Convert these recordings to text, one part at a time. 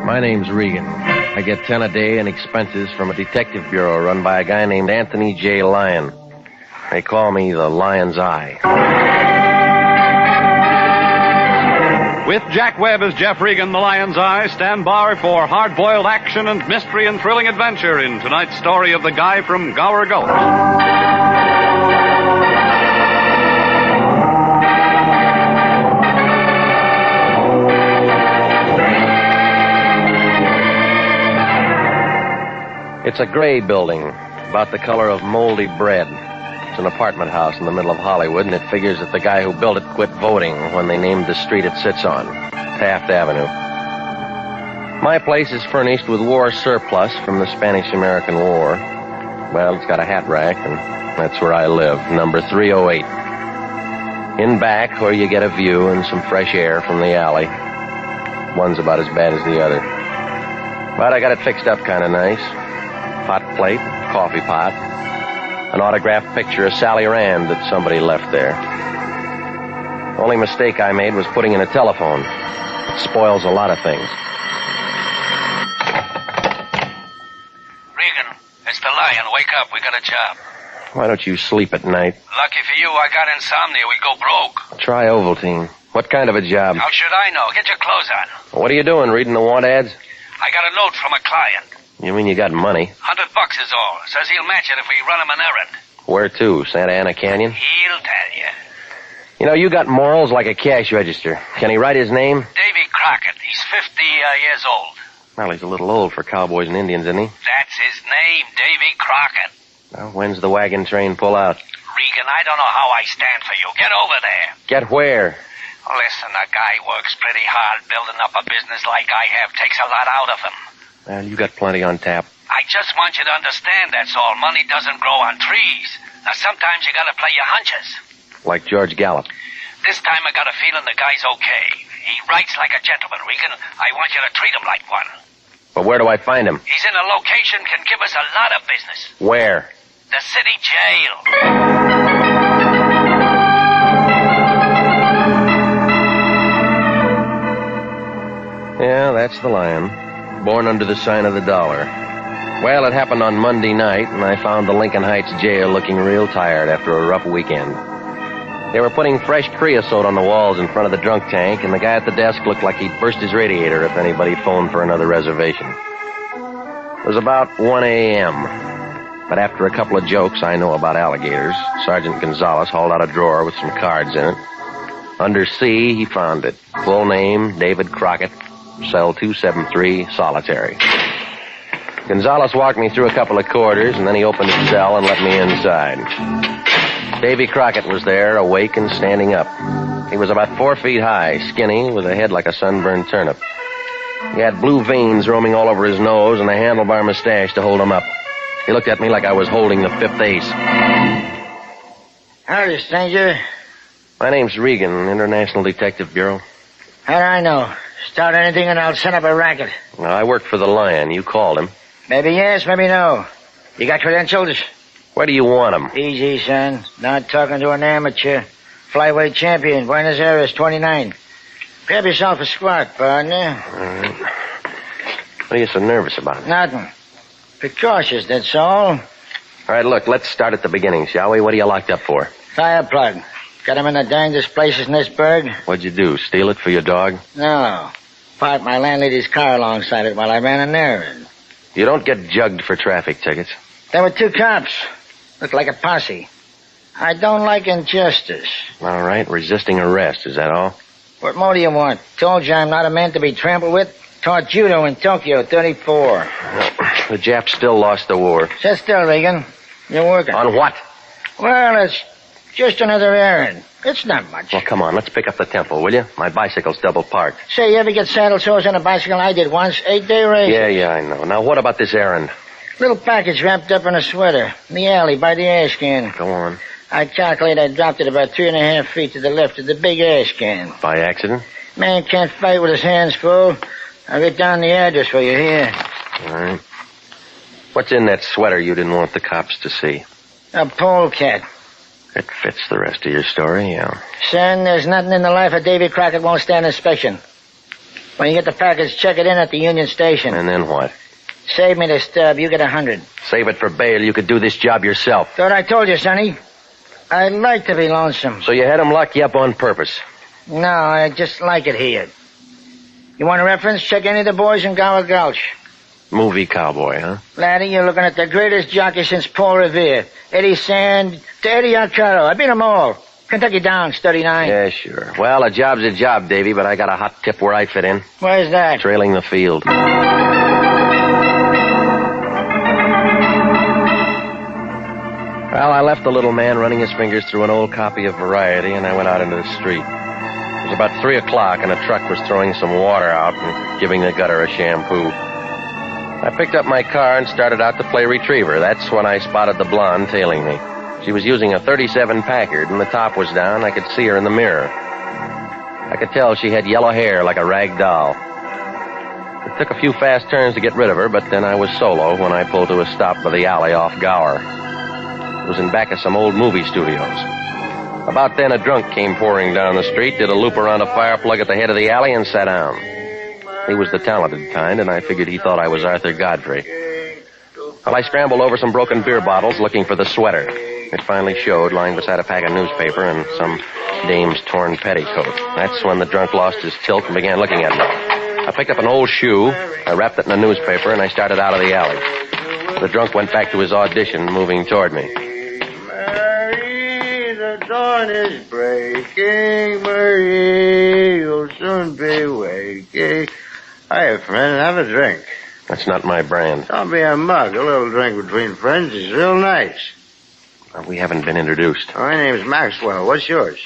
My name's Regan. I get 10 a day in expenses from a detective bureau run by a guy named Anthony J. Lyon. They call me the Lion's Eye. With Jack Webb as Jeff Regan, the Lion's Eye, stand by for hard-boiled action and mystery and thrilling adventure in tonight's story of the guy from Gower Gulch. It's a gray building, about the color of moldy bread. It's an apartment house in the middle of Hollywood, and it figures that the guy who built it quit voting when they named the street it sits on, Taft Avenue. My place is furnished with war surplus from the Spanish-American War. Well, it's got a hat rack, and that's where I live, number 308. In back, where you get a view and some fresh air from the alley. One's about as bad as the other. But I got it fixed up kind of nice. Hot plate, coffee pot, an autographed picture of Sally Rand that somebody left there. The only mistake I made was putting in a telephone. It spoils a lot of things. Regan, it's the Lion. Wake up. We got a job. Why don't you sleep at night? Lucky for you, I got insomnia. We go broke. Try Ovaltine. What kind of a job? How should I know? Get your clothes on. What are you doing, reading the want ads? I got a note from a client. You mean you got money? $100 is all. Says he'll match it if we run him an errand. Where to? Santa Ana Canyon? He'll tell you. You know, you got morals like a cash register. Can he write his name? Davy Crockett. He's 50 years old. Well, he's a little old for cowboys and Indians, isn't he? That's his name, Davy Crockett. Well, when's the wagon train pull out? Regan, I don't know how I stand for you. Get over there. Get where? Listen, a guy works pretty hard. Building up a business like I have takes a lot out of him. Well, you got plenty on tap. I just want you to understand, that's all. Money doesn't grow on trees. Now, sometimes you gotta play your hunches. Like George Gallup. This time I got a feeling the guy's okay. He writes like a gentleman, Regan. I want you to treat him like one. But where do I find him? He's in a location can give us a lot of business. Where? The city jail. Yeah, that's the Lion. Born under the sign of the dollar. Well, it happened on Monday night, and I found the Lincoln Heights jail looking real tired after a rough weekend. They were putting fresh creosote on the walls in front of the drunk tank, and the guy at the desk looked like he'd burst his radiator if anybody phoned for another reservation. It was about 1 a.m., but after a couple of jokes I know about alligators, Sergeant Gonzalez hauled out a drawer with some cards in it. Under C, he found it. Full name, David Crockett, cell 273, solitary. Gonzalez walked me through a couple of corridors, and then he opened his cell and let me inside. Davy Crockett was there, awake and standing up. He was about 4 feet high, skinny, with a head like a sunburned turnip. He had blue veins roaming all over his nose and a handlebar mustache to hold him up. He looked at me like I was holding the fifth ace. Howdy, stranger. My name's Regan, International Detective Bureau. How do I know? Start anything and I'll set up a racket. Well, I work for the Lion. You called him. Maybe yes, maybe no. You got credentials? Where do you want him? Easy, son. Not talking to an amateur. Flyweight champion, Buenos Aires, 29. Grab yourself a squat, partner. All right. What are you so nervous about? Nothing. Precautious, that's all. All right, look, let's start at the beginning, shall we? What are you locked up for? Fire plug. Got him in the dangest places in this burg. What'd you do, steal it for your dog? No. Parked my landlady's car alongside it while I ran an errand. You don't get jugged for traffic tickets. There were 2 cops. Looked like a posse. I don't like injustice. All right, resisting arrest, is that all? What more do you want? Told you I'm not a man to be trampled with. Taught judo in Tokyo, 34. Well, the Japs still lost the war. Sit still, Regan. You're working. On what? Well, it's just another errand. It's not much. Well, come on, let's pick up the tempo, will you? My bicycle's double parked. Say, you ever get saddle sores on a bicycle? I did once. 8-day race. Yeah, I know. Now, what about this errand? Little package wrapped up in a sweater. In the alley by the ash can. Go on. I calculate I dropped it about 3.5 feet to the left of the big ash can. By accident? Man can't fight with his hands full. I'll get down the address for you here. All right. What's in that sweater you didn't want the cops to see? A polecat. It fits the rest of your story, yeah. Son, there's nothing in the life of Davy Crockett won't stand inspection. When you get the package, check it in at the Union Station. And then what? Save me the stub. You get 100. Save it for bail. You could do this job yourself. Thought I told you, Sonny. I like to be lonesome. So you had him lock you up on purpose? No, I just like it here. You want a reference? Check any of the boys in Gower Gulch. Movie cowboy, huh? Laddie, you're looking at the greatest jockey since Paul Revere. Eddie Sand to Eddie Arcaro. I beat them all. Kentucky Downs, 39. Yeah, sure. Well, a job's a job, Davy, but I got a hot tip where I fit in. Where's that? Trailing the field. Well, I left the little man running his fingers through an old copy of Variety, and I went out into the street. It was about 3 o'clock, and a truck was throwing some water out and giving the gutter a shampoo. I picked up my car and started out to play retriever. That's when I spotted the blonde tailing me. She was using a 37 Packard, and the top was down. I could see her in the mirror. I could tell she had yellow hair like a rag doll. It took a few fast turns to get rid of her, but then I was solo when I pulled to a stop by the alley off Gower. It was in back of some old movie studios. About then, a drunk came pouring down the street, did a loop around a fire plug at the head of the alley, and sat down. He was the talented kind, and I figured he thought I was Arthur Godfrey. Well, I scrambled over some broken beer bottles looking for the sweater. It finally showed, lying beside a pack of newspaper and some dame's torn petticoat. That's when the drunk lost his tilt and began looking at me. I picked up an old shoe, I wrapped it in a newspaper, and I started out of the alley. The drunk went back to his audition, moving toward me. Marie, the dawn is breaking. Marie, you'll soon be waking. Hiya, friend. Have a drink. That's not my brand. Don't be a mug. A little drink between friends is real nice. We haven't been introduced. My name's Maxwell. What's yours?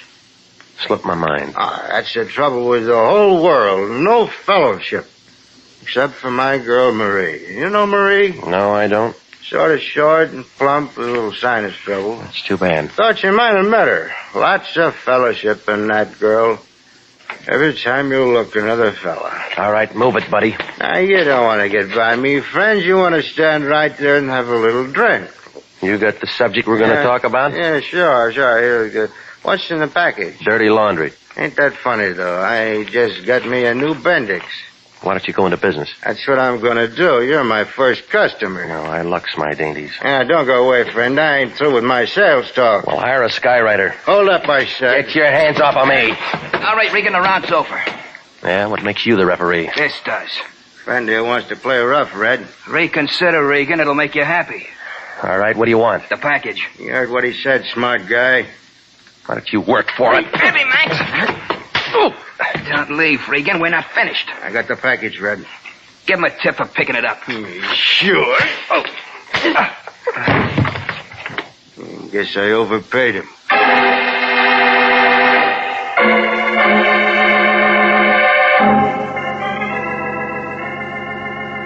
Slipped my mind. That's the trouble with the whole world. No fellowship. Except for my girl, Marie. You know Marie? No, I don't. Sort of short and plump with a little sinus trouble. That's too bad. Thought you might have met her. Lots of fellowship in that girl. Every time you look, another fella. All right, move it, buddy. Now, you don't want to get by me, friends. You want to stand right there and have a little drink. You got the subject we're going to talk about? Yeah, sure. Here we go. What's in the package? Dirty laundry. Ain't that funny, though? I just got me a new Bendix. Why don't you go into business? That's what I'm going to do. You're my first customer. No, I lux my dainties. Yeah, don't go away, friend. I ain't through with my sales talk. Well, hire a skywriter. Hold up, I said. Get your hands off of me. All right, Regan, the round's over. Yeah, what makes you the referee? This does. Friend here wants to play rough, Red. Reconsider, Regan. It'll make you happy. All right, what do you want? The package. You heard what he said, smart guy. Why don't you work for it? Heavy, Max. Don't leave, Regan. We're not finished. I got the package, Red. Give him a tip for picking it up. Sure. Oh. Guess I overpaid him.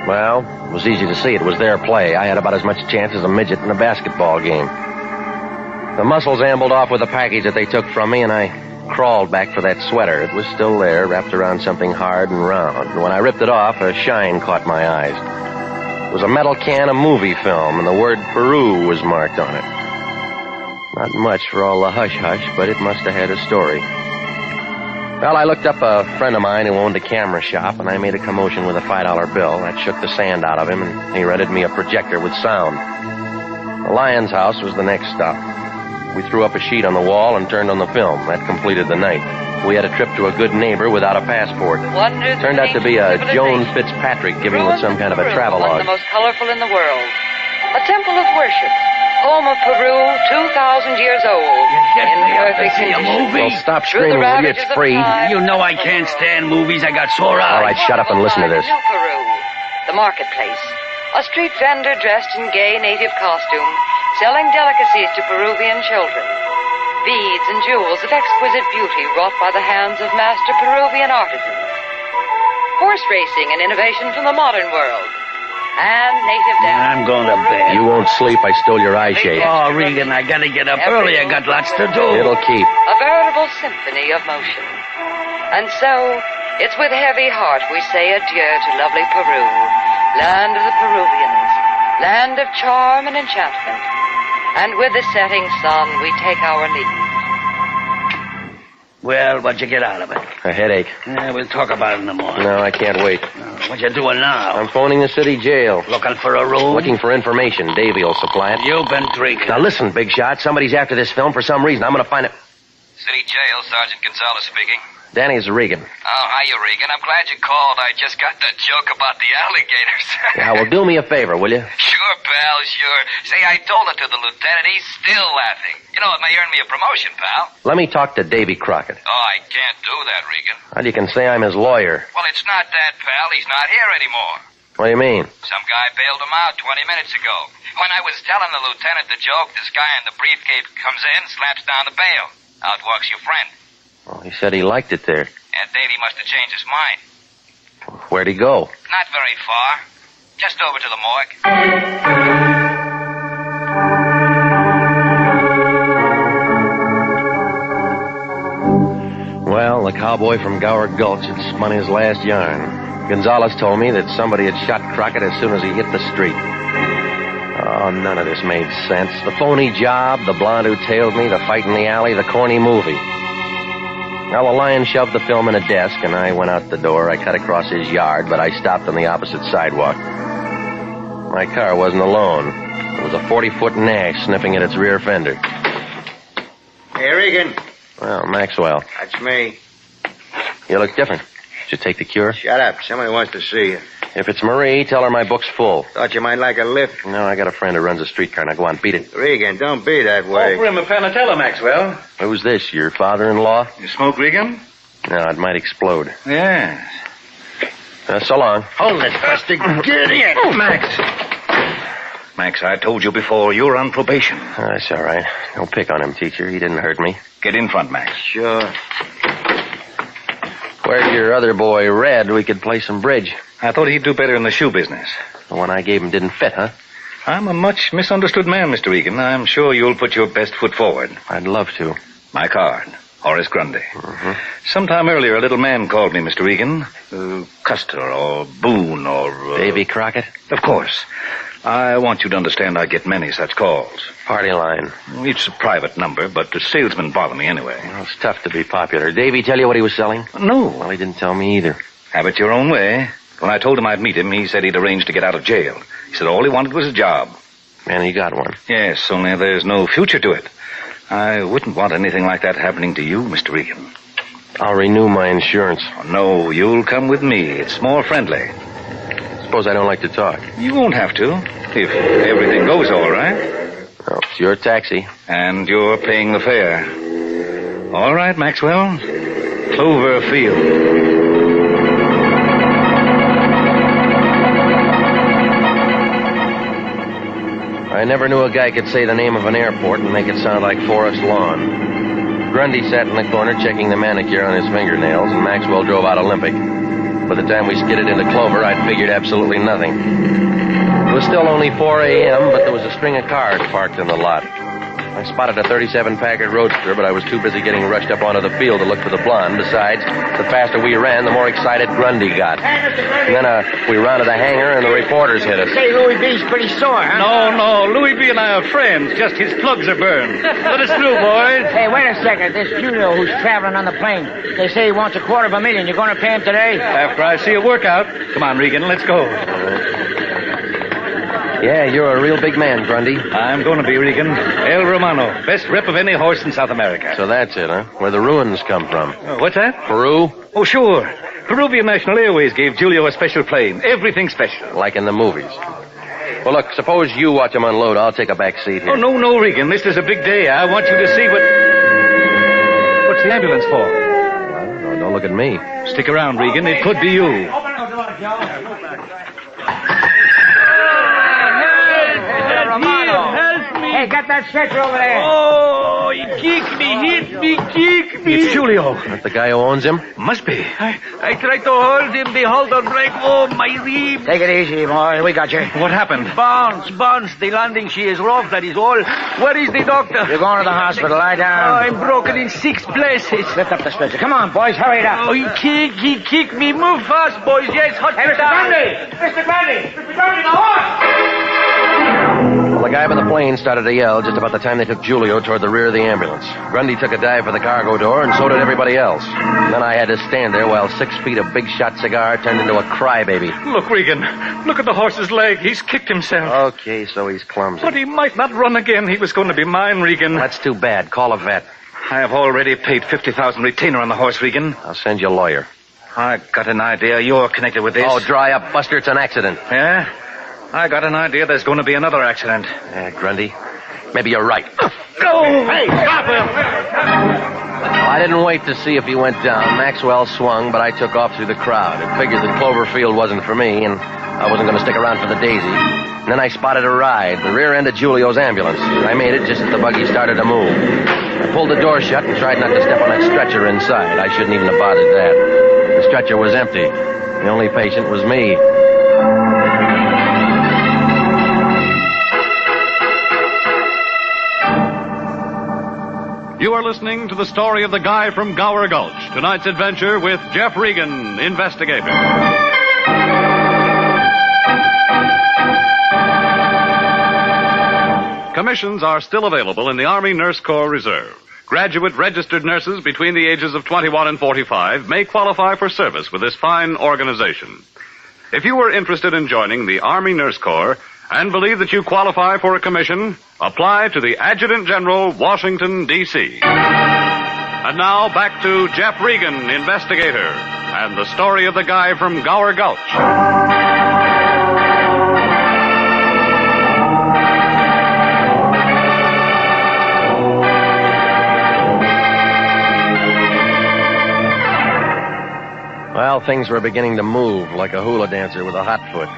Well, it was easy to see. It was their play. I had about as much chance as a midget in a basketball game. The muscles ambled off with the package that they took from me, and I crawled back for that sweater. It was still there, wrapped around something hard and round. And when I ripped it off, a shine caught my eyes. It was a metal can of movie film, and the word Peru was marked on it. Not much for all the hush-hush, but it must have had a story. Well, I looked up a friend of mine who owned a camera shop, and I made a commotion with a $5 bill. That shook the sand out of him, and he rented me a projector with sound. The Lyons house was the next stop. We threw up a sheet on the wall and turned on the film. That completed the night. We had a trip to a good neighbor without a passport. Turned out to be a Joan Fitzpatrick giving with some kind of a travelogue. One of the most colorful in the world. A temple of worship. Home of Peru, 2,000 years old. In perfect condition. Well, stop screaming, will you? It's free. You know I can't stand movies. I got sore eyes. All right, shut up and listen to this. New Peru, the marketplace. A street vendor dressed in gay native costume, selling delicacies to Peruvian children. Beads and jewels of exquisite beauty wrought by the hands of master Peruvian artisans. Horse racing and innovation from the modern world. And native dance. I'm going to bed. You won't sleep. I stole your eyeshade. Oh, Regan, I gotta get up early. I got lots to do. It'll keep. A veritable symphony of motion. And so, it's with heavy heart we say adieu to lovely Peru, land of the Peruvians, land of charm and enchantment. And with the setting sun, we take our leave. Well, what'd you get out of it? A headache. Yeah, we'll talk about it in the morning. No, I can't wait. What you doing now? I'm phoning the city jail. Looking for a room? Looking for information. Davey will supply it. You've been drinking. Now listen, big shot. Somebody's after this film for some reason. I'm going to find it. City Jail, Sergeant Gonzalez speaking. Danny's Regan. Oh, hiya, Regan. I'm glad you called. I just got that joke about the alligators. Yeah, well, do me a favor, will you? Sure, pal, sure. Say, I told it to the lieutenant. He's still laughing. You know, it may earn me a promotion, pal. Let me talk to Davy Crockett. Oh, I can't do that, Regan. Well, you can say I'm his lawyer. Well, it's not that, pal. He's not here anymore. What do you mean? Some guy bailed him out 20 minutes ago. When I was telling the lieutenant the joke, this guy in the briefcase comes in, slaps down the bail. Out walks your friend. Well, he said he liked it there. And Davey must have changed his mind. Where'd he go? Not very far. Just over to the morgue. Well, the cowboy from Gower Gulch had spun his last yarn. Gonzalez told me that somebody had shot Crockett as soon as he hit the street. Oh, none of this made sense. The phony job, the blonde who tailed me, the fight in the alley, the corny movie. Well, the lion shoved the film in a desk, and I went out the door. I cut across his yard, but I stopped on the opposite sidewalk. My car wasn't alone. There was a 40-foot Nash sniffing at its rear fender. Hey, Regan. Well, Maxwell, That's me. you look different. Did you take the cure? Shut up. Somebody wants to see you. If it's Marie, tell her my book's full. Thought you might like a lift. No, I got a friend who runs a streetcar. Now go on, beat it. Regan, don't be that way. Offer him a panatella, Maxwell. Who's this, your father-in-law? You smoke, Regan? No, it might explode. Yes. So long. Hold it, Buster. Get in. Max. Max, I told you before, you're on probation. Oh, that's all right. Don't pick on him, teacher. He didn't hurt me. Get in front, Max. Sure. Where's your other boy, Red? We could play some bridge. I thought he'd do better in the shoe business. The one I gave him didn't fit, huh? I'm a much misunderstood man, Mr. Regan. I'm sure you'll put your best foot forward. I'd love to. My card. Horace Grundy. Mm-hmm. Sometime earlier, a little man called me, Mr. Regan. Custer or Boone or... Davy Crockett? Of course. I want you to understand I get many such calls. Party line. It's a private number, but the salesmen bother me anyway. Well, it's tough to be popular. Davy tell you what he was selling? No. Well, he didn't tell me either. Have it your own way. When I told him I'd meet him, he said he'd arranged to get out of jail. He said all he wanted was a job. And he got one. Yes, only there's no future to it. I wouldn't want anything like that happening to you, Mr. Regan. I'll renew my insurance. Oh, no, you'll come with me. It's more friendly. Suppose I don't like to talk. You won't have to, if everything goes all right. Oh, it's your taxi. And you're paying the fare. All right, Maxwell. Cloverfield. I never knew a guy could say the name of an airport and make it sound like Forest Lawn. Grundy sat in the corner checking the manicure on his fingernails, and Maxwell drove out Olympic. By the time we skidded into Clover, I'd figured absolutely nothing. It was still only 4 a.m., but there was a string of cars parked in the lot. I spotted a 37 Packard Roadster, but I was too busy getting rushed up onto the field to look for the blonde. Besides, the faster we ran, the more excited Grundy got. And then we ran to the hangar, and the reporters hit us. Say, Louis B's pretty sore, huh? No, Louis B. and I are friends. Just his plugs are burned. Let us through, boys. Hey, wait a second. This Julio who's traveling on the plane. They say he wants $250,000. You're going to pay him today? After I see a workout. Come on, Regan, let's go. Yeah, you're a real big man, Grundy. I'm going to be, Regan. El Romano, best rep of any horse in South America. So that's it, huh? Where the ruins come from. What's that? Peru? Oh, sure. Peruvian National Airways gave Julio a special plane. Everything special. Like in the movies. Well, look, suppose you watch him unload. I'll take a back seat here. Oh, no, Regan. This is a big day. I want you to see what... What's the ambulance for? I don't know. Don't look at me. Stick around, Regan. It could be you. Hey, get that stretcher over there. Oh, he kicked me, hit me. It's Julio. That the guy who owns him? Must be. I tried to hold him. The halter break. Oh, my rib. Take it easy, boy. We got you. What happened? Bounce. The landing, she is rough, that is all. Where is the doctor? You're going to the hospital. Lie Oh, down. I'm broken in 6 places. Lift up the stretcher. Come on, boys. Hurry it up. Oh, he kicked me. Move fast, boys. Yes, hot Hey, Mr. down. Grundy! Mr. Grundy, the horse! Well, the guy by the plane started to yell just about the time they took Julio toward the rear of the ambulance. Grundy took a dive for the cargo door, and so did everybody else. Then I had to stand there while 6 feet of Big Shot cigar turned into a crybaby. Look, Regan. Look at the horse's leg. He's kicked himself. Okay, so he's clumsy. But he might not run again. He was going to be mine, Regan. That's too bad. Call a vet. I have already paid $50,000 retainer on the horse, Regan. I'll send you a lawyer. I got an idea you're connected with this. Oh, dry up, Buster. It's an accident. Yeah? I got an idea there's going to be another accident. Yeah, Grundy. Maybe you're right. Go! Hey, stop him! I didn't wait to see if he went down. Maxwell swung, but I took off through the crowd. It figured that Cloverfield wasn't for me, and I wasn't going to stick around for the daisy. And then I spotted a ride, the rear end of Julio's ambulance. I made it just as the buggy started to move. I pulled the door shut and tried not to step on that stretcher inside. I shouldn't even have bothered that. The stretcher was empty. The only patient was me. You are listening to the story of the guy from Gower Gulch. Tonight's adventure with Jeff Regan, investigator. Commissions are still available in the Army Nurse Corps Reserve. Graduate registered nurses between the ages of 21 and 45 may qualify for service with this fine organization. If you are interested in joining the Army Nurse Corps and believe that you qualify for a commission, apply to the Adjutant General, Washington, D.C. And now back to Jeff Regan, investigator, and the story of the guy from Gower Gulch. Well, things were beginning to move like a hula dancer with a hot foot.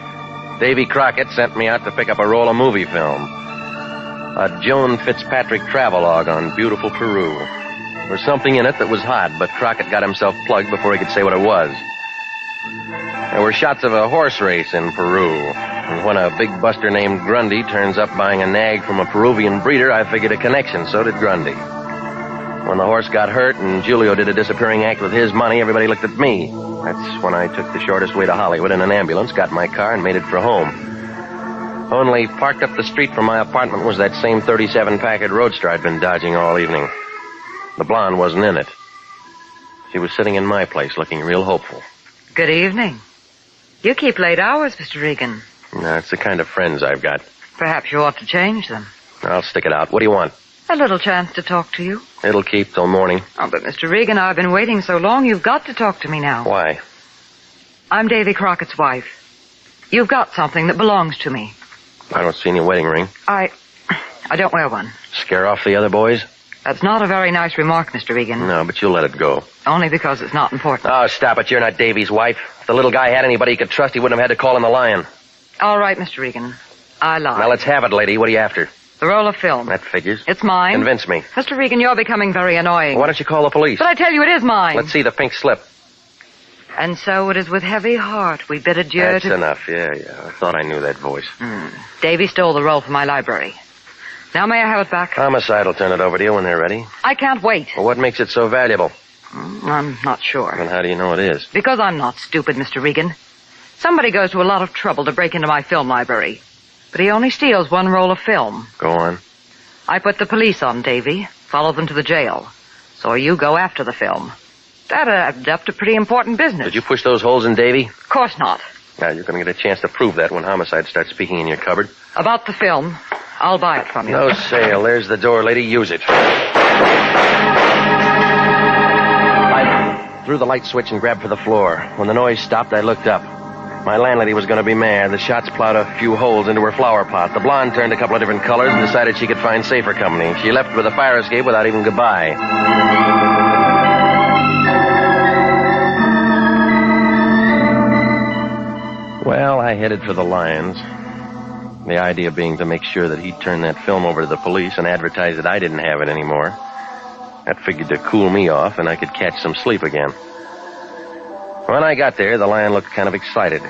Davy Crockett sent me out to pick up a roll of movie film. A Joan Fitzpatrick travelogue on beautiful Peru. There was something in it that was hot, but Crockett got himself plugged before he could say what it was. There were shots of a horse race in Peru. And when a big buster named Grundy turns up buying a nag from a Peruvian breeder, I figured a connection. So did Grundy. When the horse got hurt and Julio did a disappearing act with his money, everybody looked at me. That's when I took the shortest way to Hollywood in an ambulance, got my car, and made it for home. Only parked up the street from my apartment was that same 37 Packard Roadster I'd been dodging all evening. The blonde wasn't in it. She was sitting in my place looking real hopeful. Good evening. You keep late hours, Mr. Regan. No, it's the kind of friends I've got. Perhaps you ought to change them. I'll stick it out. What do you want? A little chance to talk to you. It'll keep till morning. Oh, but Mr. Regan, I've been waiting so long, you've got to talk to me now. Why? I'm Davy Crockett's wife. You've got something that belongs to me. I don't see any wedding ring. I don't wear one. Scare off the other boys? That's not a very nice remark, Mr. Regan. No, but you'll let it go. Only because it's not important. Oh, stop it. You're not Davy's wife. If the little guy had anybody he could trust, he wouldn't have had to call him the Lion. All right, Mr. Regan. I lied. Now, let's have it, lady. What are you after? The roll of film. That figures. It's mine. Convince me. Mr. Regan, you're becoming very annoying. Why don't you call the police? But I tell you, it is mine. Let's see the pink slip. And so it is with heavy heart we bid adieu That's to... enough. Yeah. I thought I knew that voice. Davy stole the roll from my library. Now may I have it back? Homicide will turn it over to you when they're ready. I can't wait. Well, what makes it so valuable? I'm not sure. Then how do you know it is? Because I'm not stupid, Mr. Regan. Somebody goes to a lot of trouble to break into my film library. But he only steals one roll of film. Go on. I put the police on Davy, follow them to the jail. So you go after the film. That adds up to pretty important business. Did you push those holes in Davy? Of course not. Now, you're going to get a chance to prove that when Homicide starts speaking in your cupboard. About the film, I'll buy it from you. No sale. There's the door, lady. Use it. I threw the light switch and grabbed for the floor. When the noise stopped, I looked up. My landlady was going to be mad. The shots plowed a few holes into her flower pot. The blonde turned a couple of different colors and decided she could find safer company. She left with a fire escape without even goodbye. Well, I headed for the Lions. The idea being to make sure that he'd turn that film over to the police and advertise that I didn't have it anymore. That figured to cool me off and I could catch some sleep again. When I got there, the Lion looked kind of excited.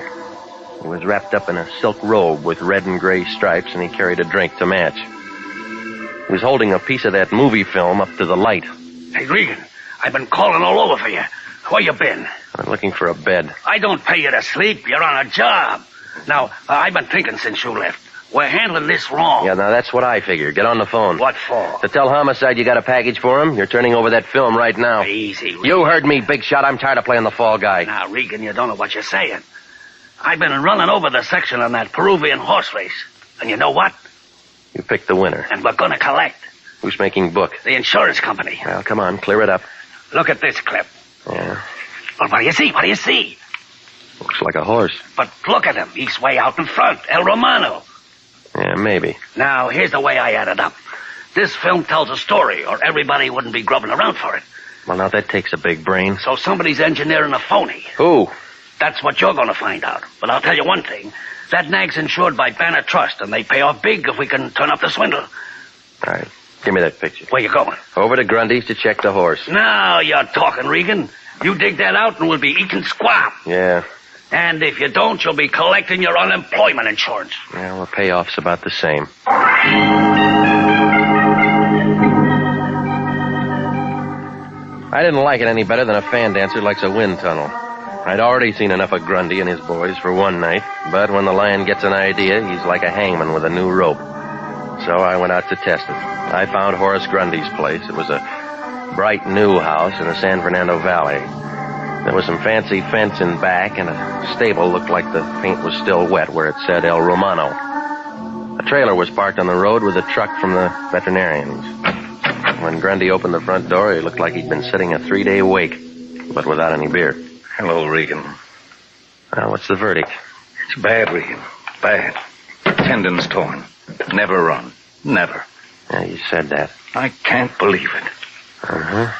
He was wrapped up in a silk robe with red and gray stripes, and he carried a drink to match. He was holding a piece of that movie film up to the light. Hey, Regan, I've been calling all over for you. Where you been? I'm looking for a bed. I don't pay you to sleep. You're on a job. Now, I've been thinking since you left. We're handling this wrong. Yeah, now that's what I figure. Get on the phone. What for? To tell Homicide you got a package for him. You're turning over that film right now. Easy, Regan. You heard me, Big Shot. I'm tired of playing the fall guy. Now, Regan, you don't know what you're saying. I've been running over the section on that Peruvian horse race. And you know what? You picked the winner. And we're going to collect. Who's making book? The insurance company. Well, come on, clear it up. Look at this clip. Yeah, Well, what do you see? What do you see? looks like a horse. But look at him. He's way out in front. El Romano. Yeah, maybe. Now, here's the way I add it up. This film tells a story, or everybody wouldn't be grubbing around for it. Well, now that takes a big brain. So somebody's engineering a phony. Who? That's what you're going to find out. But I'll tell you one thing. That nag's insured by Banner Trust, and they pay off big if we can turn up the swindle. All right, give me that picture. Where you going? Over to Grundy's to check the horse. Now you're talking, Regan. You dig that out and we'll be eating squab. Yeah. And if you don't, you'll be collecting your unemployment insurance. Well, the payoff's about the same. I didn't like it any better than a fan dancer likes a wind tunnel. I'd already seen enough of Grundy and his boys for one night, but when the lion gets an idea, he's like a hangman with a new rope. So I went out to test it. I found Horace Grundy's place. It was a bright new house in the San Fernando Valley. There was some fancy fence in back, and a stable looked like the paint was still wet where it said El Romano. A trailer was parked on the road with a truck from the veterinarians. When Grundy opened the front door, he looked like he'd been sitting a 3-day wake, but without any beer. Hello, Regan. Well, what's the verdict? It's bad, Regan. Bad. Tendons torn. Never run. Never. Yeah, you said that. I can't believe it. Uh-huh.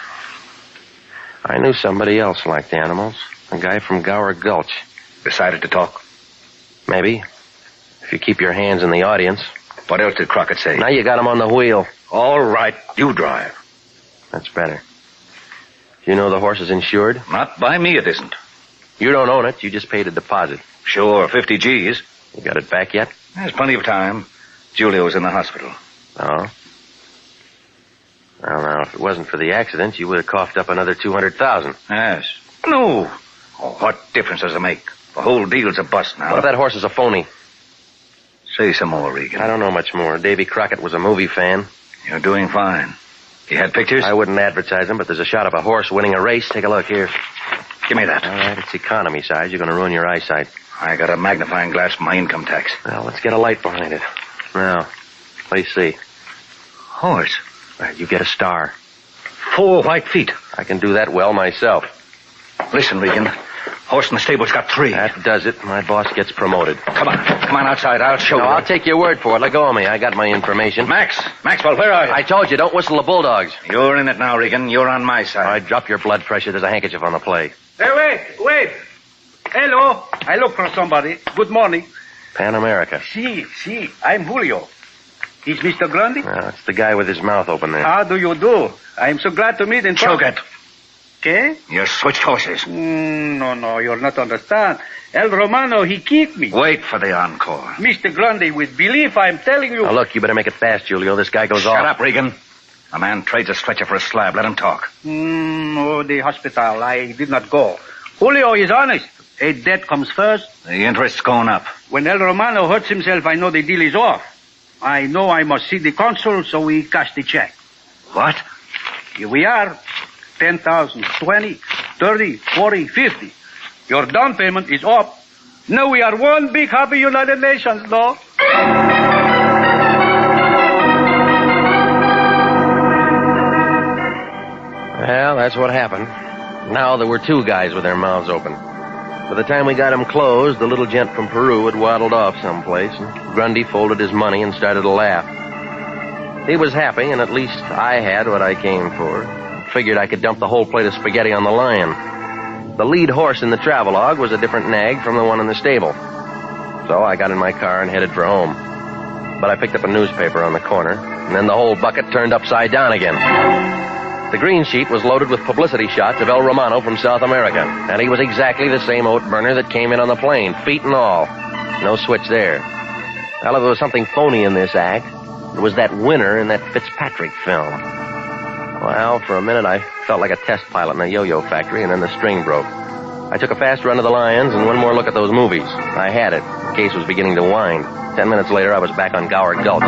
I knew somebody else liked animals. A guy from Gower Gulch. Decided to talk? Maybe. If you keep your hands in the audience. What else did Crockett say? Now you got him on the wheel. All right, you drive. That's better. You know the horse is insured? Not by me, it isn't. You don't own it. You just paid a deposit. Sure, 50 G's. You got it back yet? There's plenty of time. Julio's in the hospital. Oh? Well, now, if it wasn't for the accident, you would have coughed up another $200,000. Yes. No. Oh, what difference does it make? The whole deal's a bust now. What if that horse is a phony? Say some more, Regan. I don't know much more. Davy Crockett was a movie fan. You're doing fine. You had pictures? I wouldn't advertise them, but there's a shot of a horse winning a race. Take a look here. Give me that. All right, it's economy size. You're going to ruin your eyesight. I got a magnifying glass for my income tax. Well, let's get a light behind it. Now, what do you see? Horse. All right, you get a star. 4 white feet. I can do that well myself. Listen, Regan. Horse in the stable's got 3. That does it. My boss gets promoted. Come on outside. I'll show No, you. I'll take your word for it. Let go of me. I got my information. Maxwell, where are you? I told you, don't whistle the bulldogs. You're in it now, Regan. You're on my All side. right, drop your blood pressure. There's a handkerchief on the plate. Hey, wait. Hello. I look for somebody. Good morning. Pan America. Si, I'm Julio. Is Mr. Grundy? No, it's the guy with his mouth open there. How do you do? I'm so glad to meet in Choke it. Okay? You switched horses. No, you'll not understand. El Romano, he kicked me. Wait for the encore. Mr. Grundy, with belief, I'm telling you. Now, look, you better make it fast, Julio. This guy goes Shut off. up, Regan. A man trades a stretcher for a slab. Let him talk. The hospital. I did not go. Julio is honest. A debt comes first. The interest's going up. When El Romano hurts himself, I know the deal is off. I know I must see the consul, so we cash the check. What? Here we are. 10,000, 20, 30, 40, 50. Your down payment is up. Now we are one big happy United Nations, no? Well, that's what happened. Now there were 2 guys with their mouths open. By the time we got them closed, the little gent from Peru had waddled off someplace, and Grundy folded his money and started to laugh. He was happy, and at least I had what I came for. Figured I could dump the whole plate of spaghetti on the lion. The lead horse in the travelogue was a different nag from the one in the stable. So I got in my car and headed for home. But I picked up a newspaper on the corner, and then the whole bucket turned upside down again. The green sheet was loaded with publicity shots of El Romano from South America, and he was exactly the same oat burner that came in on the plane, feet and all. No switch there. Well, if there was something phony in this act, it was that winner in that Fitzpatrick film. Well, for a minute I felt like a test pilot in a yo-yo factory, and then the string broke. I took a fast run to the Lions and one more look at those movies. I had it. The case was beginning to wind. 10 minutes later, I was back on Gower Gulch.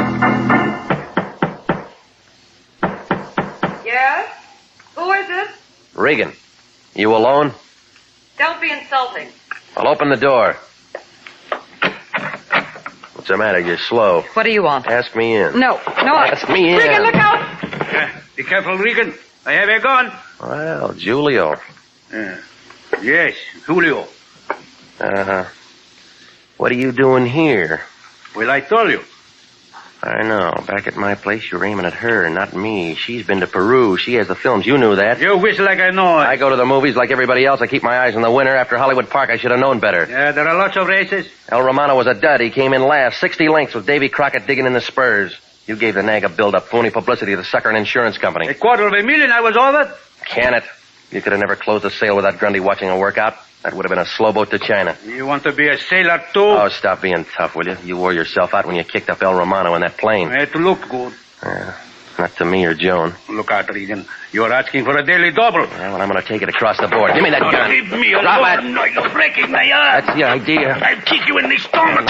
Yes? Who is it? Regan, you alone? Don't be insulting. I'll open the door. What's the matter? You're slow. What do you want? Ask me in. No. Ask me in. Regan, look out! Be careful, Regan. I have a gun. Well, Julio. Yes, Julio. What are you doing here? Well, I told you. I know. Back at my place, you're aiming at her, not me. She's been to Peru. She has the films. You knew that. You wish like I know it. I go to the movies like everybody else. I keep my eyes on the winner. After Hollywood Park, I should have known better. Yeah, there are lots of races. El Romano was a dud. He came in last. 60 lengths with Davy Crockett digging in the spurs. You gave the nag a build-up, phony publicity to sucker an insurance company. $250,000, I was over. Can it? You could have never closed a sale without Grundy watching a workout. That would have been a slow boat to China. You want to be a sailor, too? Oh, stop being tough, will you? You wore yourself out when you kicked up El Romano in that plane. It looked good. Not to me or Joan. Look out, Regan. You're asking for a daily double. Well, I'm going to take it across the board. Give me that gun. Leave me alone. Drop it. No, you're breaking my arm. That's the idea. I'll kick you in the stomach.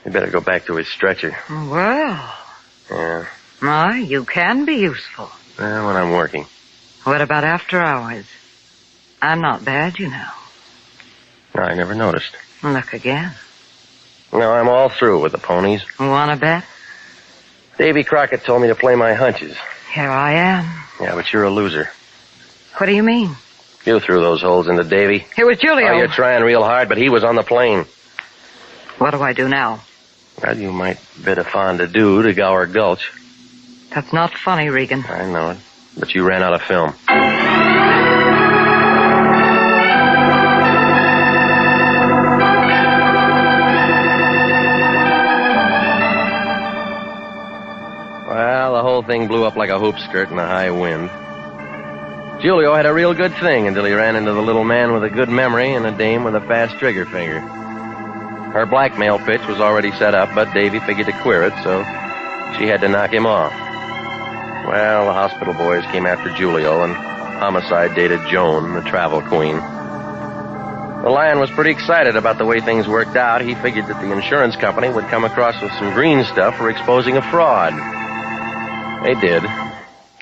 You better go back to his stretcher. Well, Yeah. You can be useful. Well, when I'm working. What about after hours? I'm not bad, you know. No, I never noticed. Look again. No, I'm all through with the ponies. Want to bet? Davy Crockett told me to play my hunches. Here I am. Yeah, but you're a loser. What do you mean? You threw those holes into Davy. It was Julio. Oh, you're trying real hard, but he was on the plane. What do I do now? Well, you might bid a fond-adieu to Gower Gulch. That's not funny, Regan. I know it. But you ran out of film. Well, the whole thing blew up like a hoop skirt in a high wind. Julio had a real good thing until he ran into the little man with a good memory and a dame with a fast trigger finger. Her blackmail pitch was already set up, but Davy figured to queer it, so she had to knock him off. Well, the hospital boys came after Julio, and homicide dated Joan, the travel queen. The Lion was pretty excited about the way things worked out. He figured that the insurance company would come across with some green stuff for exposing a fraud. They did.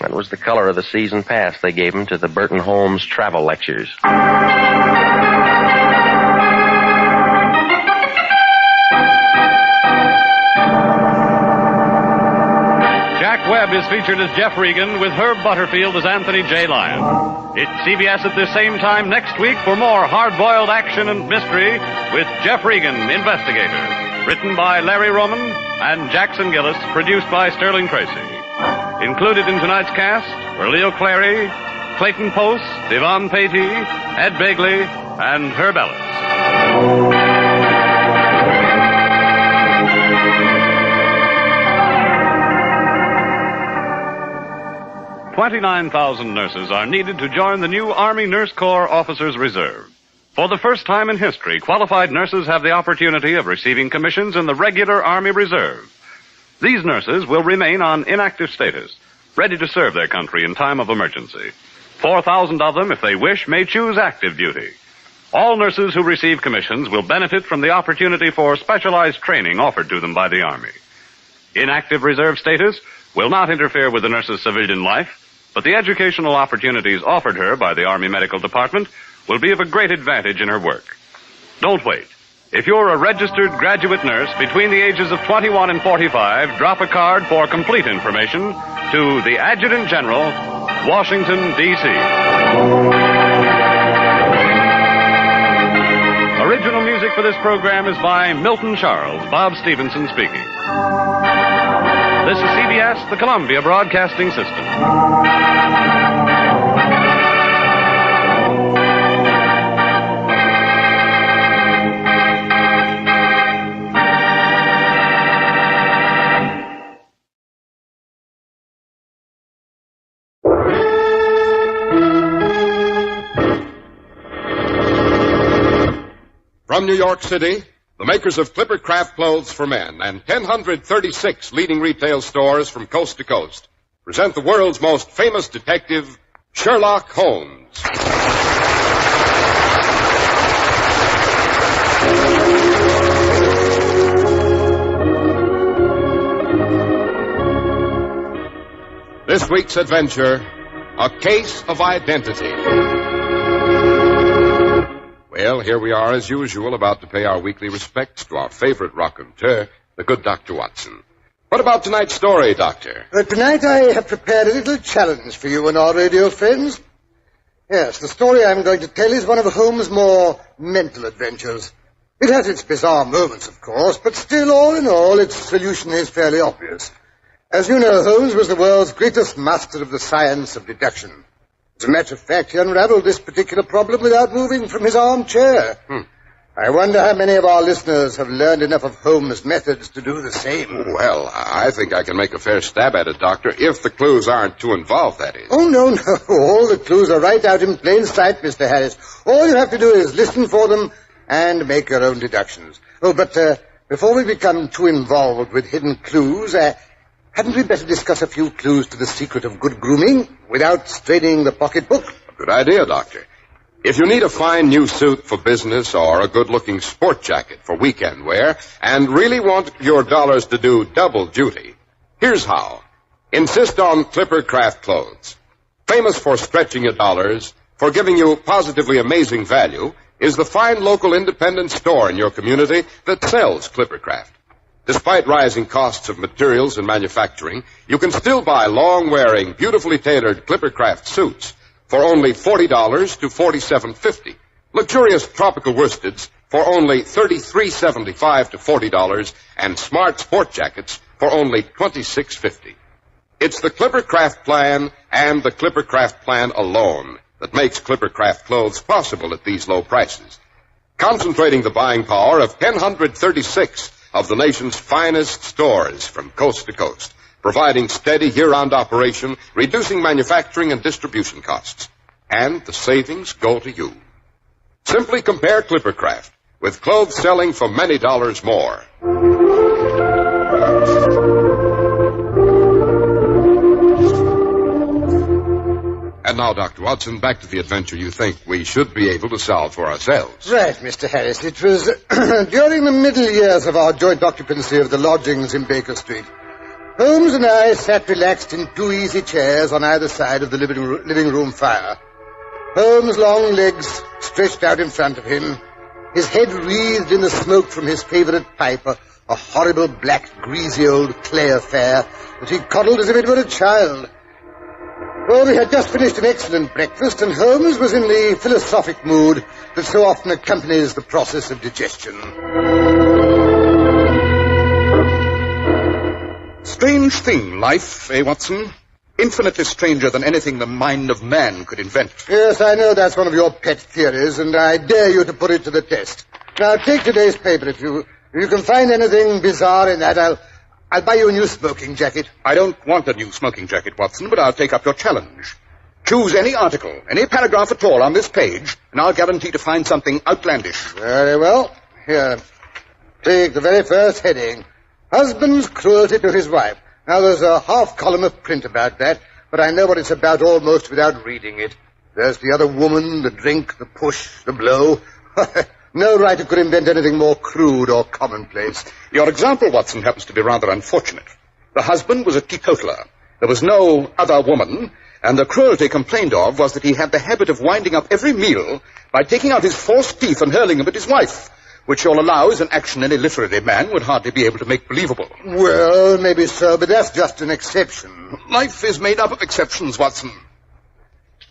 That was the color of the season pass they gave him to the Burton Holmes travel lectures. Jack Webb is featured as Jeff Regan with Herb Butterfield as Anthony J. Lyon. It's CBS at the same time next week for more hard-boiled action and mystery with Jeff Regan, investigator. Written by Larry Roman and Jackson Gillis, produced by Sterling Tracy. Included in tonight's cast were Leo Clary, Clayton Post, Yvonne Patey, Ed Begley, and Herb Ellis. 29,000 nurses are needed to join the new Army Nurse Corps Officers Reserve. For the first time in history, qualified nurses have the opportunity of receiving commissions in the regular Army Reserve. These nurses will remain on inactive status, ready to serve their country in time of emergency. 4,000 of them, if they wish, may choose active duty. All nurses who receive commissions will benefit from the opportunity for specialized training offered to them by the Army. Inactive reserve status will not interfere with the nurse's civilian life, but the educational opportunities offered her by the Army Medical Department will be of a great advantage in her work. Don't wait. If you're a registered graduate nurse between the ages of 21 and 45, drop a card for complete information to the Adjutant General, Washington, D.C. Original music for this program is by Milton Charles, Bob Stevenson speaking. This is CBS, the Columbia Broadcasting System. From New York City, the makers of Clipper Craft Clothes for Men and 1,036 leading retail stores from coast to coast present the world's most famous detective, Sherlock Holmes. This week's adventure, A Case of Identity. Well, here we are as usual, about to pay our weekly respects to our favorite raconteur, the good Dr. Watson. What about tonight's story, Doctor? Tonight I have prepared a little challenge for you and our radio friends. Yes, the story I'm going to tell is one of Holmes' more mental adventures. It has its bizarre moments, of course, but still, all in all, its solution is fairly obvious. As you know, Holmes was the world's greatest master of the science of deduction. As a matter of fact, he unraveled this particular problem without moving from his armchair. I wonder how many of our listeners have learned enough of Holmes' methods to do the same. Well, I think I can make a fair stab at it, Doctor, if the clues aren't too involved, that is. Oh, no. All the clues are right out in plain sight, Mr. Harris. All you have to do is listen for them and make your own deductions. Oh, but before we become too involved with hidden clues, hadn't we better discuss a few clues to the secret of good grooming without straining the pocketbook? Good idea, Doctor. If you need a fine new suit for business or a good-looking sport jacket for weekend wear and really want your dollars to do double duty, here's how. Insist on Clipper Craft clothes. Famous for stretching your dollars, for giving you positively amazing value, is the fine local independent store in your community that sells Clipper Craft. Despite rising costs of materials and manufacturing, you can still buy long-wearing, beautifully tailored Clippercraft suits for only $40 to $47.50. Luxurious tropical worsteds for only $33.75 to $40, and smart sport jackets for only $26.50. It's the Clippercraft plan and the Clippercraft plan alone that makes Clippercraft clothes possible at these low prices. Concentrating the buying power of 136 of the nation's finest stores from coast to coast, providing steady year-round operation, reducing manufacturing and distribution costs. And the savings go to you. Simply compare Clippercraft with clothes selling for many dollars more. And now, Dr. Watson, back to the adventure you think we should be able to solve for ourselves. Right, Mr. Harris. It was during the middle years of our joint occupancy of the lodgings in Baker Street. Holmes and I sat relaxed in two easy chairs on either side of the living room fire. Holmes' long legs stretched out in front of him, his head wreathed in the smoke from his favorite pipe, a horrible black greasy old clay affair that he coddled as if it were a child. Well, we had just finished an excellent breakfast, and Holmes was in the philosophic mood that so often accompanies the process of digestion. Strange thing, life, eh, Watson? Infinitely stranger than anything the mind of man could invent. Yes, I know that's one of your pet theories, and I dare you to put it to the test. Now, take today's paper. If you can find anything bizarre in that, I'll buy you a new smoking jacket. I don't want a new smoking jacket, Watson, but I'll take up your challenge. Choose any article, any paragraph at all on this page, and I'll guarantee to find something outlandish. Very well. Here, take the very first heading. Husband's cruelty to his wife. Now, there's a half column of print about that, but I know what it's about almost without reading it. There's the other woman, the drink, the push, the blow. No writer could invent anything more crude or commonplace. Your example, Watson, happens to be rather unfortunate. The husband was a teetotaler. There was no other woman, and the cruelty complained of was that he had the habit of winding up every meal by taking out his false teeth and hurling them at his wife, which you'll allow is an action any literary man would hardly be able to make believable. Well, maybe so, but that's just an exception. Life is made up of exceptions, Watson.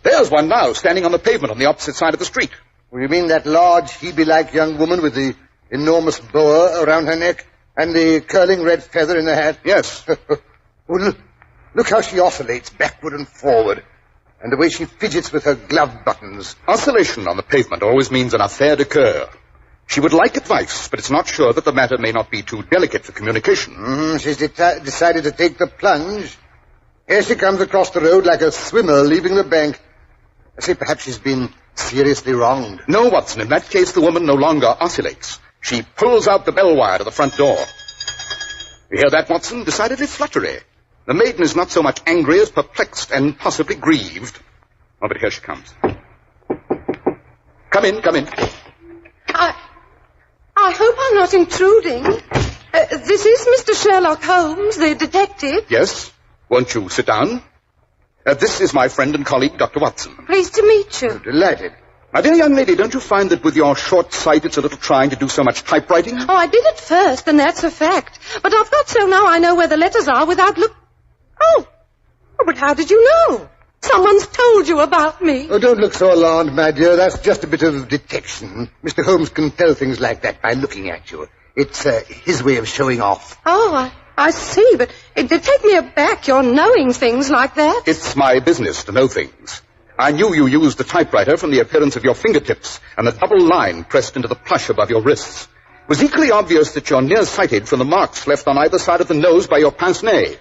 There's one now, standing on the pavement on the opposite side of the street. You mean that large, Hebe-like young woman with the enormous boa around her neck and the curling red feather in the hat? Yes. Well, look how she oscillates backward and forward, and the way she fidgets with her glove buttons. Oscillation on the pavement always means an affaire de coeur. She would like advice, but it's not sure that the matter may not be too delicate for communication. She's decided to take the plunge. Here she comes across the road like a swimmer leaving the bank. I say perhaps she's been seriously wronged. No, Watson. In that case, the woman no longer oscillates. She pulls out the bell wire to the front door. You hear that, Watson? Decidedly fluttery. The maiden is not so much angry as perplexed and possibly grieved. Oh, but here she comes. Come in, come in. I hope I'm not intruding. This is Mr. Sherlock Holmes, the detective. Yes? Won't you sit down? This is my friend and colleague, Dr. Watson. Pleased to meet you. Delighted. My dear young lady, don't you find that with your short sight it's a little trying to do so much typewriting? Oh, I did at first, and that's a fact. But I've got so now I know where the letters are without Oh, but how did you know? Someone's told you about me. Oh, don't look so alarmed, my dear. That's just a bit of detection. Mr. Holmes can tell things like that by looking at you. It's his way of showing off. Oh, I see, but it did take me aback, your knowing things like that. It's my business to know things. I knew you used the typewriter from the appearance of your fingertips and the double line pressed into the plush above your wrists. It was equally obvious that you're nearsighted from the marks left on either side of the nose by your pince-nez.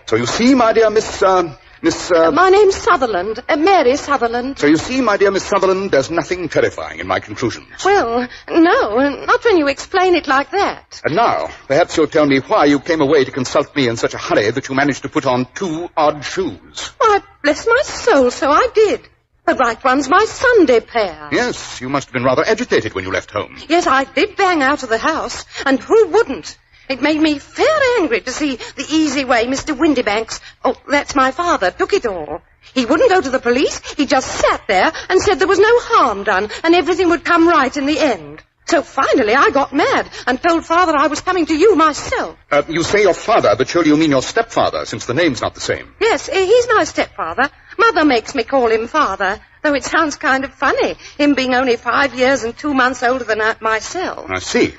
So you see, my dear Miss... My name's Sutherland. Mary Sutherland. So you see, my dear Miss Sutherland, there's nothing terrifying in my conclusions. Well, no, not when you explain it like that. And now, perhaps you'll tell me why you came away to consult me in such a hurry that you managed to put on 2 odd shoes. Why, bless my soul, so I did. The right one's my Sunday pair. Yes, you must have been rather agitated when you left home. Yes, I did bang out of the house, and who wouldn't? It made me fair angry to see the easy way Mr. Windybanks, that's my father, took it all. He wouldn't go to the police. He just sat there and said there was no harm done and everything would come right in the end. So finally I got mad and told Father I was coming to you myself. You say your father, but surely you mean your stepfather, since the name's not the same. Yes, he's my stepfather. Mother makes me call him Father, though it sounds kind of funny, him being only 5 years and 2 months older than myself. I see.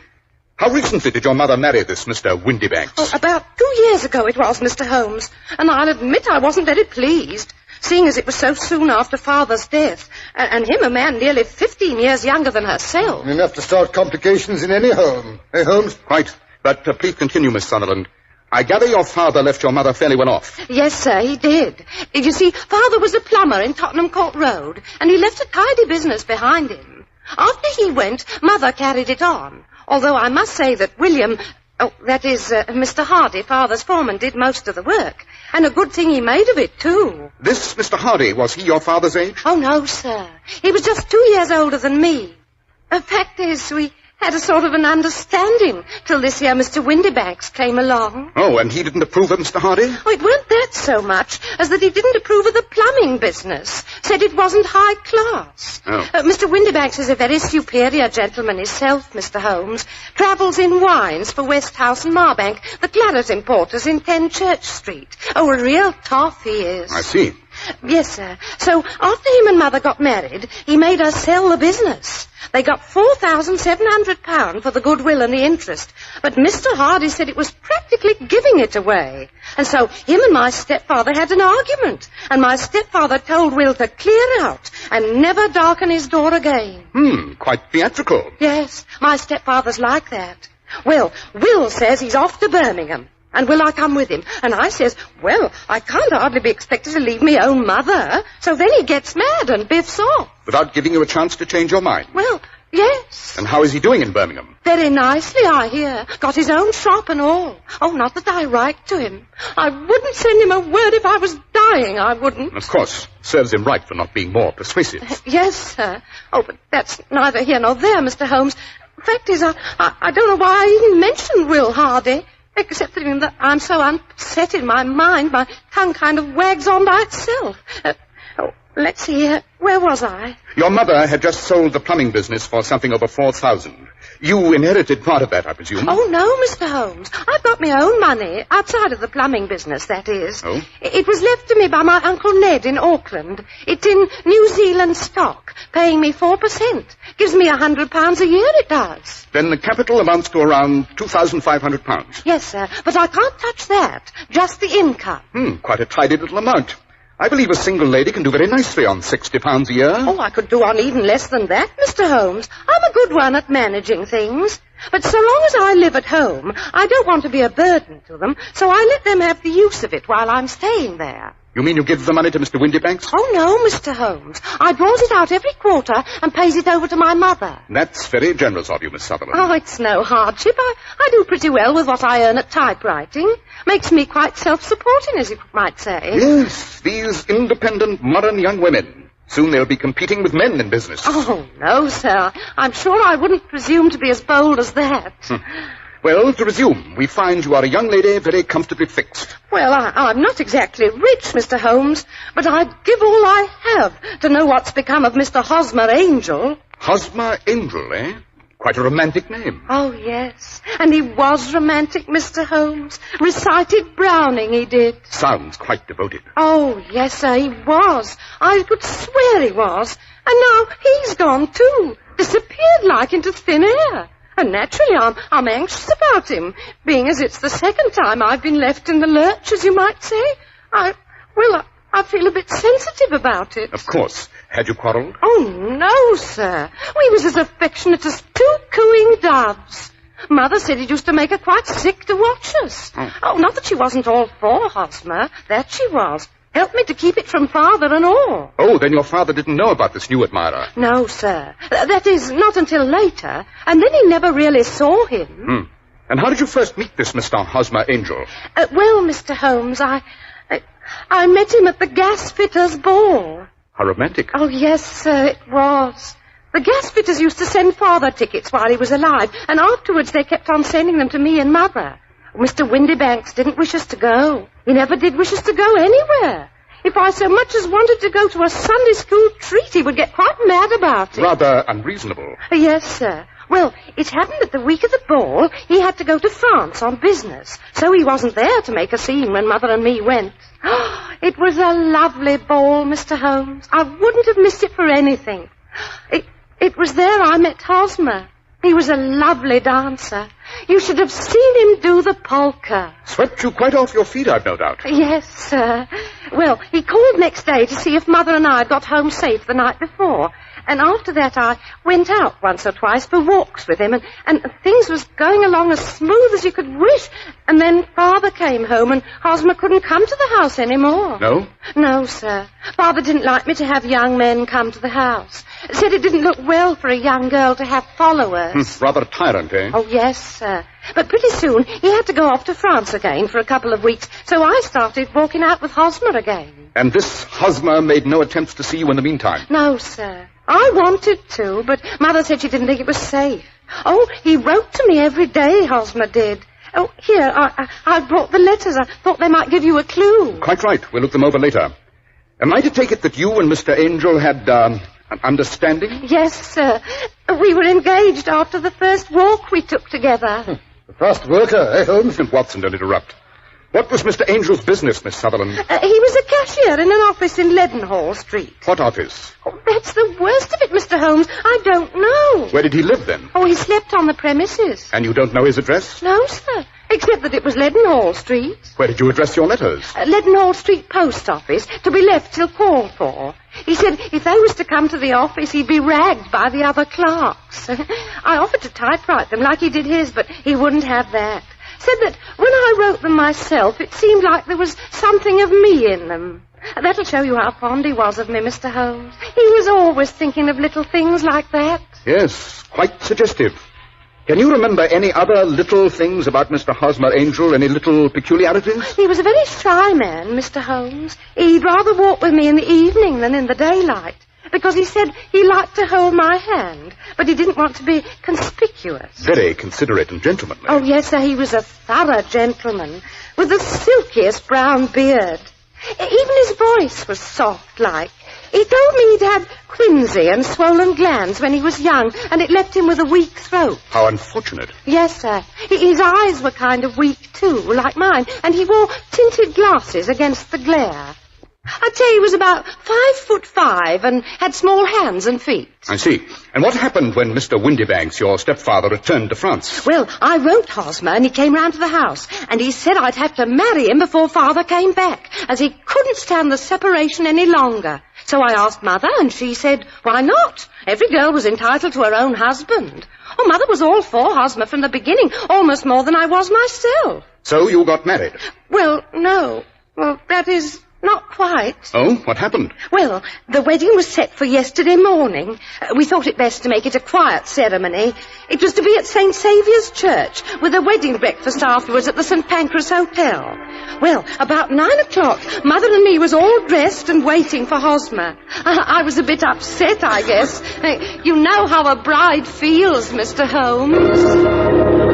How recently did your mother marry this Mr. Windybanks? Oh, about 2 years ago it was, Mr. Holmes. And I'll admit I wasn't very pleased, seeing as it was so soon after Father's death. And him a man nearly 15 years younger than herself. Enough to start complications in any home. Eh, Holmes? Quite. But please continue, Miss Sutherland. I gather your father left your mother fairly well off. Yes, sir, he did. You see, Father was a plumber in Tottenham Court Road, and he left a tidy business behind him. After he went, Mother carried it on. Although I must say that William, Mr. Hardy, Father's foreman, did most of the work. And a good thing he made of it, too. This Mr. Hardy, was he your father's age? Oh, no, sir. He was just 2 years older than me. The fact is, we had a sort of an understanding till this year Mr. Windybanks came along. Oh, and he didn't approve of Mr. Hardy? Oh, it weren't that so much as that he didn't approve of the plumbing business. Said it wasn't high class. Oh. Mr. Windybanks is a very superior gentleman himself, Mr. Holmes. Travels in wines for Westhouse and Marbank, the claret importers in 10 Church Street. Oh, a real toff he is. I see. Yes, sir. So after him and Mother got married, he made us sell the business. They got £4,700 for the goodwill and the interest. But Mr. Hardy said it was practically giving it away. And so him and my stepfather had an argument. And my stepfather told Will to clear out and never darken his door again. Quite theatrical. Yes, my stepfather's like that. Well, Will says he's off to Birmingham. And will I come with him? And I says, well, I can't hardly be expected to leave me own mother. So then he gets mad and biffs off. Without giving you a chance to change your mind? Well, yes. And how is he doing in Birmingham? Very nicely, I hear. Got his own shop and all. Oh, not that I write to him. I wouldn't send him a word if I was dying, I wouldn't. Of course. Serves him right for not being more persuasive. Yes, sir. Oh, but that's neither here nor there, Mr. Holmes. The fact is, I don't know why I even mentioned Will Hardy. Except that I'm so upset in my mind, my tongue kind of wags on by itself. Let's see, where was I? Your mother had just sold the plumbing business for something over 4,000. You inherited part of that, I presume? Oh, no, Mr. Holmes. I've got my own money, outside of the plumbing business, that is. Oh? It was left to me by my Uncle Ned in Auckland. It's in New Zealand stock, paying me 4%. Gives me £100 a year, it does. Then the capital amounts to around £2,500. Yes, sir, but I can't touch that. Just the income. Quite a tidy little amount. I believe a single lady can do very nicely on £60 a year. Oh, I could do on even less than that, Mr. Holmes. I'm a good one at managing things. But so long as I live at home, I don't want to be a burden to them, so I let them have the use of it while I'm staying there. You mean you give the money to Mr. Windybanks? Oh, no, Mr. Holmes. I draws it out every quarter and pays it over to my mother. That's very generous of you, Miss Sutherland. Oh, it's no hardship. I do pretty well with what I earn at typewriting. Makes me quite self-supporting, as you might say. Yes, these independent, modern young women. Soon they'll be competing with men in business. Oh, no, sir. I'm sure I wouldn't presume to be as bold as that. Well, to resume, we find you are a young lady very comfortably fixed. Well, I'm not exactly rich, Mr. Holmes, but I'd give all I have to know what's become of Mr. Hosmer Angel. Hosmer Angel, eh? Quite a romantic name. Oh, yes. And he was romantic, Mr. Holmes. Recited Browning, he did. Sounds quite devoted. Oh, yes, sir, he was. I could swear he was. And now he's gone, too. Disappeared like into thin air. And naturally, I'm anxious about him, being as it's the second time I've been left in the lurch, as you might say. I feel a bit sensitive about it. Of course. Had you quarreled? Oh, no, sir. We was as affectionate as two cooing doves. Mother said it used to make her quite sick to watch us. Oh, not that she wasn't all for Hosmer. That she was. Helped me to keep it from father and all. Oh, then your father didn't know about this new admirer? No, sir. That is, not until later. And then he never really saw him. And how did you first meet this Mr. Hosmer Angel? Well, Mr. Holmes, I met him at the gasfitter's ball. How romantic. Oh, yes, sir, it was. The gasfitters used to send father tickets while he was alive, and afterwards they kept on sending them to me and mother. Mr. Windybanks didn't wish us to go. He never did wish us to go anywhere. If I so much as wanted to go to a Sunday school treat, he would get quite mad about it. Rather unreasonable. Yes, sir. Well, it happened that the week of the ball, he had to go to France on business, so he wasn't there to make a scene when Mother and me went. It was a lovely ball, Mr. Holmes. I wouldn't have missed it for anything. It was there I met Hosmer. He was a lovely dancer. You should have seen him do the polka. Swept you quite off your feet, I've no doubt. Yes, sir. Well, he called next day to see if Mother and I had got home safe the night before. And after that, I went out once or twice for walks with him, and things was going along as smooth as you could wish. And then Father came home, and Hosmer couldn't come to the house anymore. No? No, sir. Father didn't like me to have young men come to the house. Said it didn't look well for a young girl to have followers. Rather a tyrant, eh? Oh, yes, sir. But pretty soon, he had to go off to France again for a couple of weeks, so I started walking out with Hosmer again. And this Hosmer made no attempts to see you in the meantime? No, sir. I wanted to, but Mother said she didn't think it was safe. Oh, he wrote to me every day, Hosmer did. Oh, here, I brought the letters. I thought they might give you a clue. Quite right. We'll look them over later. Am I to take it that you and Mr. Angel had, an understanding? Yes, sir. We were engaged after the first walk we took together. The first worker, eh, Holmes? Watson, don't interrupt. What was Mr. Angel's business, Miss Sutherland? He was a cashier in an office in Leadenhall Street. What office? Oh, that's the worst of it, Mr. Holmes. I don't know. Where did he live, then? Oh, he slept on the premises. And you don't know his address? No, sir. Except that it was Leadenhall Street. Where did you address your letters? Leadenhall Street Post Office, to be left till called for. He said if they was to come to the office, he'd be ragged by the other clerks. I offered to typewrite them like he did his, but he wouldn't have that. Said that when I wrote them myself, it seemed like there was something of me in them. That'll show you how fond he was of me, Mr. Holmes. He was always thinking of little things like that. Yes, quite suggestive. Can you remember any other little things about Mr. Hosmer Angel? Any little peculiarities? He was a very shy man, Mr. Holmes. He'd rather walk with me in the evening than in the daylight, because he said he liked to hold my hand, but he didn't want to be conspicuous. Very considerate and gentlemanly. Oh, yes, sir, he was a thorough gentleman, with the silkiest brown beard. Even his voice was soft-like. He told me he'd had quinsy and swollen glands when he was young, and it left him with a weak throat. How unfortunate. Yes, sir. His eyes were kind of weak, too, like mine, and he wore tinted glasses against the glare. I'd say he was about 5'5" and had small hands and feet. I see. And what happened when Mr. Windybanks, your stepfather, returned to France? Well, I wrote Hosmer, and he came round to the house, and he said I'd have to marry him before Father came back, as he couldn't stand the separation any longer. So I asked Mother, and she said, why not? Every girl was entitled to her own husband. Oh, Mother was all for Hosmer from the beginning, almost more than I was myself. So you got married? Well, no. Well, that is... Not quite. Oh, what happened? Well, the wedding was set for yesterday morning. We thought it best to make it a quiet ceremony. It was to be at St. Saviour's Church, with a wedding breakfast afterwards at the St. Pancras Hotel. Well, about 9 o'clock, Mother and me was all dressed and waiting for Hosmer. I was a bit upset, I guess. You know how a bride feels, Mr. Holmes.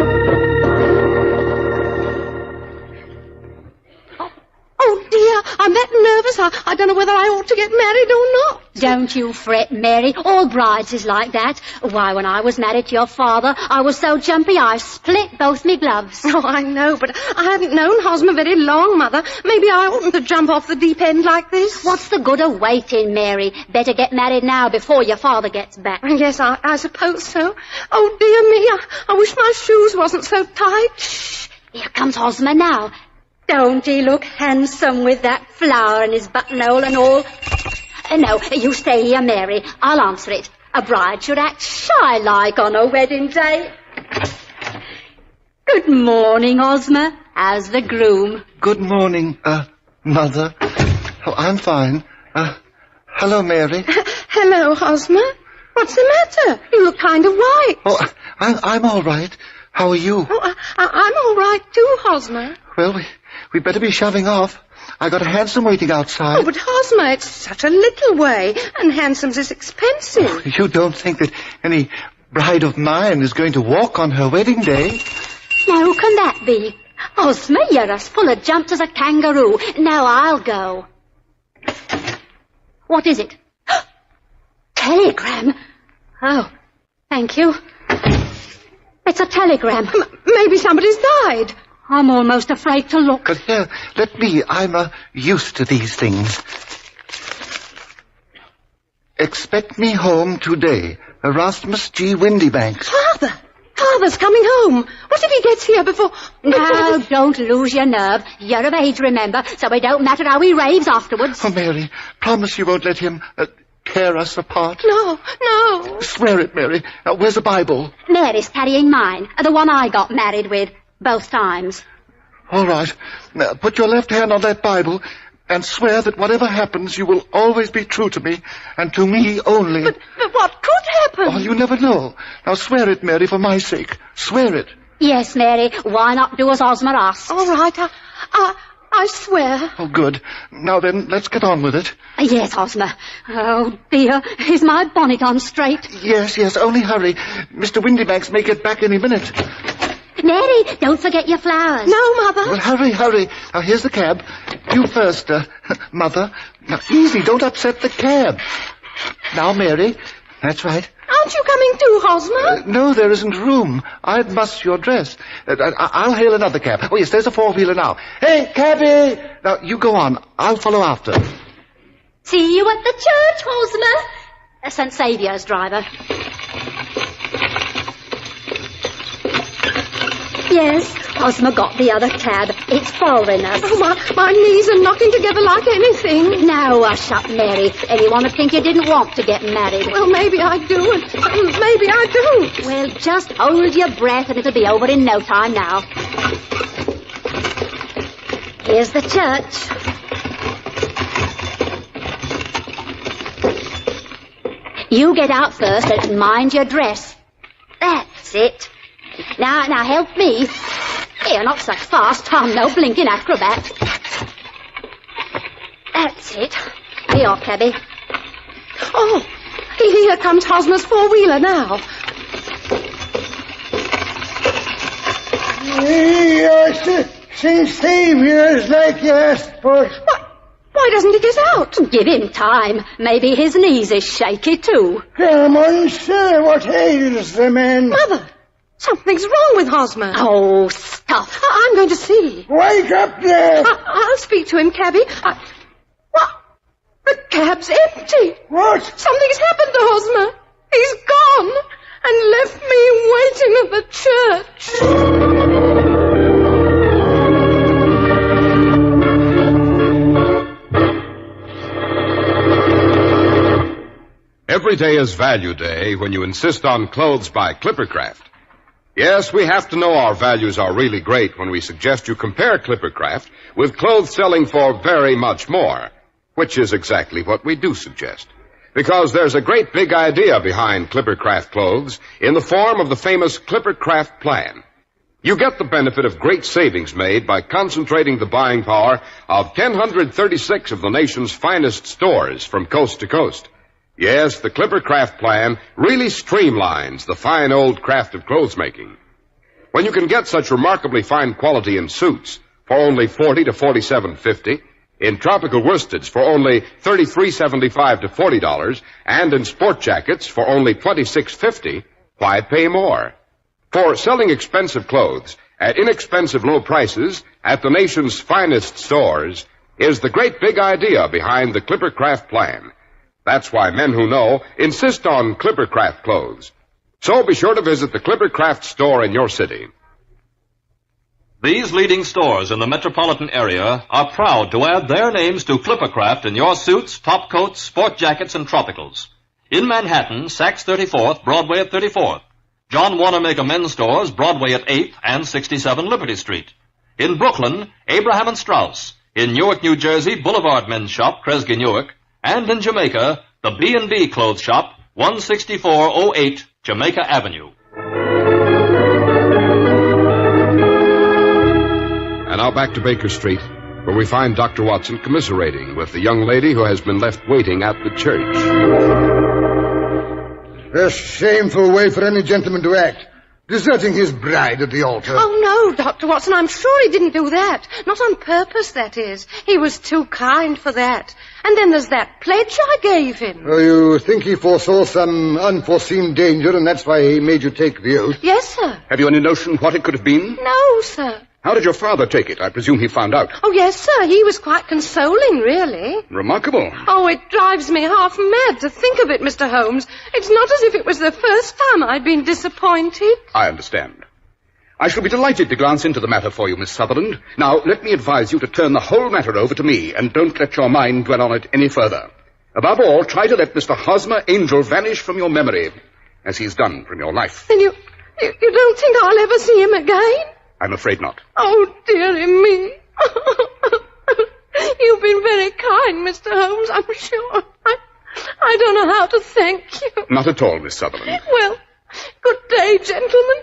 Oh, dear, I'm that nervous, I don't know whether I ought to get married or not. Don't you fret, Mary. All brides is like that. Why, when I was married to your father, I was so jumpy I split both me gloves. Oh, I know, but I hadn't known Hosmer very long, Mother. Maybe I oughtn't to jump off the deep end like this. What's the good of waiting, Mary? Better get married now before your father gets back. Yes, I suppose so. Oh, dear me, I wish my shoes wasn't so tight. Shh, here comes Hosmer now. Don't he look handsome with that flower in his buttonhole and all? No, you stay here, Mary. I'll answer it. A bride should act shy-like on her wedding day. Good morning, Hosmer. How's the groom? Good morning, Mother. Oh, I'm fine. Hello, Mary. Hello, Hosmer. What's the matter? You look kind of white. Oh, I'm all right. How are you? Oh, I'm all right too, Hosmer. Well, we better be shoving off. I got a hansom waiting outside. Oh, but Hosmer, it's such a little way, and hansoms is expensive. You don't think that any bride of mine is going to walk on her wedding day? Now, who can that be? Hosmer, you're as full of jumps as a kangaroo. Now I'll go. What is it? Telegram? Oh, thank you. It's a telegram. Maybe somebody's died. I'm almost afraid to look. Here, let me. I'm used to these things. Expect me home today. Erasmus G. Windybanks. Father's coming home. What if he gets here before... Now, don't lose your nerve. You're of age, remember, so it don't matter how he raves afterwards. Oh, Mary, promise you won't let him tear us apart. No. Swear it, Mary. Now, where's the Bible? Mary's carrying mine, the one I got married with. Both times. All right. Now, put your left hand on that Bible and swear that whatever happens, you will always be true to me, and to me only. But what could happen? Oh, you never know. Now, swear it, Mary, for my sake. Swear it. Yes, Mary. Why not do as Hosmer asks? All right. I swear. Oh, good. Now then, let's get on with it. Yes, Hosmer. Oh, dear. Is my bonnet on straight? Yes. Only hurry. Mr. Windybanks may get back any minute. Mary, don't forget your flowers. No, Mother. Well, hurry. Now, here's the cab. You first, Mother. Now, easy, don't upset the cab. Now, Mary. That's right. Aren't you coming too, Hosmer? No, there isn't room. I'd muss your dress. I'll hail another cab. Oh, yes, there's a four-wheeler now. Hey, cabby! Now, you go on. I'll follow after. See you at the church, Hosmer. St. Saviour's driver. Yes, Hosmer got the other cab. It's following us. Oh, my knees are knocking together like anything. Now, hush up, Mary. Anyone would think you didn't want to get married. Well, maybe I do, and maybe I don't. Well, just hold your breath and it'll be over in no time now. Here's the church. You get out first and mind your dress. That's it. Now help me. Here, not so fast. I'm no blinking acrobat. That's it. Here, cabby. Oh, here comes Hosmer's four-wheeler now. St. Saviour's like you asked for. Why doesn't he get out? Give him time. Maybe his knees is shaky too. Come on, sir. What ails the man? Mother, something's wrong with Hosmer. Oh, stuff. I'm going to see. Wake up there. I'll speak to him, cabby. What? The cab's empty. What? Something's happened to Hosmer. He's gone and left me waiting at the church. Every day is Value Day when you insist on clothes by Clippercraft. Yes, we have to know our values are really great when we suggest you compare Clippercraft with clothes selling for very much more, which is exactly what we do suggest. Because there's a great big idea behind Clippercraft clothes in the form of the famous Clippercraft plan. You get the benefit of great savings made by concentrating the buying power of 1,036 of the nation's finest stores from coast to coast. Yes, the Clippercraft plan really streamlines the fine old craft of clothes making. When you can get such remarkably fine quality in suits for only $40 to $47.50, in tropical worsteds for only $33.75 to $40, and in sport jackets for only $26.50, why pay more? For selling expensive clothes at inexpensive low prices at the nation's finest stores is the great big idea behind the Clippercraft plan. That's why men who know insist on Clippercraft clothes. So be sure to visit the Clippercraft store in your city. These leading stores in the metropolitan area are proud to add their names to Clippercraft in your suits, top coats, sport jackets, and tropicals. In Manhattan, Saks 34th, Broadway at 34th. John Wanamaker Men's Stores, Broadway at 8th and 67 Liberty Street. In Brooklyn, Abraham and Strauss. In Newark, New Jersey, Boulevard Men's Shop, Kresge Newark. And in Jamaica, the B&B Clothes Shop, 16408 Jamaica Avenue. And now back to Baker Street, where we find Dr. Watson commiserating with the young lady who has been left waiting at the church. A shameful way for any gentleman to act, deserting his bride at the altar. Oh, no, Dr. Watson, I'm sure he didn't do that. Not on purpose, that is. He was too kind for that. And then there's that pledge I gave him. Oh, you think he foresaw some unforeseen danger, and that's why he made you take the oath? Yes, sir. Have you any notion what it could have been? No, sir. How did your father take it? I presume he found out. Oh, yes, sir. He was quite consoling, really. Remarkable. Oh, it drives me half mad to think of it, Mr. Holmes. It's not as if it was the first time I'd been disappointed. I understand. I shall be delighted to glance into the matter for you, Miss Sutherland. Now, let me advise you to turn the whole matter over to me, and don't let your mind dwell on it any further. Above all, try to let Mr. Hosmer Angel vanish from your memory, as he's done from your life. Then you don't think I'll ever see him again? I'm afraid not. Oh, dearie me. You've been very kind, Mr. Holmes, I'm sure. I don't know how to thank you. Not at all, Miss Sutherland. Well, good day, gentlemen.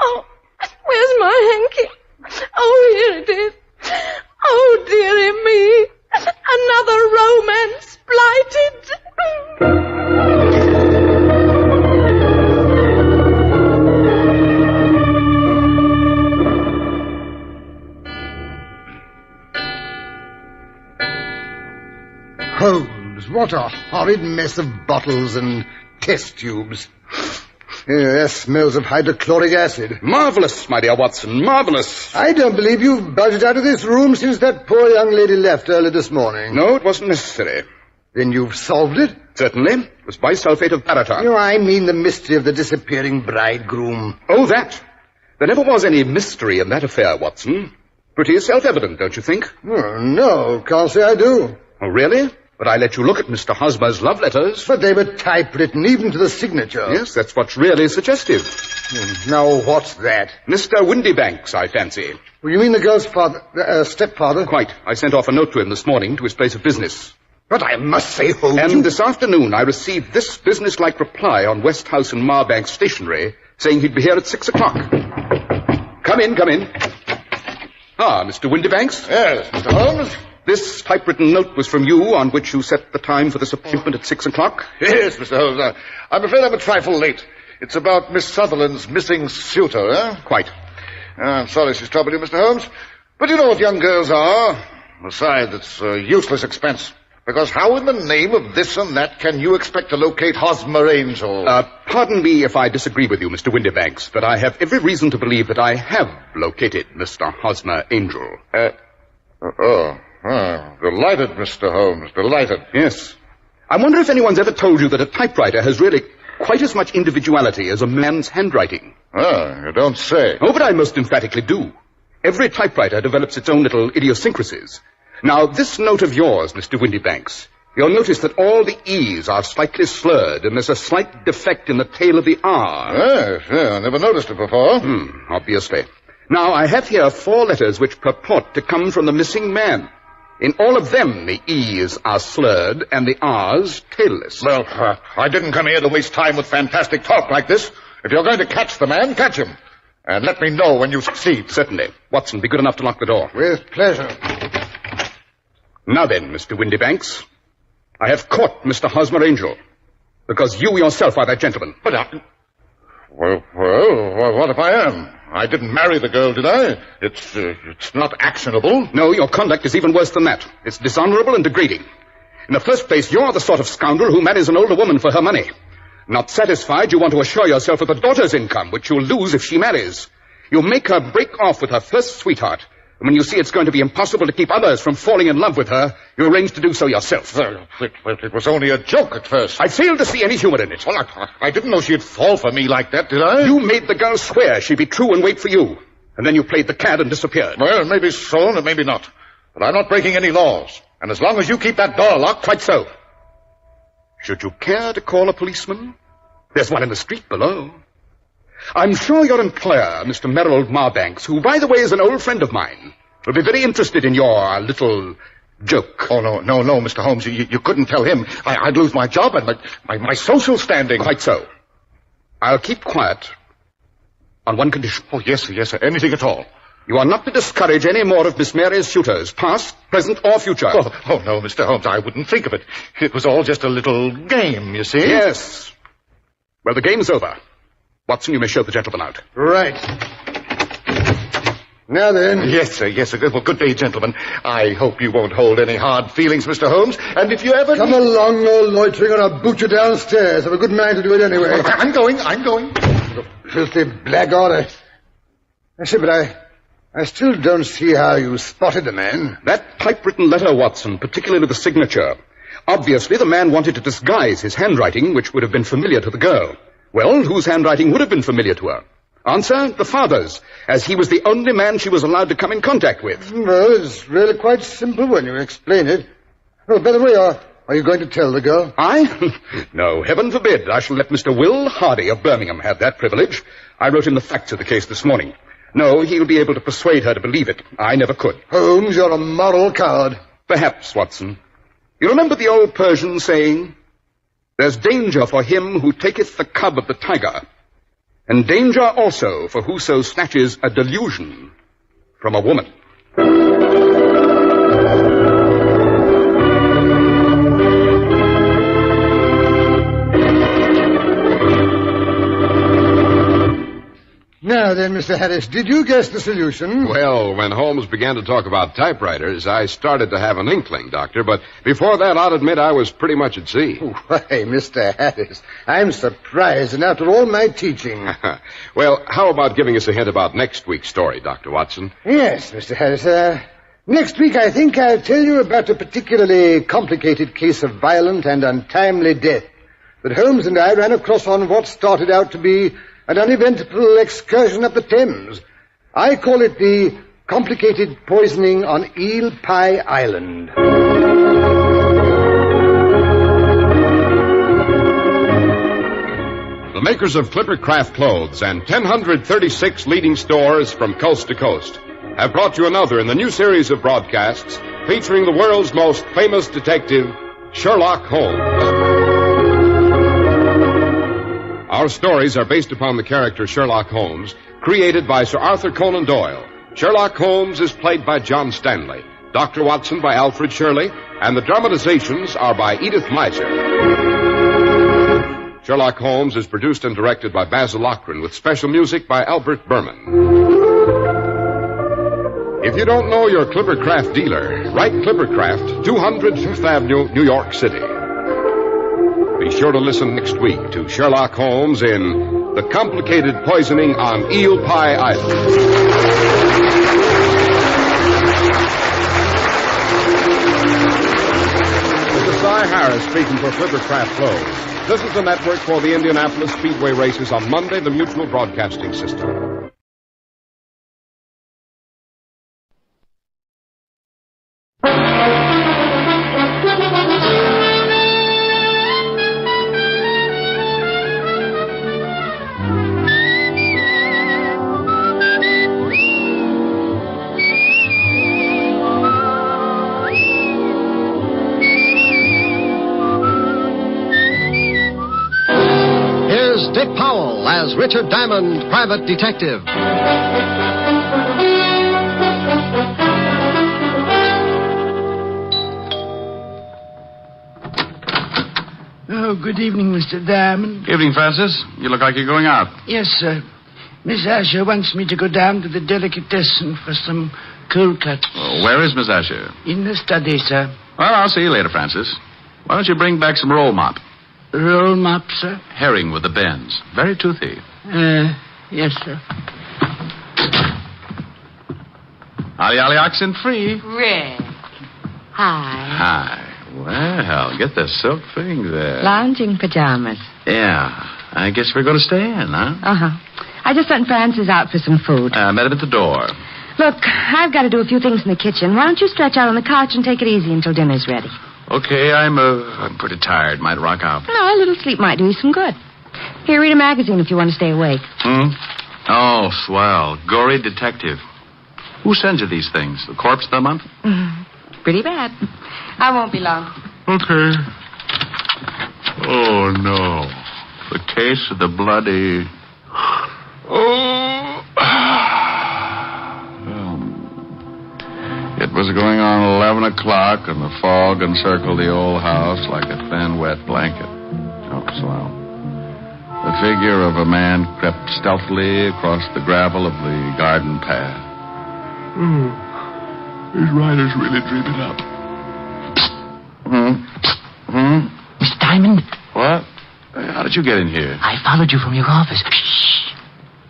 Oh, where's my hanky? Oh, here it is. Oh, dearie me. Another romance blighted. Holmes, what a horrid mess of bottles and test tubes. That smells of hydrochloric acid. Marvelous, my dear Watson, marvelous. I don't believe you've buzzed out of this room since that poor young lady left early this morning. No, it wasn't necessary. Then you've solved it? Certainly. It was bisulfate of baryton. No, I mean the mystery of the disappearing bridegroom. Oh, that. There never was any mystery in that affair, Watson. Pretty self-evident, don't you think? Oh, no, can't say I do. Oh, really? But I let you look at Mr. Hosmer's love letters. But they were typewritten, even to the signature. Yes, that's what's really suggestive. Now, what's that? Mr. Windybanks, I fancy. Well, you mean the girl's father, stepfather? Quite. I sent off a note to him this morning to his place of business. But I must say, Holmes... And this afternoon I received this businesslike reply on Westhouse and Marbank stationery, saying he'd be here at 6 o'clock. Come in, come in. Ah, Mr. Windybanks? Yes, Mr. Holmes? This typewritten note was from you, on which you set the time for this appointment at 6 o'clock? Yes, Mr. Holmes. I'm afraid I'm a trifle late. It's about Miss Sutherland's missing suitor, eh? Quite. I'm sorry she's troubled you, Mr. Holmes. But you know what young girls are. Besides, it's a useless expense. Because how in the name of this and that can you expect to locate Hosmer Angel? Pardon me if I disagree with you, Mr. Windybanks, but I have every reason to believe that I have located Mr. Hosmer Angel. Delighted, Mr. Holmes, delighted. Yes. I wonder if anyone's ever told you that a typewriter has really quite as much individuality as a man's handwriting. You don't say. Oh, but I most emphatically do. Every typewriter develops its own little idiosyncrasies. Now, this note of yours, Mr. Windybanks, You'll notice that all the E's are slightly slurred, and there's a slight defect in the tail of the R. Yes, I never noticed it before. Obviously. Now, I have here 4 letters which purport to come from the missing man. In all of them, the E's are slurred and the R's tailless. Well, I didn't come here to waste time with fantastic talk like this. If you're going to catch the man, catch him. And let me know when you succeed. Certainly. Watson, be good enough to lock the door. With pleasure. Now then, Mr. Windybanks, I have caught Mr. Hosmer Angel, because you yourself are that gentleman. But Well, what if I am? I didn't marry the girl, did I? It's not actionable. No, your conduct is even worse than that. It's dishonorable and degrading. In the first place, you're the sort of scoundrel who marries an older woman for her money. Not satisfied, you want to assure yourself of the daughter's income, which you'll lose if she marries. You make her break off with her first sweetheart. And when you see it's going to be impossible to keep others from falling in love with her, you arrange to do so yourself. Well, it was only a joke at first. I failed to see any humor in it. Well, I didn't know she'd fall for me like that, did I? You made the girl swear she'd be true and wait for you. And then you played the cad and disappeared. Well, maybe so, and maybe not. But I'm not breaking any laws. And as long as you keep that door locked... Quite so. Should you care to call a policeman? There's one in the street below. I'm sure your employer, Mr. Merrill Marbanks, who, by the way, is an old friend of mine, will be very interested in your little joke. Oh, no, Mr. Holmes. You couldn't tell him. I'd lose my job and my social standing. Quite so. I'll keep quiet on one condition. Oh, yes, sir. Anything at all. You are not to discourage any more of Miss Mary's suitors, past, present, or future. Oh, no, Mr. Holmes, I wouldn't think of it. It was all just a little game, you see. Yes. Well, the game's over. Watson, you may show the gentleman out. Right. Now then. Yes, sir. Well, good day, gentlemen. I hope you won't hold any hard feelings, Mr. Holmes. And if you ever... Come along, no loitering, or I'll boot you downstairs. Have a good mind to do it anyway. I'm going. Filthy blackguard. I say, but I still don't see how you spotted the man. That typewritten letter, Watson, particularly the signature. Obviously, the man wanted to disguise his handwriting, which would have been familiar to the girl. Well, whose handwriting would have been familiar to her? Answer, the father's, as he was the only man she was allowed to come in contact with. Well, it's really quite simple when you explain it. Oh, by the way, are you going to tell the girl? I? No, heaven forbid. I shall let Mr. Will Hardy of Birmingham have that privilege. I wrote him the facts of the case this morning. No, he'll be able to persuade her to believe it. I never could. Holmes, you're a moral coward. Perhaps, Watson. You remember the old Persian saying, "There's danger for him who taketh the cub of the tiger, and danger also for whoso snatches a delusion from a woman." Now then, Mr. Harris, did you guess the solution? Well, when Holmes began to talk about typewriters, I started to have an inkling, Doctor, but before that, I'll admit I was pretty much at sea. Why, Mr. Harris, I'm surprised, and after all my teaching. Well, how about giving us a hint about next week's story, Dr. Watson? Yes, Mr. Harris. Next week, I think I'll tell you about a particularly complicated case of violent and untimely death that Holmes and I ran across on what started out to be an uneventful excursion up the Thames. I call it the complicated poisoning on Eel Pie Island. The makers of Clipper Craft Clothes and 1,036 leading stores from coast to coast have brought you another in the new series of broadcasts featuring the world's most famous detective, Sherlock Holmes. Our stories are based upon the character Sherlock Holmes, created by Sir Arthur Conan Doyle. Sherlock Holmes is played by John Stanley, Dr. Watson by Alfred Shirley, and the dramatizations are by Edith Meiser. Sherlock Holmes is produced and directed by Basil Lochran, with special music by Albert Berman. If you don't know your Clippercraft dealer, write Clippercraft, 200 Fifth Avenue, New York City. Be sure to listen next week to Sherlock Holmes in The Complicated Poisoning on Eel Pie Island. This is Cy Harris speaking for Clippercraft Clothes. This is the network for the Indianapolis Speedway races on Monday, the Mutual Broadcasting System. Richard Diamond, Private Detective. Oh, good evening, Mr. Diamond. Evening, Francis. You look like you're going out. Yes, sir. Miss Asher wants me to go down to the delicatessen for some cold cuts. Well, where is Miss Asher? In the study, sir. Well, I'll see you later, Francis. Why don't you bring back some roll mop? Roll mop, sir? Herring with the bends. Very toothy. Yes, sir. Ollie Ollie oxen free. Rick. Hi. Hi. Well, get the silk thing there. Lounging pajamas. Yeah. I guess we're going to stay in, huh? Uh-huh. I just sent Francis out for some food. I met him at the door. Look, I've got to do a few things in the kitchen. Why don't you stretch out on the couch and take it easy until dinner's ready? Okay, I'm pretty tired. Might rock out. No, a little sleep might do you some good. Here, read a magazine if you want to stay awake. Oh, swell. Gory detective. Who sends you these things? The Corpse of the Month? Pretty bad. I won't be long. Okay. Oh, no. The case of the bloody... Oh. It was going on 11 o'clock, and the fog encircled the old house like a thin, wet blanket. Oh, swell. The figure of a man crept stealthily across the gravel of the garden path. These riders really dream it up. Miss Diamond? What? How did you get in here? I followed you from your office. Shh.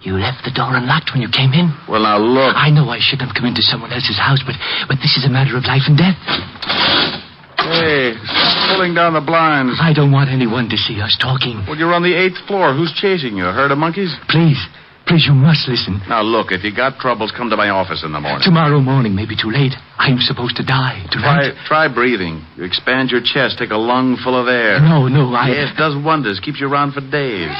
You left the door unlocked when you came in. Well, now, look. I know I shouldn't have come into someone else's house, but this is a matter of life and death. Hey, pulling down the blinds. I don't want anyone to see us talking. Well, you're on the 8th floor. Who's chasing you? A herd of monkeys? Please, you must listen. Now, look, if you got troubles, come to my office in the morning. Tomorrow morning may be too late. I'm supposed to die tonight. Try breathing. You expand your chest, take a lung full of air. No, Yes, it does wonders. Keeps you around for days.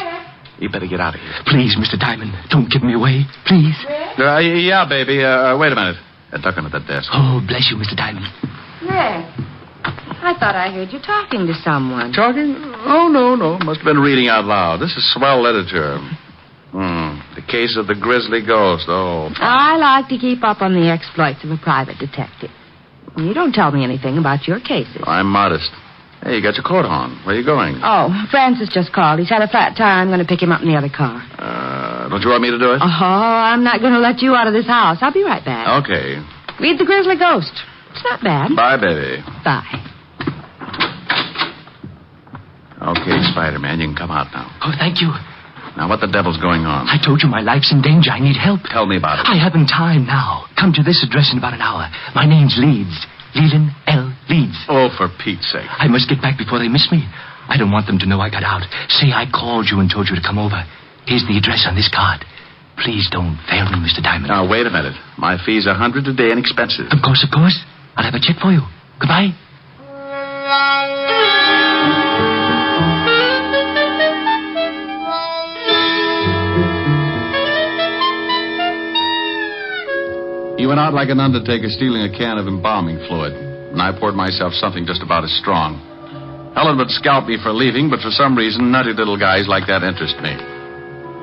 You better get out of here. Please, Mr. Diamond, don't give me away. Please. Yeah, baby. Wait a minute. Duck under that desk. Oh, bless you, Mr. Diamond. Rick, I thought I heard you talking to someone. Talking? Oh, no. Must have been reading out loud. This is swell literature. The case of the grisly ghost. Oh. I like to keep up on the exploits of a private detective. You don't tell me anything about your cases. I'm modest. Hey, you got your coat on. Where are you going? Oh, Francis just called. He's had a flat tire. I'm going to pick him up in the other car. Don't you want me to do it? Oh, I'm not going to let you out of this house. I'll be right back. Okay. Read The Grizzly Ghost. It's not bad. Bye, baby. Bye. Okay, Spider-Man, you can come out now. Oh, thank you. Now, what the devil's going on? I told you my life's in danger. I need help. Tell me about it. I haven't time now. Come to this address in about an hour. My name's Leeds. Leland L. Leeds. Oh, for Pete's sake. I must get back before they miss me. I don't want them to know I got out. Say I called you and told you to come over. Here's the address on this card. Please don't fail me, Mr. Diamond. Now, wait a minute. My fee's $100 a day and expensive. Of course. I'll have a check for you. Goodbye. He went out like an undertaker stealing a can of embalming fluid, and I poured myself something just about as strong. Helen would scalp me for leaving, but for some reason, nutty little guys like that interest me.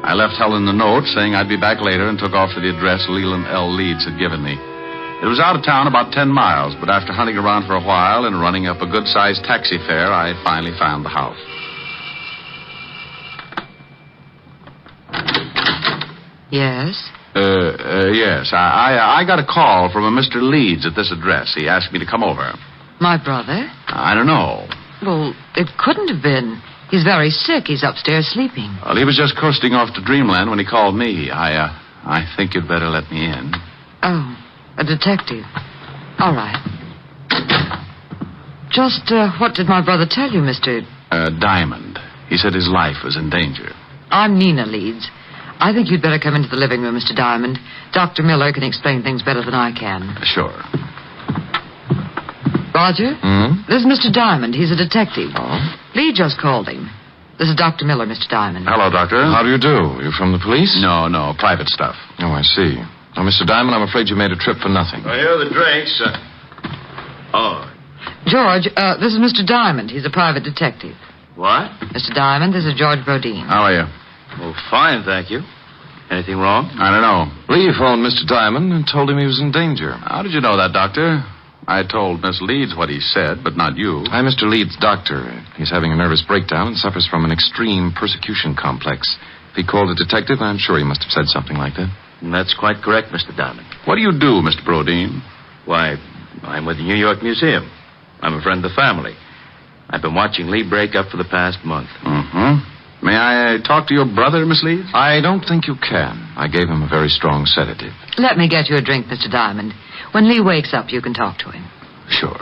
I left Helen the note saying I'd be back later and took off to the address Leland L. Leeds had given me. It was out of town about 10 miles, but after hunting around for a while and running up a good-sized taxi fare, I finally found the house. Yes? Yes. I got a call from a Mr. Leeds at this address. He asked me to come over. My brother? I don't know. Well, it couldn't have been. He's very sick. He's upstairs sleeping. Well, he was just coasting off to Dreamland when he called me. I think you'd better let me in. Oh, a detective. All right. Just what did my brother tell you, Mr. Diamond. He said his life was in danger. I'm Nina Leeds. I think you'd better come into the living room, Mr. Diamond. Dr. Miller can explain things better than I can. Sure. Roger? This is Mr. Diamond. He's a detective. Oh? Lee just called him. This is Dr. Miller, Mr. Diamond. Hello, Doctor. How do you do? You from the police? No, private stuff. Oh, I see. Now, Mr. Diamond, I'm afraid you made a trip for nothing. Well, here are the drinks. George, this is Mr. Diamond. He's a private detective. What? Mr. Diamond, this is George Brodeen. How are you? Oh, fine, thank you. Anything wrong? I don't know. Lee phoned Mr. Diamond and told him he was in danger. How did you know that, Doctor? I told Miss Leeds what he said, but not you. I'm Mr. Leeds' doctor. He's having a nervous breakdown and suffers from an extreme persecution complex. If he called a detective, I'm sure he must have said something like that. And that's quite correct, Mr. Diamond. What do you do, Mr. Brodeen? Why, I'm with the New York Museum. I'm a friend of the family. I've been watching Lee break up for the past month. Mm-hmm. May I talk to your brother, Miss Leeds? I don't think you can. I gave him a very strong sedative. Let me get you a drink, Mr. Diamond. When Lee wakes up, you can talk to him. Sure.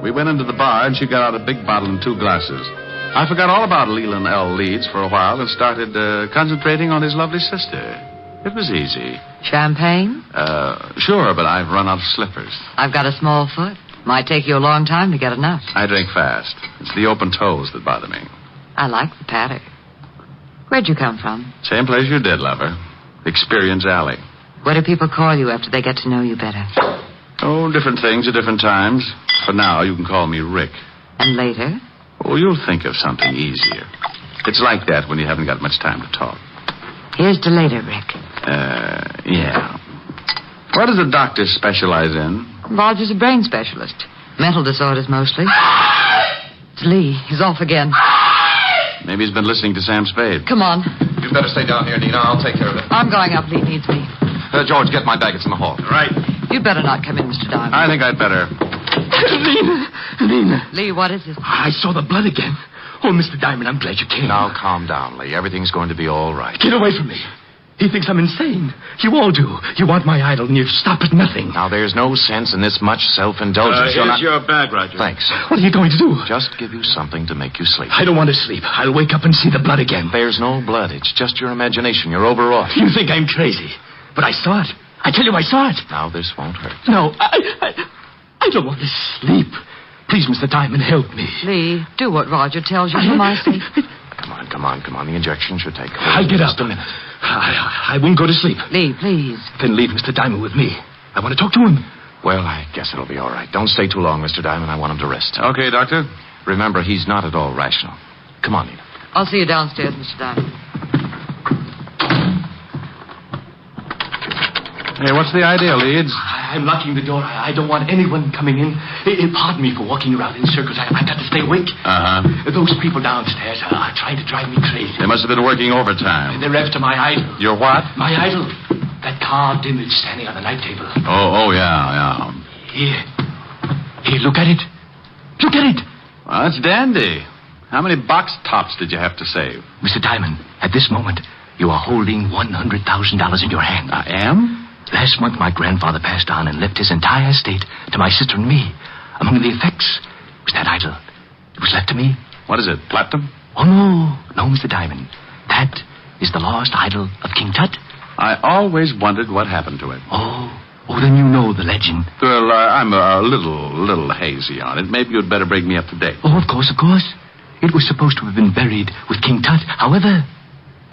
We went into the bar, and she got out a big bottle and 2 glasses. I forgot all about Leland L. Leeds for a while and started concentrating on his lovely sister. It was easy. Champagne? Sure, but I've run out of slippers. I've got a small foot. Might take you a long time to get enough. I drink fast. It's the open toes that bother me. I like the patter. Where'd you come from? Same place you did, lover. Experience Alley. What do people call you after they get to know you better? Oh, different things at different times. For now, you can call me Rick. And later? Oh, you'll think of something easier. It's like that when you haven't got much time to talk. Here's to later, Rick. Yeah. What does the doctor specialize in? Roger's a brain specialist. Mental disorders, mostly. It's Lee. He's off again. Maybe he's been listening to Sam Spade. Come on. You'd better stay down here, Nina. I'll take care of it. I'm going up. Lee needs me. George, get my bag. It's in the hall. Right. You'd better not come in, Mr. Diamond. I think I'd better. Nina. Lee, what is it? I saw the blood again. Oh, Mr. Diamond, I'm glad you came. Now, calm down, Lee. Everything's going to be all right. Get away from me. He thinks I'm insane. You all do. You want my idol, and you stop at nothing. Now, there's no sense in this much self-indulgence. Here's your bag, Roger. Thanks. What are you going to do? Just give you something to make you sleep. I don't want to sleep. I'll wake up and see the blood again. There's no blood. It's just your imagination. You're overwrought. You think I'm crazy. But I saw it. I tell you, I saw it. Now, this won't hurt. No, I don't want to sleep. Please, Mr. Diamond, help me. Lee, do what Roger tells you for my sake. Come on. The injection should take hold. I'll get up. Just a minute. I won't go to sleep. Lee, please. Then leave Mr. Diamond with me. I want to talk to him. Well, I guess it'll be all right. Don't stay too long, Mr. Diamond. I want him to rest. Okay, Doctor. Remember, he's not at all rational. Come on, Nina. I'll see you downstairs, Mr. Diamond. Hey, what's the idea, Leeds? I'm locking the door. I don't want anyone coming in. Pardon me for walking around in circles. I got to stay awake. Uh-huh. Those people downstairs are trying to drive me crazy. They must have been working overtime. They're after my idol. Your what? My idol. That carved image standing on the night table. Oh, yeah. Here, look at it. Look at it. Well, that's dandy. How many box tops did you have to save? Mr. Diamond, at this moment, you are holding $100,000 in your hand. I am? Last month, my grandfather passed on and left his entire estate to my sister and me. Among the effects was that idol. It was left to me. What is it, platinum? Oh, no, Mr. Diamond. That is the lost idol of King Tut. I always wondered what happened to it. Oh, then you know the legend. Well, I'm a little hazy on it. Maybe you'd better bring me up to date. Oh, of course. It was supposed to have been buried with King Tut. However,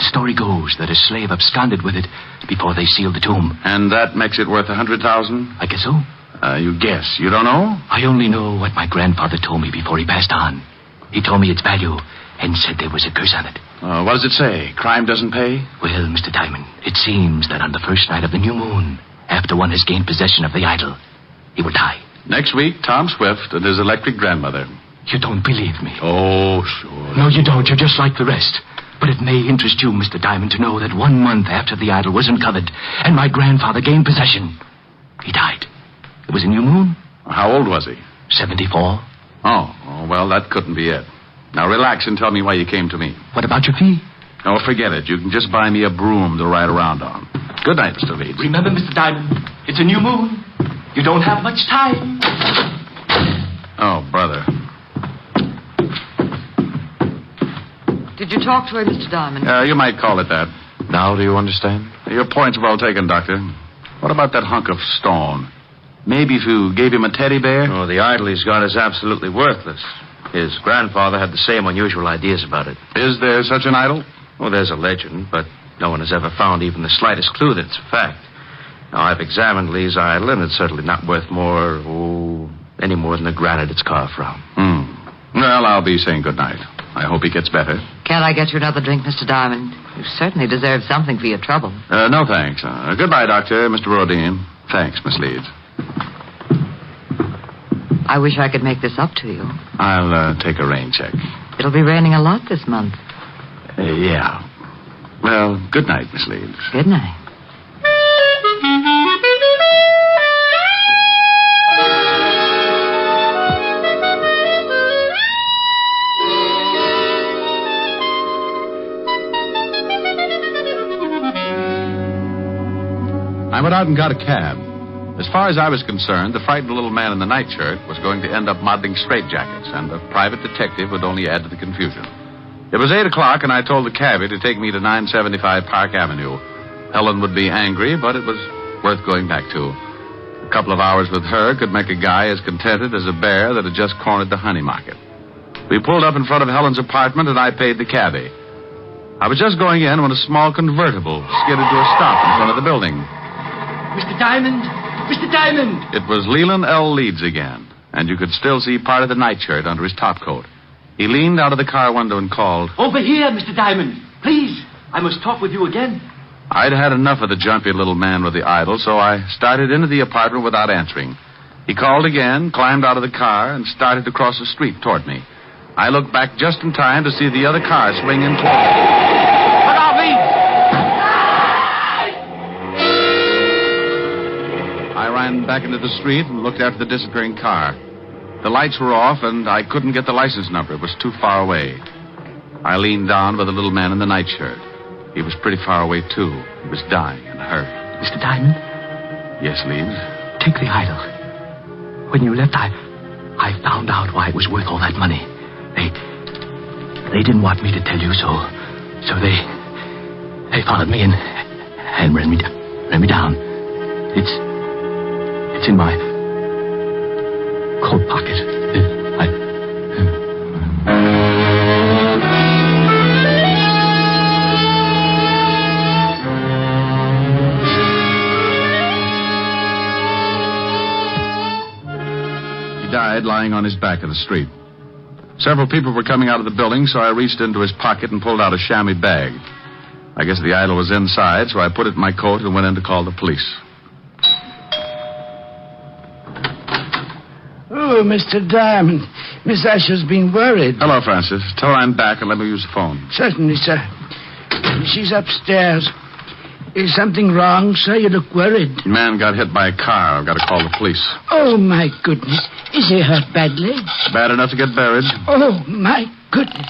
the story goes that a slave absconded with it before they sealed the tomb. And that makes it worth $100,000? I guess so. You guess. You don't know? I only know what my grandfather told me before he passed on. He told me its value and said there was a curse on it. What does it say? Crime doesn't pay? Well, Mr. Diamond, it seems that on the first night of the new moon, after one has gained possession of the idol, he will die. Next week, Tom Swift and his electric grandmother. You don't believe me? Oh, sure. No, you don't. You're just like the rest. But it may interest you, Mr. Diamond, to know that 1 month after the idol was uncovered and my grandfather gained possession, he died. It was a new moon. How old was he? 74. Oh, well, that couldn't be it. Now, relax and tell me why you came to me. What about your fee? Oh, forget it. You can just buy me a broom to ride around on. Good night, Mr. Leeds. Remember, Mr. Diamond, it's a new moon. You don't have much time. Oh, brother. Did you talk to her, Mr. Diamond? You might call it that. Now do you understand? Your point's well taken, Doctor. What about that hunk of stone? Maybe if you gave him a teddy bear? Oh, the idol he's got is absolutely worthless. His grandfather had the same unusual ideas about it. Is there such an idol? Well, there's a legend, but no one has ever found even the slightest clue that it's a fact. Now, I've examined Lee's idol, and it's certainly not worth any more than the granite it's carved from. Well, I'll be saying good night. I hope he gets better. Can't I get you another drink, Mr. Diamond? You certainly deserve something for your trouble. No, thanks. Goodbye, Doctor, Mr. Rodin. Thanks, Miss Leeds. I wish I could make this up to you. I'll take a rain check. It'll be raining a lot this month. Yeah. Well, good night, Miss Leeds. Good night. I went out and got a cab. As far as I was concerned, the frightened little man in the nightshirt was going to end up modeling straitjackets, and the private detective would only add to the confusion. It was 8 o'clock, and I told the cabbie to take me to 975 Park Avenue. Helen would be angry, but it was worth going back to. A couple of hours with her could make a guy as contented as a bear that had just cornered the honey market. We pulled up in front of Helen's apartment, and I paid the cabbie. I was just going in when a small convertible skidded to a stop in front of the building. Mr. Diamond! Mr. Diamond! It was Leland L. Leeds again, and you could still see part of the nightshirt under his topcoat. He leaned out of the car window and called. Over here, Mr. Diamond. Please, I must talk with you again. I'd had enough of the jumpy little man with the idol, so I started into the apartment without answering. He called again, climbed out of the car, and started to cross the street toward me. I looked back just in time to see the other car swing in toward me. Look out, Leeds! I ran back into the street and looked after the disappearing car. The lights were off, and I couldn't get the license number. It was too far away. I leaned down by the little man in the nightshirt. He was pretty far away, too. He was dying and hurt. Mr. Diamond? Yes, Leeds? Take the idol. When you left, I found out why it was worth all that money. They didn't want me to tell you, so they followed me and ran me down. It's in my coat pocket. He died lying on his back in the street. Several people were coming out of the building, so I reached into his pocket and pulled out a chamois bag. I guess the idol was inside, so I put it in my coat and went in to call the police. Oh, Mr. Diamond. Miss Asher's been worried. Hello, Francis. Tell her I'm back and let me use the phone. Certainly, sir. She's upstairs. Is something wrong, sir? You look worried. The man got hit by a car. I've got to call the police. Oh, my goodness. Is he hurt badly? Bad enough to get buried. Oh, my goodness.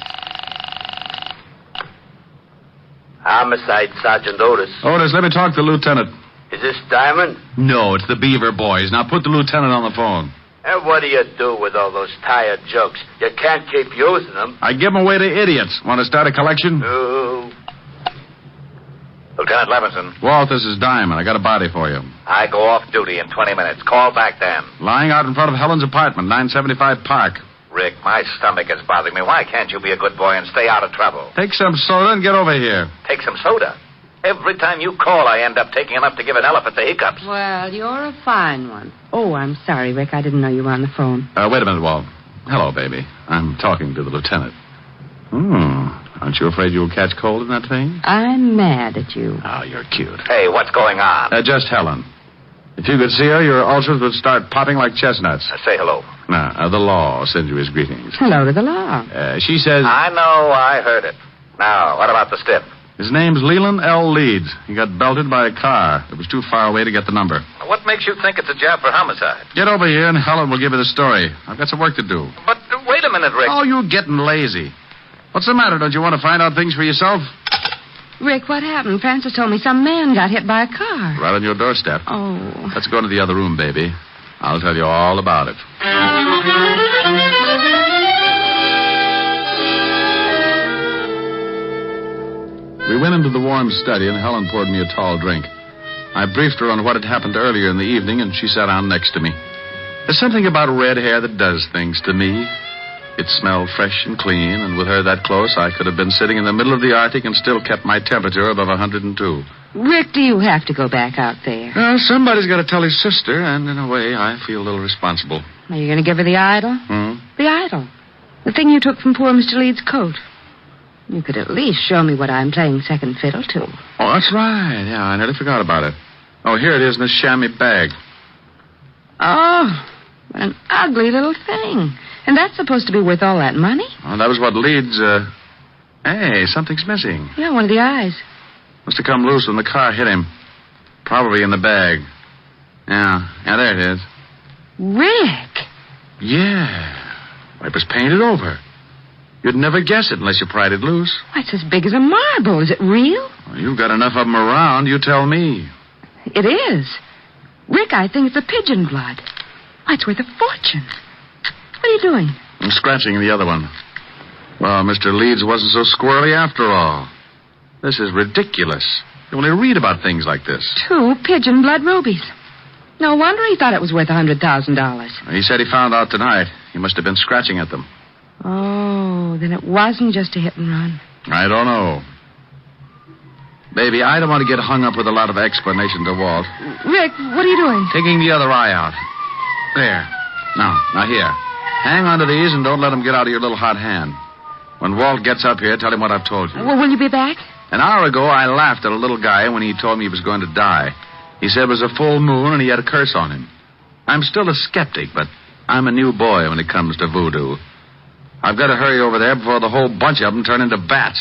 Homicide, Sergeant Otis. Otis, let me talk to the lieutenant. Is this Diamond? No, it's the Beaver boys. Now put the lieutenant on the phone. And what do you do with all those tired jokes? You can't keep using them. I give them away to idiots. Want to start a collection? No. Lieutenant Levinson. Walt, this is Diamond. I got a body for you. I go off duty in 20 minutes. Call back then. Lying out in front of Helen's apartment, 975 Park. Rick, my stomach is bothering me. Why can't you be a good boy and stay out of trouble? Take some soda and get over here. Take some soda? Every time you call, I end up taking enough to give an elephant the hiccups. Well, you're a fine one. Oh, I'm sorry, Rick. I didn't know you were on the phone. Wait a minute, Walt. Hello, baby. I'm talking to the lieutenant. Aren't you afraid you'll catch cold in that thing? I'm mad at you. Oh, you're cute. Hey, what's going on? Just Helen. If you could see her, your ulcers would start popping like chestnuts. Say hello. The law sends you his greetings. Hello to the law. She says... I know, I heard it. Now, what about the stiff? His name's Leland L. Leeds. He got belted by a car. It was too far away to get the number. What makes you think it's a job for homicide? Get over here and Helen will give you the story. I've got some work to do. But wait a minute, Rick. Oh, you're getting lazy. What's the matter? Don't you want to find out things for yourself? Rick, what happened? Francis told me some man got hit by a car. Right on your doorstep. Oh. Let's go into the other room, baby. I'll tell you all about it. We went into the warm study, and Helen poured me a tall drink. I briefed her on what had happened earlier in the evening, and she sat down next to me. There's something about red hair that does things to me. It smelled fresh and clean, and with her that close, I could have been sitting in the middle of the Arctic and still kept my temperature above 102. Rick, do you have to go back out there? Well, somebody's got to tell his sister, and in a way, I feel a little responsible. Are you going to give her the idol? Hmm? The idol. The thing you took from poor Mr. Leeds' coat. You could at least show me what I'm playing second fiddle to. Oh, that's right. Yeah, I nearly forgot about it. Oh, here it is in this chamois bag. Oh, what an ugly little thing. And that's supposed to be worth all that money? Oh, that was what Leeds, Hey, something's missing. Yeah, one of the eyes. Must have come loose when the car hit him. Probably in the bag. Yeah, there it is. Rick! Yeah. It was painted over. You'd never guess it unless you pried it loose. Why, it's as big as a marble. Is it real? Well, you've got enough of them around, you tell me. It is. Rick, I think it's a pigeon blood. Why, it's worth a fortune. What are you doing? I'm scratching the other one. Well, Mr. Leeds wasn't so squirrely after all. This is ridiculous. You only read about things like this. 2 pigeon blood rubies. No wonder he thought it was worth $100,000. He said he found out tonight. He must have been scratching at them. Oh, then it wasn't just a hit and run. I don't know. Baby, I don't want to get hung up with a lot of explanation to Walt. Rick, what are you doing? Taking the other eye out. There. Now here. Hang on to these and don't let them get out of your little hot hand. When Walt gets up here, tell him what I've told you. Well, will you be back? An hour ago, I laughed at a little guy when he told me he was going to die. He said it was a full moon and he had a curse on him. I'm still a skeptic, but I'm a new boy when it comes to voodoo. I've got to hurry over there before the whole bunch of them turn into bats.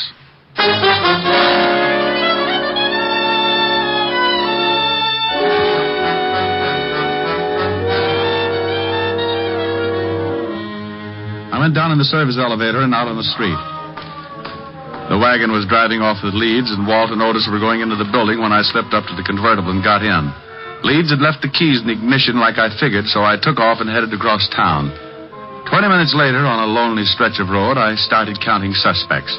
I went down in the service elevator and out on the street. The wagon was driving off with Leeds, and Walt and Otis were going into the building when I slipped up to the convertible and got in. Leeds had left the keys in the ignition like I figured, so I took off and headed across town. 20 minutes later, on a lonely stretch of road, I started counting suspects.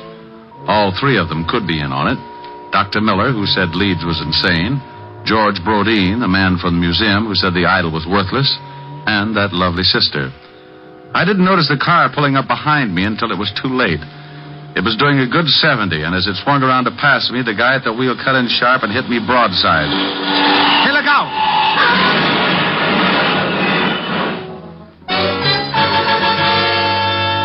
All 3 of them could be in on it. Dr. Miller, who said Leeds was insane. George Brodeen, the man from the museum who said the idol was worthless. And that lovely sister. I didn't notice the car pulling up behind me until it was too late. It was doing a good 70, and as it swung around to pass me, the guy at the wheel cut in sharp and hit me broadside. Hey, look out!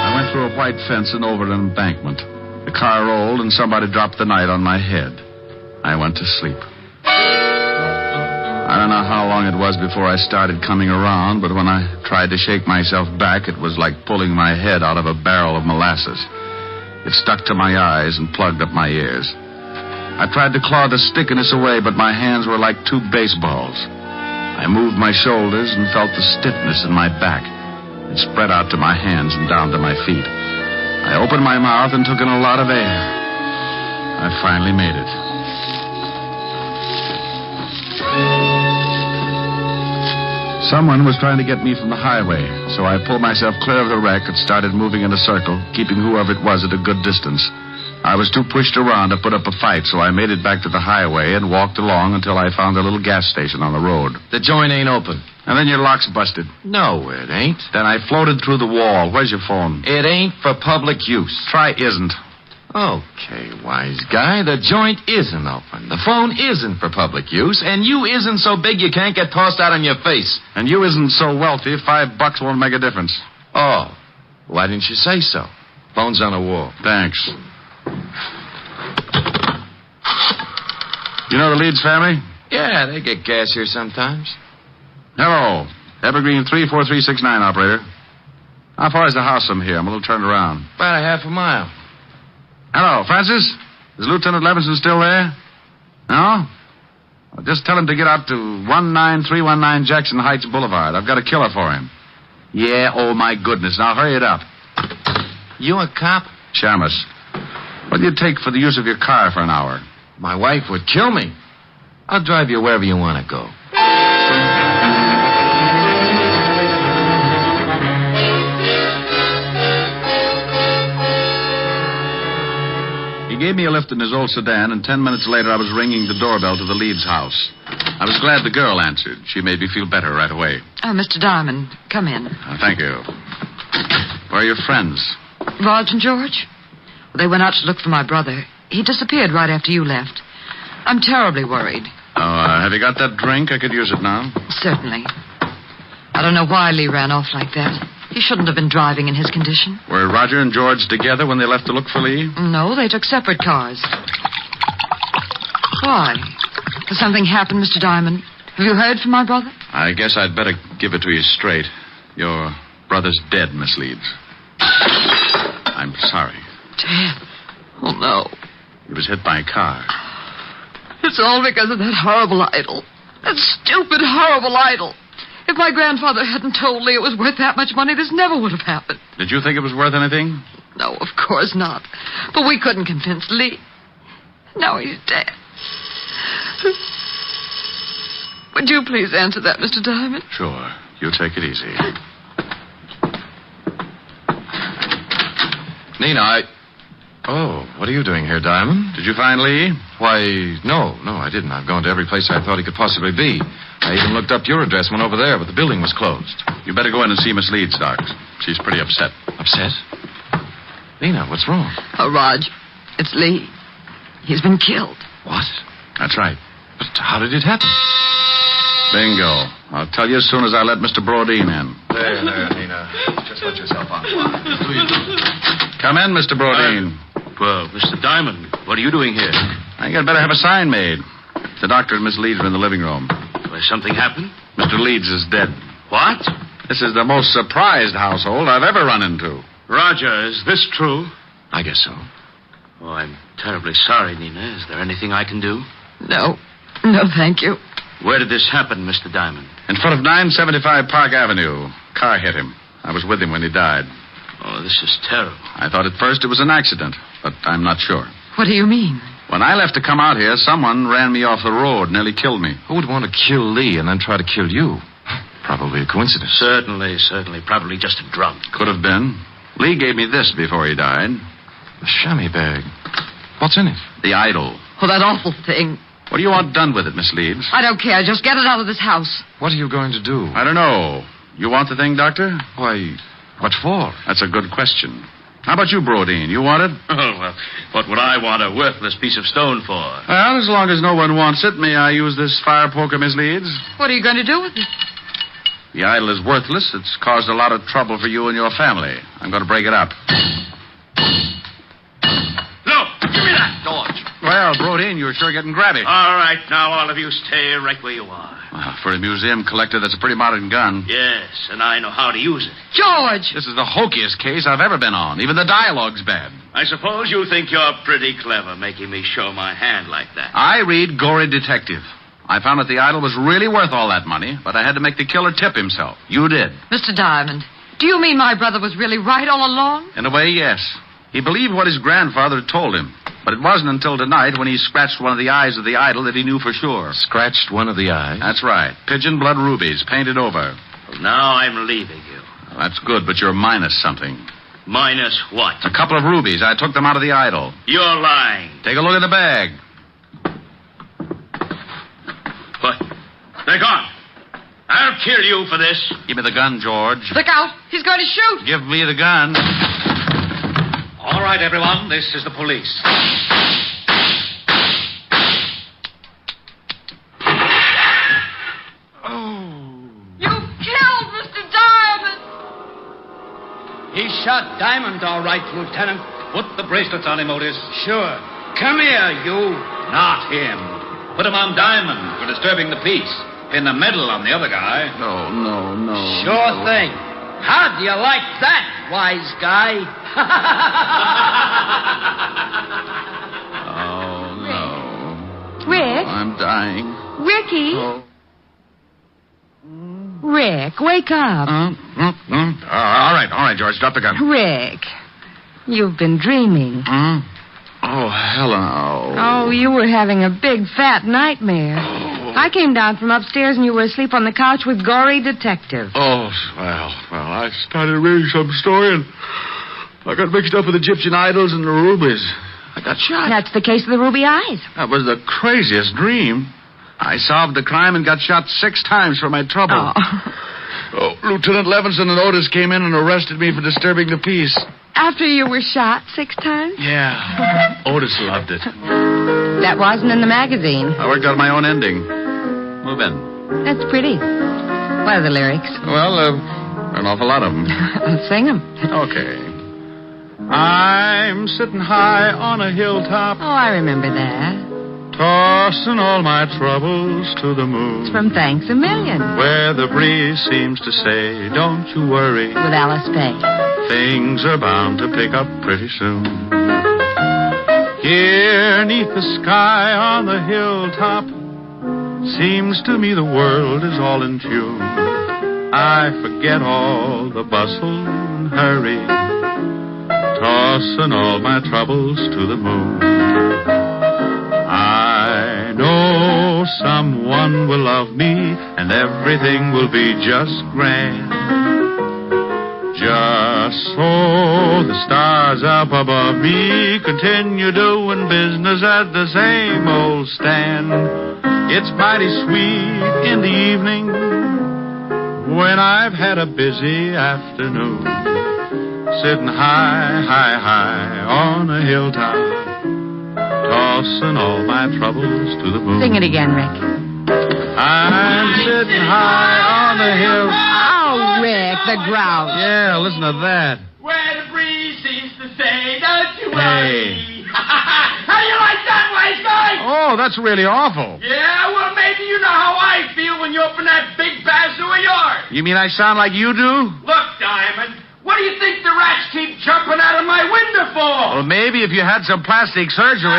I went through a white fence and over an embankment. The car rolled, and somebody dropped the knight on my head. I went to sleep. I don't know how long it was before I started coming around, but when I tried to shake myself back, it was like pulling my head out of a barrel of molasses. It stuck to my eyes and plugged up my ears. I tried to claw the stickiness away, but my hands were like 2 baseballs. I moved my shoulders and felt the stiffness in my back. It spread out to my hands and down to my feet. I opened my mouth and took in a lot of air. I finally made it. Someone was trying to get me from the highway, so I pulled myself clear of the wreck and started moving in a circle, keeping whoever it was at a good distance. I was too pushed around to put up a fight, so I made it back to the highway and walked along until I found a little gas station on the road. The joint ain't open. And then your lock's busted. No, it ain't. Then I floated through the wall. Where's your phone? It ain't for public use. Try isn't. Okay, wise guy, the joint isn't open. The phone isn't for public use, and you isn't so big you can't get tossed out on your face. And you isn't so wealthy, $5 won't make a difference. Oh, why didn't you say so? Phone's on the wall. Thanks. You know the Leeds family? Yeah, they get gas here sometimes. Hello. Evergreen 34369, operator. How far is the house from here? I'm a little turned around. About a half a mile. Hello, Francis? Is Lieutenant Levinson still there? No? Well, just tell him to get out to 19319 Jackson Heights Boulevard. I've got a killer for him. Yeah, oh my goodness. Now hurry it up. You a cop? Shamus. What do you take for the use of your car for an hour? My wife would kill me. I'll drive you wherever you want to go. He gave me a lift in his old sedan, and 10 minutes later I was ringing the doorbell to the Leeds house. I was glad the girl answered. She made me feel better right away. Mr. Diamond, come in. Thank you. Where are your friends? Raj and George? Well, they went out to look for my brother. He disappeared right after you left. I'm terribly worried. Oh, have you got that drink? I could use it now. Certainly. I don't know why Lee ran off like that. He shouldn't have been driving in his condition. Were Roger and George together when they left to look for Lee? No, they took separate cars. Why? Has something happened, Mr. Diamond? Have you heard from my brother? I guess I'd better give it to you straight. Your brother's dead, Miss Leeds. I'm sorry. Dead? Oh, no. He was hit by a car. It's all because of that horrible idol. That stupid, horrible idol. If my grandfather hadn't told Lee it was worth that much money, this never would have happened. Did you think it was worth anything? No, of course not. But we couldn't convince Lee. Now he's dead. Would you please answer that, Mr. Diamond? Sure. You take it easy. Nina, Oh, what are you doing here, Diamond? Did you find Lee? Why, no, I didn't. I've gone to every place I thought he could possibly be. I even looked up your address, went over there, but the building was closed. You better go in and see Miss Leeds, Doc. She's pretty upset. Upset? Nina, what's wrong? Oh, Raj, it's Lee. He's been killed. What? That's right. But how did it happen? Bingo. I'll tell you as soon as I let Mr. Brodeen in. There, Nina. Just let yourself on. Come in, Mr. Brodeen. Well, Mr. Diamond, what are you doing here? I think I'd better have a sign made. The doctor and Miss Leeds are in the living room. Has something happened? Mr. Leeds is dead. What? This is the most surprised household I've ever run into. Roger, is this true? I guess so. Oh, I'm terribly sorry, Nina. Is there anything I can do? No, thank you. Where did this happen, Mr. Diamond? In front of 975 Park Avenue. Car hit him. I was with him when he died. Oh, this is terrible. I thought at first it was an accident, but I'm not sure. What do you mean? When I left to come out here, someone ran me off the road, nearly killed me. Who would want to kill Lee and then try to kill you? Probably a coincidence. Certainly. Probably just a drunk. Could have been. Lee gave me this before he died. A chamois bag. What's in it? The idol. Oh, that awful thing. What do you want done with it, Miss Leeds? I don't care. Just get it out of this house. What are you going to do? I don't know. You want the thing, Doctor? Why, what for? That's a good question. How about you, Brodeen? You want it? Oh, well, what would I want a worthless piece of stone for? Well, as long as no one wants it, may I use this fire poker, Miss Leeds? What are you going to do with it? The idol is worthless. It's caused a lot of trouble for you and your family. I'm going to break it up. No, give me that, George. Well, Brodeen, you're sure getting grabby. All right, now all of you stay right where you are. Well, for a museum collector, that's a pretty modern gun. Yes, and I know how to use it. George! This is the hokiest case I've ever been on. Even the dialogue's bad. I suppose you think you're pretty clever making me show my hand like that. I read Gory Detective. I found that the idol was really worth all that money, but I had to make the killer tip himself. You did. Mr. Diamond, do you mean my brother was really right all along? In a way, yes. He believed what his grandfather had told him. But it wasn't until tonight when he scratched one of the eyes of the idol that he knew for sure. Scratched one of the eyes? That's right. Pigeon blood rubies, painted over. Well, now I'm leaving you. Well, that's good, but you're minus something. Minus what? A couple of rubies. I took them out of the idol. You're lying. Take a look at the bag. What? They're gone. I'll kill you for this. Give me the gun, George. Look out. He's going to shoot. Give me the gun. All right, everyone. This is the police. You killed Mr. Diamond. He shot Diamond, all right, Lieutenant. Put the bracelets on him, Otis. Sure. Come here, you. Not him. Put him on Diamond for disturbing the peace. In the middle on the other guy. No. Sure thing. How do you like that, wise guy? Oh, no. Rick? Oh, I'm dying. Ricky? Oh. Rick, wake up. All right, George. Drop the gun. Rick, you've been dreaming. Oh, Helen. Oh, you were having a big, fat nightmare. I came down from upstairs and you were asleep on the couch with Gory Detective. Oh, well, I started reading some story and I got mixed up with Egyptian idols and the rubies. I got shot. That's the case of the ruby eyes. That was the craziest dream. I solved the crime and got shot 6 times for my trouble. Oh, Lieutenant Levinson and Otis came in and arrested me for disturbing the peace. After you were shot 6 times? Yeah. Otis loved it. That wasn't in the magazine. I worked out my own ending. Move in. That's pretty. What are the lyrics? Well, An awful lot of them. Sing them. Okay. I'm sitting high on a hilltop. Oh, I remember that. Tossing all my troubles to the moon. It's from Thanks a Million. Where the breeze seems to say, don't you worry. With Alice Faye. Things are bound to pick up pretty soon. Here, neath the sky on the hilltop, seems to me the world is all in tune. I forget all the bustle and hurry, tossing all my troubles to the moon. I know someone will love me, and everything will be just grand. Just so the stars up above me continue doing business at the same old stand. It's mighty sweet in the evening when I've had a busy afternoon, sitting high, high, high on a hilltop, tossing all my troubles to the moon. Sing it again, Rick. I'm sitting high on a hill. Oh, Rick, the grouse. Yeah, listen to that. Where the breeze seems to say, don't you Hey. worry. How do you like that, wise guy? Oh, that's really awful. Yeah, well, maybe you know how I feel when you open that big bazoo of yours. You mean I sound like you do? Look, Diamond, what do you think the rats keep jumping out of my window for? Well, maybe if you had some plastic surgery.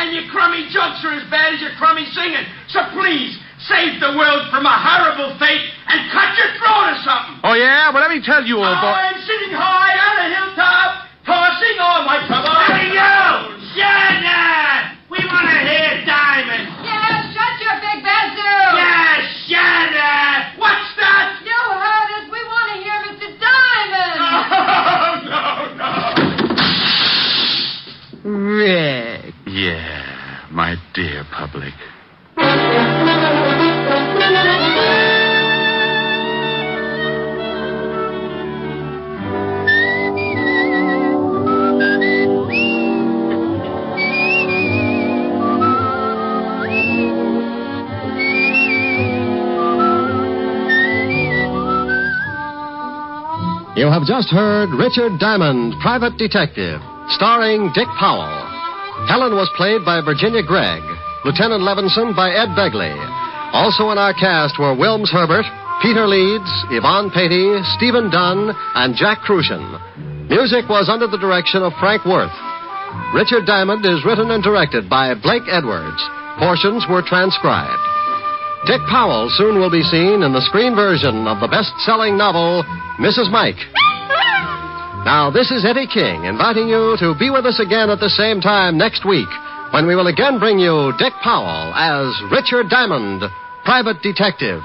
And your crummy jokes are as bad as your crummy singing. So please, save the world from a horrible fate and cut your throat or something. Oh, yeah? Well, let me tell you, old boy. I'm sitting high on a hilltop, tossing all my troubles. Hey, you! Shut up! We want to hear Diamond. Yeah, shut your big bazoo. Yeah, shut up! What's that? You heard us. We want to hear Mr. Diamond. No. Rick. Yeah, my dear public. You have just heard Richard Diamond, Private Detective, starring Dick Powell. Helen was played by Virginia Gregg, Lieutenant Levinson by Ed Begley. Also in our cast were Wilms Herbert, Peter Leeds, Yvonne Patey, Stephen Dunn, and Jack Crucian. Music was under the direction of Frank Worth. Richard Diamond is written and directed by Blake Edwards. Portions were transcribed. Dick Powell soon will be seen in the screen version of the best-selling novel, Mrs. Mike. Now, this is Eddie King inviting you to be with us again at the same time next week when we will again bring you Dick Powell as Richard Diamond, Private Detective.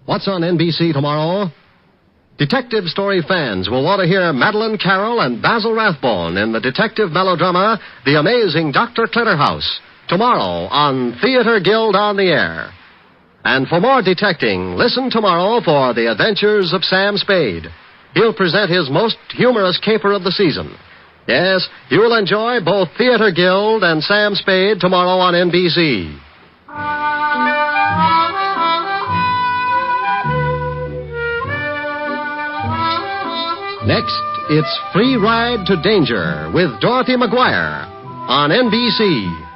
What's on NBC tomorrow? Detective story fans will want to hear Madeline Carroll and Basil Rathbone in the detective melodrama The Amazing Dr. Clitterhouse, tomorrow on Theater Guild on the Air. And for more detecting, listen tomorrow for The Adventures of Sam Spade. He'll present his most humorous caper of the season. Yes, you'll enjoy both Theater Guild and Sam Spade tomorrow on NBC. Next, it's Free Ride to Danger with Dorothy McGuire on NBC.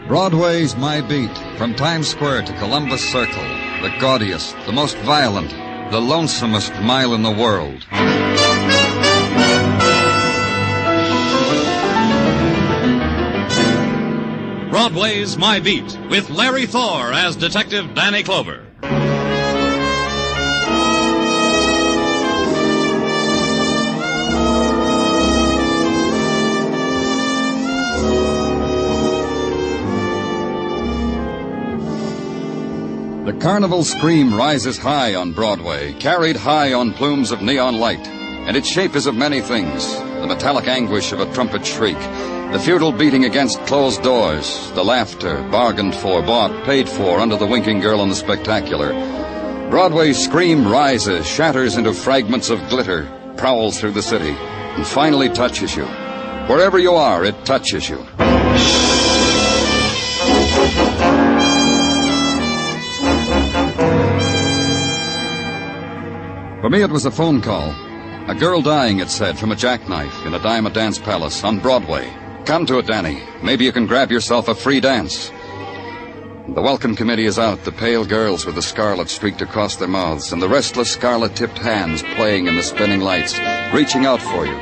Broadway's My Beat, from Times Square to Columbus Circle, the gaudiest, the most violent, the lonesomest mile in the world. Broadway's My Beat, with Larry Thor as Detective Danny Clover. The carnival scream rises high on Broadway, carried high on plumes of neon light, and its shape is of many things. The metallic anguish of a trumpet shriek, the futile beating against closed doors, the laughter, bargained for, bought, paid for under the winking girl in the spectacular. Broadway's scream rises, shatters into fragments of glitter, prowls through the city, and finally touches you. Wherever you are, it touches you. For me, it was a phone call. A girl dying, it said, from a jackknife in a dime a dance palace on Broadway. Come to it, Danny. Maybe you can grab yourself a free dance. The welcome committee is out, the pale girls with the scarlet streaked across their mouths, and the restless scarlet-tipped hands playing in the spinning lights, reaching out for you.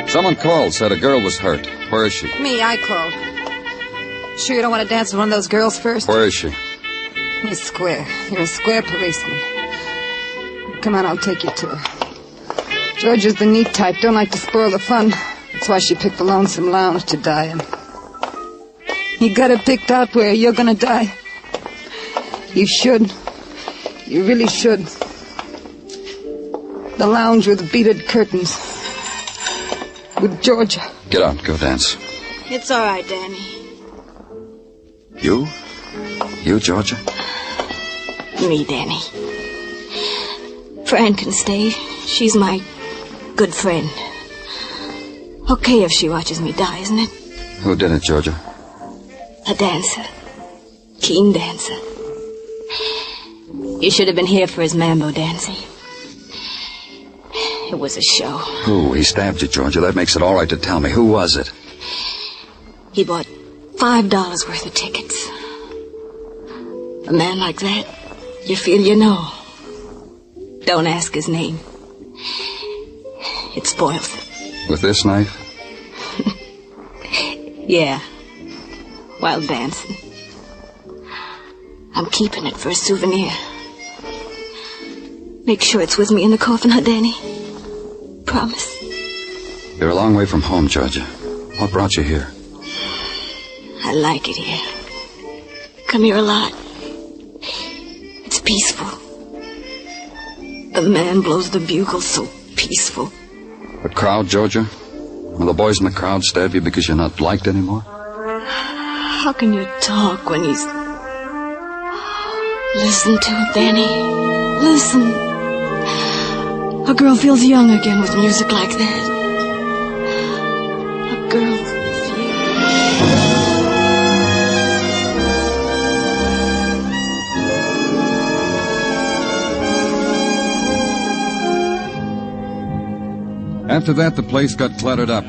Someone called, said a girl was hurt. Where is she? Me, I called. Sure you don't want to dance with one of those girls first? Where is she? You're square. You're a square policeman. Come on, I'll take you to her. Georgia's the neat type, don't like to spoil the fun. That's why she picked the lonesome lounge to die in. You got it picked out where you're gonna die. You should. You really should. The lounge with beaded curtains. With Georgia. Get out, go dance. It's all right, Danny. You? You, Georgia? Me, Danny. Fran can stay. She's my good friend. Okay if she watches me die, isn't it? Who did it, Georgia? A dancer. Keen dancer. You should have been here for his mambo dancing. It was a show. Who? He stabbed you, Georgia. That makes it all right to tell me. Who was it? He bought $5 worth of tickets. A man like that, you feel you know. Don't ask his name. It spoils it. With this knife? Yeah. While dancing. I'm keeping it for a souvenir. Make sure it's with me in the coffin, huh, Danny? Promise. You're a long way from home, Georgia. What brought you here? I like it here. Come here a lot. It's peaceful. The man blows the bugle so peaceful. The crowd, Georgia? Will the boys in the crowd stab you because you're not liked anymore? How can you talk when he's... Listen to it, Danny. Listen. A girl feels young again with music like that. A girl feels... After that, the place got cluttered up.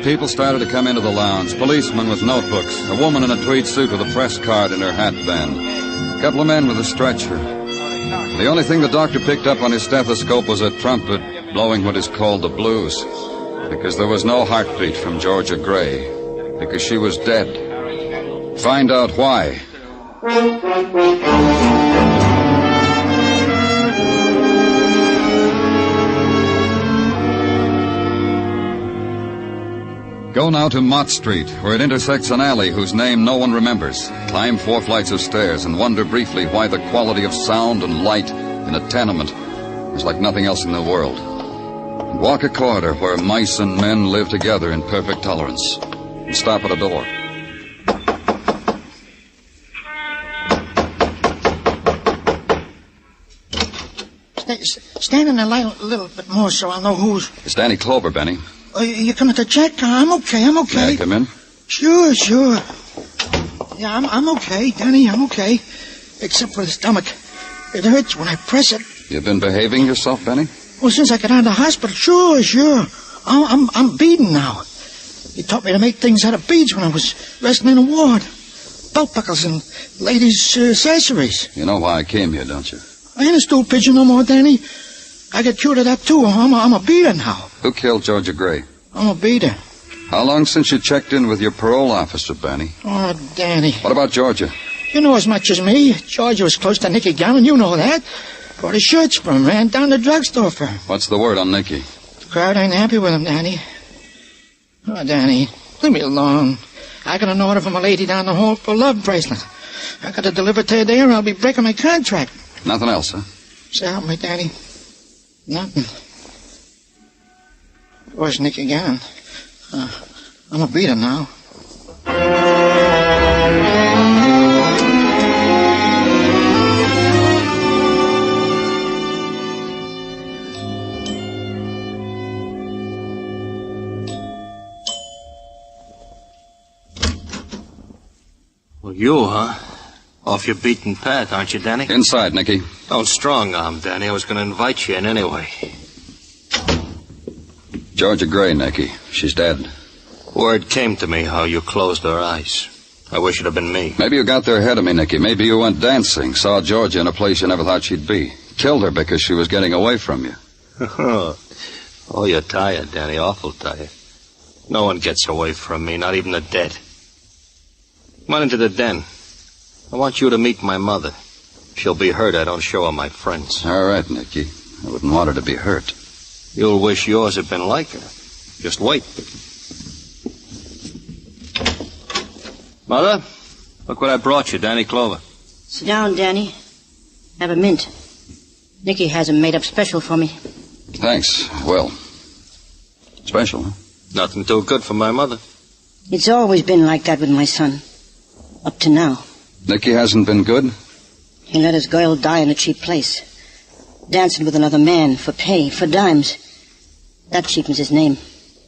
People started to come into the lounge. Policemen with notebooks. A woman in a tweed suit with a press card in her hat band. A couple of men with a stretcher. The only thing the doctor picked up on his stethoscope was a trumpet blowing what is called the blues. Because there was no heartbeat from Georgia Gray. Because she was dead. Find out why. Go now to Mott Street, where it intersects an alley whose name no one remembers. Climb 4 flights of stairs and wonder briefly why the quality of sound and light in a tenement is like nothing else in the world. And walk a corridor where mice and men live together in perfect tolerance. And stop at a door. Stand in the light a little bit more so I'll know who's... It's Danny Clover, Benny. You coming to check? I'm okay. May I come in? Sure. Yeah, I'm okay, Danny. I'm okay. Except for the stomach. It hurts when I press it. You've been behaving yourself, Benny? Well, since I got out of the hospital, sure. I'm beading now. He taught me to make things out of beads when I was resting in a ward. Belt buckles and ladies' accessories. You know why I came here, don't you? I ain't a stool pigeon no more, Danny. I got cured of that, too. I'm a beater now. Who killed Georgia Gray? I'm a beater. How long since you checked in with your parole officer, Benny? Oh, Danny. What about Georgia? You know as much as me. Georgia was close to Nicky Gammon. You know that. Bought his shirts from him. Ran down to the drugstore for him. What's the word on Nicky? The crowd ain't happy with him, Danny. Oh, Danny, leave me alone. I got an order from a lady down the hall for a love bracelet. I got to deliver today or I'll be breaking my contract. Nothing else, huh? So help me, Danny. Nothing. Where's Nicky Gannon? I'm a beater now. Well, you, huh? Off your beaten path, aren't you, Danny? Inside, Nicky. Don't strong-arm, Danny. I was going to invite you in anyway. Georgia Gray, Nicky. She's dead. Word came to me how you closed her eyes. I wish it had been me. Maybe you got there ahead of me, Nicky. Maybe you went dancing, saw Georgia in a place you never thought she'd be. Killed her because she was getting away from you. Oh, you're tired, Danny. Awful tired. No one gets away from me, not even the dead. Come on into the den. I want you to meet my mother. She'll be hurt I don't show her my friends. All right, Nicky. I wouldn't want her to be hurt. You'll wish yours had been like her. Just wait. Mother, look what I brought you, Danny Clover. Sit down, Danny. Have a mint. Nicky has them made up special for me. Thanks. Well, special, huh? Nothing too good for my mother. It's always been like that with my son. Up to now. Nicky hasn't been good? He let his girl die in a cheap place. Dancing with another man for pay, for dimes. That cheapens his name.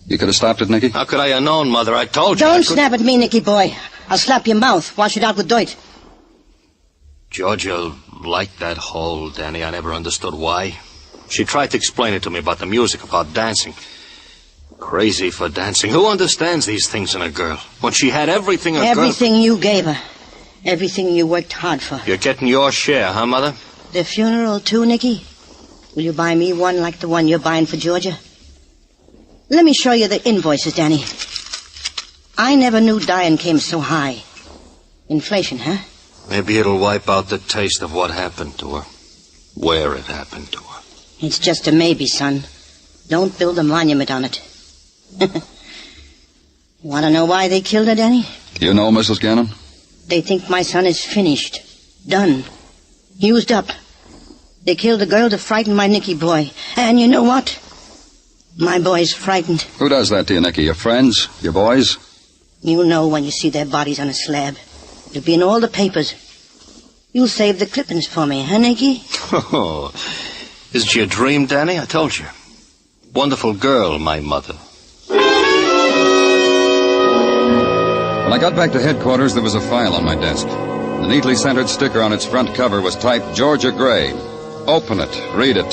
You could have stopped it, Nicky? How could I have known, Mother? I told you. Don't snap at me, Nicky boy. I'll slap your mouth, wash it out with dirt. Georgia liked that hole, Danny. I never understood why. She tried to explain it to me about the music, about dancing. Crazy for dancing. Who understands these things in a girl? When she had everything a girl... Everything you gave her. Everything you worked hard for. You're getting your share, huh, Mother? The funeral, too, Nicky? Will you buy me one like the one you're buying for Georgia? Let me show you the invoices, Danny. I never knew dying came so high. Inflation, huh? Maybe it'll wipe out the taste of what happened to her. Where it happened to her. It's just a maybe, son. Don't build a monument on it. Want to know why they killed her, Danny? You know, Mrs. Gannon? They think my son is finished. Done. Used up. They killed the girl to frighten my Nicky boy. And you know what? My boy's frightened. Who does that to you, Nicky? Your friends? Your boys? You'll know when you see their bodies on a slab. It'll be in all the papers. You'll save the clippings for me, huh, Nicky? Oh, is it your dream, Danny? I told you. Wonderful girl, my mother. When I got back to headquarters, there was a file on my desk. The neatly centered sticker on its front cover was typed Georgia Gray. Open it, read it,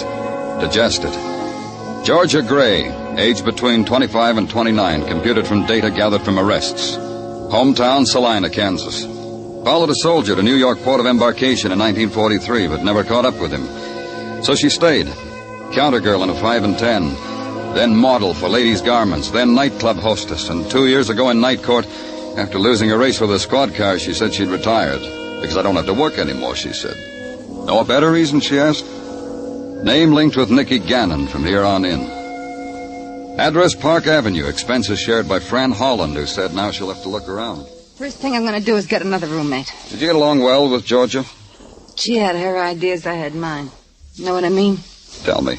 digest it. Georgia Gray, age between 25 and 29, computed from data gathered from arrests. Hometown, Salina, Kansas. Followed a soldier to New York port of embarkation in 1943, but never caught up with him. So she stayed. Counter girl in a 5 and 10. Then model for ladies' garments. Then nightclub hostess. And 2 years ago in night court, after losing a race with a squad car, she said she'd retired. Because I don't have to work anymore, she said. No better reason, she asked? Name linked with Nicky Gannon from here on in. Address Park Avenue. Expenses shared by Fran Holland, who said now she'll have to look around. First thing I'm going to do is get another roommate. Did you get along well with Georgia? She had her ideas, I had mine. You know what I mean? Tell me.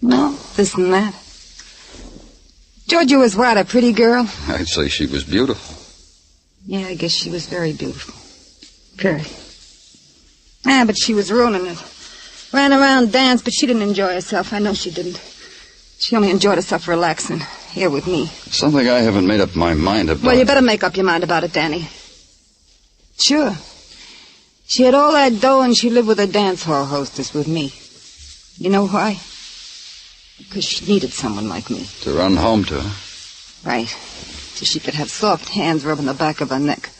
No, this and that. Georgia was what, a pretty girl? I'd say she was beautiful. Yeah, I guess she was very beautiful. Very. Ah, but she was ruining it. Ran around, danced, but she didn't enjoy herself. I know she didn't. She only enjoyed herself relaxing here with me. Something I haven't made up my mind about. Well, you better make up your mind about it, Danny. Sure. She had all that dough and she lived with a dance hall hostess with me. You know why? Because she needed someone like me. To run home to her? Right. So she could have soft hands rubbing the back of her neck.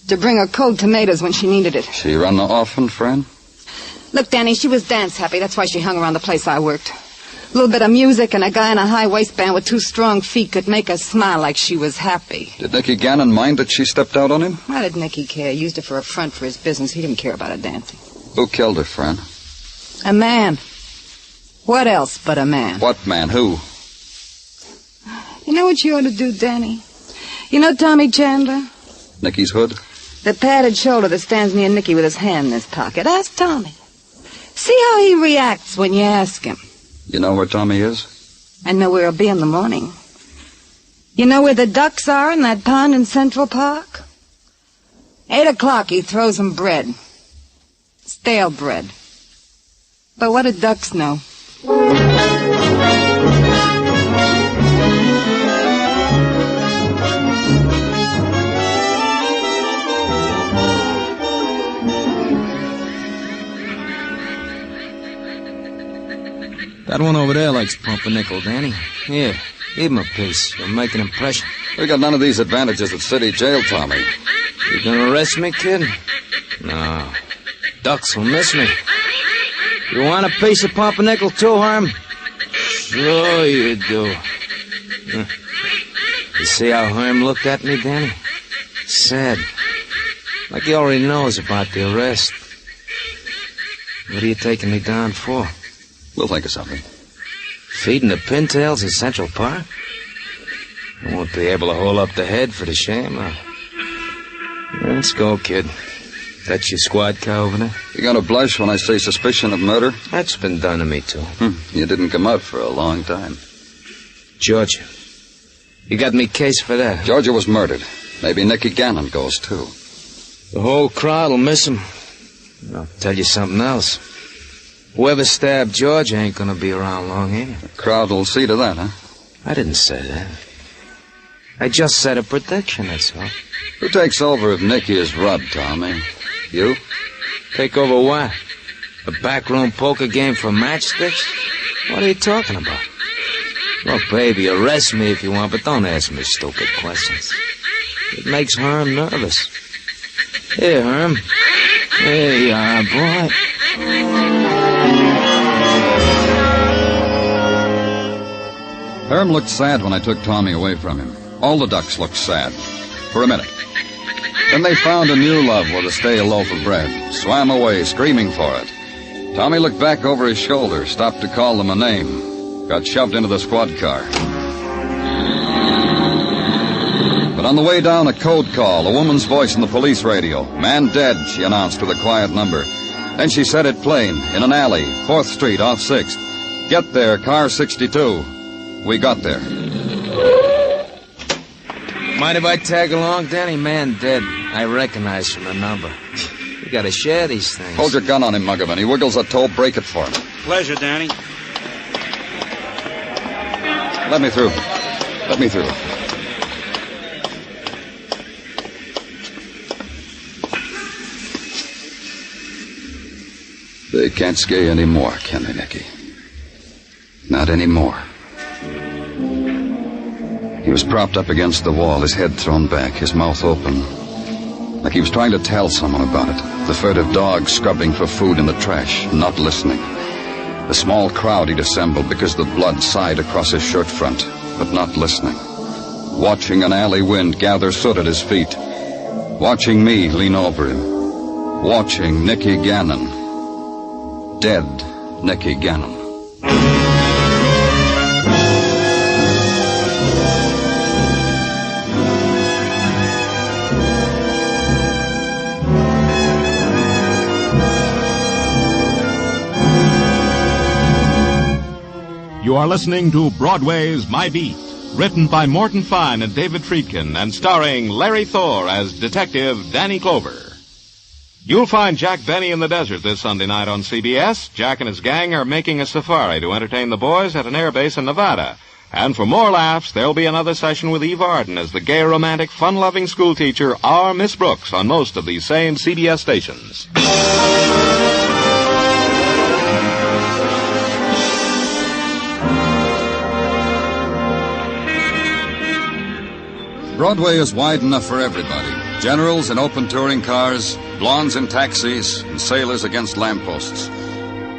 To bring her cold tomatoes when she needed it. She run often, friend? Look, Danny, she was dance happy. That's why she hung around the place I worked. A little bit of music and a guy in a high waistband with 2 strong feet could make her smile like she was happy. Did Nicky Gannon mind that she stepped out on him? Why did Nicky care? He used her for a front for his business. He didn't care about her dancing. Who killed her, friend? A man. What else but a man? What man? Who? You know what you ought to do, Danny? You know Tommy Chandler? Nicky's hood? The padded shoulder that stands near Nicky with his hand in his pocket. Ask Tommy. See how he reacts when you ask him. You know where Tommy is? I know where he'll be in the morning. You know where the ducks are in that pond in Central Park? 8 o'clock, he throws them bread. Stale bread. But what do ducks know? That one over there likes pumpernickel, Danny. Here, give him a piece. You'll make an impression. We got none of these advantages at city jail, Tommy. You gonna arrest me, kid? No. Ducks will miss me. You want a piece of pumpernickel too, Herm? Sure you do. You see how Herm looked at me, Danny? Sad. Like he already knows about the arrest. What are you taking me down for? We'll think of something. Feeding the pintails in Central Park? I won't be able to hold up the head for the shame. Let's go, kid. That's your squad car over there? You gonna blush when I say suspicion of murder? That's been done to me, too. You didn't come out for a long time. Georgia. You got me case for that. Georgia was murdered. Maybe Nicky Gannon goes, too. The whole crowd will miss him. I'll tell you something else. Whoever stabbed George ain't gonna be around long, ain't he? The crowd will see to that, huh? I didn't say that. I just said a prediction, that's all. Who takes over if Nicky is robbed, Tommy? You? Take over what? A backroom poker game for matchsticks? What are you talking about? Look, baby, arrest me if you want, but don't ask me stupid questions. It makes Herm nervous. Here, Herm. Here you are, boy. Herm looked sad when I took Tommy away from him. All the ducks looked sad. For a minute. Then they found a new love with a stale loaf of bread, swam away, screaming for it. Tommy looked back over his shoulder, stopped to call them a name, got shoved into the squad car. But on the way down, a code call, a woman's voice in the police radio. Man dead, she announced with a quiet number. Then she said it plain, in an alley, 4th Street off 6th. Get there, car 62. We got there. Mind if I tag along, Danny? Man dead. I recognize from the number. We gotta share these things. Hold your gun on him, Muggavan. He wiggles a toe, break it for him. Pleasure, Danny. Let me through. Let me through. They can't scare you anymore, can they, Nicky? Not anymore. He was propped up against the wall, his head thrown back, his mouth open, like he was trying to tell someone about it. The furtive dog scrubbing for food in the trash, not listening. The small crowd he'd assembled because the blood sighed across his shirt front, but not listening. Watching an alley wind gather soot at his feet. Watching me lean over him. Watching Nicky Gannon. Dead Nicky Gannon. You are listening to Broadway's My Beat, written by Morton Fine and David Friedkin, and starring Larry Thor as Detective Danny Clover. You'll find Jack Benny in the desert this Sunday night on CBS. Jack and his gang are making a safari to entertain the boys at an air base in Nevada. And for more laughs, there'll be another session with Eve Arden as the gay, romantic, fun-loving schoolteacher, our Miss Brooks, on most of these same CBS stations. Broadway is wide enough for everybody. Generals in open touring cars, blondes in taxis, and sailors against lampposts.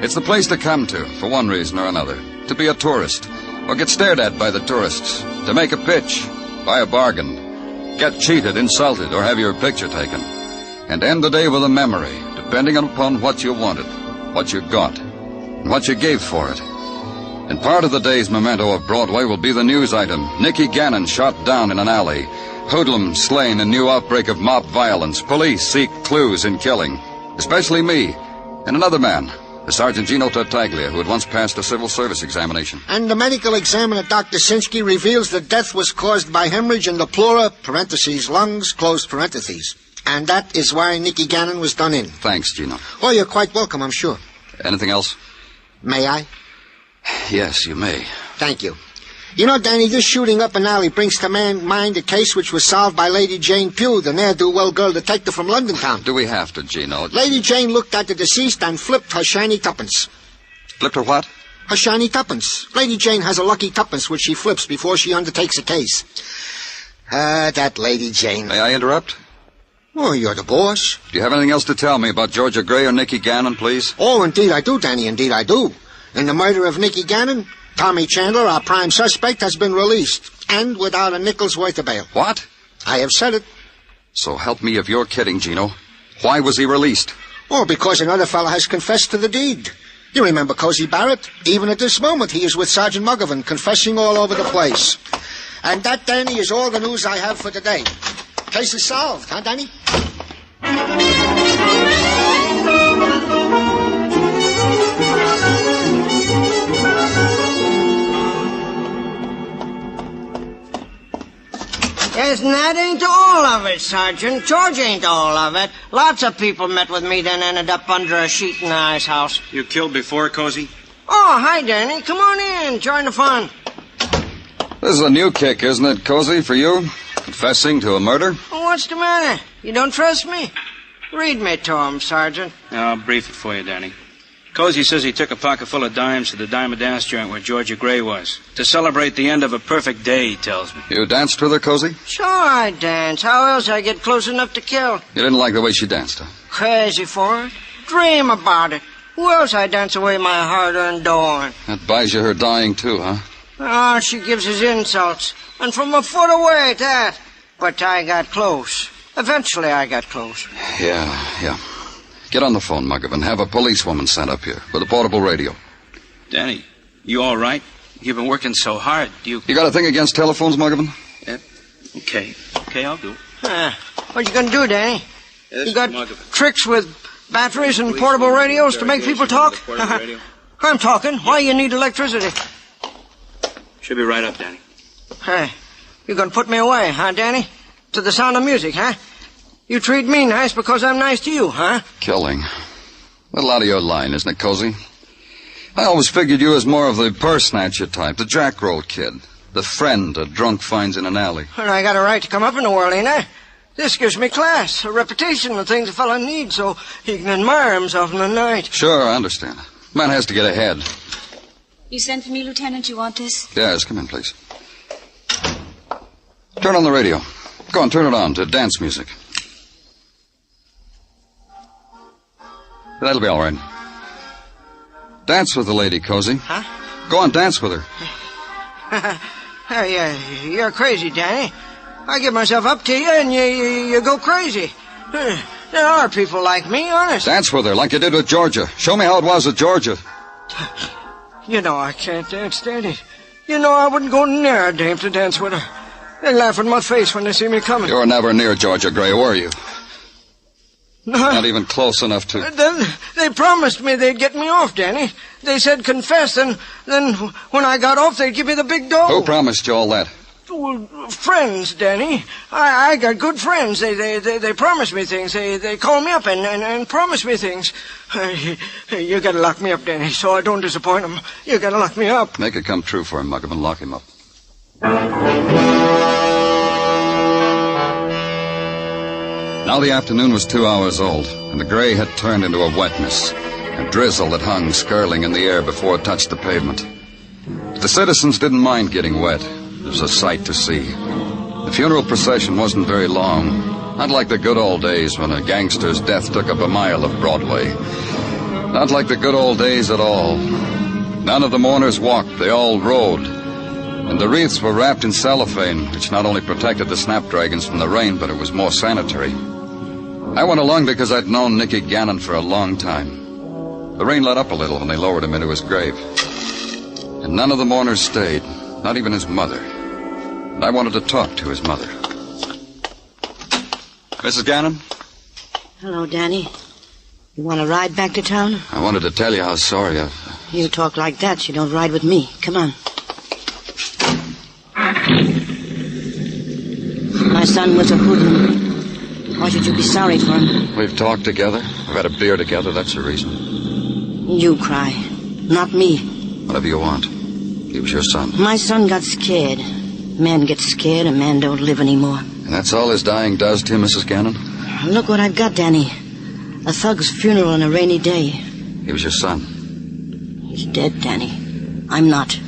It's the place to come to, for one reason or another. To be a tourist, or get stared at by the tourists. To make a pitch, buy a bargain, get cheated, insulted, or have your picture taken. And end the day with a memory, depending upon what you wanted, what you got, and what you gave for it. And part of the day's memento of Broadway will be the news item. Nicky Gannon shot down in an alley. Hoodlums slain in new outbreak of mob violence. Police seek clues in killing. Especially me. And another man, the Sergeant Gino Tartaglia, who had once passed a civil service examination. And the medical examiner, Dr. Sinsky, reveals the death was caused by hemorrhage in the pleura, parentheses, lungs, close parentheses. And that is why Nicky Gannon was done in. Thanks, Gino. Oh, you're quite welcome, I'm sure. Anything else? May I? Yes, you may. Thank you. You know, Danny, this shooting up an alley brings to mind a case which was solved by Lady Jane Pugh, the ne'er-do-well girl detective from London town. Do we have to, Gino? Lady Jane looked at the deceased and flipped her shiny tuppence. Flipped her what? Her shiny tuppence. Lady Jane has a lucky tuppence which she flips before she undertakes a case. That Lady Jane. May I interrupt? Oh, you're the boss. Do you have anything else to tell me about Georgia Gray or Nicky Gannon, please? Oh, indeed I do, Danny, indeed I do. In the murder of Nicky Gannon, Tommy Chandler, our prime suspect, has been released, and without a nickel's worth of bail. What? I have said it. So help me if you're kidding, Gino. Why was he released? Oh, because another fellow has confessed to the deed. You remember Cozy Barrett? Even at this moment, he is with Sergeant McGovern, confessing all over the place. And that, Danny, is all the news I have for today. Case is solved, huh, Danny? Yes, and that ain't all of it, Sergeant. George ain't all of it. Lots of people met with me, then ended up under a sheet in the ice house. You killed before, Cozy? Oh, hi, Danny. Come on in. Join the fun. This is a new kick, isn't it, Cozy, for you? Confessing to a murder? Well, what's the matter? You don't trust me? Read me to him, Sergeant. I'll brief it for you, Danny. Cozy says he took a pocket full of dimes to the dime a dance joint where Georgia Gray was. To celebrate the end of a perfect day, he tells me. You danced with her, Cozy? Sure I dance. How else I get close enough to kill? You didn't like the way she danced, huh? Crazy for it. Dream about it. Who else I dance away my hard-earned dough on? That buys you her dying, too, huh? Oh, she gives us insults. And from a foot away at that. But I got close. Eventually I got close. Yeah. Get on the phone, McGovern. Have a policewoman sent up here with a portable radio. Danny, you all right? You've been working so hard. You got a thing against telephones, McGovern? Yeah. Okay, I'll do it. What you gonna do, Danny? Yes, You got McGovern. tricks with batteries and portable radios to make people talk? I'm talking. Why you need electricity? Should be right up, Danny. Hey, you gonna put me away, huh, Danny? To the sound of music, huh? You treat me nice because I'm nice to you, huh? Killing. A little out of your line, isn't it, Cozy? I always figured you as more of the purse snatcher type, the jackroll kid, the friend a drunk finds in an alley. Well, I got a right to come up in the world, ain't I? This gives me class, a reputation, the things a fella needs so he can admire himself in the night. Sure, I understand. Man has to get ahead. You sent for me, Lieutenant? You want this? Yes, come in, please. Turn on the radio. Go on, turn it on to dance music. That'll be all right. Dance with the lady, Cozy. Huh? Go on, dance with her. Hey, you're crazy, Danny. I give myself up to you, and you go crazy. There are people like me, honest. Dance with her, like you did with Georgia. Show me how it was with Georgia. You know I can't dance, Danny. You know I wouldn't go near a dame to dance with her. They laugh in my face when they see me coming. You were never near Georgia Gray, were you? No. Not even close enough to... Then they promised me they'd get me off, Danny. They said confess, and then when I got off, they'd give me the big dough. Who promised you all that? Well, friends, Danny. I got good friends. They promise me things. They call me up and promise me things. You gotta lock me up, Danny, so I don't disappoint them. You gotta lock me up. Make it come true for him, Muggavan. Lock him up. Now the afternoon was 2 hours old, and the gray had turned into a wetness, a drizzle that hung skirling in the air before it touched the pavement. But the citizens didn't mind getting wet. It was a sight to see. The funeral procession wasn't very long, not like the good old days when a gangster's death took up a mile of Broadway. Not like the good old days at all. None of the mourners walked, they all rode. And the wreaths were wrapped in cellophane, which not only protected the snapdragons from the rain, but it was more sanitary. I went along because I'd known Nicky Gannon for a long time. The rain let up a little when they lowered him into his grave. And none of the mourners stayed, not even his mother. And I wanted to talk to his mother. Mrs. Gannon? Hello, Danny. You want to ride back to town? I wanted to tell you how sorry I've... You talk like that, you don't ride with me. Come on. My son was a hoodlum. Why should you be sorry for him? We've talked together. We've had a beer together. That's the reason. You cry, not me. Whatever you want. He was your son. My son got scared. Man gets scared, a man don't live anymore. And that's all his dying does to you, Mrs. Gannon? Look what I've got, Danny. A thug's funeral on a rainy day. He was your son. He's dead, Danny. I'm not.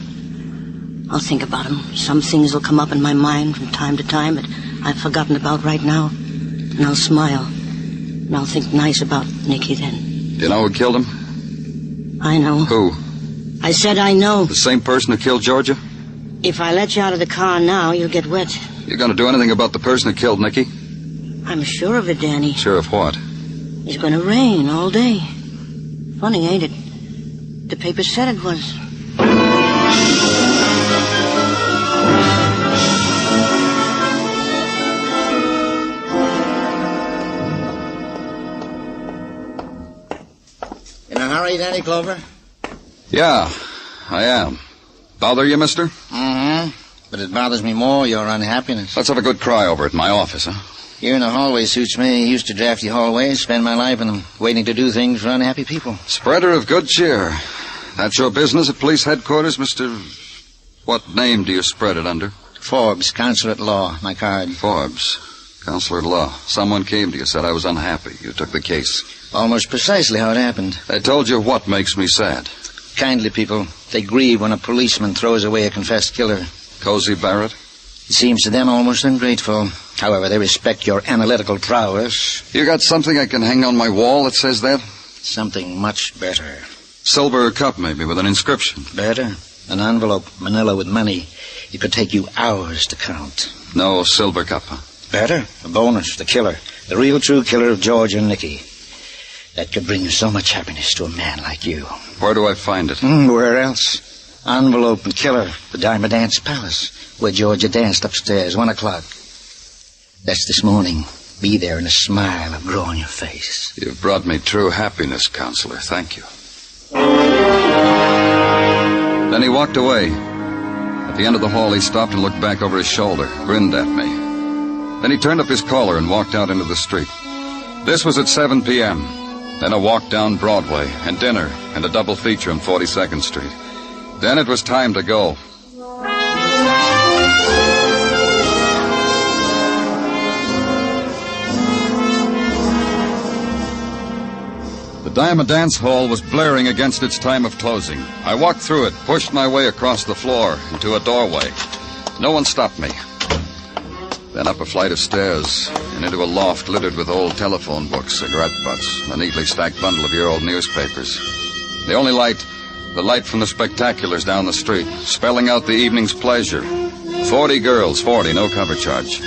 I'll think about him. Some things will come up in my mind from time to time that I've forgotten about right now. And I'll smile. And I'll think nice about Nicky then. Do you know who killed him? I know. Who? I said I know. The same person who killed Georgia? If I let you out of the car now, you'll get wet. You going to do anything about the person who killed Nicky? I'm sure of it, Danny. Sure of what? It's going to rain all day. Funny, ain't it? The paper said it was. In a hurry, Danny Clover? Yeah, I am. Bother you, mister? Mm-hmm. But it bothers me more, your unhappiness. Let's have a good cry over it in my office, huh? Here in the hallway suits me. Used to drafty hallways, spend my life in them, waiting to do things for unhappy people. Spreader of good cheer. That's your business at police headquarters, Mr... What name do you spread it under? Forbes, counselor at law. My card. Forbes, counselor at law. Someone came to you, said I was unhappy. You took the case. Almost precisely how it happened. They told you what makes me sad. Kindly people, they grieve when a policeman throws away a confessed killer. Cozy Barrett? It seems to them almost ungrateful. However, they respect your analytical prowess. You got something I can hang on my wall that says that? Something much better. Silver cup, maybe, with an inscription. Better. An envelope, manila with money. It could take you hours to count. No silver cup, huh? Better. A bonus. The killer. The real true killer of George and Nicky. That could bring you so much happiness to a man like you. Where do I find it? Where else? Envelope and killer. The Diamond Dance Palace. Where Georgia danced upstairs, 1 o'clock. That's this morning. Be there and a smile will grow on your face. You've brought me true happiness, counselor. Thank you. Then he walked away. At the end of the hall, he stopped and looked back over his shoulder, grinned at me. Then he turned up his collar and walked out into the street. This was at 7 p.m. Then a walk down Broadway, and dinner, and a double feature on 42nd Street. Then it was time to go. The Diamond Dance Hall was blaring against its time of closing. I walked through it, pushed my way across the floor into a doorway. No one stopped me. Then up a flight of stairs and into a loft littered with old telephone books, cigarette butts, and a neatly stacked bundle of year-old newspapers. The only light, the light from the spectaculars down the street, spelling out the evening's pleasure. 40 girls, 40, no cover charge.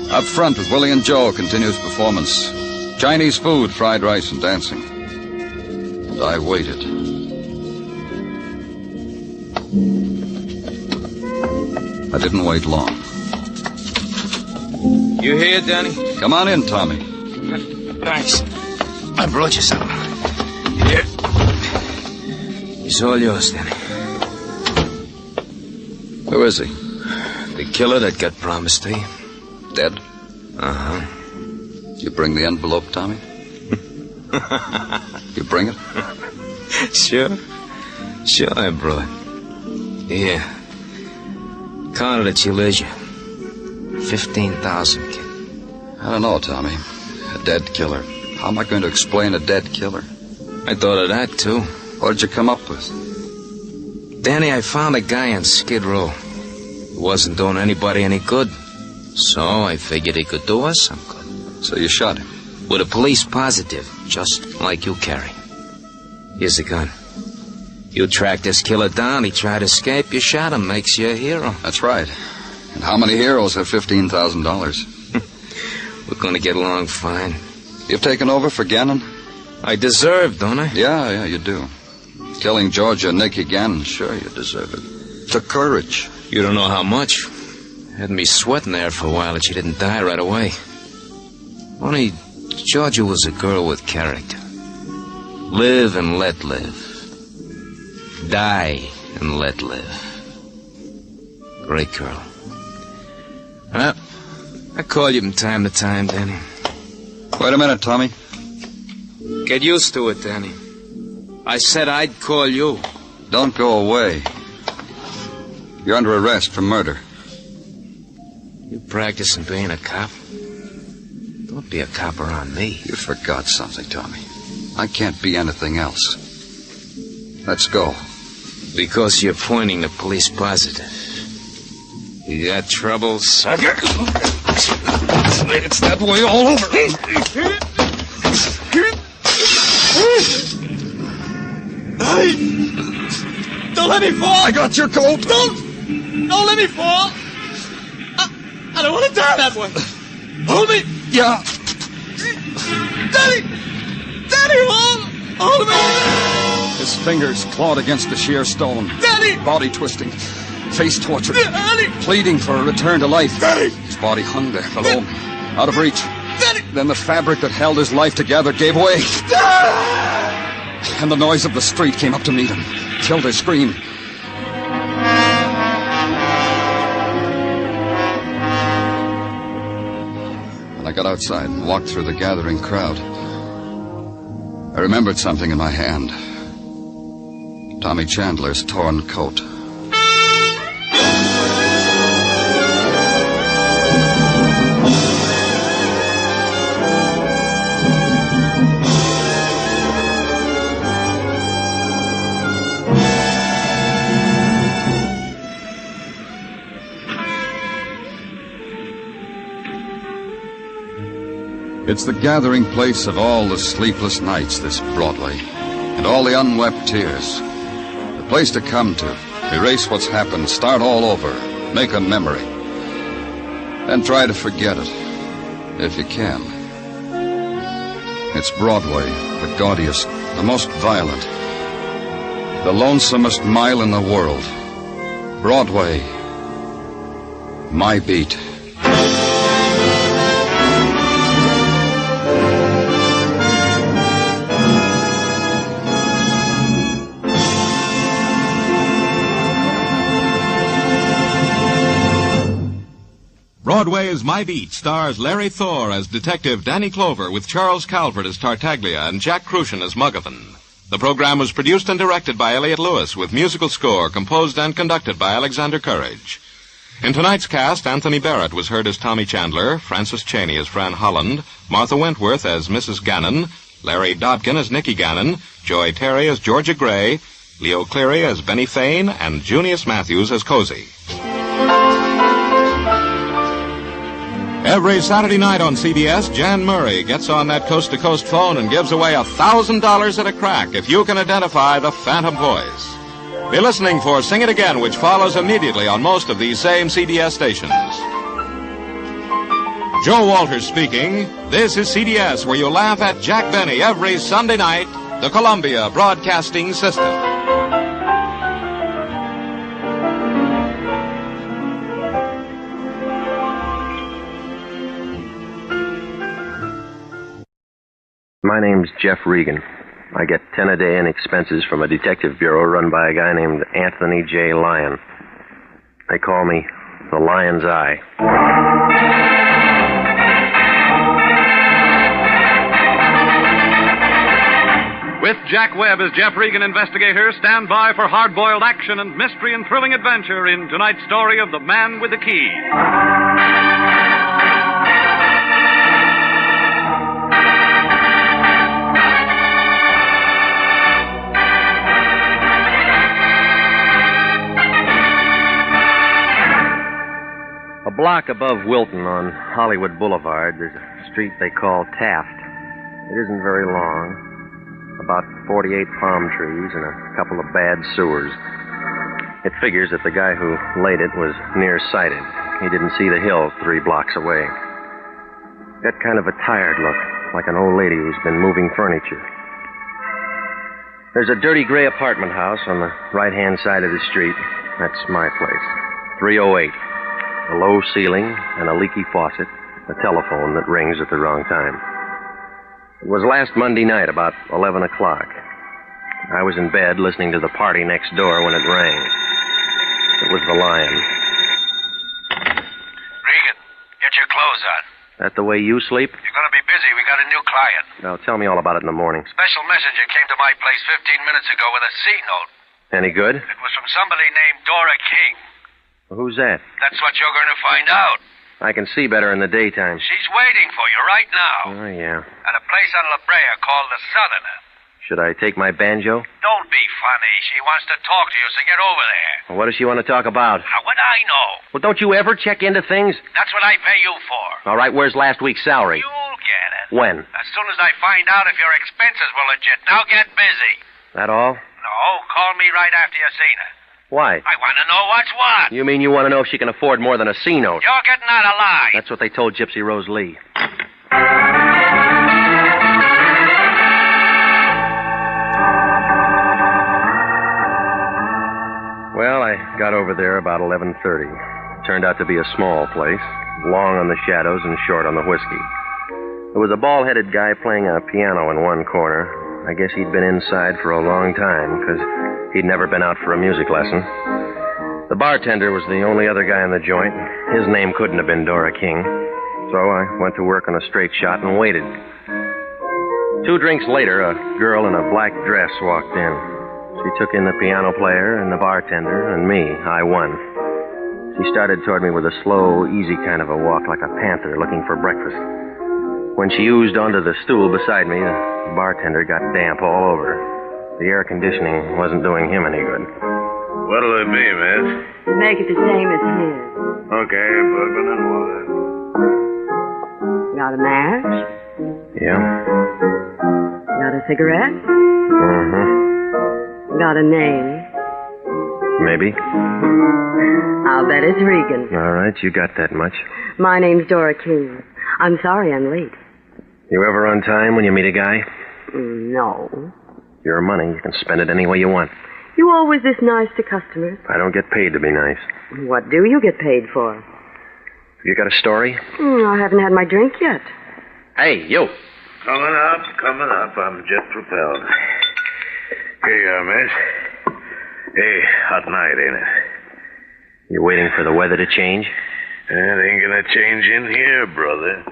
Up front with Willie and Joe, continuous performance. Chinese food, fried rice, and dancing. And I waited. I didn't wait long. You here, Danny? Come on in, Tommy. Thanks. I brought you some. Here. It's all yours, Danny. Who is he? The killer that got promised to you. Dead? Uh-huh. You bring the envelope, Tommy? You bring it? Sure. Sure I brought. Here. Count it at your leisure. 15,000, kid. I don't know, Tommy. A dead killer. How am I going to explain a dead killer? I thought of that, too. What did you come up with? Danny, I found a guy on Skid Row. He wasn't doing anybody any good. So I figured he could do us some good. So you shot him? With a police positive, just like you carry. Here's the gun. You tracked this killer down, he tried to escape, you shot him, makes you a hero. That's right. And how many heroes have $15,000? We're gonna get along fine. You've taken over for Gannon? I deserve, don't I? Yeah, you do. Killing Georgia and Nicky Gannon, sure you deserve it. Took courage. You don't know how much. Had me sweating there for a while that she didn't die right away. Only Georgia was a girl with character. Live and let live. Die and let live. Great girl. Well, I call you from time to time, Danny. Wait a minute, Tommy. Get used to it, Danny. I said I'd call you. Don't go away. You're under arrest for murder. You practicing being a cop? Don't be a cop around me. You forgot something, Tommy. I can't be anything else. Let's go. Because you're pointing the police positive. You got trouble, sucker? It's that way all over. Don't let me fall! I got your coat! Don't let me fall! I don't want to die that way! Hold me! Yeah. Daddy! Daddy, hold me! His fingers clawed against the sheer stone. Daddy! Body twisting. Face tortured. Daddy! Pleading for a return to life. Daddy! His body hung there below me. Out of reach. Daddy! Then the fabric that held his life together gave way. And the noise of the street came up to meet him. Killed his scream. When I got outside and walked through the gathering crowd, I remembered something in my hand. Tommy Chandler's torn coat. It's the gathering place of all the sleepless nights, this Broadway, and all the unwept tears. The place to come to, erase what's happened, start all over, make a memory, and try to forget it, if you can. It's Broadway, the gaudiest, the most violent, the lonesomest mile in the world. Broadway, my beat. Broadway's My Beat stars Larry Thor as Detective Danny Clover with Charles Calvert as Tartaglia and Jack Crucian as Mugovan. The program was produced and directed by Elliott Lewis with musical score composed and conducted by Alexander Courage. In tonight's cast, Anthony Barrett was heard as Tommy Chandler, Francis Cheney as Fran Holland, Martha Wentworth as Mrs. Gannon, Larry Dodkin as Nicky Gannon, Joy Terry as Georgia Gray, Leo Cleary as Benny Fain, and Junius Matthews as Cozy. Every Saturday night on CBS, Jan Murray gets on that coast-to-coast phone and gives away $1,000 at a crack if you can identify the Phantom Voice. Be listening for Sing It Again, which follows immediately on most of these same CBS stations. Joe Walters speaking. This is CBS, where you laugh at Jack Benny every Sunday night, the Columbia Broadcasting System. My name's Jeff Regan. I get 10 a day in expenses from a detective bureau run by a guy named Anthony J. Lyon. They call me the Lion's Eye. With Jack Webb as Jeff Regan investigator, stand by for hard-boiled action and mystery and thrilling adventure in tonight's story of The Man with the Key. A block above Wilton on Hollywood Boulevard, there's a street they call Taft. It isn't very long, about 48 palm trees and a couple of bad sewers. It figures that the guy who laid it was nearsighted. He didn't see the hill 3 blocks away. Got kind of a tired look, like an old lady who's been moving furniture. There's a dirty gray apartment house on the right-hand side of the street. That's my place. 308. A low ceiling and a leaky faucet, a telephone that rings at the wrong time. It was last Monday night, about 11 o'clock. I was in bed listening to the party next door when it rang. It was the Lion. Regan, get your clothes on. That the way you sleep? You're going to be busy. We got a new client. Now, tell me all about it in the morning. Special messenger came to my place 15 minutes ago with a C-note. Any good? It was from somebody named Dora King. Well, who's that? That's what you're going to find out. I can see better in the daytime. She's waiting for you right now. Oh, yeah. At a place on La Brea called the Southerner. Should I take my banjo? Don't be funny. She wants to talk to you, so get over there. Well, what does she want to talk about? How would I know? Well, don't you ever check into things? That's what I pay you for. All right, where's last week's salary? You'll get it. When? As soon as I find out if your expenses were legit. Now get busy. That all? No, call me right after you've seen her. Why? I want to know what's what. You mean you want to know if she can afford more than a C-note? You're getting out of line. That's what they told Gypsy Rose Lee. Well, I got over there about 11:30. Turned out to be a small place, long on the shadows and short on the whiskey. There was a bald-headed guy playing a piano in one corner. I guess he'd been inside for a long time, because he'd never been out for a music lesson. The bartender was the only other guy in the joint. His name couldn't have been Dora King. So I went to work on a straight shot and waited. 2 drinks later, a girl in a black dress walked in. She took in the piano player and the bartender and me. I won. She started toward me with a slow, easy kind of a walk, like a panther looking for breakfast. When she oozed onto the stool beside me, the bartender got damp all over. The air conditioning wasn't doing him any good. What'll it be, miss? Make it the same as his. Okay, bourbon and water. Got a match? Yeah? Got a cigarette? Mm-hmm. Got a name? Maybe. I'll bet it's Regan. All right, you got that much. My name's Dora King. I'm sorry I'm late. You ever on time when you meet a guy? No. Your money, you can spend it any way you want. You always this nice to customers? I don't get paid to be nice. What do you get paid for? You got a story? I haven't had my drink yet. Hey, you. Coming up. I'm jet propelled. Here you are, miss. Hey, hot night, ain't it? You waiting for the weather to change? It ain't gonna change in here, brother.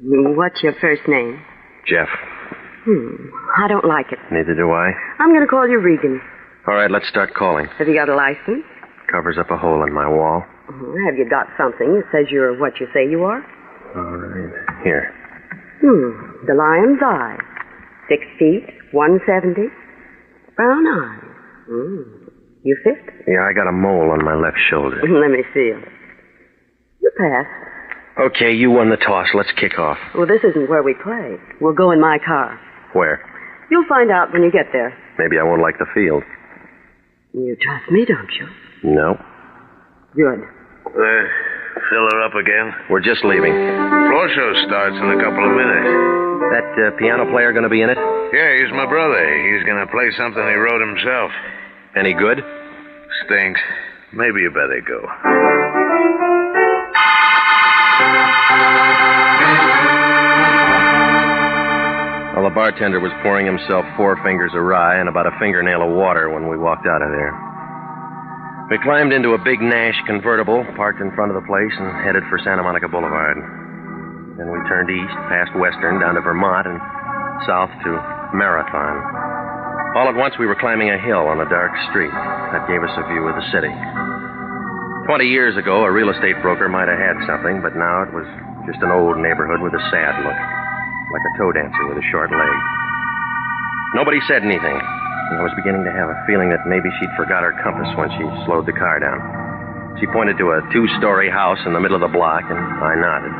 What's your first name? Jeff. I don't like it. Neither do I. I'm going to call you Regan. All right, let's start calling. Have you got a license? Covers up a hole in my wall. Have you got something that says you're what you say you are? All right. Here. The lion's eye. 6 feet, 170. Brown eyes. You fit? Yeah, I got a mole on my left shoulder. Let me see him. You passed. Okay, you won the toss. Let's kick off. Well, this isn't where we play. We'll go in my car. Where? You'll find out when you get there. Maybe I won't like the field. You trust me, don't you? No. Good. Fill her up again? We're just leaving. Floor show starts in a couple of minutes. That piano player going to be in it? Yeah, he's my brother. He's going to play something he wrote himself. Any good? Stinks. Maybe you better go. Well, the bartender was pouring himself 4 fingers of rye and about a fingernail of water when we walked out of there. We climbed into a big Nash convertible, parked in front of the place, and headed for Santa Monica Boulevard. Then we turned east, past Western, down to Vermont, and south to Marathon. All at once, we were climbing a hill on a dark street. That gave us a view of the city. 20 years ago, a real estate broker might have had something, but now it was just an old neighborhood with a sad look. Like a toe dancer with a short leg. Nobody said anything. I was beginning to have a feeling that maybe she'd forgot her compass when she slowed the car down. She pointed to a 2-story house in the middle of the block, and I nodded.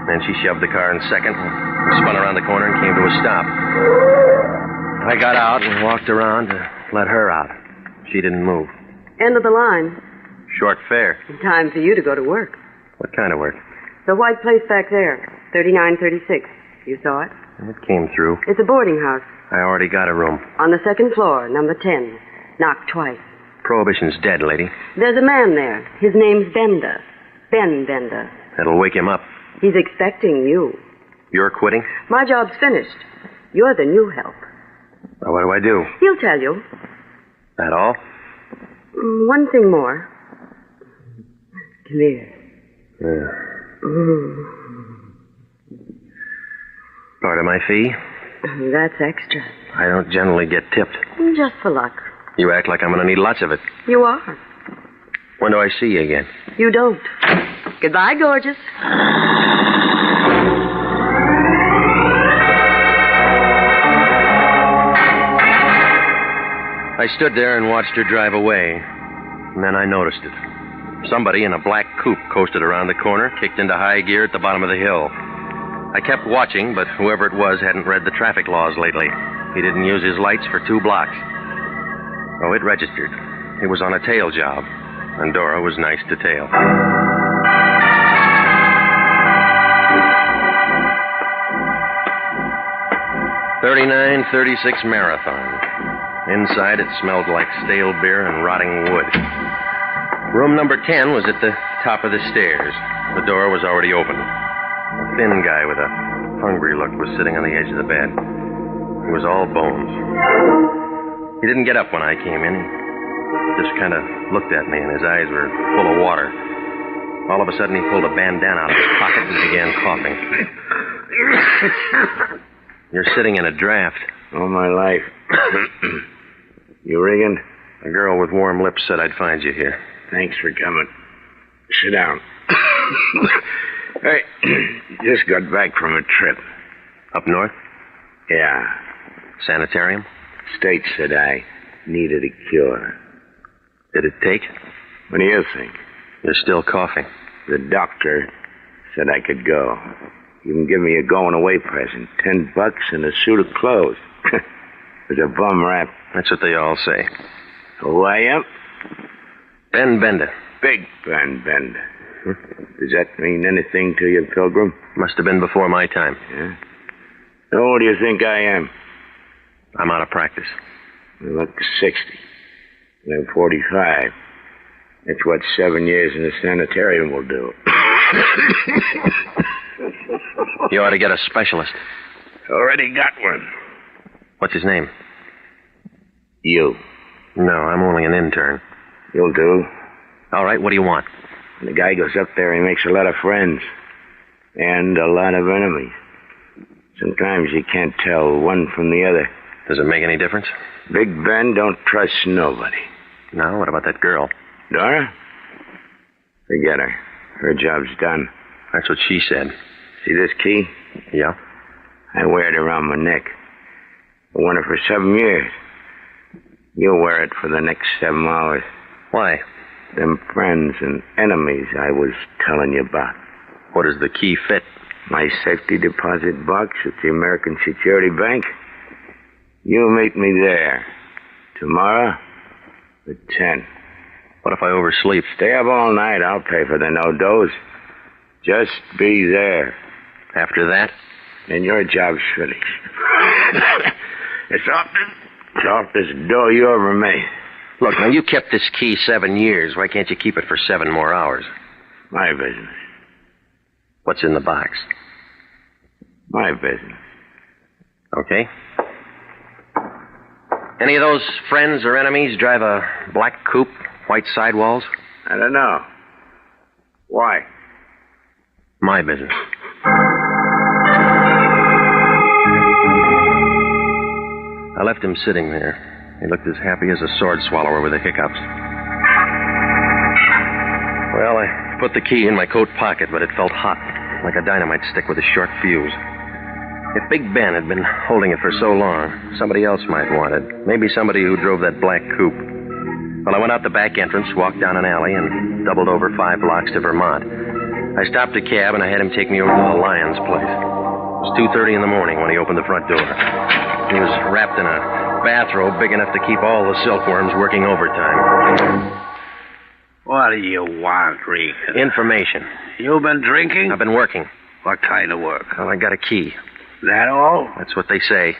Then she shoved the car in second and spun around the corner and came to a stop. I got out and walked around to let her out. She didn't move. End of the line. Short fare. Time for you to go to work. What kind of work? The white place back there, 3936. You saw it? It came through. It's a boarding house. I already got a room. On the 2nd floor, number 10. Knocked twice. Prohibition's dead, lady. There's a man there. His name's Bender. Ben Bender. That'll wake him up. He's expecting you. You're quitting? My job's finished. You're the new help. Well, what do I do? He'll tell you. That all? One thing more. Come here. Part of my fee? That's extra. I don't generally get tipped. Just for luck. You act like I'm going to need lots of it. You are. When do I see you again? You don't. Goodbye, gorgeous. I stood there and watched her drive away, and then I noticed it. Somebody in a black coupe coasted around the corner, kicked into high gear at the bottom of the hill. I kept watching, but whoever it was hadn't read the traffic laws lately. He didn't use his lights for 2 blocks. Oh, it registered. He was on a tail job, and Dora was nice to tail. .39:36 marathon. Inside, it smelled like stale beer and rotting wood. Room number 10 was at the top of the stairs. The door was already open. A thin guy with a hungry look was sitting on the edge of the bed. He was all bones. He didn't get up when I came in. He just kind of looked at me, and his eyes were full of water. All of a sudden, he pulled a bandana out of his pocket and began coughing. You're sitting in a draft. All my life. You ringing? A girl with warm lips said I'd find you here. Thanks for coming. Sit down. Hey, just got back from a trip. Up north? Yeah. Sanitarium? State said I needed a cure. Did it take? What do you think? You're still coughing. The doctor said I could go. You can give me a going-away present. $10 and a suit of clothes. With a bum rap. That's what they all say. Who I am? Ben Bender. Big Ben Bender. Does that mean anything to you, Pilgrim? Must have been before my time. Yeah? How old do you think I am? I'm out of practice. You look 60. I'm 45. That's what 7 years in the sanitarium will do. You ought to get a specialist. Already got one. What's his name? You. No, I'm only an intern. You'll do. All right, what do you want? When the guy goes up there, he makes a lot of friends. And a lot of enemies. Sometimes you can't tell one from the other. Does it make any difference? Big Ben don't trust nobody. No, what about that girl? Dora? Forget her. Her job's done. That's what she said. See this key? Yeah. I wear it around my neck. I worn it for 7 years. You'll wear it for the next 7 hours. Why? Them friends and enemies I was telling you about. What does the key fit? My safety deposit box at the American Security Bank. You meet me there. Tomorrow at 10. What if I oversleep? Stay up all night. I'll pay for the no-dose. Just be there. After that? Then your job's finished. It's off this door you ever made. Look, now, you kept this key 7 years. Why can't you keep it for 7 more hours? My business. What's in the box? My business. Okay. Any of those friends or enemies drive a black coupe, white sidewalls? I don't know. Why? My business. I left him sitting there. He looked as happy as a sword swallower with the hiccups. Well, I put the key in my coat pocket, but it felt hot, like a dynamite stick with a short fuse. If Big Ben had been holding it for so long, somebody else might want it. Maybe somebody who drove that black coupe. Well, I went out the back entrance, walked down an alley, and doubled over 5 blocks to Vermont. I stopped a cab, and I had him take me over to the Lyons place. It was 2:30 in the morning when he opened the front door. He was wrapped in a bathrobe big enough to keep all the silkworms working overtime. What do you want, Regan? Information. You been drinking? I've been working. What kind of work? Well, I got a key. That all? That's what they say.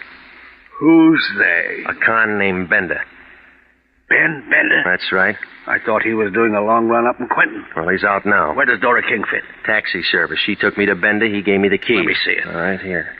Who's they? A con named Bender. Ben Bender? That's right. I thought he was doing a long run up in Quentin. Well, he's out now. Where does Dora King fit? Taxi service. She took me to Bender. He gave me the key. Let me see it. All right, here.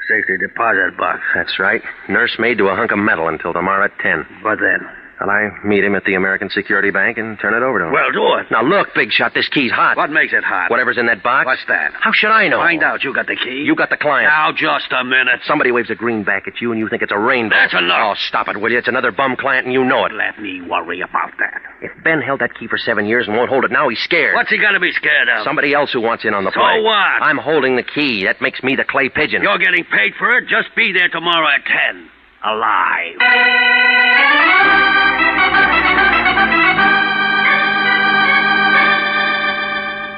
Safety deposit box. That's right. Nursemaid to a hunk of metal until tomorrow at 10. What then? Well, I meet him at the American Security Bank and turn it over to him. Well, do it. Now, look, Big Shot, this key's hot. What makes it hot? Whatever's in that box. What's that? How should I know? Find out. You got the key. You got the client. Now, just a minute. Somebody waves a greenback at you and you think it's a rainbow. That's enough. Oh, stop it, will you? It's another bum client and you know it. Let me worry about that. If Ben held that key for 7 years and won't hold it now, he's scared. What's he got to be scared of? Somebody else who wants in on the So play. what? I'm holding the key. That makes me the clay pigeon. You're getting paid for it. Just be there tomorrow at 10. Alive.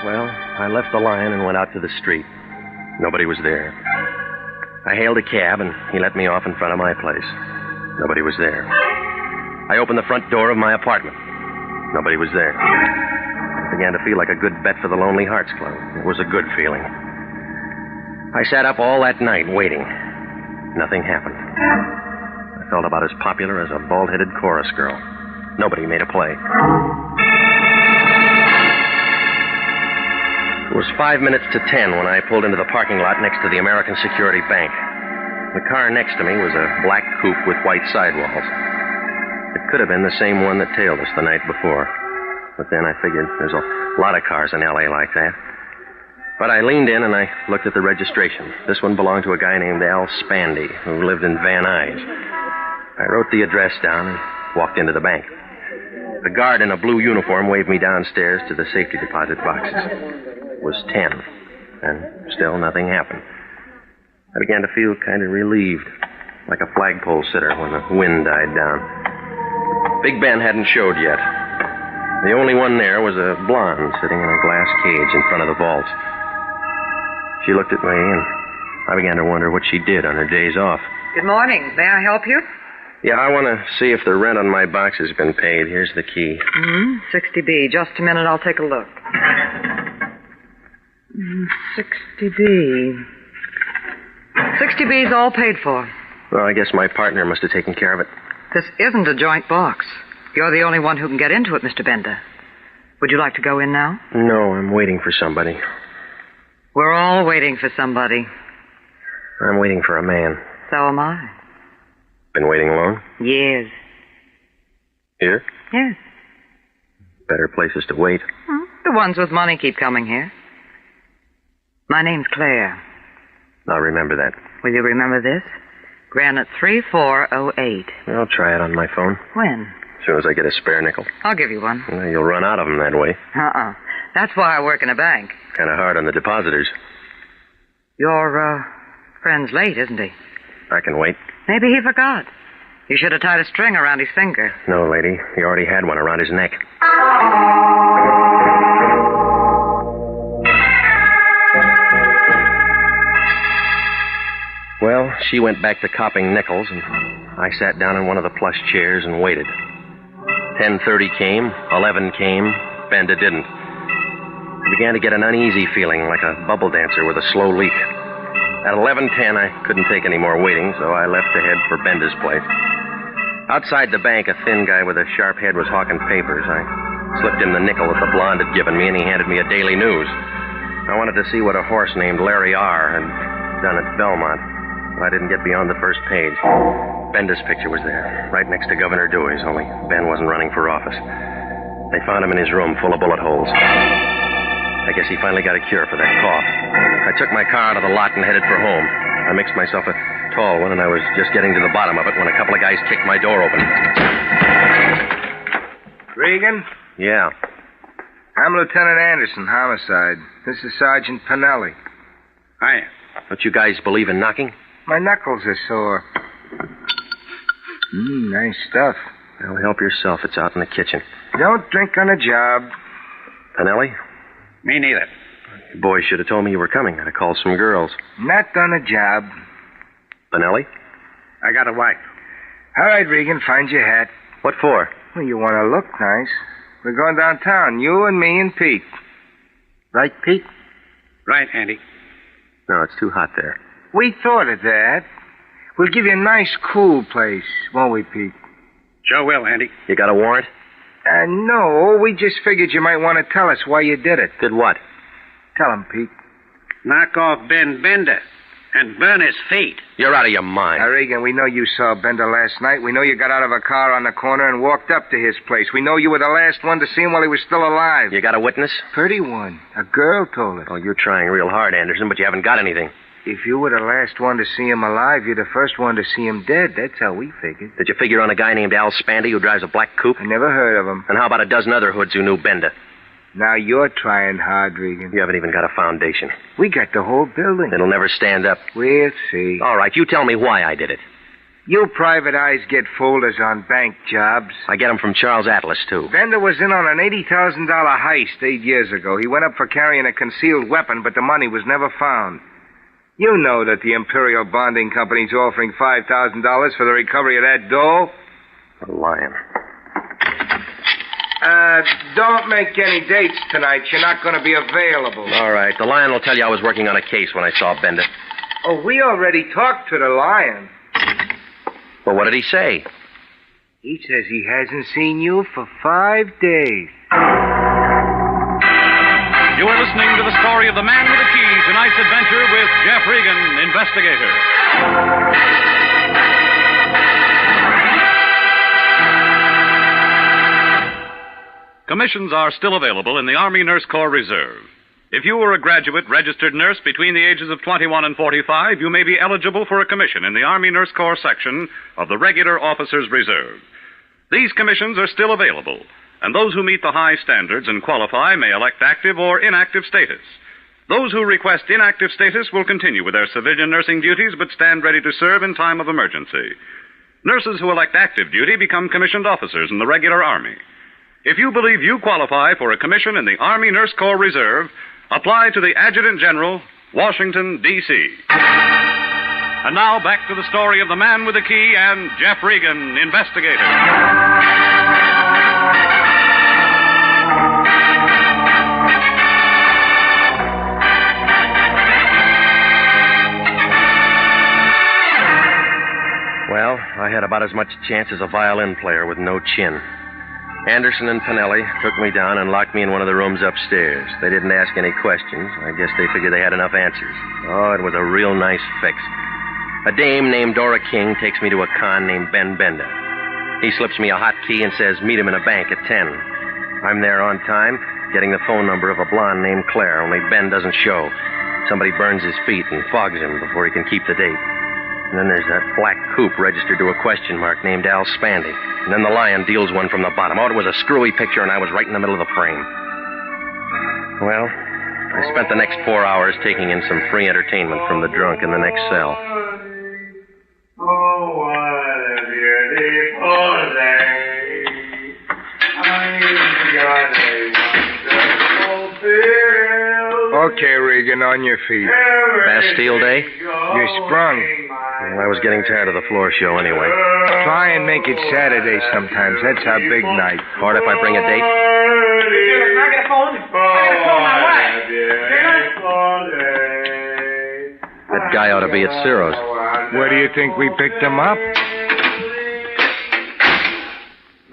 Well, I left the line and went out to the street. Nobody was there. I hailed a cab, and he let me off in front of my place. Nobody was there. I opened the front door of my apartment. Nobody was there. I began to feel like a good bet for the Lonely Hearts Club. It was a good feeling. I sat up all that night waiting. Nothing happened. I felt about as popular as a bald-headed chorus girl. Nobody made a play. It was 5 minutes to 10 when I pulled into the parking lot next to the American Security Bank. The car next to me was a black coupe with white sidewalls. It could have been the same one that tailed us the night before. But then I figured there's a lot of cars in L.A. like that. But I leaned in and I looked at the registration. This one belonged to a guy named Al Spandy, who lived in Van Nuys. I wrote the address down and walked into the bank. The guard in a blue uniform waved me downstairs to the safety deposit boxes. It was 10, and still nothing happened. I began to feel kind of relieved, like a flagpole sitter when the wind died down. Big Ben hadn't showed yet. The only one there was a blonde sitting in a glass cage in front of the vault. She looked at me, and I began to wonder what she did on her days off. Good morning. May I help you? Yeah, I want to see if the rent on my box has been paid. Here's the key. 60B. Just a minute, I'll take a look. 60B. 60B's all paid for. Well, I guess my partner must have taken care of it. This isn't a joint box. You're the only one who can get into it, Mr. Bender. Would you like to go in now? No, I'm waiting for somebody. We're all waiting for somebody. I'm waiting for a man. So am I. Been waiting long? Years. Here? Yes. Better places to wait. The ones with money keep coming here. My name's Claire. I'll remember that. Will you remember this? Granite 3408. I'll try it on my phone. When? As soon as I get a spare nickel. I'll give you one. Well, you'll run out of them that way. That's why I work in a bank. Kind of hard on the depositors. Your, friend's late, isn't he? I can wait. Maybe he forgot. You should have tied a string around his finger. No, lady. He already had one around his neck. Well, she went back to copping nickels, and I sat down in one of the plush chairs and waited. 10:30 came, 11 came, Benda didn't. I began to get an uneasy feeling, like a bubble dancer with a slow leak. At 11:10, I couldn't take any more waiting, so I left to head for Benda's place. Outside the bank, a thin guy with a sharp head was hawking papers. I slipped him the nickel that the blonde had given me, and he handed me a Daily News. I wanted to see what a horse named Larry R. had done at Belmont. I didn't get beyond the first page. Benda's picture was there, right next to Governor Dewey's, only Ben wasn't running for office. They found him in his room full of bullet holes. I guess he finally got a cure for that cough. I took my car out of the lot and headed for home. I mixed myself a tall one, and I was just getting to the bottom of it when a couple of guys kicked my door open. Regan? Yeah. I'm Lieutenant Anderson, homicide. This is Sergeant Pinelli. Hiya. Don't you guys believe in knocking? My knuckles are sore. Nice stuff. Well, help yourself. It's out in the kitchen. Don't drink on the job. Pinelli? Me neither. You boys should have told me you were coming. I'd have called some girls. Not on the job. Pinelli? I got a wife. All right, Regan, find your hat. What for? Well, you want to look nice. We're going downtown, you and me and Pete. Right, Pete? Right, Andy. No, it's too hot there. We thought of that. We'll give you a nice, cool place, won't we, Pete? Sure will, Andy. You got a warrant? No, we just figured you might want to tell us why you did it. Did what? Tell him, Pete. Knock off Ben Bender and burn his feet. You're out of your mind. Regan, we know you saw Bender last night. We know you got out of a car on the corner and walked up to his place. We know you were the last one to see him while he was still alive. You got a witness? Pretty one. A girl told us. Oh, you're trying real hard, Anderson, but you haven't got anything. If you were the last one to see him alive, you're the first one to see him dead. That's how we figured. Did you figure on a guy named Al Spandy who drives a black coupe? I never heard of him. And how about a dozen other hoods who knew Bender? Now you're trying hard, Regan. You haven't even got a foundation. We got the whole building. It'll never stand up. We'll see. All right, you tell me why I did it. You private eyes get folders on bank jobs. I get them from Charles Atlas, too. Bender was in on an $80,000 heist 8 years ago. He went up for carrying a concealed weapon, but the money was never found. You know that the Imperial Bonding Company's offering $5,000 for the recovery of that dough. A lion. Don't make any dates tonight. You're not going to be available. All right. The lion will tell you I was working on a case when I saw Bender. Oh, we already talked to the lion. Well, what did he say? He says he hasn't seen you for 5 days. You are listening to the story of the man with the key, tonight's adventure with Jeff Regan, investigator. Commissions are still available in the Army Nurse Corps Reserve. If you were a graduate registered nurse between the ages of 21 and 45, you may be eligible for a commission in the Army Nurse Corps section of the Regular Officers Reserve. These commissions are still available, and those who meet the high standards and qualify may elect active or inactive status. Those who request inactive status will continue with their civilian nursing duties but stand ready to serve in time of emergency. Nurses who elect active duty become commissioned officers in the regular Army. If you believe you qualify for a commission in the Army Nurse Corps Reserve, apply to the Adjutant General, Washington, D.C. And now back to the story of the man with the key and Jeff Regan, investigator. Well, I had about as much chance as a violin player with no chin. Anderson and Pinelli took me down and locked me in one of the rooms upstairs. They didn't ask any questions. I guess they figured they had enough answers. Oh, it was a real nice fix. A dame named Dora King takes me to a con named Ben Bender. He slips me a hot key and says, meet him in a bank at 10. I'm there on time, getting the phone number of a blonde named Claire, only Ben doesn't show. Somebody burns his feet and fogs him before he can keep the date. And then there's that black coupe registered to a question mark named Al Spandy. And then the lion deals one from the bottom. Oh, it was a screwy picture, and I was right in the middle of the frame. Well, I spent the next 4 hours taking in some free entertainment from the drunk in the next cell. Oh, what a beautiful day. I've got a wonderful feel. Okay, Regan, on your feet. Bastille Day? You're sprung. Well, I was getting tired of the floor show anyway. Try and make it Saturday sometimes. That's our big night. Or if I bring a date? I got a phone. I got a phone, my wife. That guy ought to be at Ciro's. Where do you think we picked him up?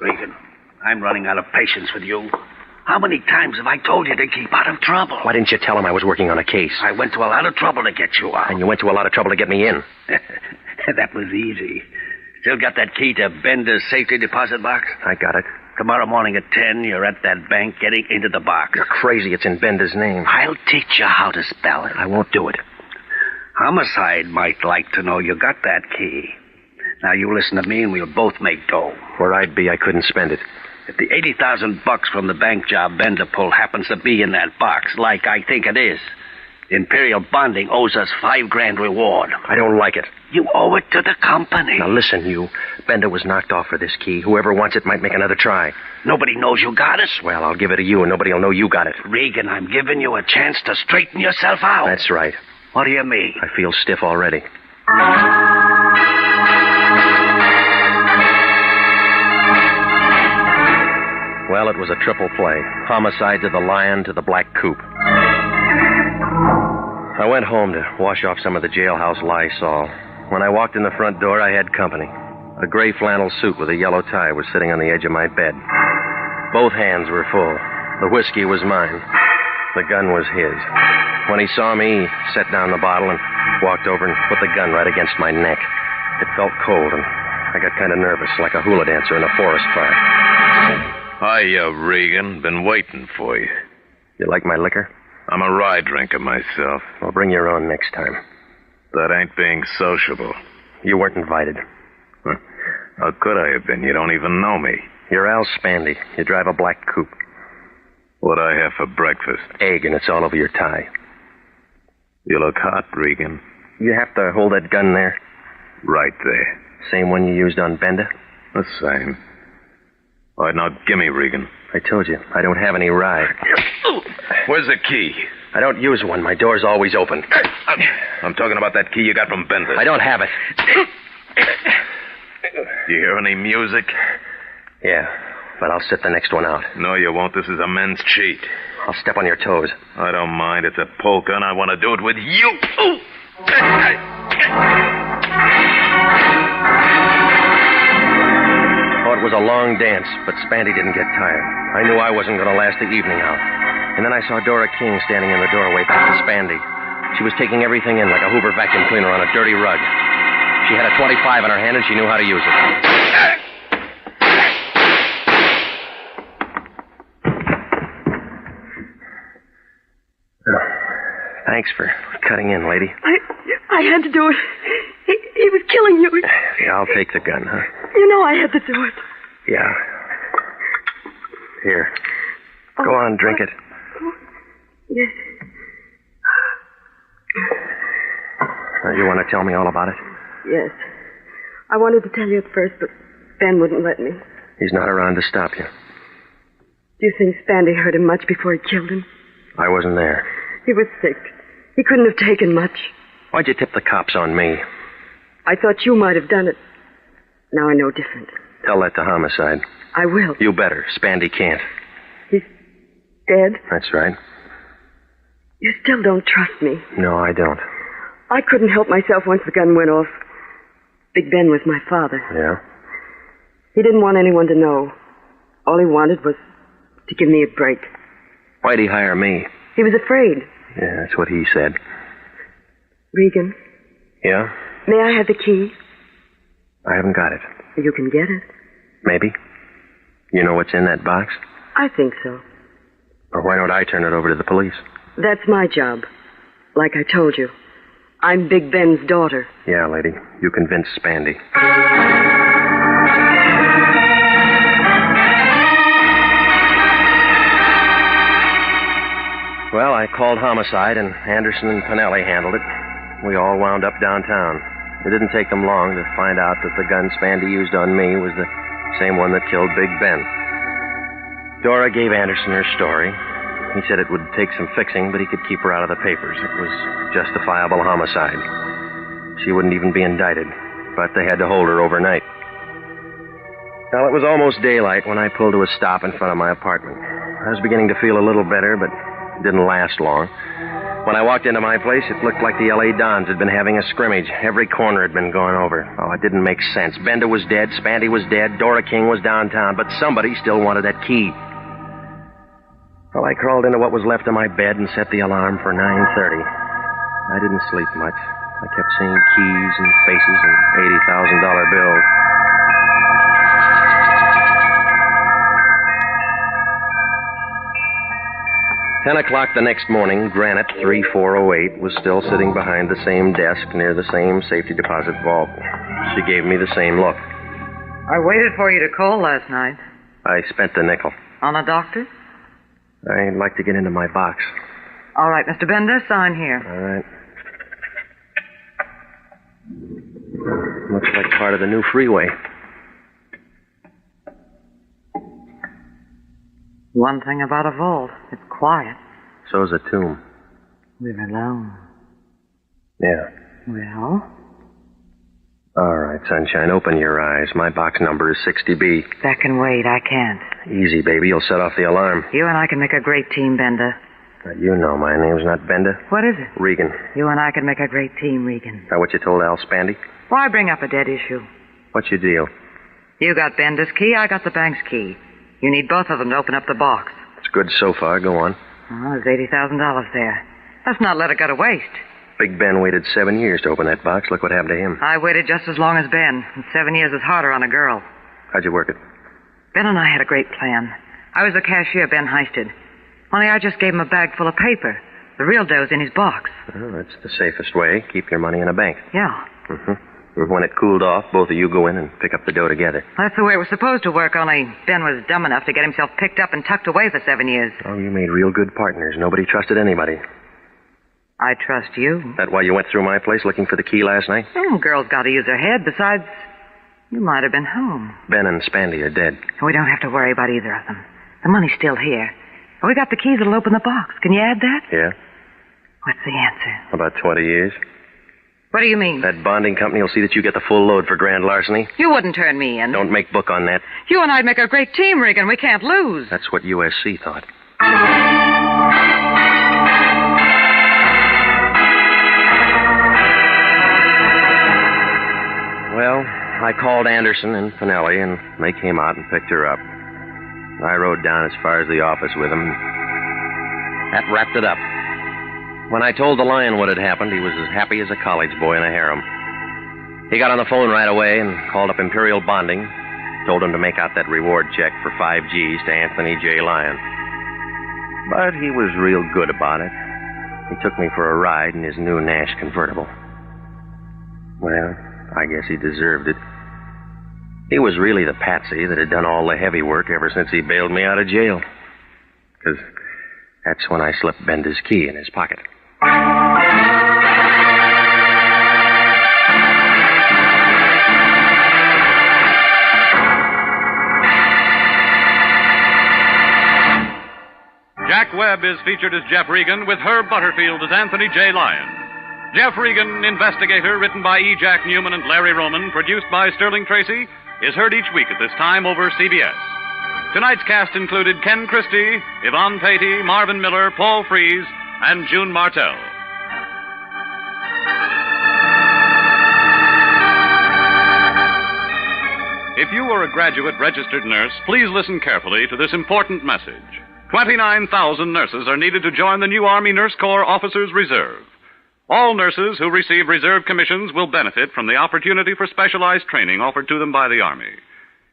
Regan, I'm running out of patience with you. How many times have I told you to keep out of trouble? Why didn't you tell him I was working on a case? I went to a lot of trouble to get you out. And you went to a lot of trouble to get me in. That was easy. Still got that key to Bender's safety deposit box? I got it. Tomorrow morning at 10, you're at that bank getting into the box. You're crazy. It's in Bender's name. I'll teach you how to spell it. I won't do it. Homicide might like to know you got that key. Now, you listen to me and we'll both make dough. Where I'd be, I couldn't spend it. If the $80,000 from the bank job Bender pulled happens to be in that box, like I think it is, Imperial Bonding owes us $5,000 reward. I don't like it. You owe it to the company. Now listen, you. Bender was knocked off for this key. Whoever wants it might make another try. Nobody knows you got it. Well, I'll give it to you, and nobody will know you got it. Regan, I'm giving you a chance to straighten yourself out. That's right. What do you mean? I feel stiff already. Well, it was a triple play. Homicide to the lion to the black coupe. I went home to wash off some of the jailhouse Lysol. When I walked in the front door, I had company. A gray flannel suit with a yellow tie was sitting on the edge of my bed. Both hands were full. The whiskey was mine. The gun was his. When he saw me, he set down the bottle and walked over and put the gun right against my neck. It felt cold, and I got kind of nervous, like a hula dancer in a forest fire. Hiya, Regan. Been waiting for you. You like my liquor? I'm a rye drinker myself. Well, bring your own next time. That ain't being sociable. You weren't invited. Huh. How could I have been? You don't even know me. You're Al Spandy. You drive a black coupe. What'd I have for breakfast? Egg, and it's all over your tie. You look hot, Regan. You have to hold that gun there. Right there. Same one you used on Benda? The same. All right, now, gimme, Regan. I told you, I don't have any rye. Where's the key? I don't use one. My door's always open. I'm talking about that key you got from Bender. I don't have it. Do you hear any music? Yeah, but I'll sit the next one out. No, you won't. This is a men's cheat. I'll step on your toes. I don't mind. It's a polka, and I want to do it with you. Oh, it was a long dance, but Spandy didn't get tired. I knew I wasn't going to last the evening out. And then I saw Dora King standing in the doorway back to Spandy. She was taking everything in like a Hoover vacuum cleaner on a dirty rug. She had a .25 in her hand, and she knew how to use it. Thanks for cutting in, lady. I had to do it. He was killing you. Yeah, I'll take the gun, huh? You know I had to do it. Yeah. Here. Go on, drink it. Yes. You want to tell me all about it? Yes. I wanted to tell you at first, but Ben wouldn't let me. He's not around to stop you. Do you think Spandy hurt him much before he killed him? I wasn't there. He was sick. He couldn't have taken much. Why'd you tip the cops on me? I thought you might have done it. Now I know different. Tell that to homicide. I will. You better. Spandy can't. He's dead? That's right. You still don't trust me. No, I don't. I couldn't help myself once the gun went off. Big Ben was my father. Yeah? He didn't want anyone to know. All he wanted was to give me a break. Why'd he hire me? He was afraid. Yeah, that's what he said. Regan. Yeah? May I have the key? I haven't got it. You can get it. Maybe. You know what's in that box? I think so. Or why don't I turn it over to the police? That's my job. Like I told you. I'm Big Ben's daughter. Yeah, lady. You convinced Spandy. Well, I called homicide, and Anderson and Pinelli handled it. We all wound up downtown. It didn't take them long to find out that the gun Spandy used on me was the same one that killed Big Ben. Dora gave Anderson her story. He said it would take some fixing, but he could keep her out of the papers. It was justifiable homicide. She wouldn't even be indicted, but they had to hold her overnight. Well, it was almost daylight when I pulled to a stop in front of my apartment. I was beginning to feel a little better, but it didn't last long. When I walked into my place, it looked like the L.A. Dons had been having a scrimmage. Every corner had been going over. Oh, it didn't make sense. Bender was dead, Spandy was dead, Dora King was downtown, but somebody still wanted that key. Well, I crawled into what was left of my bed and set the alarm for 9:30. I didn't sleep much. I kept seeing keys and faces and $80,000 bills. Ten o'clock the next morning, Granite 3408 was still sitting behind the same desk near the same safety deposit vault. She gave me the same look. I waited for you to call last night. I spent the nickel. On a doctor? I'd like to get into my box. All right, Mr. Bender, sign here. All right. Looks like part of the new freeway. One thing about a vault, it's quiet. So's a tomb. We're alone. Yeah. Well? All right, sunshine, open your eyes. My box number is 60B. That can wait, I can't. Easy, baby. You'll set off the alarm. You and I can make a great team, Bender. You know my name's not Bender. What is it? Regan. You and I can make a great team, Regan. Is that what you told Al Spandy? Why bring up a dead issue? What's your deal? You got Bender's key, I got the bank's key. You need both of them to open up the box. It's good so far. Go on. Oh, there's $80,000 there. Let's not let it go to waste. Big Ben waited 7 years to open that box. Look what happened to him. I waited just as long as Ben, and 7 years is harder on a girl. How'd you work it? Ben and I had a great plan. I was the cashier Ben heisted. Only I just gave him a bag full of paper. The real dough's in his box. Well, that's the safest way. Keep your money in a bank. Yeah. And when it cooled off, both of you go in and pick up the dough together. That's the way it was supposed to work, only Ben was dumb enough to get himself picked up and tucked away for 7 years. Oh, you made real good partners. Nobody trusted anybody. I trust you. That why you went through my place looking for the key last night? Girl's got to use her head. Besides, you might have been home. Ben and Spandy are dead. We don't have to worry about either of them. The money's still here. We got the keys that'll open the box. Can you add that? Yeah? What's the answer? About 20 years. What do you mean? That bonding company will see that you get the full load for grand larceny. You wouldn't turn me in. Don't make book on that. You and I'd make a great team, Regan. We can't lose. That's what USC thought. Well, I called Anderson and Finelli, and they came out and picked her up. I rode down as far as the office with them. That wrapped it up. When I told the Lion what had happened, he was as happy as a college boy in a harem. He got on the phone right away and called up Imperial Bonding, told him to make out that reward check for 5 G's to Anthony J. Lyon. But he was real good about it. He took me for a ride in his new Nash convertible. Well, I guess he deserved it. He was really the patsy that had done all the heavy work ever since he bailed me out of jail. 'Cause that's when I slipped Bender's key in his pocket. Jack Webb is featured as Jeff Regan with Herb Butterfield as Anthony J. Lyon. Jeff Regan, Investigator, written by E. Jack Newman and Larry Roman, produced by Sterling Tracy, is heard each week at this time over CBS. Tonight's cast included Ken Christie, Yvonne Patey, Marvin Miller, Paul Frees, and June Martell. If you are a graduate registered nurse, please listen carefully to this important message. 29,000 nurses are needed to join the new Army Nurse Corps Officers Reserve. All nurses who receive reserve commissions will benefit from the opportunity for specialized training offered to them by the Army.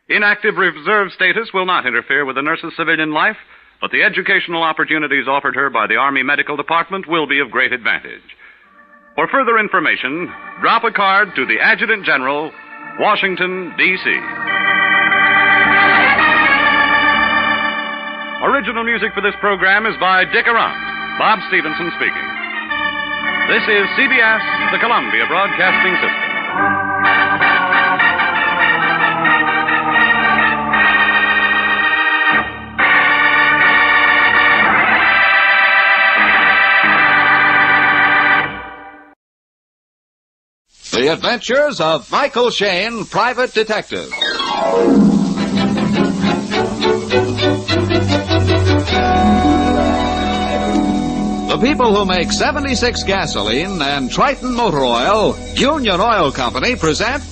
Inactive reserve status will not interfere with the nurse's civilian life, but the educational opportunities offered her by the Army Medical Department will be of great advantage. For further information, drop a card to the Adjutant General, Washington, D.C. Original music for this program is by Dick Arant. Bob Stevenson speaking. This is CBS, the Columbia Broadcasting System. The Adventures of Michael Shayne, Private Detective. The people who make 76 gasoline and Triton Motor Oil, Union Oil Company, present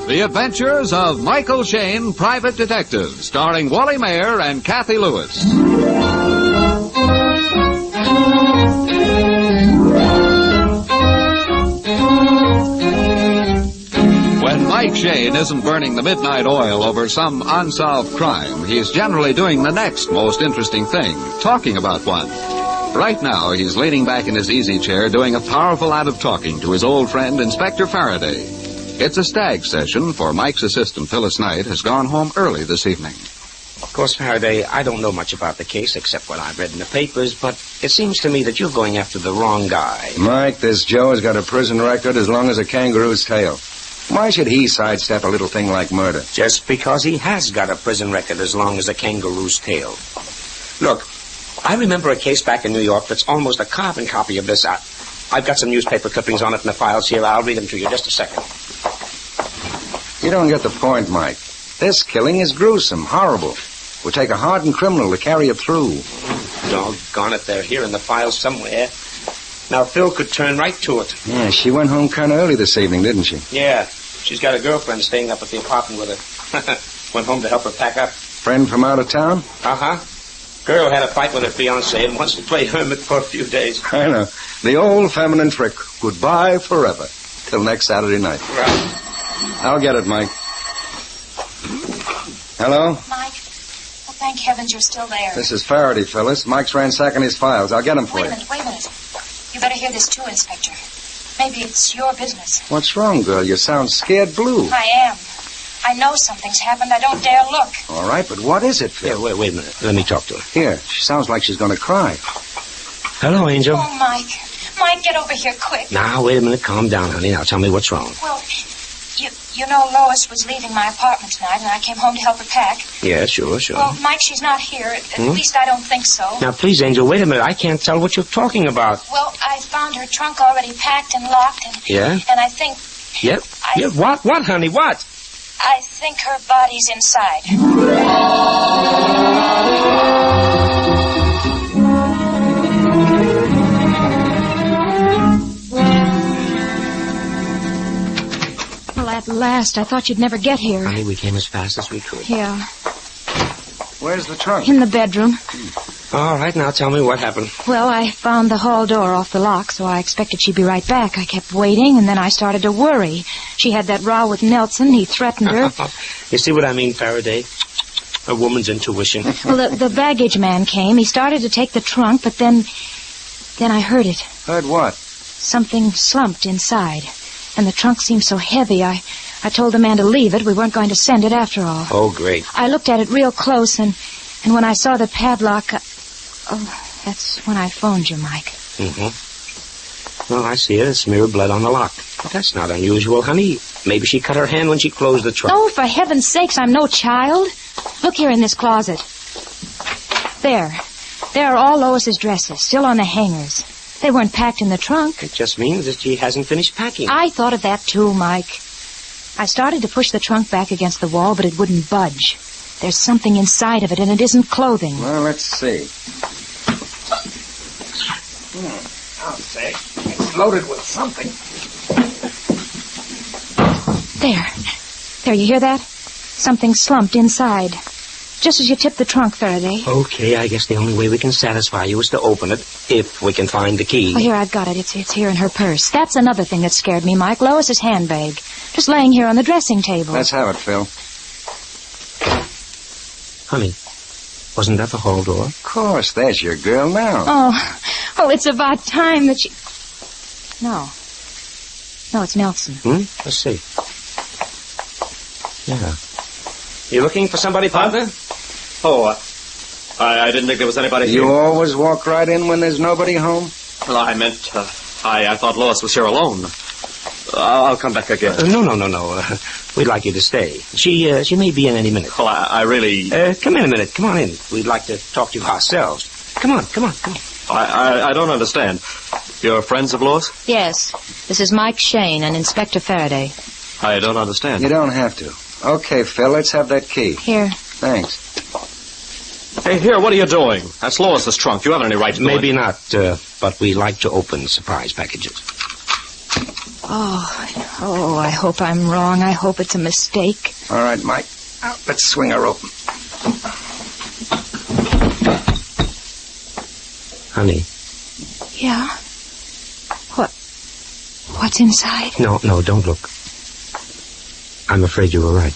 The Adventures of Michael Shayne, Private Detective, starring Wally Mayer and Kathy Lewis. When Mike Shayne isn't burning the midnight oil over some unsolved crime, he's generally doing the next most interesting thing, talking about one. Right now, he's leaning back in his easy chair doing a powerful lot of talking to his old friend, Inspector Faraday. It's a stag session, for Mike's assistant, Phyllis Knight, has gone home early this evening. Of course, Faraday, I don't know much about the case except what I've read in the papers, but it seems to me that you're going after the wrong guy. Mike, this Joe has got a prison record as long as a kangaroo's tail. Why should he sidestep a little thing like murder? Just because he has got a prison record as long as a kangaroo's tail. Look, I remember a case back in New York that's almost a carbon copy of this. I've got some newspaper clippings on it in the files here. I'll read them to you just a second. You don't get the point, Mike. This killing is gruesome, horrible. It would take a hardened criminal to carry it through. Doggone it, they're here in the files somewhere. Now, Phil could turn right to it. Yeah, she went home kind of early this evening, didn't she? Yeah. She's got a girlfriend staying up at the apartment with her. Went home to help her pack up. Friend from out of town? Uh-huh. Girl had a fight with her fiancé and wants to play hermit for a few days. I know. The old feminine trick. Goodbye forever. Till next Saturday night. Right. I'll get it, Mike. Hello? Mike? Oh, thank heavens you're still there. This is Faraday, Phyllis. Mike's ransacking his files. I'll get him for you. Wait a minute. You better hear this too, Inspector. Maybe it's your business. What's wrong, girl? You sound scared blue. I am. I know something's happened. I don't dare look. All right, but what is it, Phil? Yeah, wait a minute. Let me talk to her. Here, she sounds like she's going to cry. Hello, Angel. Oh, Mike. Mike, get over here quick. Now, wait a minute. Calm down, honey. Now, tell me what's wrong. Well, you know Lois was leaving my apartment tonight, and I came home to help her pack. Yeah, sure. Well, Mike, she's not here. At least I don't think so. Now, please, Angel, wait a minute. I can't tell what you're talking about. Well, I found her trunk already packed and locked, and... Yeah? And I think... Yep. Yeah, what, honey? What? I think her body's inside. Well, at last. I thought you'd never get here. Honey, we came as fast as we could. Yeah. Where's the trunk? In the bedroom. All right, now tell me what happened. Well, I found the hall door off the lock, so I expected she'd be right back. I kept waiting, and then I started to worry. She had that row with Nelson. He threatened her. You see what I mean, Faraday? A woman's intuition. Well, the baggage man came. He started to take the trunk, but then I heard it. Heard what? Something slumped inside, and the trunk seemed so heavy. I told the man to leave it. We weren't going to send it after all. Oh, great. I looked at it real close, and when I saw the padlock... that's when I phoned you, Mike. Mm-hmm. Well, I see it. A smear of blood on the lock. But that's not unusual, honey. Maybe she cut her hand when she closed the trunk. Oh, for heaven's sakes, I'm no child. Look here in this closet. There are all Lois's dresses, still on the hangers. They weren't packed in the trunk. It just means that she hasn't finished packing. I thought of that too, Mike. I started to push the trunk back against the wall, but it wouldn't budge. There's something inside of it, and it isn't clothing. Well, let's see. I'll say. It's loaded with something. There, you hear that? Something slumped inside. Just as you tipped the trunk, Faraday. Okay, I guess the only way we can satisfy you is to open it, if we can find the key. Oh, here, I've got it. It's here in her purse. That's another thing that scared me, Mike. Lois's handbag. Just laying here on the dressing table. Let's have it, Phil. Honey, wasn't that the hall door? Of course, there's your girl now. Oh, it's about time that she... No, it's Nelson. Let's see. Yeah. You looking for somebody, partner? Oh, I didn't think there was anybody here. You always walk right in when there's nobody home? Well, I meant, I thought Lois was here alone. I'll come back again. No. We'd like you to stay. She may be in any minute. Well, I really... Come in a minute. Come on in. We'd like to talk to you ourselves. Come on. I don't understand. You're friends of Lois? Yes. This is Mike Shane and Inspector Faraday. I don't understand. You don't have to. Okay, Phil, let's have that key. Here. Thanks. Hey, here, what are you doing? That's Lois's trunk. You haven't any right to do Maybe it. not, but we like to open surprise packages. Oh, I hope I'm wrong. I hope it's a mistake. All right, Mike. Let's swing her open. Honey. Yeah? What's inside? No, don't look. I'm afraid you were right.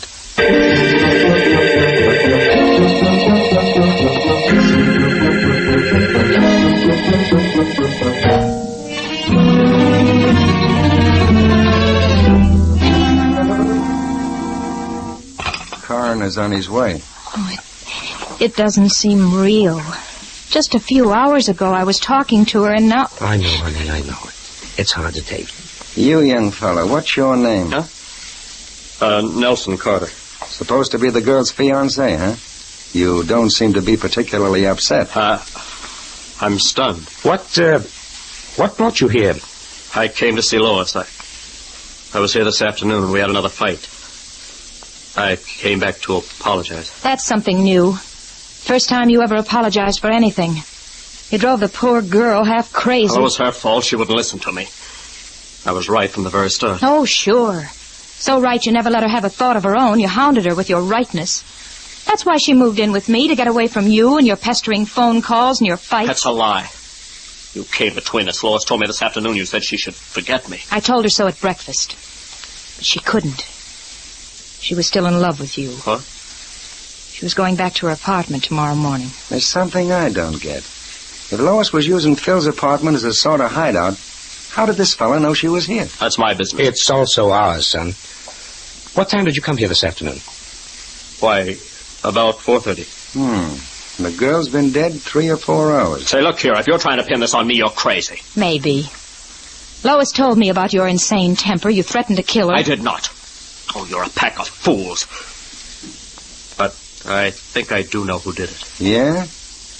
Coroner's on his way. It doesn't seem real. Just a few hours ago, I was talking to her, and now... I know, honey, I know. It's hard to take. You, young fella, what's your name? Huh? Nelson Carter. Supposed to be the girl's fiancé, huh? You don't seem to be particularly upset. I'm stunned. What brought you here? I came to see Lois. I was here this afternoon and we had another fight. I came back to apologize. That's something new. First time you ever apologized for anything. You drove the poor girl half crazy. Well, it was her fault. She wouldn't listen to me. I was right from the very start. Oh, sure. So right you never let her have a thought of her own. You hounded her with your rightness. That's why she moved in with me, to get away from you and your pestering phone calls and your fights. That's a lie. You came between us. Lois told me this afternoon you said she should forget me. I told her so at breakfast. But she couldn't. She was still in love with you. What? She was going back to her apartment tomorrow morning. There's something I don't get. If Lois was using Phil's apartment as a sort of hideout, how did this fella know she was here? That's my business. It's also ours, son. What time did you come here this afternoon? Why, about 4:30. The girl's been dead 3 or 4 hours. Say, look here, if you're trying to pin this on me, you're crazy. Maybe. Lois told me about your insane temper. You threatened to kill her. I did not. Oh, you're a pack of fools. But I think I do know who did it. Yeah?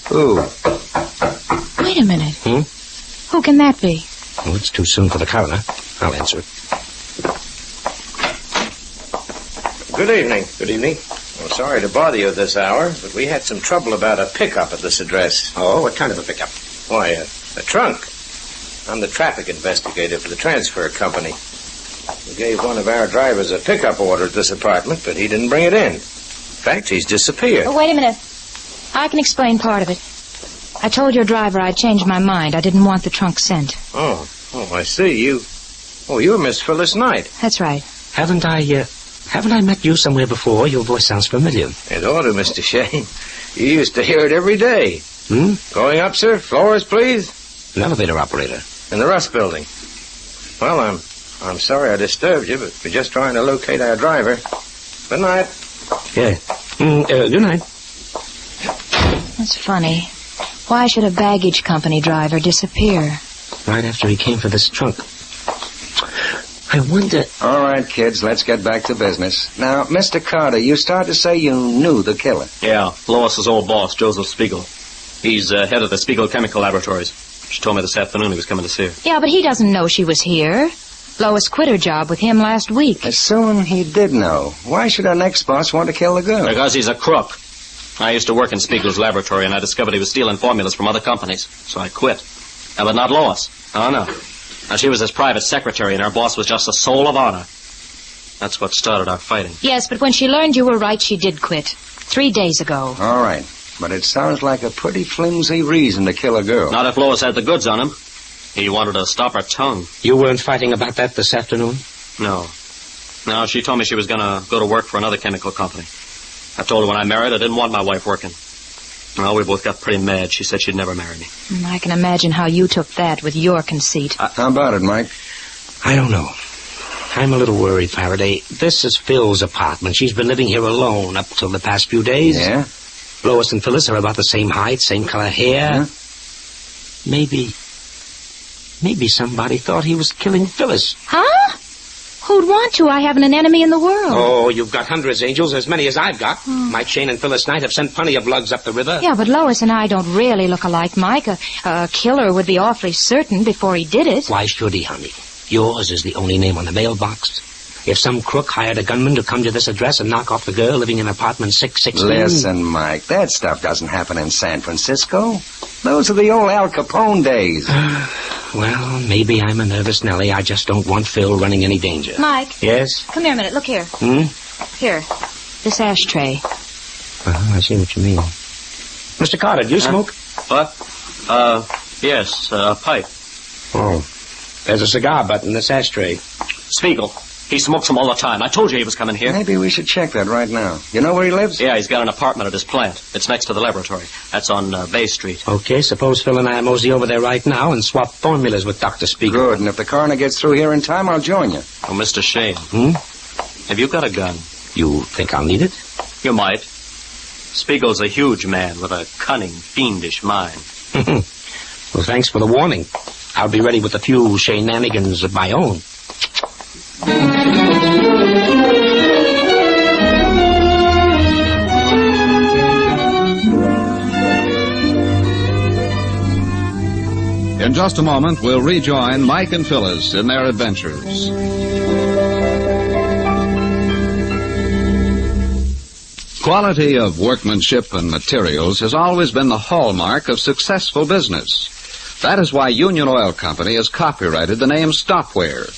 Who? Wait a minute. Who can that be? Oh, it's too soon for the coroner. I'll answer it. Good evening. Good evening. Well, sorry to bother you at this hour, but we had some trouble about a pickup at this address. Oh, what kind of a pickup? Why, a trunk. I'm the traffic investigator for the transfer company. We gave one of our drivers a pickup order at this apartment, but he didn't bring it in. In fact, he's disappeared. Oh, wait a minute. I can explain part of it. I told your driver I'd changed my mind. I didn't want the trunk sent. Oh, I see. You're Miss Phyllis Knight. That's right. Haven't I met you somewhere before? Your voice sounds familiar. It ought to, Mr. Shane. You used to hear it every day. Going up, sir? Floors, please? An elevator operator. In the Rust Building. Well, I'm sorry I disturbed you, but we're just trying to locate our driver. Good night. Yeah. Good night. That's funny. Why should a baggage company driver disappear? Right after he came for this trunk. I wonder... All right, kids, let's get back to business. Now, Mr. Carter, you start to say you knew the killer. Yeah, Lois's old boss, Joseph Spiegel. He's head of the Spiegel Chemical Laboratories. She told me this afternoon he was coming to see her. Yeah, but he doesn't know she was here. Lois quit her job with him last week. Assume he did know. Why should our next boss want to kill the girl? Because he's a crook. I used to work in Spiegel's laboratory, and I discovered he was stealing formulas from other companies. So I quit. But not Lois. Oh, no. Now, she was his private secretary, and our boss was just a soul of honor. That's what started our fighting. Yes, but when she learned you were right, she did quit. 3 days ago. All right. But it sounds like a pretty flimsy reason to kill a girl. Not if Lois had the goods on him. He wanted to stop her tongue. You weren't fighting about that this afternoon? No. No, she told me she was going to go to work for another chemical company. I told her when I married I didn't want my wife working. Well, we both got pretty mad. She said she'd never marry me. I can imagine how you took that with your conceit. How about it, Mike? I don't know. I'm a little worried, Faraday. This is Phil's apartment. She's been living here alone up till the past few days. Yeah? Lois and Phyllis are about the same height, same color hair. Maybe somebody thought he was killing Phyllis. Huh? Who'd want to? I haven't an enemy in the world. Oh, you've got hundreds, Angels, as many as I've got. Mike Shane and Phyllis Knight have sent plenty of lugs up the river. Yeah, but Lois and I don't really look alike, Mike. A killer would be awfully certain before he did it. Why should he, honey? Yours is the only name on the mailbox. If some crook hired a gunman to come to this address and knock off the girl living in apartment 616... Listen, Mike, that stuff doesn't happen in San Francisco. Those are the old Al Capone days. Well, maybe I'm a nervous Nellie. I just don't want Phil running any danger. Mike. Yes? Come here a minute. Look here. Here. This ashtray. I see what you mean. Mr. Carter, do you smoke? What? Yes, a pipe. Oh. There's a cigar butt in this ashtray. Spiegel. He smokes them all the time. I told you he was coming here. Maybe we should check that right now. You know where he lives? Yeah, he's got an apartment at his plant. It's next to the laboratory. That's on Bay Street. Okay, suppose Phil and I mosey over there right now and swap formulas with Dr. Spiegel. Good, and if the coroner gets through here in time, I'll join you. Oh, Mr. Shane. Have you got a gun? You think I'll need it? You might. Spiegel's a huge man with a cunning, fiendish mind. Well, thanks for the warning. I'll be ready with a few shenanigans of my own. In just a moment, we'll rejoin Mike and Phyllis in their adventures. Quality of workmanship and materials has always been the hallmark of successful business. That is why Union Oil Company has copyrighted the name Stopware.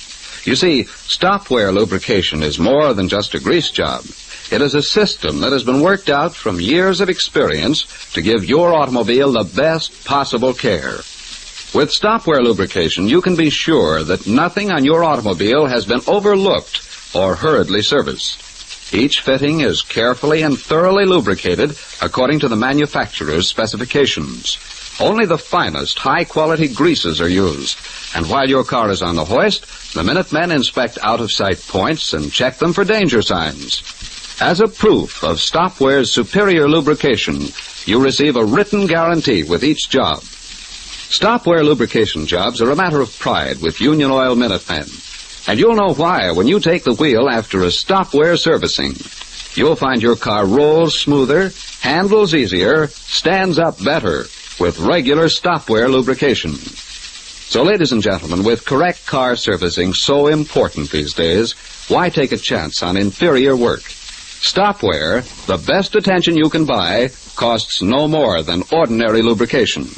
You see, Stopware lubrication is more than just a grease job. It is a system that has been worked out from years of experience to give your automobile the best possible care. With Stopware lubrication, you can be sure that nothing on your automobile has been overlooked or hurriedly serviced. Each fitting is carefully and thoroughly lubricated according to the manufacturer's specifications. Only the finest, high-quality greases are used. And while your car is on the hoist, the Minutemen inspect out-of-sight points and check them for danger signs. As a proof of Stopware's superior lubrication, you receive a written guarantee with each job. Stopware lubrication jobs are a matter of pride with Union Oil Minutemen. And you'll know why when you take the wheel after a Stopware servicing. You'll find your car rolls smoother, handles easier, stands up better with regular Stopware lubrication. So, ladies and gentlemen, with correct car servicing so important these days, why take a chance on inferior work? Stopware, the best attention you can buy, costs no more than ordinary lubrication.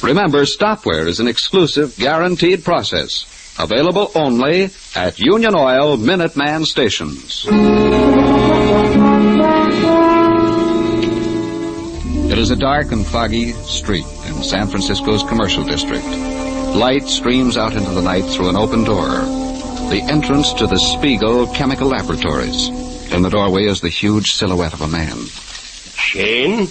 Remember, Stopware is an exclusive, guaranteed process, available only at Union Oil Minuteman stations. It is a dark and foggy street in San Francisco's commercial district. Light streams out into the night through an open door, the entrance to the Spiegel Chemical Laboratories. In the doorway is the huge silhouette of a man. Shane?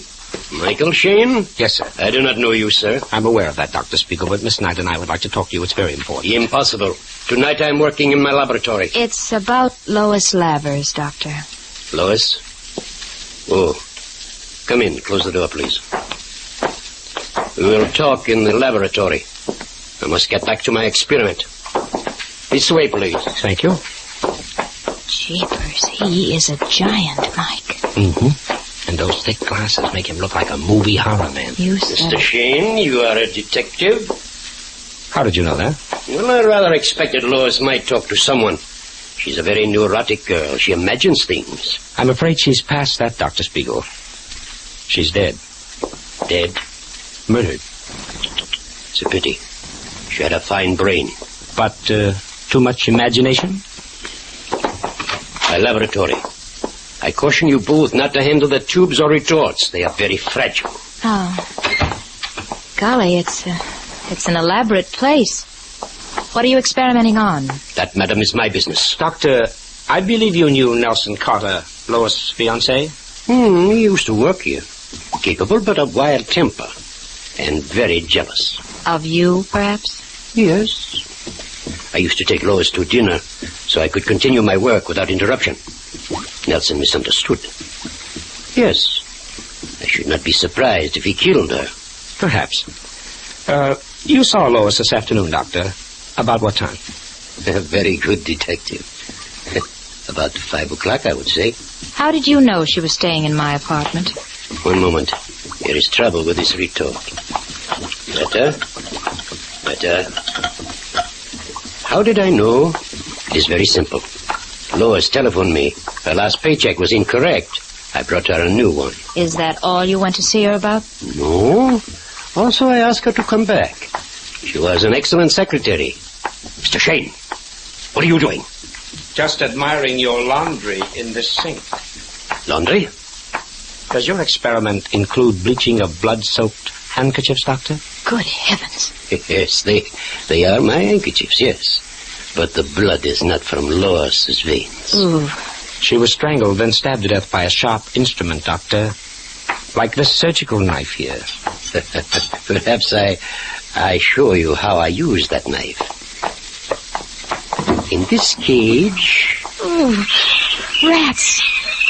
Michael Shane? Yes, sir. I do not know you, sir. I'm aware of that, Dr. Spiegel, but Miss Knight and I would like to talk to you. It's very important. Impossible. Tonight I'm working in my laboratory. It's about Lois Lavers, Doctor. Lois? Oh. Come in. Close the door, please. We will talk in the laboratory. I must get back to my experiment. This way, please. Thank you. Jeepers, he is a giant, Mike. Mm-hmm. And those thick glasses make him look like a movie horror man. You said Mr. Shane, you are a detective? How did you know that? Well, I rather expected Lois might talk to someone. She's a very neurotic girl. She imagines things. I'm afraid she's past that, Dr. Spiegel. She's dead. Dead? Murdered. It's a pity. She had a fine brain. But, too much imagination? My laboratory. I caution you both not to handle the tubes or retorts. They are very fragile. Oh. Golly, it's an elaborate place. What are you experimenting on? That, madam, is my business. Doctor, I believe you knew Nelson Carter, Lois' fiancé? He used to work here. Capable, but of wild temper. And very jealous. Of you, perhaps? Yes. I used to take Lois to dinner so I could continue my work without interruption. Nelson misunderstood. Yes. I should not be surprised if he killed her. Perhaps. You saw Lois this afternoon, Doctor. About what time? A very good detective. About 5 o'clock, I would say. How did you know she was staying in my apartment? One moment. There is trouble with this retort. Better. How did I know? It is very simple. Lois telephoned me. Her last paycheck was incorrect. I brought her a new one. Is that all you went to see her about? No. Also, I asked her to come back. She was an excellent secretary. Mr. Shane, what are you doing? Just admiring your laundry in the sink. Laundry? Does your experiment include bleaching of blood-soaked handkerchiefs, Doctor? Good heavens. Yes, they are my handkerchiefs, yes. But the blood is not from Lois's veins. Ooh. She was strangled, then stabbed to death by a sharp instrument, Doctor. Like this surgical knife here. Perhaps I show you how I use that knife. In this cage... Ooh, rats.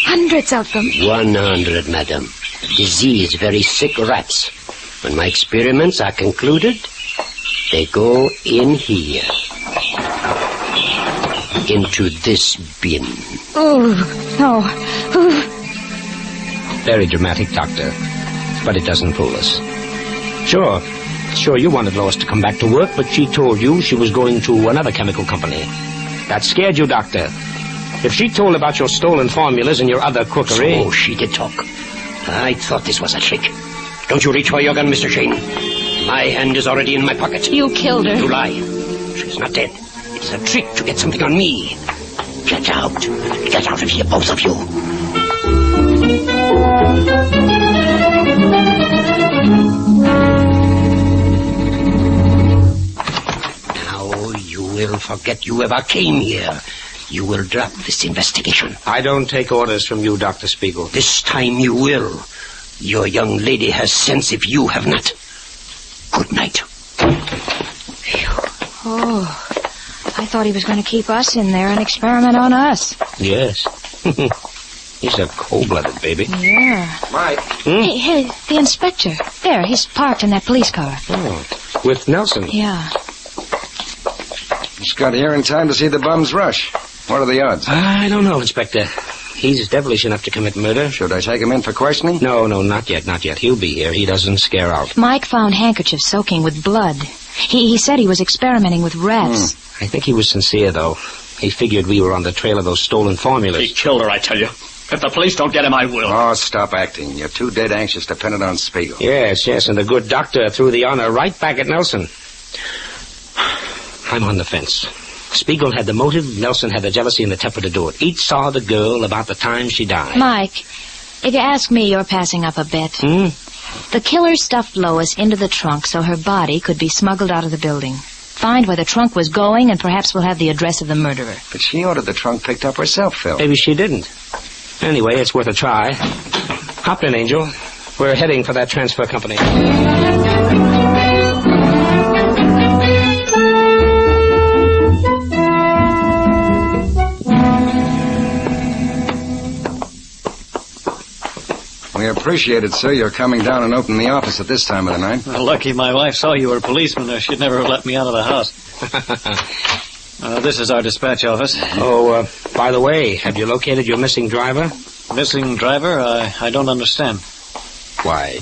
Hundreds of them. 100, madam. Disease, very sick rats. When my experiments are concluded, they go in here. Into this bin. Oh, no. Ooh. Very dramatic, Doctor. But it doesn't fool us. Sure, you wanted Lois to come back to work, but she told you she was going to another chemical company. That scared you, Doctor. If she told about your stolen formulas and your other cookery... So she did talk. I thought this was a trick. Don't you reach for your gun, Mr. Shane. My hand is already in my pocket. You killed her. You lie. She's not dead. It's a trick to get something on me. Get out. Get out of here, both of you. Now you will forget you ever came here. You will drop this investigation. I don't take orders from you, Dr. Spiegel. This time you will. Your young lady has sense if you have not. Good night. Oh, I thought he was going to keep us in there and experiment on us. Yes. He's a cold-blooded baby. Yeah. Mike. Hey, the inspector. There, he's parked in that police car. Oh, with Nelson. Yeah. Just got here in time to see the bums rush. What are the odds? I don't know, Inspector. He's devilish enough to commit murder. Should I take him in for questioning? No, not yet. He'll be here. He doesn't scare out. Mike found handkerchiefs soaking with blood. He said he was experimenting with rats. I think he was sincere, though. He figured we were on the trail of those stolen formulas. He killed her, I tell you. If the police don't get him, I will. Oh, stop acting. You're too dead anxious to pin it on Spiegel. Yes, and the good doctor threw the honor right back at Nelson. I'm on the fence. Spiegel had the motive, Nelson had the jealousy and the temper to do it. Each saw the girl about the time she died. Mike, if you ask me, you're passing up a bet. The killer stuffed Lois into the trunk so her body could be smuggled out of the building. Find where the trunk was going, and perhaps we'll have the address of the murderer. But she ordered the trunk picked up herself, Phil. Maybe she didn't. Anyway, it's worth a try. Hop in, Angel. We're heading for that transfer company. We appreciate it, sir. You're coming down and opening the office at this time of the night. Well, lucky my wife saw you were a policeman, or she'd never have let me out of the house. This is our dispatch office. Oh, by the way, have you located your missing driver? Missing driver? I don't understand. Why,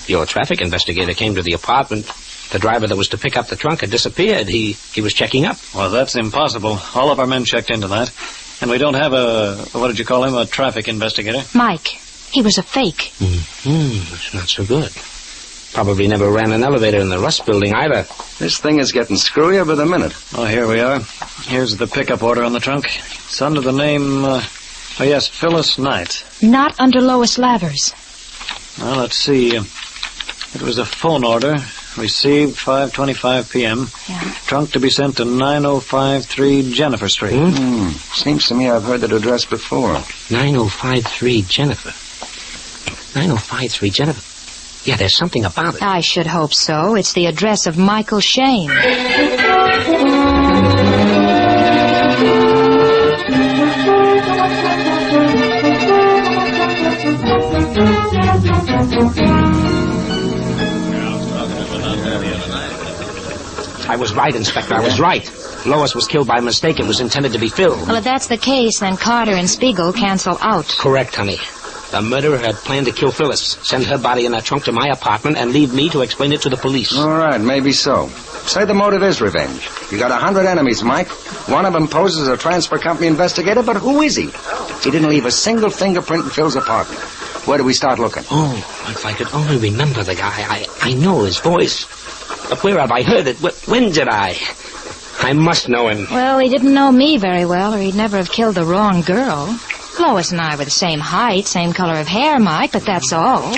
your traffic investigator came to the apartment. The driver that was to pick up the trunk had disappeared. He was checking up. Well, that's impossible. All of our men checked into that. And we don't have a traffic investigator. Mike. He was a fake. That's not so good. Probably never ran an elevator in the Rust building either. This thing is getting screwier by the minute. Oh, here we are. Here's the pickup order on the trunk. It's under the name, Phyllis Knight. Not under Lois Lavers. Well, let's see. It was a phone order. Received 5:25 p.m. Yeah. Trunk to be sent to 9053 Jennifer Street. Seems to me I've heard that address before. 9053 Jennifer. 9053 Jennifer. Yeah, there's something about it. I should hope so. It's the address of Michael Shane. I was right, Inspector. I was right. Lois was killed by mistake. It was intended to be Phil. Well, if that's the case, then Carter and Spiegel cancel out. Correct, honey. The murderer had planned to kill Phyllis, send her body in that trunk to my apartment, and leave me to explain it to the police. All right, maybe so. Say the motive is revenge. You got 100 enemies, Mike. One of them poses as a transfer company investigator, but who is he? He didn't leave a single fingerprint in Phil's apartment. Where do we start looking? Oh, if I could only remember the guy. I know his voice. But where have I heard it? When did I? I must know him. Well, he didn't know me very well, or he'd never have killed the wrong girl. Lois and I were the same height, same color of hair, Mike, but that's all.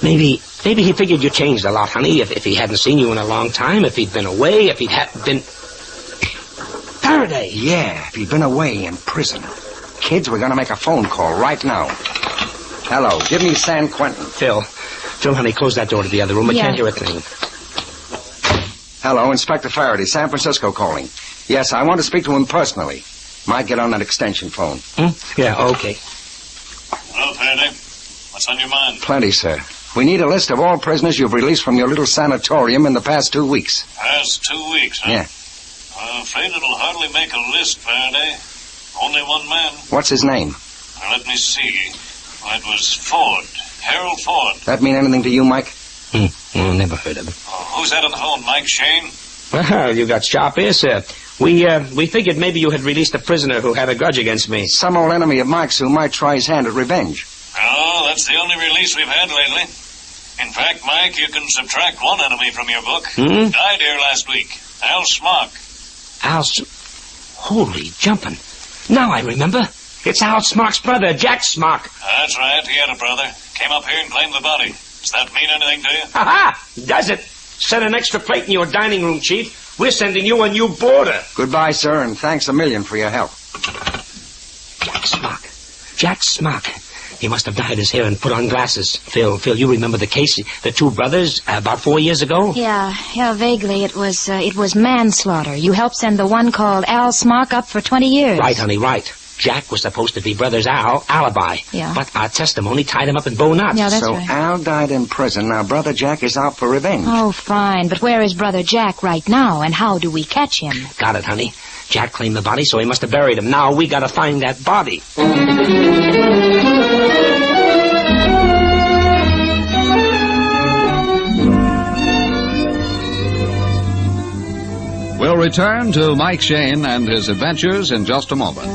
Maybe he figured you changed a lot, honey, if he hadn't seen you in a long time, if he'd been away, if he'd been... Faraday! Yeah, if he'd been away in prison. Kids, we're going to make a phone call right now. Hello, give me San Quentin. Phil, honey, close that door to the other room. I can't hear a thing. Hello, Inspector Faraday, San Francisco calling. Yes, I want to speak to him personally. Might get on that extension phone. Yeah, okay. Well, Faraday, what's on your mind? Plenty, sir. We need a list of all prisoners you've released from your little sanatorium in the past 2 weeks. Past 2 weeks, huh? Yeah. I'm afraid it'll hardly make a list, Faraday. Only one man. What's his name? Now, let me see. Well, it was Ford. Harold Ford. That mean anything to you, Mike? Never heard of him. Oh, who's that on the phone, Mike Shane? Well, you got sharp ears, sir. We figured maybe you had released a prisoner who had a grudge against me. Some old enemy of Mike's who might try his hand at revenge. Oh, that's the only release we've had lately. In fact, Mike, you can subtract one enemy from your book. Died here last week. Al Smock. Holy jumping. Now I remember. It's Al Smock's brother, Jack Smock. That's right. He had a brother. Came up here and claimed the body. Does that mean anything to you? Ha-ha! Does it? Set an extra plate in your dining room, Chief. We're sending you a new boarder. Goodbye, sir, and thanks a million for your help. Jack Smock. He must have dyed his hair and put on glasses. Phil, you remember the case? The two brothers, about 4 years ago? Yeah, vaguely. It was manslaughter. You helped send the one called Al Smock up for 20 years. Right, honey, right. Jack was supposed to be brothers Al, alibi. Yeah. But our testimony tied him up in bow knots. Yeah, that's so right. Al died in prison. Now brother Jack is out for revenge. Oh, fine. But where is brother Jack right now, and how do we catch him? Got it, honey. Jack claimed the body, so he must have buried him. Now we gotta find that body. We'll return to Mike Shane and his adventures in just a moment.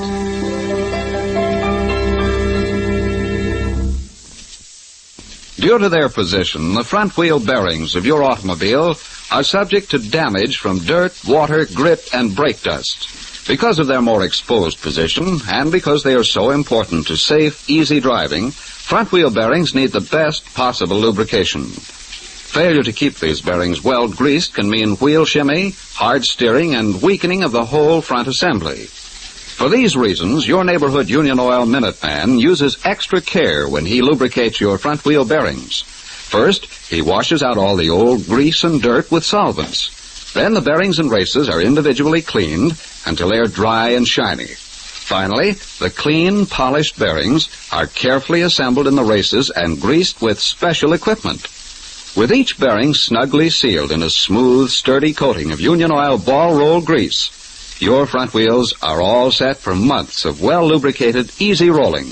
Due to their position, the front wheel bearings of your automobile are subject to damage from dirt, water, grit, and brake dust. Because of their more exposed position, and because they are so important to safe, easy driving, front wheel bearings need the best possible lubrication. Failure to keep these bearings well greased can mean wheel shimmy, hard steering, and weakening of the whole front assembly. For these reasons, your neighborhood Union Oil Minuteman uses extra care when he lubricates your front wheel bearings. First, he washes out all the old grease and dirt with solvents. Then the bearings and races are individually cleaned until they're dry and shiny. Finally, the clean, polished bearings are carefully assembled in the races and greased with special equipment. With each bearing snugly sealed in a smooth, sturdy coating of Union Oil ball roll grease, your front wheels are all set for months of well-lubricated, easy rolling.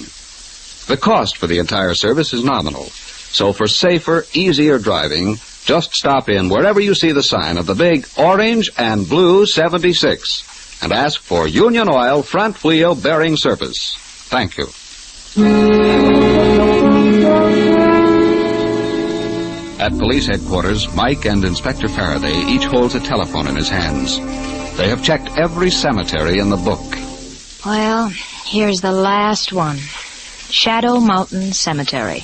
The cost for the entire service is nominal, so for safer, easier driving, just stop in wherever you see the sign of the big orange and blue 76 and ask for Union Oil front wheel bearing service. Thank you. At police headquarters, Mike and Inspector Faraday each holds a telephone in his hands. They have checked every cemetery in the book. Well, here's the last one. Shadow Mountain Cemetery.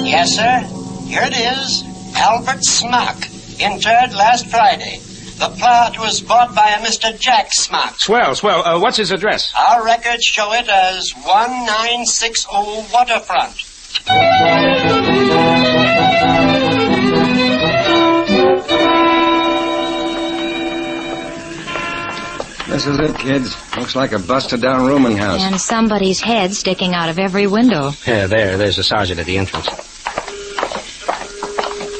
Yes, sir. Here it is. Albert Smock, interred last Friday. The plot was bought by a Mr. Jack Smock. Swell. What's his address? Our records show it as 1960 Waterfront. This is it, kids. Looks like a busted-down rooming house. And somebody's head sticking out of every window. Yeah, there's the sergeant at the entrance.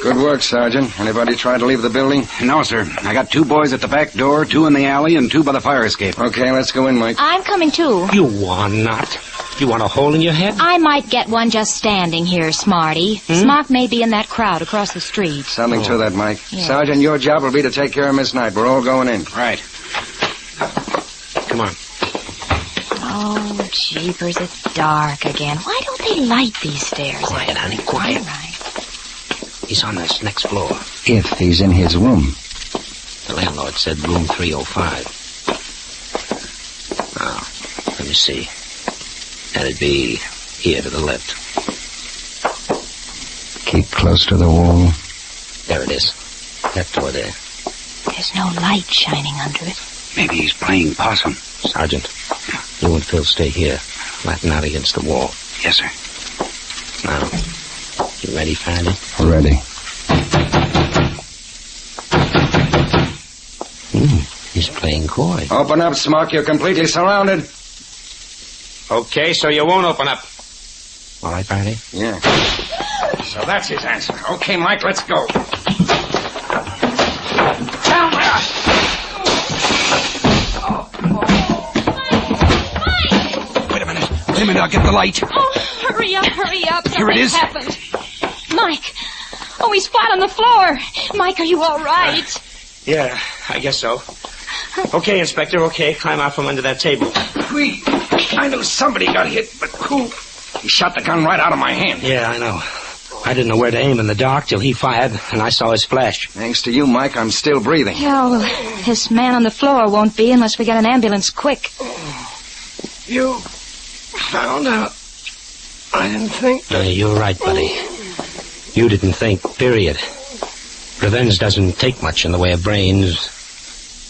Good work, Sergeant. Anybody try to leave the building? No, sir. I got 2 boys at the back door, 2 in the alley, and 2 by the fire escape. Okay, let's go in, Mike. I'm coming too. You want not? You want a hole in your head? I might get one just standing here, Smarty. Smock may be in that crowd across the street. Something to that, Mike. Yes. Sergeant, your job will be to take care of Miss Knight. We're all going in. Right. Come on. Oh, jeepers, it's dark again. Why don't they light these stairs? Quiet, honey, quiet. All right. He's on this next floor. If he's in his room. The landlord said room 305. Now, let me see. That'd be here to the left. Keep close to the wall. There it is. That door there. There's no light shining under it. Maybe he's playing possum. Sergeant, you and Phil stay here, flatten out against the wall. Yes, sir. Now, you ready, Faraday? Ready. He's playing coy. Open up, Smock. You're completely surrounded. Okay, so you won't open up. All right, Faraday? Yeah. So that's his answer. Okay, Mike, let's go. Wait a minute, I'll get the light. Oh, hurry up. Here it is. Happened. Mike, Oh, he's flat on the floor. Mike, are you all right? Yeah, I guess so. Okay, Inspector, okay. Climb out from under that table. I knew somebody got hit, but who? He shot the gun right out of my hand. Yeah, I know. I didn't know where to aim in the dark till he fired, and I saw his flash. Thanks to you, Mike, I'm still breathing. Yeah, well, this man on the floor won't be unless we get an ambulance quick. You found out. I didn't think. You're right, buddy. You didn't think, period. Revenge doesn't take much in the way of brains.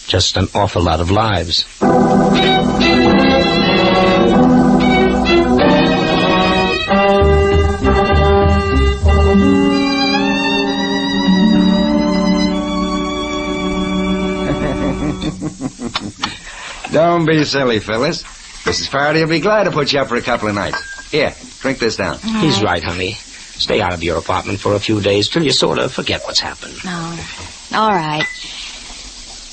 Just an awful lot of lives. Don't be silly, Phyllis. Mrs. Faraday will be glad to put you up for a couple of nights. Here, drink this down. He's right, honey. Stay out of your apartment for a few days till you sort of forget what's happened. Oh, all right.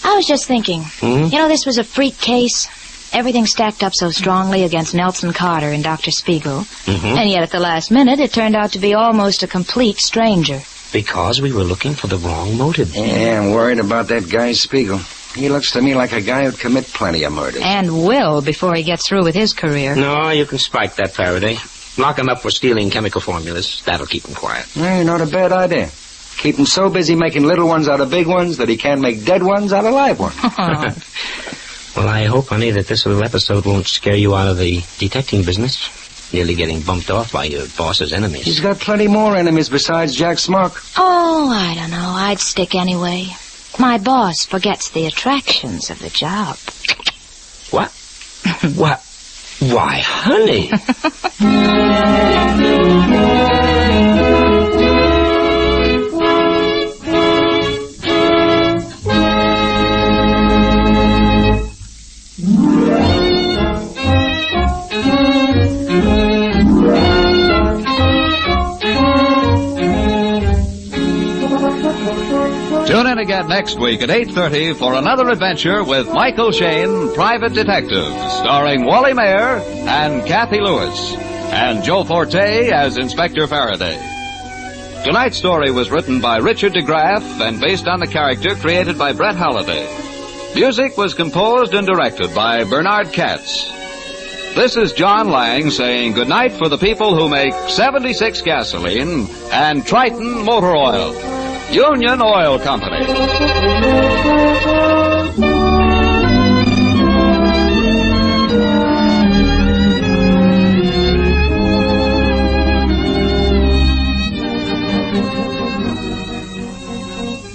I was just thinking, you know, this was a freak case. Everything stacked up so strongly against Nelson Carter and Dr. Spiegel. And yet at the last minute, it turned out to be almost a complete stranger. Because we were looking for the wrong motive. Yeah, I'm worried about that guy Spiegel. He looks to me like a guy who'd commit plenty of murders. And will before he gets through with his career. No, you can spike that, Faraday. Lock him up for stealing chemical formulas. That'll keep him quiet. Not a bad idea. Keep him so busy making little ones out of big ones that he can't make dead ones out of live ones. Well, I hope, honey, that this little episode won't scare you out of the detecting business. Nearly getting bumped off by your boss's enemies. He's got plenty more enemies besides Jack Smock. Oh, I don't know. I'd stick anyway. My boss forgets the attractions of the job. What? What? Why, honey? Tune in again next week at 8:30 for another adventure with Michael Shayne, Private Detective, starring Wally Mayer and Kathy Lewis, and Joe Forte as Inspector Faraday. Tonight's story was written by Richard DeGraff and based on the character created by Brett Halliday. Music was composed and directed by Bernard Katz. This is John Lang saying goodnight for the people who make 76 gasoline and Triton motor oil. Union Oil Company.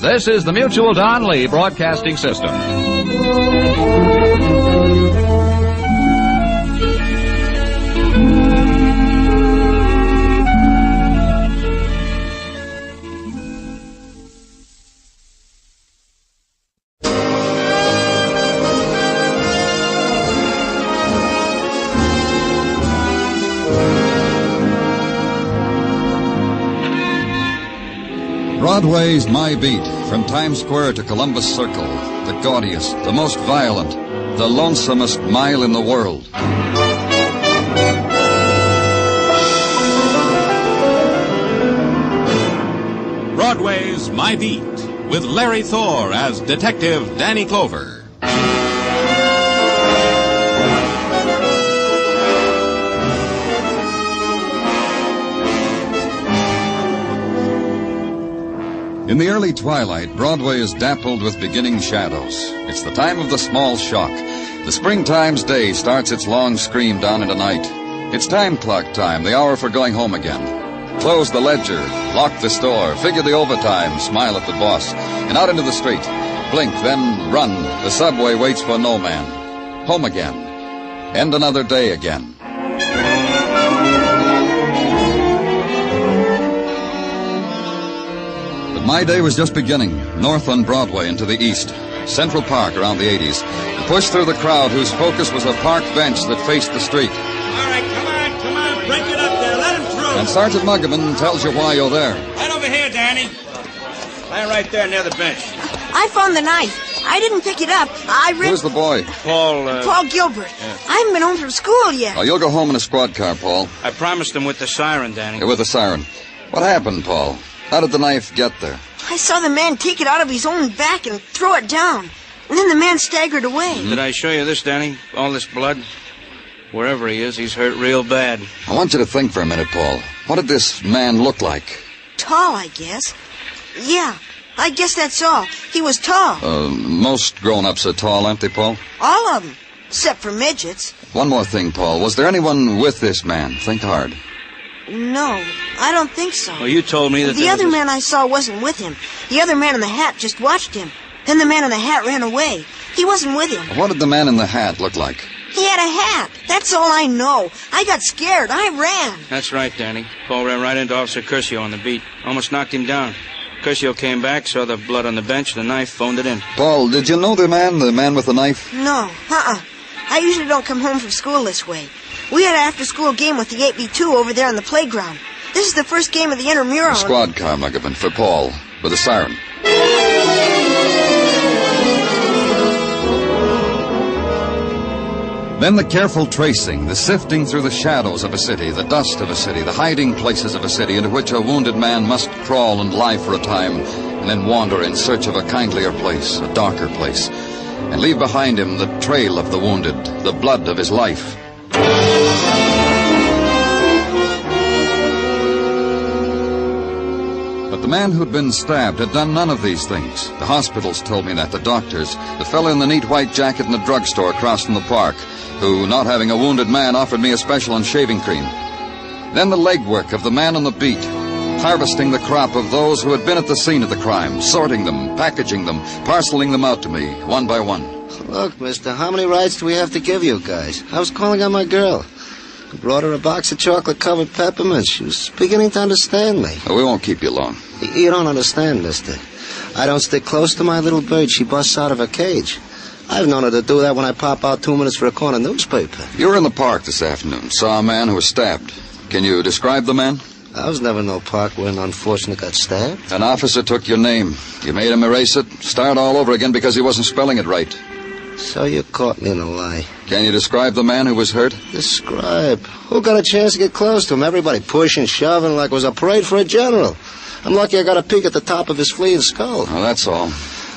This is the Mutual Don Lee Broadcasting System. Broadway's My Beat, from Times Square to Columbus Circle, the gaudiest, the most violent, the lonesomest mile in the world. Broadway's My Beat, with Larry Thor as Detective Danny Clover. In the early twilight, Broadway is dappled with beginning shadows. It's the time of the small shock. The springtime's day starts its long scream down into night. It's time clock time, the hour for going home again. Close the ledger, lock the store, figure the overtime, smile at the boss, and out into the street. Blink, then run. The subway waits for no man. Home again. End another day again. My day was just beginning, north on Broadway and to the east, Central Park around the 80s, and pushed through the crowd whose focus was a park bench that faced the street. All right, come on, break it up there, let him through. And Sergeant Muggavan tells you why you're there. Right over here, Danny. Stand right there near the bench. I found the knife. I didn't pick it up. Who's the boy? Paul Gilbert. Yeah. I haven't been home from school yet. Oh, you'll go home in a squad car, Paul. I promised him with the siren, Danny. Yeah, with the siren. What happened, Paul? How did the knife get there? I saw the man take it out of his own back and throw it down. And then the man staggered away. Did I show you this, Danny? All this blood? Wherever he is, he's hurt real bad. I want you to think for a minute, Paul. What did this man look like? Tall, I guess. Yeah, I guess that's all. He was tall. Most grown-ups are tall, aren't they, Paul? All of them, except for midgets. One more thing, Paul. Was there anyone with this man? Think hard. No, I don't think so. Well, you told me that the other man I saw wasn't with him. The other man in the hat just watched him. Then the man in the hat ran away. He wasn't with him. What did the man in the hat look like? He had a hat. That's all I know. I got scared. I ran. That's right, Danny. Paul ran right into Officer Curcio on the beat. Almost knocked him down. Curcio came back, saw the blood on the bench, the knife, phoned it in. Paul, did you know the man with the knife? No, I usually don't come home from school this way. We had an after-school game with the 8B2 over there on the playground. This is the first game of the intramural. A squad car, Muggerman, for Paul, with a siren. Then the careful tracing, the sifting through the shadows of a city, the dust of a city, the hiding places of a city into which a wounded man must crawl and lie for a time, and then wander in search of a kindlier place, a darker place, and leave behind him the trail of the wounded, the blood of his life. But the man who'd been stabbed had done none of these things. The hospitals told me that, the doctors, the fellow in the neat white jacket in the drugstore across from the park, who, not having a wounded man, offered me a special on shaving cream. Then the legwork of the man on the beat, harvesting the crop of those who had been at the scene of the crime, sorting them, packaging them, parceling them out to me, one by one. Look, mister, how many rides do we have to give you guys? I was calling on my girl. I brought her a box of chocolate-covered peppermints. She was beginning to understand me. We won't keep you long. You don't understand, mister. I don't stick close to my little bird. She busts out of her cage. I've known her to do that when I pop out 2 minutes for a corner newspaper. You were in the park this afternoon, saw a man who was stabbed. Can you describe the man? I was never in no park where an unfortunate got stabbed. An officer took your name. You made him erase it, start all over again because he wasn't spelling it right. So you caught me in a lie. Can you describe the man who was hurt? Describe? Who got a chance to get close to him? Everybody pushing, shoving like it was a parade for a general. I'm lucky I got a peek at the top of his fleeing skull. Oh, that's all.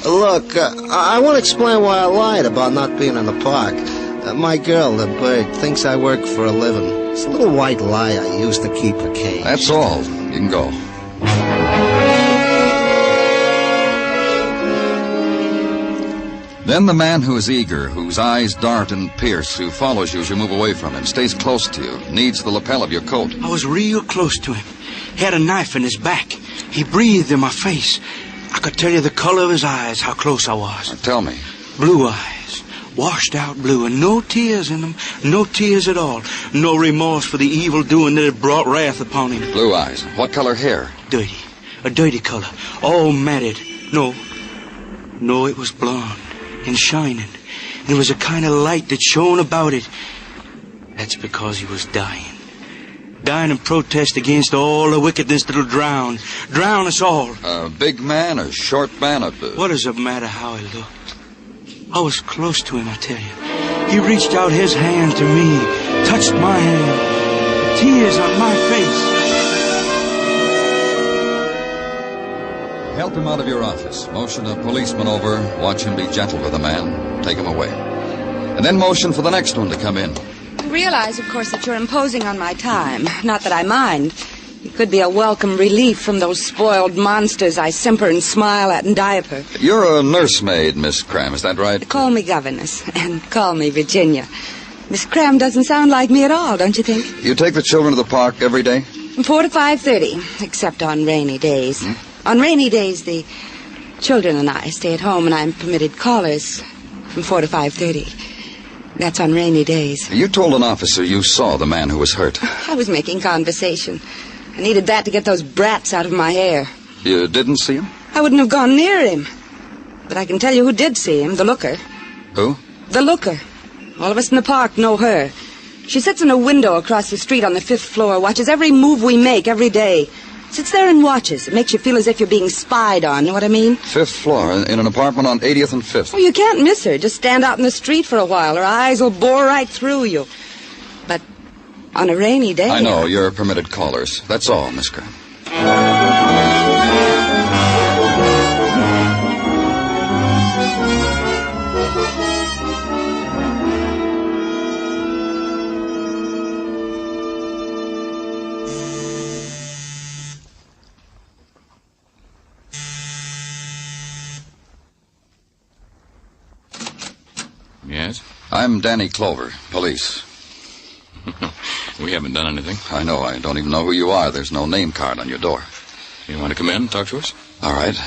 Look, I want to explain why I lied about not being in the park. My girl, the bird, thinks I work for a living. It's a little white lie I used to keep her caged. That's all. You can go. Then the man who is eager, whose eyes dart and pierce, who follows you as you move away from him, stays close to you, needs the lapel of your coat. I was real close to him. He had a knife in his back. He breathed in my face. I could tell you the color of his eyes, how close I was. Tell me. Blue eyes, washed out blue, and no tears in them, no tears at all. No remorse for the evil doing that had brought wrath upon him. Blue eyes. What color hair? Dirty. A dirty color. All matted. No, it was blonde and shining. And there was a kind of light that shone about it. That's because he was dying. Dying in protest against all the wickedness that'll drown us all. A big man, a short man, What does it matter how he looked? I was close to him, I tell you. He reached out his hand to me, touched my hand, tears on my face. Help him out of your office. Motion a policeman over. Watch him be gentle with the man. Take him away. And then motion for the next one to come in. I realize, of course, that you're imposing on my time. Not that I mind. It could be a welcome relief from those spoiled monsters I simper and smile at and diaper. You're a nursemaid, Miss Cram, is that right? Call me governess, and call me Virginia. Miss Cram doesn't sound like me at all, don't you think? You take the children to the park every day? From 4 to 5:30, except on rainy days. On rainy days, the children and I stay at home, and I'm permitted callers from 4 to 5:30. That's on rainy days. You told an officer you saw the man who was hurt. I was making conversation. I needed that to get those brats out of my hair. You didn't see him? I wouldn't have gone near him. But I can tell you who did see him, the looker. Who? The looker. All of us in the park know her. She sits in a window across the street on the 5th floor, watches every move we make every day. Sits there and watches. It makes you feel as if you're being spied on, know what I mean? 5th floor, in an apartment on 80th and 5th. Oh, you can't miss her. Just stand out in the street for a while. Her eyes will bore right through you. But on a rainy day... I know, you're permitted callers. That's all, Miss Graham. Yes? I'm Danny Clover, police. We haven't done anything. I know. I don't even know who you are. There's no name card on your door. You want to come in and talk to us? All right.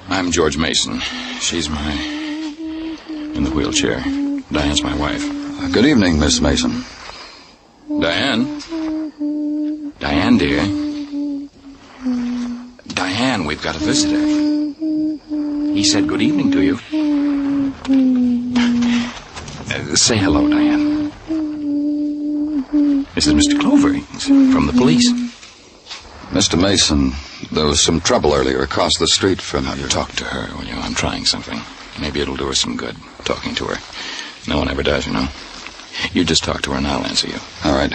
I'm George Mason. She's in the wheelchair. Diane's my wife. Good evening, Miss Mason. Diane? Diane, dear. Diane, we've got a visitor. He said good evening to you. Say hello, Diane. This is Mr. Clover. He's from the police. Mr. Mason, there was some trouble earlier across the street from you. Talk to her, will you? I'm trying something. Maybe it'll do her some good, talking to her. No one ever does, you know. You just talk to her and I'll answer you. All right.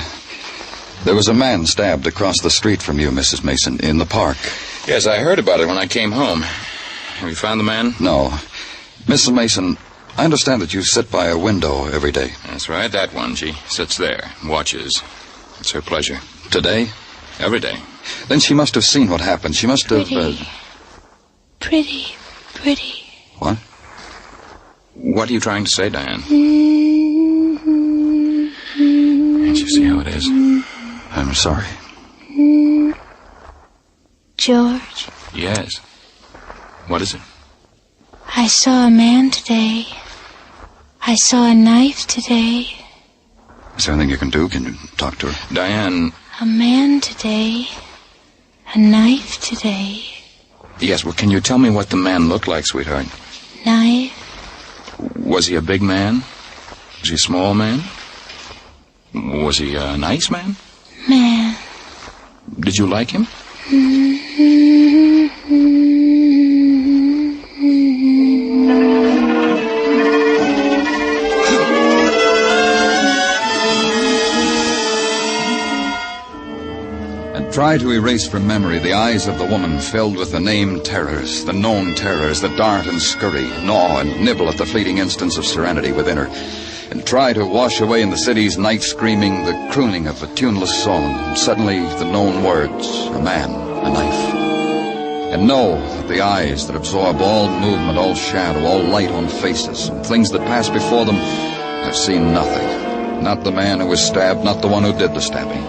There was a man stabbed across the street from you, Mrs. Mason, in the park. Yes, I heard about it when I came home. Have you found the man? No. Mrs. Mason, I understand that you sit by a window every day. That's right, that one. She sits there, watches. It's her pleasure. Today? Every day. Then she must have seen what happened. She must have... Pretty. What? What are you trying to say, Diane? Can't you see how it is? I'm sorry. George? Yes. What is it? I saw a man today. I saw a knife today. Is there anything you can do? Can you talk to her? Diane... A man today. A knife today. Yes, well, can you tell me what the man looked like, sweetheart? Knife. Was he a big man? Was he a small man? Was he a nice man? Man. Did you like him? Try to erase from memory the eyes of the woman filled with the named terrors, the known terrors that dart and scurry, gnaw and nibble at the fleeting instants of serenity within her. And try to wash away in the city's night screaming the crooning of a tuneless song. And suddenly the known words, a man, a knife. And know that the eyes that absorb all movement, all shadow, all light on faces, and things that pass before them, have seen nothing. Not the man who was stabbed, not the one who did the stabbing.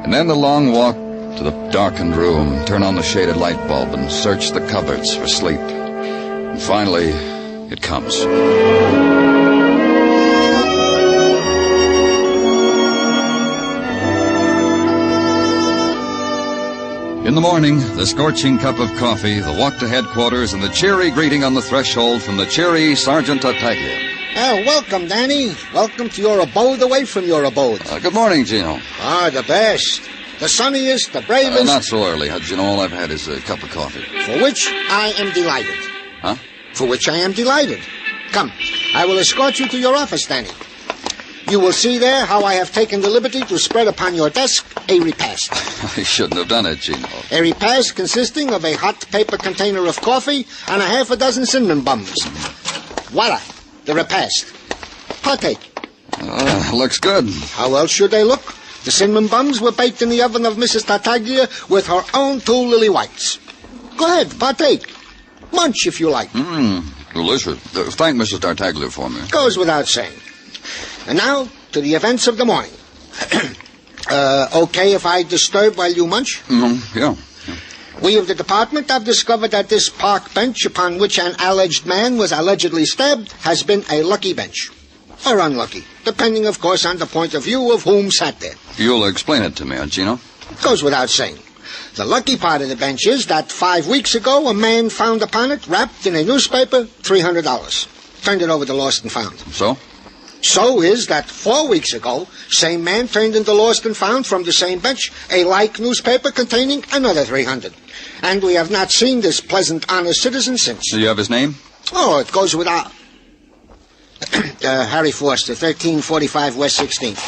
And then the long walk to the darkened room, turn on the shaded light bulb and search the cupboards for sleep. And finally, it comes. In the morning, the scorching cup of coffee, the walk to headquarters, and the cheery greeting on the threshold from the cheery Sergeant Tartaglia. Welcome, Danny. Welcome to your abode away from your abode. Good morning, Gino. The best. The sunniest, the bravest. Not so early, Gino. All I've had is a cup of coffee. For which I am delighted. Huh? For which I am delighted. Come, I will escort you to your office, Danny. You will see there how I have taken the liberty to spread upon your desk a repast. I shouldn't have done it, Gino. A repast consisting of a hot paper container of coffee and a half a dozen cinnamon buns. Voila, the repast. Partake. Looks good. How else should they look? The cinnamon buns were baked in the oven of Mrs. Tartaglia with her own 2 lily whites. Go ahead, partake. Munch if you like. Delicious. Thank Mrs. Tartaglia for me. Goes without saying. And now, to the events of the morning. Okay if I disturb while you munch? Yeah. We of the department have discovered that this park bench upon which an alleged man was allegedly stabbed has been a lucky bench. Or unlucky, depending, of course, on the point of view of whom sat there. You'll explain it to me, Gino? Goes without saying. The lucky part of the bench is that 5 weeks ago a man found upon it, wrapped in a newspaper, $300. Turned it over to Lost and Found. So? So is that 4 weeks ago, same man turned into Lost and Found from the same bench a like newspaper containing another $300. And we have not seen this pleasant, honest citizen since. Do you have his name? Oh, it goes without... Harry Forster, 1345 West 16th.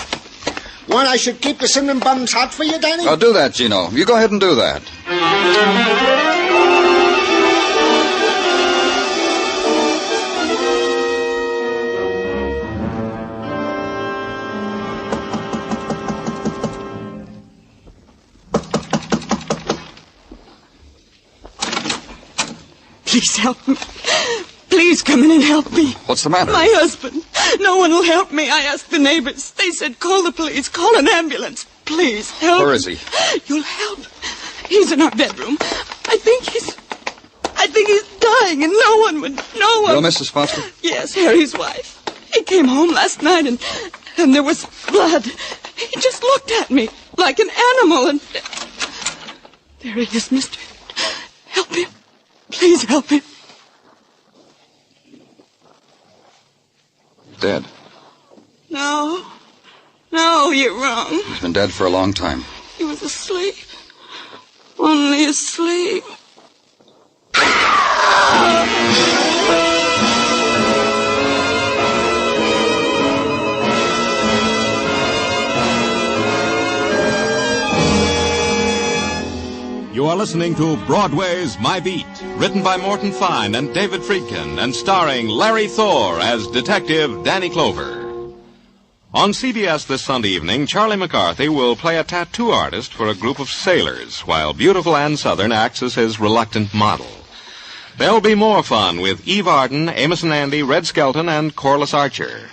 Want I should keep the cinnamon buns hot for you, Danny? I'll do that, Gino. You go ahead and do that. Please help me. Please Please come in and help me. What's the matter? My husband. No one will help me. I asked the neighbors. They said, call the police, call an ambulance. Please help. Where is he? You'll help. He's in our bedroom. I think he's dying, and no one. You're Mrs. Foster? Yes, Harry's wife. He came home last night, and there was blood. He just looked at me like an animal, and there he is, mister. Help him. Please help him. Dead. No, you're wrong. He's been dead for a long time. He was asleep. Only asleep. You are listening to Broadway's My Beat, written by Morton Fine and David Friedkin, and starring Larry Thor as Detective Danny Clover. On CBS this Sunday evening, Charlie McCarthy will play a tattoo artist for a group of sailors, while beautiful Ann Southern acts as his reluctant model. There'll be more fun with Eve Arden, Amos and Andy, Red Skelton, and Corliss Archer.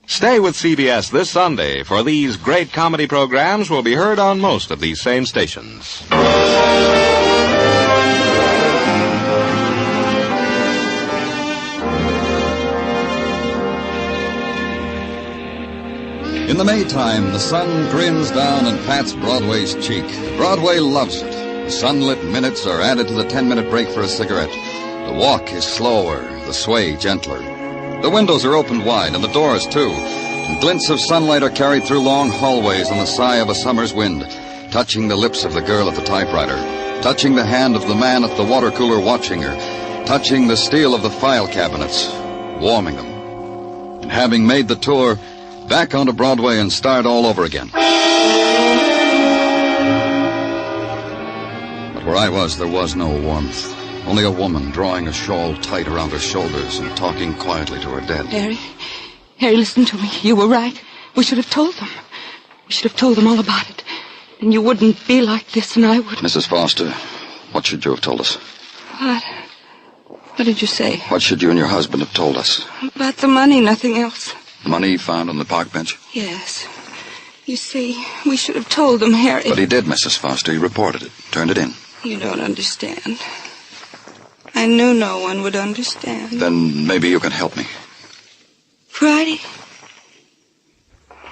Stay with CBS this Sunday, for these great comedy programs will be heard on most of these same stations. In the Maytime, the sun grins down and pats Broadway's cheek. Broadway loves it. The sunlit minutes are added to the 10-minute break for a cigarette. The walk is slower, the sway gentler. The windows are opened wide, and the doors, too. And glints of sunlight are carried through long hallways on the sigh of a summer's wind, touching the lips of the girl at the typewriter, touching the hand of the man at the water cooler watching her, touching the steel of the file cabinets, warming them. And having made the tour, back onto Broadway and start all over again. But where I was, there was no warmth. Only a woman drawing a shawl tight around her shoulders and talking quietly to her dead. Harry, listen to me. You were right. We should have told them. We should have told them all about it. Then you wouldn't be like this, and I would. Mrs. Foster, what should you have told us? What? What did you say? What should you and your husband have told us? About the money, nothing else. The money found on the park bench? Yes. You see, we should have told them, Harry. But he did, Mrs. Foster. He reported it, turned it in. You don't understand. I knew no one would understand. Then maybe you can help me. Friday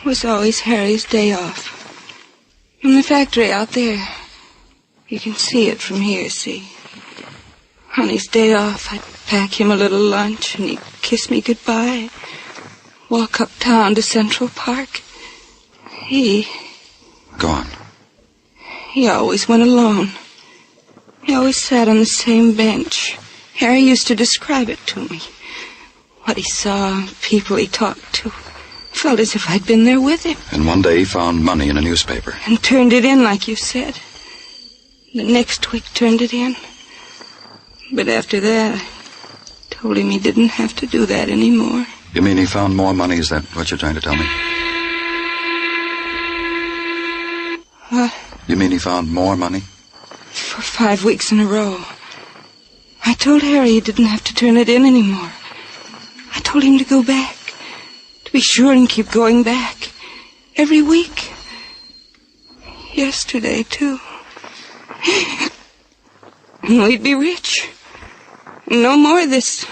was always Harry's day off. From the factory out there. You can see it from here, see? On his day off, I'd pack him a little lunch, and he'd kiss me goodbye. Walk uptown to Central Park. Go on. He always went alone. He always sat on the same bench. Harry used to describe it to me. What he saw, people he talked to. Felt as if I'd been there with him. And one day he found money in a newspaper. And turned it in like you said. The next week turned it in. But after that, I told him he didn't have to do that anymore. You mean he found more money? Is that what you're trying to tell me? What? You mean he found more money? For 5 weeks in a row. I told Harry he didn't have to turn it in anymore. I told him to go back. To be sure and keep going back. Every week. Yesterday, too. And we'd be rich. No more of this.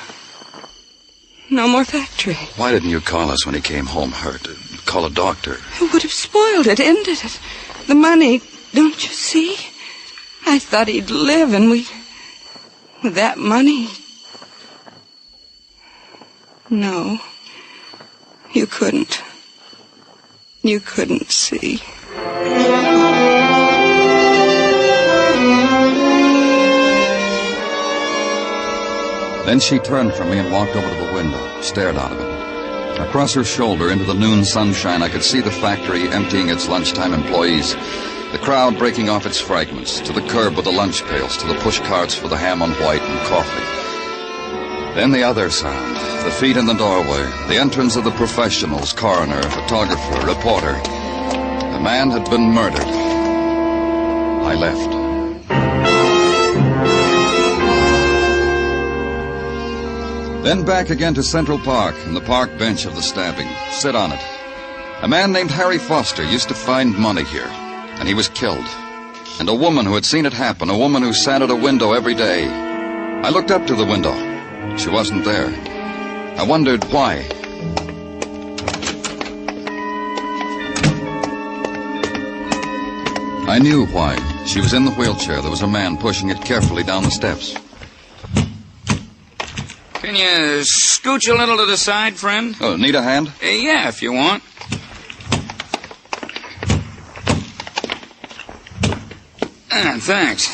No more factory. Why didn't you call us when he came home hurt? Call a doctor. It would have spoiled it, ended it. The money, don't you see? I thought he'd live, and with that money... No. You couldn't. You couldn't see. Then she turned from me and walked over to the window, stared out of it. Across her shoulder into the noon sunshine, I could see the factory emptying its lunchtime employees, the crowd breaking off its fragments, to the curb with the lunch pails, to the push carts for the ham on white and coffee. Then the other sound, the feet in the doorway, the entrance of the professionals, coroner, photographer, reporter. The man had been murdered. I left. Then back again to Central Park and the park bench of the stabbing. Sit on it. A man named Harry Foster used to find money here, and he was killed. And a woman who had seen it happen, a woman who sat at a window every day. I looked up to the window. She wasn't there. I wondered why. I knew why. She was in the wheelchair. There was a man pushing it carefully down the steps. Can you scooch a little to the side, friend? Oh, need a hand? Yeah, if you want. Thanks.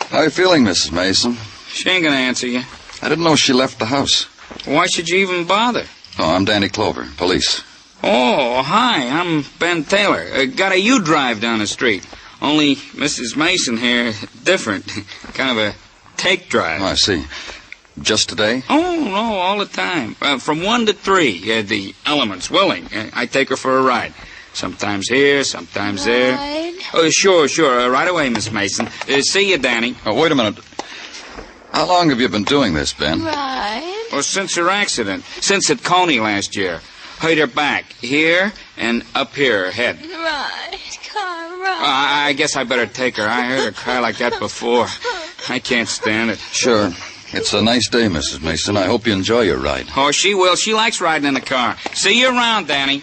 How are you feeling, Mrs. Mason? She ain't gonna answer you. I didn't know she left the house. Why should you even bother? Oh, I'm Danny Clover, police. Oh, hi, I'm Ben Taylor. Got a U-drive down the street. Only Mrs. Mason here, different. Kind of a take drive. Oh, I see. Just today? Oh, no, all the time. From 1 to 3, the element's willing. I take her for a ride. Sometimes here, sometimes there. Oh, sure. Right away, Miss Mason. See you, Danny. Oh, wait a minute. How long have you been doing this, Ben? Right. Well, since her accident. Since at Coney last year. Hurt her back. Here and up here, her head. Right. Car, right. I guess I better take her. I heard her cry like that before. I can't stand it. Sure. It's a nice day, Mrs. Mason. I hope you enjoy your ride. Oh, she will. She likes riding in the car. See you around, Danny.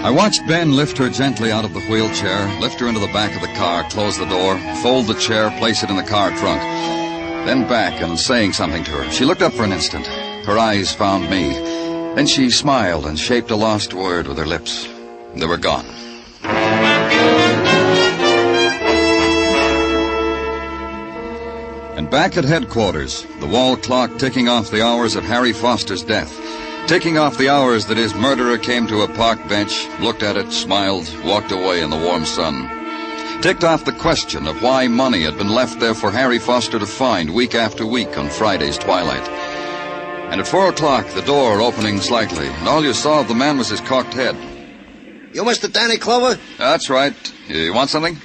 I watched Ben lift her gently out of the wheelchair, lift her into the back of the car, close the door, fold the chair, place it in the car trunk. Then back and saying something to her. She looked up for an instant. Her eyes found me. Then she smiled and shaped a lost word with her lips. They were gone. And back at headquarters, the wall clock ticking off the hours of Harry Foster's death. Ticking off the hours that his murderer came to a park bench, looked at it, smiled, walked away in the warm sun. Ticked off the question of why money had been left there for Harry Foster to find week after week on Friday's twilight. And at 4 o'clock, the door opening slightly, and all you saw of the man was his cocked head. You Mr. Danny Clover? That's right. You want something?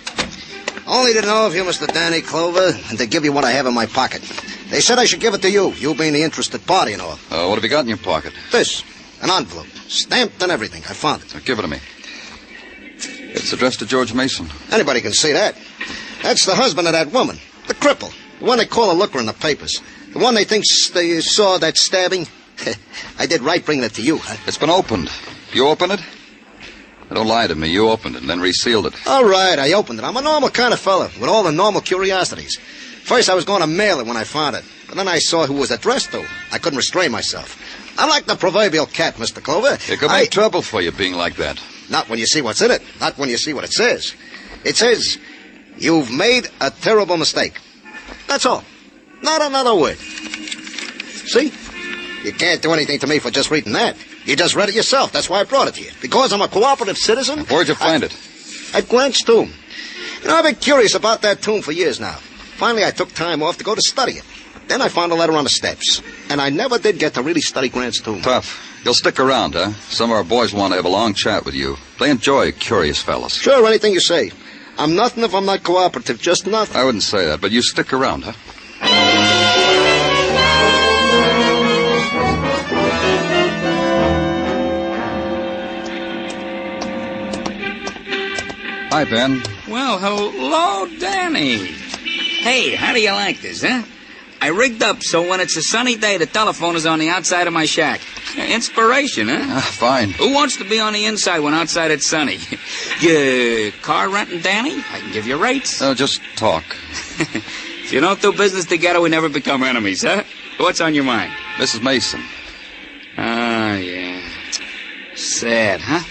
Only to know if you're Mr. Danny Clover and to give you what I have in my pocket. They said I should give it to you, you being the interested party and all. What have you got in your pocket? This. An envelope. Stamped and everything. I found it. Give it to me. It's addressed to George Mason. Anybody can see that. That's the husband of that woman. The cripple. The one they call a looker in the papers. The one they think they saw that stabbing. I did right bringing it to you, huh? It's been opened. You opened it? Don't lie to me. You opened it and then resealed it. All right, I opened it. I'm a normal kind of fella with all the normal curiosities. First, I was going to mail it when I found it. But then I saw who it was addressed to. I couldn't restrain myself. I'm like the proverbial cat, Mr. Clover. It could make trouble for you being like that. Not when you see what's in it. Not when you see what it says. It says, you've made a terrible mistake. That's all. Not another word. See? You can't do anything to me for just reading that. You just read it yourself. That's why I brought it to you. Because I'm a cooperative citizen. Where'd you find it? At Grant's tomb. You know, I've been curious about that tomb for years now. Finally, I took time off to go to study it. Then I found a letter on the steps. And I never did get to really study Grant's tomb. Tough. You'll stick around, huh? Some of our boys want to have a long chat with you. They enjoy curious fellas. Sure, anything you say. I'm nothing if I'm not cooperative. Just nothing. I wouldn't say that, but you stick around, huh? Hi, Ben. Well, hello, Danny. Hey, how do you like this, huh? I rigged up so when it's a sunny day, the telephone is on the outside of my shack. Inspiration, huh? Fine. Who wants to be on the inside when outside it's sunny? You car renting, Danny? I can give you rates. No, just talk. If you don't do business together, we never become enemies, huh? What's on your mind? Mrs. Mason. Ah, yeah. Sad, huh?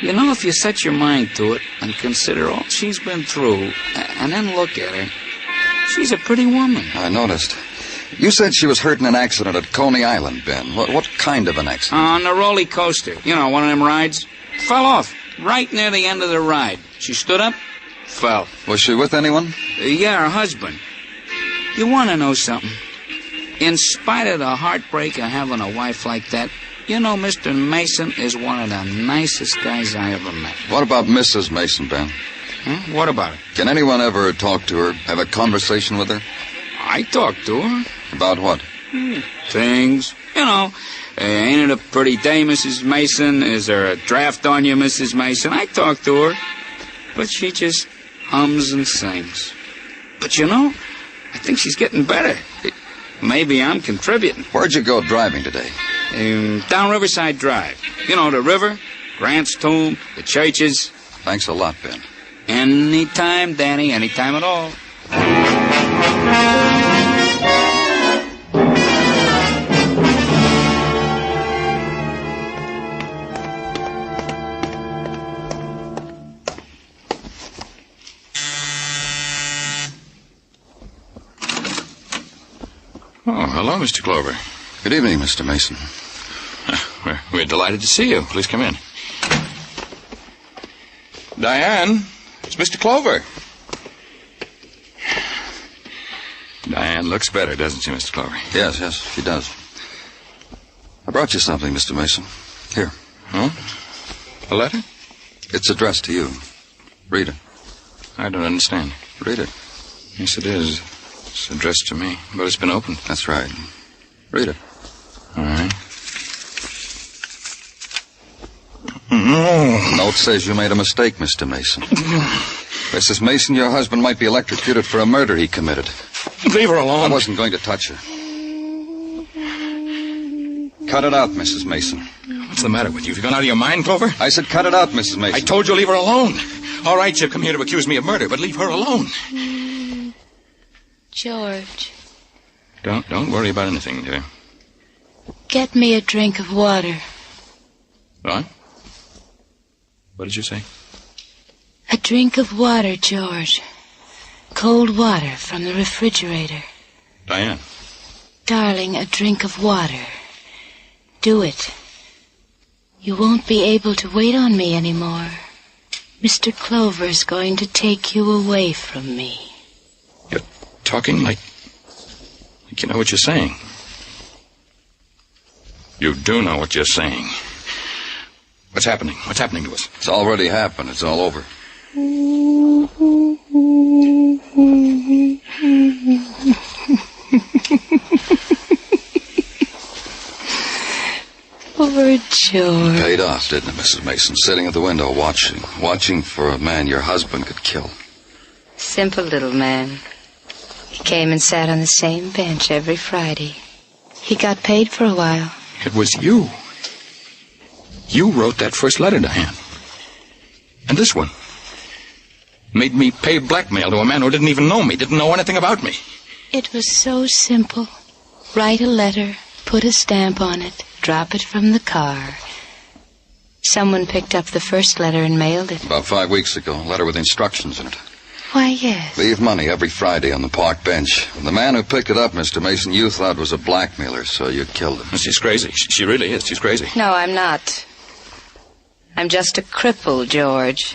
You know, if you set your mind to it and consider all she's been through, and then look at her, she's a pretty woman. I noticed. You said she was hurt in an accident at Coney Island, Ben. What kind of an accident? On the roller coaster. You know, one of them rides. Fell off right near the end of the ride. She stood up, fell. Was she with anyone? Yeah, her husband. You want to know something? In spite of the heartbreak of having a wife like that, you know, Mr. Mason is one of the nicest guys I ever met. What about Mrs. Mason, Ben? Huh? What about it? Can anyone ever talk to her, have a conversation with her? I talked to her. About what? Things. You know, ain't it a pretty day, Mrs. Mason? Is there a draft on you, Mrs. Mason? I talked to her. But she just hums and sings. But you know, I think she's getting better. Maybe I'm contributing. Where'd you go driving today? Down Riverside Drive. You know, the river, Grant's tomb, the churches. Thanks a lot, Ben. Anytime, Danny, anytime at all. Oh, hello, Mr. Clover. Good evening, Mr. Mason. We're delighted to see you. Please come in. Diane, it's Mr. Clover. Diane looks better, doesn't she, Mr. Clover? Yes, she does. I brought you something, Mr. Mason. Here. Huh? A letter? It's addressed to you. Read it. I don't understand. Read it. Yes, it is. It's addressed to me, but it's been opened. That's right. Read it. All right. The note says you made a mistake, Mr. Mason. Mrs. Mason, your husband might be electrocuted for a murder he committed. Leave her alone. I wasn't going to touch her. Cut it out, Mrs. Mason. What's the matter with you? Have you gone out of your mind, Clover? I said cut it out, Mrs. Mason. I told you leave her alone. All right, you've come here to accuse me of murder, but leave her alone. George. Don't worry about anything, dear. Get me a drink of water. What? What did you say? A drink of water, George. Cold water from the refrigerator. Diane. Darling, a drink of water. Do it. You won't be able to wait on me anymore. Mr. Clover's going to take you away from me. You're talking like you know what you're saying. You do know what you're saying. What's happening? What's happening to us? It's already happened. It's all over. Poor George. Paid off, didn't it, Mrs. Mason? Sitting at the window watching for a man your husband could kill. Simple little man. He came and sat on the same bench every Friday. He got paid for a while. It was you. You wrote that first letter, Diane. And this one. Made me pay blackmail to a man who didn't even know me, didn't know anything about me. It was so simple. Write a letter, put a stamp on it, drop it from the car. Someone picked up the first letter and mailed it. About 5 weeks ago, a letter with instructions in it. Why, yes. Leave money every Friday on the park bench. And the man who picked it up, Mr. Mason, you thought was a blackmailer, so you killed him. She's crazy. She really is. She's crazy. No, I'm not. I'm just a cripple, George.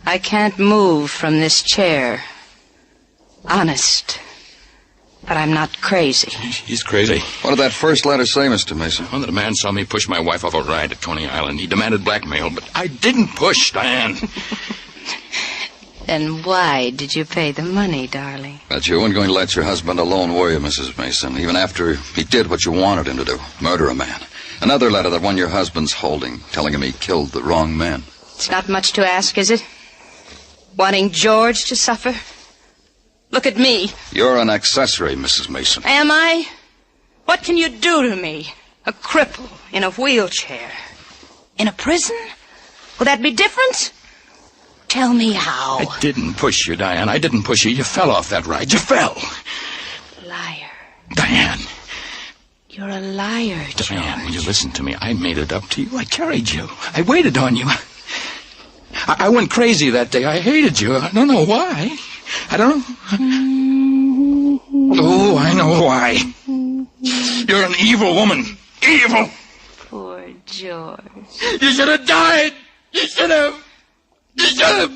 I can't move from this chair. Honest. But I'm not crazy. She's crazy. What did that first letter say, Mr. Mason? Well, that a man saw me push my wife off a ride at Coney Island. He demanded blackmail, but I didn't push, Diane. Then why did you pay the money, darling? That you weren't going to let your husband alone, were you, Mrs. Mason? Even after he did what you wanted him to do, murder a man. Another letter, that one your husband's holding, telling him he killed the wrong man. It's not much to ask, is it? Wanting George to suffer? Look at me. You're an accessory, Mrs. Mason. Am I? What can you do to me? A cripple in a wheelchair. In a prison? Will that be different? Tell me how. I didn't push you, Diane. I didn't push you. You fell off that ride. You fell. Liar. Diane. You're a liar, George. Diane, will you listen to me? I made it up to you. I carried you. I waited on you. I went crazy that day. I hated you. I don't know why. I don't know. Oh, I know why. You're an evil woman. Evil. Poor George. You should have died. You should have. You should have.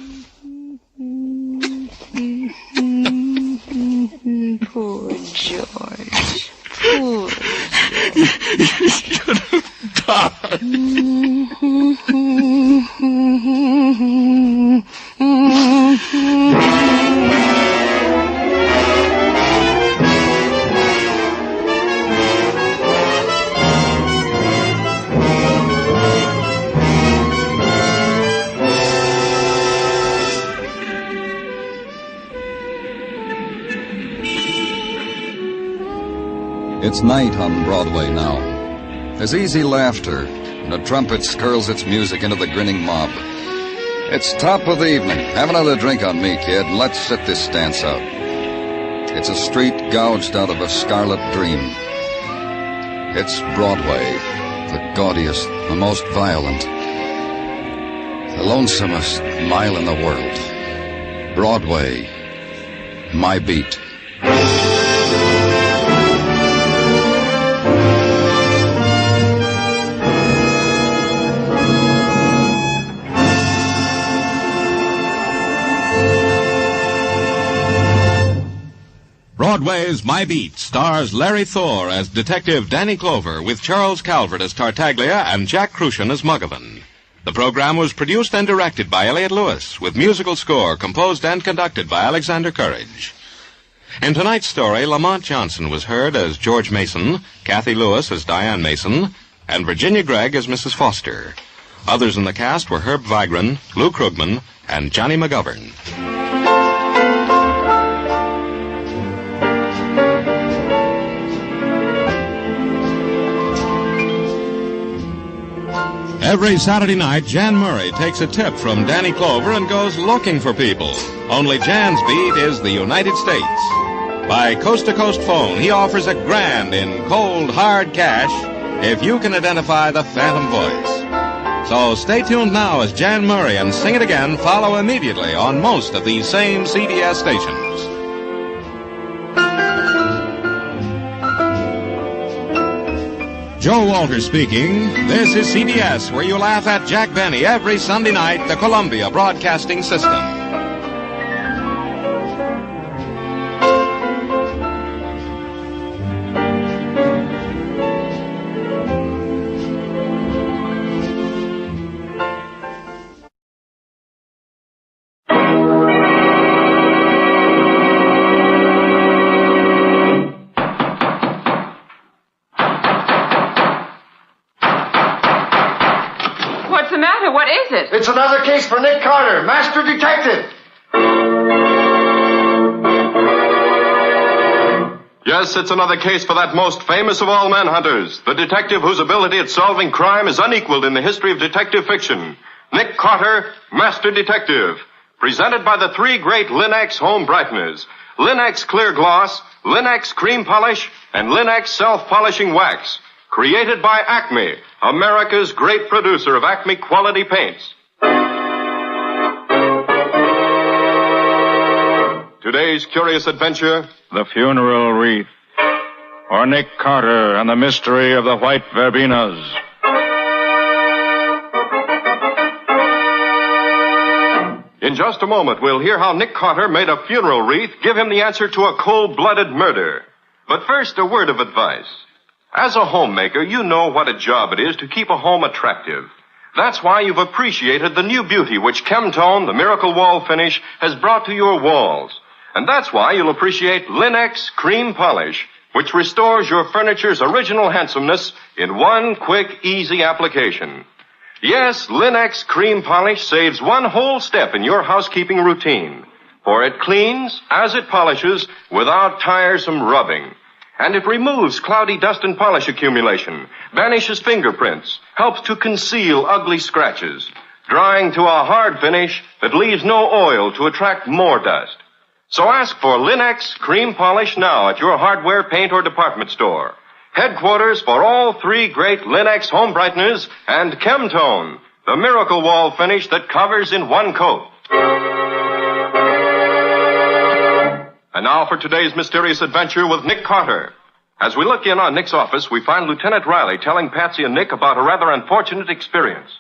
Poor George. Poor George. You should have died. It's night on Broadway now. There's easy laughter, and a trumpet skirls its music into the grinning mob. It's top of the evening. Have another drink on me, kid, and let's sit this dance out. It's a street gouged out of a scarlet dream. It's Broadway, the gaudiest, the most violent, the lonesomest mile in the world. Broadway, my beat. Broadway's My Beat stars Larry Thor as Detective Danny Clover with Charles Calvert as Tartaglia and Jack Crucian as Muggavan. The program was produced and directed by Elliott Lewis, with musical score composed and conducted by Alexander Courage. In tonight's story, Lamont Johnson was heard as George Mason, Kathy Lewis as Diane Mason, and Virginia Gregg as Mrs. Foster. Others in the cast were Herb Vigran, Lou Krugman, and Johnny McGovern. Every Saturday night, Jan Murray takes a tip from Danny Clover and goes looking for people. Only Jan's beat is the United States. By coast-to-coast phone, he offers a grand in cold, hard cash if you can identify the phantom voice. So stay tuned now as Jan Murray and Sing It Again follow immediately on most of these same CBS stations. Joe Walter speaking. This is CBS, where you laugh at Jack Benny every Sunday night, the Columbia Broadcasting System. It's another case for Nick Carter, Master Detective. Yes, it's another case for that most famous of all manhunters, the detective whose ability at solving crime is unequaled in the history of detective fiction. Nick Carter, Master Detective. Presented by the three great Linex home brighteners. Linex Clear Gloss, Linex Cream Polish, and Linex Self-Polishing Wax. Created by Acme, America's great producer of Acme quality paints. Today's curious adventure, The Funeral Wreath, or Nick Carter and the Mystery of the White Verbenas. In just a moment, we'll hear how Nick Carter made a funeral wreath give him the answer to a cold-blooded murder. But first, a word of advice. As a homemaker, you know what a job it is to keep a home attractive. That's why you've appreciated the new beauty which Chemtone, the miracle wall finish, has brought to your walls. And that's why you'll appreciate Linex Cream Polish, which restores your furniture's original handsomeness in one quick, easy application. Yes, Linex Cream Polish saves one whole step in your housekeeping routine, for it cleans as it polishes without tiresome rubbing. And it removes cloudy dust and polish accumulation, banishes fingerprints, helps to conceal ugly scratches, drying to a hard finish that leaves no oil to attract more dust. So ask for Linex Cream Polish now at your hardware, paint, or department store. Headquarters for all three great Linex home brighteners and Chemtone, the miracle wall finish that covers in one coat. And now for today's mysterious adventure with Nick Carter. As we look in on Nick's office, we find Lieutenant Riley telling Patsy and Nick about a rather unfortunate experience.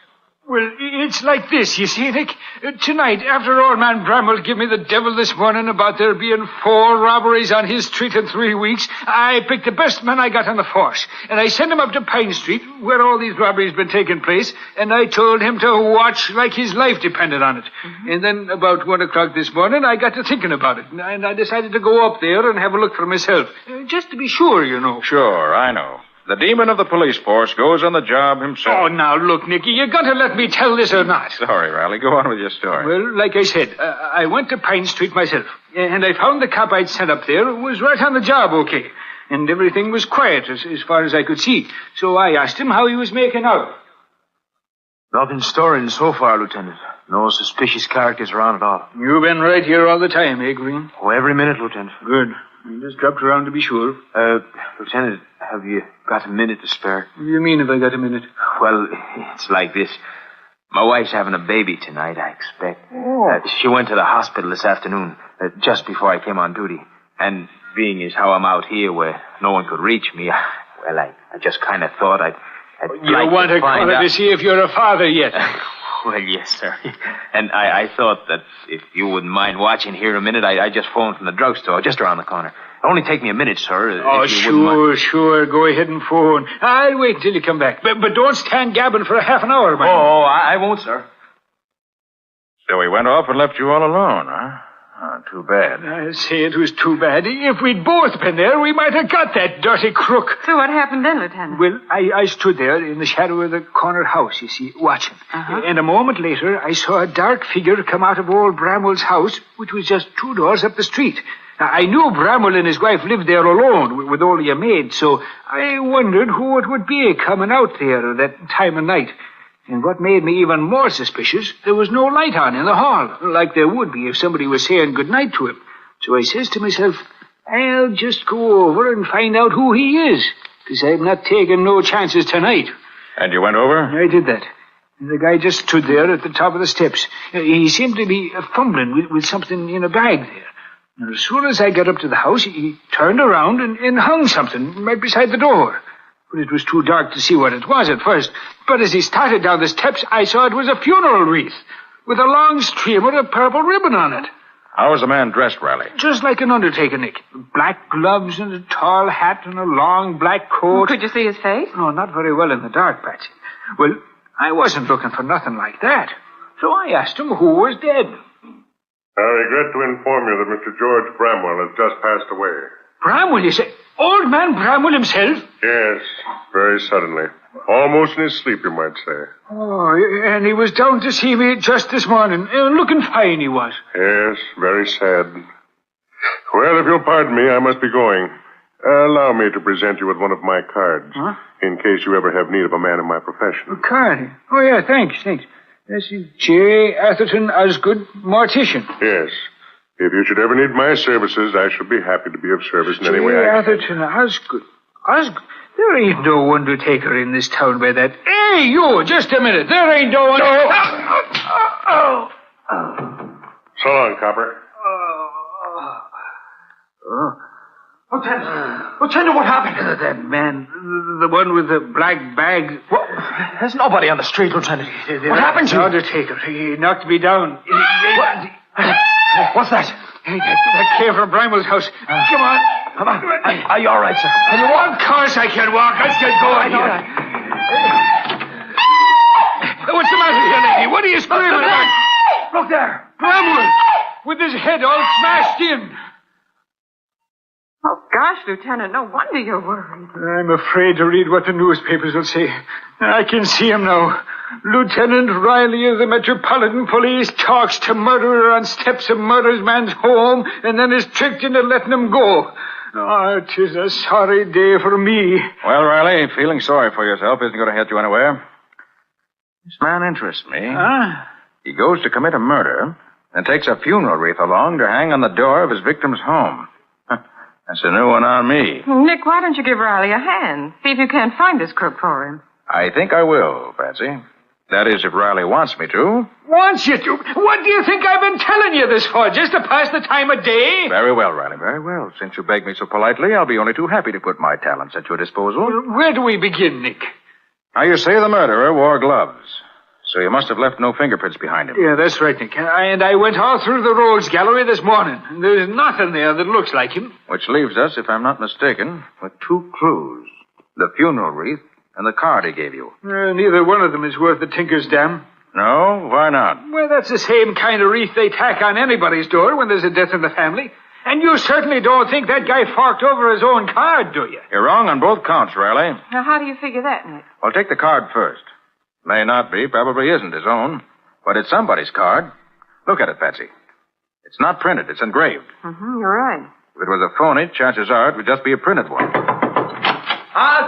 Well, it's like this, you see, Nick. Tonight, after old man Bramwell gave me the devil this morning about there being 4 robberies on his street in 3 weeks, I picked the best man I got on the force, and I sent him up to Pine Street, where all these robberies been taking place, and I told him to watch like his life depended on it. Mm-hmm. And then about 1 o'clock this morning, I got to thinking about it, and I decided to go up there and have a look for myself, just to be sure, you know. Sure, I know. The demon of the police force goes on the job himself. Oh, now, look, Nicky, you got to let me tell this or not. Sorry, Riley. Go on with your story. Well, like I said, I went to Pine Street myself, and I found the cop I'd sent up there was right on the job, okay. and everything was quiet as far as I could see. So I asked him how he was making out. Nothing stirring so far, Lieutenant. No suspicious characters around at all. You've been right here all the time, eh, Green? Oh, every minute, Lieutenant. Good. I just dropped around to be sure. Lieutenant, have you got a minute to spare? What do you mean, have I got a minute? Well, it's like this. My wife's having a baby tonight, I expect. Oh. She went to the hospital this afternoon, just before I came on duty. And being as how I'm out here where no one could reach me, well, I just kind of thought I'd You like want to call out. to see if you're a father yet? Well, yes, sir. And I thought that if you wouldn't mind watching here a minute, I just phoned from the drugstore just around the corner. It'll only take me a minute, sir. Oh, if you wouldn't mind. sure. Go ahead and phone. I'll wait till you come back. But don't stand gabbing for a half an hour, man. Oh, I won't, sir. So he went off and left you all alone, huh? Oh, too bad. I say it was too bad. If we'd both been there, we might have got that dirty crook. So what happened then, Lieutenant? Well, I stood there in the shadow of the corner house, you see, watching. Uh-huh. And a moment later, I saw a dark figure come out of old Bramwell's house, which was just 2 doors up the street. Now, I knew Bramwell and his wife lived there alone, with only a maid, so I wondered who it would be coming out there at that time of night. And what made me even more suspicious, there was no light on in the hall, like there would be if somebody was saying goodnight to him. So I says to myself, I'll just go over and find out who he is, because I'm not taking no chances tonight. And you went over? I did that. And the guy just stood there at the top of the steps. He seemed to be fumbling with something in a bag there. And as soon as I got up to the house, he turned around and hung something right beside the door. But it was too dark to see what it was at first. But as he started down the steps, I saw it was a funeral wreath with a long streamer of purple ribbon on it. How was the man dressed, Riley? Just like an undertaker, Nick. Black gloves and a tall hat and a long black coat. Could you see his face? No, not very well in the dark, Patsy. Well, I wasn't looking for nothing like that. So I asked him who was dead. I regret to inform you that Mr. George Bramwell has just passed away. Bramwell, you say? Old man Bramwell himself? Yes, very suddenly. Almost in his sleep, you might say. Oh, and he was down to see me just this morning. Looking fine, he was. Yes, very sad. Well, if you'll pardon me, I must be going. Allow me to present you with one of my cards, in case you ever have need of a man in my profession. A card? Oh, yeah, thanks. This is J. Atherton Osgood, mortician. Yes. If you should ever need my services, I shall be happy to be of service in any way I can. Atherton Osgood. Osgood? There ain't no undertaker in this town by that. Hey, you, just a minute. There ain't no one... So long, Copper. Lieutenant, what happened? That man, the one with the black bag. Well, there's nobody on the street, Lieutenant. What happened to you? The undertaker. He knocked me down. What's that? That came from Bramwell's house. Come on. Are you all right, sir? Can you walk? Of course I can walk. Let's get going here. What's the matter here, lady? What are you screaming about? Look there. Bramwell, with his head all smashed in. Oh, gosh, Lieutenant, no wonder you're worried. I'm afraid to read what the newspapers will say. I can see him now. Lieutenant Riley of the Metropolitan Police talks to murderer on steps of murder's man's home and then is tricked into letting him go. Oh, 'tis a sorry day for me. Well, Riley, feeling sorry for yourself isn't going to get you anywhere. This man interests me. Huh? He goes to commit a murder and takes a funeral wreath along to hang on the door of his victim's home. That's a new one on me. Nick, why don't you give Riley a hand? See if you can't find this crook for him. I think I will, Patsy. That is, if Riley wants me to. Wants you to? What do you think I've been telling you this for? Just to pass the time of day? Very well, Riley, very well. Since you begged me so politely, I'll be only too happy to put my talents at your disposal. Where do we begin, Nick? Now, you say the murderer wore gloves. So you must have left no fingerprints behind him. Yeah, that's right, Nick. And I went all through the Rolls Gallery this morning. And there's nothing there that looks like him. Which leaves us, if I'm not mistaken, with 2 clues. The funeral wreath and the card he gave you. Neither one of them is worth the tinker's dam. No? Why not? Well, that's the same kind of wreath they tack on anybody's door when there's a death in the family. And you certainly don't think that guy forked over his own card, do you? You're wrong on both counts, Riley. Now, how do you figure that, Nick? Well, take the card first. May not be, probably isn't his own. But it's somebody's card. Look at it, Patsy. It's not printed, it's engraved. You're right. If it was a phony, chances are it would just be a printed one.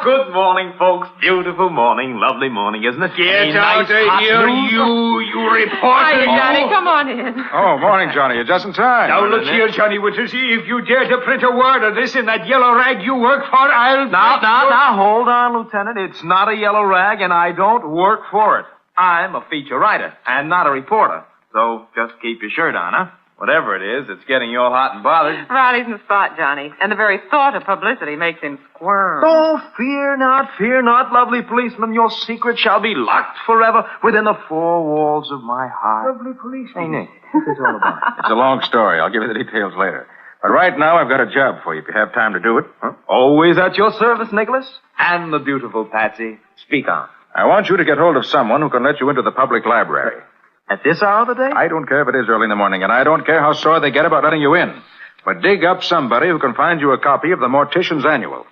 Good morning, folks. Beautiful morning. Lovely morning, isn't it? Get Nice, out of hot here, news. you reporter. Hi, Johnny. Come on in. Oh, morning, Johnny. You're just in time. Now, look here, Johnny Winters. If you dare to print a word of this in that yellow rag you work for, I'll... Now, hold on, Lieutenant. It's not a yellow rag, and I don't work for it. I'm a feature writer, and not a reporter. So just keep your shirt on, huh? Whatever it is, it's getting you all hot and bothered. Riley's in the spot, Johnny. And the very thought of publicity makes him squirm. Oh, fear not, lovely policeman. Your secret shall be locked forever within the four walls of my heart. Lovely policeman. Hey, Nick, what's this all about? It's a long story. I'll give you the details later. But right now, I've got a job for you if you have time to do it. Huh? Always at your service, Nicholas. And the beautiful Patsy. Speak on. I want you to get hold of someone who can let you into the public library. At this hour of the day? I don't care if it is early in the morning, and I don't care how sore they get about letting you in. But dig up somebody who can find you a copy of the Mortician's Annual.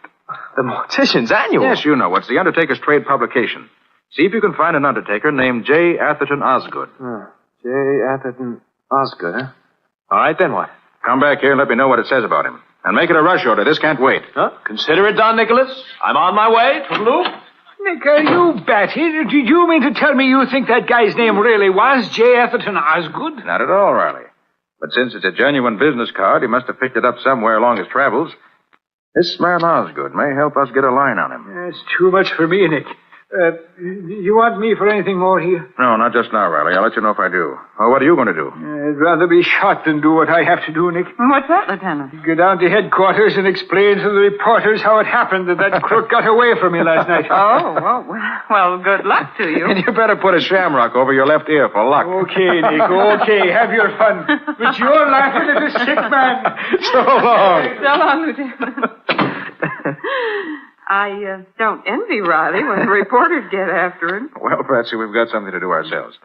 The Mortician's Annual? Yes, you know. It's the Undertaker's trade publication. See if you can find an undertaker named J. Atherton Osgood. J. Atherton Osgood, huh? All right, then what? Come back here and let me know what it says about him. And make it a rush order. This can't wait. Huh? Consider it done, Nicholas. I'm on my way. Toodaloo. Nick, are you batty? Did you mean to tell me you think that guy's name really was J. Atherton Osgood? Not at all, Riley. But since it's a genuine business card, he must have picked it up somewhere along his travels. This man Osgood may help us get a line on him. That's too much for me, Nick. You want me for anything more here? No, not just now, Riley. I'll let you know if I do. Well, what are you going to do? I'd rather be shot than do what I have to do, Nick. What's that, Lieutenant? Go down to headquarters and explain to the reporters how it happened that crook got away from me last night. Well, good luck to you. And you better put a shamrock over your left ear for luck. Okay, Nick, okay. Have your fun. But you're laughing at a sick man. So long. So long, Lieutenant. I don't envy Riley when the reporters get after him. Well, Patsy, we've got something to do ourselves.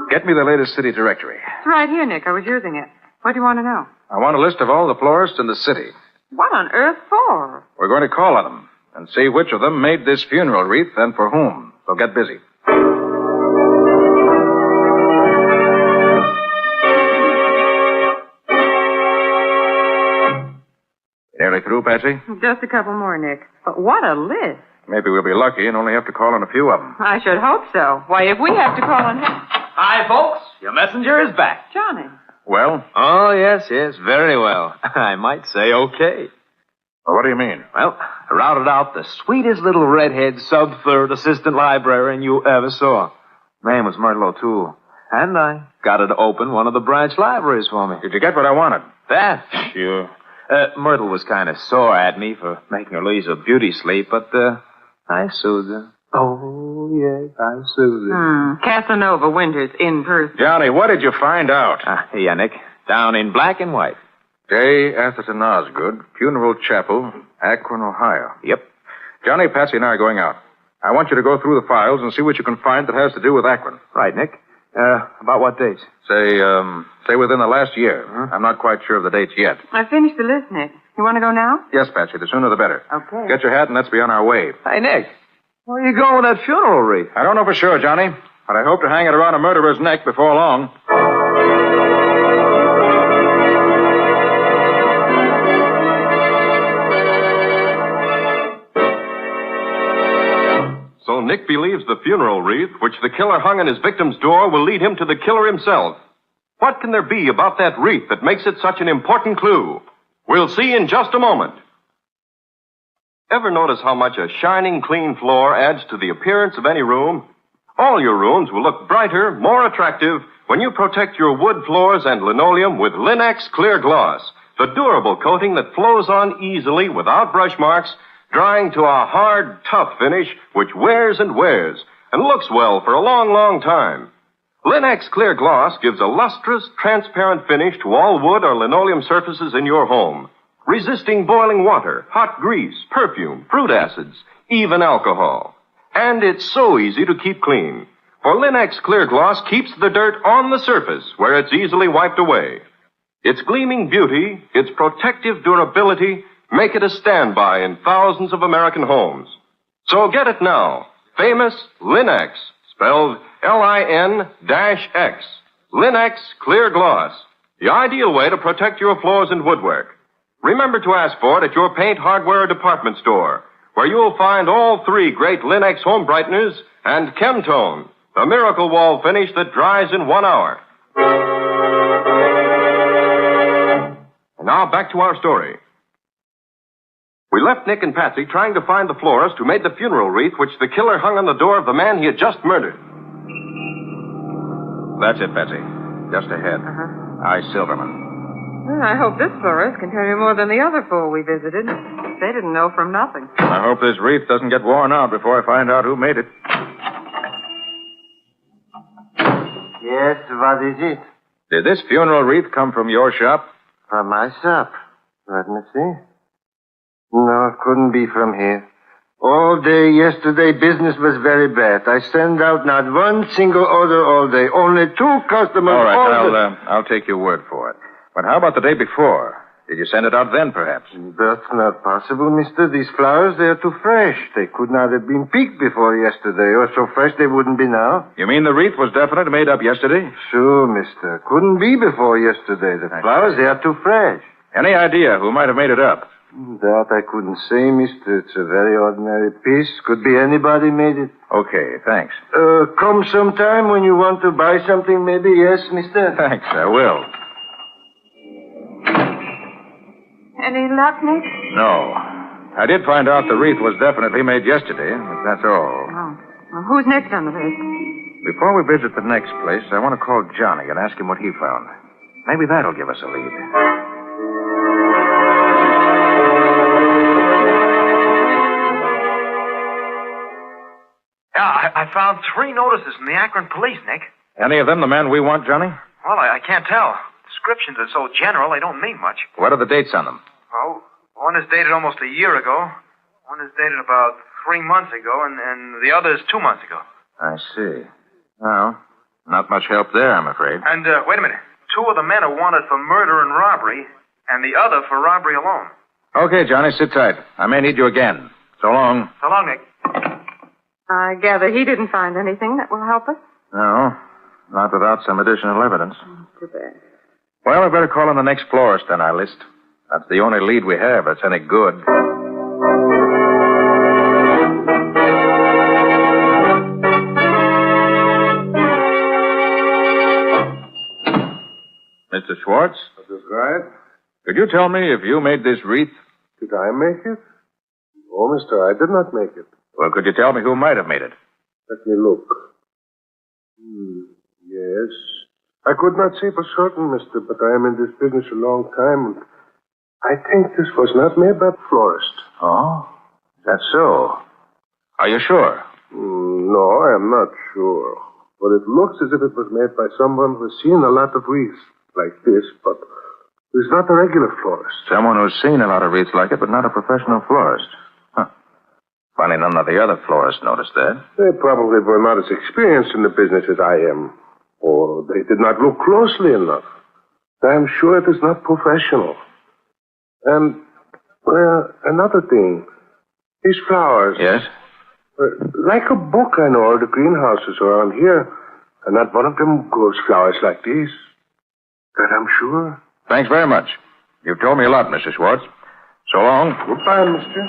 Get me the latest city directory. It's right here, Nick. I was using it. What do you want to know? I want a list of all the florists in the city. What on earth for? We're going to call on them and see which of them made this funeral wreath and for whom. So get busy. Nearly through, Patsy? Just a couple more, Nick. But what a list. Maybe we'll be lucky and only have to call on a few of them. I should hope so. Why, if we have to call on him... Hi, folks. Your messenger is back. Johnny. Well? Oh, yes, very well. I might say okay. Well, what do you mean? Well, I routed out the sweetest little redhead sub-third assistant librarian you ever saw. Name was Myrtle O'Toole. And I got her to open one of the branch libraries for me. Did you get what I wanted? That? Sure. Myrtle was kind of sore at me for making her lose her beauty sleep, but, I soothed her. Oh, yes, I soothed her. Casanova Winters in person. Johnny, what did you find out? Here, Nick. Down in black and white. J. Atherton Osgood, Funeral Chapel, Akron, Ohio. Yep. Johnny, Patsy, and I are going out. I want you to go through the files and see what you can find that has to do with Akron. Right, Nick. About what dates? Say within the last year. I'm not quite sure of the dates yet. I finished the list, Nick. You want to go now? Yes, Patsy, the sooner the better. Okay. Get your hat and let's be on our way. Hey, Nick. Where are you going with that funeral wreath? I don't know for sure, Johnny, but I hope to hang it around a murderer's neck before long. So Nick believes the funeral wreath, which the killer hung on his victim's door, will lead him to the killer himself. What can there be about that wreath that makes it such an important clue? We'll see in just a moment. Ever notice how much a shining, clean floor adds to the appearance of any room? All your rooms will look brighter, more attractive, when you protect your wood floors and linoleum with Linex Clear Gloss, the durable coating that flows on easily without brush marks, drying to a hard, tough finish which wears and wears and looks well for a long, long time. Linex Clear Gloss gives a lustrous, transparent finish to all wood or linoleum surfaces in your home, resisting boiling water, hot grease, perfume, fruit acids, even alcohol. And it's so easy to keep clean, for Linex Clear Gloss keeps the dirt on the surface where it's easily wiped away. Its gleaming beauty, its protective durability, make it a standby in thousands of American homes. So get it now. Famous Linex, spelled L-I-N-X. Linex Clear Gloss, the ideal way to protect your floors and woodwork. Remember to ask for it at your paint, hardware, or department store, where you'll find all 3 great Linex home brighteners and Chemtone, the miracle wall finish that dries in 1 hour. And now back to our story. We left Nick and Patsy trying to find the florist who made the funeral wreath which the killer hung on the door of the man he had just murdered. That's it, Patsy. Just ahead. I, Silverman. Well, I hope this florist can tell you more than the other 4 we visited. They didn't know from nothing. I hope this wreath doesn't get worn out before I find out who made it. Yes, what is it? Did this funeral wreath come from your shop? From my shop. Let me see. No, it couldn't be from here. All day yesterday, business was very bad. I sent out not one single order all day. Only 2 customers. All right, I'll take your word for it. But how about the day before? Did you send it out then, perhaps? That's not possible, mister. These flowers, they are too fresh. They could not have been picked before yesterday, or so fresh they wouldn't be now. You mean the wreath was definitely made up yesterday? Sure, mister. Couldn't be before yesterday. The flowers, they are too fresh. Any idea who might have made it up? That I couldn't say, mister. It's a very ordinary piece. Could be anybody made it. Okay, thanks. Come sometime when you want to buy something, maybe. Yes, mister? Thanks, I will. Any luck, Nick? No. I did find out the wreath was definitely made yesterday, but that's all. Oh. Well, who's next on the list? Before we visit the next place, I want to call Johnny and ask him what he found. Maybe that'll give us a lead. Yeah, I found 3 notices from the Akron police, Nick. Any of them the man we want, Johnny? Well, I can't tell. Descriptions are so general, they don't mean much. What are the dates on them? Oh, one is dated almost a year ago. One is dated about 3 months ago, and the other is 2 months ago. I see. Well, not much help there, I'm afraid. And, wait a minute. 2 of the men are wanted for murder and robbery, and the other for robbery alone. Okay, Johnny, sit tight. I may need you again. So long. So long, Nick. I gather he didn't find anything that will help us. No, not without some additional evidence. Too bad. Well, we better call on the next florist on our list. That's the only lead we have that's any good. Mr. Schwartz? That is right. Could you tell me if you made this wreath? Did I make it? Oh, mister, I did not make it. Well, could you tell me who might have made it? Let me look. Yes. I could not say for certain, mister, but I am in this business a long time, and I think this was not made by the florist. Oh? That's so. Are you sure? No, I am not sure. But it looks as if it was made by someone who's seen a lot of wreaths like this, but is not a regular florist. Someone who's seen a lot of wreaths like it, but not a professional florist. Huh. Funny none of the other florists noticed that. They probably were not as experienced in the business as I am. Or they did not look closely enough. I am sure it is not professional. And, well, another thing. These flowers. Yes? Like a book, I know, all the greenhouses around here. And not one of them grows flowers like these. That I'm sure. Thanks very much. You've told me a lot, Mr. Schwartz. So long. Goodbye, mister.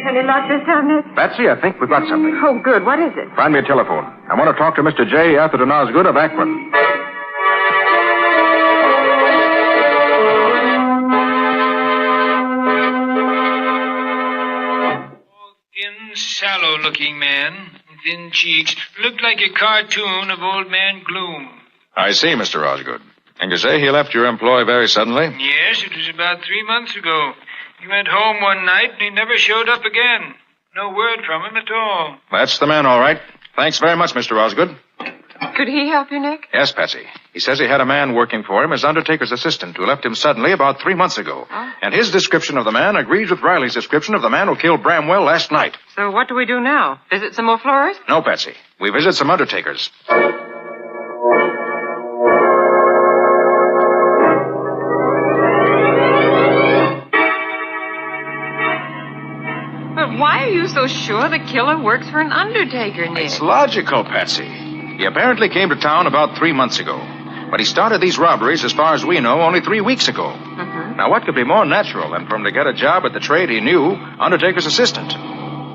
Any luck this time, Nick? Patsy, I think we've got something. Oh, good. What is it? Find me a telephone. I want to talk to Mr. J. Atherton Osgood of Akron. Thin, sallow-looking man, thin cheeks, looked like a cartoon of Old Man Gloom. I see, Mr. Osgood. And you say he left your employ very suddenly? Yes, it was about 3 months ago. He went home one night and he never showed up again. No word from him at all. That's the man, all right. Thanks very much, Mr. Osgood. Could he help you, Nick? Yes, Patsy. He says he had a man working for him as undertaker's assistant who left him suddenly about 3 months ago. Oh. And his description of the man agrees with Riley's description of the man who killed Bramwell last night. So what do we do now? Visit some more florists? No, Patsy. We visit some undertakers. But why are you so sure the killer works for an undertaker, Nick? It's logical, Patsy. He apparently came to town about 3 months ago. But he started these robberies, as far as we know, only 3 weeks ago. Mm-hmm. Now, what could be more natural than for him to get a job at the trade he knew, undertaker's assistant?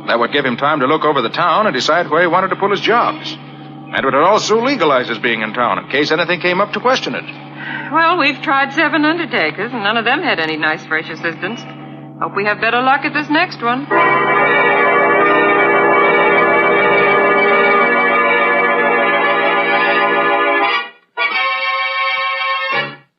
That would give him time to look over the town and decide where he wanted to pull his jobs. And it would also legalize his being in town in case anything came up to question it. Well, we've tried 7 undertakers, and none of them had any nice, fresh assistants. Hope we have better luck at this next one.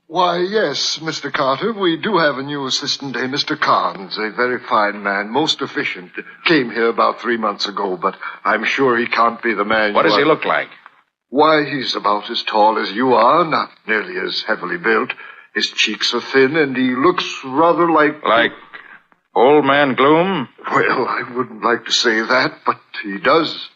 Why, yes, Mr. Carter, we do have a new assistant, a Mr. Carnes, a very fine man, most efficient. Came here about 3 months ago, but I'm sure he can't be the man What does he look like? Why, he's about as tall as you are, not nearly as heavily built. His cheeks are thin, and he looks rather like... Like Old Man Gloom? Well, I wouldn't like to say that, but he does.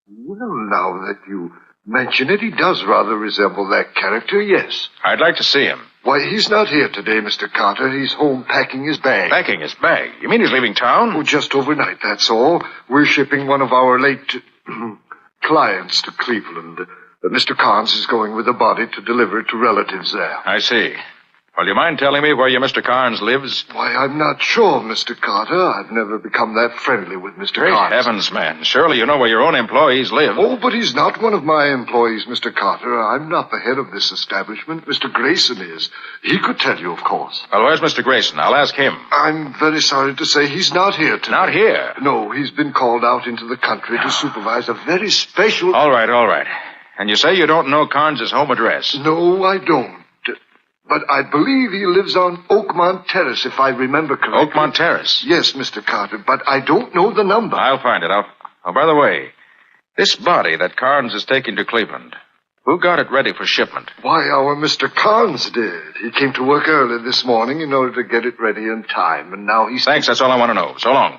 Well, now that you mention it, he does rather resemble that character, yes. I'd like to see him. Why, he's not here today, Mr. Carter. He's home packing his bag. Packing his bag? You mean he's leaving town? Oh, just overnight, that's all. We're shipping one of our late clients to Cleveland. Mr. Carnes is going with the body to deliver it to relatives there. I see. Well, do you mind telling me where your Mr. Carnes lives? Why, I'm not sure, Mr. Carter. I've never become that friendly with Mr. Great Carnes. heavens, man. Surely you know where your own employees live. Oh, but he's not one of my employees, Mr. Carter. I'm not the head of this establishment. Mr. Grayson is. He could tell you, of course. Well, where's Mr. Grayson? I'll ask him. I'm very sorry to say he's not here today. Not here? No, he's been called out into the country to supervise a very special... All right. And you say you don't know Carnes' home address? No, I don't. But I believe he lives on Oakmont Terrace, if I remember correctly. Oakmont Terrace? Yes, Mr. Carter, but I don't know the number. I'll find it. Oh, by the way, this body that Carnes is taking to Cleveland, who got it ready for shipment? Why, our Mr. Carnes did. He came to work early this morning in order to get it ready in time, and now he's... Thanks, that's all I want to know. So long.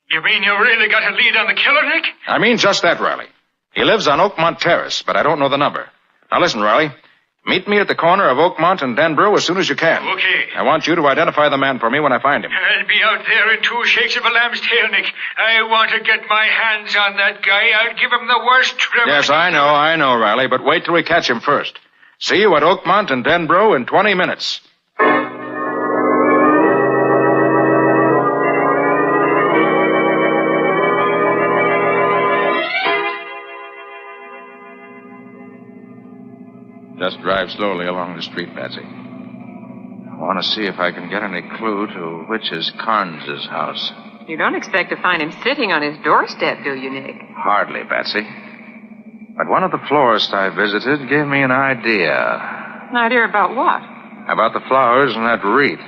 You mean you really got a lead on the killer, Nick? I mean just that, Riley. He lives on Oakmont Terrace, but I don't know the number. Now listen, Riley. Meet me at the corner of Oakmont and Denbrough as soon as you can. Okay. I want you to identify the man for me when I find him. I'll be out there in 2 shakes of a lamb's tail, Nick. I want to get my hands on that guy. I'll give him the worst trouble. Yes, I know, Riley, but wait till we catch him first. See you at Oakmont and Denbrough in 20 minutes. Just drive slowly along the street, Patsy. I want to see if I can get any clue to which is Carnes' house. You don't expect to find him sitting on his doorstep, do you, Nick? Hardly, Patsy. But one of the florists I visited gave me an idea. An idea about what? About the flowers in that wreath.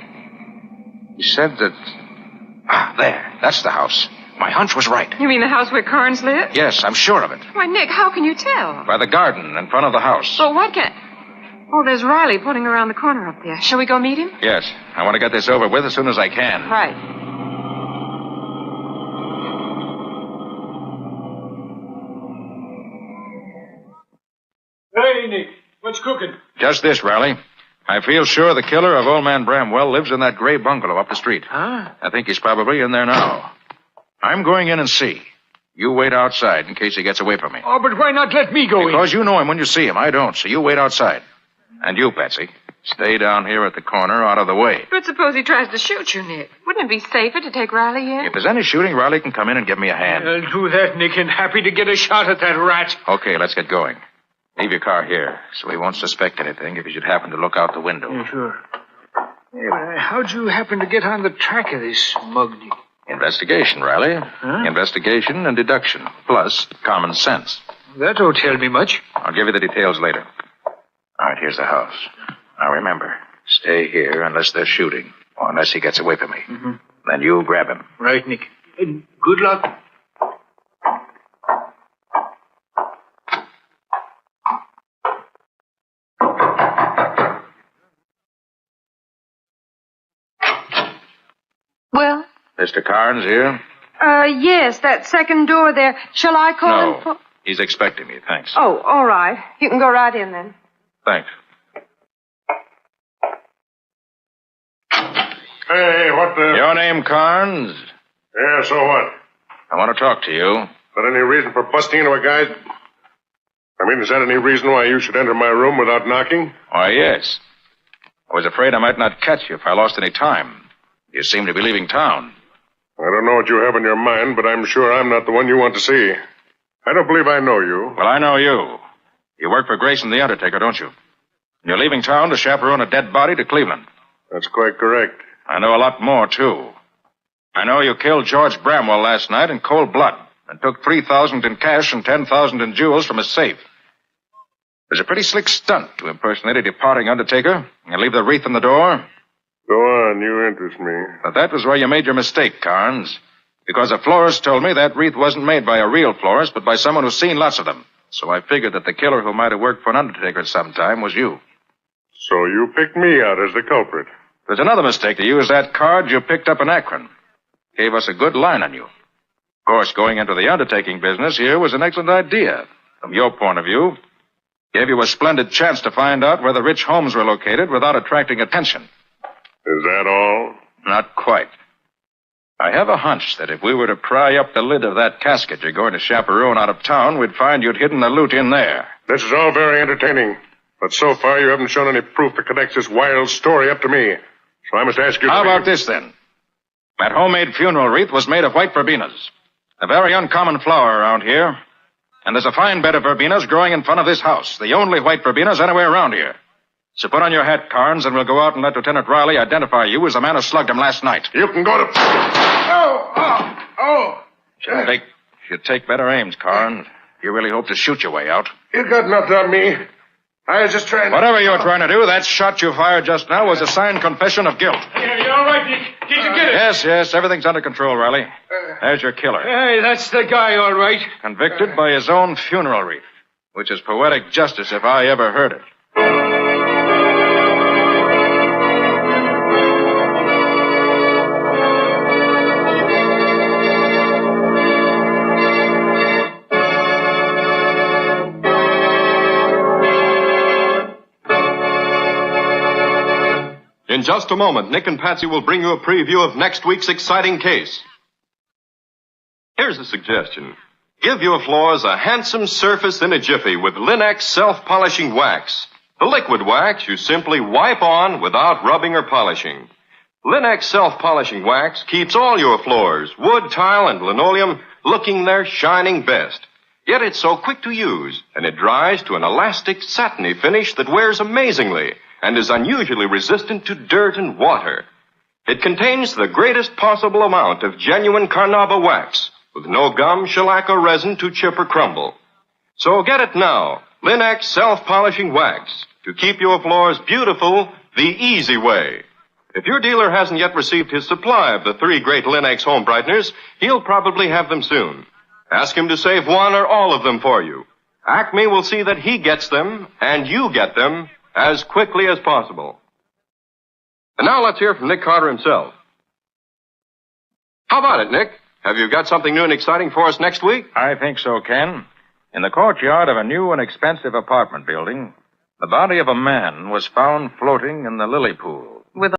He said that... there. That's the house. My hunch was right. You mean the house where Carnes lives? Yes, I'm sure of it. Why, Nick, how can you tell? By the garden in front of the house. Well, what can... Oh, there's Riley putting around the corner up there. Shall we go meet him? Yes. I want to get this over with as soon as I can. Right. Hey, Nick. What's cooking? Just this, Riley. I feel sure the killer of Old Man Bramwell lives in that gray bungalow up the street. Huh? I think he's probably in there now. I'm going in and see. You wait outside in case he gets away from me. Oh, but why not let me go in? Because you know him when you see him. I don't, so you wait outside. And you, Patsy, stay down here at the corner out of the way. But suppose he tries to shoot you, Nick. Wouldn't it be safer to take Riley in? If there's any shooting, Riley can come in and give me a hand. I'll do that, Nick, and happy to get a shot at that rat. Okay, let's get going. Leave your car here, so he won't suspect anything if he should happen to look out the window. Yeah, sure. Hey, but how'd you happen to get on the track of this smug, Nick? Investigation, Riley. Huh? Investigation and deduction, plus common sense. That don't tell me much. I'll give you the details later. All right, here's the house. Now remember, stay here unless they're shooting, or unless he gets away from me. Mm-hmm. Then you grab him. Right, Nick. And good luck. Well? Mr. Carnes here? Yes, that second door there. Shall I call him? No. He's expecting me, thanks. Oh, all right. You can go right in then. Thanks. Hey, what the... Your name, Carnes? Yeah, so what? I want to talk to you. Is that any reason for busting into a guy's... I mean, is that any reason why you should enter my room without knocking? Why, yes. I was afraid I might not catch you if I lost any time. You seem to be leaving town. I don't know what you have in your mind, but I'm sure I'm not the one you want to see. I don't believe I know you. Well, I know you. You work for Grayson the Undertaker, don't you? You're leaving town to chaperone a dead body to Cleveland. That's quite correct. I know a lot more, too. I know you killed George Bramwell last night in cold blood and took $3,000 in cash and $10,000 in jewels from his safe. It was a pretty slick stunt to impersonate a departing Undertaker and leave the wreath on the door. Go on, you interest me. But that was where you made your mistake, Carnes. Because a florist told me that wreath wasn't made by a real florist, but by someone who's seen lots of them. So I figured that the killer who might have worked for an Undertaker sometime was you. So you picked me out as the culprit. There's another mistake. To use that card you picked up in Akron. Gave us a good line on you. Of course, going into the undertaking business here was an excellent idea. From your point of view, gave you a splendid chance to find out where the rich homes were located without attracting attention. Is that all? Not quite. I have a hunch that if we were to pry up the lid of that casket you're going to chaperone out of town, we'd find you'd hidden the loot in there. This is all very entertaining. But so far, you haven't shown any proof that connects this wild story up to me. So I must ask you... How about this, then? That homemade funeral wreath was made of white verbenas. A very uncommon flower around here. And there's a fine bed of verbenas growing in front of this house. The only white verbenas anywhere around here. So put on your hat, Carnes, and we'll go out and let Lieutenant Riley identify you as the man who slugged him last night. You can go to... Oh! Should take better aims, Carnes. You really hope to shoot your way out. You got nothing on me. I was just trying to... Whatever you were trying to do, that shot you fired just now was a signed confession of guilt. Yeah, you all right, Dick? Did you get it? Yes, everything's under control, Riley. There's your killer. Hey, that's the guy, all right. Convicted by his own funeral wreath, which is poetic justice if I ever heard it. In just a moment, Nick and Patsy will bring you a preview of next week's exciting case. Here's a suggestion. Give your floors a handsome surface in a jiffy with Linex self-polishing wax. The liquid wax you simply wipe on without rubbing or polishing. Linex self-polishing wax keeps all your floors, wood, tile, and linoleum, looking their shining best. Yet it's so quick to use, and it dries to an elastic, satiny finish that wears amazingly and is unusually resistant to dirt and water. It contains the greatest possible amount of genuine carnauba wax, with no gum, shellac, or resin to chip or crumble. So get it now, Linex self-polishing wax, to keep your floors beautiful the easy way. If your dealer hasn't yet received his supply of the 3 great Linex home brighteners, he'll probably have them soon. Ask him to save one or all of them for you. Acme will see that he gets them, and you get them, as quickly as possible. And now let's hear from Nick Carter himself. How about it, Nick? Have you got something new and exciting for us next week? I think so, Ken. In the courtyard of a new and expensive apartment building, the body of a man was found floating in the lily pool. With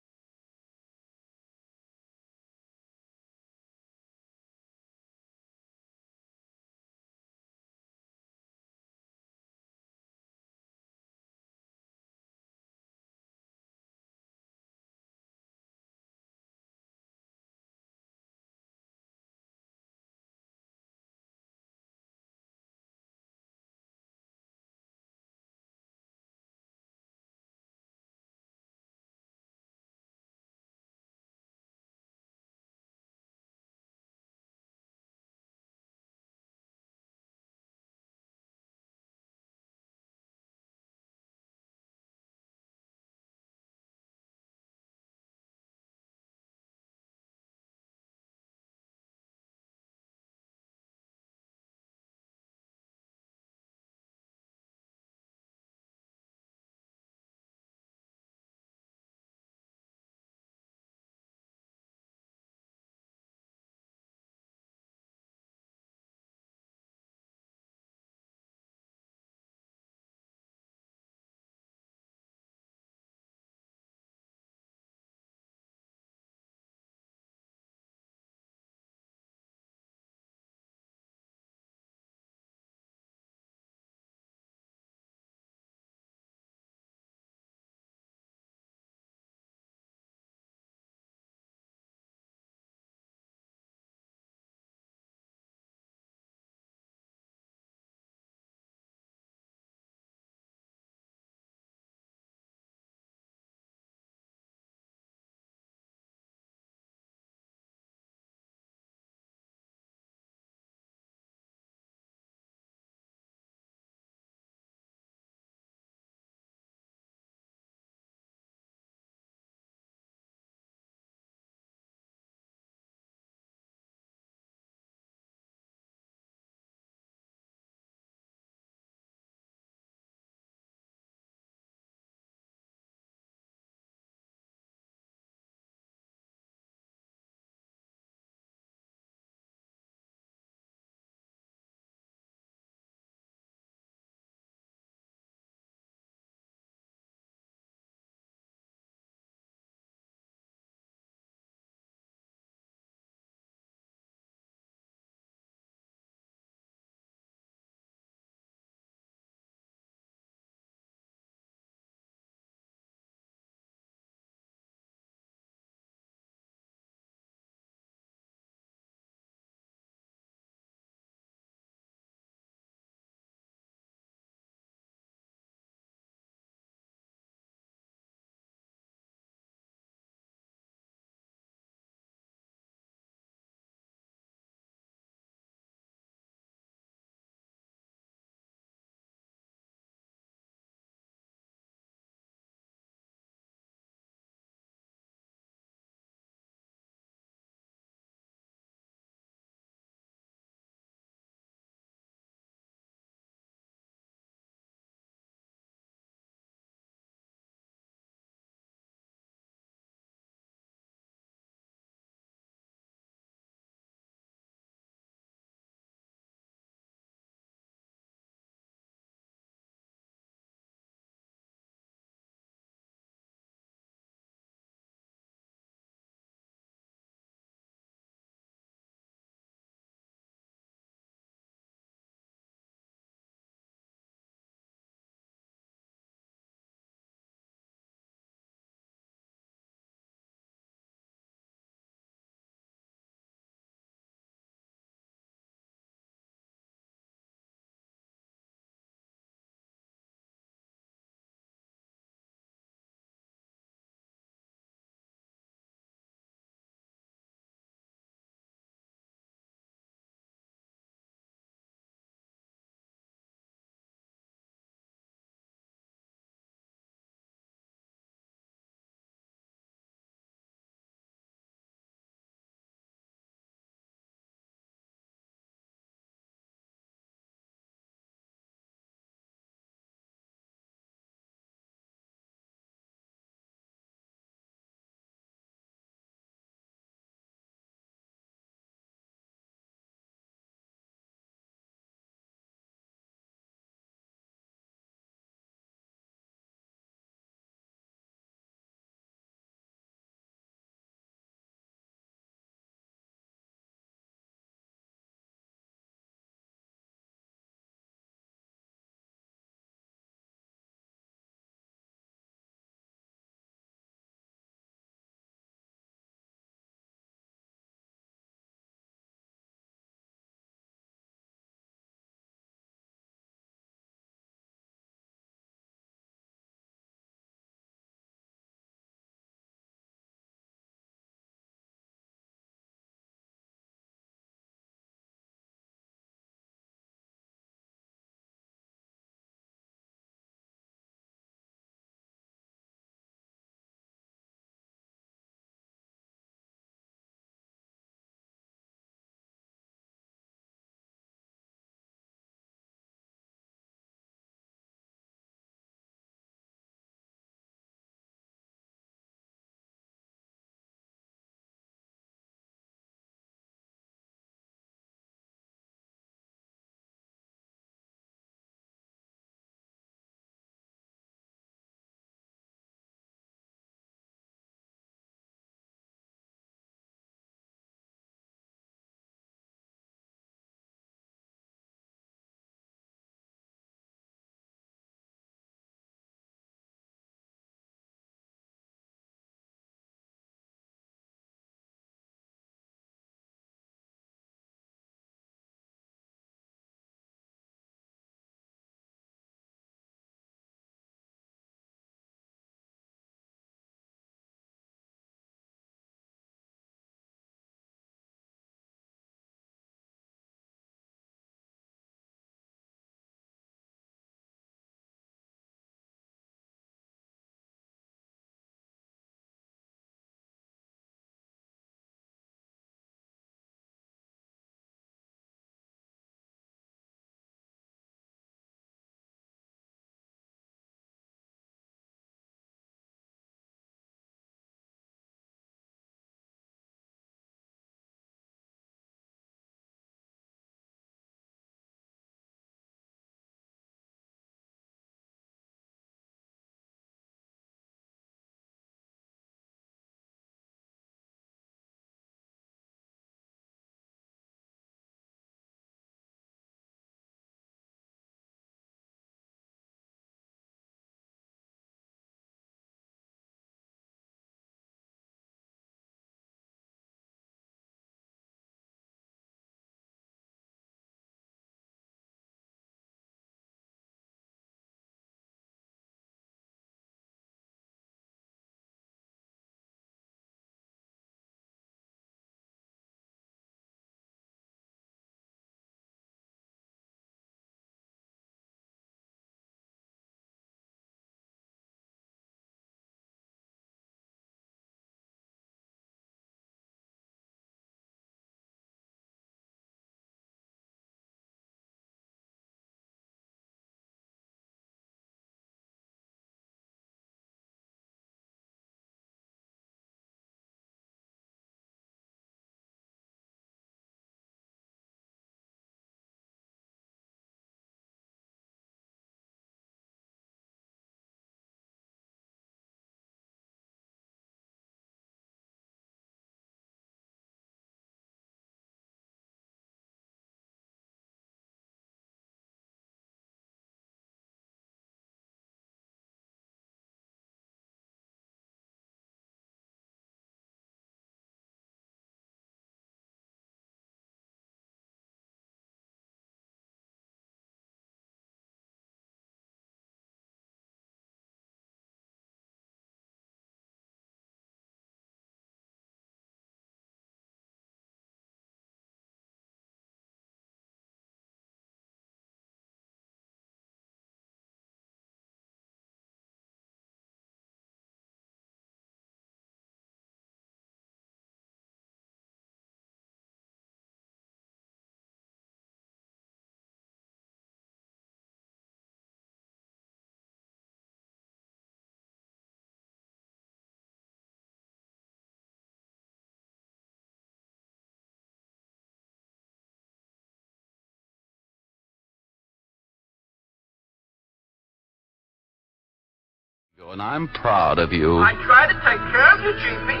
And I'm proud of you. I try to take care of you, Chiefy.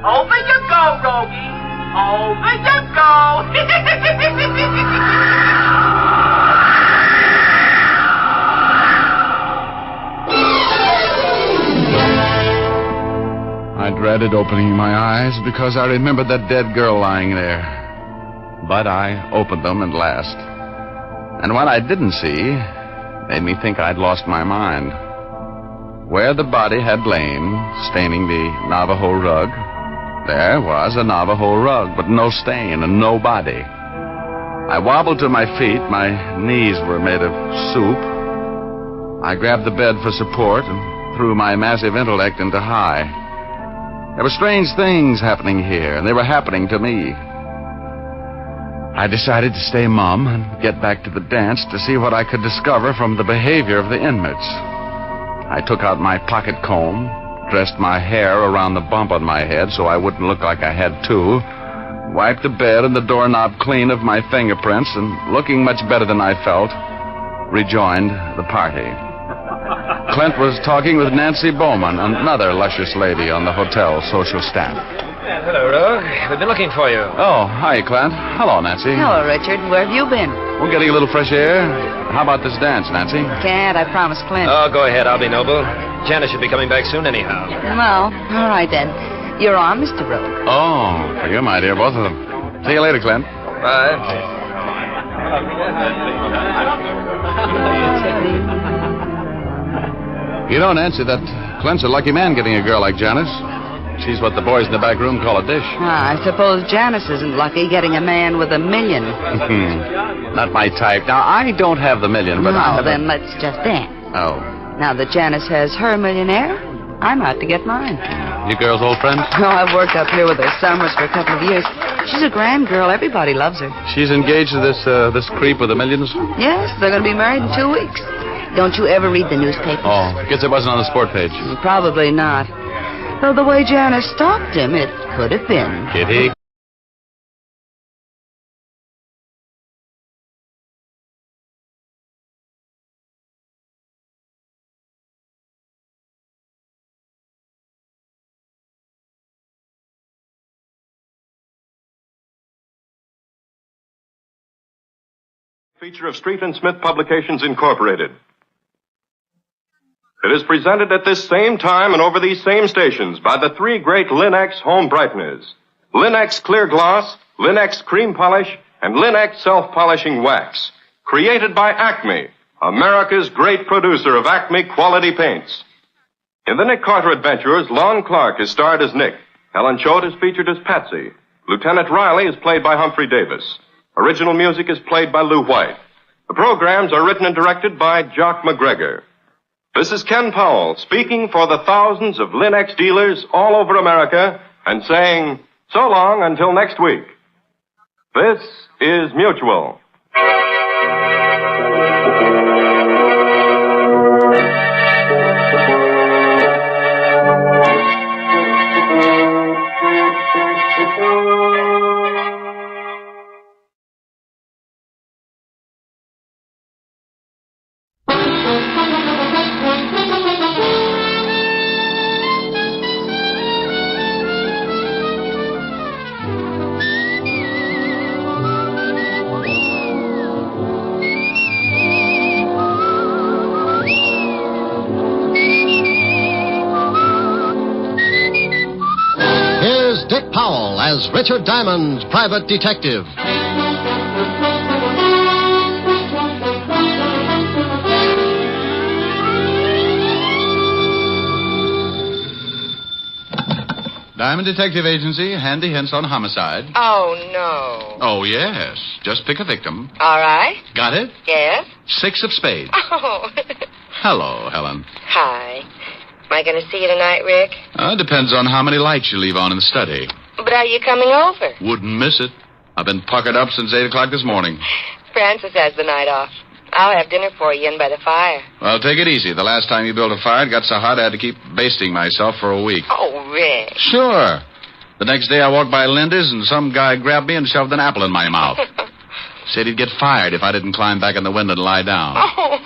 Over you go, Rogie. Over you go. I dreaded opening my eyes because I remembered that dead girl lying there. But I opened them at last. And what I didn't see made me think I'd lost my mind. Where the body had lain, staining the Navajo rug, there was a Navajo rug, but no stain and no body. I wobbled to my feet. My knees were made of soup. I grabbed the bed for support and threw my massive intellect into high. There were strange things happening here, and they were happening to me. I decided to stay mum and get back to the dance to see what I could discover from the behavior of the inmates. I took out my pocket comb, dressed my hair around the bump on my head so I wouldn't look like I had two, wiped the bed and the doorknob clean of my fingerprints, and looking much better than I felt, rejoined the party. Clint was talking with Nancy Bowman, another luscious lady on the hotel social staff. Hello, Rogue. We've been looking for you. Oh, hi, Clint. Hello, Nancy. Hello, Richard. Where have you been? We're getting a little fresh air. How about this dance, Nancy? Can't. I promised Clint. Oh, go ahead. I'll be noble. Janice should be coming back soon anyhow. Well, all right then. You're on, Mr. Rogue. Oh, you're my dear, both of them. See you later, Clint. Bye. You know, Nancy, that Clint's a lucky man getting a girl like Janice. She's what the boys in the back room call a dish. I suppose Janice isn't lucky getting a man with $1 million. Not my type. Now, I don't have the million, but Well, then let's just dance. Oh. Now that Janice has her millionaire, I'm out to get mine. You girls old friends? Oh, I've worked up here with her summers for a couple of years. She's a grand girl. Everybody loves her. She's engaged to this creep with the millions? Yes, they're going to be married in 2 weeks. Don't you ever read the newspapers? Oh, guess it wasn't on the sport page. Probably not. Though the way Janice stopped him, it could have been. Kitty? Feature of Street and Smith Publications, Incorporated. It is presented at this same time and over these same stations by the three great Linex home brighteners. Linex Clear Gloss, Linex Cream Polish, and Linex Self-Polishing Wax. Created by Acme, America's great producer of Acme quality paints. In the Nick Carter Adventurers, Lon Clark is starred as Nick. Helen Choate is featured as Patsy. Lieutenant Riley is played by Humphrey Davis. Original music is played by Lou White. The programs are written and directed by Jock McGregor. This is Ken Powell speaking for the thousands of Linex dealers all over America and saying so long until next week. This is Mutual. Dick Powell as Richard Diamond, private detective. Diamond Detective Agency, handy hints on homicide. Oh, no. Oh, yes. Just pick a victim. All right. Got it? Yes? 6 of spades. Oh. Hello, Helen. Hi. Am I going to see you tonight, Rick? Depends on how many lights you leave on in the study. But are you coming over? Wouldn't miss it. I've been puckered up since 8 o'clock this morning. Francis has the night off. I'll have dinner for you in by the fire. Well, take it easy. The last time you built a fire, it got so hot I had to keep basting myself for a week. Oh, Rick. Sure. The next day I walked by Linda's and some guy grabbed me and shoved an apple in my mouth. Said he'd get fired if I didn't climb back in the window and lie down. Oh,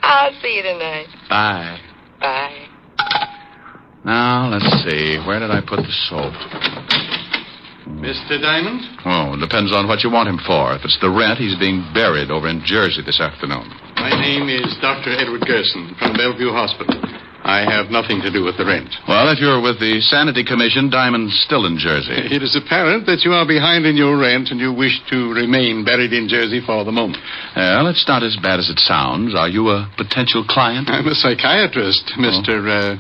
I'll see you tonight. Bye. Bye. Now, let's see. Where did I put the soap? Mr. Diamond? Oh, it depends on what you want him for. If it's the rent, he's being buried over in Jersey this afternoon. My name is Dr. Edward Gerson from Bellevue Hospital. I have nothing to do with the rent. Well, if you're with the Sanity Commission, Diamond's still in Jersey. It is apparent that you are behind in your rent and you wish to remain buried in Jersey for the moment. Well, it's not as bad as it sounds. Are you a potential client? I'm a psychiatrist, Mr.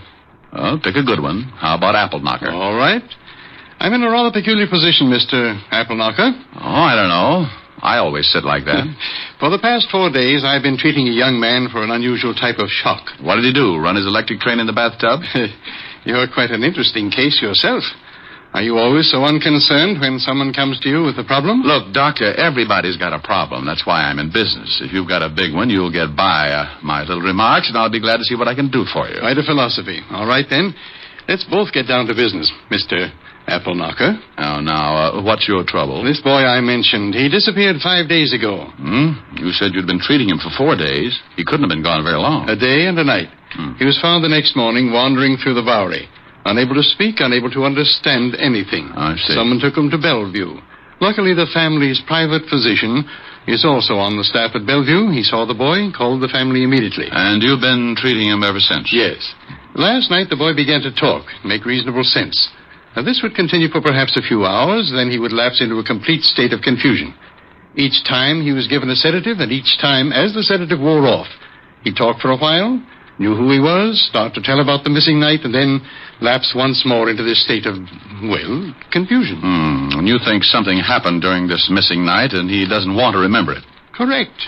Well, pick a good one. How about Apple Knocker? All right. I'm in a rather peculiar position, Mr. Apple Knocker. Oh, I don't know. I always sit like that. For the past 4 days, I've been treating a young man for an unusual type of shock. What did he do? Run his electric train in the bathtub? You're quite an interesting case yourself. Are you always so unconcerned when someone comes to you with a problem? Look, Doctor, everybody's got a problem. That's why I'm in business. If you've got a big one, you'll get by my little remarks, and I'll be glad to see what I can do for you. Quite a philosophy. All right, then. Let's both get down to business, Mr. Apple Knocker. Oh, now, what's your trouble? This boy I mentioned, he disappeared 5 days ago. You said you'd been treating him for 4 days. He couldn't have been gone very long. A day and a night. He was found the next morning wandering through the Bowery, unable to speak, unable to understand anything. I see. Someone took him to Bellevue. Luckily, the family's private physician is also on the staff at Bellevue. He saw the boy, called the family immediately. And you've been treating him ever since? Yes. Last night, the boy began to talk, make reasonable sense. Now, this would continue for perhaps a few hours, then he would lapse into a complete state of confusion. Each time he was given a sedative, and each time, as the sedative wore off, he talked for a while, knew who he was, started to tell about the missing night, and then lapsed once more into this state of, well, confusion. And you think something happened during this missing night, and he doesn't want to remember it? Correct.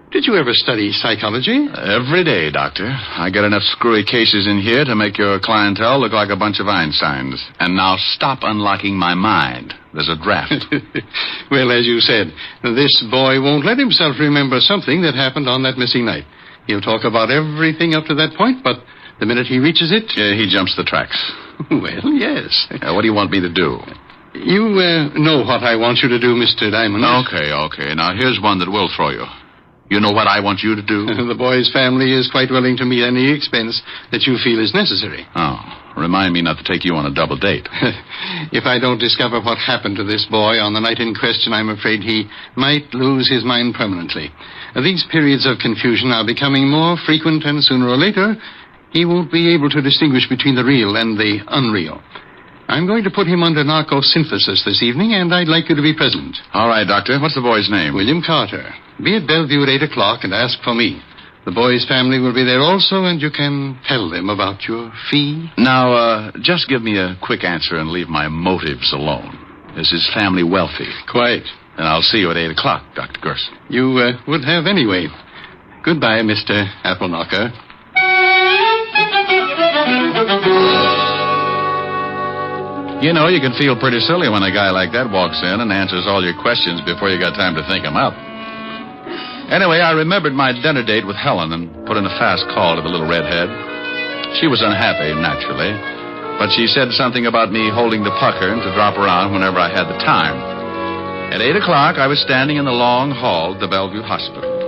Did you ever study psychology? Every day, Doctor. I get enough screwy cases in here to make your clientele look like a bunch of Einsteins. And now stop unlocking my mind. There's a draft. Well, as you said, this boy won't let himself remember something that happened on that missing night. He'll talk about everything up to that point, but the minute he reaches it... he jumps the tracks. Well, yes. What do you want me to do? You know what I want you to do, Mr. Diamond. Okay. Now, here's one that will throw you. You know what I want you to do? The boy's family is quite willing to meet any expense that you feel is necessary. Oh, remind me not to take you on a double date. If I don't discover what happened to this boy on the night in question, I'm afraid he might lose his mind permanently. These periods of confusion are becoming more frequent, and sooner or later, he won't be able to distinguish between the real and the unreal. I'm going to put him under narcosynthesis this evening, and I'd like you to be present. All right, Doctor. What's the boy's name? William Carter. Be at Bellevue at 8 o'clock and ask for me. The boy's family will be there also, and you can tell them about your fee. Now, just give me a quick answer and leave my motives alone. Is his family wealthy? Quite. Then I'll see you at 8 o'clock, Dr. Gerson. You would have anyway. Goodbye, Mr. Apple Knocker. You know, you can feel pretty silly when a guy like that walks in and answers all your questions before you got time to think them up. Anyway, I remembered my dinner date with Helen and put in a fast call to the little redhead. She was unhappy, naturally, but she said something about me holding the pucker and to drop around whenever I had the time. At 8 o'clock, I was standing in the long hall at the Bellevue Hospital.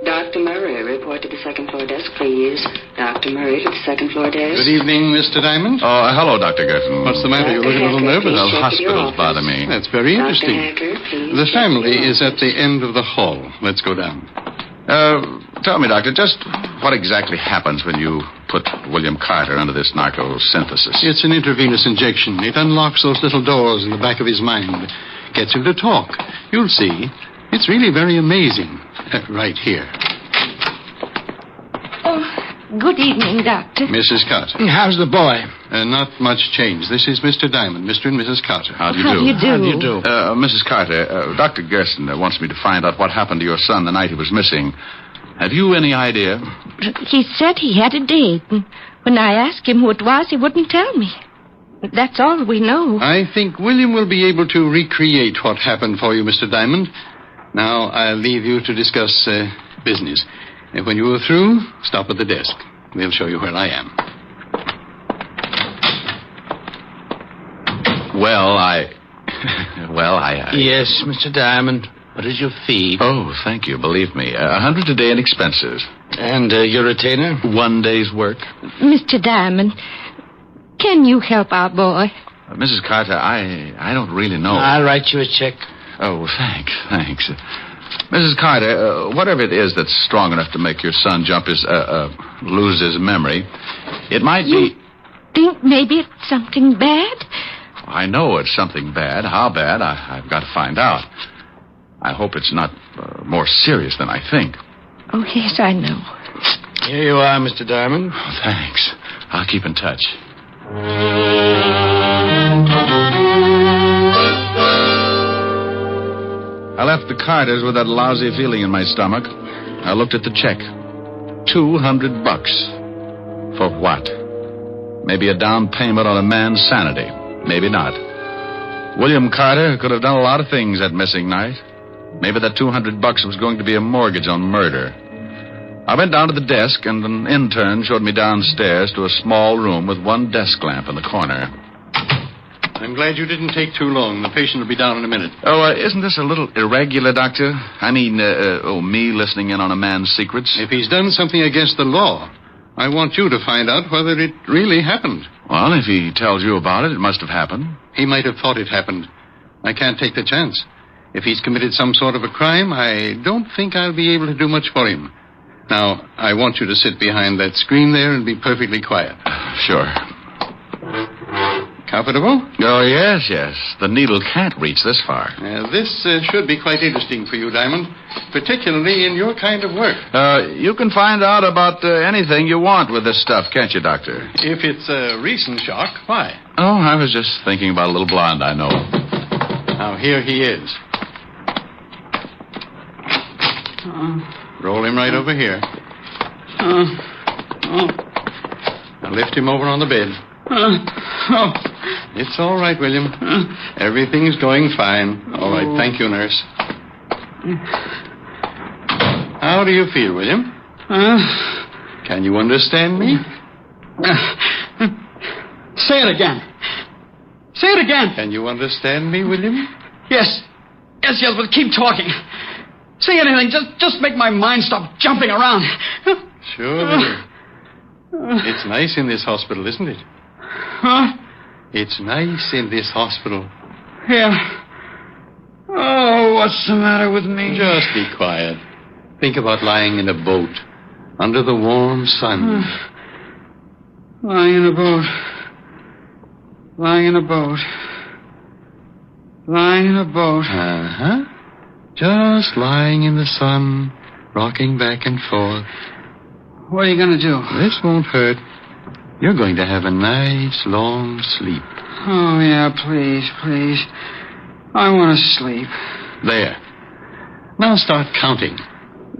Dr. Murray, report to the second floor desk, please. Dr. Murray to the second floor desk. Good evening, Mr. Diamond. Oh, hello, Dr. Gerson. What's the matter? You're looking a little nervous. Well, hospitals bother me. That's very interesting. The family is at the end of the hall. Let's go down. Tell me, Doctor, just what exactly happens when you put William Carter under this narcosynthesis? It's an intravenous injection. It unlocks those little doors in the back of his mind. Gets him to talk. You'll see. It's really very amazing. Right here. Oh, good evening, Doctor. Mrs. Carter. How's the boy? Not much change. This is Mr. Diamond, Mr. and Mrs. Carter. How do you do? How do you do? Mrs. Carter, Dr. Gerson wants me to find out what happened to your son the night he was missing. Have you any idea? He said he had a date. And when I asked him who it was, he wouldn't tell me. That's all we know. I think William will be able to recreate what happened for you, Mr. Diamond. Now, I'll leave you to discuss business. And when you are through, stop at the desk. They'll show you where I am. Well, I... Yes, Mr. Diamond. What is your fee? Oh, thank you. Believe me. 100 a day in expenses. And your retainer? 1 day's work. Mr. Diamond, can you help our boy? Mrs. Carter, I don't really know. I'll write you a check. Oh, thanks. Mrs. Carter, whatever it is that's strong enough to make your son lose his memory, it might be... Think maybe it's something bad? I know it's something bad. How bad, I've got to find out. I hope it's not more serious than I think. Oh, yes, I know. Here you are, Mr. Diamond. Oh, thanks. I'll keep in touch. I left the Carters with that lousy feeling in my stomach. I looked at the check. $200. For what? Maybe a down payment on a man's sanity. Maybe not. William Carter could have done a lot of things that missing night. Maybe that $200 was going to be a mortgage on murder. I went down to the desk, and an intern showed me downstairs to a small room with one desk lamp in the corner. I'm glad you didn't take too long. The patient will be down in a minute. Oh, isn't this a little irregular, Doctor? I mean, me listening in on a man's secrets? If he's done something against the law, I want you to find out whether it really happened. Well, if he tells you about it, it must have happened. He might have thought it happened. I can't take the chance. If he's committed some sort of a crime, I don't think I'll be able to do much for him. Now, I want you to sit behind that screen there and be perfectly quiet. Sure. Comfortable? Oh, yes. The needle can't reach this far. This should be quite interesting for you, Diamond, particularly in your kind of work. You can find out about anything you want with this stuff, can't you, Doctor? If it's a recent shock, why? Oh, I was just thinking about a little blonde I know. Now, here he is. Roll him right over here. Now lift him over on the bed. It's all right, William. Everything's going fine. All right, thank you, nurse. How do you feel, William? Can you understand me? Say it again. Say it again. Can you understand me, William? Yes, but keep talking. Say anything. Just make my mind stop jumping around. Sure, William. It's nice in this hospital, isn't it? Huh? It's nice in this hospital. Yeah. Oh, what's the matter with me? Just be quiet. Think about lying in a boat under the warm sun. Lying in a boat. Lying in a boat. Lying in a boat. Uh-huh. Just lying in the sun, rocking back and forth. What are you going to do? This won't hurt. You're going to have a nice, long sleep. Oh, yeah, please. I want to sleep. There. Now start counting.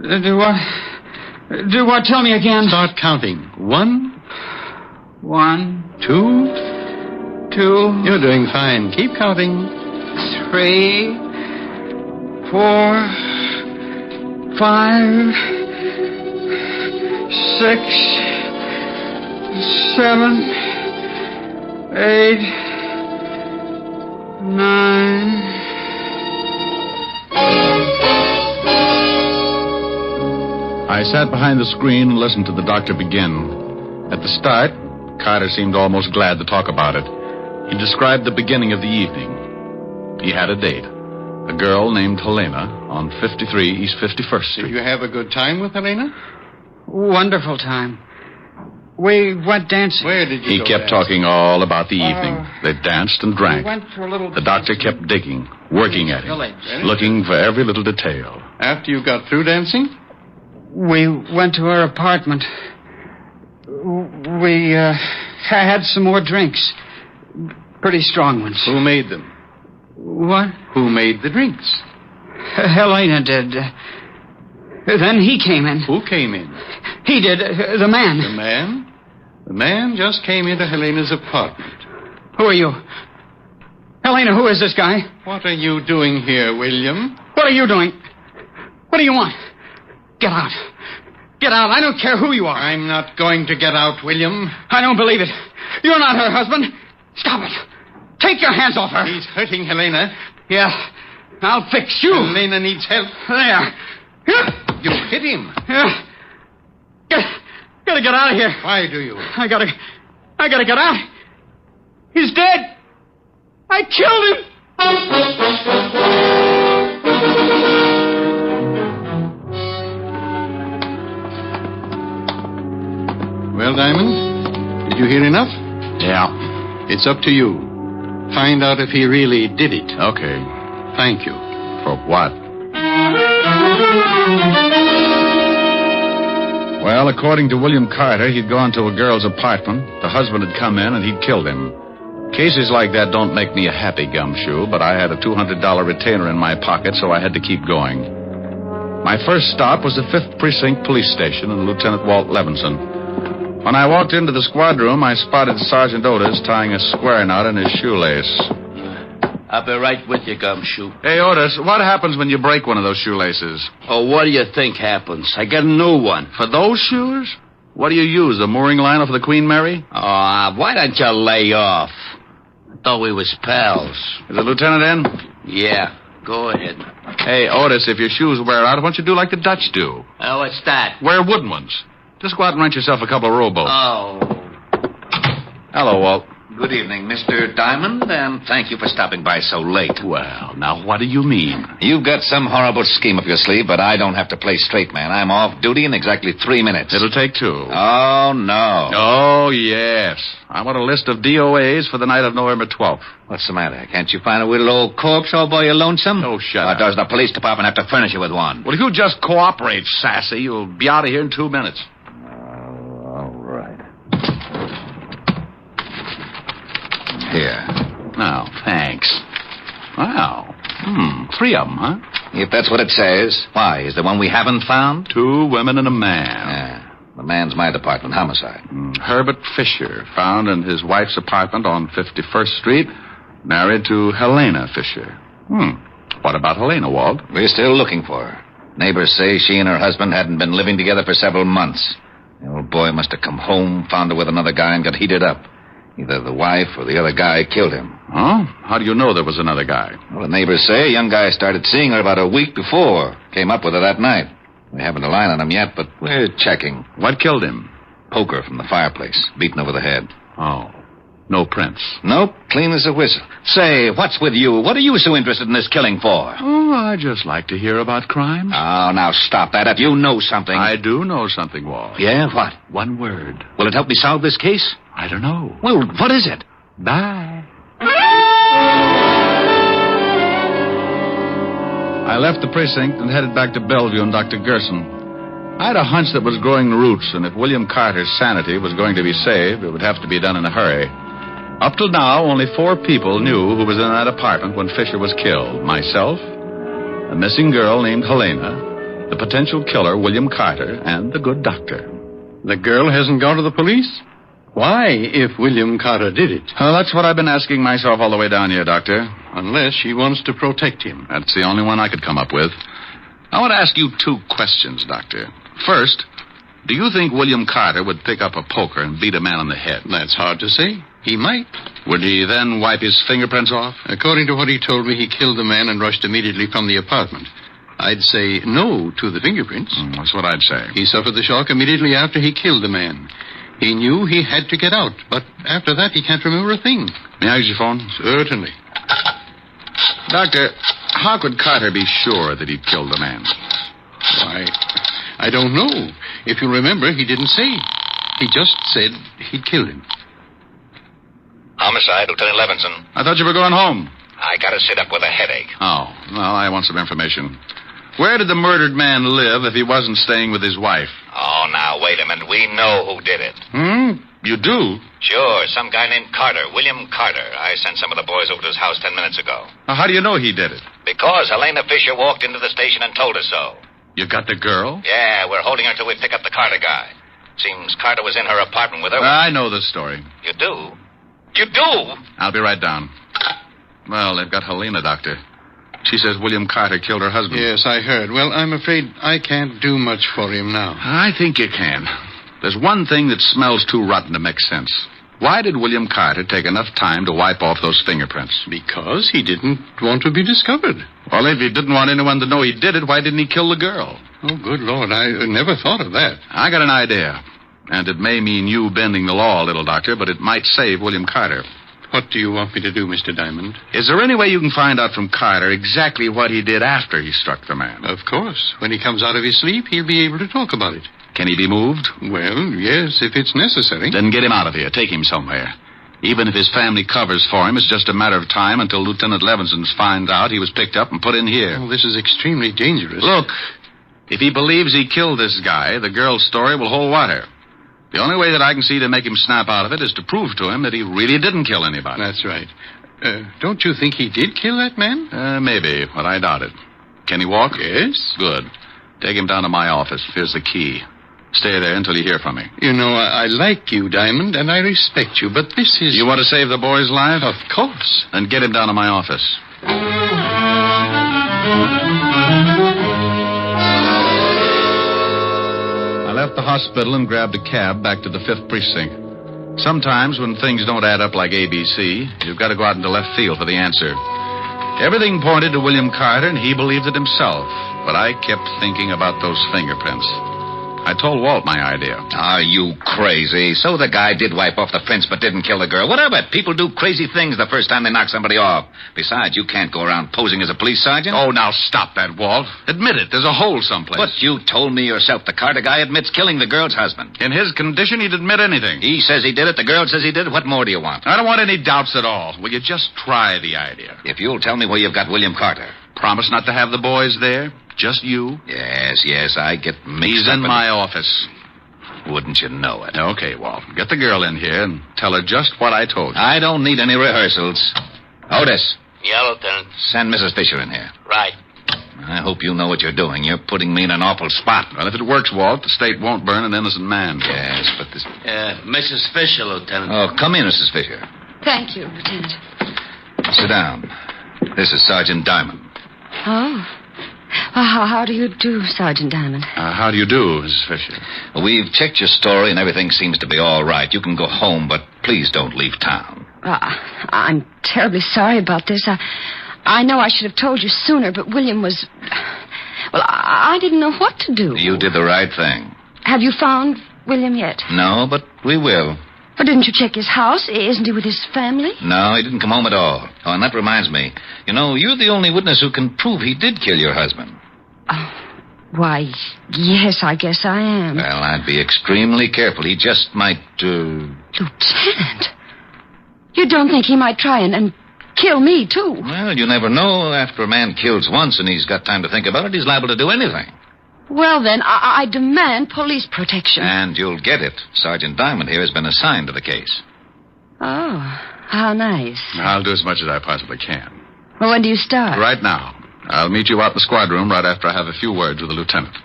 Do what? Do what? Tell me again. Start counting. 1. 2. You're doing fine. Keep counting. 3, 4, 5, 6, 7, 8, 9. I sat behind the screen and listened to the doctor begin. At the start, Carter seemed almost glad to talk about it. He described the beginning of the evening. He had a date. A girl named Helena on 53 East 51st Street. Did you have a good time with Helena? Wonderful time. We went dancing. Where did you He go kept dancing? talking all about the evening. They danced and drank. We went to a little... The doctor kept digging, working at him, village. looking for every little detail. After you got through dancing? We went to her apartment. We had some more drinks. Pretty strong ones. Who made them? What? Who made the drinks? Helena did. Then he came in. Who came in? He did. The man. The man? The man just came into Helena's apartment. Who are you? Helena, who is this guy? What are you doing here, William? What are you doing? What do you want? Get out. Get out. I don't care who you are. I'm not going to get out, William. I don't believe it. You're not her husband. Stop it. Take your hands off her. He's hurting Helena. Yeah. I'll fix you. Helena needs help. There. You hit him. Gotta get out of here. Why do you? I gotta get out. He's dead. I killed him. Well, Diamond, did you hear enough? Yeah. It's up to you. Find out if he really did it. Okay. Thank you. For what? Well, according to William Carter, he'd gone to a girl's apartment. The husband had come in and he'd killed him. Cases like that don't make me a happy gumshoe, but I had a $200 retainer in my pocket, so I had to keep going. My first stop was the 5th Precinct Police Station and Lieutenant Walt Levinson. When I walked into the squad room, I spotted Sergeant Otis tying a square knot in his shoelace. I'll be right with you, Gumshoe. Hey, Otis, what happens when you break one of those shoelaces? Oh, what do you think happens? I get a new one. For those shoes? What do you use, the mooring line off the Queen Mary? Why don't you lay off? I thought we was pals. Is the lieutenant in? Yeah, go ahead. Hey, Otis, if your shoes wear out, why don't you do like the Dutch do? Oh, what's that? Wear wooden ones. Just go out and rent yourself a couple of rowboats. Oh. Hello, Walt. Good evening, Mr. Diamond, and thank you for stopping by so late. Well, now, what do you mean? You've got some horrible scheme up your sleeve, but I don't have to play straight man. I'm off duty in exactly 3 minutes. It'll take 2. Oh, no. Oh, yes. I want a list of DOAs for the night of November 12th. What's the matter? Can't you find a little old corpse all by your lonesome? Oh, shut Or up. does the police department have to furnish you with one? Well, if you just cooperate, Sassy, you'll be out of here in 2 minutes. All right. Here. Oh, thanks. Wow. 3 of them, huh? If that's what it says. Why? Is there one we haven't found? 2 women and a man. Yeah. The man's my department, homicide. Herbert Fisher, found in his wife's apartment on 51st Street, married to Helena Fisher. What about Helena, Walt? We're still looking for her. Neighbors say she and her husband hadn't been living together for several months. The old boy must have come home, found her with another guy, and got heated up. Either the wife or the other guy killed him. Huh? How do you know there was another guy? Well, the neighbors say a young guy started seeing her about a week before. Came up with her that night. We haven't a line on him yet, but we're checking. What killed him? Poker from the fireplace, beaten over the head. Oh. No prints? Nope, clean as a whistle. Say, what's with you? What are you so interested in this killing for? Oh, I just like to hear about crimes. Oh, now stop that. If you know something... I do know something, Walt. Yeah, what? One word. Will it help me solve this case? I don't know. Well, what is it? Bye. I left the precinct and headed back to Bellevue and Dr. Gerson. I had a hunch that was growing roots, and if William Carter's sanity was going to be saved, it would have to be done in a hurry. Up till now, only 4 people knew who was in that apartment when Fisher was killed. Myself, a missing girl named Helena, the potential killer, William Carter, and the good doctor. The girl hasn't gone to the police? Why, if William Carter did it? Well, that's what I've been asking myself all the way down here, Doctor. Unless she wants to protect him. That's the only one I could come up with. I want to ask you 2 questions, Doctor. First, do you think William Carter would pick up a poker and beat a man on the head? That's hard to say. He might. Would he then wipe his fingerprints off? According to what he told me, he killed the man and rushed immediately from the apartment. I'd say no to the fingerprints. That's what I'd say. He suffered the shock immediately after he killed the man. He knew he had to get out, but after that he can't remember a thing. May I use your phone? Certainly. Doctor, how could Carter be sure that he'd killed the man? Why, I don't know. If you remember, he didn't say. He just said he'd killed him. Homicide, Lieutenant Levinson. I thought you were going home. I gotta sit up with a headache. Oh, well, I want some information. Where did the murdered man live if he wasn't staying with his wife? Oh, now, wait a minute. We know who did it. You do? Sure, some guy named Carter, William Carter. I sent some of the boys over to his house 10 minutes ago. How do you know he did it? Because Helena Fisher walked into the station and told us so. You got the girl? Yeah, we're holding her till we pick up the Carter guy. Seems Carter was in her apartment with her. I know the story. You do? You do? I'll be right down. Well, they've got Helena, Doctor. She says William Carter killed her husband. Yes, I heard. Well, I'm afraid I can't do much for him now. I think you can. There's one thing that smells too rotten to make sense. Why did William Carter take enough time to wipe off those fingerprints? Because he didn't want to be discovered. Well, if he didn't want anyone to know he did it, why didn't he kill the girl? Oh, good Lord, I never thought of that. I got an idea. And it may mean you bending the law a little, Doctor, but it might save William Carter. What do you want me to do, Mr. Diamond? Is there any way you can find out from Carter exactly what he did after he struck the man? Of course. When he comes out of his sleep, he'll be able to talk about it. Can he be moved? Well, yes, if it's necessary. Then get him out of here. Take him somewhere. Even if his family covers for him, it's just a matter of time until Lieutenant Levinson finds out he was picked up and put in here. Well, this is extremely dangerous. Look, if he believes he killed this guy, the girl's story will hold water. The only way that I can see to make him snap out of it is to prove to him that he really didn't kill anybody. That's right. Don't you think he did kill that man? Maybe, but I doubt it. Can he walk? Yes. Good. Take him down to my office. Here's the key. Stay there until you hear from me. You know, I like you, Diamond, and I respect you, but this is... You want to save the boy's life? Of course. Then get him down to my office. I left the hospital and grabbed a cab back to the 5th Precinct. Sometimes when things don't add up like ABC, you've got to go out into left field for the answer. Everything pointed to William Carter, and he believed it himself. But I kept thinking about those fingerprints. I told Walt my idea. Are you crazy? So the guy did wipe off the fence but didn't kill the girl. What of it? People do crazy things the first time they knock somebody off. Besides, you can't go around posing as a police sergeant. Oh, now stop that, Walt. Admit it. There's a hole someplace. But you told me yourself the Carter guy admits killing the girl's husband. In his condition, he'd admit anything. He says he did it. The girl says he did it. What more do you want? I don't want any doubts at all. Will you just try the idea? If you'll tell me where you've got William Carter. Promise not to have the boys there? Just you? Yes, I get mixed He's up in my office. Wouldn't you know it? Okay, Walt. Get the girl in here and tell her just what I told you. I don't need any rehearsals. Otis. Yeah, Lieutenant. Send Mrs. Fisher in here. Right. I hope you know what you're doing. You're putting me in an awful spot. Well, if it works, Walt, the state won't burn an innocent man. Yes, but this... Mrs. Fisher, Lieutenant. Oh, come in, Mrs. Fisher. Thank you, Lieutenant. Sit down. This is Sergeant Diamond. Oh. Well, how do you do, Sergeant Diamond? How do you do, Mrs. Fisher? We've checked your story, and everything seems to be all right. You can go home, but please don't leave town. I'm terribly sorry about this. I know I should have told you sooner, but William was... Well, I didn't know what to do. You did the right thing. Have you found William yet? No, but we will. But didn't you check his house? Isn't he with his family? No, he didn't come home at all. Oh, and that reminds me. You know, you're the only witness who can prove he did kill your husband. Why, yes, I guess I am. Well, I'd be extremely careful. He just might, Lieutenant, you don't think he might try and kill me, too? Well, you never know. After a man kills once and he's got time to think about it, he's liable to do anything. Well, then, I demand police protection. And you'll get it. Sergeant Diamond here has been assigned to the case. Oh, how nice. I'll do as much as I possibly can. Well, when do you start? Right now. I'll meet you out in the squad room right after I have a few words with the lieutenant.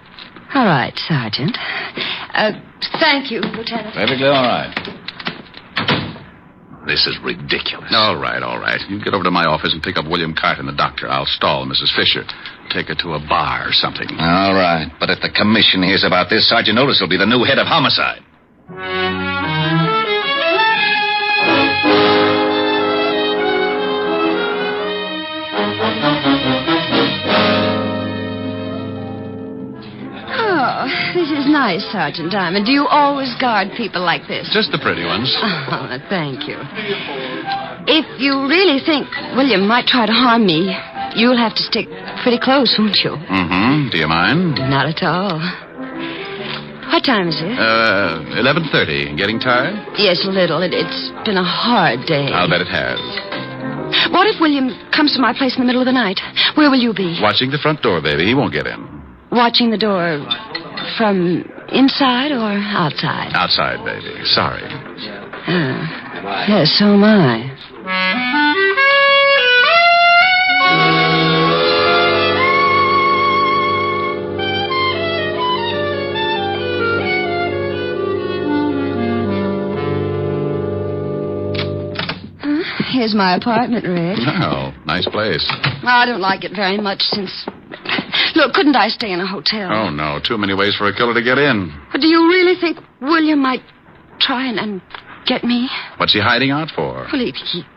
All right, Sergeant. Thank you, Lieutenant. Perfectly all right. This is ridiculous. All right. You get over to my office and pick up William Carter and the doctor. I'll stall Mrs. Fisher. Take her to a bar or something. All right. But if the commission hears about this, Sergeant Otis will be the new head of homicide. This is nice, Sergeant Diamond. Do you always guard people like this? Just the pretty ones. Oh, thank you. If you really think William might try to harm me, you'll have to stick pretty close, won't you? Mm-hmm. Do you mind? Not at all. What time is it? 11:30. Getting tired? Yes, a little. It's been a hard day. I'll bet it has. What if William comes to my place in the middle of the night? Where will you be? Watching the front door, baby. He won't get in. Watching the door from inside or outside? Outside, baby. Sorry. Yes, so am I. Here's my apartment, Rick. Oh, nice place. I don't like it very much since... Look, couldn't I stay in a hotel? Oh, no. Too many ways for a killer to get in. But do you really think William might try and get me? What's he hiding out for? Well, he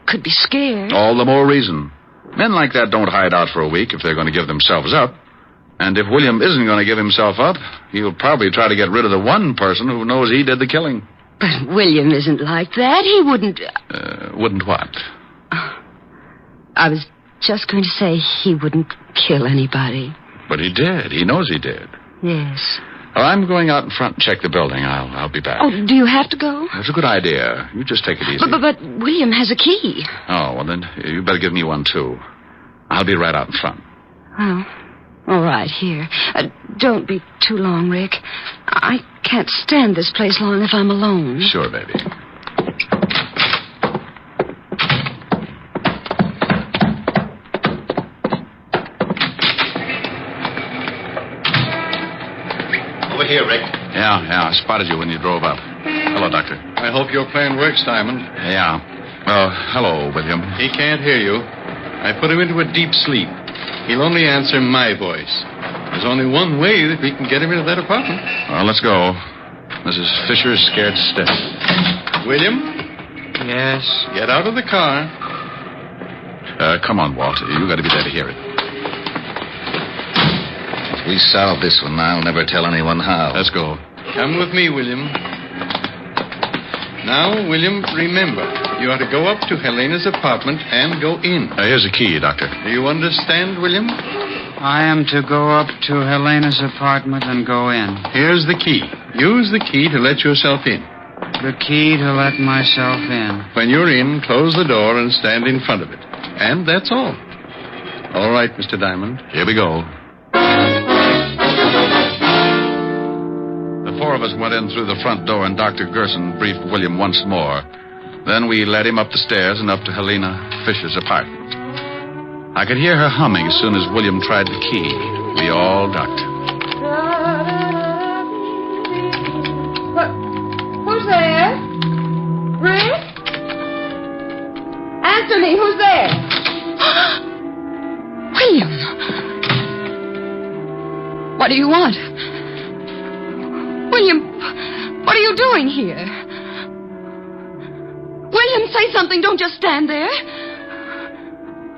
could be scared. All the more reason. Men like that don't hide out for a week if they're going to give themselves up. And if William isn't going to give himself up, he'll probably try to get rid of the one person who knows he did the killing. But William isn't like that. He wouldn't... Wouldn't what? I was just going to say he wouldn't kill anybody. But he did. He knows he did. Yes. Well, I'm going out in front and check the building. I'll be back. Oh, do you have to go? That's a good idea. You just take it easy. But William has a key. Oh, well, then you better give me one, too. I'll be right out in front. Oh, all right, here. Don't be too long, Rick. I can't stand this place long if I'm alone. Sure, baby. Over here, Rick. Yeah, I spotted you when you drove up. Hello, Doctor. I hope your plan works, Diamond. Yeah. Hello, William. He can't hear you. I put him into a deep sleep. He'll only answer my voice. There's only one way that we can get him into that apartment. Well, let's go. Mrs. Fisher is scared stiff. William? Yes? Get out of the car. Come on, Walt. You got to be there to hear it. If we solve this one, I'll never tell anyone how. Let's go. Come with me, William. Now, William, remember, you are to go up to Helena's apartment and go in. Here's the key, Doctor. Do you understand, William? I am to go up to Helena's apartment and go in. Here's the key. Use the key to let yourself in. The key to let myself in. When you're in, close the door and stand in front of it. And that's all. All right, Mr. Diamond. Here we go. The four of us went in through the front door, and Dr. Gerson briefed William once more. Then we led him up the stairs and up to Helena Fisher's apartment. I could hear her humming as soon as William tried the key. We all ducked. Who's there? Rick? Answer me. Who's there? William. What do you want? William, what are you doing here? William, say something. Don't just stand there.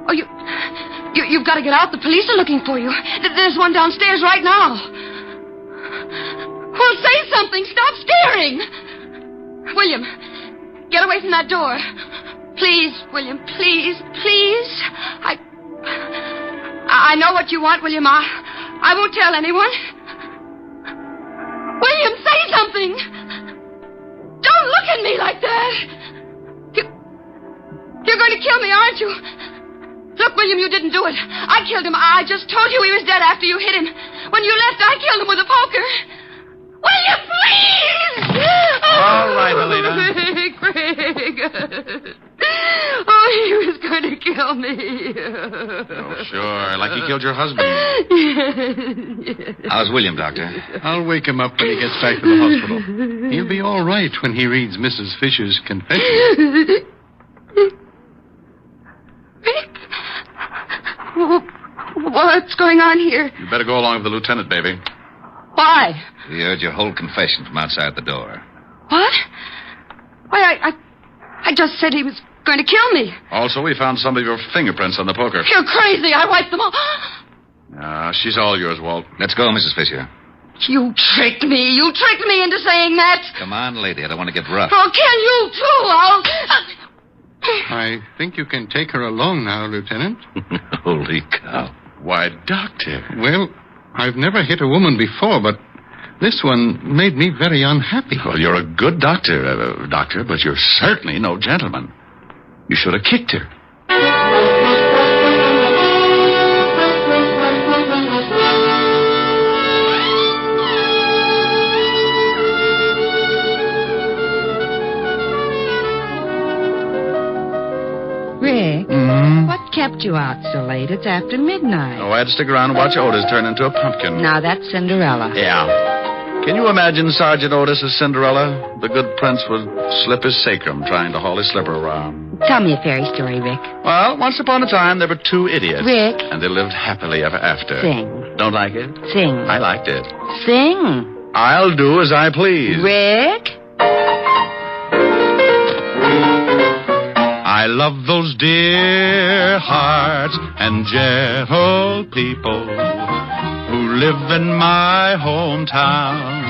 Oh, you've got to get out. The police are looking for you. There's one downstairs right now. Well, say something. Stop staring. William, get away from that door. Please, William, please, please. I know what you want, William. I won't tell anyone. William, say something. Don't look at me like that. You're going to kill me, aren't you? Look, William, you didn't do it. I killed him. I just told you he was dead after you hit him. When you left, I killed him with a poker. William, please! All right, Helena. Craig. Oh, he was going to kill me. Oh, sure. Like he killed your husband. Yes. How's William, Doctor? I'll wake him up when he gets back to the hospital. He'll be all right when he reads Mrs. Fisher's confession. Rick? What's going on here? You better go along with the lieutenant, baby. Why? We heard your whole confession from outside the door. What? Why, I just said he was going to kill me. Also, we found some of your fingerprints on the poker. You're crazy. I wiped them all. She's all yours, Walt. Let's go, Mrs. Fisher. You tricked me. You tricked me into saying that. Come on, lady. I don't want to get rough. I'll kill you, too. I think you can take her along now, Lieutenant. Holy cow. Why, Doctor. Well, I've never hit a woman before, but this one made me very unhappy. Well, you're a good doctor, but you're certainly no gentleman. You should have kicked her. Rick, what kept you out so late? It's after midnight. Oh, I had to stick around and watch Otis turn into a pumpkin. Now that's Cinderella. Yeah. Can you imagine Sergeant Otis as Cinderella? The good prince would slip his sacrum trying to haul his slipper around. Tell me a fairy story, Rick. Well, once upon a time, there were two idiots. Rick. And they lived happily ever after. Sing. Don't like it? Sing. I liked it. Sing. I'll do as I please. Rick. I love those dear hearts and gentle people who live in my hometown,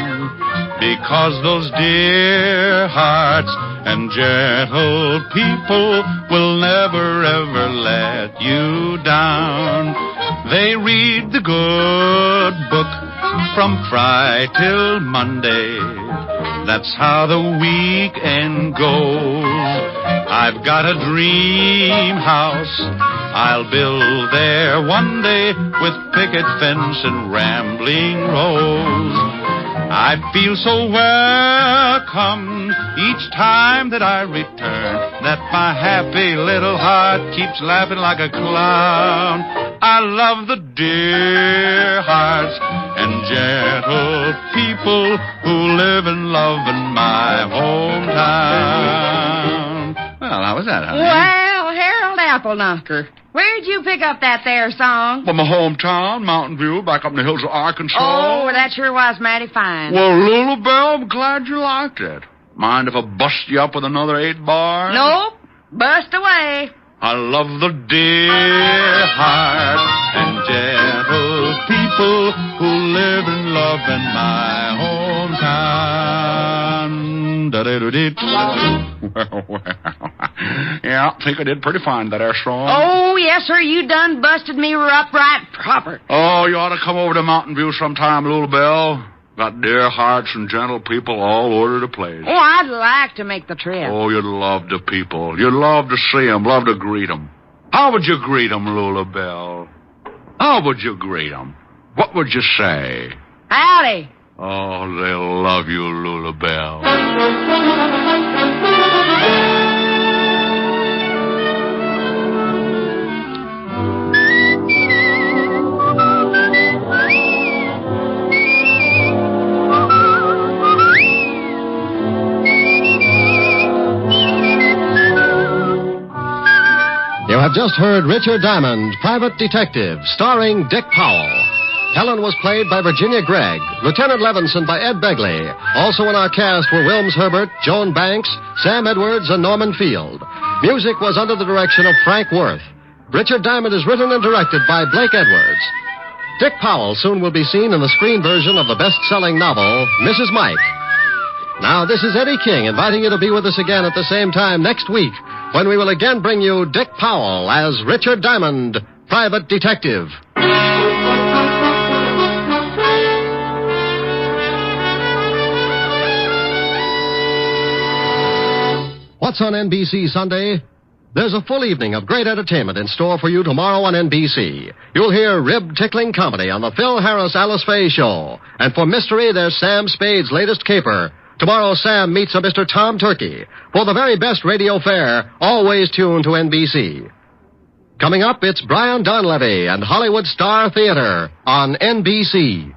because those dear hearts and gentle people will never ever let you down. They read the good book from Friday till Monday. That's how the weekend goes. I've got a dream house I'll build there one day with picket fence and rambling rose. I feel so welcome each time that I return, that my happy little heart keeps laughing like a clown. I love the dear hearts and gentle people who live and love in my hometown. Well, how was that, honey? Well, Harold Appleknocker, where'd you pick up that there song? From my hometown, Mountain View, back up in the hills of Arkansas. Oh, that sure was mighty fine. Well, Lula Bell, I'm glad you liked it. Mind if I bust you up with another 8-bar? Nope. Bust away. I love the dear heart and gentle people who live and love in my hometown. Da-da-da-dee. Well. Yeah, I think I did pretty fine that air song. Oh, yes, sir. You done busted me up right proper. Oh, you ought to come over to Mountain View sometime, Lula Bell. Got dear hearts and gentle people all over the place. Oh, I'd like to make the trip. Oh, you'd love the people. You'd love to see them, love to greet them. How would you greet them, Lula Bell? How would you greet them? What would you say? Howdy. Oh, they'll love you, Lula Bell. You have just heard Richard Diamond, Private Detective, starring Dick Powell. Helen was played by Virginia Gregg, Lieutenant Levinson by Ed Begley. Also in our cast were Wilms Herbert, Joan Banks, Sam Edwards, and Norman Field. Music was under the direction of Frank Worth. Richard Diamond is written and directed by Blake Edwards. Dick Powell soon will be seen in the screen version of the best-selling novel, Mrs. Mike. Now, this is Eddie King inviting you to be with us again at the same time next week when we will again bring you Dick Powell as Richard Diamond, Private Detective. What's on NBC Sunday? There's a full evening of great entertainment in store for you tomorrow on NBC. You'll hear rib-tickling comedy on the Phil Harris-Alice Faye Show. And for mystery, there's Sam Spade's latest caper. Tomorrow, Sam meets a Mr. Tom Turkey. For the very best radio fare, always tune to NBC. Coming up, it's Brian Donlevy and Hollywood Star Theater on NBC.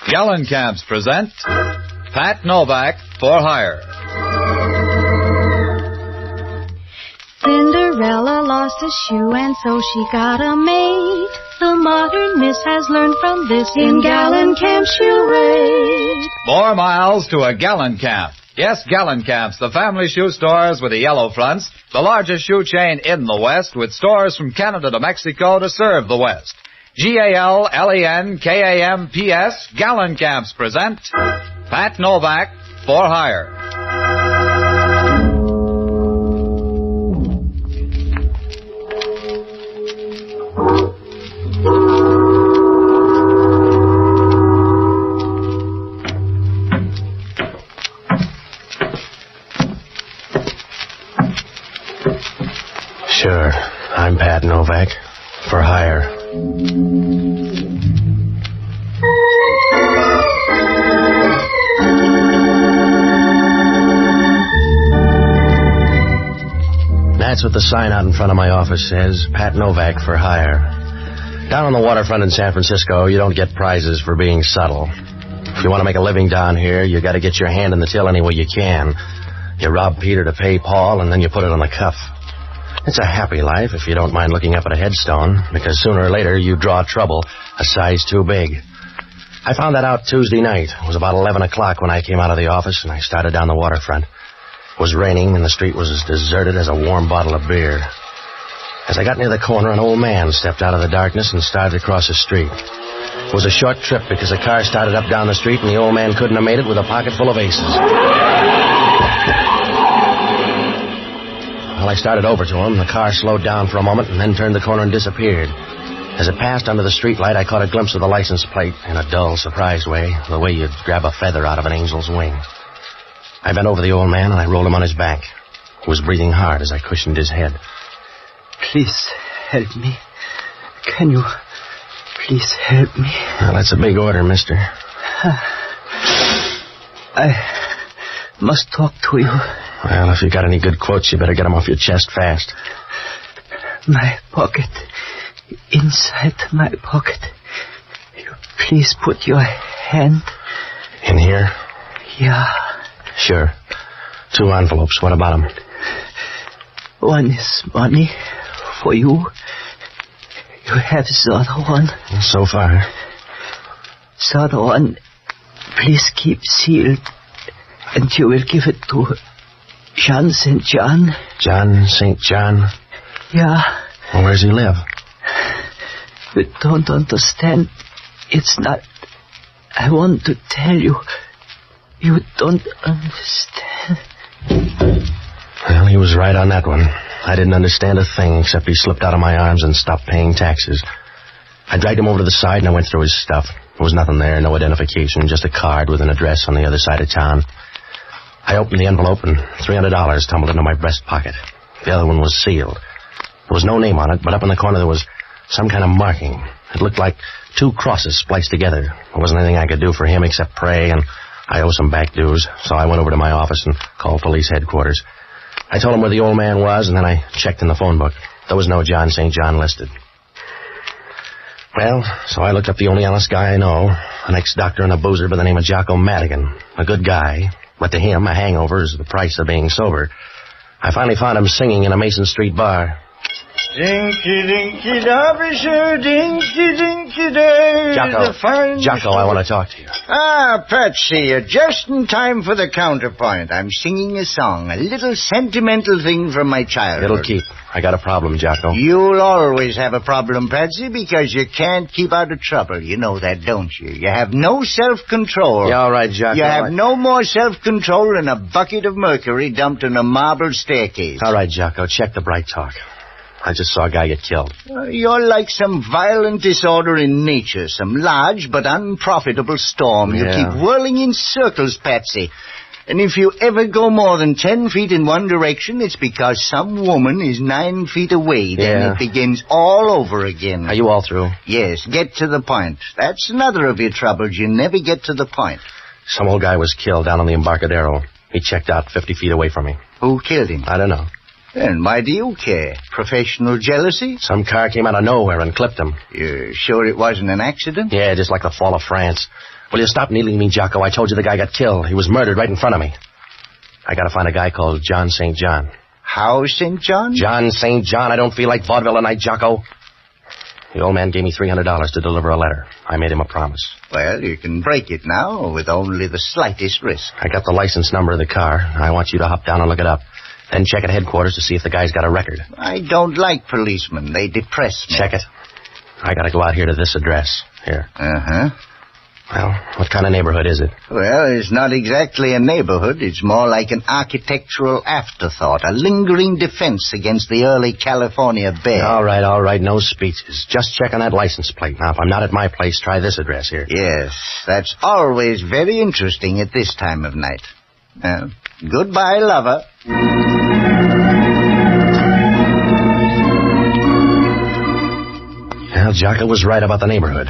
Gallon Cabs present Pat Novak for Hire. Cinderella lost a shoe and so she got a maid. The modern miss has learned from this in Gallon Camp Charade. More miles to a Gallon Camp. Yes, Gallon Camps, the family shoe stores with the yellow fronts, the largest shoe chain in the West with stores from Canada to Mexico to serve the West. GALLENKAMPS, Gallon Camps present Pat Novak for Hire. Sure, I'm Pat Novak, for hire. That's what the sign out in front of my office says, Pat Novak, for hire. Down on the waterfront in San Francisco, you don't get prizes for being subtle. If you want to make a living down here, you got to get your hand in the till any way you can. You rob Peter to pay Paul, and then you put it on the cuff. It's a happy life if you don't mind looking up at a headstone, because sooner or later you draw trouble a size too big. I found that out Tuesday night. It was about 11 o'clock when I came out of the office, and I started down the waterfront. It was raining, and the street was as deserted as a warm bottle of beer. As I got near the corner, an old man stepped out of the darkness and started across the street. It was a short trip because the car started up down the street and the old man couldn't have made it with a pocket full of aces. Well, I started over to him. The car slowed down for a moment and then turned the corner and disappeared. As it passed under the street light, I caught a glimpse of the license plate in a dull, surprised way, the way you'd grab a feather out of an angel's wing. I bent over the old man and I rolled him on his back. He was breathing hard as I cushioned his head. Please help me. Can you please help me? Well, that's a big order, mister. I must talk to you. Well, if you got any good quotes, you better get them off your chest fast. My pocket. Inside my pocket. You please put your hand. In here? Yeah. Sure. 2 envelopes. What about them? One is money for you. You have the other one. So far. The other one, please keep sealed. And you will give it to John St. John. John St. John? Yeah. Well, where does he live? You don't understand. It's not... I want to tell you. You don't understand. Well, he was right on that one. I didn't understand a thing except he slipped out of my arms and stopped paying taxes. I dragged him over to the side and I went through his stuff. There was nothing there, no identification, just a card with an address on the other side of town. I opened the envelope and $300 tumbled into my breast pocket. The other one was sealed. There was no name on it, but up in the corner there was some kind of marking. It looked like 2 crosses spliced together. There wasn't anything I could do for him except pray, and I owe some back dues, so I went over to my office and called police headquarters. I told them where the old man was, and then I checked in the phone book. There was no John St. John listed. Well, so I looked up the only honest guy I know, an ex-doctor and a boozer by the name of Jocko Madigan. A good guy, but to him, a hangover is the price of being sober. I finally found him singing in a Mason Street bar. Dinky, dinky, dobby-shoo, dinky, dinky, day. Jocko, I want to talk to you. Ah, Patsy, you're just in time for the counterpoint. I'm singing a song, a little sentimental thing from my childhood. It'll keep. I got a problem, Jocko. You'll always have a problem, Patsy, because you can't keep out of trouble. You know that, don't you? You have no self-control. Yeah, all right, Jocko. You have no more self-control than a bucket of mercury dumped in a marble staircase. All right, Jocko, check the bright talk. I just saw a guy get killed. You're like some violent disorder in nature, some large but unprofitable storm. You keep whirling in circles, Patsy. And if you ever go more than 10 feet in one direction, it's because some woman is 9 feet away. Then it begins all over again. Are you all through? Yes, get to the point. That's another of your troubles. You never get to the point. Some old guy was killed down on the Embarcadero. He checked out 50 feet away from me. Who killed him? I don't know. Then why do you care? Professional jealousy? Some car came out of nowhere and clipped him. You're sure it wasn't an accident? Yeah, just like the fall of France. Will you stop needling me, Jocko? I told you the guy got killed. He was murdered right in front of me. I gotta find a guy called John St. John. How St. John? John St. John. I don't feel like vaudeville tonight, Jocko. The old man gave me $300 to deliver a letter. I made him a promise. Well, you can break it now with only the slightest risk. I got the license number of the car. I want you to hop down and look it up. Then check at headquarters to see if the guy's got a record. I don't like policemen. They depress me. Check it. I gotta go out here to this address. Here. Uh-huh. Well, what kind of neighborhood is it? Well, it's not exactly a neighborhood. It's more like an architectural afterthought, a lingering defense against the early California bear. All right. No speeches. Just check on that license plate. Now, if I'm not at my place, try this address here. Yes, that's always very interesting at this time of night. Goodbye, lover. Well, Jocko was right about the neighborhood.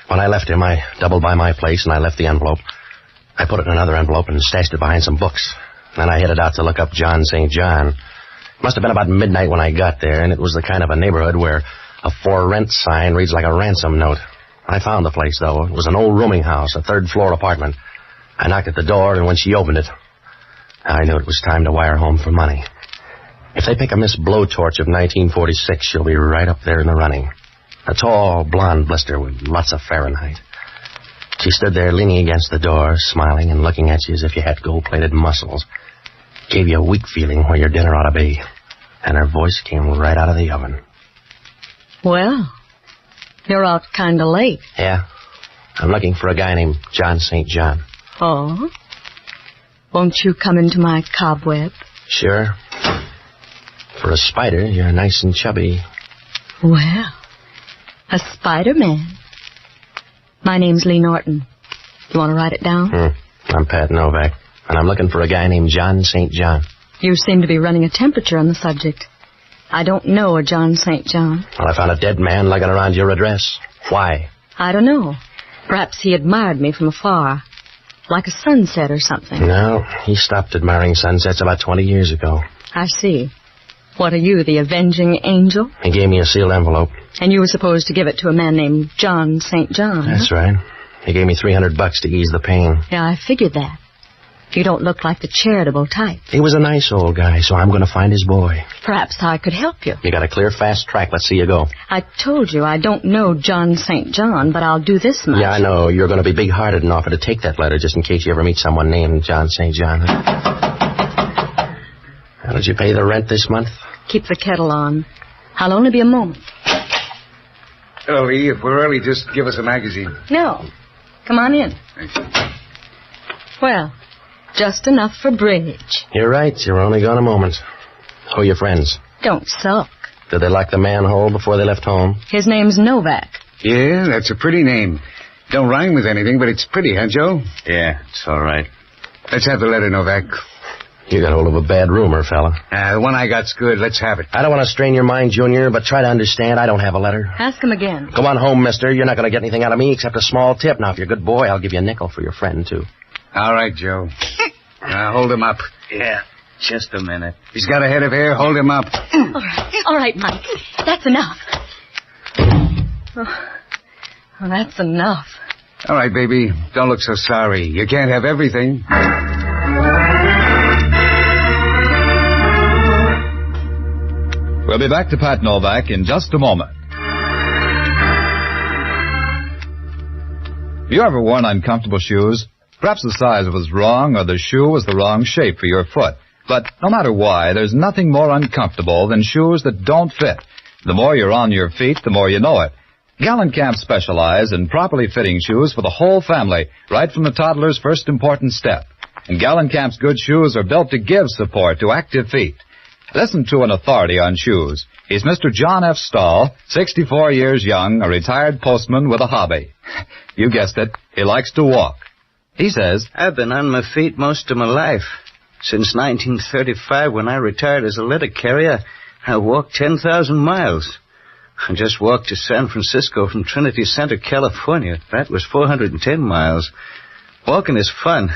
When I left him, I doubled by my place and I left the envelope. I put it in another envelope and stashed it behind some books. Then I headed out to look up John St. John. It must have been about midnight when I got there, and it was the kind of a neighborhood where a for rent sign reads like a ransom note. I found the place, though. It was an old rooming house, a third-floor apartment. I knocked at the door, and when she opened it, I knew it was time to wire home for money. If they pick a Miss Blowtorch of 1946, she'll be right up there in the running. A tall, blonde blister with lots of Fahrenheit. She stood there leaning against the door, smiling and looking at you as if you had gold-plated muscles. Gave you a weak feeling where your dinner ought to be. And her voice came right out of the oven. Well, You're out kind of late. Yeah. I'm looking for a guy named John St. John. Oh? Won't you come into my cobweb? Sure. For a spider, you're nice and chubby. Well, a Spider-Man. My name's Lee Norton. You want to write it down? I'm Pat Novak, and I'm looking for a guy named John St. John. You seem to be running a temperature on the subject. I don't know a John St. John. Well, I found a dead man lugging around your address. Why? I don't know. Perhaps he admired me from afar. Like a sunset or something. No, he stopped admiring sunsets about 20 years ago. I see. What are you, the avenging angel? He gave me a sealed envelope. And you were supposed to give it to a man named John St. John. That's right. He gave me $300 to ease the pain. Yeah, I figured that. You don't look like the charitable type. He was a nice old guy, so I'm going to find his boy. Perhaps I could help you. You got a clear, fast track. Let's see you go. I told you I don't know John St. John, but I'll do this much. Yeah, I know. You're going to be big-hearted and offer to take that letter just in case you ever meet someone named John St. John. How did you pay the rent this month? Keep the kettle on. I'll only be a moment. Oh, Lee, if we're early, just give us a magazine. No. Come on in. Thanks. Well, just enough for bridge. You're right. You're only gone a moment. Who are your friends? Don't sulk. Did they lock the manhole before they left home? His name's Novak. Yeah, that's a pretty name. Don't rhyme with anything, but it's pretty, huh, Joe? Yeah, it's all right. Let's have the letter, Novak. You got hold of a bad rumor, fella. The one I got's good. Let's have it. I don't want to strain your mind, Junior, but try to understand. I don't have a letter. Ask him again. Go on home, mister. You're not going to get anything out of me except a small tip. Now, if you're a good boy, I'll give you a nickel for your friend, too. All right, Joe. Hold him up. Yeah, just a minute. He's got a head of hair. Hold him up. All right, Mike. That's enough. Oh, that's enough. All right, baby. Don't look so sorry. You can't have everything. We'll be back to Pat Novak in just a moment. Have you ever worn uncomfortable shoes? Perhaps the size was wrong or the shoe was the wrong shape for your foot. But no matter why, there's nothing more uncomfortable than shoes that don't fit. The more you're on your feet, the more you know it. Gallenkamp specialize in properly fitting shoes for the whole family, right from the toddler's first important step. And Gallenkamp's good shoes are built to give support to active feet. Listen to an authority on shoes. He's Mr. John F. Stahl, 64 years young, a retired postman with a hobby. You guessed it, he likes to walk. He says, I've been on my feet most of my life. Since 1935, when I retired as a letter carrier, I walked 10,000 miles. I just walked to San Francisco from Trinity Center, California. That was 410 miles. Walking is fun,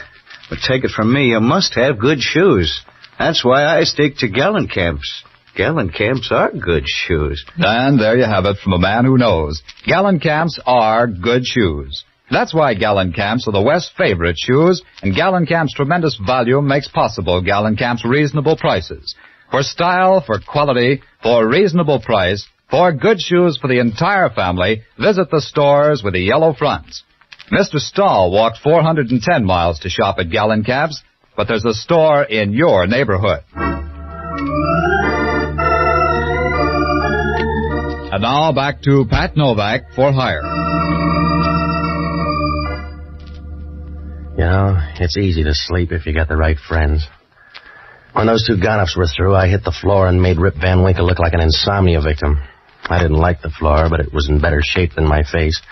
but take it from me, you must have good shoes. That's why I stick to Gallenkamps. Gallenkamps are good shoes. And there you have it from a man who knows. Gallenkamps are good shoes. That's why Gallenkamps are the West's favorite shoes, and Gallenkamp's tremendous volume makes possible Gallenkamp's reasonable prices. For style, for quality, for reasonable price, for good shoes for the entire family, visit the stores with the yellow fronts. Mr. Stahl walked 410 miles to shop at Gallenkamp's, but there's a store in your neighborhood. And now back to Pat Novak for Hire. You know, it's easy to sleep if you got the right friends. When those two Gonoffs were through, I hit the floor and made Rip Van Winkle look like an insomnia victim. I didn't like the floor, but it was in better shape than my face.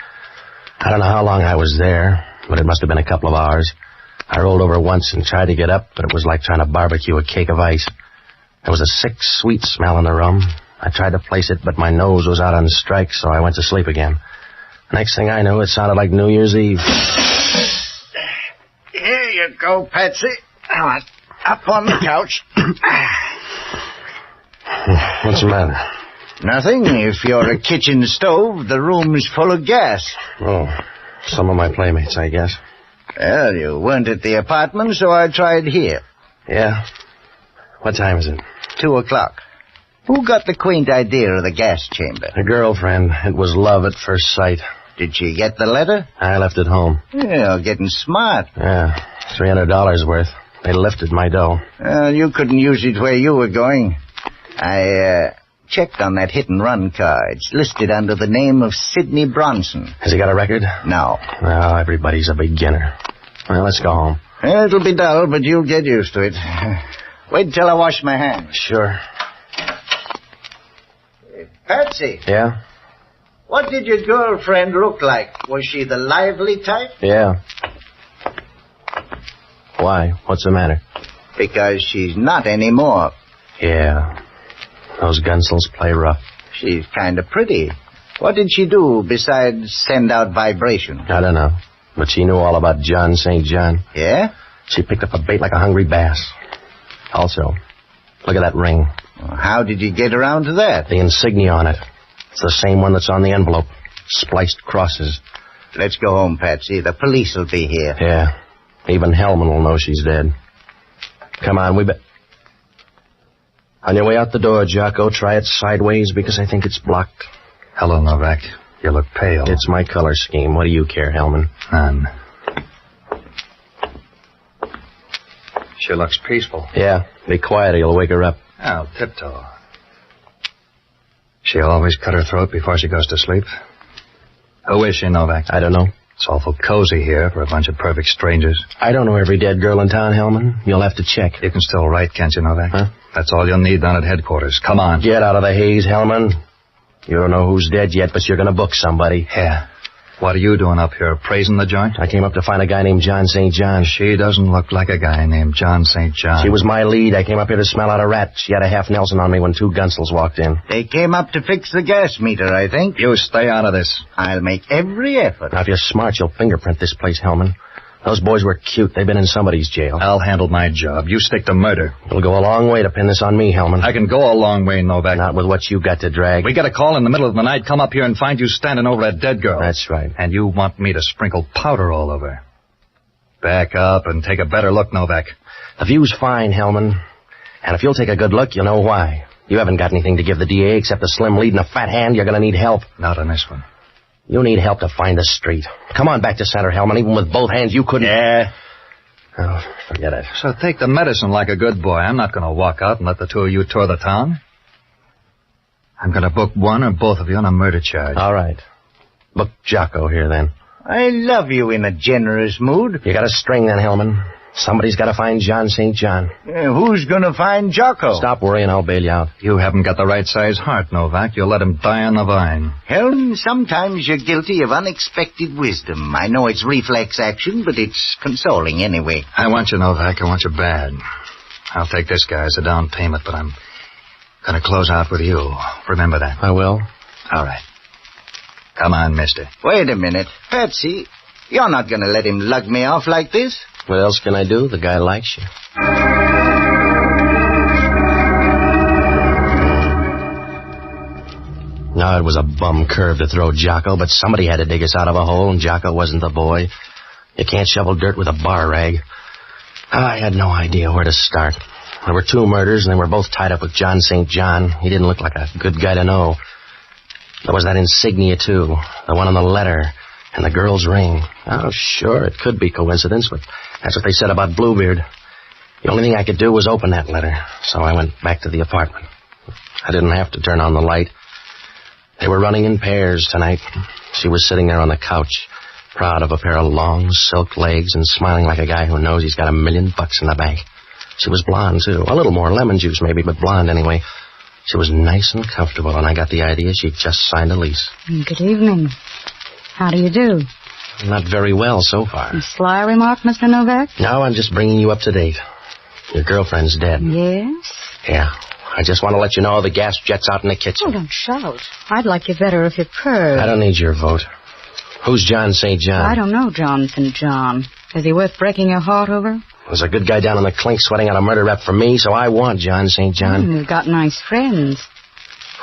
I don't know how long I was there, but it must have been a couple of hours. I rolled over once and tried to get up, but it was like trying to barbecue a cake of ice. There was a sick, sweet smell in the room. I tried to place it, but my nose was out on strike, so I went to sleep again. Next thing I knew, it sounded like New Year's Eve. Here you go, Patsy. Up on the couch. What's the matter? Nothing. If you're a kitchen stove, the room's full of gas. Oh, some of my playmates, I guess. Well, you weren't at the apartment, so I tried here. Yeah? What time is it? 2:00. Who got the quaint idea of the gas chamber? A girlfriend. It was love at first sight. Did she get the letter? I left it home. Yeah, getting smart. Yeah, $300 worth. They lifted my dough. You couldn't use it where you were going. I checked on that hit-and-run car. It's listed under the name of Sidney Bronson. Has he got a record? No. Well, everybody's a beginner. Well, let's go home. It'll be dull, but you'll get used to it. Wait till I wash my hands. Sure. Patsy. Yeah? What did your girlfriend look like? Was she the lively type? Yeah. Why? What's the matter? Because she's not anymore. Yeah. Those gunsels play rough. She's kind of pretty. What did she do besides send out vibration? I don't know. But she knew all about John St. John. Yeah? She picked up a bait like a hungry bass. Also, look at that ring. How did you get around to that? The insignia on it. It's the same one that's on the envelope. Spliced crosses. Let's go home, Patsy. The police will be here. Yeah. Even Hellman will know she's dead. Come on, On your way out the door, Jocko, try it sideways because I think it's blocked. Hello, Novak. You look pale. It's my color scheme. What do you care, Hellman? None. She looks peaceful. Yeah. Be quiet or you'll wake her up. I'll tiptoe. She always cut her throat before she goes to sleep. Who is she, Novak? I don't know. It's awful cozy here for a bunch of perfect strangers. I don't know every dead girl in town, Hellman. You'll have to check. You can still write, can't you, Novak? Huh? That's all you'll need down at headquarters. Come on. Get out of the haze, Hellman. You don't know who's dead yet, but you're going to book somebody. Yeah. What are you doing up here, praising the joint? I came up to find a guy named John St. John. She doesn't look like a guy named John St. John. She was my lead. I came up here to smell out a rat. She had a half Nelson on me when two gunsels walked in. They came up to fix the gas meter, I think. You stay out of this. I'll make every effort. Now, if you're smart, you'll fingerprint this place, Hellman. Those boys were cute. They've been in somebody's jail. I'll handle my job. You stick to murder. It'll go a long way to pin this on me, Hellman. I can go a long way, Novak. Not with what you got to drag. We get a call in the middle of the night, come up here and find you standing over that dead girl. That's right. And you want me to sprinkle powder all over. Back up and take a better look, Novak. The view's fine, Hellman. And if you'll take a good look, you'll know why. You haven't got anything to give the DA except a slim lead and a fat hand. You're going to need help. Not on this one. You need help to find the street. Come on back to center, Hellman. Even with both hands, you couldn't... Yeah. Oh, forget it. So take the medicine like a good boy. I'm not going to walk out and let the two of you tour the town. I'm going to book one or both of you on a murder charge. All right. Book Jocko here, then. I love you in a generous mood. You got a string, then, Hellman. Somebody's got to find John St. John. Who's going to find Jocko? Stop worrying, I'll bail you out. You haven't got the right size heart, Novak. You'll let him die on the vine. Helm, sometimes you're guilty of unexpected wisdom. I know it's reflex action, but it's consoling anyway. I want you, Novak. I want you bad. I'll take this guy as a down payment, but I'm going to close out with you. Remember that. I will. All right. Come on, mister. Wait a minute. Patsy, you're not going to let him lug me off like this? What else can I do? The guy likes you. No, it was a bum curve to throw Jocko, but somebody had to dig us out of a hole, and Jocko wasn't the boy. You can't shovel dirt with a bar rag. I had no idea where to start. There were two murders, and they were both tied up with John St. John. He didn't look like a good guy to know. There was that insignia, too. The one on the letter. And the girl's ring. Oh, sure, it could be coincidence, but that's what they said about Bluebeard. The only thing I could do was open that letter, so I went back to the apartment. I didn't have to turn on the light. They were running in pairs tonight. She was sitting there on the couch, proud of a pair of long silk legs and smiling like a guy who knows he's got $1 million in the bank. She was blonde, too. A little more lemon juice, maybe, but blonde anyway. She was nice and comfortable, and I got the idea she'd just signed a lease. Good evening. How do you do? Not very well so far. A sly remark, Mr. Novak? No, I'm just bringing you up to date. Your girlfriend's dead. Yes? Yeah. I just want to let you know the gas jet's out in the kitchen. Oh, don't shout. I'd like you better if you purred. I don't need your vote. Who's John St. John? I don't know John St. John. Is he worth breaking your heart over? There's a good guy down on the clink sweating out a murder rap for me, so I want John St. John. You've got nice friends.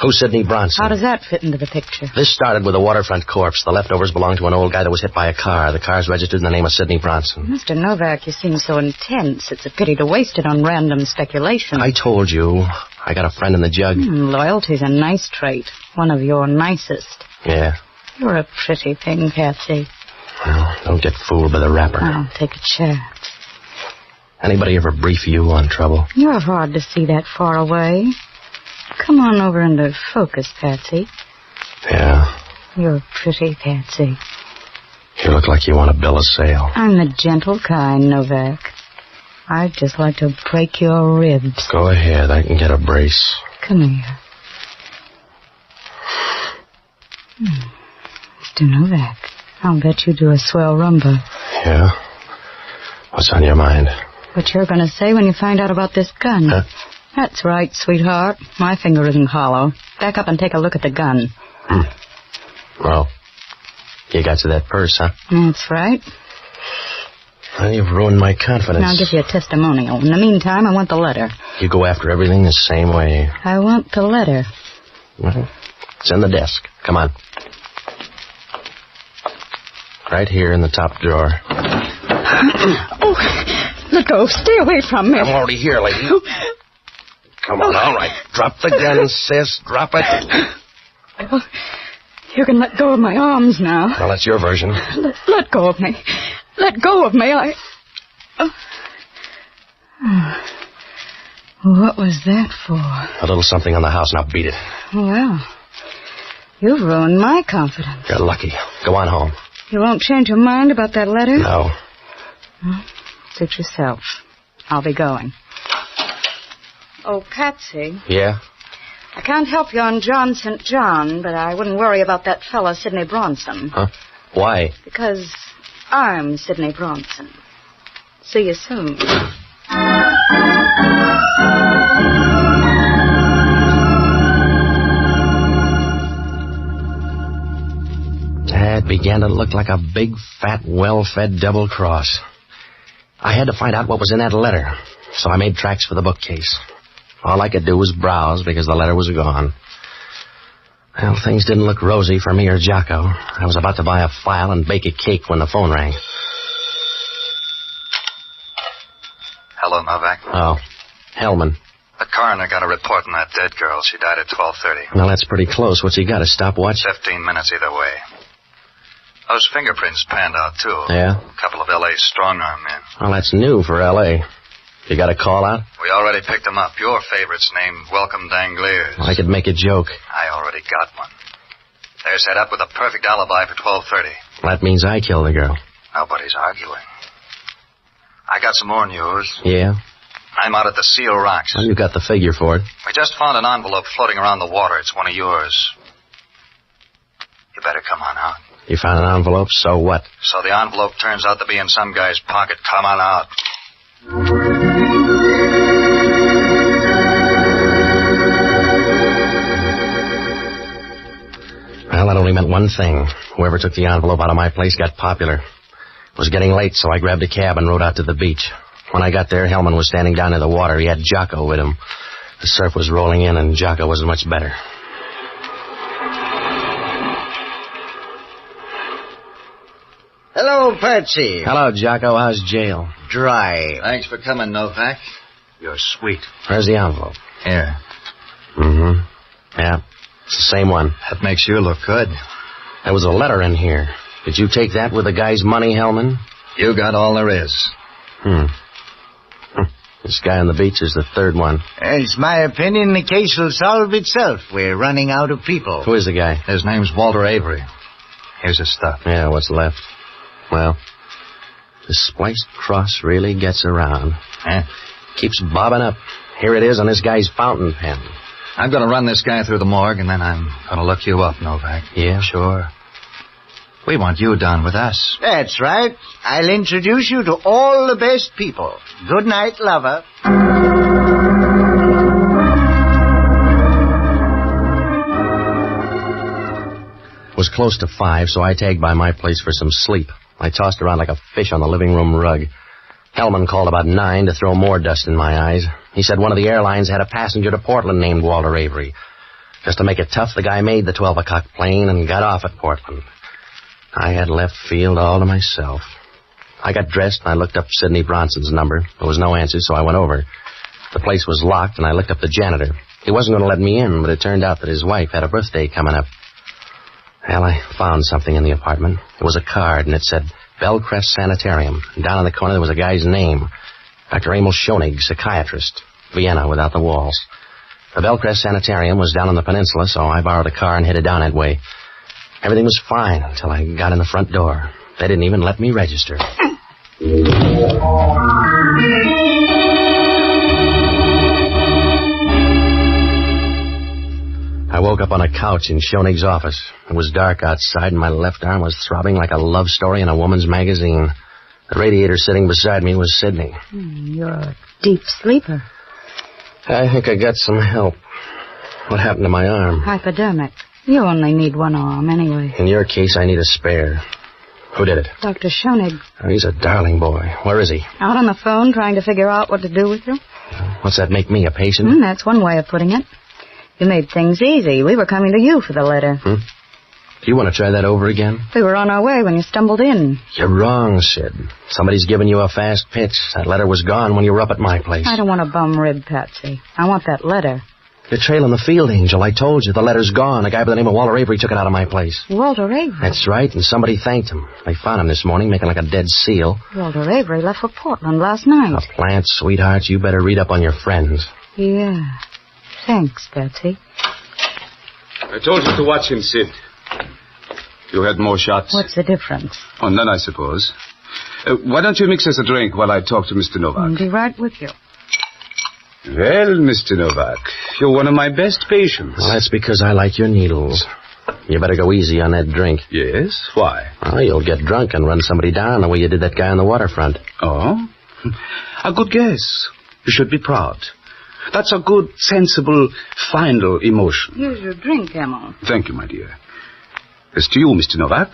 Who's Sidney Bronson? How does that fit into the picture? This started with a waterfront corpse. The leftovers belong to an old guy that was hit by a car. The car's registered in the name of Sidney Bronson. Mr. Novak, you seem so intense. It's a pity to waste it on random speculation. I told you. I got a friend in the jug. Loyalty's a nice trait. One of your nicest. Yeah. You're a pretty thing, Patsy. Well, don't get fooled by the wrapper. I'll take a chair. Anybody ever brief you on trouble? You're hard to see that far away. Come on over into focus, Patsy. Yeah. You're pretty, Patsy. You look like you want to bill a sale. I'm the gentle kind, Novak. I'd just like to break your ribs. Go ahead. I can get a brace. Come here. Mr. Novak, I'll bet you do a swell rumba. Yeah? What's on your mind? What you're going to say when you find out about this gun. Huh? That's right, sweetheart. My finger isn't hollow. Back up and take a look at the gun. Well, you got to that purse, huh? That's right. Well, you've ruined my confidence. Now I'll give you a testimonial. In the meantime, I want the letter. You go after everything the same way. I want the letter. Well, it's in the desk. Come on. Right here in the top drawer. Oh, let go. Stay away from me. I'm already here, lady. Come on, all right. Drop the gun, sis. Drop it. Well, you can let go of my arms now. Well, that's your version. Let go of me. Let go of me. What was that for? A little something on the house. Now beat it. Well, you've ruined my confidence. You're lucky. Go on home. You won't change your mind about that letter? No. Well, suit yourself. I'll be going. Oh, Patsy. Yeah? I can't help you on John St. John, but I wouldn't worry about that fella, Sidney Bronson. Huh? Why? Because I'm Sidney Bronson. See you soon. That began to look like a big, fat, well-fed double cross. I had to find out what was in that letter, so I made tracks for the bookcase. All I could do was browse because the letter was gone. Well, things didn't look rosy for me or Jocko. I was about to buy a file and bake a cake when the phone rang. Hello, Novak. Oh, Hellman. The coroner got a report on that dead girl. She died at 12:30. Well, that's pretty close. What's he got, a stopwatch? 15 minutes either way. Those fingerprints panned out, too. Yeah? A couple of L.A. strong-arm men. Well, that's new for L.A. You got a call out? We already picked them up. Your favorite's named Welcome Dangliers. I could make a joke. I already got one. They're set up with a perfect alibi for 12:30. That means I killed the girl. Nobody's arguing. I got some more news. Yeah? I'm out at the Seal Rocks. Well, you got the figure for it. We just found an envelope floating around the water. It's one of yours. You better come on out. You found an envelope, so what? So the envelope turns out to be in some guy's pocket. Come on out. Well, that only meant one thing. Whoever took the envelope out of my place got popular. It was getting late, so I grabbed a cab and rode out to the beach. When I got there, Hellman was standing down in the water. He had Jocko with him. The surf was rolling in, and Jocko wasn't much better. Hello, Patsy. Hello, Jocko. How's jail? Dry. Thanks for coming, Novak. You're sweet. Where's the envelope? Here. Mm-hmm. Yeah, it's the same one. That makes you look good. There was a letter in here. Did you take that with the guy's money, Hellman? You got all there is. This guy on the beach is the third one. It's my opinion the case will solve itself. We're running out of people. Who is the guy? His name's Walter Avery. Here's his stuff. Yeah, what's left? Well, the spliced cross really gets around. Keeps bobbing up. Here it is on this guy's fountain pen. I'm going to run this guy through the morgue, and then I'm going to look you up, Novak. Yeah? Sure. We want you down with us. That's right. I'll introduce you to all the best people. Good night, lover. It was close to 5, so I tagged by my place for some sleep. I tossed around like a fish on the living room rug. Hellman called about 9 to throw more dust in my eyes. He said one of the airlines had a passenger to Portland named Walter Avery. Just to make it tough, the guy made the 12 o'clock plane and got off at Portland. I had left field all to myself. I got dressed and I looked up Sidney Bronson's number. There was no answer, so I went over. The place was locked and I looked up the janitor. He wasn't going to let me in, but it turned out that his wife had a birthday coming up. Well, I found something in the apartment. It was a card, and it said Bellcrest Sanitarium. And down in the corner there was a guy's name. Dr. Emil Schoenig, psychiatrist. Vienna without the walls. The Bellcrest Sanitarium was down on the peninsula, so I borrowed a car and headed down that way. Everything was fine until I got in the front door. They didn't even let me register. I woke up on a couch in Schoenig's office. It was dark outside, and my left arm was throbbing like a love story in a woman's magazine. The radiator sitting beside me was Sidney. You're a deep sleeper. I think I got some help. What happened to my arm? Hypodermic. You only need one arm, anyway. In your case, I need a spare. Who did it? Dr. Schoenig. Oh, he's a darling boy. Where is he? Out on the phone trying to figure out what to do with you. What's that make me, a patient? That's one way of putting it. You made things easy. We were coming to you for the letter. Do you want to try that over again? We were on our way when you stumbled in. You're wrong, Sid. Somebody's given you a fast pitch. That letter was gone when you were up at my place. I don't want a bum rib, Patsy. I want that letter. You're trailing the field angel. I told you. The letter's gone. A guy by the name of Walter Avery took it out of my place. Walter Avery? That's right, and somebody thanked him. They found him this morning making like a dead seal. Walter Avery left for Portland last night. A plant, sweetheart. You better read up on your friends. Yeah. Thanks, Patsy. I told you to watch him, Sid. You had more shots. What's the difference? Oh, none, I suppose. Why don't you mix us a drink while I talk to Mr. Novak? I'll be right with you. Well, Mr. Novak, you're one of my best patients. Well, that's because I like your needles. You better go easy on that drink. Yes? Why? Well, you'll get drunk and run somebody down the way you did that guy on the waterfront. Oh? A good guess. You should be proud. That's a good, sensible, final emotion. Here's your drink, Emma. Thank you, my dear. As to you, Mr. Novak.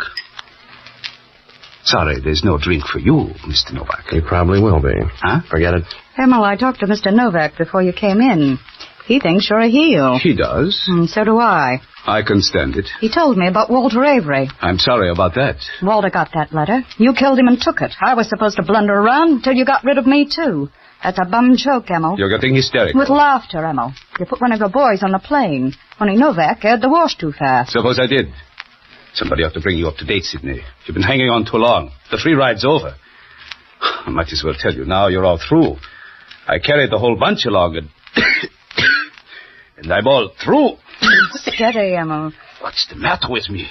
Sorry, there's no drink for you, Mr. Novak. He probably will be. Huh? Forget it. Emma, I talked to Mr. Novak before you came in. He thinks you're a heel. He does. And so do I. I can stand it. He told me about Walter Avery. I'm sorry about that. Walter got that letter. You killed him and took it. I was supposed to blunder around until you got rid of me, too. That's a bum joke, Emma. You're getting hysterical. With laughter, Emma. You put one of your boys on the plane. Only Novak aired the wash too fast. Suppose I did. Somebody ought to bring you up to date, Sidney. You've been hanging on too long. The free ride's over. I might as well tell you now you're all through. I carried the whole bunch along and... and I'm all through. Steady, Emma. What's the matter with me?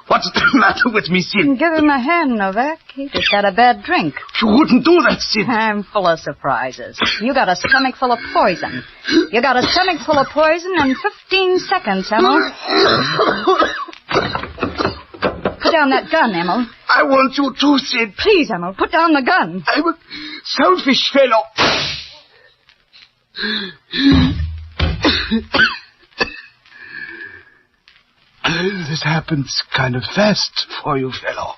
What's the matter with me, Sid? Give him a hand, Novak. He just had a bad drink. You wouldn't do that, Sid. I'm full of surprises. You got a stomach full of poison. You got a stomach full of poison in 15 seconds, Emma. Put down that gun, Emma. I want you to, Sid. Please, Emma, put down the gun. I'm a selfish fellow. This happens kind of fast for you, fellow.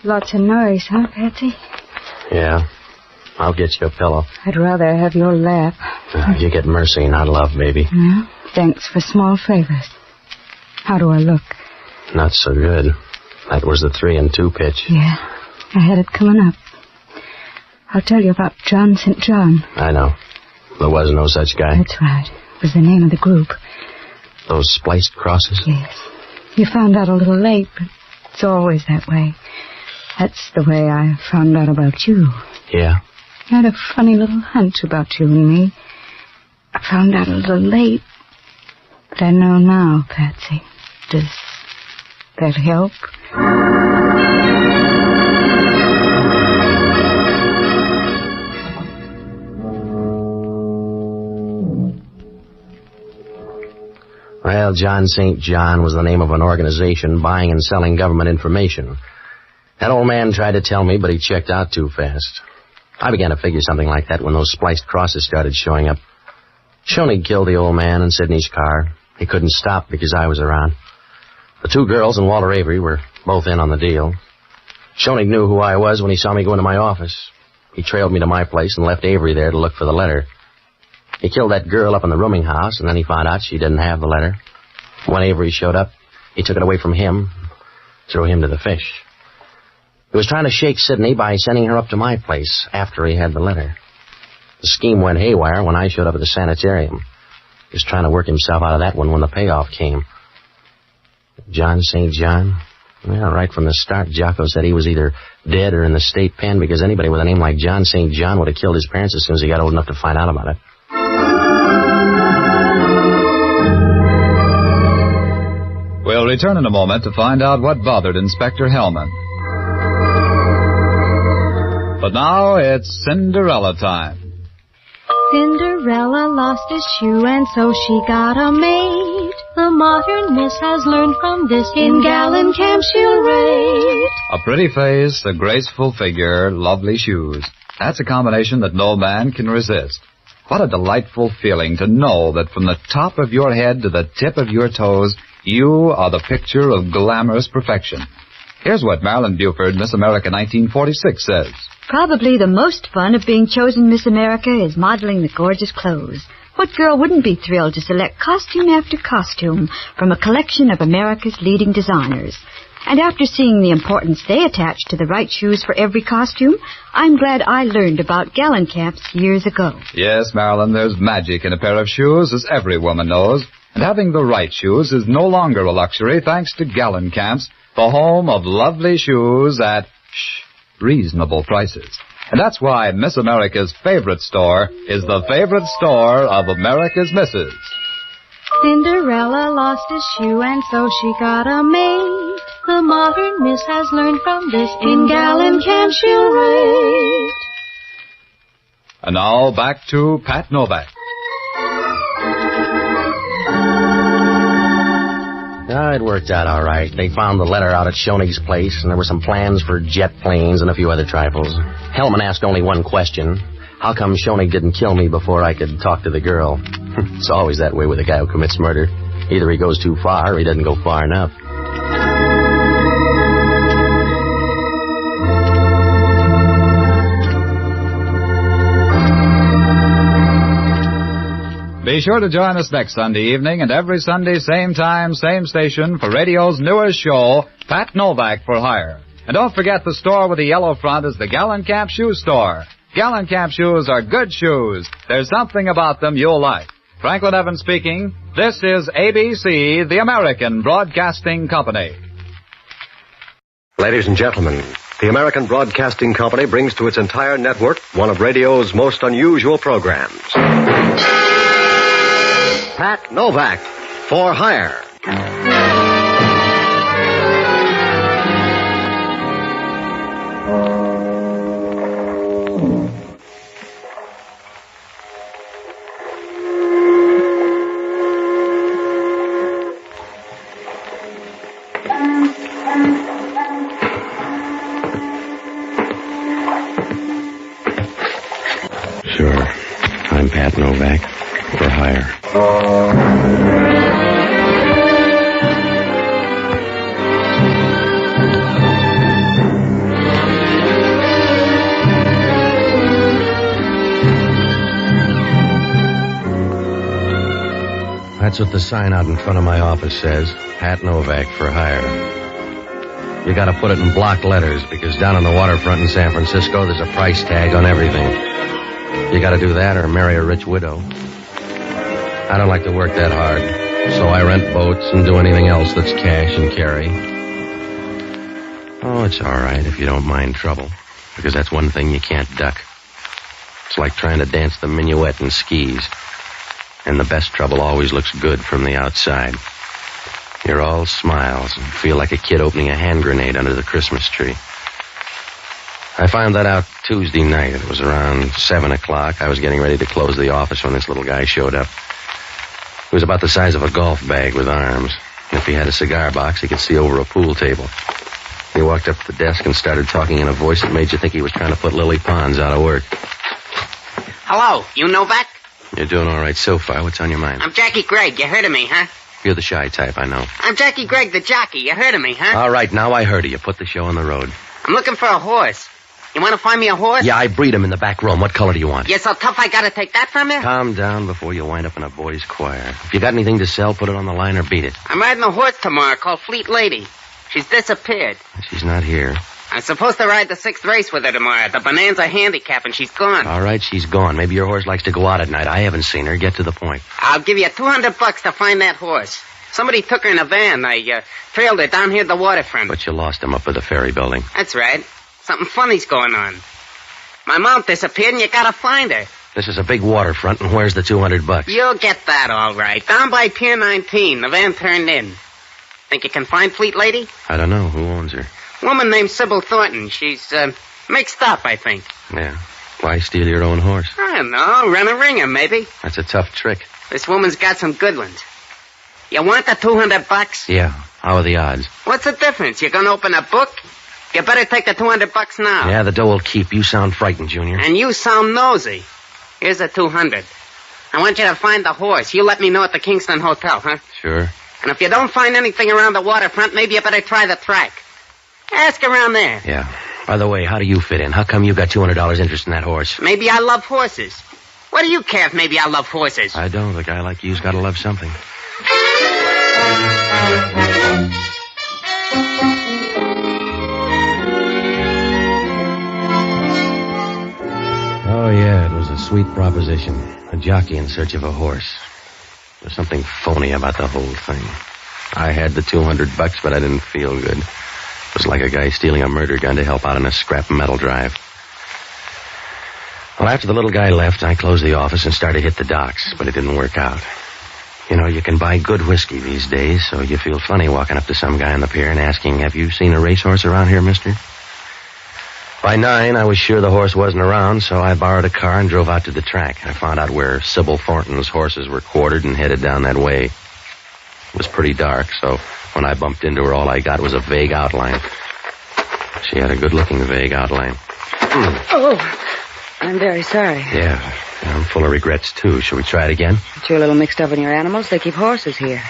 Lots of noise, huh, Patsy? Yeah. I'll get you a pillow. I'd rather have your lap. You get mercy, not love, baby. Yeah? Thanks for small favors. How do I look? Not so good. That was the 3-2 pitch. Yeah. I had it coming up. I'll tell you about John St. John. I know. There was no such guy. That's right. It was the name of the group. Those spliced crosses? Yes. You found out a little late, but it's always that way. That's the way I found out about you. Yeah? I had a funny little hunch about you and me. I found out a little late, but I know now, Patsy. Does that help? Well, John St. John was the name of an organization buying and selling government information. That old man tried to tell me, but he checked out too fast. I began to figure something like that when those spliced crosses started showing up. Schoenig killed the old man in Sidney's car. He couldn't stop because I was around. The 2 girls and Walter Avery were both in on the deal. Schoenig knew who I was when he saw me go into my office. He trailed me to my place and left Avery there to look for the letter. He killed that girl up in the rooming house, and then he found out she didn't have the letter. When Avery showed up, he took it away from him, threw him to the fish. He was trying to shake Sidney by sending her up to my place after he had the letter. The scheme went haywire when I showed up at the sanitarium. He was trying to work himself out of that one when the payoff came. John St. John, Yeah, right from the start, Jocko said he was either dead or in the state pen because anybody with a name like John St. John would have killed his parents as soon as he got old enough to find out about it. We'll return in a moment to find out what bothered Inspector Hellman. But now it's Cinderella time. Cinderella lost a shoe and so she got a maid. The modern miss has learned from this in gallant camp she'll raid. A pretty face, a graceful figure, lovely shoes. That's a combination that no man can resist. What a delightful feeling to know that from the top of your head to the tip of your toes, you are the picture of glamorous perfection. Here's what Marilyn Buford, Miss America 1946, says. Probably the most fun of being chosen Miss America is modeling the gorgeous clothes. What girl wouldn't be thrilled to select costume after costume from a collection of America's leading designers? And after seeing the importance they attach to the right shoes for every costume, I'm glad I learned about Gallencamps years ago. Yes, Marilyn, there's magic in a pair of shoes, as every woman knows. And having the right shoes is no longer a luxury thanks to Gallencamps, the home of lovely shoes at reasonable prices. And that's why Miss America's favorite store is the favorite store of America's misses. Cinderella lost a shoe and so she got a maid. The modern miss has learned from this in gallant camp she'll raid. And now back to Pat Novak. It worked out all right. They found the letter out at Schoenig's place, and there were some plans for jet planes and a few other trifles. Hellman asked only one question. How come Schoenig didn't kill me before I could talk to the girl? It's always that way with a guy who commits murder. Either he goes too far or he doesn't go far enough. Be sure to join us next Sunday evening and every Sunday, same time, same station, for radio's newest show, Pat Novak for Hire. And don't forget the store with the yellow front is the Gallencamp Shoe Store. Gallencamp shoes are good shoes. There's something about them you'll like. Franklin Evans speaking. This is ABC, the American Broadcasting Company. Ladies and gentlemen, the American Broadcasting Company brings to its entire network one of radio's most unusual programs. Pat Novak for Hire. Sure. I'm Pat Novak for Hire. That's what the sign out in front of my office says. Pat Novak for Hire. You gotta put it in block letters because down on the waterfront in San Francisco there's a price tag on everything. You gotta do that or marry a rich widow. I don't like to work that hard, so I rent boats and do anything else that's cash and carry. Oh, it's all right if you don't mind trouble, because that's one thing you can't duck. It's like trying to dance the minuet in skis, and the best trouble always looks good from the outside. You're all smiles and feel like a kid opening a hand grenade under the Christmas tree. I found that out Tuesday night. It was around 7 o'clock. I was getting ready to close the office when this little guy showed up. He was about the size of a golf bag with arms. And if he had a cigar box, he could see over a pool table. He walked up to the desk and started talking in a voice that made you think he was trying to put Lily Pons out of work. Hello, you Novak? You're doing all right so far. What's on your mind? I'm Jackie Gregg. You heard of me, huh? You're the shy type, I know. I'm Jackie Gregg, the jockey. You heard of me, huh? All right, now I heard of you. Put the show on the road. I'm looking for a horse. You want to find me a horse? Yeah, I breed him in the back room. What color do you want? You're so tough I gotta take that from you? Calm down before you wind up in a boys' choir. If you got anything to sell, put it on the line or beat it. I'm riding a horse tomorrow called Fleet Lady. She's disappeared. She's not here. I'm supposed to ride the 6th race with her tomorrow, the Bonanza Handicap, and she's gone. All right, she's gone. Maybe your horse likes to go out at night. I haven't seen her. Get to the point. I'll give you $200 to find that horse. Somebody took her in a van. I trailed her down here at the waterfront. But you lost him up at the ferry building. That's right. Something funny's going on. My mount disappeared, and you gotta find her. This is a big waterfront, and where's the $200? You'll get that all right. Down by Pier 19. The van turned in. Think you can find Fleet Lady? I don't know. Who owns her? Woman named Sybil Thornton. She's, mixed up, I think. Yeah. Why steal your own horse? I don't know. Run a ringer, maybe. That's a tough trick. This woman's got some good ones. You want the $200? Yeah. How are the odds? What's the difference? You gonna open a book? You better take the $200 now. Yeah, the dough will keep. You sound frightened, Junior. And you sound nosy. Here's the $200. I want you to find the horse. You let me know at the Kingston Hotel, huh? Sure. And if you don't find anything around the waterfront, maybe you better try the track. Ask around there. Yeah. By the way, how do you fit in? How come you got $200 interest in that horse? Maybe I love horses. What do you care if maybe I love horses? I don't. A guy like you's got to love something. Oh, yeah, it was a sweet proposition. A jockey in search of a horse. There's something phony about the whole thing. I had the $200, but I didn't feel good. It was like a guy stealing a murder gun to help out on a scrap metal drive. Well, after the little guy left, I closed the office and started to hit the docks, but it didn't work out. You know, you can buy good whiskey these days, so you feel funny walking up to some guy on the pier and asking, "Have you seen a racehorse around here, mister?" By 9, I was sure the horse wasn't around, so I borrowed a car and drove out to the track. I found out where Sybil Thornton's horses were quartered and headed down that way. It was pretty dark, so when I bumped into her, all I got was a vague outline. She had a good-looking vague outline. Oh, I'm very sorry. Yeah, I'm full of regrets, too. Shall we try it again? But you're a little mixed up in your animals. They keep horses here.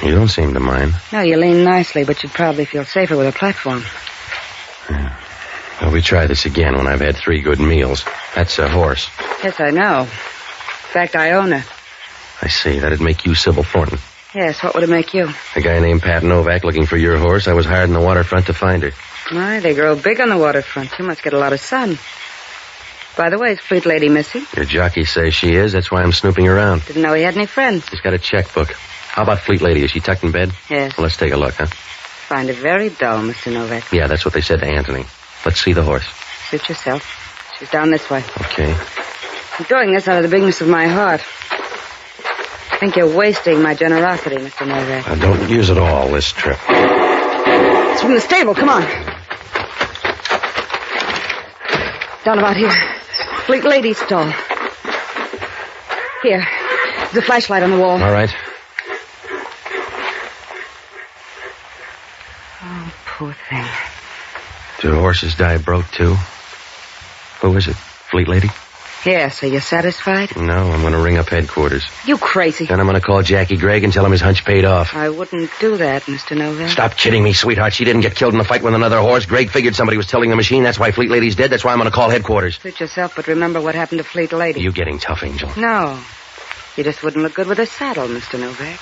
You don't seem to mind. No, you lean nicely, but you'd probably feel safer with a platform. Yeah. Well, we try this again when I've had 3 good meals. That's a horse. Yes, I know. In fact, I own her. I see. That'd make you Sybil Thornton. Yes, what would it make you? A guy named Pat Novak looking for your horse. I was hired in the waterfront to find her. My, they grow big on the waterfront. You must get a lot of sun. By the way, is Fleet Lady missing? Your jockey says she is. That's why I'm snooping around. Didn't know he had any friends. He's got a checkbook. How about Fleet Lady? Is she tucked in bed? Yes. Well, let's take a look, huh? Find it very dull, Mr. Novak. Yeah, that's what they said to Anthony. Let's see the horse. Suit yourself. She's down this way. Okay. I'm doing this out of the bigness of my heart. I think you're wasting my generosity, Mr. Novak. I don't use it all this trip. It's from the stable. Come on. Down about here. Fleet Lady's stall. Here. There's a flashlight on the wall. All right. Oh, poor thing. Do horses die broke, too? Who is it? Fleet Lady? Yes, are you satisfied? No, I'm going to ring up headquarters. You crazy. Then I'm going to call Jackie Gregg and tell him his hunch paid off. I wouldn't do that, Mr. Novak. Stop kidding me, sweetheart. She didn't get killed in a fight with another horse. Gregg figured somebody was tilting the machine. That's why Fleet Lady's dead. That's why I'm going to call headquarters. Suit yourself, but remember what happened to Fleet Lady. You getting tough, Angel. No. You just wouldn't look good with a saddle, Mr. Novak.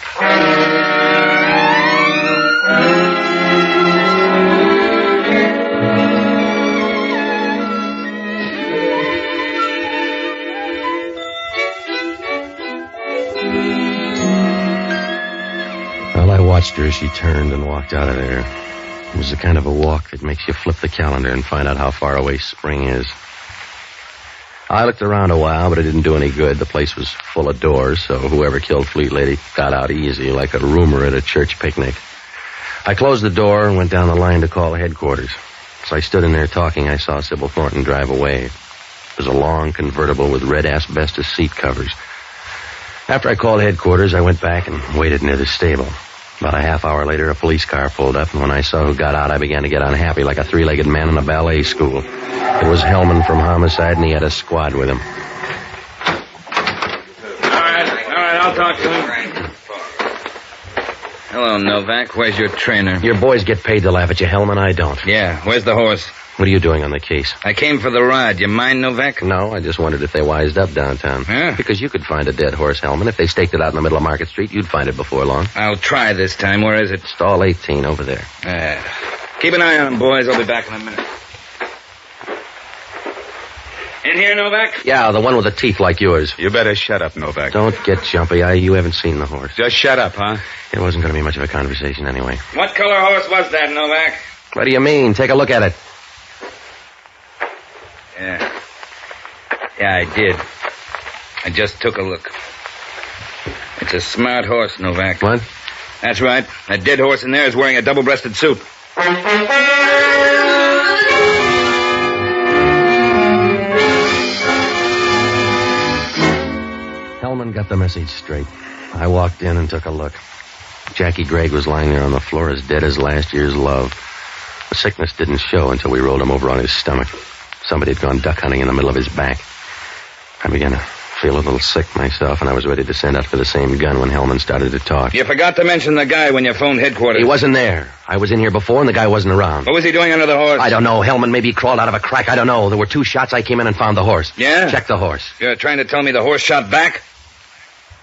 I watched her as she turned and walked out of there. It was the kind of a walk that makes you flip the calendar and find out how far away spring is. I looked around a while, but it didn't do any good. The place was full of doors, so whoever killed Fleet Lady got out easy, like a rumor at a church picnic. I closed the door and went down the line to call headquarters. As I stood in there talking, I saw Sybil Thornton drive away. It was a long convertible with red asbestos seat covers. After I called headquarters, I went back and waited near the stable. About a half hour later, a police car pulled up, and when I saw who got out, I began to get unhappy like a 3-legged man in a ballet school. It was Hellman from Homicide, and he had a squad with him. All right, I'll talk to him. Hello, Novak. Where's your trainer? Your boys get paid to laugh at you, Hellman. I don't. Yeah, where's the horse? What are you doing on the case? I came for the ride. You mind, Novak? No, I just wondered if they wised up downtown. Yeah. Because you could find a dead horse, Hellman. If they staked it out in the middle of Market Street, you'd find it before long. I'll try this time. Where is it? Stall 18 over there. Keep an eye on him, boys. I'll be back in a minute. In here, Novak? Yeah, the one with the teeth like yours. You better shut up, Novak. Don't get jumpy. You haven't seen the horse. Just shut up, huh? It wasn't going to be much of a conversation anyway. What color horse was that, Novak? What do you mean? Take a look at it. Yeah. Yeah, I did. I just took a look. It's a smart horse, Novak. What? That's right. That dead horse in there is wearing a double-breasted suit. Hellman got the message straight. I walked in and took a look. Jackie Gregg was lying there on the floor as dead as last year's love. The sickness didn't show until we rolled him over on his stomach. Somebody had gone duck hunting in the middle of his back. I began to feel a little sick myself, and I was ready to send out for the same gun when Hellman started to talk. You forgot to mention the guy when you phoned headquarters. He wasn't there. I was in here before, and the guy wasn't around. What was he doing under the horse? I don't know. Hellman maybe he crawled out of a crack. I don't know. There were 2 shots. I came in and found the horse. Yeah? Check the horse. You're trying to tell me the horse shot back?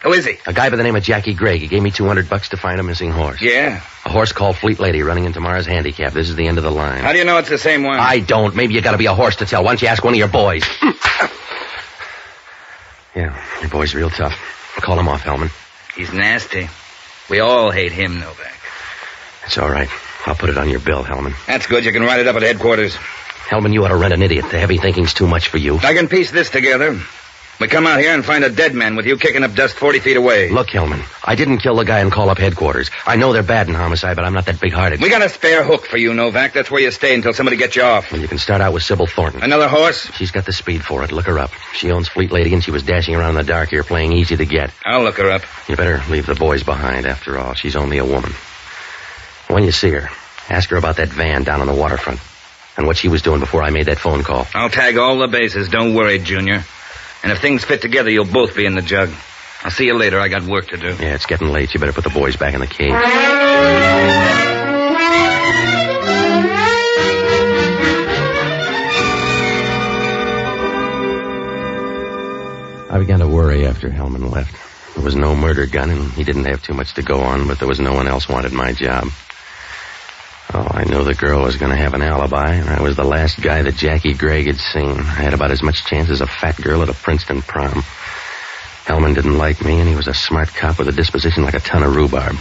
Who is he? A guy by the name of Jackie Gregg. He gave me $200 to find a missing horse. Yeah? A horse called Fleet Lady running into Mars Handicap. This is the end of the line. How do you know it's the same one? I don't. Maybe you gotta be a horse to tell. Why don't you ask one of your boys? Yeah, your boy's real tough. Call him off, Hellman. He's nasty. We all hate him, Novak. It's all right. I'll put it on your bill, Hellman. That's good. You can write it up at headquarters. Hellman, you ought to rent an idiot. The heavy thinking's too much for you. I can piece this together. We come out here and find a dead man with you kicking up dust 40 feet away. Look, Hellman, I didn't kill the guy and call up headquarters. I know they're bad in homicide, but I'm not that big-hearted. We got a spare hook for you, Novak. That's where you stay until somebody gets you off. Well, you can start out with Sybil Thornton. Another horse? She's got the speed for it. Look her up. She owns Fleet Lady, and she was dashing around in the dark here playing easy to get. I'll look her up. You better leave the boys behind. After all, she's only a woman. When you see her, ask her about that van down on the waterfront and what she was doing before I made that phone call. I'll tag all the bases. Don't worry, Junior. And if things fit together, you'll both be in the jug. I'll see you later. I got work to do. Yeah, it's getting late. You better put the boys back in the cage. I began to worry after Hellman left. There was no murder gun, and he didn't have too much to go on, but there was no one else wanted my job. Oh, I knew the girl was going to have an alibi, and I was the last guy that Jackie Gregg had seen. I had about as much chance as a fat girl at a Princeton prom. Hellman didn't like me, and he was a smart cop with a disposition like a ton of rhubarb.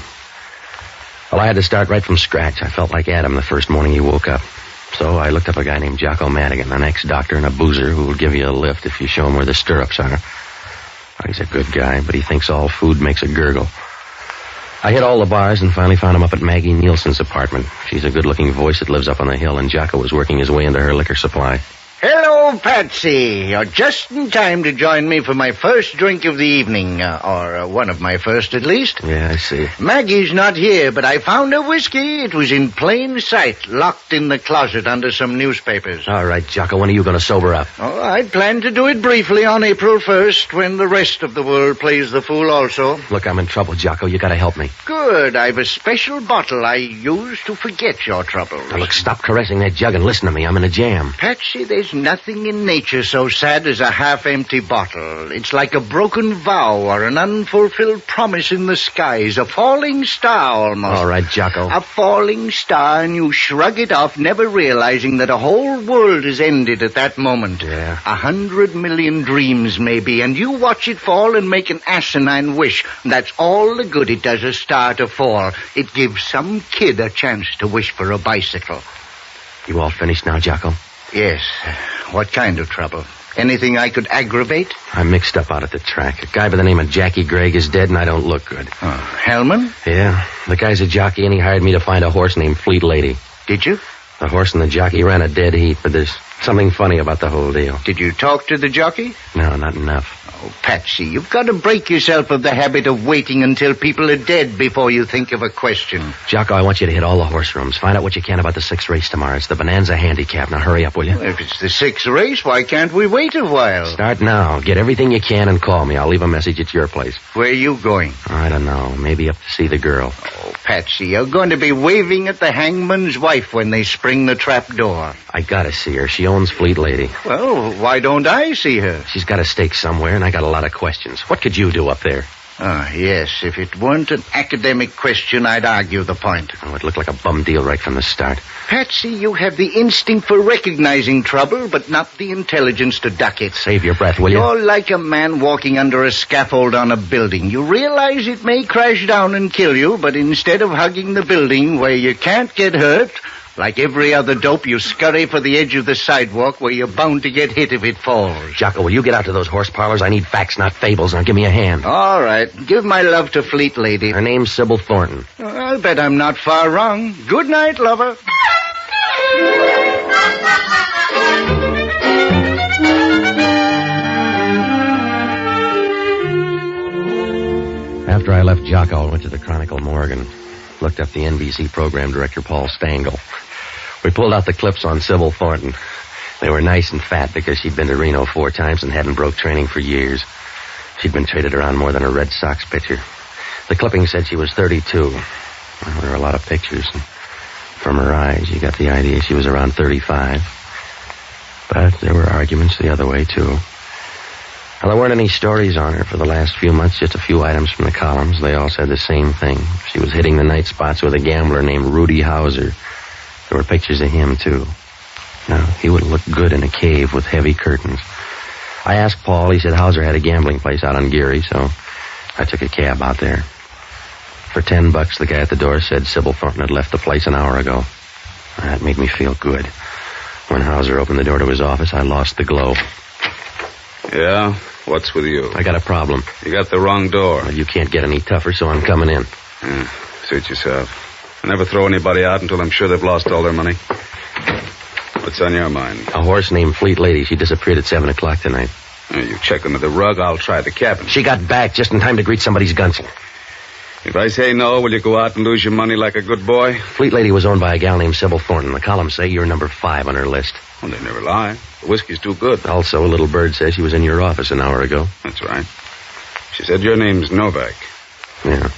Well, I had to start right from scratch. I felt like Adam the first morning he woke up. So I looked up a guy named Jocko Madigan, an ex-doctor and a boozer who will give you a lift if you show him where the stirrups are. Well, he's a good guy, but he thinks all food makes a gurgle. I hit all the bars and finally found him up at Maggie Nielsen's apartment. She's a good-looking voice that lives up on the hill, and Jocko was working his way into her liquor supply. Hello, Patsy. You're just in time to join me for my first drink of the evening, or one of my first, at least. Yeah, I see. Maggie's not here, but I found her whiskey. It was in plain sight, locked in the closet under some newspapers. All right, Jocko, when are you going to sober up? Oh, I plan to do it briefly on April 1st, when the rest of the world plays the fool also. Look, I'm in trouble, Jocko. You got to help me. Good. I've a special bottle I use to forget your troubles. Now, look, stop caressing that jug and listen to me. I'm in a jam. Patsy, there's nothing in nature so sad as a half-empty bottle. It's like a broken vow or an unfulfilled promise in the skies, a falling star almost. All right, Jocko. A falling star, and you shrug it off, never realizing that a whole world is ended at that moment. Yeah. 100 million dreams, maybe, and you watch it fall and make an asinine wish. That's all the good it does a star to fall. It gives some kid a chance to wish for a bicycle. You all finished now, Jocko? Yes. What kind of trouble? Anything I could aggravate? I'm mixed up out at the track. A guy by the name of Jackie Gregg is dead, and I don't look good. Oh, Hellman? Yeah. The guy's a jockey, and he hired me to find a horse named Fleet Lady. Did you? The horse and the jockey ran a dead heat, but there's something funny about the whole deal. Did you talk to the jockey? No, not enough. Oh, Patsy, you've got to break yourself of the habit of waiting until people are dead before you think of a question. Jocko, I want you to hit all the horse rooms. Find out what you can about the 6th race tomorrow. It's the Bonanza Handicap. Now, hurry up, will you? Well, if it's the 6th race, why can't we wait a while? Start now. Get everything you can and call me. I'll leave a message at your place. Where are you going? I don't know. Maybe up to see the girl. Oh, Patsy, you're going to be waving at the hangman's wife when they spring the trap door. I gotta see her. She owns Fleet Lady. Well, why don't I see her? She's got a stake somewhere, and I got a lot of questions. What could you do up there? Oh, yes. If it weren't an academic question, I'd argue the point. Oh, it looked like a bum deal right from the start. Patsy, you have the instinct for recognizing trouble, but not the intelligence to duck it. Save your breath, will you? You're like a man walking under a scaffold on a building. You realize it may crash down and kill you, but instead of hugging the building where you can't get hurt, like every other dope, you scurry for the edge of the sidewalk where you're bound to get hit if it falls. Jocko, will you get out to those horse parlors? I need facts, not fables. Now give me a hand. All right. Give my love to Fleet Lady. Her name's Sybil Thornton. I'll bet I'm not far wrong. Good night, lover. After I left Jocko, I went to the Chronicle morgue and looked up the NBC program director, Paul Stangl. We pulled out the clips on Sybil Thornton. They were nice and fat because she'd been to Reno 4 times and hadn't broke training for years. She'd been traded around more than a Red Sox pitcher. The clipping said she was 32. Well, there were a lot of pictures. And from her eyes, you got the idea she was around 35. But there were arguments the other way, too. Well, there weren't any stories on her for the last few months, just a few items from the columns. They all said the same thing. She was hitting the night spots with a gambler named Rudy Hauser. There were pictures of him, too. Now, he would look good in a cave with heavy curtains. I asked Paul. He said Hauser had a gambling place out on Geary, so I took a cab out there. For $10, the guy at the door said Sybil Thornton had left the place an hour ago. That made me feel good. When Hauser opened the door to his office, I lost the glow. Yeah? What's with you? I got a problem. You got the wrong door. Well, you can't get any tougher, so I'm coming in. Yeah, suit yourself. I never throw anybody out until I'm sure they've lost all their money. What's on your mind? A horse named Fleet Lady. She disappeared at 7 o'clock tonight. You check under the rug, I'll try the cabin. She got back just in time to greet somebody's gunsel. If I say no, will you go out and lose your money like a good boy? Fleet Lady was owned by a gal named Sybil Thornton. The columns say you're number 5 on her list. Well, they never lie. The whiskey's too good. Also, a little bird says she was in your office an hour ago. That's right. She said your name's Novak. Yeah.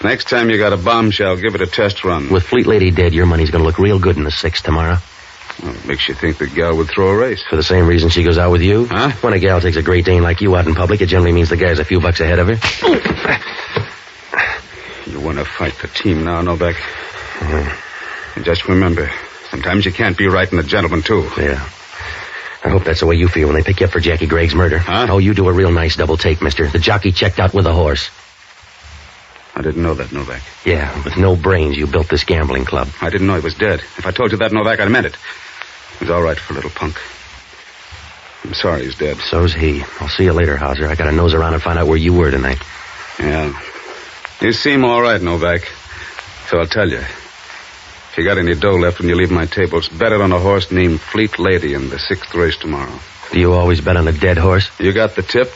Next time you got a bombshell, give it a test run. With Fleet Lady dead, your money's going to look real good in the 6 tomorrow. Well, it makes you think the gal would throw a race. For the same reason she goes out with you? Huh? When a gal takes a Great Dane like you out in public, it generally means the guy's a few bucks ahead of her. You want to fight the team now, Novak? And just remember, sometimes you can't be right and a gentleman, too. Yeah. I hope that's the way you feel when they pick you up for Jackie Gregg's murder. Huh? Oh, you do a real nice double take, mister. The jockey checked out with a horse. I didn't know that, Novak. Yeah, with no brains, you built this gambling club. I didn't know he was dead. If I told you that, Novak, I meant it. He's all right for a little punk. I'm sorry he's dead. So's he. I'll see you later, Hauser. I got to nose around and find out where you were tonight. Yeah. You seem all right, Novak. So I'll tell you. If you got any dough left when you leave my tables, bet it on a horse named Fleet Lady in the 6th race tomorrow. Do you always bet on a dead horse? You got the tip.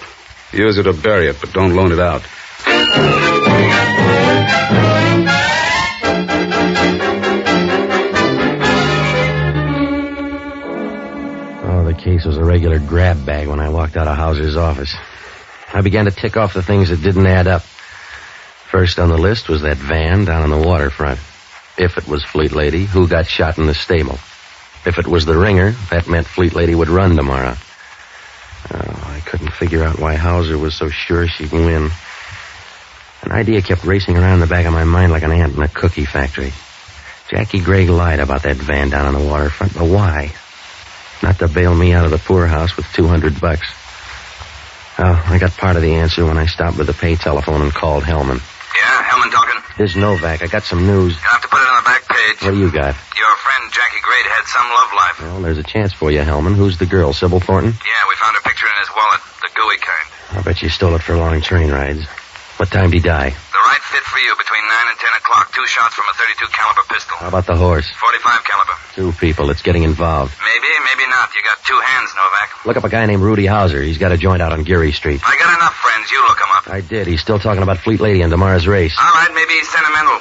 Use it or bury it, but don't loan it out. Oh, the case was a regular grab bag when I walked out of Hauser's office. I began to tick off the things that didn't add up. First on the list was that van down on the waterfront. If it was Fleet Lady, who got shot in the stable? If it was the ringer, that meant Fleet Lady would run tomorrow. Oh, I couldn't figure out why Hauser was so sure she'd win. An idea kept racing around in the back of my mind like an ant in a cookie factory. Jackie Gregg lied about that van down on the waterfront, but why? Not to bail me out of the poorhouse with $200. Oh, I got part of the answer when I stopped with the pay telephone and called Hellman. Yeah, Hellman talking. Here's Novak. I got some news. You'll have to put it on the back page. What do you got? Your friend Jackie Gray had some love life. Well, there's a chance for you, Hellman. Who's the girl, Sybil Thornton? Yeah, we found her picture in his wallet, the gooey kind. I bet you stole it for long train rides. What time did he die? The right fit for you, between 9 and 10 o'clock. 2 shots from a .32 caliber pistol. How about the horse? 45 caliber. 2 people. It's getting involved. Maybe, maybe not. You got 2 hands, Novak. Look up a guy named Rudy Hauser. He's got a joint out on Geary Street. I got enough friends. You look him up. I did. He's still talking about Fleet Lady and tomorrow's race. All right, maybe he's sentimental.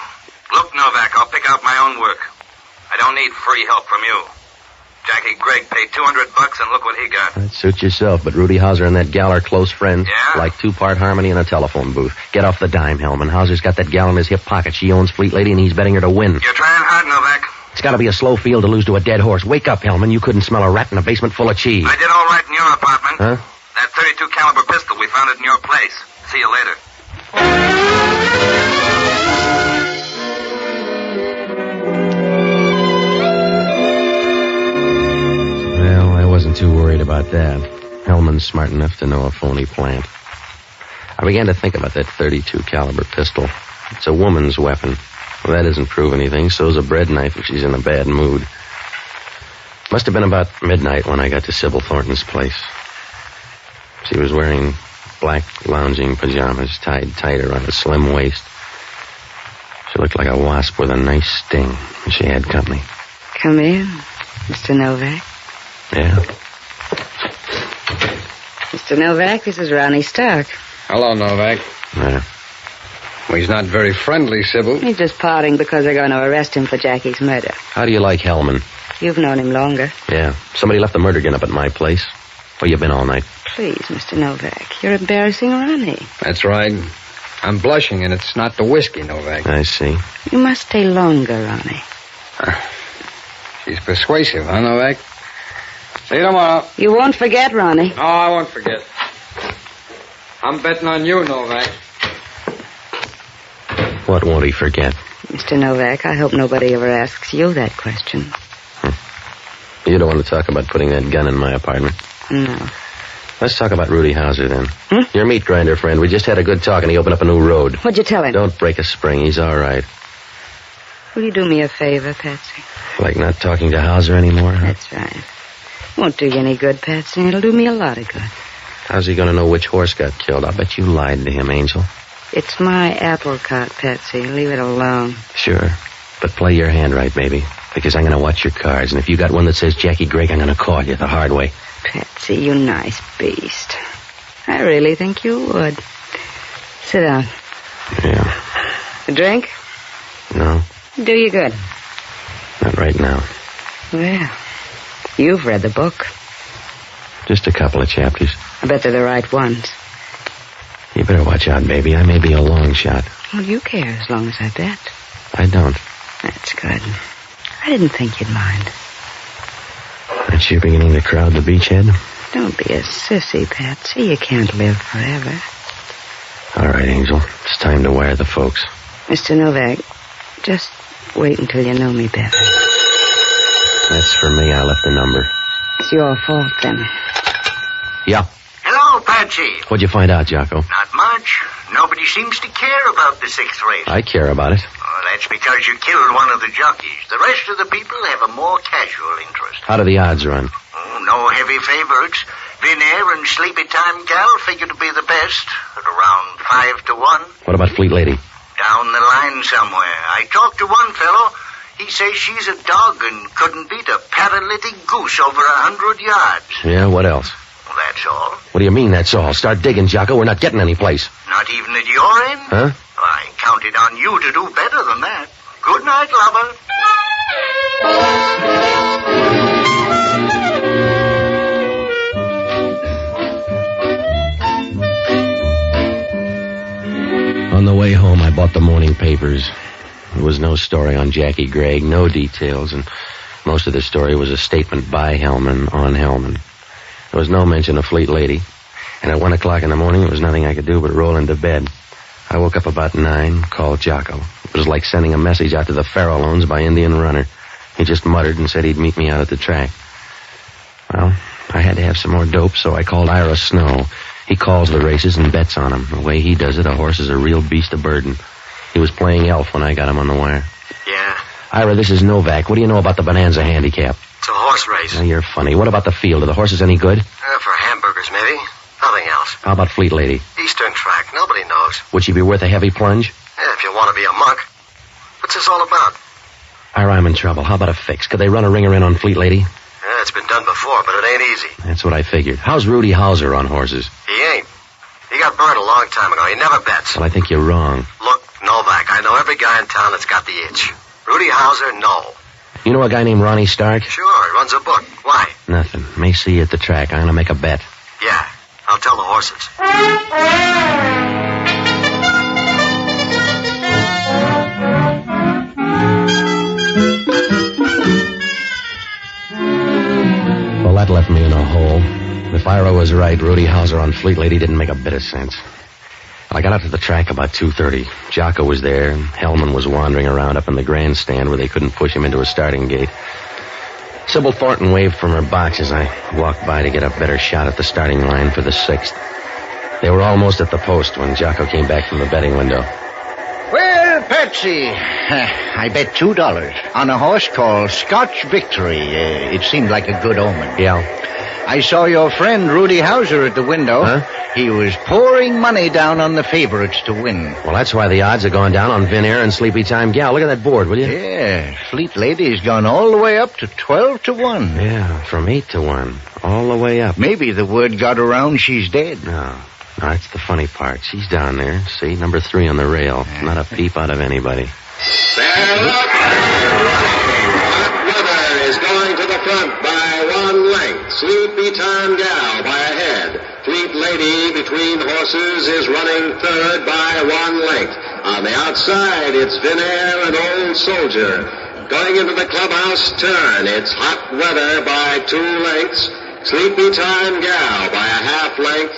Look, Novak, I'll pick out my own work. I don't need free help from you. Jackie Gregg paid $200 and look what he got. That suits yourself, but Rudy Hauser and that gal are close friends. Yeah? Like 2-part harmony in a telephone booth. Get off the dime, Hellman. Hauser's got that gal in his hip pocket. She owns Fleet Lady and he's betting her to win. You're trying hard, Novak. It's got to be a slow field to lose to a dead horse. Wake up, Hellman. You couldn't smell a rat in a basement full of cheese. I did all right in your apartment. Huh? That .32 caliber pistol, we found it in your place. See you later. Well, I wasn't too worried about that. Hellman's smart enough to know a phony plant. I began to think about that .32 caliber pistol. It's a woman's weapon. Well, that doesn't prove anything. So's a bread knife if she's in a bad mood. Must have been about midnight when I got to Sybil Thornton's place. She was wearing black lounging pajamas tied tight around a slim waist. She looked like a wasp with a nice sting, and she had company. Come in, Mr. Novak. Yeah? Mr. Novak, this is Ronnie Stark. Hello, Novak. Yeah. Well, he's not very friendly, Sybil. He's just parting because they're going to arrest him for Jackie's murder. How do you like Hellman? You've known him longer. Yeah. Somebody left the murder gun up at my place. Where you been all night? Please, Mr. Novak, you're embarrassing Ronnie. That's right. I'm blushing, and it's not the whiskey, Novak. I see. You must stay longer, Ronnie. She's persuasive, huh, Novak? See you tomorrow. You won't forget, Ronnie. No, I won't forget. I'm betting on you, Novak. What won't he forget? Mr. Novak, I hope nobody ever asks you that question. You don't want to talk about putting that gun in my apartment? No. Let's talk about Rudy Hauser, then. Your meat grinder friend. We just had a good talk, and he opened up a new road. What'd you tell him? Don't break a spring. He's all right. Will you do me a favor, Patsy? Like not talking to Hauser anymore? Huh? That's right. Won't do you any good, Patsy. It'll do me a lot of good. How's he going to know which horse got killed? I'll bet you lied to him, Angel. It's my apple cart, Patsy. Leave it alone. Sure. But play your hand right, baby. Because I'm going to watch your cards. And if you got one that says Jackie Gregg, I'm going to call you the hard way. Patsy, you nice beast. I really think you would. Sit down. Yeah. A drink? No. Do you good. Not right now. Well, you've read the book. Just a couple of chapters. I bet they're the right ones. You better watch out, baby. I may be a long shot. Well, you care as long as I bet. I don't. That's good. I didn't think you'd mind. Aren't you beginning to crowd the beachhead? Don't be a sissy, Patsy. You can't live forever. All right, Angel. It's time to wire the folks. Mr. Novak, just wait until you know me better. That's for me. I left the number. It's your fault, then. Yeah. Hello, Patsy. What'd you find out, Jocko? Not much. Nobody seems to care about the sixth race. I care about it. Oh, that's because you killed one of the jockeys. The rest of the people have a more casual interest. How do the odds run? Oh, no heavy favorites. Vinair and Sleepy Time Gal figure to be the best, at around 5 to 1. What about Fleet Lady? Down the line somewhere. I talked to one fellow. He says she's a dog and couldn't beat a paralytic goose over 100 yards. Yeah, what else? Well, that's all. What do you mean, that's all? Start digging, Jocko. We're not getting any place. Not even at your end? Huh? I counted on you to do better than that. Good night, lover. On the way home, I bought the morning papers. There was no story on Jackie Gregg, no details, and most of the story was a statement by Hellman on Hellman. There was no mention of Fleet Lady, and at 1 o'clock in the morning, there was nothing I could do but roll into bed. I woke up about 9, called Jocko. It was like sending a message out to the Farallones by Indian Runner. He just muttered and said he'd meet me out at the track. Well, I had to have some more dope, so I called Ira Snow. He calls the races and bets on them. The way he does it, a horse is a real beast of burden. He was playing elf when I got him on the wire. Yeah? Ira, this is Novak. What do you know about the Bonanza handicap? It's a horse race. Oh, you're funny. What about the field? Are the horses any good? For hamburgers, maybe. Nothing else. How about Fleet Lady? Eastern track. Nobody knows. Would she be worth a heavy plunge? Yeah, if you want to be a monk. What's this all about? Ira, I'm in trouble. How about a fix? Could they run a ringer in on Fleet Lady? Yeah, it's been done before, but it ain't easy. That's what I figured. How's Rudy Hauser on horses? He ain't. He got burned a long time ago. He never bets. Well, I think you're wrong. Look, Novak, I know every guy in town that's got the itch. Rudy Hauser, no. You know a guy named Ronnie Stark? Sure, he runs a book. Why? Nothing. May see you at the track. I'm going to make a bet. Yeah, I'll tell the horses. Well, that left me in a hole. If Ira was right, Rudy Hauser on Fleet Lady didn't make a bit of sense. I got out to the track about 2:30. Jocko was there, and Hellman was wandering around up in the grandstand where they couldn't push him into a starting gate. Sybil Thornton waved from her box as I walked by to get a better shot at the starting line for the 6th. They were almost at the post when Jocko came back from the betting window. Well, Patsy, I bet $2 on a horse called Scotch Victory. It seemed like a good omen. Yeah. I saw your friend Rudy Hauser at the window. Huh? He was pouring money down on the favorites to win. Well, that's why the odds have gone down on Vin Air and Sleepy Time Gal. Look at that board, will you? Yeah, Fleet Lady's gone all the way up to 12-1. Yeah, from 8-1, all the way up. Maybe the word got around she's dead. No, that's the funny part. She's down there. See, number 3 on the rail. Not a peep out of anybody. Stand up! Hot Weather is going to the front by 1 length. Sleepy Time Gal by a head. Fleet Lady between horses is running 3rd by 1 length. On the outside, it's Vin Air and Old Soldier. Going into the clubhouse turn, it's Hot Weather by 2 lengths. Sleepy Time Gal by a half length.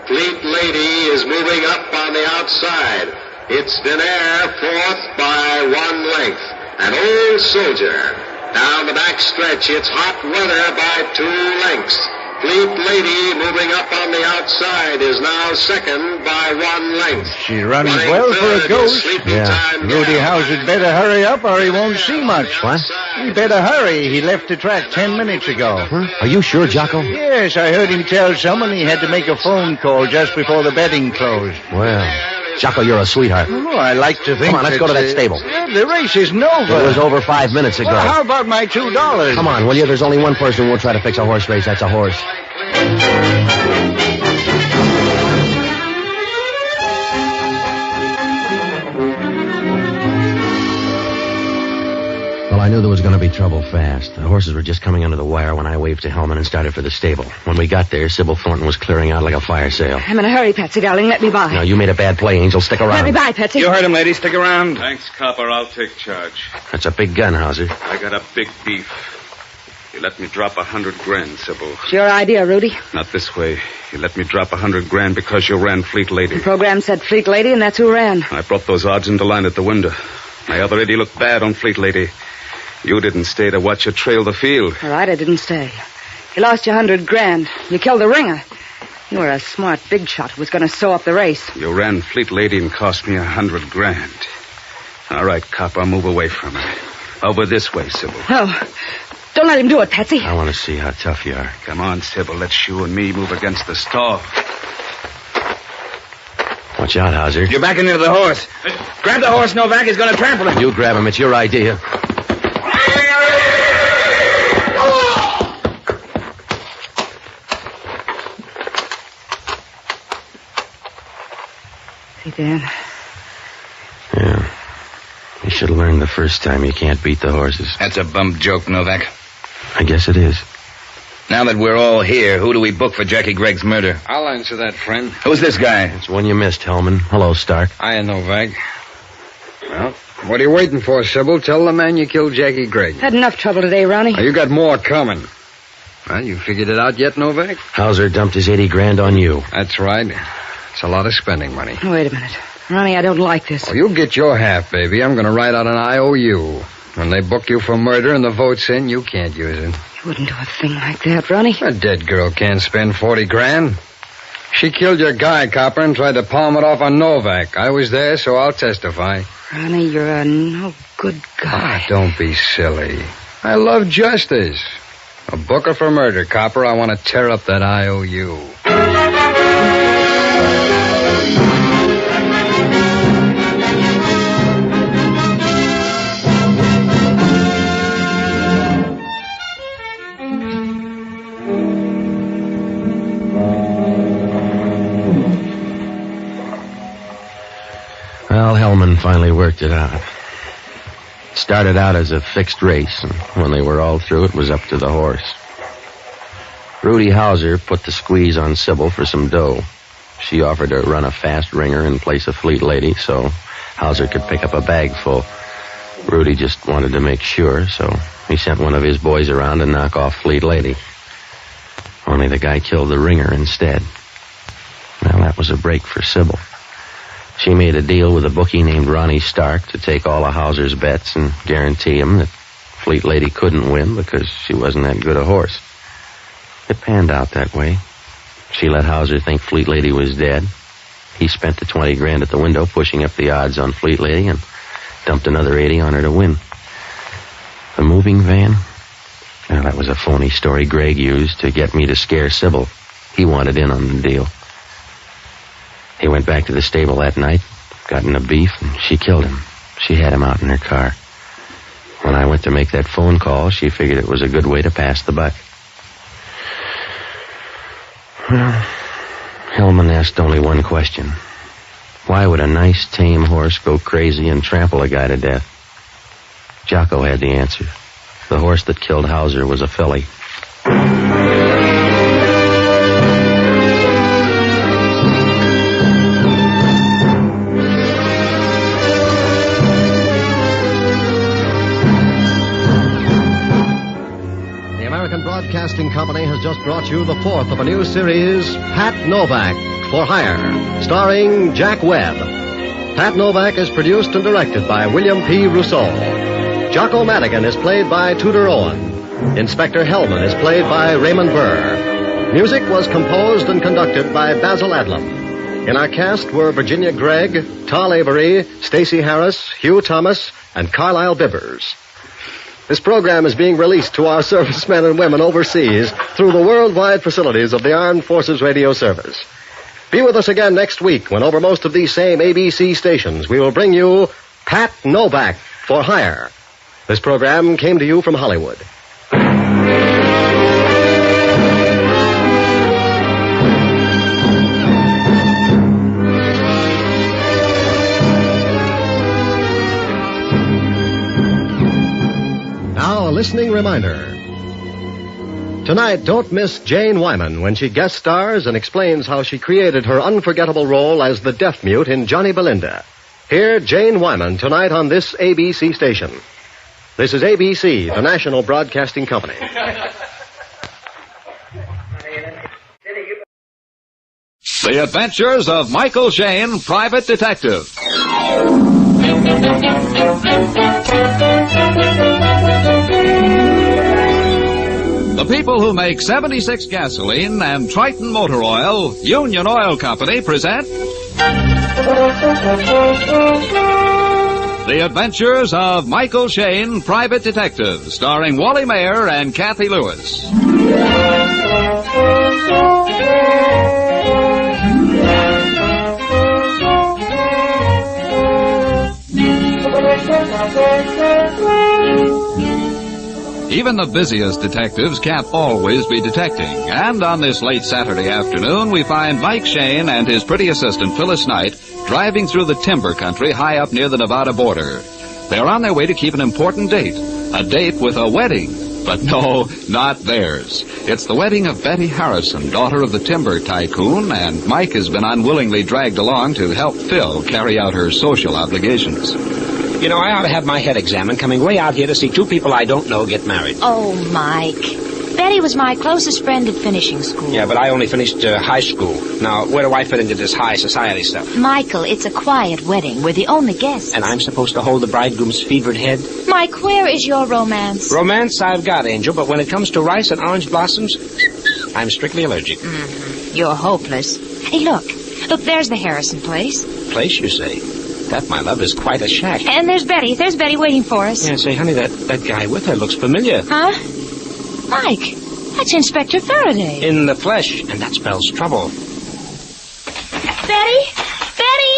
Fleet Lady is moving up on the outside. It's Vin Air 4th by 1 length. And Old Soldier. Down the back stretch, it's Hot Weather by 2 lengths. Fleet Lady moving up on the outside is now 2nd by 1 length. She's running well for a ghost. Yeah. Rudy Hauser'd better hurry up or he won't see much. What? He better hurry. He left the track 10 minutes ago. Huh? Are you sure, Jocko? Yes, I heard him tell someone he had to make a phone call just before the betting closed. Well, Jocko, you're a sweetheart. Oh, I like to think Come on, let's go to that stable. The race isn't over. It was over 5 minutes ago. Well, how about my $2? Come on, will you? There's only one person who will try to fix a horse race. That's a horse. Well, I knew there was going to be trouble fast. The horses were just coming under the wire when I waved to Hellman and started for the stable. When we got there, Sybil Thornton was clearing out like a fire sale. I'm in a hurry, Patsy, darling. Let me by. No, you made a bad play, Angel. Stick around. Let me by, Patsy. You heard him, lady. Stick around. Thanks, Copper. I'll take charge. That's a big gun, Hauser. I got a big beef. You let me drop $100,000, Sybil. It's your idea, Rudy. Not this way. You let me drop $100,000 because you ran Fleet Lady. The program said Fleet Lady, and that's who ran. I brought those odds into line at the window. I already looked bad on Fleet Lady. You didn't stay to watch her trail the field. All right, I didn't stay. You lost your $100,000. You killed the ringer. You were a smart big shot who was going to sew up the race. You ran Fleet Lady and cost me $100,000. All right, Copper, move away from her. Over this way, Sybil. No. Don't let him do it, Patsy. I want to see how tough you are. Come on, Sybil. Let's you and me move against the stall. Watch out, Hauser. You're backing into the horse. Grab the horse, Novak. He's going to trample him. You grab him. It's your idea. See, Dan? Yeah. You should have learned the first time you can't beat the horses. That's a bum joke, Novak. I guess it is. Now that we're all here, who do we book for Jackie Gregg's murder? I'll answer that, friend. Who's this guy? It's one you missed, Hellman. Hello, Stark. Hiya, Novak. Well, what are you waiting for, Sybil? Tell the man you killed Jackie Gregg. Had enough trouble today, Ronnie. You got more coming. Well, you figured it out yet, Novak? Hauser dumped his $80,000 on you. That's right. It's a lot of spending money. Wait a minute. Ronnie, I don't like this. Oh, you'll get your half, baby. I'm going to write out an IOU. When they book you for murder and the vote's in, you can't use it. You wouldn't do a thing like that, Ronnie. A dead girl can't spend $40,000. She killed your guy, Copper, and tried to palm it off on Novak. I was there, so I'll testify. Ronnie, you're a no good guy. Don't be silly. I love justice. A booker for murder, Copper. I want to tear up that IOU. Well, Hellman finally worked it out. It started out as a fixed race, and when they were all through, it was up to the horse. Rudy Hauser put the squeeze on Sybil for some dough. She offered to run a fast ringer in place of Fleet Lady, so Hauser could pick up a bag full. Rudy just wanted to make sure, so he sent one of his boys around to knock off Fleet Lady. Only the guy killed the ringer instead. Well, that was a break for Sybil. She made a deal with a bookie named Ronnie Stark to take all of Hauser's bets and guarantee him that Fleet Lady couldn't win because she wasn't that good a horse. It panned out that way. She let Hauser think Fleet Lady was dead. He spent the 20 grand at the window pushing up the odds on Fleet Lady and dumped another 80 on her to win. The moving van? Well, that was a phony story Greg used to get me to scare Sybil. He wanted in on the deal. He went back to the stable that night, got in a beef, and she killed him. She had him out in her car. When I went to make that phone call, she figured it was a good way to pass the buck. Well, Hillman asked only one question. Why would a nice, tame horse go crazy and trample a guy to death? Jocko had the answer. The horse that killed Hauser was a filly. The American Broadcasting Company has just brought you the fourth of a new series, Pat Novak, for Hire, starring Jack Webb. Pat Novak is produced and directed by William P. Rousseau. Jocko Madigan is played by Tudor Owen. Inspector Hellman is played by Raymond Burr. Music was composed and conducted by Basil Adlam. In our cast were Virginia Gregg, Tal Avery, Stacey Harris, Hugh Thomas, and Carlisle Bibbers. This program is being released to our servicemen and women overseas through the worldwide facilities of the Armed Forces Radio Service. Be with us again next week when over most of these same ABC stations we will bring you Pat Novak for Hire. This program came to you from Hollywood. Now, a listening reminder. Tonight, don't miss Jane Wyman when she guest stars and explains how she created her unforgettable role as the deaf mute in Johnny Belinda. Hear Jane Wyman tonight on this ABC station. This is ABC, the national broadcasting company. The Adventures of Michael Shayne, Private Detective. The people who make 76 gasoline and Triton Motor Oil, Union Oil Company, present The Adventures of Michael Shayne, Private Detective, starring Wally Mayer and Kathy Lewis. Even the busiest detectives can't always be detecting. And on this late Saturday afternoon, we find Mike Shayne and his pretty assistant, Phyllis Knight, driving through the timber country high up near the Nevada border. They're on their way to keep an important date. A date with a wedding. But no, not theirs. It's the wedding of Betty Harrison, daughter of the timber tycoon, and Mike has been unwillingly dragged along to help Phil carry out her social obligations. You know, I ought to have my head examined coming way out here to see two people I don't know get married. Oh, Mike. Betty was my closest friend at finishing school. Yeah, but I only finished high school. Now, where do I fit into this high society stuff? Michael, it's a quiet wedding. We're the only guests. And I'm supposed to hold the bridegroom's fevered head? Mike, where is your romance? Romance I've got, Angel, but when it comes to rice and orange blossoms, I'm strictly allergic. Mm-hmm. You're hopeless. Hey, look. Look, there's the Harrison place. Place, you say? That, my love, is quite a shack. And there's Betty. There's Betty waiting for us. Yeah, say, honey, that guy with her looks familiar. Huh? Mike, that's Inspector Faraday. In the flesh, and that spells trouble. Betty? Betty?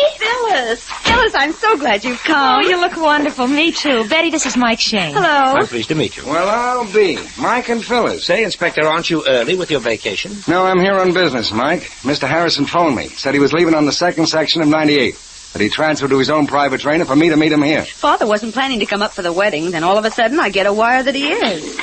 Phyllis, I'm so glad you've come. Oh, you look wonderful. Me too. Betty, this is Mike Shayne. Hello. I'm pleased to meet you. Well, I'll be. Mike and Phyllis. Say, Inspector, aren't you early with your vacation? No, I'm here on business, Mike. Mr. Harrison phoned me. Said he was leaving on the second section of 98. But he transferred to his own private trainer for me to meet him here. Father wasn't planning to come up for the wedding. Then all of a sudden I get a wire that he is.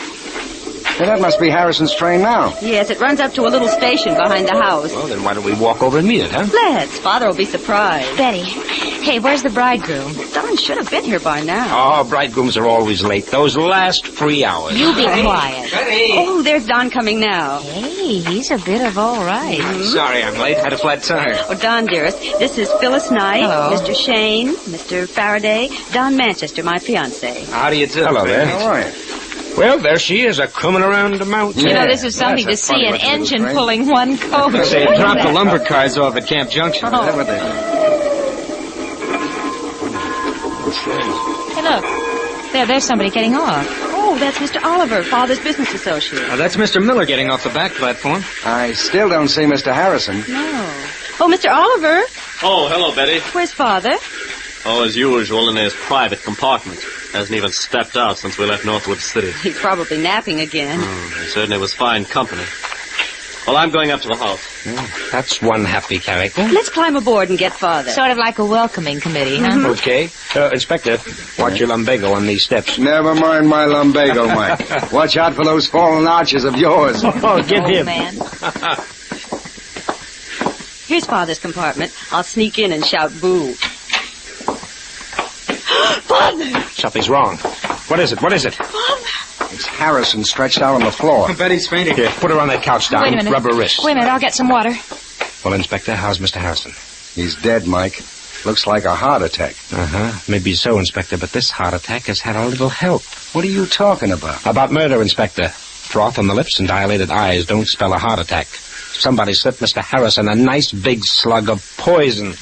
Well, that must be Harrison's train now. Yes, it runs up to a little station behind the house. Well, then why don't we walk over and meet it, huh? Let's. Father will be surprised. Betty, hey, where's the bridegroom? Don should have been here by now. Oh, bridegrooms are always late. Those last 3 hours. You be quiet. Betty! Oh, there's Don coming now. Hey, Gee, he's a bit of all right. Sorry I'm late. Had a flat tire. Oh, Don, dearest, this is Phyllis Knight, Hello. Mr. Shane, Mr. Faraday, Don Manchester, my fiancé. How do you do? Hello there. How are you? Well, there she is, coming around the mountain. You know, this is something to see, an engine pulling one coach. They dropped the lumber cars off at Camp Junction. Oh. Is that what they Hey, look. There's somebody getting off. Oh, that's Mr. Oliver, Father's business associate. That's Mr. Miller getting off the back platform. I still don't see Mr. Harrison. No. Oh, Mr. Oliver, Oh, hello, Betty. where's Father? Oh, as usual, in his private compartment. Hasn't even stepped out since we left Northwood City. He's probably napping again. He certainly was fine company. Well, I'm going up to the house. That's one happy character. Let's climb aboard and get Father. Sort of like a welcoming committee, huh? Okay. Inspector, watch your lumbago on these steps. Never mind my lumbago, Mike. Watch out for those fallen arches of yours. Oh, get him. Man. Here's Father's compartment. I'll sneak in and shout boo. Father! Something's wrong. What is it? What is it? It's Harrison stretched out on the floor. Betty's fainting. Here, put her on that couch, Don. Wait a minute. Rub her wrist. Wait a minute, I'll get some water. Well, Inspector, how's Mr. Harrison? He's dead, Mike. Looks like a heart attack. Uh-huh. Maybe so, Inspector, but this heart attack has had a little help. What are you talking about? About murder, Inspector. Froth on the lips and dilated eyes don't spell a heart attack. Somebody slipped Mr. Harrison a nice big slug of poison.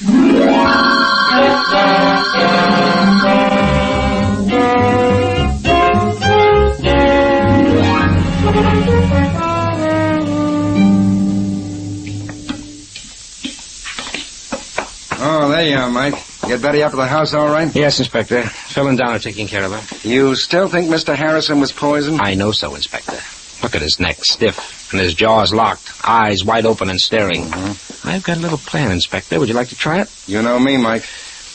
Oh, there you are, Mike. Get Betty up to the house all right? Yes, Inspector. Phil and Don are taking care of her. You still think Mr. Harrison was poisoned? I know so, Inspector. Look at his neck, stiff, and his jaws locked, eyes wide open and staring. I've got a little plan, Inspector. Would you like to try it? You know me, Mike.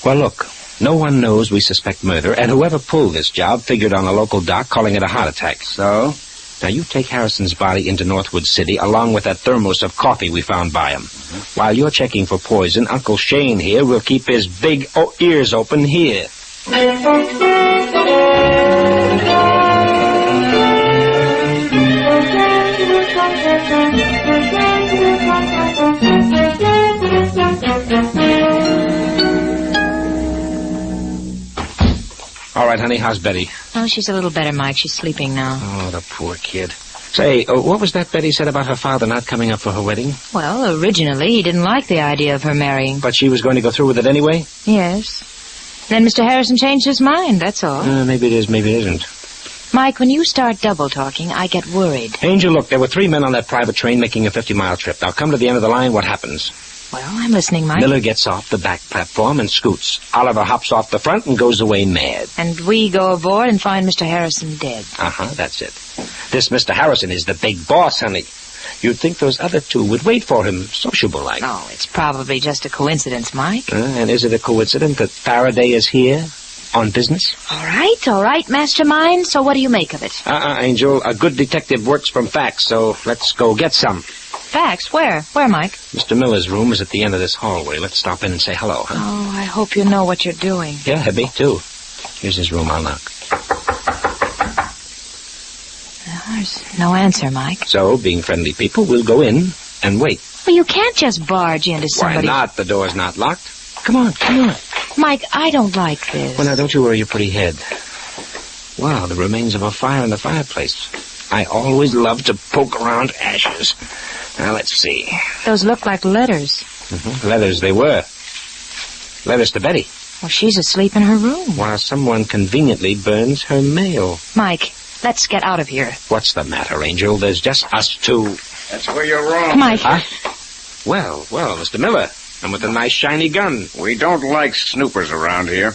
Well, look, no one knows we suspect murder, and whoever pulled this job figured on a local doc calling it a heart attack. So? Now, you take Harrison's body into Northwood City along with that thermos of coffee we found by him. While you're checking for poison, Uncle Shane here will keep his big ears open here. All right, honey, how's Betty? Oh, she's a little better, Mike. She's sleeping now. Oh, the poor kid. Say, what was that Betty said about her father not coming up for her wedding? Well, originally he didn't like the idea of her marrying. But she was going to go through with it anyway? Yes. Then Mr. Harrison changed his mind, that's all. Maybe it is, maybe it isn't. Mike, when you start double-talking, I get worried. Angel, look, there were 3 men on that private train making a 50-mile trip. Now, come to the end of the line, what happens? Well, I'm listening, Mike. Miller gets off the back platform and scoots. Oliver hops off the front and goes away mad. And we go aboard and find Mr. Harrison dead. Uh-huh, that's it. This Mr. Harrison is the big boss, honey. You'd think those other 2 would wait for him, sociable-like. Oh, it's probably just a coincidence, Mike. And is it a coincidence that Faraday is here on business? All right, mastermind. So what do you make of it? Angel. A good detective works from facts, so let's go get some. Facts? Where? Where, Mike? Mr. Miller's room is at the end of this hallway. Let's stop in and say hello, huh? Oh, I hope you know what you're doing. Yeah, me too. Here's his room. I'll knock. There's no answer, Mike. So, being friendly people, we'll go in and wait. Well, you can't just barge into somebody. Why not? The door's not locked. Come on. Mike, I don't like this. Well, now, don't you worry your pretty head. Wow, the remains of a fire in the fireplace. I always love to poke around ashes. Now, let's see. Those look like letters. Mm-hmm. Letters they were. Letters to Betty. Well, she's asleep in her room. While someone conveniently burns her mail. Mike, let's get out of here. What's the matter, Angel? There's just us 2. That's where you're wrong. Mike. Huh? Well, Mr. Miller. And with a nice shiny gun. We don't like snoopers around here.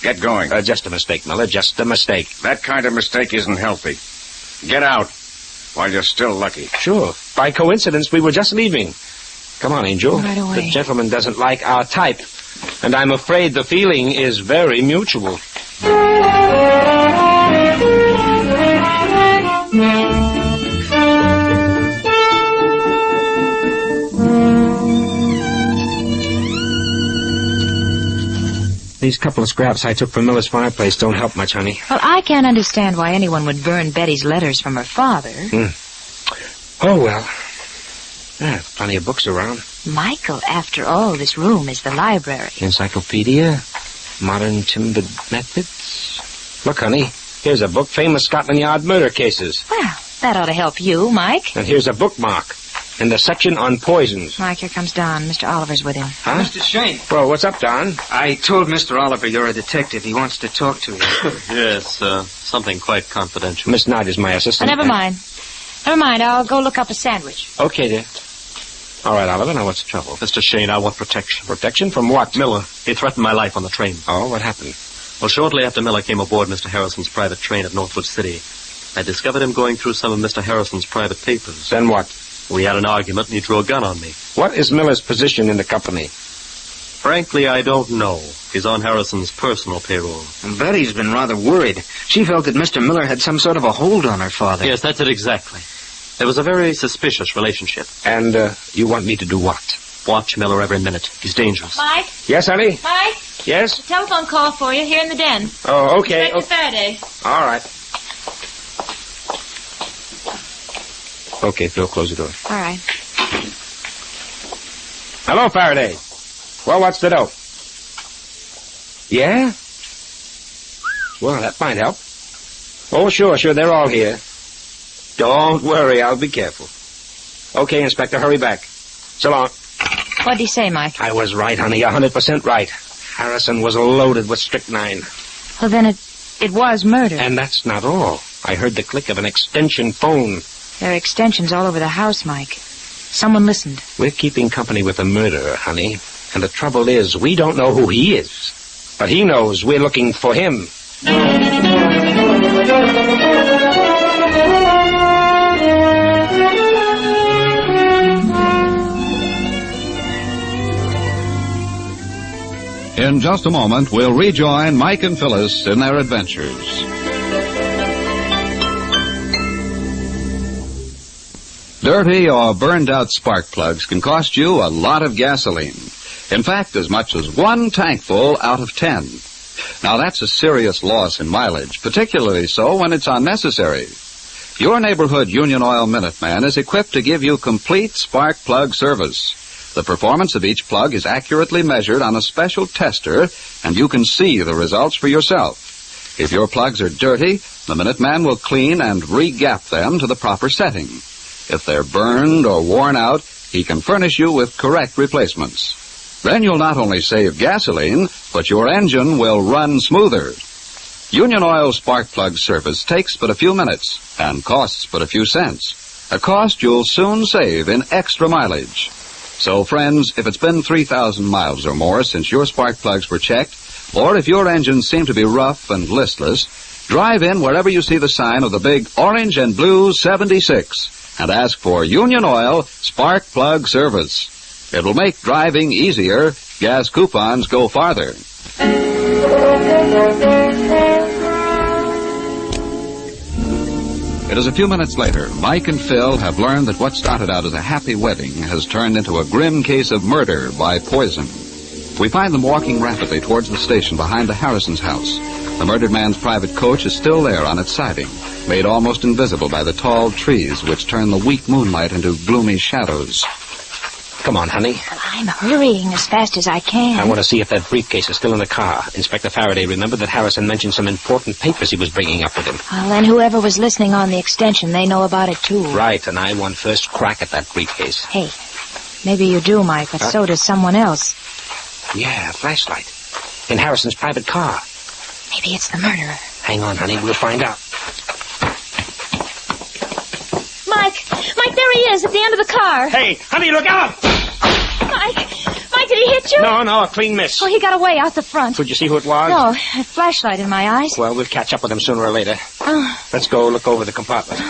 Get going. Just a mistake, Miller. Just a mistake. That kind of mistake isn't healthy. Get out while you're still lucky. Sure. By coincidence, we were just leaving. Come on, Angel. Right away. The gentleman doesn't like our type. And I'm afraid the feeling is very mutual. These couple of scraps I took from Miller's fireplace don't help much, honey. Well, I can't understand why anyone would burn Betty's letters from her father. Oh, well. Yeah, plenty of books around. Michael, after all, this room is the library. Encyclopedia, modern timbered methods. Look, honey, here's a book, Famous Scotland Yard Murder Cases. Well, that ought to help you, Mike. And here's a bookmark in the section on poisons. Mike, here comes Don. Mr. Oliver's with him. Huh? Mr. Shane. Well, what's up, Don? I told Mr. Oliver you're a detective. He wants to talk to you. Yes, something quite confidential. Miss Knight is my assistant. Never mind. Never mind. I'll go look up a sandwich. Okay, dear. All right, Oliver, now what's the trouble? Mr. Shane, I want protection. Protection from what? Miller. He threatened my life on the train. Oh, what happened? Well, shortly after Miller came aboard Mr. Harrison's private train at Northwood City, I discovered him going through some of Mr. Harrison's private papers. Then what? We had an argument and he drew a gun on me. What is Miller's position in the company? Frankly, I don't know. He's on Harrison's personal payroll. And Betty's been rather worried. She felt that Mr. Miller had some sort of a hold on her father. Yes, that's it exactly. There was a very suspicious relationship. And, you want me to do what? Watch Miller every minute. He's dangerous. Mike? Yes, honey? Mike? Yes? A telephone call for you here in the den. Oh, okay. Inspector Faraday. All right. Okay, Phil, close the door. All right. Hello, Faraday. Well, what's the dope? Yeah? Well, that might help. Oh, sure, they're all here. Don't worry, I'll be careful. Okay, Inspector, hurry back. So long. What'd he say, Mike? I was right, honey, 100% right. Harrison was loaded with strychnine. Well, then it was murder. And that's not all. I heard the click of an extension phone. There are extensions all over the house, Mike. Someone listened. We're keeping company with a murderer, honey. And the trouble is, we don't know who he is. But he knows we're looking for him. In just a moment, we'll rejoin Mike and Phyllis in their adventures. Dirty or burned-out spark plugs can cost you a lot of gasoline. In fact, as much as 1 tankful out of 10. Now, that's a serious loss in mileage, particularly so when it's unnecessary. Your neighborhood Union Oil Minuteman is equipped to give you complete spark plug service. The performance of each plug is accurately measured on a special tester, and you can see the results for yourself. If your plugs are dirty, the Minuteman will clean and re-gap them to the proper setting. If they're burned or worn out, he can furnish you with correct replacements. Then you'll not only save gasoline, but your engine will run smoother. Union Oil spark plug service takes but a few minutes and costs but a few cents. A cost you'll soon save in extra mileage. So, friends, if it's been 3,000 miles or more since your spark plugs were checked, or if your engines seem to be rough and listless, drive in wherever you see the sign of the big orange and blue 76 and ask for Union Oil spark plug service. It will make driving easier. Gas coupons go farther. It is a few minutes later. Mike and Phil have learned that what started out as a happy wedding has turned into a grim case of murder by poison. We find them walking rapidly towards the station behind the Harrisons' house. The murdered man's private coach is still there on its siding, made almost invisible by the tall trees which turn the weak moonlight into gloomy shadows. Come on, honey. Well, I'm hurrying as fast as I can. I want to see if that briefcase is still in the car. Inspector Faraday remembered that Harrison mentioned some important papers he was bringing up with him. Well, then whoever was listening on the extension, they know about it, too. Right, and I want first crack at that briefcase. Hey, maybe you do, Mike, but so does someone else. Yeah, a flashlight. In Harrison's private car. Maybe it's the murderer. Hang on, honey, we'll find out. Mike, there he is at the end of the car. Hey, honey, look out! Mike, did he hit you? No, a clean miss. Oh, he got away out the front. Could you see who it was? No, a flashlight in my eyes. Well, we'll catch up with him sooner or later. Oh. Let's go look over the compartment.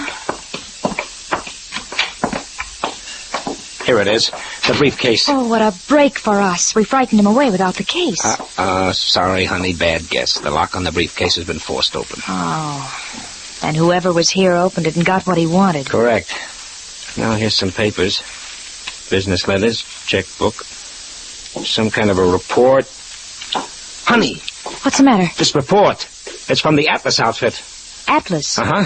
Here it is, the briefcase. Oh, what a break for us. We frightened him away without the case. Sorry, honey, bad guess. The lock on the briefcase has been forced open. Oh, and whoever was here opened it and got what he wanted. Correct. Now, here's some papers. Business letters, checkbook, some kind of a report. Honey! What's the matter? This report. It's from the Atlas outfit. Atlas? Uh-huh.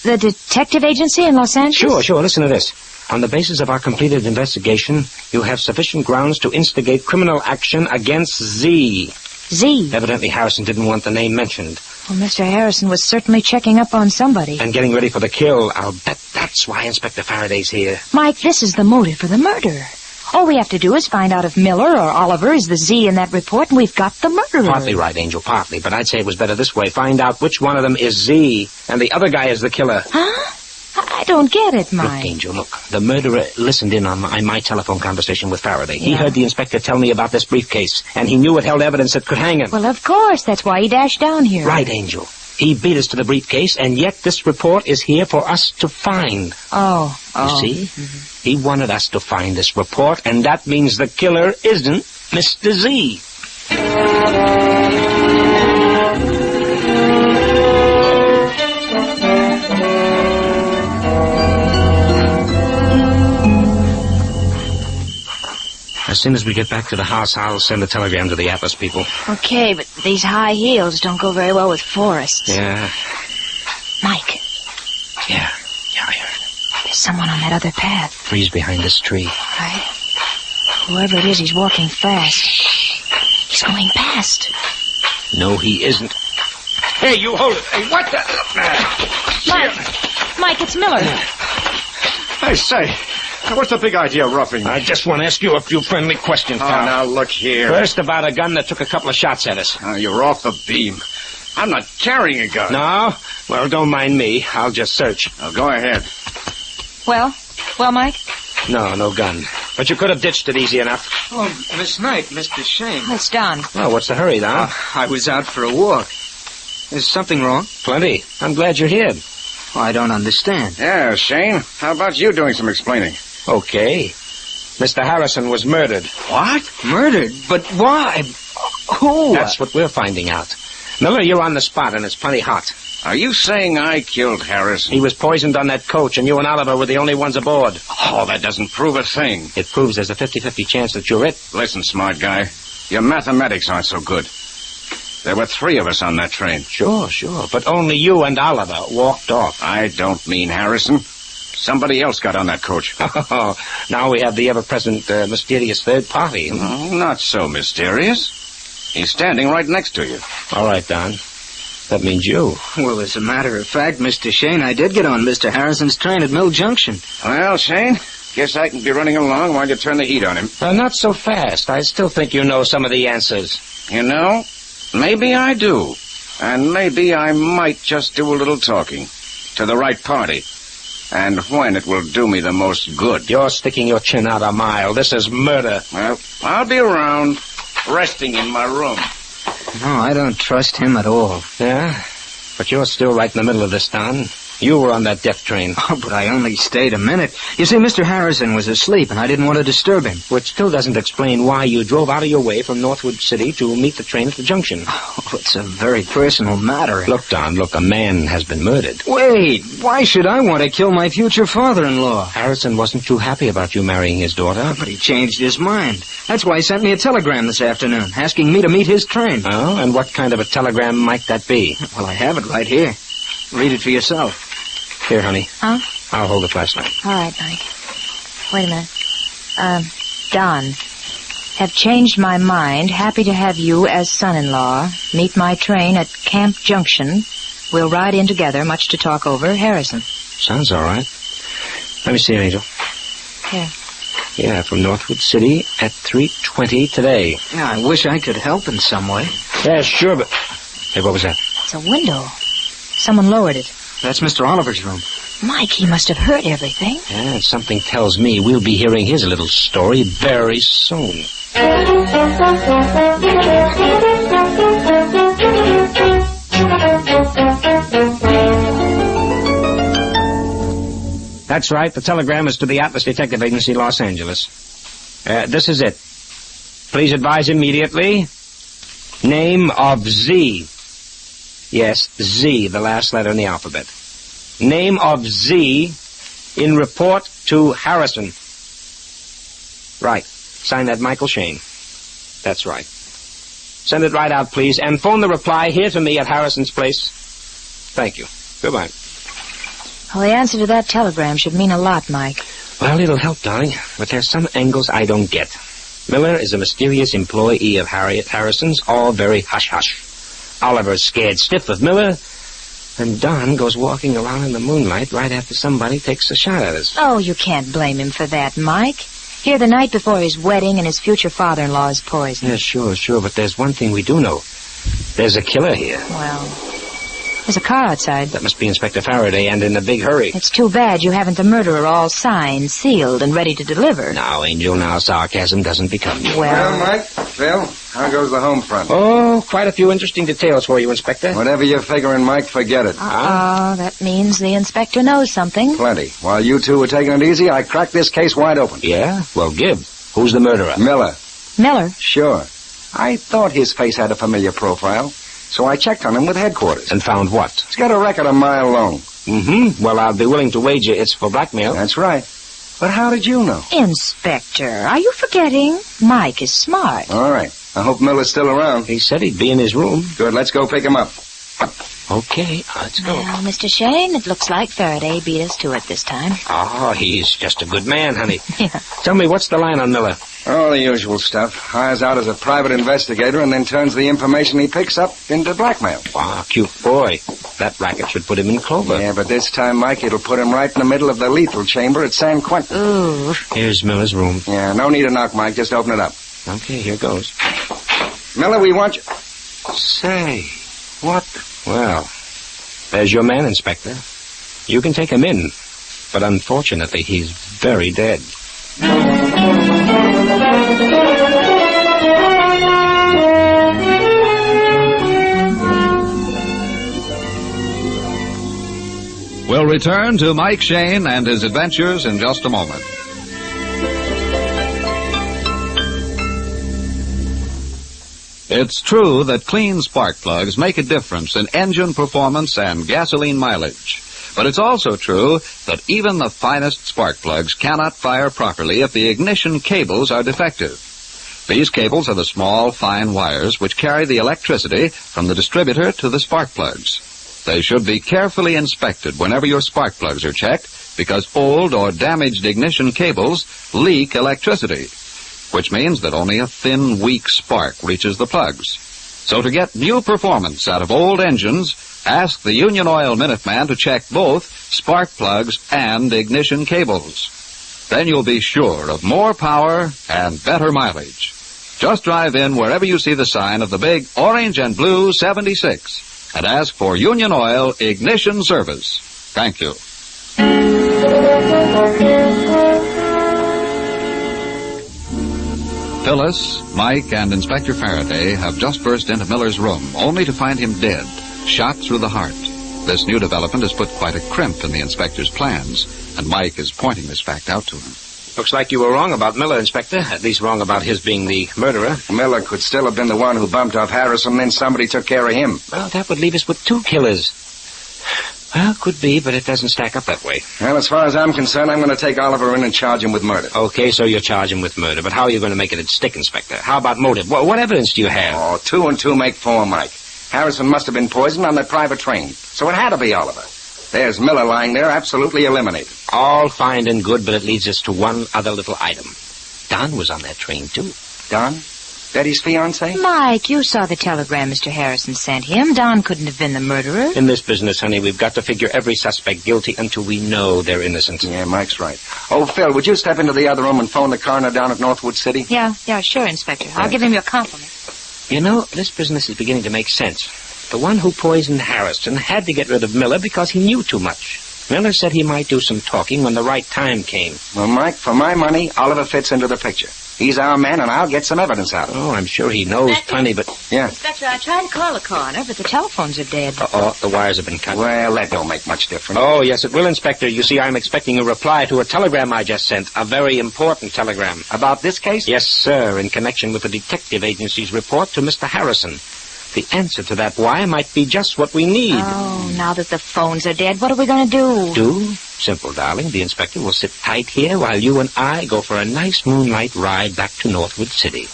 The detective agency in Los Angeles? Sure. Listen to this. On the basis of our completed investigation, you have sufficient grounds to instigate criminal action against Z. Z? Evidently, Harrison didn't want the name mentioned. Well, Mr. Harrison was certainly checking up on somebody. And getting ready for the kill. I'll bet that's why Inspector Faraday's here. Mike, this is the motive for the murder. All we have to do is find out if Miller or Oliver is the Z in that report, and we've got the murderer. Partly right, Angel, partly. But I'd say it was better this way. Find out which one of them is Z, and the other guy is the killer. Huh? I don't get it, Mike. Look, Angel, look. The murderer listened in on my telephone conversation with Faraday. He heard the inspector tell me about this briefcase, and he knew it held evidence that could hang him. Well, of course. That's why he dashed down here. Right, Angel. He beat us to the briefcase, and yet this report is here for us to find. Oh. You see? Mm-hmm. He wanted us to find this report, and that means the killer isn't Mr. Z. As soon as we get back to the house, I'll send a telegram to the Atlas people. Okay, but these high heels don't go very well with forests. Yeah. Mike. Yeah, I heard. There's someone on that other path. Freeze behind this tree. Right. Whoever it is, he's walking fast. He's going past. No, he isn't. Hey, you hold it. Hey, what the... Mike, it's Miller. Hey, say... What's the big idea of roughing me? I just want to ask you a few friendly questions, pal. Now, look here. First, about a gun that took a couple of shots at us. You're off the beam. I'm not carrying a gun. No? Well, don't mind me. I'll just search. Go ahead. Well, Mike? No gun. But you could have ditched it easy enough. Oh, Miss Knight, Mr. Shane. It's Don. Well, what's the hurry, Don? I was out for a walk. Is something wrong? Plenty. I'm glad you're here. Oh, I don't understand. Yeah, Shane. How about you doing some explaining? Okay. Mr. Harrison was murdered. What? Murdered? But why? Who? That's what we're finding out. Miller, you're on the spot, and it's plenty hot. Are you saying I killed Harrison? He was poisoned on that coach, and you and Oliver were the only ones aboard. Oh, that doesn't prove a thing. It proves there's a 50-50 chance that you're it. Listen, smart guy. Your mathematics aren't so good. There were 3 of us on that train. Sure. But only you and Oliver walked off. I don't mean Harrison. Somebody else got on that coach. Oh, now we have the ever-present mysterious third party. No, not so mysterious. He's standing right next to you. All right, Don. That means you. Well, as a matter of fact, Mr. Shane, I did get on Mr. Harrison's train at Mill Junction. Well, Shane, guess I can be running along while you turn the heat on him. Not so fast. I still think you know some of the answers. You know, maybe I do. And maybe I might just do a little talking. To the right party. And when it will do me the most good. You're sticking your chin out a mile. This is murder. Well, I'll be around, resting in my room. No, I don't trust him at all. Yeah? But you're still right in the middle of this, Don. You were on that death train. Oh, but I only stayed a minute. You see, Mr. Harrison was asleep, and I didn't want to disturb him. Which still doesn't explain why you drove out of your way from Northwood City to meet the train at the junction. Oh, it's a very personal matter. Look, Don, a man has been murdered. Wait, why should I want to kill my future father-in-law? Harrison wasn't too happy about you marrying his daughter. But he changed his mind. That's why he sent me a telegram this afternoon, asking me to meet his train. Oh, and what kind of a telegram might that be? Well, I have it right here. Read it for yourself. Here, honey. Huh? I'll hold the flashlight. All right, Mike. Wait a minute. Don. Have changed my mind. Happy to have you as son-in-law. Meet my train at Camp Junction. We'll ride in together, much to talk over. Harrison. Sounds all right. Let me see it, Angel. Here. Yeah, from Northwood City at 3:20 today. Yeah, I wish I could help in some way. Yeah, sure, but... Hey, what was that? It's a window. Someone lowered it. That's Mr. Oliver's room. Mike, he must have heard everything. Yeah, something tells me we'll be hearing his little story very soon. That's right. The telegram is to the Atlas Detective Agency, Los Angeles. This is it. Please advise immediately. Name of Z. Yes, Z, the last letter in the alphabet. Name of Z in report to Harrison. Right. Sign that Michael Shane. That's right. Send it right out, please, and phone the reply here to me at Harrison's place. Thank you. Goodbye. Well, the answer to that telegram should mean a lot, Mike. Well, it'll help, darling, but there's some angles I don't get. Miller is a mysterious employee of Harriet Harrison's, all very hush-hush. Oliver's scared stiff of Miller, and Don goes walking around in the moonlight right after somebody takes a shot at us. Oh, you can't blame him for that, Mike. Here the night before his wedding and his future father-in-law is poisoned. Yeah, sure, but there's one thing we do know. There's a killer here. Well, there's a car outside. That must be Inspector Faraday, and in a big hurry. It's too bad you haven't the murderer all signed, sealed, and ready to deliver. Now, Angel, now sarcasm doesn't become you. Well, Mike, Phil, how goes the home front? Oh, quite a few interesting details for you, Inspector. Whatever you're figuring, Mike, forget it. Oh, that means the inspector knows something. Plenty. While you two were taking it easy, I cracked this case wide open. Yeah? Well, Gibb, who's the murderer? Miller. Miller? Sure. I thought his face had a familiar profile, so I checked on him with headquarters. And found what? He's got a record a mile long. Mm-hmm. Well, I'll be willing to wager it's for blackmail. That's right. But how did you know? Inspector, are you forgetting? Mike is smart. All right. I hope Miller's still around. He said he'd be in his room. Good, let's go pick him up. Okay, let's go. Well, Mr. Shane, it looks like Faraday beat us to it this time. Oh, he's just a good man, honey. Yeah. Tell me, what's the line on Miller? Oh, the usual stuff. Hires out as a private investigator and then turns the information he picks up into blackmail. Wow, cute boy. That racket should put him in clover. Yeah, but this time, Mike, it'll put him right in the middle of the lethal chamber at San Quentin. Ooh. Here's Miller's room. Yeah, no need to knock, Mike. Just open it up. Okay, here goes. Miller, we want you... Say, what? Well, there's your man, Inspector. You can take him in, but unfortunately, he's very dead. We'll return to Mike Shane and his adventures in just a moment. It's true that clean spark plugs make a difference in engine performance and gasoline mileage. But it's also true that even the finest spark plugs cannot fire properly if the ignition cables are defective. These cables are the small, fine wires which carry the electricity from the distributor to the spark plugs. They should be carefully inspected whenever your spark plugs are checked because old or damaged ignition cables leak electricity, which means that only a thin, weak spark reaches the plugs. So to get new performance out of old engines, ask the Union Oil Minuteman to check both spark plugs and ignition cables. Then you'll be sure of more power and better mileage. Just drive in wherever you see the sign of the big orange and blue 76 and ask for Union Oil Ignition Service. Thank you. Phyllis, Mike, and Inspector Faraday have just burst into Miller's room, only to find him dead, shot through the heart. This new development has put quite a crimp in the inspector's plans, and Mike is pointing this fact out to him. Looks like you were wrong about Miller, Inspector. At least wrong about his being the murderer. Miller could still have been the one who bumped off Harrison, then somebody took care of him. Well, that would leave us with two killers. Well, could be, but it doesn't stack up that way. Well, as far as I'm concerned, I'm going to take Oliver in and charge him with murder. Okay, so you're charging him with murder, but how are you going to make it stick, Inspector? How about motive? What evidence do you have? Oh, 2 and 2 make 4, Mike. Harrison must have been poisoned on that private train, so it had to be Oliver. There's Miller lying there, absolutely eliminated. All fine and good, but it leads us to one other little item. Don was on that train, too. Don? Daddy's fiancé? Mike, you saw the telegram Mr. Harrison sent him. Don couldn't have been the murderer. In this business, honey, we've got to figure every suspect guilty until we know they're innocent. Yeah, Mike's right. Oh, Phil, would you step into the other room and phone the coroner down at Northwood City? Yeah, sure, Inspector. I'll give him your compliment. You know, this business is beginning to make sense. The one who poisoned Harrison had to get rid of Miller because he knew too much. Miller said he might do some talking when the right time came. Well, Mike, for my money, Oliver fits into the picture. He's our man, and I'll get some evidence out of him. Oh, I'm sure he knows plenty, but... Yeah. Inspector, I tried to call the coroner, but the telephones are dead. Uh-oh, the wires have been cut. Well, that don't make much difference. Oh, yes, it will, Inspector. You see, I'm expecting a reply to a telegram I just sent. A very important telegram. About this case? Yes, sir, in connection with the detective agency's report to Mr. Harrison. The answer to that why might be just what we need. Oh, now that the phones are dead, what are we going to do? Do? Simple, darling. The inspector will sit tight here while you and I go for a nice moonlight ride back to Northwood City.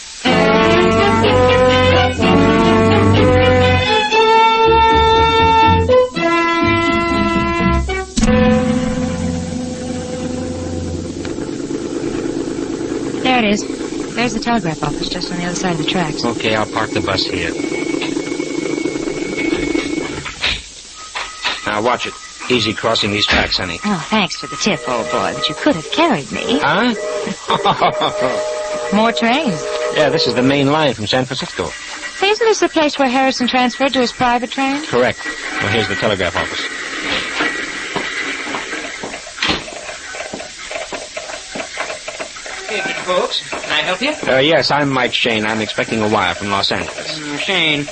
it is. There's the telegraph office just on the other side of the tracks. Okay, I'll park the bus here. Now, watch it. Easy crossing these tracks, honey. Oh, thanks for the tip, old boy, but you could have carried me. Huh? More trains. Yeah, this is the main line from San Francisco. Hey, isn't this the place where Harrison transferred to his private train? Correct. Well, here's the telegraph office. Hey, Mr. Folks, can I help you? Yes, I'm Mike Shane. I'm expecting a wire from Los Angeles. Shane.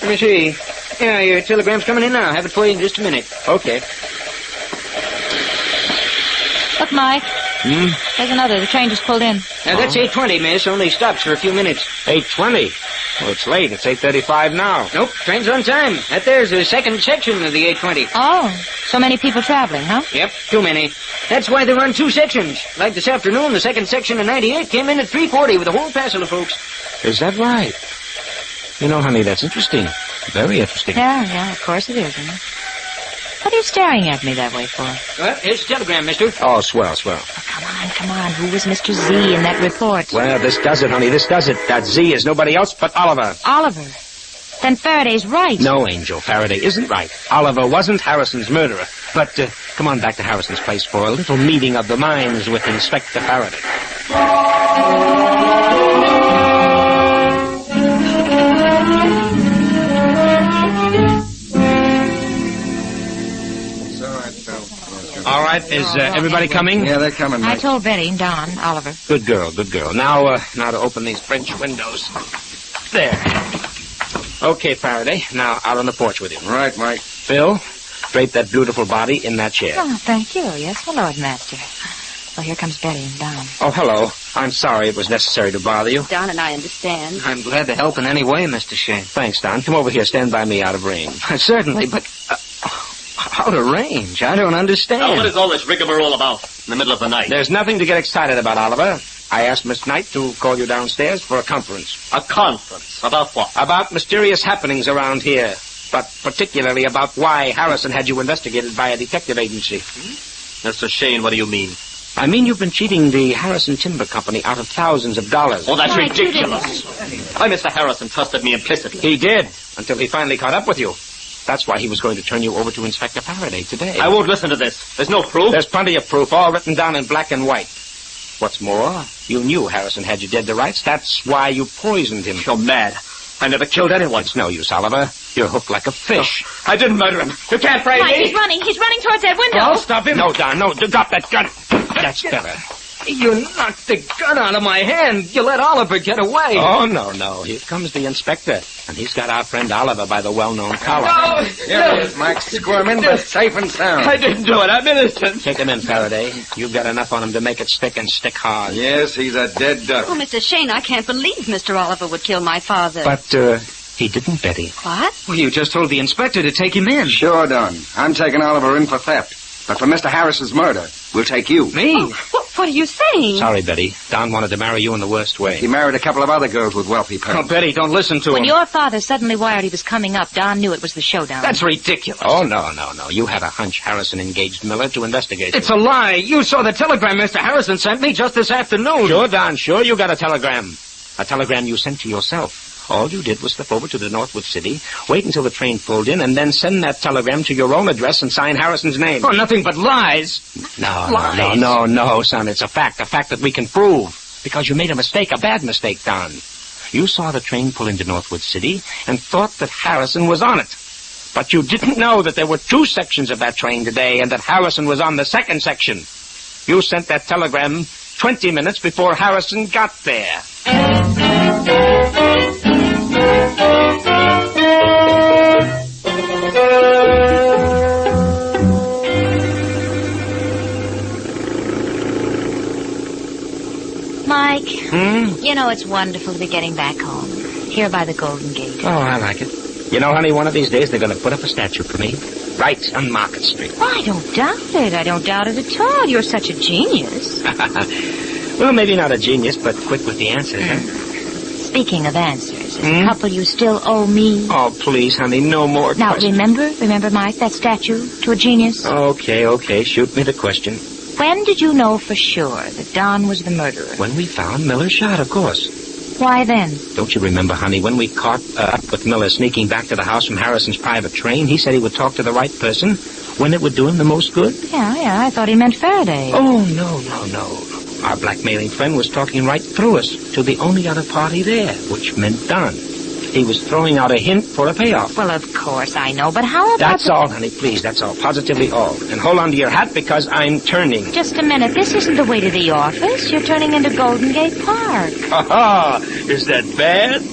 Let me see. Yeah, your telegram's coming in now. I'll have it for you in just a minute. Okay. Look, Mike. There's another. The train just pulled in. That's 8:20, miss. Only stops for a few minutes. 8:20? Well, it's late. It's 8:35 now. Nope, train's on time. That there's the second section of the 8:20. Oh, so many people traveling, huh? Yep, too many. That's why they run two sections. Like this afternoon, the second section of 98 came in at 3:40 with a whole passel of folks. Is that right? You know, honey, that's interesting. Very interesting. Yeah, of course it is, isn't it? What are you staring at me that way for? Well, here's the telegram, mister. Oh, swell. Oh, come on. Who was Mr. Z in that report? Well, this does it, honey. This does it. That Z is nobody else but Oliver. Oliver? Then Faraday's right. No, Angel. Faraday isn't right. Oliver wasn't Harrison's murderer. But come on back to Harrison's place for a little meeting of the minds with Inspector Faraday. All right, is everybody coming? Yeah, they're coming, Mike. I told Betty and Don, Oliver. Good girl. Now to open these French windows. There. Okay, Faraday. Now out on the porch with you. Right, Mike. Phil, drape that beautiful body in that chair. Oh, thank you. Yes, my Lord Master. Well, here comes Betty and Don. Oh, hello. I'm sorry it was necessary to bother you. Don and I understand. I'm glad to help in any way, Mr. Shane. Thanks, Don. Come over here. Stand by me out of range. Certainly, but... out of range? I don't understand. Now, what is all this rigmarole about in the middle of the night? There's nothing to get excited about, Oliver. I asked Miss Knight to call you downstairs for a conference. A conference? About what? About mysterious happenings around here. But particularly about why Harrison had you investigated by a detective agency. Mr. Shane, what do you mean? I mean you've been cheating the Harrison Timber Company out of thousands of dollars. Oh, that's ridiculous. Why, Mr. Harrison trusted me implicitly. He did, until he finally caught up with you. That's why he was going to turn you over to Inspector Faraday today. I won't listen to this. There's no proof. There's plenty of proof, all written down in black and white. What's more, you knew Harrison had you dead to rights. That's why you poisoned him. You're mad. I never killed anyone. It's no use, Oliver. You're hooked like a fish. No, I didn't murder him. You can't frame Mike, me. he's running. He's running towards that window. Oh, stop him. No, Don, no. Drop that gun. That's better. You knocked the gun out of my hand. You let Oliver get away. Oh, no. Here comes the inspector. And he's got our friend Oliver by the well-known collar. No. Here he is, Mike. Squirm in, but safe and sound. I didn't do it. I'm innocent. Take him in, Faraday. You've got enough on him to make it stick and stick hard. Yes, he's a dead duck. Oh, Mr. Shane, I can't believe Mr. Oliver would kill my father. But, he didn't, Betty. What? Well, you just told the inspector to take him in. Sure, Don. I'm taking Oliver in for theft. But for Mr. Harrison's murder, we'll take you. Me? Oh, what are you saying? Sorry, Betty. Don wanted to marry you in the worst way. He married a couple of other girls with wealthy parents. Oh, Betty, don't listen to him. When your father suddenly wired he was coming up, Don knew it was the showdown. That's ridiculous. Oh, no. You had a hunch Harrison engaged Miller to investigate. It's a lie. You saw the telegram Mr. Harrison sent me just this afternoon. Sure, Don. Sure, you got a telegram. A telegram you sent to yourself. All you did was slip over to the Northwood City, wait until the train pulled in, and then send that telegram to your own address and sign Harrison's name. Oh, nothing but lies. No, son. It's a fact that we can prove. Because you made a mistake, a bad mistake, Don. You saw the train pull into Northwood City and thought that Harrison was on it. But you didn't know that there were two sections of that train today and that Harrison was on the second section. You sent that telegram 20 minutes before Harrison got there. Mike, you know it's wonderful to be getting back home. Here by the Golden Gate. Oh, I like it. You know, honey, one of these days they're going to put up a statue for me. Right on Market Street. Oh, I don't doubt it. I don't doubt it at all. You're such a genius. Well, maybe not a genius, but quick with the answers, huh? Speaking of answers, there's a couple you still owe me. Oh, please, honey, no more Now, questions. remember, Mike, that statue to a genius? Okay, shoot me the question. When did you know for sure that Don was the murderer? When we found Miller shot, of course. Why then? Don't you remember, honey, when we caught up with Miller sneaking back to the house from Harrison's private train, he said he would talk to the right person when it would do him the most good? Yeah, I thought he meant Faraday. Oh, no. Our blackmailing friend was talking right through us to the only other party there, which meant Don. He was throwing out a hint for a payoff. Well, of course I know, but how about... That's all, honey, please. That's all. Positively all. And hold on to your hat because I'm turning. Just a minute. This isn't the way to the office. You're turning into Golden Gate Park. Ha-ha! Is that bad?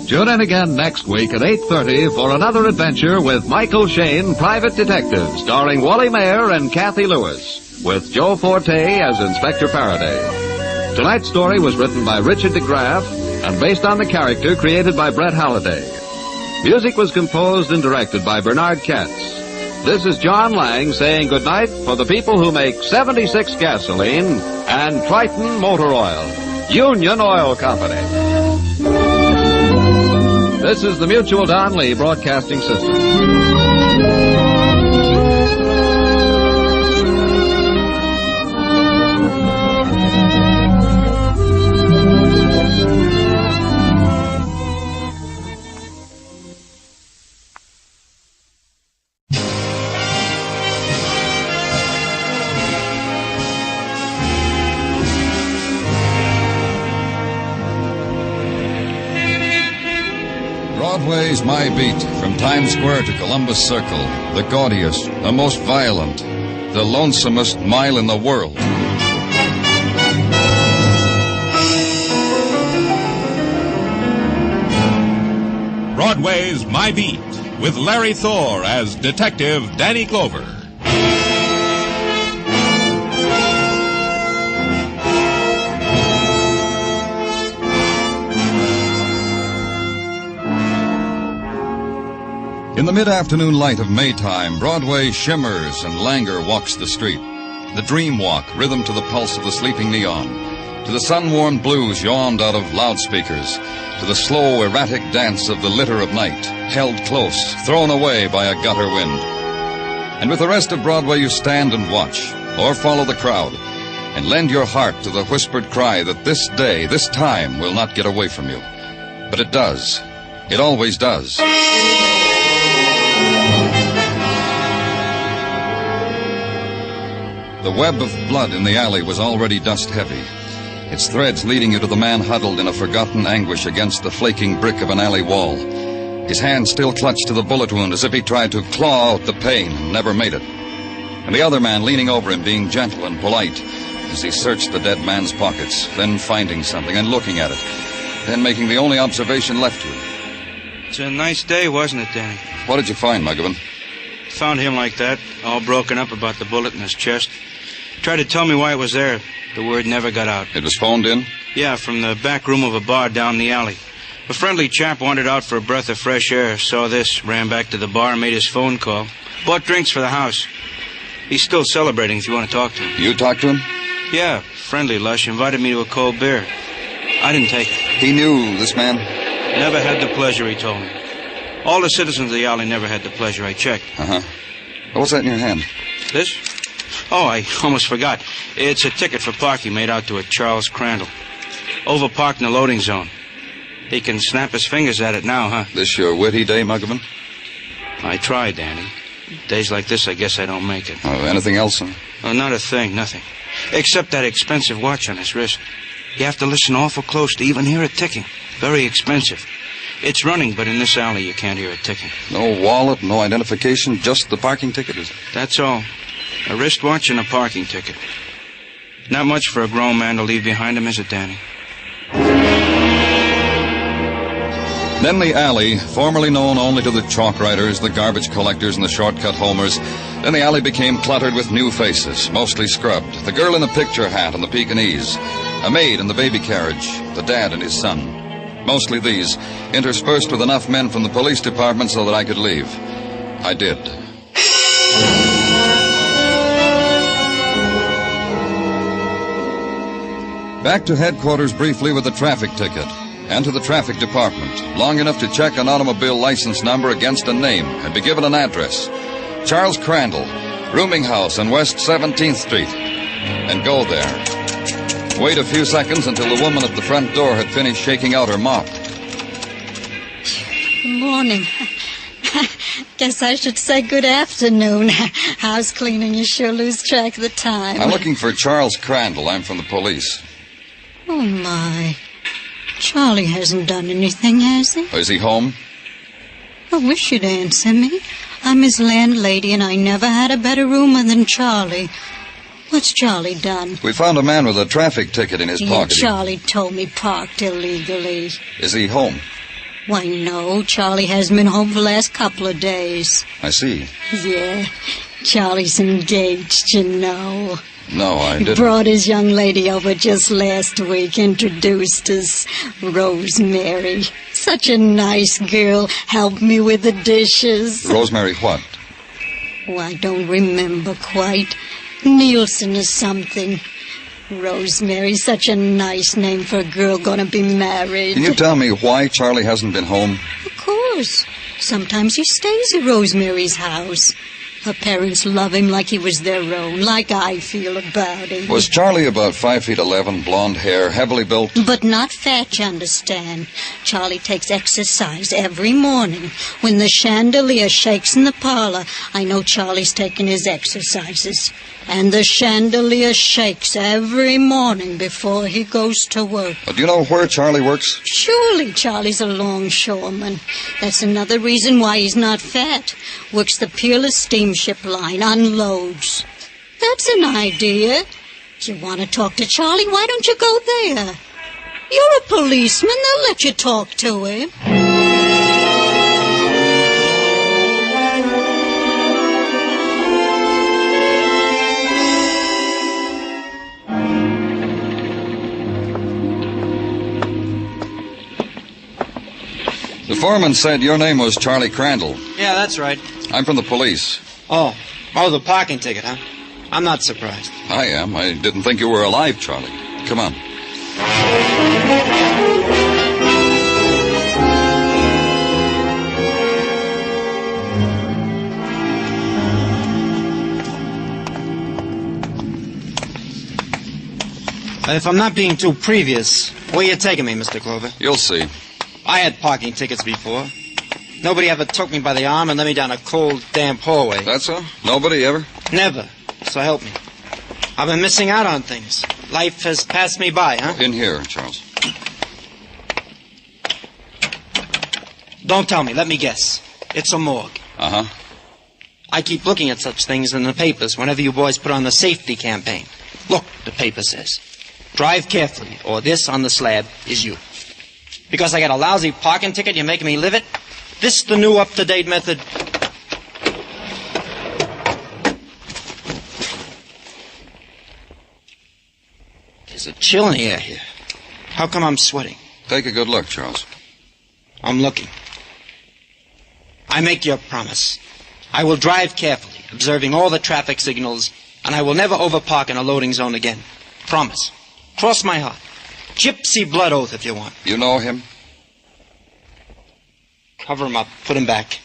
Tune in again next week at 8:30 for another adventure with Michael Shane, Private Detective, starring Wally Mayer and Kathy Lewis, with Joe Forte as Inspector Faraday. Tonight's story was written by Richard DeGraff and based on the character created by Brett Halliday. Music was composed and directed by Bernard Katz. This is John Lang saying goodnight for the people who make 76 gasoline and Triton Motor Oil, Union Oil Company. This is the Mutual Don Lee Broadcasting System. Broadway's My Beat, from Times Square to Columbus Circle, the gaudiest, the most violent, the lonesomest mile in the world. Broadway's My Beat, with Larry Thor as Detective Danny Glover. In the mid-afternoon light of Maytime, Broadway shimmers and languor walks the street. The dream walk, rhythm to the pulse of the sleeping neon. To the sun-warmed blues yawned out of loudspeakers. To the slow, erratic dance of the litter of night, held close, thrown away by a gutter wind. And with the rest of Broadway you stand and watch, or follow the crowd, and lend your heart to the whispered cry that this day, this time, will not get away from you. But it does. It always does. The web of blood in the alley was already dust-heavy, its threads leading you to the man huddled in a forgotten anguish against the flaking brick of an alley wall. His hand still clutched to the bullet wound as if he tried to claw out the pain and never made it. And the other man leaning over him, being gentle and polite as he searched the dead man's pockets, then finding something and looking at it, then making the only observation left to him. It's a nice day, wasn't it, Danny? What did you find, Muggavan? Found him like that, all broken up about the bullet in his chest. Tried to tell me why it was there. The word never got out. It was phoned in? Yeah, from the back room of a bar down the alley. A friendly chap wandered out for a breath of fresh air, saw this, ran back to the bar, made his phone call. Bought drinks for the house. He's still celebrating if you want to talk to him. You talked to him? Yeah, friendly lush. Invited me to a cold beer. I didn't take it. He knew this man? Never had the pleasure, he told me. All the citizens of the alley never had the pleasure. I checked. Uh-huh. What's that in your hand? This? Oh, I almost forgot. It's a ticket for parking made out to a Charles Crandall. Overparked in the loading zone. He can snap his fingers at it now, huh? This your witty day, Muggavan? I try, Danny. Days like this, I guess I don't make it. Oh, anything else? Oh, not a thing, nothing. Except that expensive watch on his wrist. You have to listen awful close to even hear it ticking. Very expensive. It's running, but in this alley you can't hear it ticking. No wallet, no identification, just the parking ticket, is it? That's all. A wristwatch and a parking ticket. Not much for a grown man to leave behind him, is it, Danny? Then the alley, formerly known only to the chalk writers, the garbage collectors, and the shortcut homers, then the alley became cluttered with new faces, mostly scrubbed. The girl in the picture hat and the Pekingese, a maid in the baby carriage, the dad and his son. mostly these, interspersed with enough men from the police department so that I could leave. I did. Back to headquarters briefly with the traffic ticket, and to the traffic department, long enough to check an automobile license number against a name and be given an address. Charles Crandall, rooming house on West 17th Street, and go there. Wait a few seconds until the woman at the front door had finished shaking out her mop. Good morning. Guess I should say good afternoon. House cleaning, you sure lose track of the time. I'm looking for Charles Crandall. I'm from the police. Oh, my. Charlie hasn't done anything, has he? Is he home? I wish you'd answer me. I'm his landlady, and I never had a better roomer than Charlie. What's Charlie done? We found a man with a traffic ticket in his pocket. Charlie told me parked illegally. Is he home? Why, no. Charlie hasn't been home for the last couple of days. I see. Yeah. Charlie's engaged, you know. No, I didn't. He brought his young lady over just last week, introduced us. Rosemary. Such a nice girl. Helped me with the dishes. Rosemary what? Oh, I don't remember quite. Nielsen or something. Rosemary, such a nice name for a girl gonna be married. Can you tell me why Charlie hasn't been home? Of course. Sometimes he stays at Rosemary's house. Her parents love him like he was their own, like I feel about him. Was Charlie about 5'11", blonde hair, heavily built? But not fat, you understand. Charlie takes exercise every morning. When the chandelier shakes in the parlor, I know Charlie's taking his exercises. And the chandelier shakes every morning before he goes to work. Do you know where Charlie works? Surely Charlie's a longshoreman. That's another reason why he's not fat. Works the Peerless steamship line, unloads. That's an idea. If you want to talk to Charlie, why don't you go there? You're a policeman. They'll let you talk to him. The foreman said your name was Charlie Crandall. Yeah, that's right. I'm from the police. Oh, the parking ticket, huh? I'm not surprised. I am. I didn't think you were alive, Charlie. Come on. If I'm not being too previous, where you taking me, Mr. Clover? You'll see. I had parking tickets before. Nobody ever took me by the arm and led me down a cold, damp hallway. That's so? Nobody ever? Never. So help me. I've been missing out on things. Life has passed me by, huh? In here, Charles. Don't tell me. Let me guess. It's a morgue. Uh-huh. I keep looking at such things in the papers whenever you boys put on the safety campaign. Look, the paper says, drive carefully, or this on the slab is you. Because I got a lousy parking ticket, you're making me live it? This the new up-to-date method? There's a chill in the air here. How come I'm sweating? Take a good look, Charles. I'm looking. I make you a promise. I will drive carefully, observing all the traffic signals, and I will never overpark in a loading zone again. Promise. Cross my heart. Gypsy blood oath if you want. You know him? Cover him up. Put him back.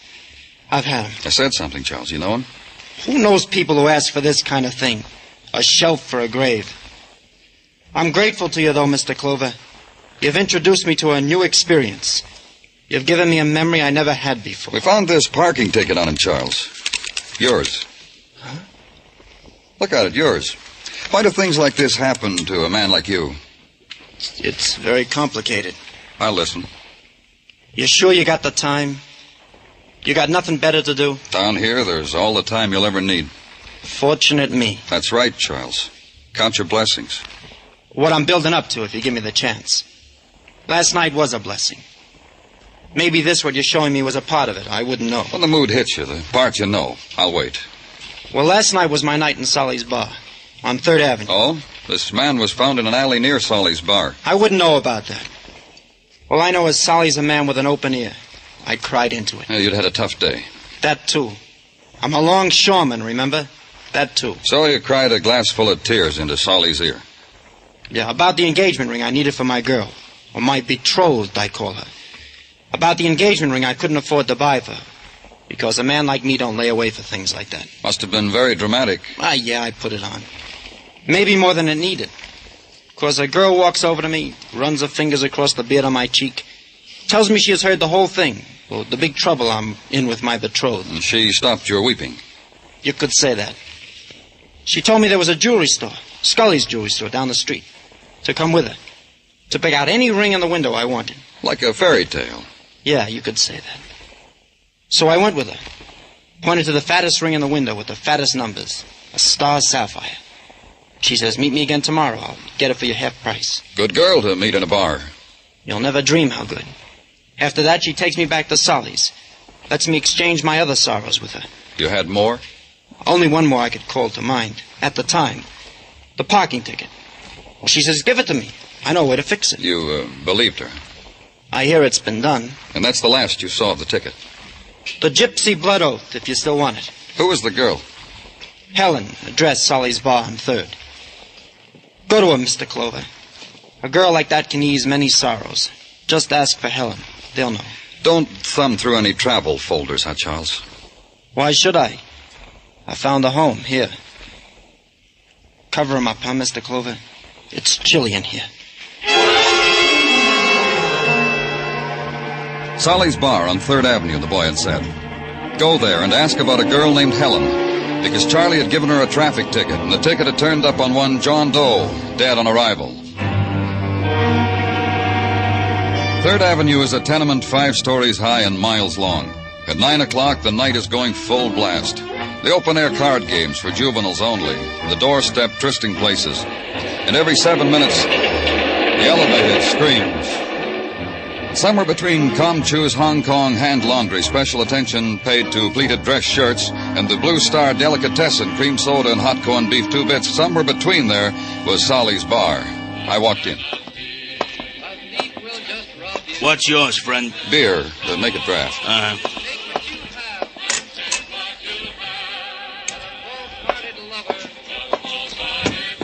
I've had him. I said something, Charles. You know him? Who knows people who ask for this kind of thing? A shelf for a grave. I'm grateful to you, though, Mr. Clover. You've introduced me to a new experience. You've given me a memory I never had before. We found this parking ticket on him, Charles. Yours. Huh? Look at it, yours. Why do things like this happen to a man like you? It's very complicated. I'll listen. You sure you got the time? You got nothing better to do? Down here, there's all the time you'll ever need. Fortunate me. That's right, Charles. Count your blessings. What I'm building up to if you give me the chance. Last night was a blessing. Maybe this, what you're showing me, was a part of it. I wouldn't know. When the mood hits you, the part you know, I'll wait. Well, last night was my night in Solly's bar on 3rd Avenue. Oh? This man was found in an alley near Solly's bar. I wouldn't know about that. All I know is Solly's a man with an open ear. I cried into it. Yeah, you'd had a tough day. That, too. I'm a longshoreman, remember? That, too. So you cried a glass full of tears into Solly's ear. Yeah, about the engagement ring I needed for my girl. Or my betrothed, I call her. About the engagement ring I couldn't afford to buy for her. Because a man like me don't lay away for things like that. Must have been very dramatic. Yeah, I put it on. Maybe more than it needed. Because a girl walks over to me, runs her fingers across the beard on my cheek, tells me she has heard the whole thing. Well, the big trouble I'm in with my betrothed. And she stopped your weeping. You could say that. She told me there was a jewelry store, Scully's jewelry store, down the street. To come with her. To pick out any ring in the window I wanted. Like a fairy tale. Yeah, you could say that. So I went with her. Pointed to the fattest ring in the window with the fattest numbers. A star sapphire. She says, meet me again tomorrow. I'll get it for your half price. Good girl to meet in a bar. You'll never dream how good. After that, she takes me back to Solly's. Lets me exchange my other sorrows with her. You had more? Only one more I could call to mind. At the time. The parking ticket. Well, she says, give it to me. I know where to fix it. You believed her? I hear it's been done. And that's the last you saw of the ticket? The gypsy blood oath, if you still want it. Who was the girl? Helen, address Solly's Bar on 3rd. Go to her, Mr. Clover. A girl like that can ease many sorrows. Just ask for Helen. They'll know. Don't thumb through any travel folders, huh, Charles? Why should I? I found a home here. Cover him up, huh, Mr. Clover? It's chilly in here. Solly's Bar on 3rd Avenue, the boy had said. Go there and ask about a girl named Helen, because Charlie had given her a traffic ticket, and the ticket had turned up on one John Doe, dead on arrival. 3rd Avenue is a tenement 5 stories high and miles long. At 9 o'clock, the night is going full blast. The open-air card games for juveniles only, the doorstep trysting places. And every 7 minutes, the elevator screams. Somewhere between Comchu's Hong Kong hand laundry, special attention paid to pleated dress shirts, and the Blue Star delicatessen, cream soda and hot corned beef 2 bits, somewhere between there was Solly's Bar. I walked in. What's yours, friend? Beer. Make it draft.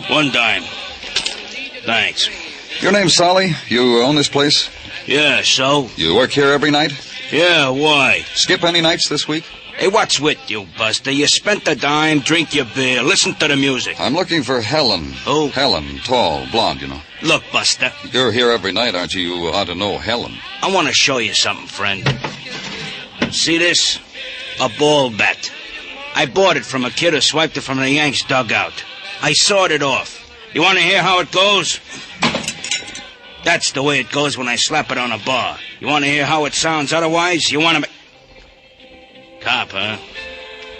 $1 dime. Thanks. Your name's Solly? You own this place? Yeah, so? You work here every night? Yeah, why? Skip any nights this week? Hey, what's with you, Buster? You spent the dime, drink your beer, listen to the music. I'm looking for Helen. Who? Helen, tall, blonde, you know. Look, Buster. You're here every night, aren't you? You ought to know Helen. I want to show you something, friend. See this? A ball bat. I bought it from a kid who swiped it from the Yanks' dugout. I sawed it off. You want to hear how it goes? That's the way it goes when I slap it on a bar. You want to hear how it sounds otherwise? You want to... Cop, huh?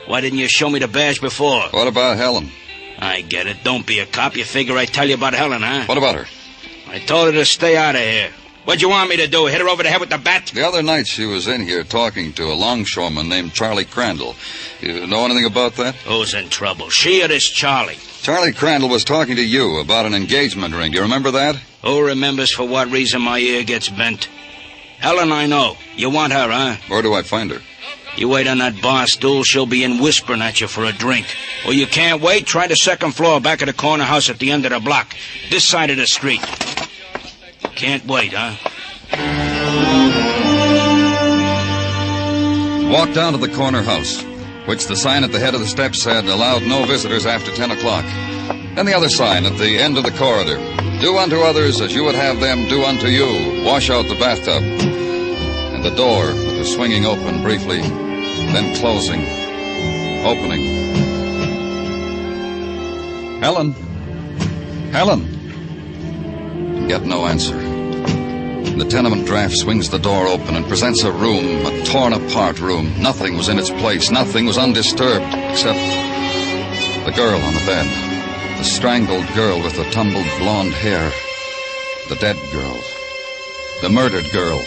Why didn't you show me the badge before? What about Helen? I get it. Don't be a cop. You figure I'd tell you about Helen, huh? What about her? I told her to stay out of here. What'd you want me to do? Hit her over the head with the bat? The other night she was in here talking to a longshoreman named Charlie Crandall. You know anything about that? Who's in trouble? She or this Charlie? Charlie Crandall was talking to you about an engagement ring. Do you remember that? Who remembers for what reason my ear gets bent? Helen, I know. You want her, huh? Where do I find her? You wait on that bar stool, she'll be in whispering at you for a drink. Or you can't wait, try the 2nd floor back of the corner house at the end of the block. This side of the street. Can't wait, huh? Walked down to the corner house, which the sign at the head of the steps said allowed no visitors after 10 o'clock. And the other sign at the end of the corridor. Do unto others as you would have them do unto you. Wash out the bathtub. And the door that was swinging open briefly, then closing, opening. Helen? Helen? Get no answer. The tenement draft swings the door open and presents a room, a torn-apart room. Nothing was in its place. Nothing was undisturbed, except the girl on the bed. The strangled girl with the tumbled blonde hair. The dead girl. The murdered girl.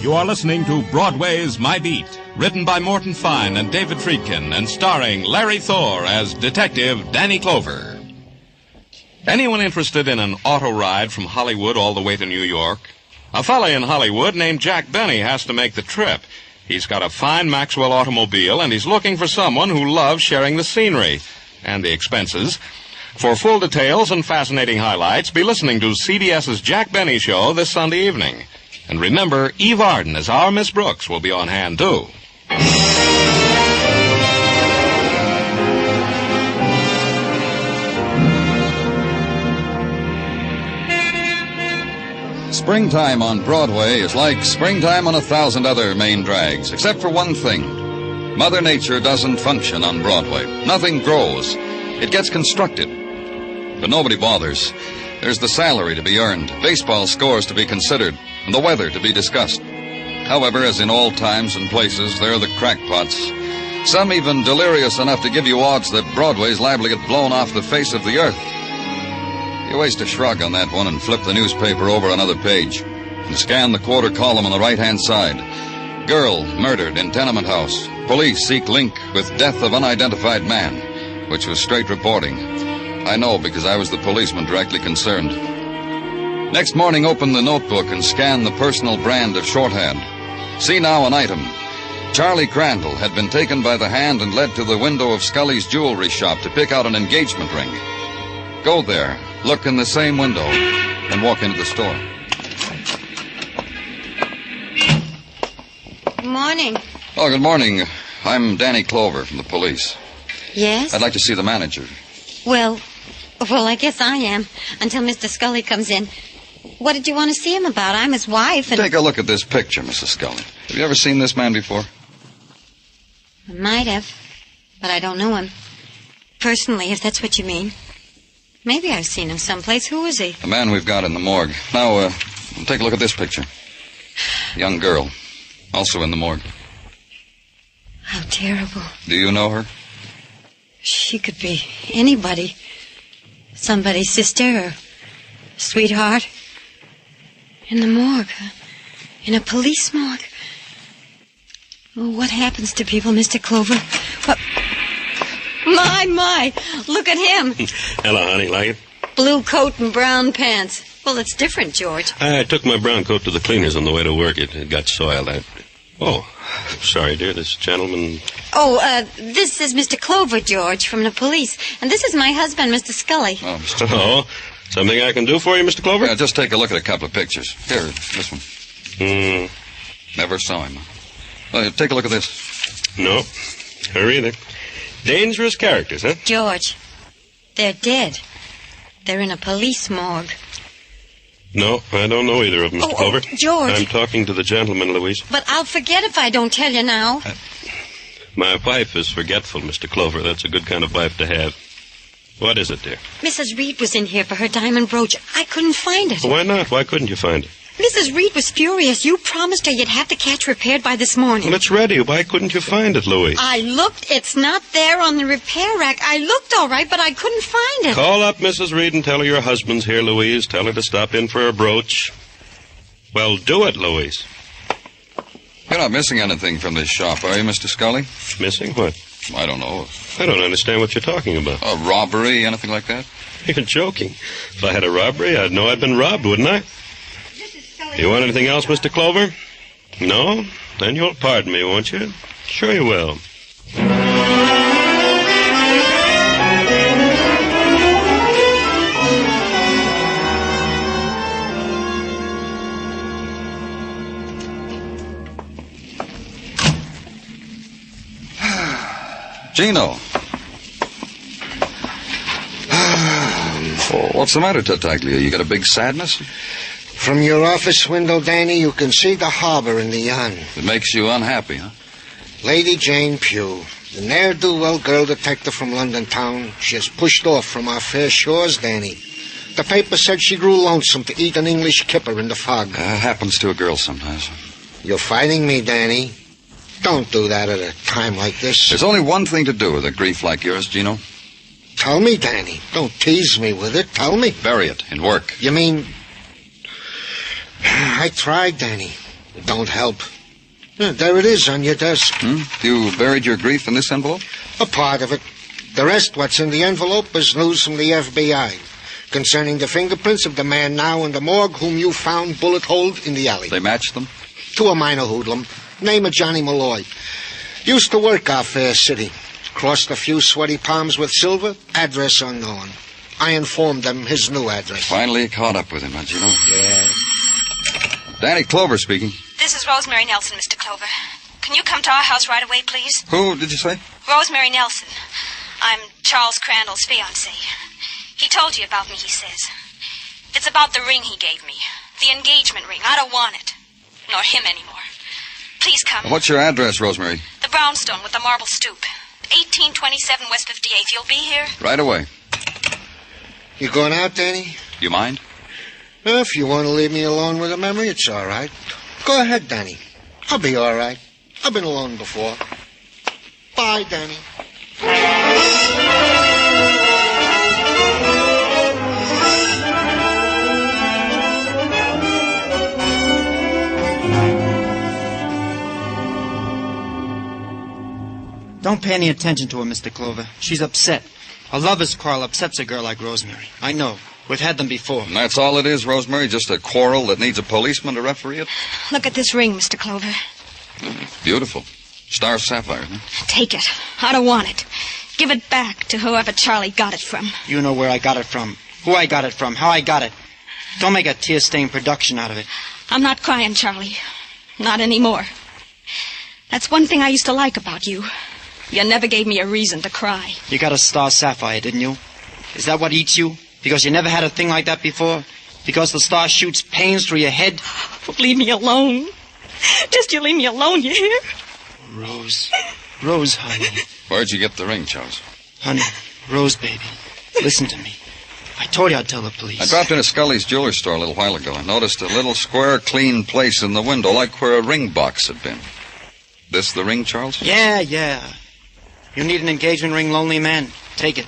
You are are listening to Broadway's My Beat, written by Morton Fine and David Friedkin, and starring Larry Thor as Detective Danny Clover. Anyone interested in an auto ride from Hollywood all the way to New York? A fella in Hollywood named Jack Benny has to make the trip. He's got a fine Maxwell automobile, and he's looking for someone who loves sharing the scenery and the expenses. For full details and fascinating highlights, be listening to CBS's Jack Benny Show this Sunday evening. And remember, Eve Arden as our Miss Brooks will be on hand, too. Springtime on Broadway is like springtime on 1,000 other main drags, except for one thing. Mother Nature doesn't function on Broadway. Nothing grows. It gets constructed. But nobody bothers. There's the salary to be earned, baseball scores to be considered, and the weather to be discussed. However, as in all times and places, there are the crackpots. Some even delirious enough to give you odds that Broadway's liable to get blown off the face of the earth. You waste a shrug on that one and flip the newspaper over another page and scan the quarter column on the right-hand side. Girl murdered in tenement house. Police seek link with death of unidentified man, which was straight reporting. I know because I was the policeman directly concerned. Next morning, open the notebook and scan the personal brand of shorthand. See now an item. Charlie Crandall had been taken by the hand and led to the window of Scully's jewelry shop to pick out an engagement ring. Go there, look in the same window, and walk into the store. Good morning. Oh, good morning. I'm Danny Clover from the police. Yes? I'd like to see the manager. Well, I guess I am, until Mr. Scully comes in. What did you want to see him about? I'm his wife, and... Take a look at this picture, Mrs. Scully. Have you ever seen this man before? I might have, but I don't know him. Personally, if that's what you mean. Maybe I've seen him someplace. Who is he? The man we've got in the morgue. Now, take a look at this picture. Young girl, also in the morgue. How terrible. Do you know her? She could be anybody. Somebody's sister or sweetheart. In the morgue. In a police morgue. Oh, what happens to people, Mr. Clover? What? My, look at him. Hello, honey, like it? Blue coat and brown pants. Well, it's different, George. I took my brown coat to the cleaners on the way to work. It got soiled. Oh, sorry, dear, this gentleman... Oh, this is Mr. Clover, George, from the police. And this is my husband, Mr. Scully. Oh, Mr. Oh, something I can do for you, Mr. Clover? Yeah, just take a look at a couple of pictures. Here, this one. Never saw him. Take a look at this. No, her either. Dangerous characters, huh? George, they're dead. They're in a police morgue. No, I don't know either of them, Mr. Clover. George. I'm talking to the gentleman, Louise. But I'll forget if I don't tell you now. My wife is forgetful, Mr. Clover. That's a good kind of wife to have. What is it, dear? Mrs. Reed was in here for her diamond brooch. I couldn't find it. Why not? Why couldn't you find it? Mrs. Reed was furious. You promised her you'd have the catch repaired by this morning. Well, it's ready. Why couldn't you find it, Louise? I looked. It's not there on the repair rack. I looked all right, but I couldn't find it. Call up Mrs. Reed and tell her your husband's here, Louise. Tell her to stop in for her brooch. Well, do it, Louise. You're not missing anything from this shop, are you, Mr. Scully? Missing what? I don't know. I don't understand what you're talking about. A robbery, anything like that? You're joking. If I had a robbery, I'd know I'd been robbed, wouldn't I? You want anything else, Mr. Clover? No? Then you'll pardon me, won't you? Sure you will. Gino. Oh, what's the matter, Tartaglia? You got a big sadness? From your office window, Danny, you can see the harbor and the yacht. It makes you unhappy, huh? Lady Jane Pugh, the ne'er-do-well girl detective from London town. She has pushed off from our fair shores, Danny. The paper said she grew lonesome to eat an English kipper in the fog. Happens to a girl sometimes. You're fighting me, Danny. Don't do that at a time like this. There's only one thing to do with a grief like yours, Gino. Tell me, Danny. Don't tease me with it. Tell me. Bury it in work. You mean... I tried, Danny. It don't help. Yeah, there it is on your desk. You buried your grief in this envelope? A part of it. The rest, what's in the envelope, is news from the FBI concerning the fingerprints of the man now in the morgue whom you found bullet-holed in the alley. They matched them? To a minor hoodlum. Name of Johnny Malloy. Used to work our Fair City. Crossed a few sweaty palms with silver. Address unknown. I informed them his new address. Finally caught up with him, how'd you know? Yeah. Danny Clover speaking. This is Rosemary Nelson, Mr. Clover. Can you come to our house right away, please? Who did you say? Rosemary Nelson. I'm Charles Crandall's fiancée. He told you about me, he says. It's about the ring he gave me. The engagement ring. I don't want it. Nor him anymore. Please come. What's your address, Rosemary? The brownstone with the marble stoop. 1827 West 58th. You'll be here? Right away. You going out, Danny? You mind? If you want to leave me alone with a memory, it's all right. Go ahead, Danny. I'll be all right. I've been alone before. Bye, Danny. Don't pay any attention to her, Mr. Clover. She's upset. A lover's quarrel upsets a girl like Rosemary. I know. We've had them before. And that's all it is, Rosemary? Just a quarrel that needs a policeman to referee it? Look at this ring, Mr. Clover. Beautiful. Star sapphire, huh? Take it. I don't want it. Give it back to whoever Charlie got it from. You know where I got it from, who I got it from, how I got it. Don't make a tear-stained production out of it. I'm not crying, Charlie. Not anymore. That's one thing I used to like about you. You never gave me a reason to cry. You got a star sapphire, didn't you? Is that what eats you? Because you never had a thing like that before? Because the star shoots pains through your head? Leave me alone. Just you leave me alone, you hear? Rose. Rose, honey. Where'd you get the ring, Charles? Honey, Rose, baby. Listen to me. I told you I'd tell the police. I dropped into Scully's jewelry store a little while ago and noticed a little square, clean place in the window, like where a ring box had been. This the ring, Charles? Yeah. You need an engagement ring, lonely man. Take it.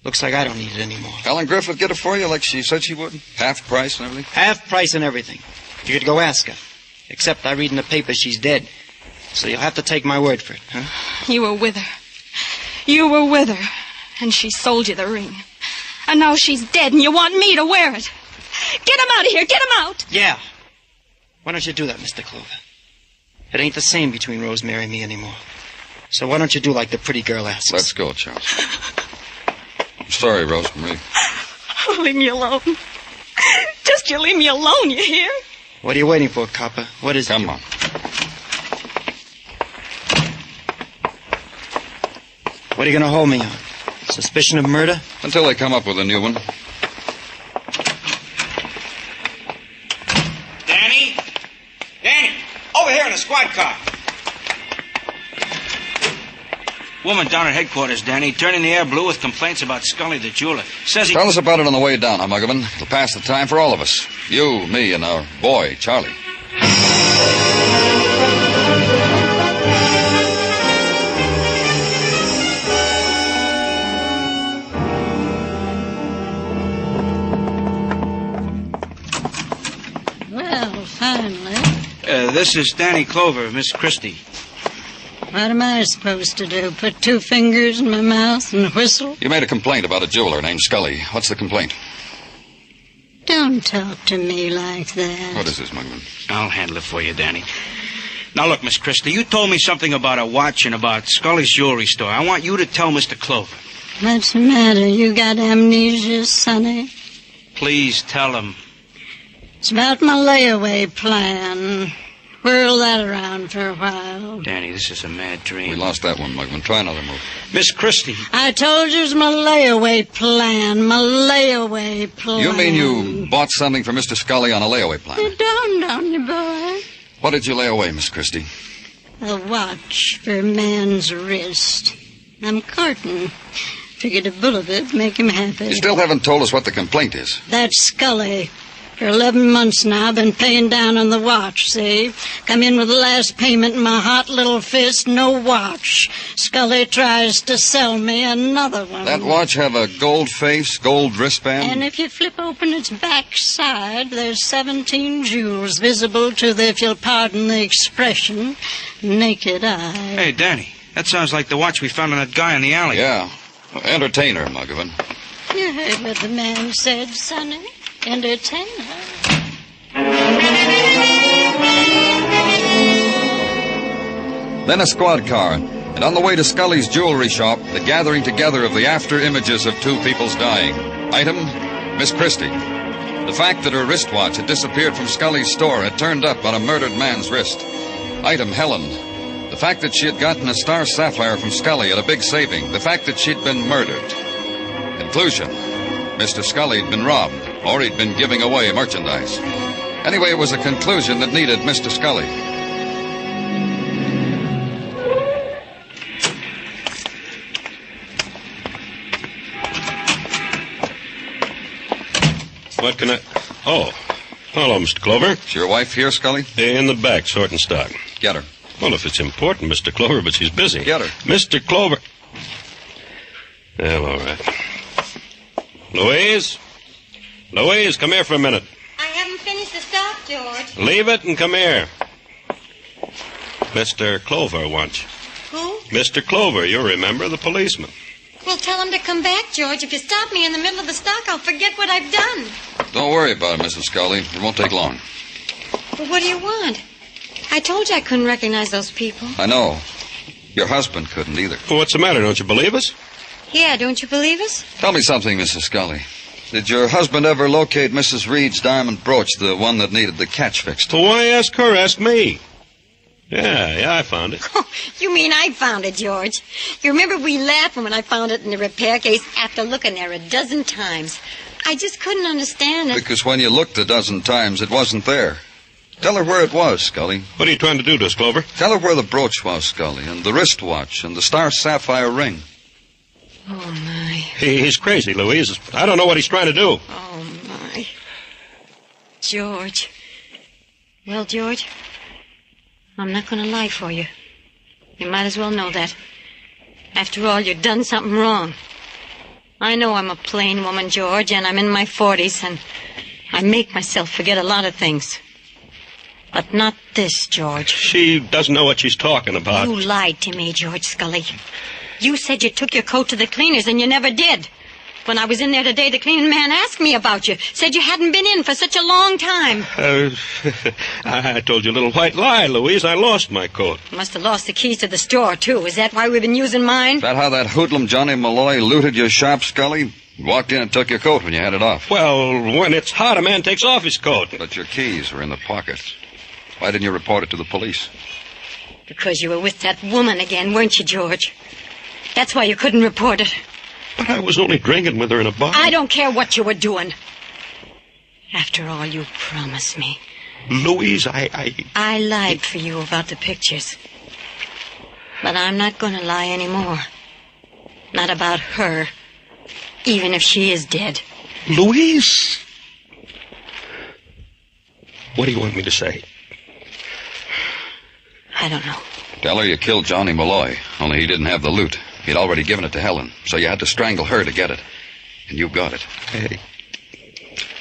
Looks like I don't need it anymore. Helen Griffith get it for you like she said she would? Half price and everything? Half price and everything. You could go ask her. Except I read in the paper she's dead. So you'll have to take my word for it, huh? You were with her. You were with her. And she sold you the ring. And now she's dead and you want me to wear it. Get him out of here. Get him out. Yeah. Why don't you do that, Mr. Clover? It ain't the same between Rosemary and me anymore. So why don't you do like the pretty girl asks? Let's go, Charles. I'm sorry, Rosemary. Leave me alone. Just you leave me alone, you hear? What are you waiting for, copper? What is it? Come on. What are you going to hold me on? Suspicion of murder? Until they come up with a new one. Danny? Danny! Over here in the squad car. Woman down at headquarters, Danny, turning the air blue with complaints about Scully the jeweler. Says he... Tell us about it on the way down, huh, Muggavan? It'll pass the time for all of us. You, me, and our boy, Charlie. Well, finally. This is Danny Clover, Miss Christie. What am I supposed to do? Put two fingers in my mouth and whistle? You made a complaint about a jeweler named Scully. What's the complaint? Don't talk to me like that. What is this, Muggavan? I'll handle it for you, Danny. Now, look, Miss Christie, you told me something about a watch and about Scully's jewelry store. I want you to tell Mr. Clover. What's the matter? You got amnesia, Sonny? Please tell him. It's about my layaway plan. Whirl that around for a while. Danny, this is a mad dream. We lost that one, Muggavan. Try another move. Miss Christie. I told you it's my layaway plan. My layaway plan. You mean you bought something for Mr. Scully on a layaway plan? It dawned on you, boy. What did you lay away, Miss Christie? A watch for a man's wrist. I'm courting. Figured a bull of it make him happy. You still haven't told us what the complaint is. That's Scully. For 11 months now, I've been paying down on the watch, see? Come in with the last payment in my hot little fist, no watch. Scully tries to sell me another one. That watch have a gold face, gold wristband? And if you flip open its back side, there's 17 jewels visible to the, if you'll pardon the expression, naked eye. Hey, Danny, that sounds like the watch we found on that guy in the alley. Yeah. Entertainer, Muggavan. You heard what the man said, Sonny. Entertainer. Then a squad car, and on the way to Scully's jewelry shop, the gathering together of the after images of two people's dying. Item, Miss Christie. The fact that her wristwatch had disappeared from Scully's store had turned up on a murdered man's wrist. Item, Helen. The fact that she had gotten a star sapphire from Scully at a big saving. The fact that she'd been murdered. Conclusion. Mr. Scully had been robbed, or he'd been giving away merchandise. Anyway, it was a conclusion that needed Mr. Scully. What can I... Oh, hello, Mr. Clover. Is your wife here, Scully? In the back, sorting stock. Get her. Well, if it's important, Mr. Clover, but she's busy. Get her. Mr. Clover... Well, all right. Louise? Louise, come here for a minute. I haven't finished the stock, George. Leave it and come here. Mr. Clover wants you. Who? Mr. Clover, you remember, the policeman. Well, tell him to come back, George. If you stop me in the middle of the stock, I'll forget what I've done. Don't worry about it, Mrs. Scully. It won't take long. Well, what do you want? I told you I couldn't recognize those people. I know. Your husband couldn't either. Well, what's the matter? Don't you believe us? Yeah, don't you believe us? Tell me something, Mrs. Scully. Did your husband ever locate Mrs. Reed's diamond brooch, the one that needed the catch fixed? Well, why ask her? Ask me. Yeah, I found it. Oh, you mean I found it, George? You remember we laughed when I found it in the repair case after looking there a dozen times. I just couldn't understand it. Because when you looked a dozen times, it wasn't there. Tell her where it was, Scully. What are you trying to do to us, Clover? Tell her where the brooch was, Scully, and the wristwatch, and the star sapphire ring. Oh, my. He's crazy, Louise. I don't know what he's trying to do. Oh, my. George. Well, George, I'm not going to lie for you. You might as well know that. After all, you've done something wrong. I know I'm a plain woman, George, and I'm in my 40s, and I make myself forget a lot of things. But not this, George. She doesn't know what she's talking about. You lied to me, George Scully. You said you took your coat to the cleaners, and you never did. When I was in there today, the cleaning man asked me about you. Said you hadn't been in for such a long time. I told you a little white lie, Louise. I lost my coat. Must have lost the keys to the store, too. Is that why we've been using mine? Is that how that hoodlum Johnny Malloy looted your shop, Scully? He walked in and took your coat when you had it off. Well, when it's hot, a man takes off his coat. But your keys were in the pockets. Why didn't you report it to the police? Because you were with that woman again, weren't you, George? That's why you couldn't report it. But I was only drinking with her in a bar. I don't care what you were doing. After all, you promised me. Louise, I lied for you about the pictures. But I'm not going to lie anymore. Not about her, even if she is dead. Louise! What do you want me to say? I don't know. Tell her you killed Johnny Malloy, only he didn't have the loot. He'd already given it to Helen, so you had to strangle her to get it. And you got it. Hey,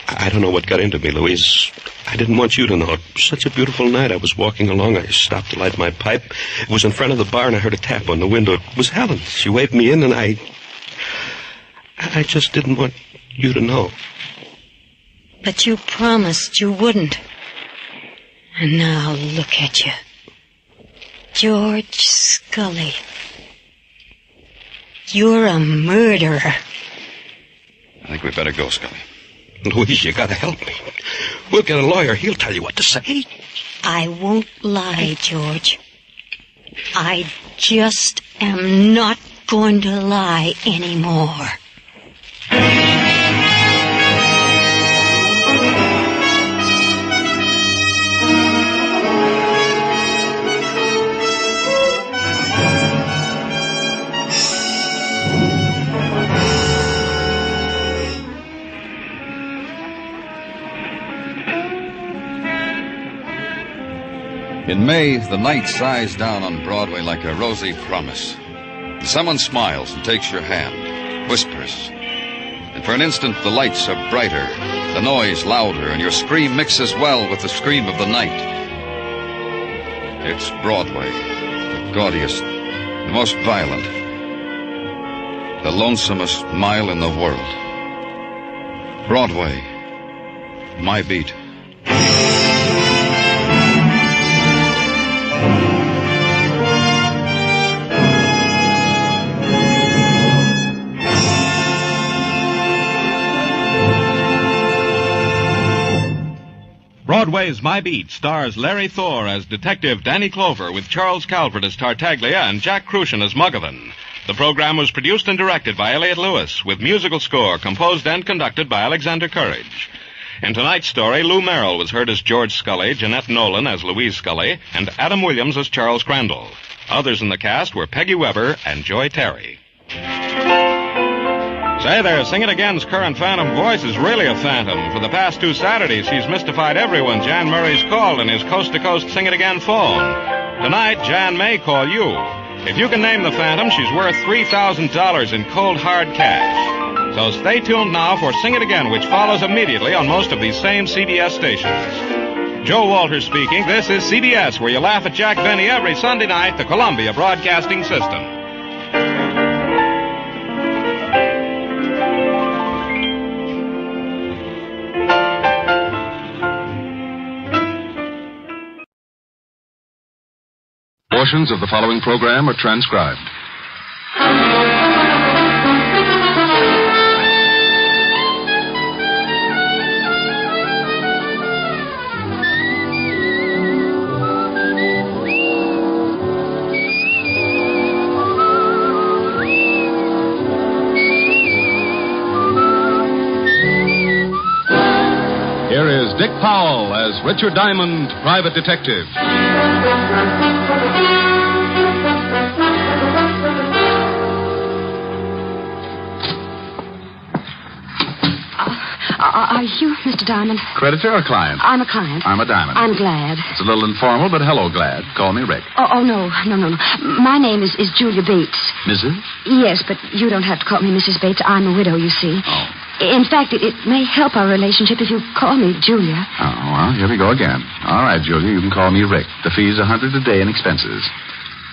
I don't know what got into me, Louise. I didn't want you to know. It was such a beautiful night. I was walking along. I stopped to light my pipe. It was in front of the bar, and I heard a tap on the window. It was Helen. She waved me in, and I just didn't want you to know. But you promised you wouldn't. And now look at you. George Scully. You're a murderer. I think we better go, Scully. Louise, you gotta help me. We'll get a lawyer. He'll tell you what to say. I won't lie, George. I just am not going to lie anymore. In May, the night sighs down on Broadway like a rosy promise. Someone smiles and takes your hand, whispers. And for an instant, the lights are brighter, the noise louder, and your scream mixes well with the scream of the night. It's Broadway, the gaudiest, the most violent, the lonesomest mile in the world. Broadway, my beat. Broadway's My Beat stars Larry Thor as Detective Danny Clover with Charles Calvert as Tartaglia and Jack Crucian as Muggavan. The program was produced and directed by Elliott Lewis with musical score composed and conducted by Alexander Courage. In tonight's story, Lou Merrill was heard as George Scully, Jeanette Nolan as Louise Scully, and Adam Williams as Charles Crandall. Others in the cast were Peggy Weber and Joy Terry. Say there, Sing It Again's current phantom voice is really a phantom. For the past 2 Saturdays, she's mystified everyone Jan Murray's called in his coast-to-coast Sing It Again phone. Tonight, Jan may call you. If you can name the phantom, she's worth $3,000 in cold, hard cash. So stay tuned now for Sing It Again, which follows immediately on most of these same CBS stations. Joe Walters speaking. This is CBS, where you laugh at Jack Benny every Sunday night, the Columbia Broadcasting System. Portions of the following program are transcribed. Here is Dick Powell as Richard Diamond, private detective. Are you Mr. Diamond? Creditor or client? I'm a client. I'm a Diamond. I'm glad. It's a little informal, but hello, glad. Call me Rick. Oh, no. My name is Julia Bates. Mrs.? Yes, but you don't have to call me Mrs. Bates. I'm a widow, you see. Oh. In fact, it may help our relationship if you call me Julia. Oh, well, here we go again. All right, Julia, you can call me Rick. The fee's $100 a day in expenses.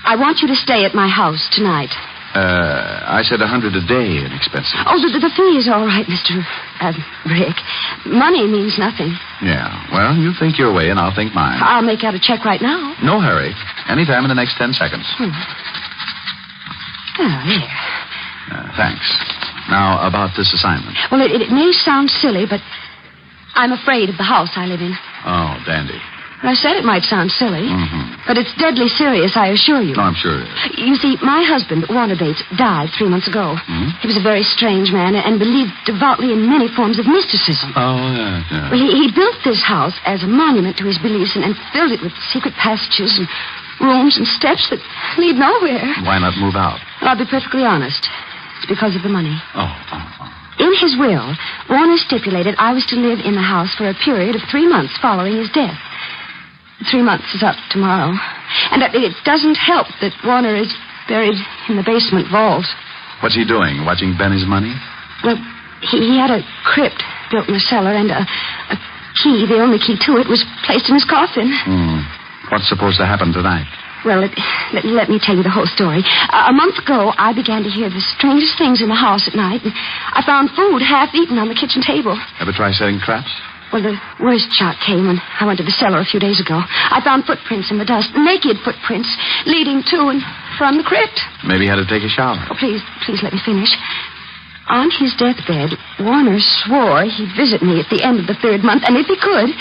I want you to stay at my house tonight. I said $100 a day in expenses. Oh, the fee is all right, Mr. Rick. Money means nothing. Yeah, well, you think your way and I'll think mine. I'll make out a check right now. No hurry. Anytime in the next 10 seconds. Oh, there. Thanks. Now, about this assignment. Well, it may sound silly, but I'm afraid of the house I live in. Oh, dandy. I said it might sound silly, but it's deadly serious, I assure you. Oh, I'm sure it is. You see, my husband, Warner Bates, died 3 months ago. He was a very strange man and believed devoutly in many forms of mysticism. Oh, yeah. Well, he built this house as a monument to his beliefs and filled it with secret passages and rooms and steps that lead nowhere. Why not move out? Well, I'll be perfectly honest. It's because of the money. Oh. In his will, Warner stipulated I was to live in the house for a period of 3 months following his death. 3 months is up tomorrow. And it doesn't help that Warner is buried in the basement vault. What's he doing? Watching Benny's money? Well, he had a crypt built in the cellar, and a key, the only key to it, was placed in his coffin. What's supposed to happen tonight? Well, let me tell you the whole story. A month ago, I began to hear the strangest things in the house at night. And I found food half-eaten on the kitchen table. Ever try setting traps? Well, the worst shot came when I went to the cellar a few days ago. I found footprints in the dust, naked footprints, leading to and from the crypt. Maybe he had to take a shower. Oh, please let me finish. On his deathbed, Warner swore he'd visit me at the end of the 3rd month, and if he could,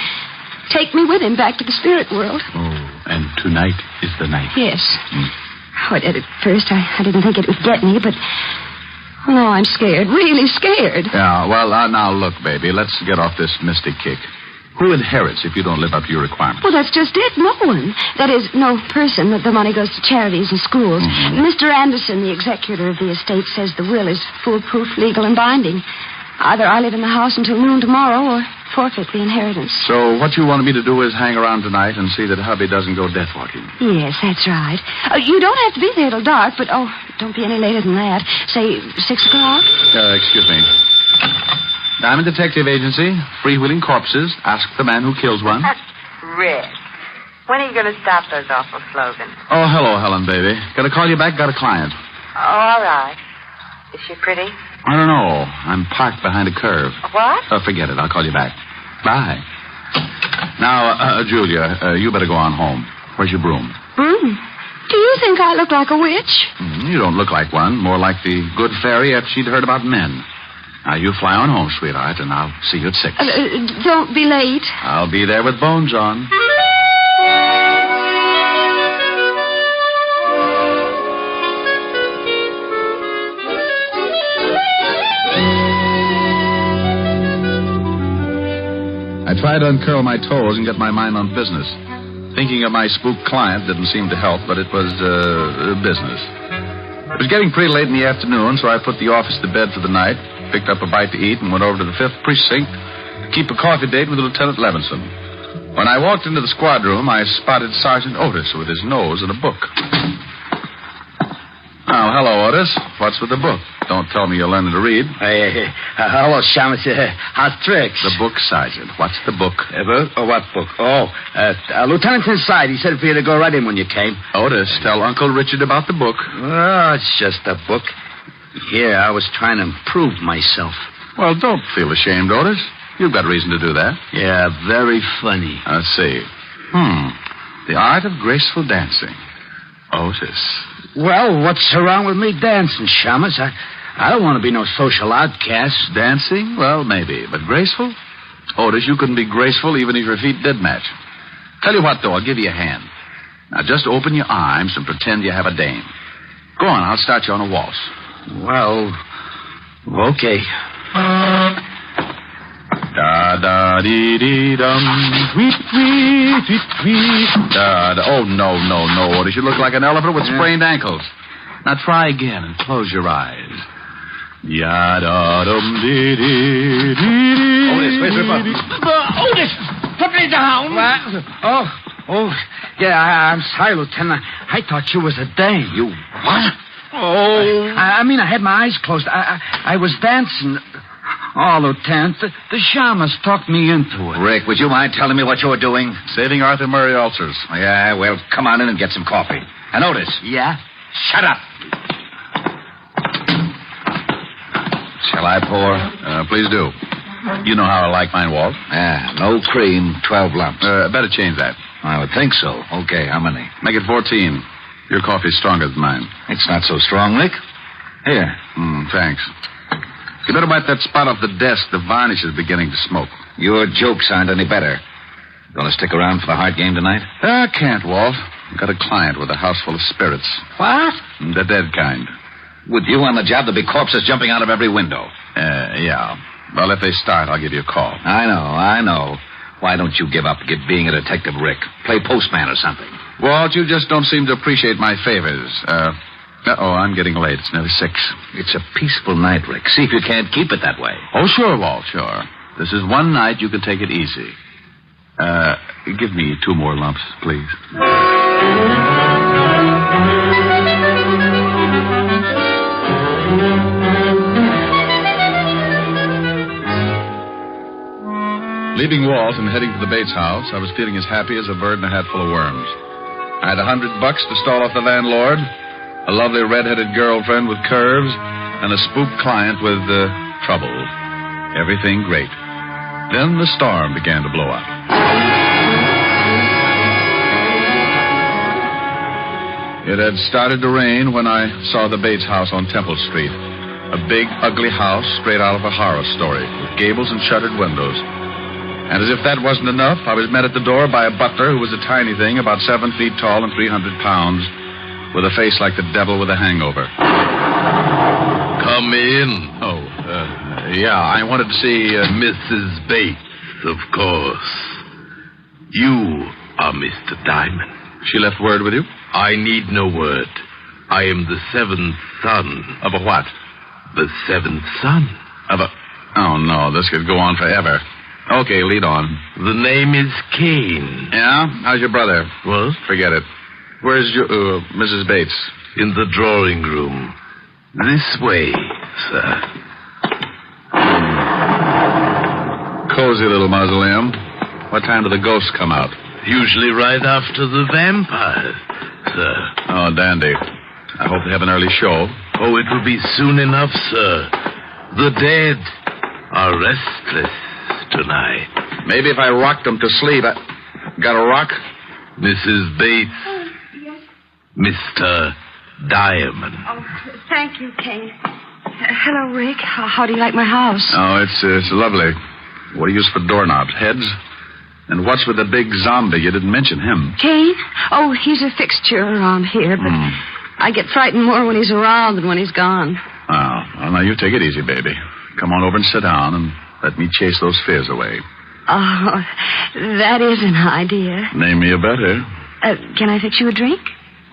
take me with him back to the spirit world. Oh, and tonight is the night. Yes. Oh, at first, I didn't think it would get me, but... Oh, no, I'm scared. Really scared. Yeah, well, now look, baby. Let's get off this mystic kick. Who inherits if you don't live up to your requirements? Well, that's just it. No one. That is, no person. The money goes to charities and schools. Mr. Anderson, the executor of the estate, says the will is foolproof, legal, and binding. Either I live in the house until noon tomorrow, or forfeit the inheritance. So what you wanted me to do is hang around tonight and see that hubby doesn't go death walking. Yes, that's right. You don't have to be there till dark, but, don't be any later than that. Say 6 o'clock? Excuse me. Diamond Detective Agency, freewheeling corpses. Ask the man who kills one. Rick, when are you going to stop those awful slogans? Oh, hello, Helen, baby. Got to call you back. Got a client. Oh, all right. Is she pretty? I don't know. I'm parked behind a curve. What? Forget it. I'll call you back. Bye. Now, Julia, you better go on home. Where's your broom? Broom? Do you think I look like a witch? You don't look like one. More like the good fairy after she'd heard about men. Now, you fly on home, sweetheart, and I'll see you at 6. Don't be late. I'll be there with bones on. I tried to uncurl my toes and get my mind on business. Thinking of my spooked client didn't seem to help, but it was business. It was getting pretty late in the afternoon, so I put the office to bed for the night, picked up a bite to eat, and went over to the 5th Precinct to keep a coffee date with Lieutenant Levinson. When I walked into the squad room, I spotted Sergeant Otis with his nose in a book. Oh, hello, Otis. What's with the book? Don't tell me you're learning to read. Hello, Shamus. How's tricks? The book, Sergeant. What's the book? What book? Lieutenant's inside. He said for you to go right in when you came. Otis, tell Uncle Richard about the book. Oh, it's just a book. Here, I was trying to improve myself. Well, don't feel ashamed, Otis. You've got reason to do that. Yeah, very funny. Let's see. The art of graceful dancing. Otis. Well, what's wrong with me dancing, Shamus? I don't want to be no social outcast. Dancing? Well, maybe. But graceful? Otis, you couldn't be graceful even if your feet did match. Tell you what, though, I'll give you a hand. Now, just open your arms and pretend you have a dame. Go on, I'll start you on a waltz. Well, okay. Da-da-dee-dee-dum. Tweet-tweet-tweet-tweet. Da-da. Oh, no, Otis. You look like an elephant with sprained ankles. Now try again and close your eyes. Ya-da-dum-dee-dee-dee-dee. Otis, where's your button? Otis! Put me down! What? Oh, yeah, I'm sorry, Lieutenant. I thought you was a dame. You what? Oh. I mean, I had my eyes closed. I was dancing. Oh, Lieutenant, the shamus talked me into it. Rick, would you mind telling me what you were doing? Saving Arthur Murray ulcers. Yeah, well, come on in and get some coffee. And Otis. Yeah? Shut up. Shall I pour? Please do. You know how I like mine, Walt. Yeah, no cream, 12 lumps. Better change that. I would think so. Okay, how many? Make it 14. Your coffee's stronger than mine. It's not so strong, Rick. Here. Thanks. You better wipe that spot off the desk. The varnish is beginning to smoke. Your jokes aren't any better. Going to stick around for the Hart game tonight? I can't, Walt. I've got a client with a house full of spirits. What? The dead kind. With you on the job, there'll be corpses jumping out of every window. Yeah. Well, if they start, I'll give you a call. I know. Why don't you give up being a detective, Rick? Play postman or something. Walt, you just don't seem to appreciate my favors. I'm getting late. It's nearly 6. It's a peaceful night, Rick. See if you can't keep it that way. Oh, sure, Walt, sure. This is one night you can take it easy. Give me 2 more lumps, please. Leaving Walt and heading to the Bates house, I was feeling as happy as a bird in a hat full of worms. I had $100 to stall off the landlord, a lovely red-headed girlfriend with curves, and a spooked client with trouble. Everything great. Then the storm began to blow up. It had started to rain when I saw the Bates house on Temple Street. A big, ugly house straight out of a horror story, with gables and shuttered windows. And as if that wasn't enough, I was met at the door by a butler who was a tiny thing, about 7 feet tall and 300 pounds, with a face like the devil with a hangover. Come in. Yeah, I wanted to see Mrs. Bates, of course. You are Mr. Diamond. She left word with you? I need no word. I am the 7th son. Of a what? The 7th son. Of a... Oh, no, this could go on forever. Okay, lead on. The name is Kane. Yeah? How's your brother? What? Forget it. Where's your, Mrs. Bates? In the drawing room. This way, sir. Cozy little mausoleum. What time do the ghosts come out? Usually right after the vampires, sir. Oh, dandy. I hope they have an early show. Oh, it will be soon enough, sir. The dead are restless tonight. Maybe if I rocked them to sleep. Got a rock? Mrs. Bates. Mr. Diamond. Oh, thank you, Kane. Hello, Rick. How do you like my house? Oh, it's lovely. What do you use for doorknobs? Heads? And what's with the big zombie? You didn't mention him. Kane? Oh, he's a fixture around here, but I get frightened more when he's around than when he's gone. Oh, well, now you take it easy, baby. Come on over and sit down and let me chase those fears away. Oh, that is an idea. Name me a better. Can I fix you a drink?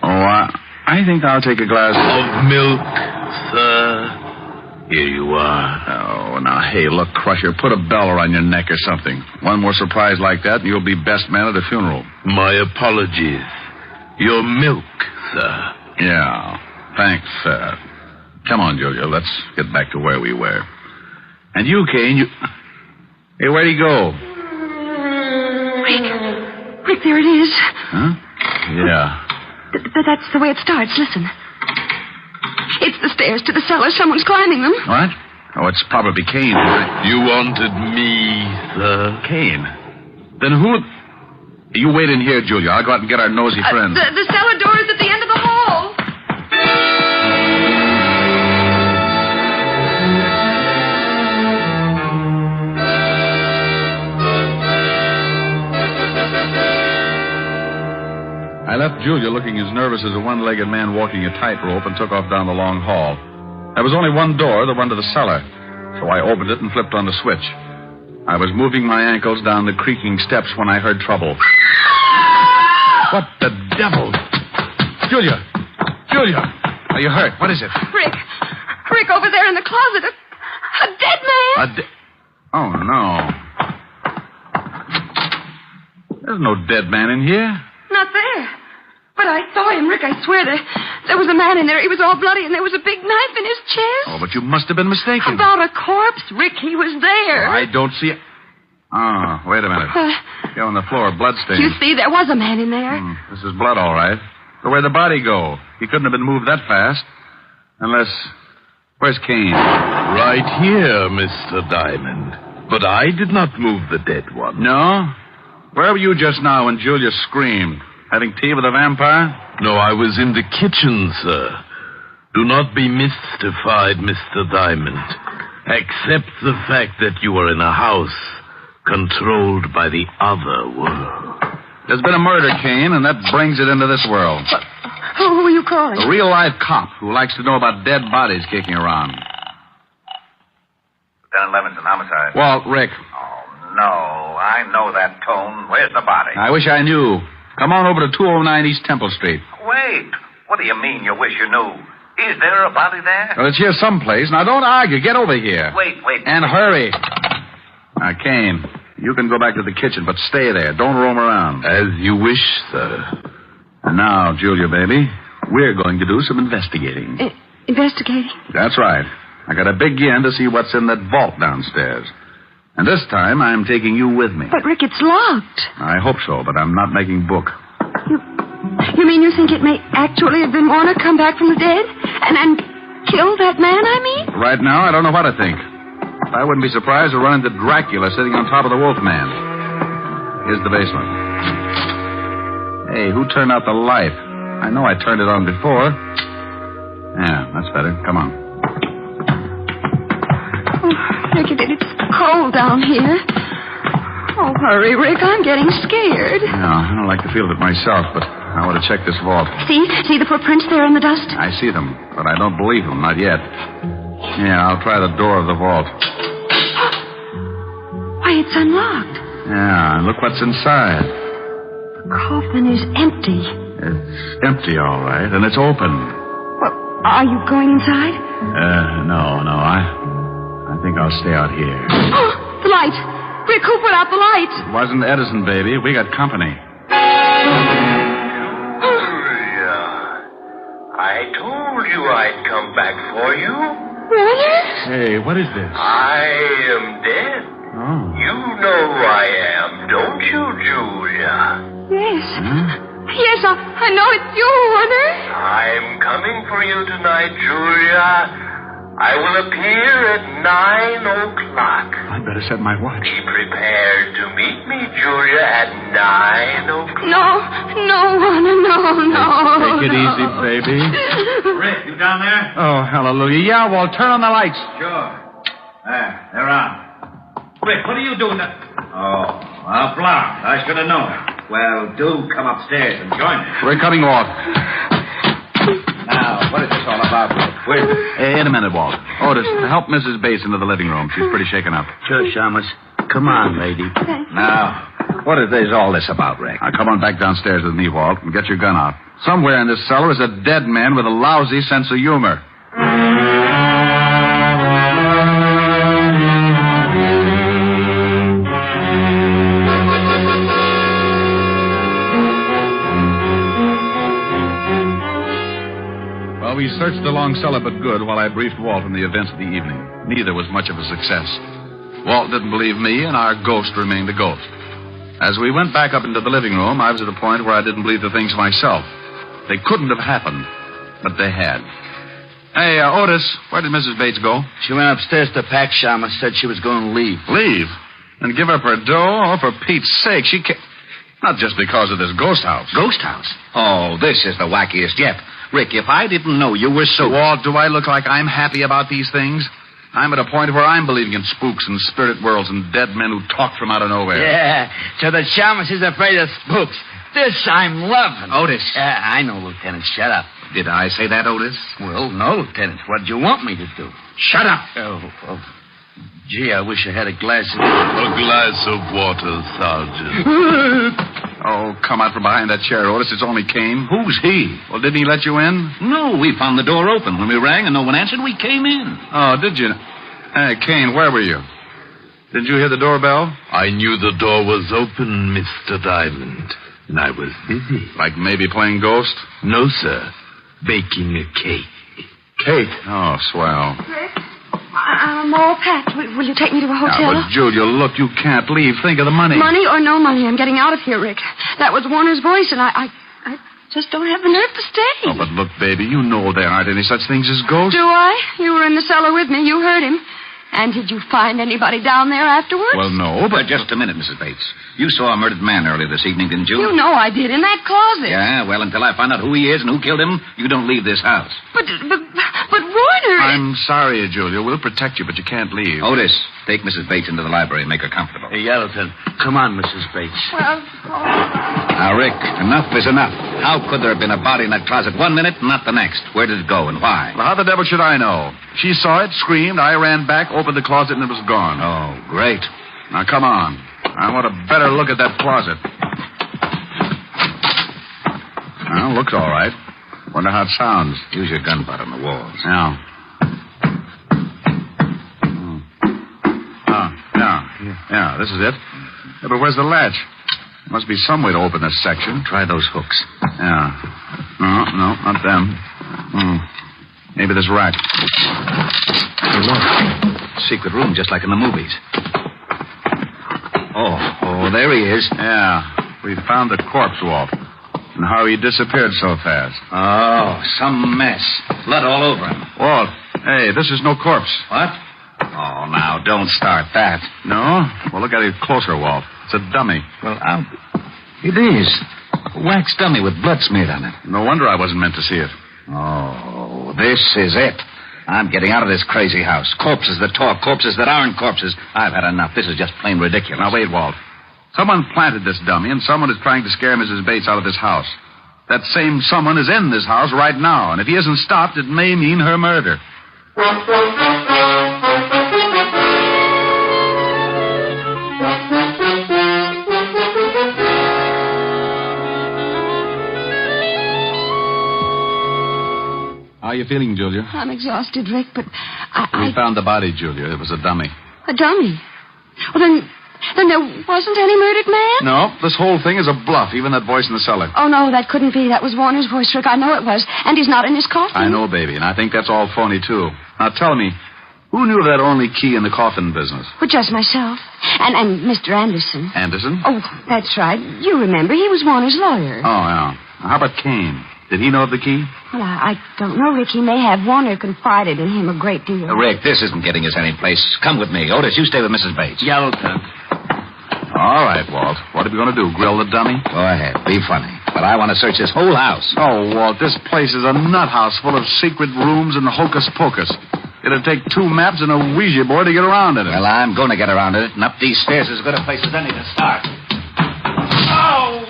Oh, I think I'll take a glass of milk, sir. Here you are. Oh, now, hey, look, Crusher, put a bell around your neck or something. One more surprise like that, and you'll be best man at a funeral. My apologies. Your milk, sir. Yeah, thanks, sir. Come on, Julia, let's get back to where we were. And you, Kane, you... Hey, where'd he go? Rick, there it is. Huh? Yeah. But that's the way it starts. Listen. It's the stairs to the cellar. Someone's climbing them. What? Oh, it's probably Kane. You wanted me, sir. Kane? Then who... You wait in here, Julia. I'll go out and get our nosy friend. The cellar door is at the end of the hall. I left Julia looking as nervous as a one-legged man walking a tightrope and took off down the long hall. There was only one door, the one to the cellar, so I opened it and flipped on the switch. I was moving my ankles down the creaking steps when I heard trouble. What the devil? Julia! Julia! Are you hurt? What is it? Rick, over there in the closet. A dead man. Oh, no. There's no dead man in here. Not there. But I saw him, Rick, I swear. There was a man in there. He was all bloody, and there was a big knife in his chest. Oh, but you must have been mistaken. About a corpse, Rick. He was there. I don't see it. Oh, wait a minute. Here on the floor, bloodstains. You see, there was a man in there. This is blood, all right. But where'd the body go? He couldn't have been moved that fast. Unless... Where's Kane? Right here, Mr. Diamond. But I did not move the dead one. No? Where were you just now when Julia screamed? Having tea with a vampire? No, I was in the kitchen, sir. Do not be mystified, Mr. Diamond. Accept the fact that you are in a house controlled by the other world. There's been a murder, Kane, and that brings it into this world. Who are you calling? A real-life cop who likes to know about dead bodies kicking around. Lieutenant Levinson, homicide. Walt, Rick. Oh, no. I know that tone. Where's the body? I wish I knew. Come on over to 209 East Temple Street. Wait. What do you mean you wish you knew? Is there a body there? Well, it's here someplace. Now, don't argue. Get over here. Wait. And hurry. Now, Kane, you can go back to the kitchen, but stay there. Don't roam around. As you wish, sir. And now, Julia, baby, we're going to do some investigating. Investigating? That's right. I got a big yen to see what's in that vault downstairs. And this time, I'm taking you with me. But, Rick, it's locked. I hope so, but I'm not making book. You mean you think it may actually have been Warner come back from the dead? And kill that man, I mean? Right now, I don't know what to think. I wouldn't be surprised to run into Dracula sitting on top of the Wolfman. Here's the basement. Hey, who turned out the light? I know I turned it on before. Yeah, that's better. Come on. Oh, Rick, it's cold down here. Oh, hurry, Rick. I'm getting scared. No, I don't like the feel of it myself, but I want to check this vault. See the footprints there in the dust? I see them, but I don't believe them, not yet. Yeah, I'll try the door of the vault. Why, it's unlocked. Yeah, and look what's inside. The coffin is empty. It's empty, all right, and it's open. Well, are you going inside? No. I think I'll stay out here. Oh, the light. Rick, who put out the lights? It wasn't Edison, baby. We got company. I told you I'd come back for you. Warner? Hey, what is this? I am dead. Oh. You know I am, don't you, Julia? Yes. Yes, I know it's you, Warner. I'm coming for you tonight, Julia. I will appear at 9 o'clock. I'd better set my watch. Be prepared to meet me, Julia, at 9 o'clock. No, Warner, no. Take it easy, baby. Rick, you down there? Oh, hallelujah. Yeah, Walt, turn on the lights. Sure. There, they're on. Rick, what are you doing there? Oh, a block. I should have known. Well, do come upstairs and join me. We're coming, Walt. Now, what is this all about, Rick? In a minute, Walt. Otis, help Mrs. Bates into the living room. She's pretty shaken up. Sure, Shamus. Come on, lady. Now, what is all this about, Rick? Now, come on back downstairs with me, Walt, and get your gun out. Somewhere in this cellar is a dead man with a lousy sense of humor. We searched the long cellar but good while I briefed Walt on the events of the evening. Neither was much of a success. Walt didn't believe me, and our ghost remained a ghost. As we went back up into the living room, I was at a point where I didn't believe the things myself. They couldn't have happened, but they had. Hey, Otis, where did Mrs. Bates go? She went upstairs to pack, Shamus. Said she was going to leave. Leave? And give up her dough? Oh, for Pete's sake, she can't... Not just because of this ghost house. Ghost house? Oh, this is the wackiest yet. Rick, if I didn't know you were so... Walt, do I look like I'm happy about these things? I'm at a point where I'm believing in spooks and spirit worlds and dead men who talk from out of nowhere. Yeah, so that Shamus is afraid of spooks. This I'm loving. Otis. I know, Lieutenant. Shut up. Did I say that, Otis? Well, no, Lieutenant. What do you want me to do? Shut up. Oh. Gee, I wish I had a glass of... A glass of water, Sergeant. Oh, come out from behind that chair, Otis. It's only Kane. Who's he? Well, didn't he let you in? No, we found the door open. When we rang and no one answered, we came in. Oh, did you? Hey, Kane, where were you? Did you hear the doorbell? I knew the door was open, Mr. Diamond, and I was busy. Like maybe playing ghost? No, sir. Baking a cake. Cake? Oh, swell. Rick, I'm all packed. Will you take me to a hotel? Now, but Julia, look, you can't leave. Think of the money. Money or no money, I'm getting out of here, Rick. That was Warner's voice, and I just don't have the nerve to stay. Oh, but look, baby, you know there aren't any such things as ghosts. Do I? You were in the cellar with me. You heard him. And did you find anybody down there afterwards? Well, no, but... Just a minute, Mrs. Bates. You saw a murdered man earlier this evening, didn't you? You know I did, in that closet. Yeah, well, until I find out who he is and who killed him, you don't leave this house. But Warner... I'm sorry, Julia. We'll protect you, but you can't leave. Otis, take Mrs. Bates into the library and make her comfortable. Hey, Yellowton, come on, Mrs. Bates. Well... Now, Rick, enough is enough. How could there have been a body in that closet one minute and not the next? Where did it go and why? Well, how the devil should I know? She saw it, screamed, I ran back, opened the closet, and it was gone. Oh, great. Now, come on. I want a better look at that closet. Well, looks all right. Wonder how it sounds. Use your gun butt on the walls. Yeah. Yeah, this is it. Yeah, but where's the latch? Must be some way to open this section. Try those hooks. Yeah. No, not them. Maybe this rack. Hey, look. Secret room, just like in the movies. Oh, there he is. Yeah. We found the corpse, Walt. And how he disappeared so fast. Oh, some mess. Blood all over him. Walt, hey, this is no corpse. What? Oh, now, don't start that. No? Well, look at it closer, Walt. It's a dummy. Well, it is. A wax dummy with blood smeared on it. No wonder I wasn't meant to see it. Oh, this is it. I'm getting out of this crazy house. Corpses that talk, corpses that aren't corpses. I've had enough. This is just plain ridiculous. Now, wait, Walt. Someone planted this dummy, and someone is trying to scare Mrs. Bates out of this house. That same someone is in this house right now, and if he isn't stopped, it may mean her murder. How are you feeling, Julia? I'm exhausted, Rick, but We found the body, Julia. It was a dummy. A dummy? Well, then Then there wasn't any murdered man? No, this whole thing is a bluff, even that voice in the cellar. Oh, no, that couldn't be. That was Warner's voice, Rick. I know it was. And he's not in his coffin. I know, baby, and I think that's all phony, too. Now, tell me, who knew that only key in the coffin business? Well, just myself. And Mr. Anderson. Anderson? Oh, that's right. You remember, he was Warner's lawyer. Oh, yeah. Now, how about Kane? Did he know of the key? Well, I don't know, Rick. He may have. Warner confided in him a great deal. Rick, this isn't getting us any place. Come with me. Otis, you stay with Mrs. Bates. Yeah, Lieutenant. All right, Walt. What are we going to do, grill the dummy? Go ahead. Be funny. But I want to search this whole house. Oh, Walt, this place is a nut house full of secret rooms and hocus pocus. It'll take 2 maps and a Ouija board to get around in it. Well, I'm going to get around in it, and up these stairs is as good a place as any to start. Oh!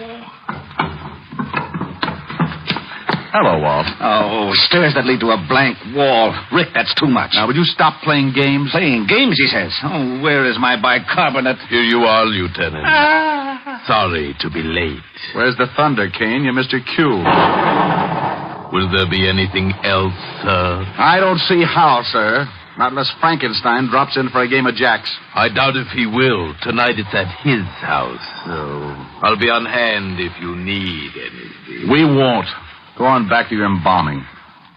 Hello, Walt. Oh, stairs that lead to a blank wall. Rick, that's too much. Now, would you stop playing games? Playing games, he says. Oh, where is my bicarbonate? Here you are, Lieutenant. Sorry to be late. Where's the thunder, Kane? You're Mr. Q. Will there be anything else, sir? I don't see how, sir. Not unless Frankenstein drops in for a game of jacks. I doubt if he will. Tonight it's at his house, so I'll be on hand if you need anything. We won't. Go on back to your embalming.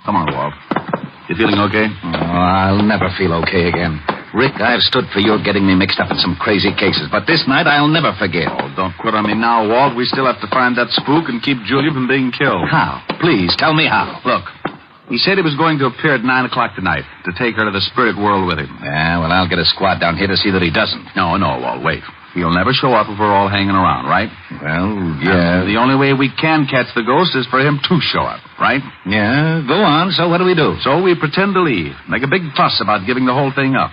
Come on, Walt. You feeling okay? Oh, I'll never feel okay again. Rick, I've stood for your getting me mixed up in some crazy cases, but this night I'll never forget. Oh, don't quit on me now, Walt. We still have to find that spook and keep Julia from being killed. How? Please, tell me how. Look, he said he was going to appear at 9 o'clock tonight to take her to the spirit world with him. Yeah, well, I'll get a squad down here to see that he doesn't. No, Walt, wait. He'll never show up if we're all hanging around, right? Well, yeah. The only way we can catch the ghost is for him to show up, right? Yeah, go on. So what do we do? So we pretend to leave, make a big fuss about giving the whole thing up.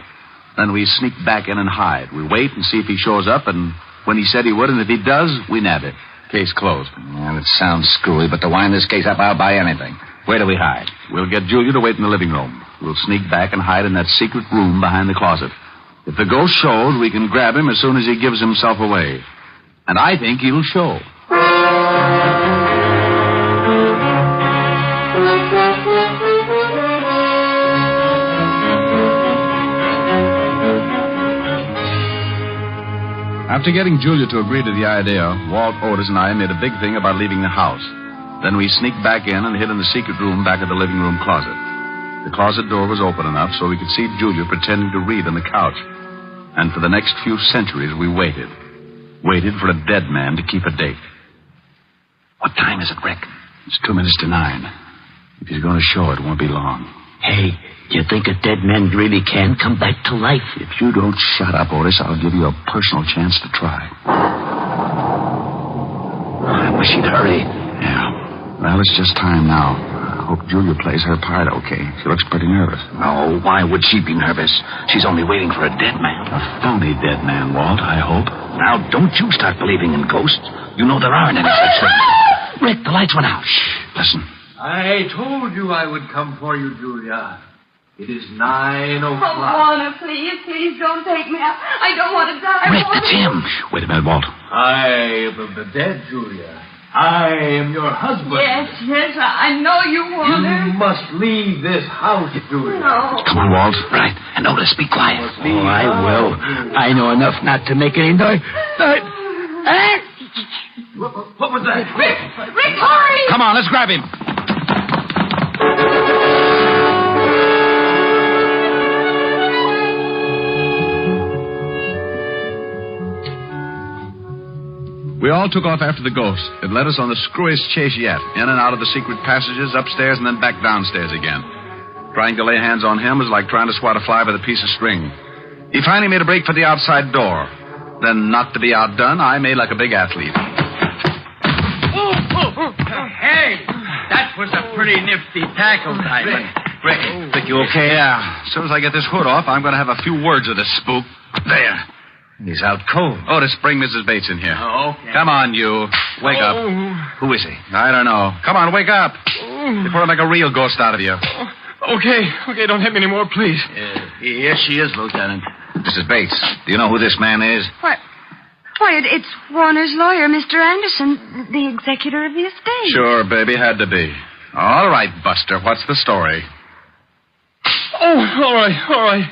Then we sneak back in and hide. We wait and see if he shows up, and when he said he would, and if he does, we nab it. Case closed. Well, it sounds screwy, but to wind this case up, I'll buy anything. Where do we hide? We'll get Julia to wait in the living room. We'll sneak back and hide in that secret room behind the closet. If the ghost shows, we can grab him as soon as he gives himself away. And I think he'll show. After getting Julia to agree to the idea, Walt, Otis, and I made a big thing about leaving the house. Then we sneaked back in and hid in the secret room back of the living room closet. The closet door was open enough so we could see Julia pretending to read on the couch. And for the next few centuries, we waited. Waited for a dead man to keep a date. What time is it, Rick? It's 2 minutes to 9. If he's going to show, it won't be long. Hey, do you think a dead man really can come back to life? If you don't shut up, Otis, I'll give you a personal chance to try. I wish he'd hurry. Yeah. Well, it's just time now. I hope Julia plays her part okay. She looks pretty nervous. Oh, why would she be nervous? She's only waiting for a dead man. A phony dead man, Walt, I hope. Now, don't you start believing in ghosts. You know there aren't any such things. Rick, the lights went out. Shh, listen. I told you I would come for you, Julia. It is 9 o'clock. Oh, Warner, please don't take me out. I don't want to die. Rick, that's him. Wait a minute, Walt. I am the dead, Julia. I am your husband. Yes, I know you, Warner. You must leave this house, Julia. No. Come on, Walt. Right. And Otis, be quiet. Oh, I will. I know enough not to make any noise. What was that? Rick, hurry! Come on, let's grab him. We all took off after the ghost. It led us on the screwiest chase yet, in and out of the secret passages, upstairs, and then back downstairs again. Trying to lay hands on him was like trying to swat a fly with a piece of string. He finally made a break for the outside door. Then, not to be outdone, I made like a big athlete. Hey, that was a pretty nifty tackle, Diamond. Rick, think you okay? Yeah. As soon as I get this hood off, I'm going to have a few words with this spook. There. He's out cold. Otis, bring Mrs. Bates in here. Oh, okay. Come on, you. Wake up. Who is he? I don't know. Come on, wake up. Before I make a real ghost out of you. Okay, don't hit me anymore, please. Here she is, Lieutenant. Mrs. Bates, do you know who this man is? Why, it's Warner's lawyer, Mr. Anderson, the executor of the estate. Sure, baby, had to be. All right, Buster, what's the story? Oh, all right.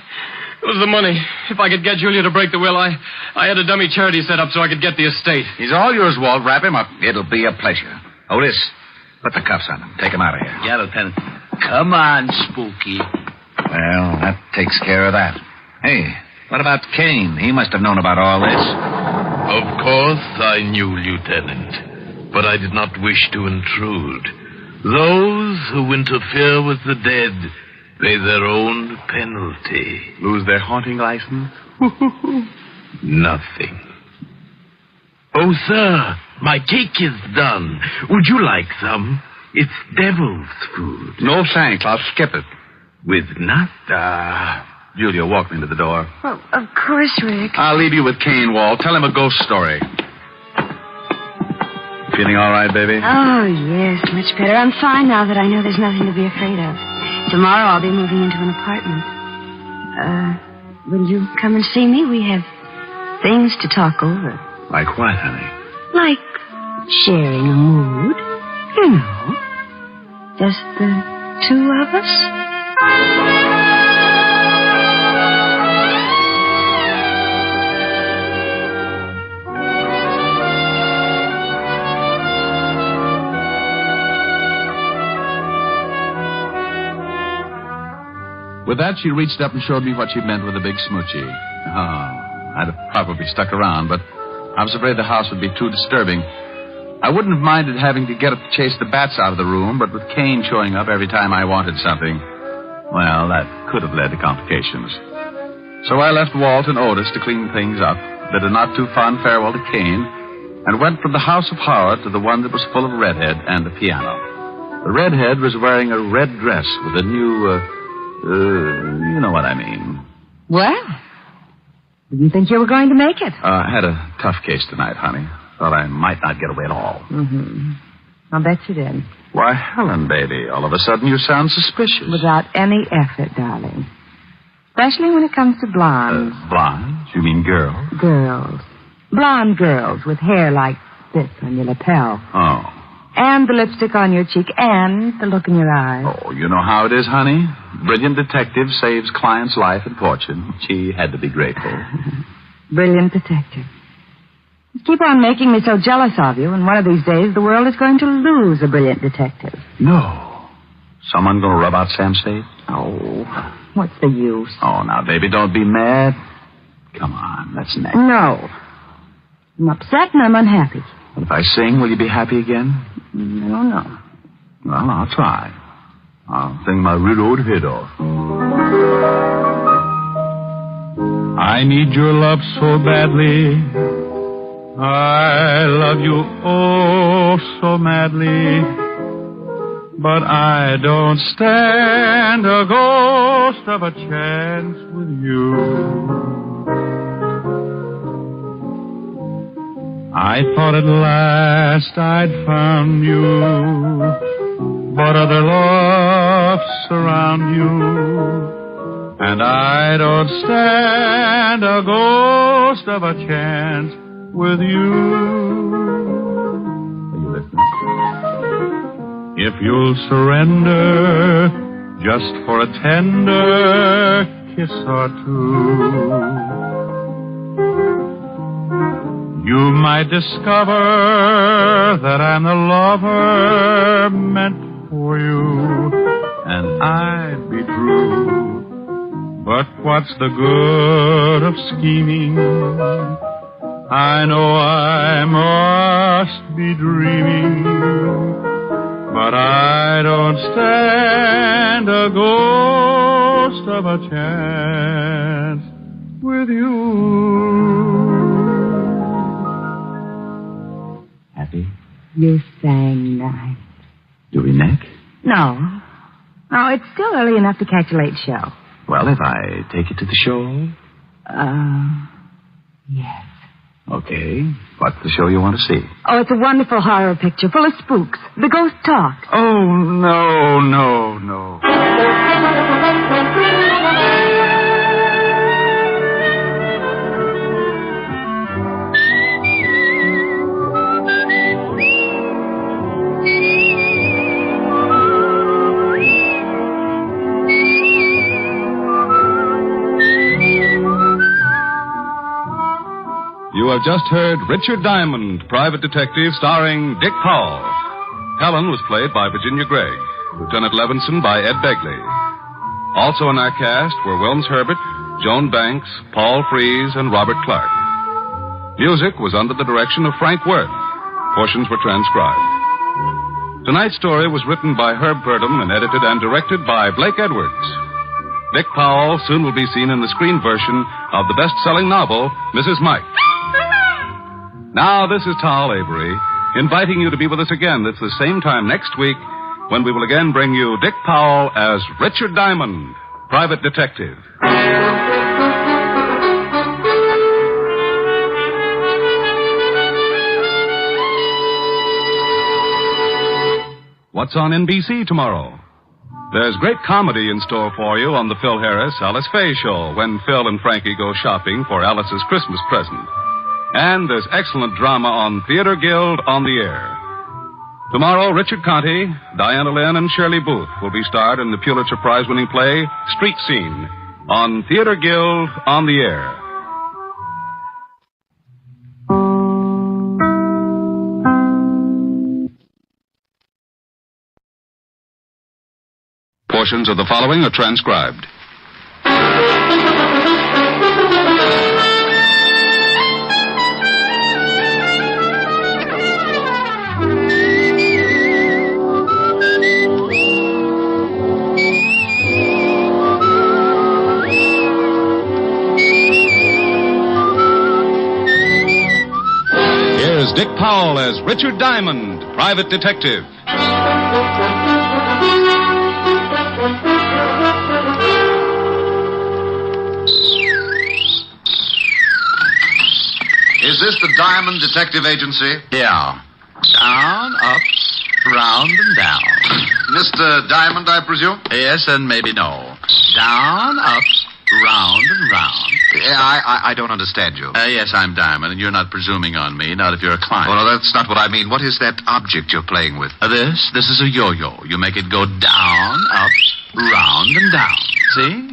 It was the money. If I could get Julia to break the will, I had a dummy charity set up so I could get the estate. He's all yours, Walt. Wrap him up. It'll be a pleasure. Otis, put the cuffs on him. Take him out of here. Yeah, Lieutenant. Come on, Spooky. Well, that takes care of that. Hey, what about Kane? He must have known about all this. Of course I knew, Lieutenant, but I did not wish to intrude. Those who interfere with the dead pay their own penalty. Lose their haunting license? Nothing. Oh, sir, my cake is done. Would you like some? It's devil's food. No, thanks. I'll skip it. With nata. Julia, walk me to the door. Well, of course, Rick. I'll leave you with Kane, Walt. Tell him a ghost story. Feeling all right, baby? Oh, yes, much better. I'm fine now that I know there's nothing to be afraid of. Tomorrow I'll be moving into an apartment. Will you come and see me? We have things to talk over. Like what, honey? Like sharing a mood. You know. Just the two of us. With that, she reached up and showed me what she meant with a big smoochie. Oh, I'd have probably stuck around, but I was afraid the house would be too disturbing. I wouldn't have minded having to get up to chase the bats out of the room, but with Kane showing up every time I wanted something, well, that could have led to complications. So I left Walt and Otis to clean things up, bid a not too fond farewell to Kane, and went from the house of horror to the one that was full of redhead and a piano. The redhead was wearing a red dress with a new, you know what I mean. Well, didn't think you were going to make it. I had a tough case tonight, honey. Thought I might not get away at all. Mm-hmm. I'll bet you did. Why, Helen, baby, all of a sudden you sound suspicious. Without any effort, darling. Especially when it comes to blondes. Blondes? You mean girls? Girls. Blonde girls with hair like this on your lapel. Oh. And the lipstick on your cheek and the look in your eyes. Oh, you know how it is, honey. Brilliant detective saves client's life and fortune. She had to be grateful. Brilliant detective. You keep on making me so jealous of you, and one of these days the world is going to lose a brilliant detective. No. Someone gonna rub out Sam's fate? Oh, what's the use? Oh, now, baby, don't be mad. Come on, let's next. No. I'm upset and I'm unhappy. But if I sing, will you be happy again? I don't know. Well, I'll try. I'll sing my red old head off. I need your love so badly. I love you oh so madly. But I don't stand a ghost of a chance with you. I thought at last I'd found you, but other loves surround you. And I don't stand a ghost of a chance with you. Are you listening? If you'll surrender just for a tender kiss or two, you might discover that I'm the lover meant for you, and I'd be true. But what's the good of scheming? I know I must be dreaming, but I don't stand a ghost of a chance with you. Happy? You sang nice. Do we neck? No. No, it's still early enough to catch a late show. Well, if I take you to the show? Yes. Okay. What's the show you want to see? Oh, it's a wonderful horror picture full of spooks. The ghost talk. Oh, no, no, no. You have just heard Richard Diamond, Private Detective, starring Dick Powell. Helen was played by Virginia Gregg. Lieutenant Levinson by Ed Begley. Also in our cast were Wilms Herbert, Joan Banks, Paul Frees, and Robert Clark. Music was under the direction of Frank Worth. Portions were transcribed. Tonight's story was written by Herb Purdom and edited and directed by Blake Edwards. Dick Powell soon will be seen in the screen version of the best-selling novel, Mrs. Mike. Now, this is Tal Avery, inviting you to be with us again at the same time next week when we will again bring you Dick Powell as Richard Diamond, Private Detective. What's on NBC tomorrow? There's great comedy in store for you on the Phil Harris Alice Faye Show when Phil and Frankie go shopping for Alice's Christmas present. And there's excellent drama on Theater Guild on the Air. Tomorrow, Richard Conte, Diana Lynn, and Shirley Booth will be starred in the Pulitzer Prize-winning play Street Scene on Theater Guild on the Air. Portions of the following are transcribed. Here's Dick Powell as Richard Diamond, Private Detective. Is this the Diamond Detective Agency? Yeah. Down, up, round, and down. Mr. Diamond, I presume? Yes, and maybe no. Down, up, round, and round. I don't understand you. Yes, I'm Diamond, and you're not presuming on me, not if you're a client. Oh, no, that's not what I mean. What is that object you're playing with? This is a yo-yo. You make it go down, up, round, and down. See?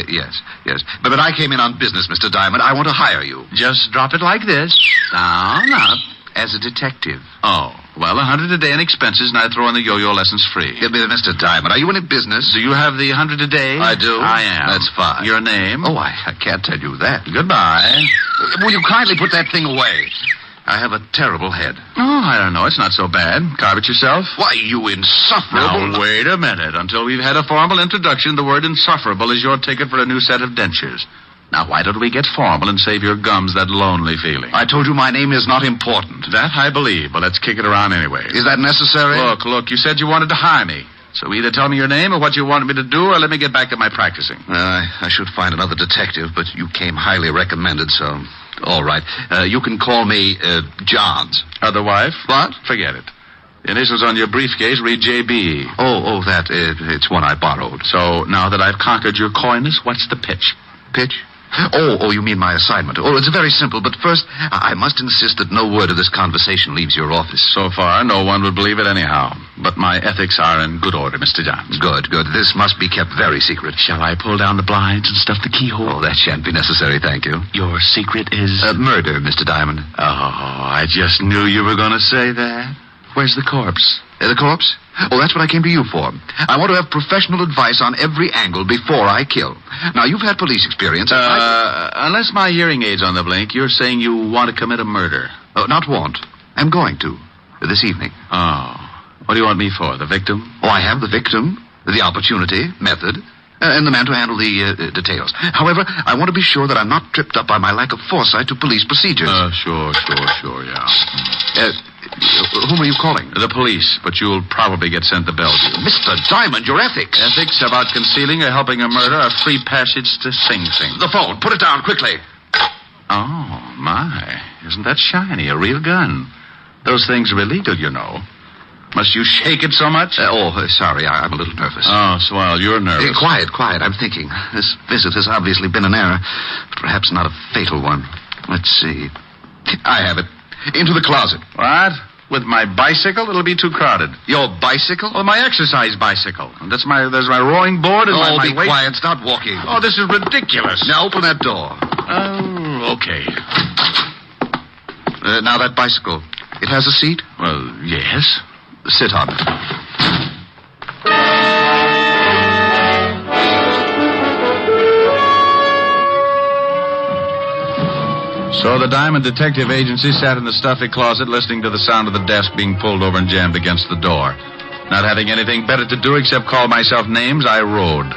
Yes. But I came in on business, Mr. Diamond. I want to hire you. Just drop it like this. Down, up. As a detective. Oh, well, $100 a day in expenses, and I throw in the yo-yo lessons free. Mr. Diamond, are you in business? Do you have the $100 a day? I do. I am. That's fine. Your name? Oh, I can't tell you that. Goodbye. Will you kindly put that thing away? I have a terrible head. Oh, I don't know. It's not so bad. Carve it yourself. Why, you insufferable... Now, wait a minute. Until we've had a formal introduction, the word insufferable is your ticket for a new set of dentures. Now, why don't we get formal and save your gums that lonely feeling? I told you my name is not important. That I believe, but let's kick it around anyway. Is that necessary? Look, you said you wanted to hire me. So either tell me your name or what you wanted me to do, or let me get back to my practicing. I should find another detective, but you came highly recommended, so... All right. You can call me, Johns. Other wife? What? Forget it. The initials on your briefcase read J.B. Oh, it's one I borrowed. So now that I've conquered your coyness, what's the pitch? Pitch? Oh, you mean my assignment. Oh, it's very simple, but first, I must insist that no word of this conversation leaves your office. So far, no one would believe it anyhow. But my ethics are in good order, Mr. Johns. Good. This must be kept very secret. Shall I pull down the blinds and stuff the keyhole? Oh, that shan't be necessary, thank you. Your secret is... murder, Mr. Diamond. Oh, I just knew you were going to say that. Where's the corpse? The corpse? Oh, that's what I came to you for. I want to have professional advice on every angle before I kill. Now, you've had police experience. Unless my hearing aid's on the blink, you're saying you want to commit a murder. Not want. I'm going to. This evening. Oh. What do you want me for, the victim? Oh, I have the victim, the opportunity, method, and the man to handle the details. However, I want to be sure that I'm not tripped up by my lack of foresight to police procedures. Sure, yeah. Whom are you calling? The police, but you'll probably get sent to Bellevue. Mr. Diamond, your ethics. Ethics about concealing or helping a murder are free passage to Sing Sing. The phone. Put it down quickly. Oh, my. Isn't that shiny? A real gun. Those things are illegal, you know. Must you shake it so much? Sorry. I'm a little nervous. Oh, swell. You're nervous. Quiet. I'm thinking. This visit has obviously been an error, but perhaps not a fatal one. Let's see. I have it. Into the closet. What? With my bicycle? It'll be too crowded. Your bicycle? Well, my exercise bicycle. There's my rowing board and my be quiet. Start walking. Oh, this is ridiculous. Now open that door. Oh, okay. Now that bicycle, it has a seat? Well, yes. Sit on it. So the Diamond Detective Agency sat in the stuffy closet listening to the sound of the desk being pulled over and jammed against the door. Not having anything better to do except call myself names, I rode.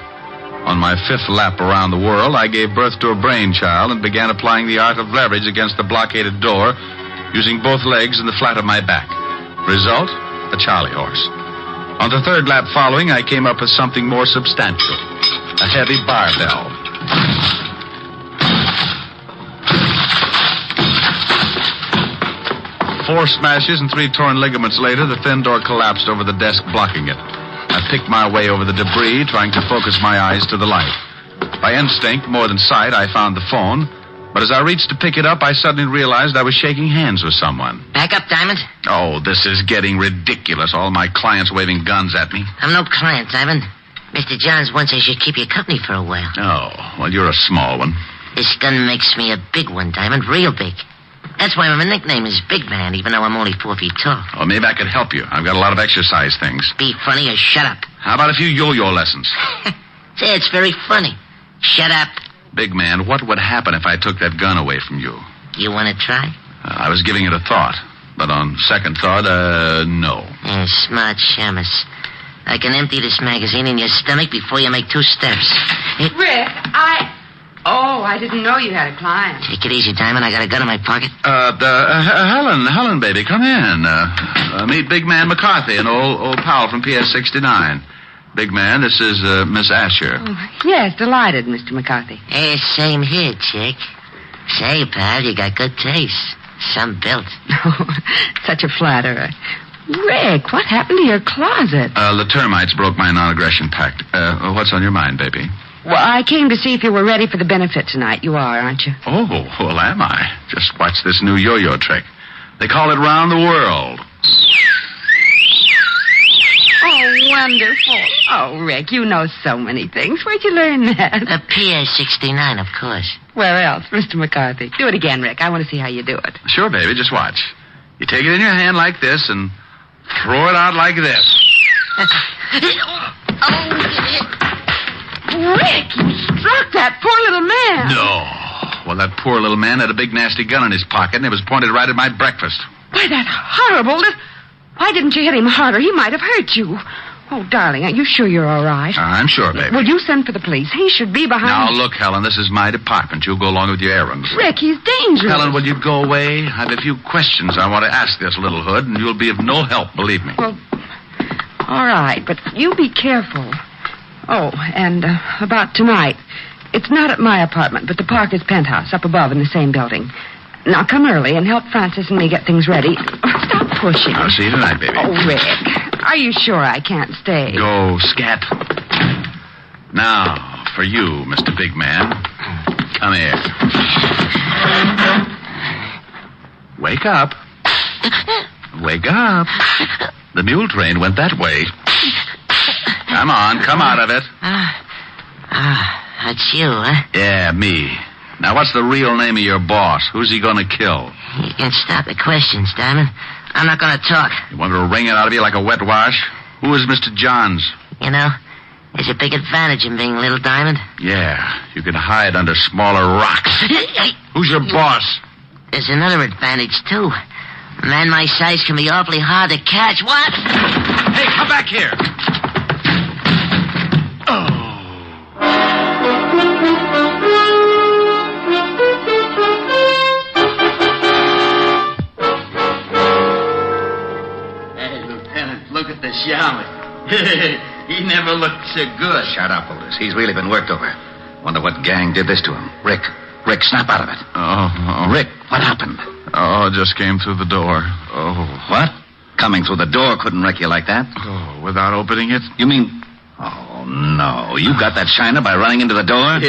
On my 5th lap around the world, I gave birth to a brainchild and began applying the art of leverage against the blockaded door, using both legs and the flat of my back. Result? A Charlie horse. On the 3rd lap following, I came up with something more substantial. A heavy barbell. 4 smashes and 3 torn ligaments later, the thin door collapsed over the desk, blocking it. I picked my way over the debris, trying to focus my eyes to the light. By instinct, more than sight, I found the phone. But as I reached to pick it up, I suddenly realized I was shaking hands with someone. Back up, Diamond. Oh, this is getting ridiculous. All my clients waving guns at me. I'm no client, Diamond. Mr. Johns wants I should keep you company for a while. Oh, well, you're a small one. This gun makes me a big one, Diamond. Real big. That's why my nickname is Big Man, even though I'm only 4 feet tall. Oh, maybe I could help you. I've got a lot of exercise things. Be funny or shut up. How about a few yo-yo lessons? Say, it's very funny. Shut up. Big Man, what would happen if I took that gun away from you? You want to try? I was giving it a thought. But on second thought, no. Yeah, smart shamus. I can empty this magazine in your stomach before you make 2 steps. Rick, Oh, I didn't know you had a client. Take it easy, Diamond. I got a gun in my pocket. Helen, baby, come in. Meet Big Man McCarthy, an old pal from PS 69. Big Man, this is Miss Asher. Oh, yes, delighted, Mr. McCarthy. Hey, same here, chick. Say, pal, you got good taste. Some built. Oh, such a flatterer. Rick, what happened to your closet? The termites broke my non-aggression pact. What's on your mind, baby? Well, I came to see if you were ready for the benefit tonight. You are, aren't you? Oh, well, am I? Just watch this new yo-yo trick. They call it round the world. Oh, wonderful. Oh, Rick, you know so many things. Where'd you learn that? PS 69, of course. Where else, Mr. McCarthy? Do it again, Rick. I want to see how you do it. Sure, baby, just watch. You take it in your hand like this and throw it out like this. Rick, you struck that poor little man. No. Well, that poor little man had a big, nasty gun in his pocket, and it was pointed right at my breakfast. Why, that's horrible. Why didn't you hit him harder? He might have hurt you. Oh, darling, are you sure you're all right? I'm sure, baby. Will you send for the police? He should be behind... Now, look, Helen, this is my department. You'll go along with your errands. Rick, he's dangerous. Helen, will you go away? I have a few questions I want to ask this little hood, and you'll be of no help, believe me. Well, all right, but you be careful. Oh, and about tonight. It's not at my apartment, but the Parker's penthouse up above in the same building. Now, come early and help Francis and me get things ready. Stop pushing. I'll see you tonight, baby. Oh, Rick, are you sure I can't stay? Go, scat. Now, for you, Mr. Big Man. Come here. Wake up. Wake up. The mule train went that way. Come on, come out of it. That's you, huh? Yeah, me. Now, what's the real name of your boss? Who's he going to kill? You can stop the questions, Diamond. I'm not going to talk. You want me to wring it out of you like a wet wash? Who is Mr. Johns? You know, there's a big advantage in being Little Diamond. Yeah, you can hide under smaller rocks. Who's your boss? There's another advantage, too. A man my size can be awfully hard to catch. What? Hey, come back here. The shaman. He never looked so good. Shut up, Otis. He's really been worked over. Wonder what gang did this to him. Rick, snap out of it. Oh. Rick, what happened? Oh, it just came through the door. Oh. What? Coming through the door couldn't wreck you like that? Oh, without opening it? You mean... Oh, no. You got that shiner by running into the door?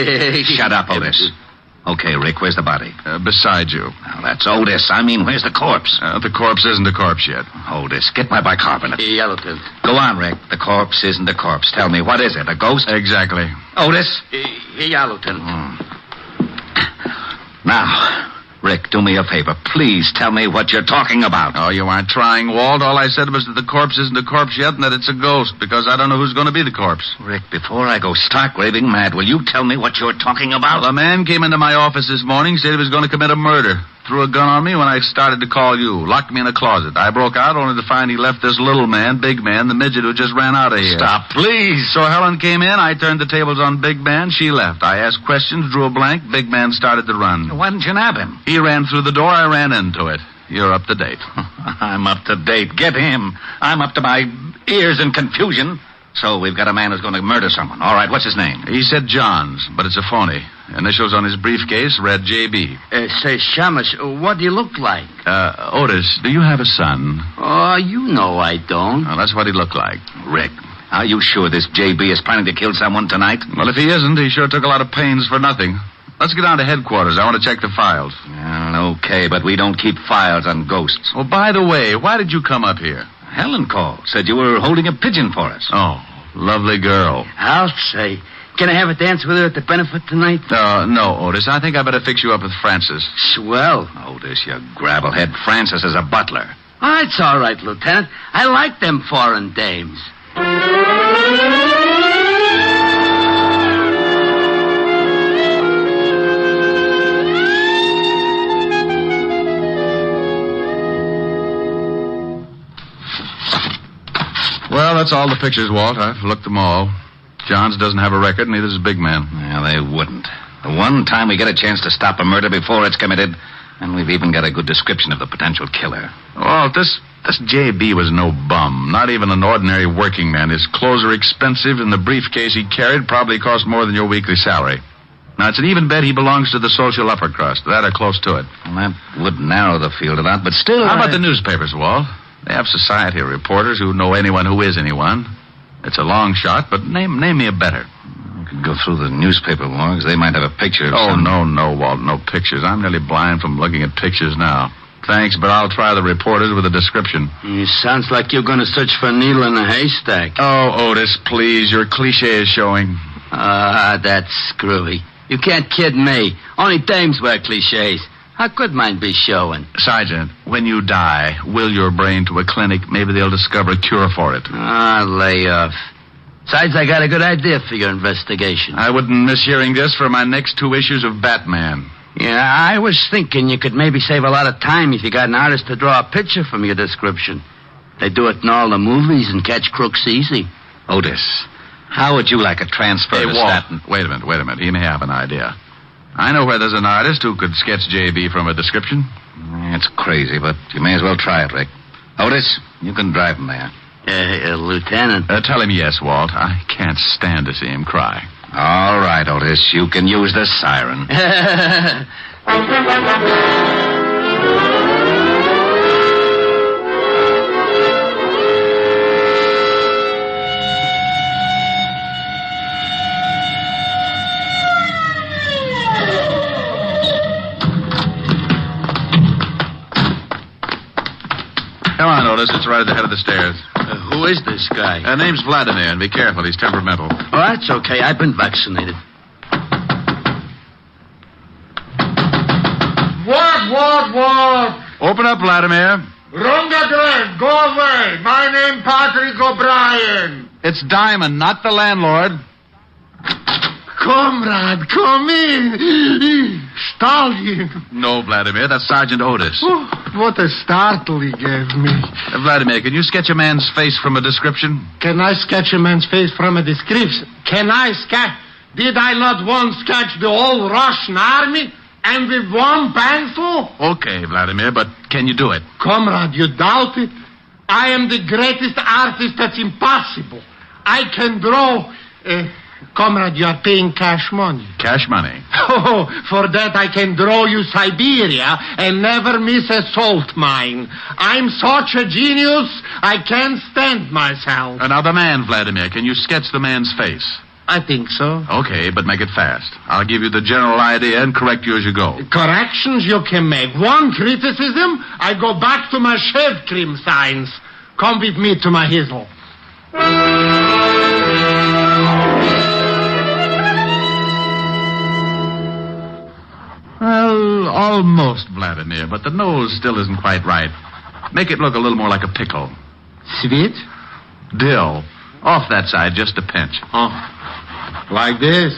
Shut up, Otis. Okay, Rick, where's the body? Beside you. Now, that's Otis. I mean, where's the corpse? The corpse isn't a corpse yet. Otis, get my bicarbonate. Yellowton. Go on, Rick. The corpse isn't a corpse. Tell me, what is it, a ghost? Exactly. Otis? Yellowton. Now, Rick, do me a favor. Please tell me what you're talking about. Oh, you aren't trying, Walt. All I said was that the corpse isn't a corpse yet and that it's a ghost, because I don't know who's going to be the corpse. Rick, before I go stark raving mad, will you tell me what you're talking about? Well, a man came into my office this morning, said he was going to commit a murder. Threw a gun on me when I started to call you. Locked me in a closet. I broke out only to find he left this little man, Big Man, the midget who just ran out of here. Stop, please. So Helen came in. I turned the tables on Big Man. She left. I asked questions, drew a blank. Big Man started to run. Why didn't you nab him? He ran through the door. I ran into it. You're up to date. I'm up to date. Get him. I'm up to my ears in confusion. So we've got a man who's going to murder someone. All right, what's his name? He said Johns, but it's a phony. Initials on his briefcase read J.B. Say, Shamash, what do you look like? Otis, do you have a son? Oh, you know I don't. Well, that's what he looked like. Rick, are you sure this J.B. is planning to kill someone tonight? Well, if he isn't, he sure took a lot of pains for nothing. Let's get down to headquarters. I want to check the files. Well, okay, but we don't keep files on ghosts. Oh, by the way, why did you come up here? Helen called. Said you were holding a pigeon for us. Oh, lovely girl. I'll say. Can I have a dance with her at the benefit tonight? No, Otis. I think I better fix you up with Francis. Swell. Otis, you gravelhead. Francis is a butler. Oh, it's all right, Lieutenant. I like them foreign dames. Well, that's all the pictures, Walt. I've looked them all. Johns doesn't have a record, neither does Big Man. Yeah, they wouldn't. The one time we get a chance to stop a murder before it's committed, and we've even got a good description of the potential killer. Walt, this J.B. was no bum. Not even an ordinary working man. His clothes are expensive, and the briefcase he carried probably cost more than your weekly salary. Now, it's an even bet he belongs to the social upper crust. That or close to it. Well, that would narrow the field a lot, but still... How about the newspapers, Walt? They have society reporters who know anyone who is anyone. It's a long shot, but name me a better. We could go through the newspaper logs. They might have a picture of Oh, some... no, Walt, no pictures. I'm nearly blind from looking at pictures now. Thanks, but I'll try the reporters with a description. It sounds like you're going to search for a needle in a haystack. Oh, Otis, please. Your cliche is showing. That's screwy. You can't kid me. Only dames wear cliches. How could mine be showing? Sergeant, when you die, will your brain to a clinic. Maybe they'll discover a cure for it. Lay off. Besides, I got a good idea for your investigation. I wouldn't miss hearing this for my next 2 issues of Batman. Yeah, I was thinking you could maybe save a lot of time if you got an artist to draw a picture from your description. They do it in all the movies and catch crooks easy. Otis, how would you like a transfer to Staten? Wait a minute. He may have an idea. I know where there's an artist who could sketch J.B. from a description. It's crazy, but you may as well try it, Rick. Otis, you can drive him there. Lieutenant. Tell him yes, Walt. I can't stand to see him cry. All right, Otis. You can use the siren. Come on, Otis. It's right at the head of the stairs. Who is this guy? Name's Vladimir, and be careful. He's temperamental. Oh, that's okay. I've been vaccinated. What? Open up, Vladimir. Wrong address. Go away. My name Patrick O'Brien. It's Diamond, not the landlord. Comrade, come in. Stallion. No, Vladimir, that's Sergeant Otis. Oh, what a startle he gave me. Vladimir, can you sketch a man's face from a description? Can I sketch a man's face from a description? Can I sketch? Did I not once sketch the whole Russian army? And with one pencil? Okay, Vladimir, but can you do it? Comrade, you doubt it? I am the greatest artist that's impossible. I can draw... Comrade, you are paying cash money. Cash money? Oh, for that I can draw you Siberia and never miss a salt mine. I'm such a genius, I can't stand myself. Another man, Vladimir. Can you sketch the man's face? I think so. Okay, but make it fast. I'll give you the general idea and correct you as you go. Corrections you can make. One criticism, I go back to my shave cream signs. Come with me to my hizzle. Well, almost, Vladimir, but the nose still isn't quite right. Make it look a little more like a pickle. Sweet? Dill. Off that side, just a pinch. Oh, like this?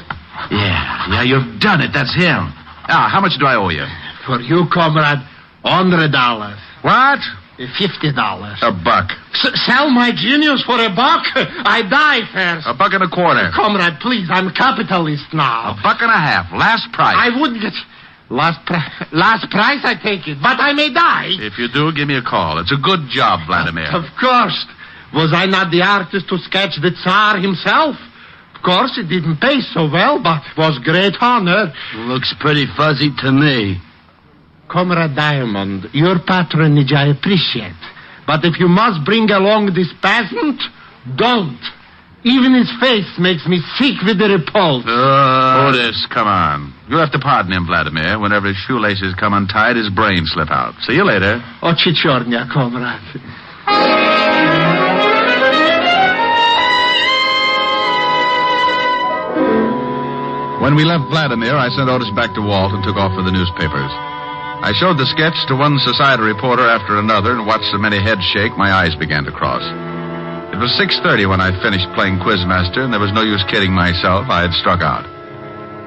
Yeah, you've done it. That's him. How much do I owe you? For you, comrade, $100. What? $50. A buck. Sell my genius for a buck? I die first. $1.25. Comrade, please, I'm a capitalist now. $1.50. Last price. I wouldn't get... Last price, I take it. But I may die. If you do, give me a call. It's a good job, Vladimir. Of course. Was I not the artist to sketch the Tsar himself? Of course, it didn't pay so well, but was great honor. Looks pretty fuzzy to me. Comrade Diamond, your patronage I appreciate. But if you must bring along this peasant, don't. Even his face makes me sick with the repulse. Otis, come on. You'll have to pardon him, Vladimir. Whenever his shoelaces come untied, his brains slip out. See you later. Chichornia, comrade. When we left Vladimir, I sent Otis back to Walt and took off for the newspapers. I showed the sketch to one society reporter after another and watched so many heads shake, my eyes began to cross. It was 6:30 when I finished playing Quizmaster, and there was no use kidding myself. I had struck out.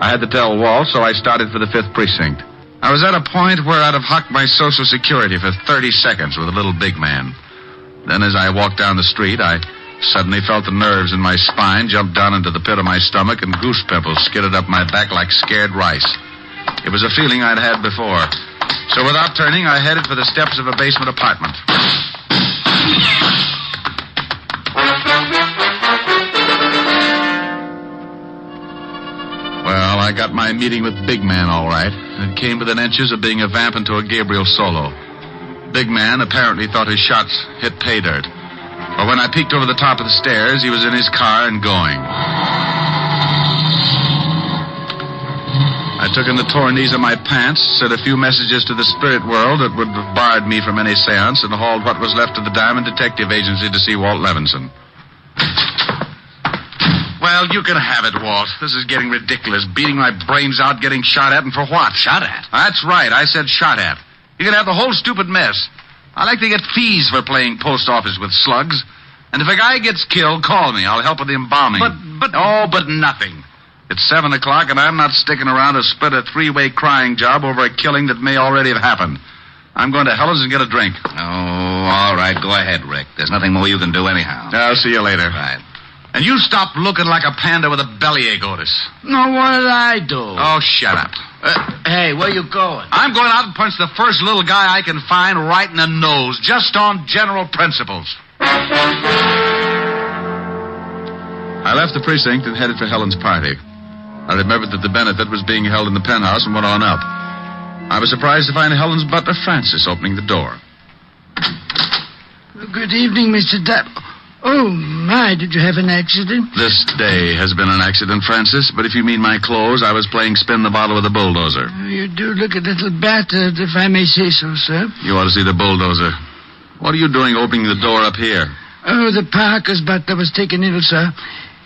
I had to tell Walt, so I started for the 5th Precinct. I was at a point where I'd have hucked my Social Security for 30 seconds with a little big man. Then as I walked down the street, I suddenly felt the nerves in my spine jump down into the pit of my stomach, and goose pimples skidded up my back like scared rice. It was a feeling I'd had before. So without turning, I headed for the steps of a basement apartment. Well, I got my meeting with Big Man all right. It came within inches of being a vamp into a Gabriel solo. Big Man apparently thought his shots hit pay dirt. But when I peeked over the top of the stairs, he was in his car and going. I took in the torn knees of my pants, said a few messages to the spirit world that would have barred me from any seance, and hauled what was left of the Diamond Detective Agency to see Walt Levinson. Well, you can have it, Walt. This is getting ridiculous. Beating my brains out, getting shot at, and for what? Shot at? That's right. I said shot at. You can have the whole stupid mess. I like to get fees for playing post office with slugs. And if a guy gets killed, call me. I'll help with the embalming. But nothing. It's 7 o'clock, and I'm not sticking around to split a 3-way crying job over a killing that may already have happened. I'm going to Helen's and get a drink. Oh, all right. Go ahead, Rick. There's nothing more you can do anyhow. I'll see you later. Right. And you stop looking like a panda with a bellyache, Otis. No, what did I do? Oh, shut up. Hey, where you going? I'm going out and punch the first little guy I can find right in the nose, just on general principles. I left the precinct and headed for Helen's party. I remembered that the benefit was being held in the penthouse and went on up. I was surprised to find Helen's butler, Francis, opening the door. Good evening, Mr. Oh, my, did you have an accident? This day has been an accident, Francis, but if you mean my clothes, I was playing spin the bottle with a bulldozer. You do look a little battered, if I may say so, sir. You ought to see the bulldozer. What are you doing opening the door up here? Oh, the Parker's butler was taken ill, sir.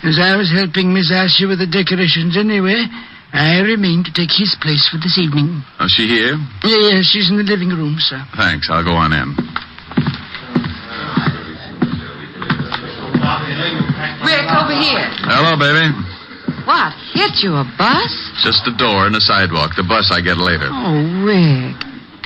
As I was helping Miss Asher with the decorations anyway, I remained to take his place for this evening. Is she here? Yes, she's in the living room, sir. Thanks. I'll go on in. Rick, over here. Hello, baby. What? Hit you, a bus? Just the door and the sidewalk. The bus I get later. Oh, Rick.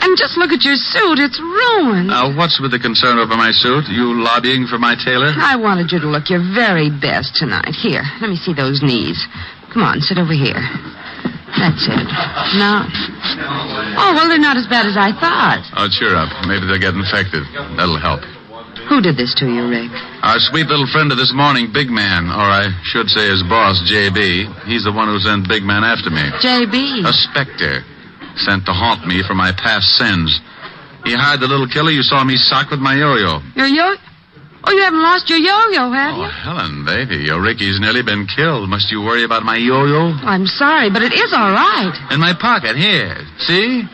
And just look at your suit. It's ruined. Now, what's with the concern over my suit? You lobbying for my tailor? I wanted you to look your very best tonight. Here, let me see those knees. Come on, sit over here. That's it. Now... Oh, well, they're not as bad as I thought. Oh, cheer up. Maybe they'll get infected. That'll help. Who did this to you, Rick? Our sweet little friend of this morning, Big Man, or I should say his boss, J.B. He's the one who sent Big Man after me. J.B.? A specter. Sent to haunt me for my past sins. He hired the little killer you saw me sock with my yo-yo. Your yo... Oh, you haven't lost your yo-yo, have you? Oh, Helen, baby, your Ricky's nearly been killed. Must you worry about my yo-yo? I'm sorry, but it is all right. In my pocket, here. See?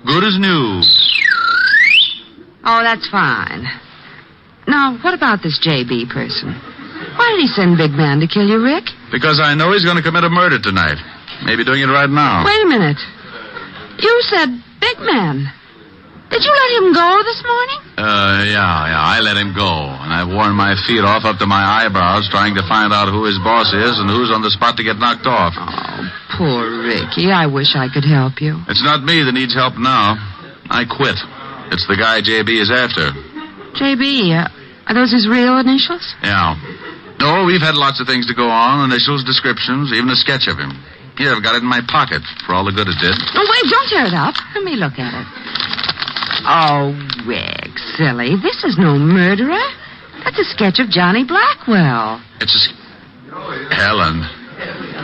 Good as new. Oh, that's fine. Now, what about this J.B. person? Why did he send Big Man to kill you, Rick? Because I know he's going to commit a murder tonight. Maybe doing it right now. Wait a minute. You said big man. Did you let him go this morning? Yeah, I let him go. And I've worn my feet off up to my eyebrows trying to find out who his boss is and who's on the spot to get knocked off. Oh, poor Ricky. I wish I could help you. It's not me that needs help now. I quit. It's the guy JB is after. JB, are those his real initials? Yeah. No, we've had lots of things to go on. Initials, descriptions, even a sketch of him. Here, I've got it in my pocket for all the good it did. Oh, wait, don't tear it up. Let me look at it. Oh, Rick, silly. This is no murderer. That's a sketch of Johnny Blackwell. It's Helen,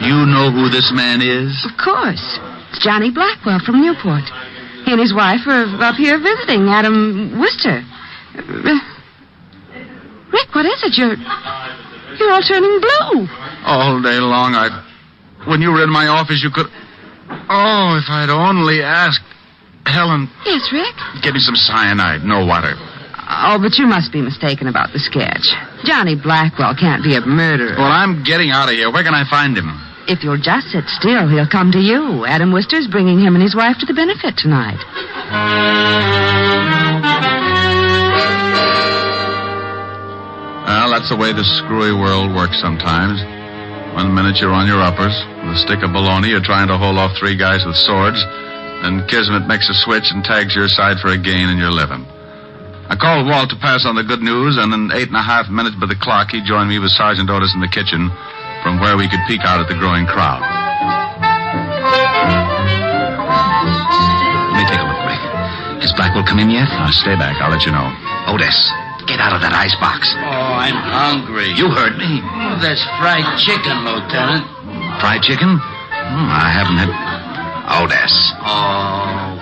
you know who this man is? Of course. It's Johnny Blackwell from Newport. He and his wife are up here visiting Adam Worcester. Rick, what is it? You're all turning blue. All day long, when you were in my office, you could... Oh, if I'd only asked... Helen... Yes, Rick? Give me some cyanide, no water. Oh, but you must be mistaken about the sketch. Johnny Blackwell can't be a murderer. Well, I'm getting out of here. Where can I find him? If you'll just sit still, he'll come to you. Adam Worcester's bringing him and his wife to the benefit tonight. Well, that's the way the screwy world works sometimes. 1 minute you're on your uppers. With a stick of bologna, you're trying to hold off 3 guys with swords. Then Kismet makes a switch and tags your side for a gain and you're living. I called Walt to pass on the good news, and in 8.5 minutes by the clock, he joined me with Sergeant Otis in the kitchen, from where we could peek out at the growing crowd. Let me take a look, Rick. Has Blackwell come in yet? Stay back. I'll let you know. Otis, get out of that icebox. Oh, I'm hungry. You heard me. Oh, there's fried chicken, Lieutenant. Fried chicken? I haven't had... Otis. Oh.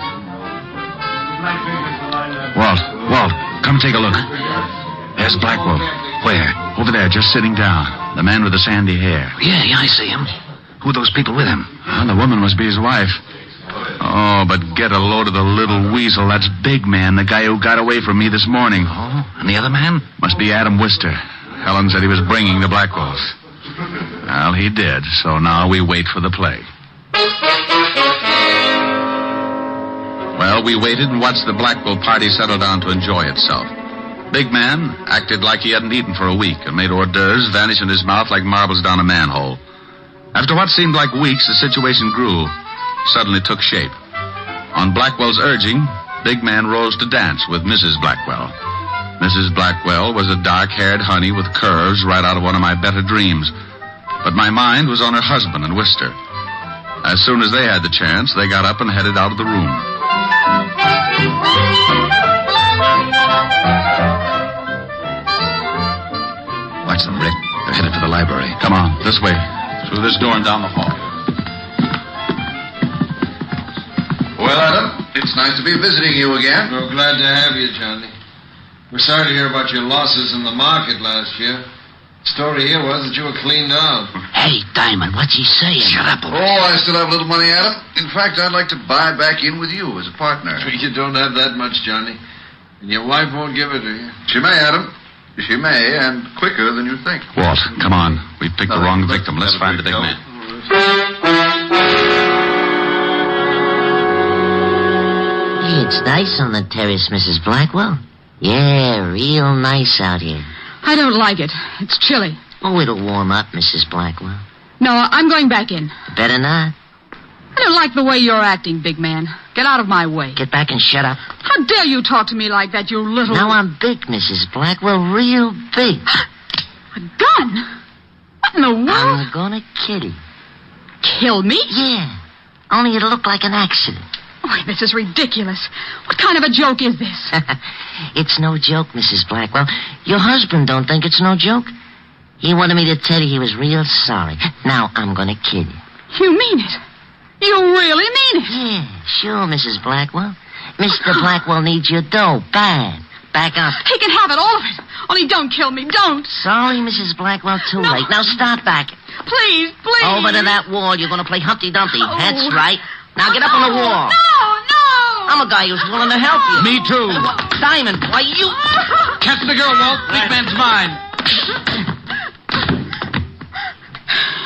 Walt, come take a look. There's Blackwell. Where? Over there, just sitting down. The man with the sandy hair. Yeah, I see him. Who are those people with him? Well, the woman must be his wife. Oh, but get a load of the little weasel. That's Big Man, the guy who got away from me this morning. Oh, and the other man? Must be Adam Worcester. Helen said he was bringing the Blackwells. Well, he did, so now we wait for the play. Well, we waited and watched the Blackwell party settle down to enjoy itself. Big Man acted like he hadn't eaten for a week and made hors d'oeuvres vanish in his mouth like marbles down a manhole. After what seemed like weeks, the situation grew, suddenly took shape. On Blackwell's urging, Big Man rose to dance with Mrs. Blackwell. Mrs. Blackwell was a dark-haired honey with curves right out of one of my better dreams. But my mind was on her husband and Worcester. As soon as they had the chance, they got up and headed out of the room. Watch them, Rick. They're headed for the library. Come on, this way. Through this door and down the hall. Well, Adam, it's nice to be visiting you again. We're glad to have you, Johnny. We're sorry to hear about your losses in the market last year. The story here was that you were cleaned out. Hey, Diamond, what's he saying? Shut up. Oh, I still have a little money, Adam. In fact, I'd like to buy back in with you as a partner. You don't have that much, Johnny. And your wife won't give it to you. She may, Adam. She may, and quicker than you think. Walt, come on. We picked the wrong victim. Let's find the big man. Hey, it's nice on the terrace, Mrs. Blackwell. Yeah, real nice out here. I don't like it. It's chilly. Oh, it'll warm up, Mrs. Blackwell. No, I'm going back in. Better not. I don't like the way you're acting, big man. Get out of my way. Get back and shut up. How dare you talk to me like that, you little... Now I'm big, Mrs. Blackwell, real big. A gun? What in the world? I'm gonna kill you. Kill me? Yeah. Only it'll look like an accident. Oh, this is ridiculous. What kind of a joke is this? It's no joke, Mrs. Blackwell. Your husband don't think it's no joke. He wanted me to tell you he was real sorry. Now I'm gonna kill you. You mean it? You really mean it? Yeah, sure, Mrs. Blackwell. Mr. Blackwell needs your dough, bad. Back up. He can have it, all of it. Only don't kill me, don't. Sorry, Mrs. Blackwell, too late. Now start back. Please, please. Over to that wall. You're gonna play Humpty Dumpty. That's right. Now get up on the wall. No. I'm a guy who's willing to help you. Me too. Diamond, why you... Catch the girl, Walt. Big man's mine.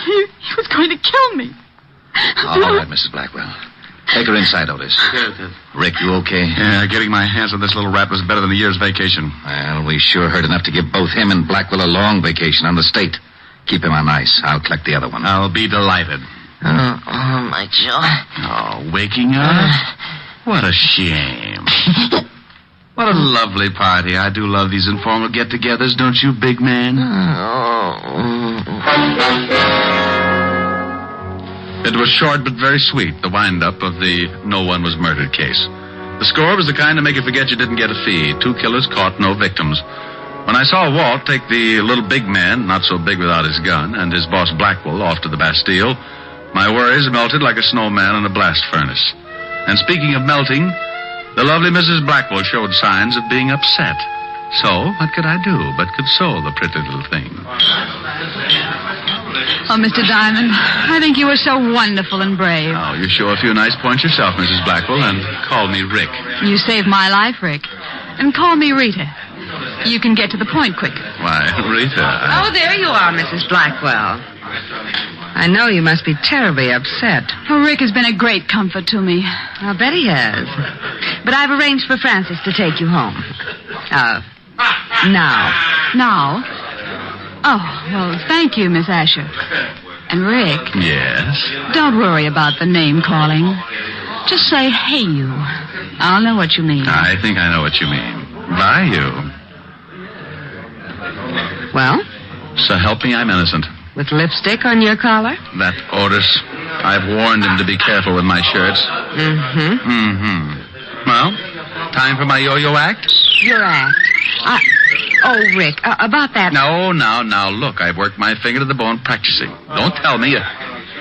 He was going to kill me. All right, Mrs. Blackwell. Take her inside, Otis. Rick, you okay? Yeah, getting my hands on this little rat was better than a year's vacation. Well, we sure heard enough to give both him and Blackwell a long vacation on the state. Keep him on ice. I'll collect the other one. I'll be delighted. Oh, my jaw. Oh, waking up? What a shame. What a lovely party. I do love these informal get-togethers, don't you, big man? It was short but very sweet, the wind-up of the no one was murdered case. The score was the kind to make you forget you didn't get a fee. 2 killers caught, no victims. When I saw Walt take the little big man, not so big without his gun, and his boss Blackwell off to the Bastille, my worries melted like a snowman in a blast furnace. And speaking of melting, the lovely Mrs. Blackwell showed signs of being upset. So, what could I do but console the pretty little thing? Oh, Mr. Diamond, I think you were so wonderful and brave. Oh, you show a few nice points yourself, Mrs. Blackwell, and call me Rick. You saved my life, Rick. And call me Rita. You can get to the point quick. Why, Rita. Oh, there you are, Mrs. Blackwell. I know you must be terribly upset. Oh, Rick has been a great comfort to me. I'll bet he has. But I've arranged for Francis to take you home. Now. Now? Oh, well, thank you, Miss Asher. And Rick. Yes? Don't worry about the name calling. Just say, hey, you. I'll know what you mean. I think I know what you mean. By you. Well? So help me, I'm innocent. With lipstick on your collar? That Otis. I've warned him to be careful with my shirts. Well, time for my yo-yo act? Your act? Rick, about that... No, now, look, I've worked my finger to the bone practicing. Don't tell me.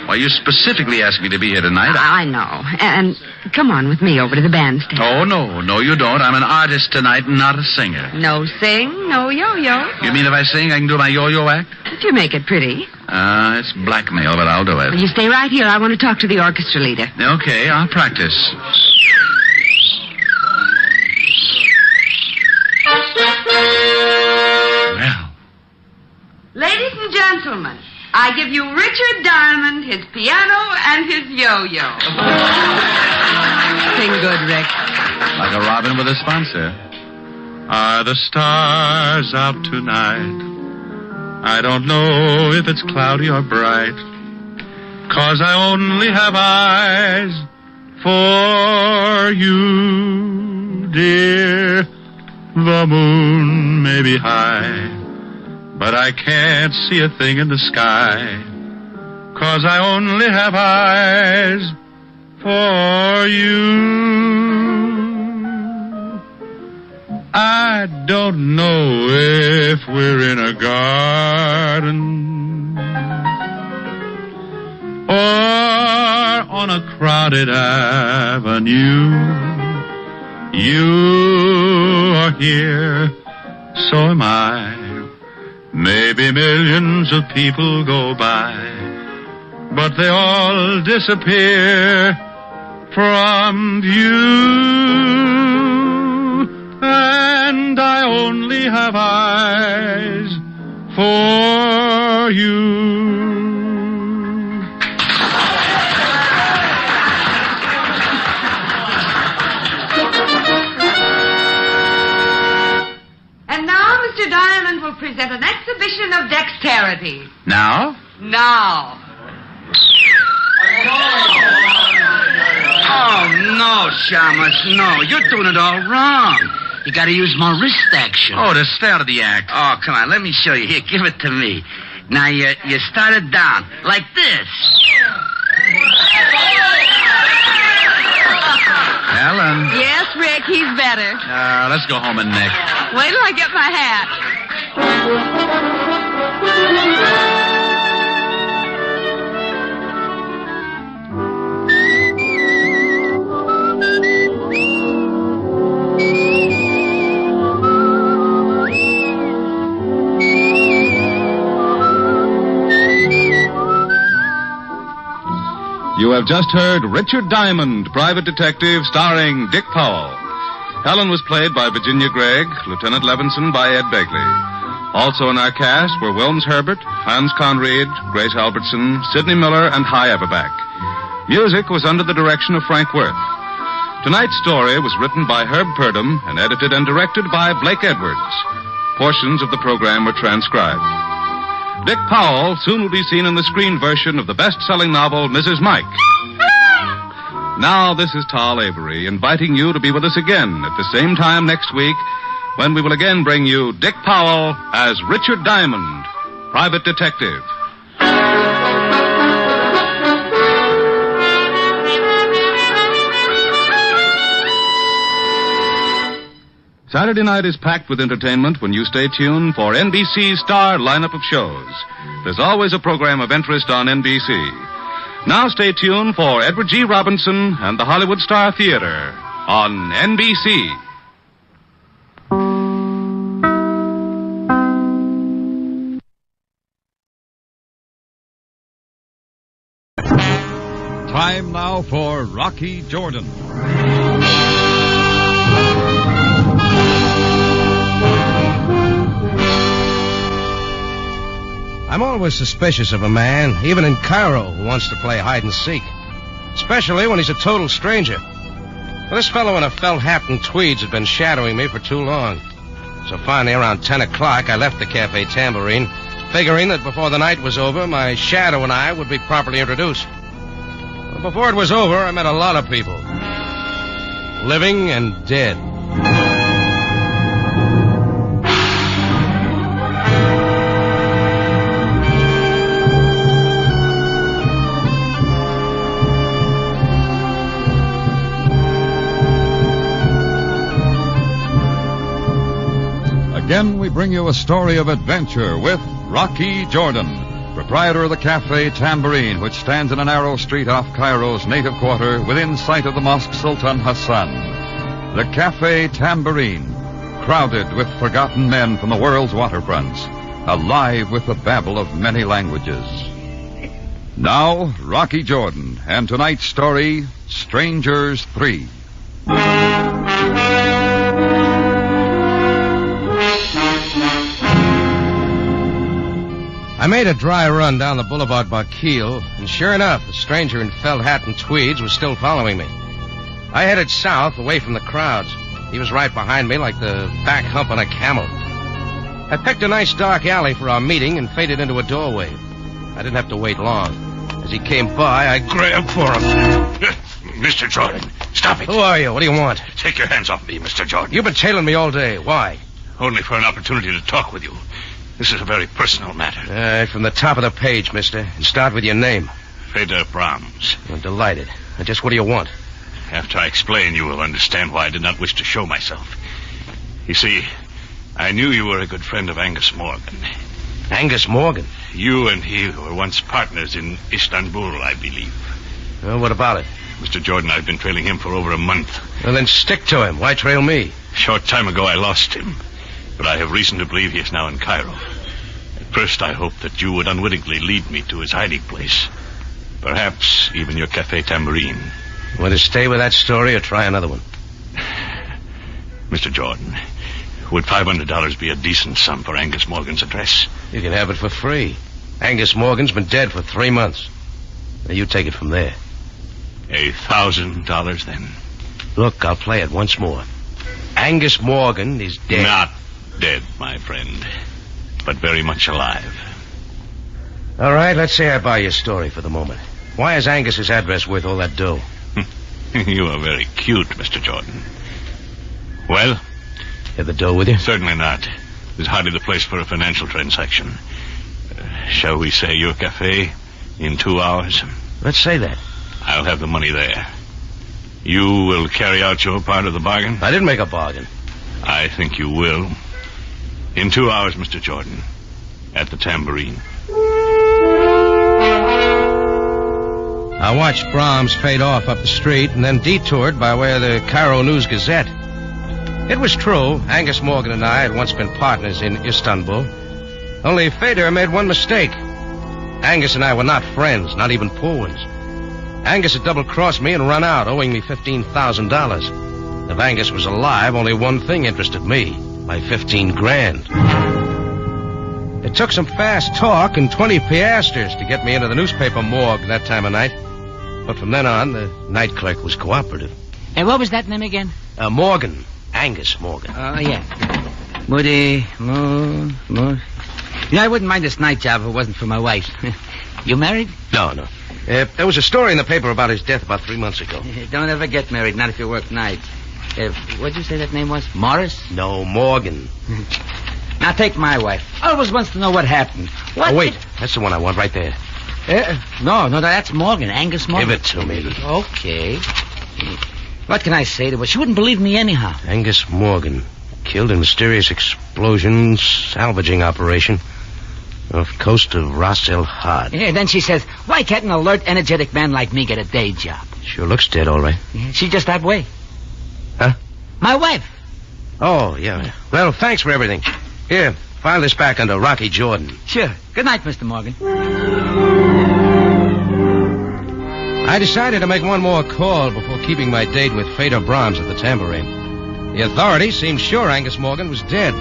Why, you specifically asked me to be here tonight. I know. And come on with me over to the bandstand. Oh, no, you don't. I'm an artist tonight, not a singer. No sing, no yo-yo. You mean if I sing, I can do my yo-yo act? If you make it pretty. It's blackmail, but I'll do it. Well, you stay right here. I want to talk to the orchestra leader. Okay, I'll practice. Well. Ladies and gentlemen, I give you Richard Diamond, his piano, and his yo-yo. Sing good, Rick. Like a robin with a sponsor. Are the stars out tonight? I don't know if it's cloudy or bright, 'cause I only have eyes for you, dear. The moon may be high, but I can't see a thing in the sky, 'cause I only have eyes for you. I don't know if we're in a garden or on a crowded avenue. You are here, so am I. Maybe millions of people go by, but they all disappear from view. And I only have eyes for you. And now Mr. Diamond will present an exhibition of dexterity. Now? Now. Oh, no, Shamus, no. You're doing it all wrong. You gotta use more wrist action. Oh, to stay out of the act. Oh, come on, let me show you. Here, give it to me. Now, you start it down, like this. Ellen. Yes, Rick, he's better. Let's go home and neck. Wait till I get my hat. You have just heard Richard Diamond, Private Detective, starring Dick Powell. Helen was played by Virginia Gregg, Lieutenant Levinson by Ed Begley. Also in our cast were Wilms Herbert, Hans Conried, Grace Albertson, Sidney Miller, and Hy Everback. Music was under the direction of Frank Worth. Tonight's story was written by Herb Purdom and edited and directed by Blake Edwards. Portions of the program were transcribed. Dick Powell soon will be seen in the screen version of the best-selling novel, Mrs. Mike. Now, this is Tal Avery, inviting you to be with us again at the same time next week, when we will again bring you Dick Powell as Richard Diamond, private detective. Saturday night is packed with entertainment when you stay tuned for NBC's star lineup of shows. There's always a program of interest on NBC. Now stay tuned for Edward G. Robinson and the Hollywood Star Theater on NBC. Time now for Rocky Jordan. I'm always suspicious of a man, even in Cairo, who wants to play hide and seek. Especially when he's a total stranger. Well, this fellow in a felt hat and tweeds had been shadowing me for too long. So finally, around 10 o'clock, I left the Cafe Tambourine, figuring that before the night was over, my shadow and I would be properly introduced. Well, before it was over, I met a lot of people. Living and dead. Again, we bring you a story of adventure with Rocky Jordan, proprietor of the Cafe Tambourine, which stands in a narrow street off Cairo's native quarter within sight of the Mosque Sultan Hassan. The Cafe Tambourine, crowded with forgotten men from the world's waterfronts, alive with the babble of many languages. Now, Rocky Jordan, and tonight's story, Strangers 3. I made a dry run down the boulevard Baqil, and sure enough, the stranger in felt hat and tweeds was still following me. I headed south, away from the crowds. He was right behind me like the back hump on a camel. I picked a nice dark alley for our meeting and faded into a doorway. I didn't have to wait long. As he came by, I grabbed for him. Mr. Jordan, stop it. Who are you? What do you want? Take your hands off me, Mr. Jordan. You've been tailing me all day. Why? Only for an opportunity to talk with you. This is a very personal matter. All right, from the top of the page, mister. And start with your name. Feder Brahms. I'm delighted. And just what do you want? After I explain, you will understand why I did not wish to show myself. You see, I knew you were a good friend of Angus Morgan. Angus Morgan? You and he were once partners in Istanbul, I believe. Well, what about it? Mr. Jordan, I've been trailing him for over a month. Well, then stick to him. Why trail me? A short time ago, I lost him. But I have reason to believe he is now in Cairo. At first, I hoped that you would unwittingly lead me to his hiding place. Perhaps even your Cafe Tambourine. Want to stay with that story or try another one? Mr. Jordan, would $500 be a decent sum for Angus Morgan's address? You can have it for free. Angus Morgan's been dead for 3 months. Now, you take it from there. $1,000 then? Look, I'll play it once more. Angus Morgan is dead. Not dead, my friend, but very much alive. All right, let's say I buy your story for the moment. Why is Angus's address worth all that dough? You are very cute, Mr. Jordan. Well? Have the dough with you? Certainly not. It's hardly the place for a financial transaction. Shall we say your cafe in 2 hours? Let's say that. I'll have the money there. You will carry out your part of the bargain? I didn't make a bargain. I think you will. In 2 hours, Mr. Jordan. At the Tambourine. I watched Brahms fade off up the street and then detoured by way of the Cairo News Gazette. It was true, Angus Morgan and I had once been partners in Istanbul. Only Feder made one mistake. Angus and I were not friends, not even poor ones. Angus had double-crossed me and run out, owing me $15,000. If Angus was alive, only one thing interested me, my 15 grand. It took some fast talk and 20 piastres to get me into the newspaper morgue that time of night. But from then on, the night clerk was cooperative. And what was that name again? Morgan. Angus Morgan. Oh, yeah. Moody, I wouldn't mind this night job if it wasn't for my wife. You married? No. There was a story in the paper about his death about 3 months ago. Don't ever get married, not if you work nights. What'd you say that name was? Morris? No, Morgan. Now take my wife. I always wants to know what happened. What? Oh, wait. That's the one I want right there. No, that's Morgan. Angus Morgan. Give it to me. Okay. What can I say to her? She wouldn't believe me anyhow. Angus Morgan. Killed in mysterious explosion, salvaging operation off coast of Ras El Had. Yeah, then she says, why can't an alert, energetic man like me get a day job? Sure looks dead, all right. Yeah, she's just that way. Huh? My wife. Oh, yeah. Well, thanks for everything. Here, file this back under Rocky Jordan. Sure. Good night, Mr. Morgan. I decided to make one more call before keeping my date with Feder Brahms at the Tambourine. The authorities seemed sure Angus Morgan was dead.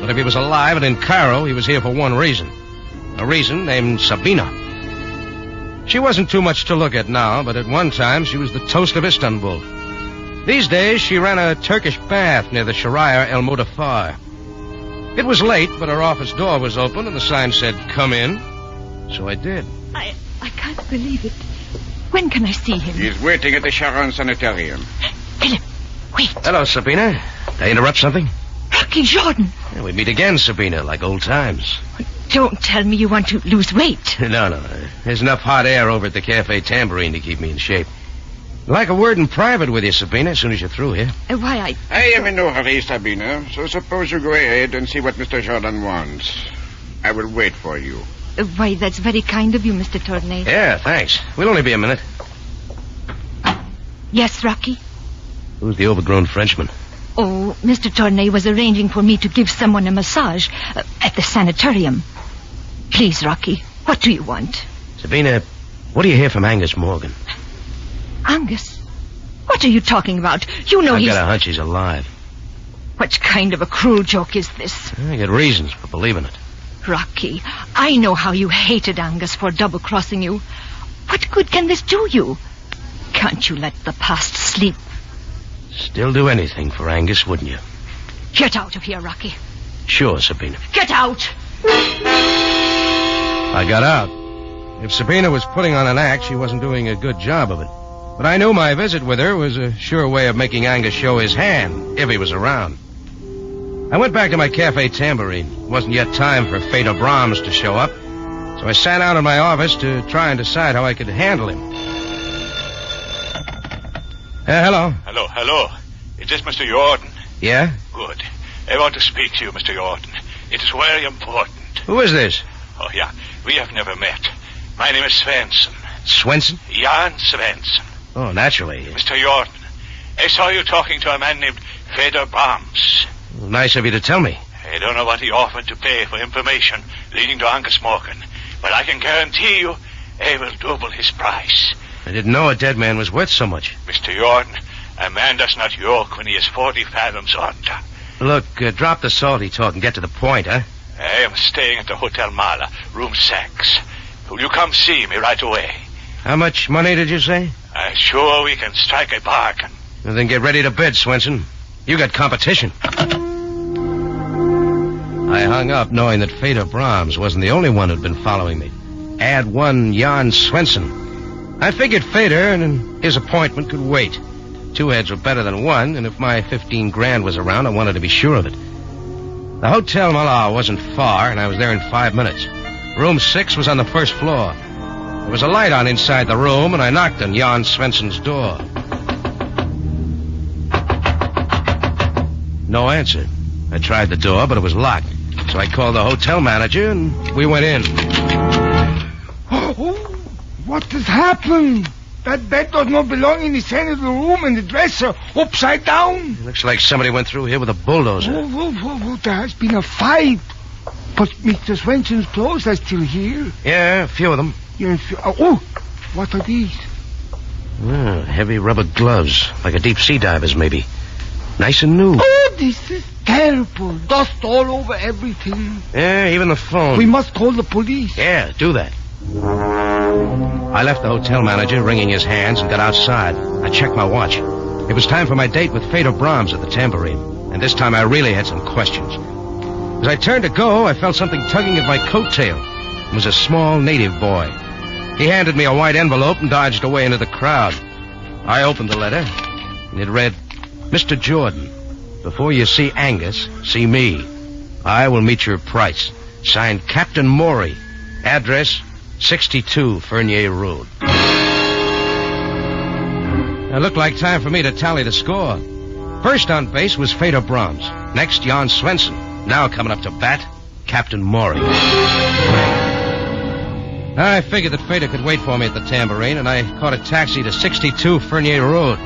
But if he was alive and in Cairo, he was here for one reason. A reason named Sabina. She wasn't too much to look at now, but at one time she was the toast of Istanbul. These days, she ran a Turkish bath near the Sharia El Mudaffar. It was late, but her office door was open and the sign said, "Come in." So I did. I can't believe it. When can I see him? He's waiting at the Sharon Sanitarium. Philip, wait. Hello, Sabina. Did I interrupt something? Rocky Jordan. Yeah, we meet again, Sabina, like old times. Don't tell me you want to lose weight. No. There's enough hot air over at the Cafe Tambourine to keep me in shape. I'd like a word in private with you, Sabina, as soon as you're through here. Why, I am in no hurry, Sabina, so suppose you go ahead and see what Mr. Jordan wants. I will wait for you. Why, that's very kind of you, Mr. Tournay. Yeah, thanks. We'll only be a minute. Yes, Rocky? Who's the overgrown Frenchman? Oh, Mr. Tournay was arranging for me to give someone a massage at the sanitarium. Please, Rocky, what do you want? Sabina, what do you hear from Angus Morgan? Angus? What are you talking about? You know I've got a hunch he's alive. What kind of a cruel joke is this? I get reasons for believing it. Rocky, I know how you hated Angus for double-crossing you. What good can this do you? Can't you let the past sleep? Still do anything for Angus, wouldn't you? Get out of here, Rocky. Sure, Sabina. Get out! I got out. If Sabina was putting on an act, she wasn't doing a good job of it. But I knew my visit with her was a sure way of making Angus show his hand, if he was around. I went back to my Cafe Tambourine. It wasn't yet time for Feder Brahms to show up, so I sat down in my office to try and decide how I could handle him. Hello. Hello. Is this Mr. Jordan? Yeah? Good. I want to speak to you, Mr. Jordan. It is very important. Who is this? Oh, yeah. We have never met. My name is Svensson. Swenson? Jan Svensson. Oh, naturally. Mr. Jordan, I saw you talking to a man named Feder Brahms. Nice of you to tell me. I don't know what he offered to pay for information leading to Angus Morgan, but I can guarantee you I will double his price. I didn't know a dead man was worth so much. Mr. Jordan, a man does not yoke when he is 40 fathoms under. Look, drop the salty talk and get to the point, huh? I am staying at the Hotel Mala, room 6. Will you come see me right away? How much money did you say? I'm sure we can strike a bargain. Well, then get ready to bid, Swenson. You got competition. I hung up knowing that Feder Brahms wasn't the only one who'd been following me. Add one Jan Swenson. I figured Feder and his appointment could wait. 2 heads were better than one, and if my 15 grand was around, I wanted to be sure of it. The Hotel Mala wasn't far, and I was there in 5 minutes. Room 6 was on the first floor. There was a light on inside the room, and I knocked on Jan Svenson's door. No answer. I tried the door, but it was locked. So I called the hotel manager, and we went in. Oh, what has happened? That bed does not belong in the center of the room, and the dresser upside down. It looks like somebody went through here with a bulldozer. There has been a fight. But Mr. Swenson's clothes are still here. Yeah, a few of them. Yes. Oh, what are these? Heavy rubber gloves, like a deep-sea diver's, maybe. Nice and new. Oh, this is terrible. Dust all over everything. Yeah, even the phone. We must call the police. Yeah, do that. I left the hotel manager wringing his hands and got outside. I checked my watch. It was time for my date with Feder Brahms at the Tambourine, and this time I really had some questions. As I turned to go, I felt something tugging at my coattail. It was a small native boy. He handed me a white envelope and dodged away into the crowd. I opened the letter, and it read, Mr. Jordan, before you see Angus, see me. I will meet your price. Signed, Captain Maury. Address, 62 Fernier Road. It looked like time for me to tally the score. First on base was Feder Brahms. Next, Jan Swenson. Now coming up to bat, Captain Maury. I figured that Feder could wait for me at the Tambourine, and I caught a taxi to 62 Fernier Road.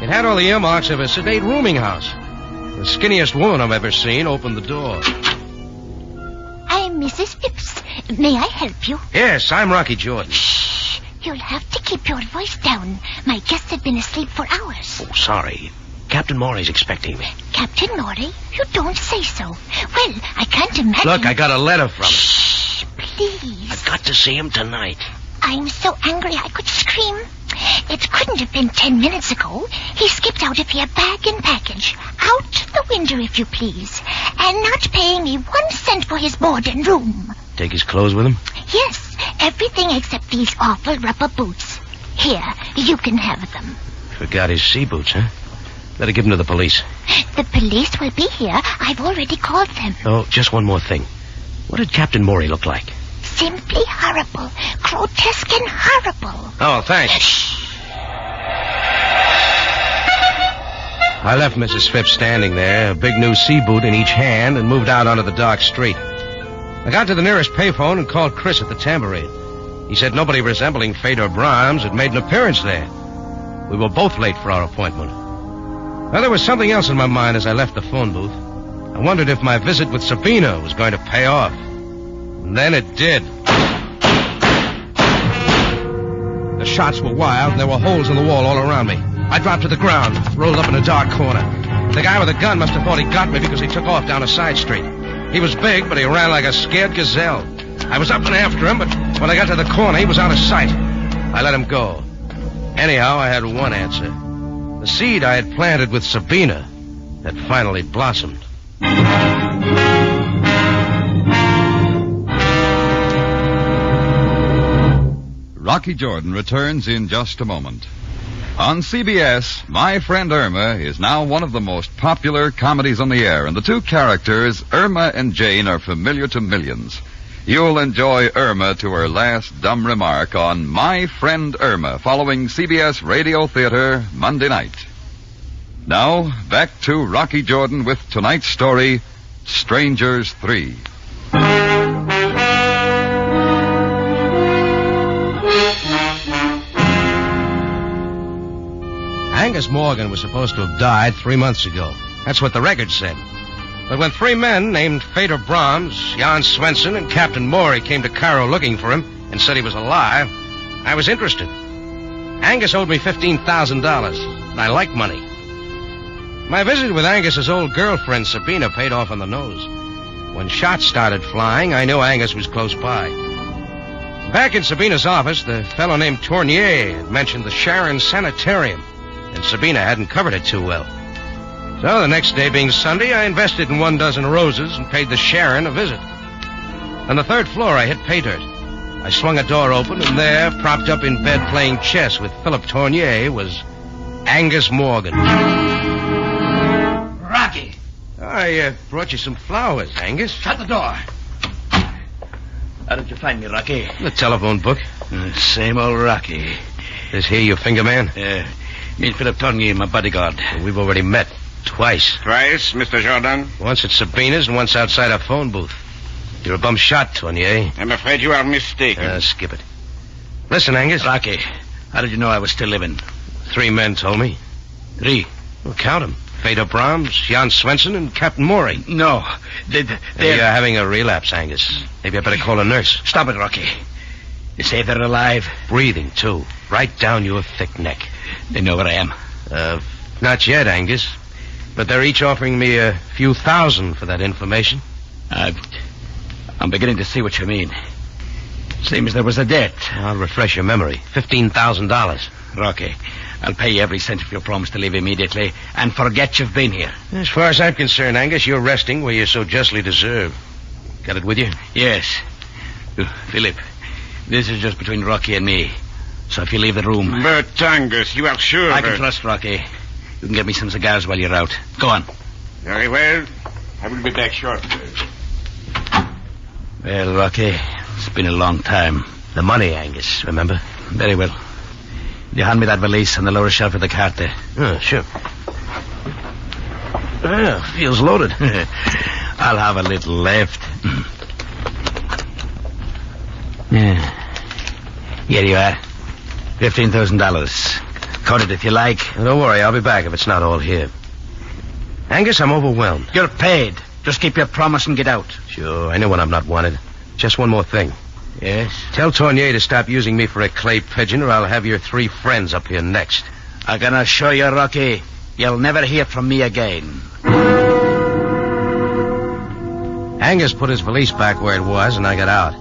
It had all the earmarks of a sedate rooming house. The skinniest woman I've ever seen opened the door. I'm Mrs. Phipps. May I help you? Yes, I'm Rocky Jordan. Shh. You'll have to keep your voice down. My guests have been asleep for hours. Oh, sorry. Captain Maury's expecting me. Captain Maury? You don't say so. Well, I can't imagine... Look, I got a letter from him. Shh, please. I've got to see him tonight. I'm so angry I could scream. It couldn't have been 10 minutes ago. He skipped out of here bag and package. Out the window, if you please. And not paying me 1 cent for his board and room. Take his clothes with him? Yes, everything except these awful rubber boots. Here, you can have them. Forgot his sea boots, huh? Better give him to the police. The police will be here. I've already called them. Oh, just one more thing. What did Captain Maury look like? Simply horrible. Grotesque and horrible. Oh, thanks. Shh. I left Mrs. Phipps standing there, a big new sea boot in each hand, and moved out onto the dark street. I got to the nearest payphone and called Chris at the Tambourine. He said nobody resembling Feder Brahms had made an appearance there. We were both late for our appointment. Now, there was something else in my mind as I left the phone booth. I wondered if my visit with Sabina was going to pay off. And then it did. The shots were wild, and there were holes in the wall all around me. I dropped to the ground, rolled up in a dark corner. The guy with the gun must have thought he got me because he took off down a side street. He was big, but he ran like a scared gazelle. I was up and after him, but when I got to the corner, he was out of sight. I let him go. Anyhow, I had one answer. The seed I had planted with Sabina had finally blossomed. Rocky Jordan returns in just a moment. On CBS, My Friend Irma is now one of the most popular comedies on the air, and the two characters, Irma and Jane, are familiar to millions. You'll enjoy Irma to her last dumb remark on My Friend Irma, following CBS Radio Theater Monday night. Now, back to Rocky Jordan with tonight's story, Strangers 3. Angus Morgan was supposed to have died 3 months ago. That's what the record said. But when 3 men named Feder Brahms, Jan Swenson, and Captain Maury came to Cairo looking for him and said he was alive, I was interested. Angus owed me $15,000, and I like money. My visit with Angus's old girlfriend, Sabina, paid off on the nose. When shots started flying, I knew Angus was close by. Back in Sabina's office, the fellow named Tournier had mentioned the Sharon Sanitarium, and Sabina hadn't covered it too well. So the next day being Sunday, I invested in 12 roses and paid the Sharon a visit. On the 3rd floor, I hit pay dirt. I swung a door open, and there, propped up in bed playing chess with Philip Tournier, was Angus Morgan. Rocky! I brought you some flowers, Angus. Shut the door. How did you find me, Rocky? The telephone book. Same old Rocky. Is he your finger man? Yeah. Me and Philip Tournier, my bodyguard. We've already met. Twice. Twice, Mr. Jordan? Once at Sabina's and once outside our phone booth. You're a bum shot, Tournier. I'm afraid you are mistaken. Skip it. Listen, Angus. Rocky, how did you know I was still living? 3 men told me. 3? Well, count them. Feder Brahms, Jan Swenson, and Captain Maury. No. You're having a relapse, Angus. Maybe I better call a nurse. Stop it, Rocky. You say they're alive? Breathing, too. Right down your thick neck. They know where I am? Not yet, Angus. But they're each offering me a few thousand for that information. I'm beginning to see what you mean. Seems there was a debt. I'll refresh your memory. $15,000. Rocky, I'll pay you every cent if you promise to leave immediately and forget you've been here. As far as I'm concerned, Angus, you're resting where you so justly deserve. Got it with you? Yes. Philip, this is just between Rocky and me. So if you leave the room... But, Angus, you are sure I can trust Rocky. You can get me some cigars while you're out. Go on. Very well. I will be back shortly. Well, Rocky, it's been a long time. The money, Angus, remember? Very well. You hand me that valise on the lower shelf of the cart there. Oh, sure. Yeah, feels loaded. I'll have a little left. Yeah. Here you are. $15,000. Cut it if you like. Don't worry, I'll be back if it's not all here. Angus, I'm overwhelmed. You're paid. Just keep your promise and get out. Sure, I know when I'm not wanted. Just one more thing. Yes? Tell Tournier to stop using me for a clay pigeon, or I'll have your 3 friends up here next. I'm gonna show you, Rocky. You'll never hear from me again. Angus put his valise back where it was, and I got out.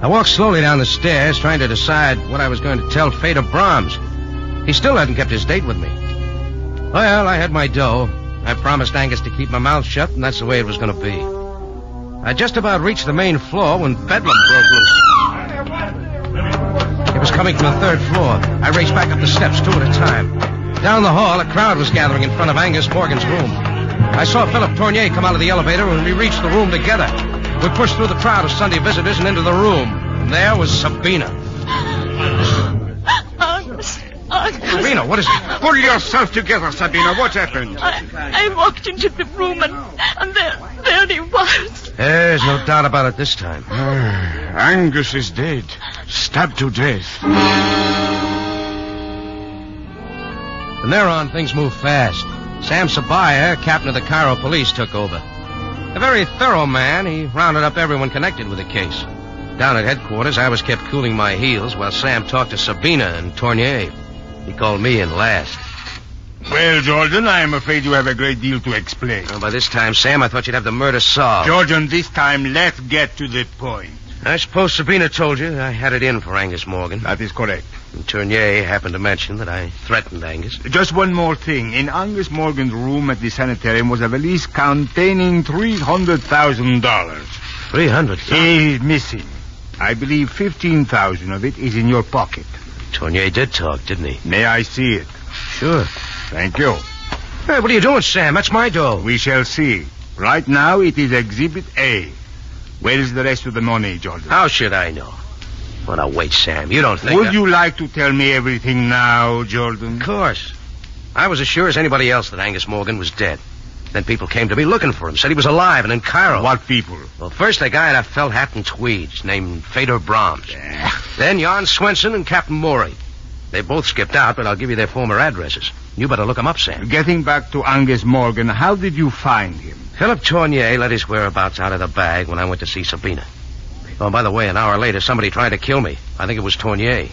I walked slowly down the stairs, trying to decide what I was going to tell Feder Brahms. He still hadn't kept his date with me. Well, I had my dough. I promised Angus to keep my mouth shut, and that's the way it was going to be. I just about reached the main floor when Bedlam broke loose. It was coming from the 3rd floor. I raced back up the steps 2 at a time. Down the hall, a crowd was gathering in front of Angus Morgan's room. I saw Philip Tournier come out of the elevator, and we reached the room together. We pushed through the crowd of Sunday visitors and into the room. And there was Sabina. Angus. Sabina, what is it? Pull yourself together, Sabina. What happened? I walked into the room and there he was. There's no doubt about it this time. Angus is dead. Stabbed to death. From there on, things moved fast. Sam Sabaya, captain of the Cairo police, took over. A very thorough man, he rounded up everyone connected with the case. Down at headquarters, I was kept cooling my heels while Sam talked to Sabina and Tournier. He called me in last. Well, Jordan, I am afraid you have a great deal to explain. By this time, Sam, I thought you'd have the murder solved. Jordan, this time, let's get to the point. I suppose Sabina told you I had it in for Angus Morgan. That is correct. And Tournier happened to mention that I threatened Angus. Just one more thing. In Angus Morgan's room at the sanitarium was a valise containing $300,000. $300,000? He is missing. I believe 15,000 of it is in your pocket. Tournier did talk, didn't he? May I see it? Sure. Thank you. Hey, what are you doing, Sam? That's my dough. We shall see. Right now, it is Exhibit A. Where is the rest of the money, Jordan? How should I know? Well, now, wait, Sam. You don't think... Would you like to tell me everything now, Jordan? Of course. I was as sure as anybody else that Angus Morgan was dead. Then people came to me looking for him, said he was alive and in Cairo. What people? Well, first a guy in a felt hat and tweeds named Feder Brahms. Then Jan Swenson and Captain Morey. They both skipped out, but I'll give you their former addresses. You better look them up, Sam. Getting back to Angus Morgan, how did you find him? Philip Tournier let his whereabouts out of the bag when I went to see Sabina. Oh, by the way, an hour later, somebody tried to kill me. I think it was Tournier.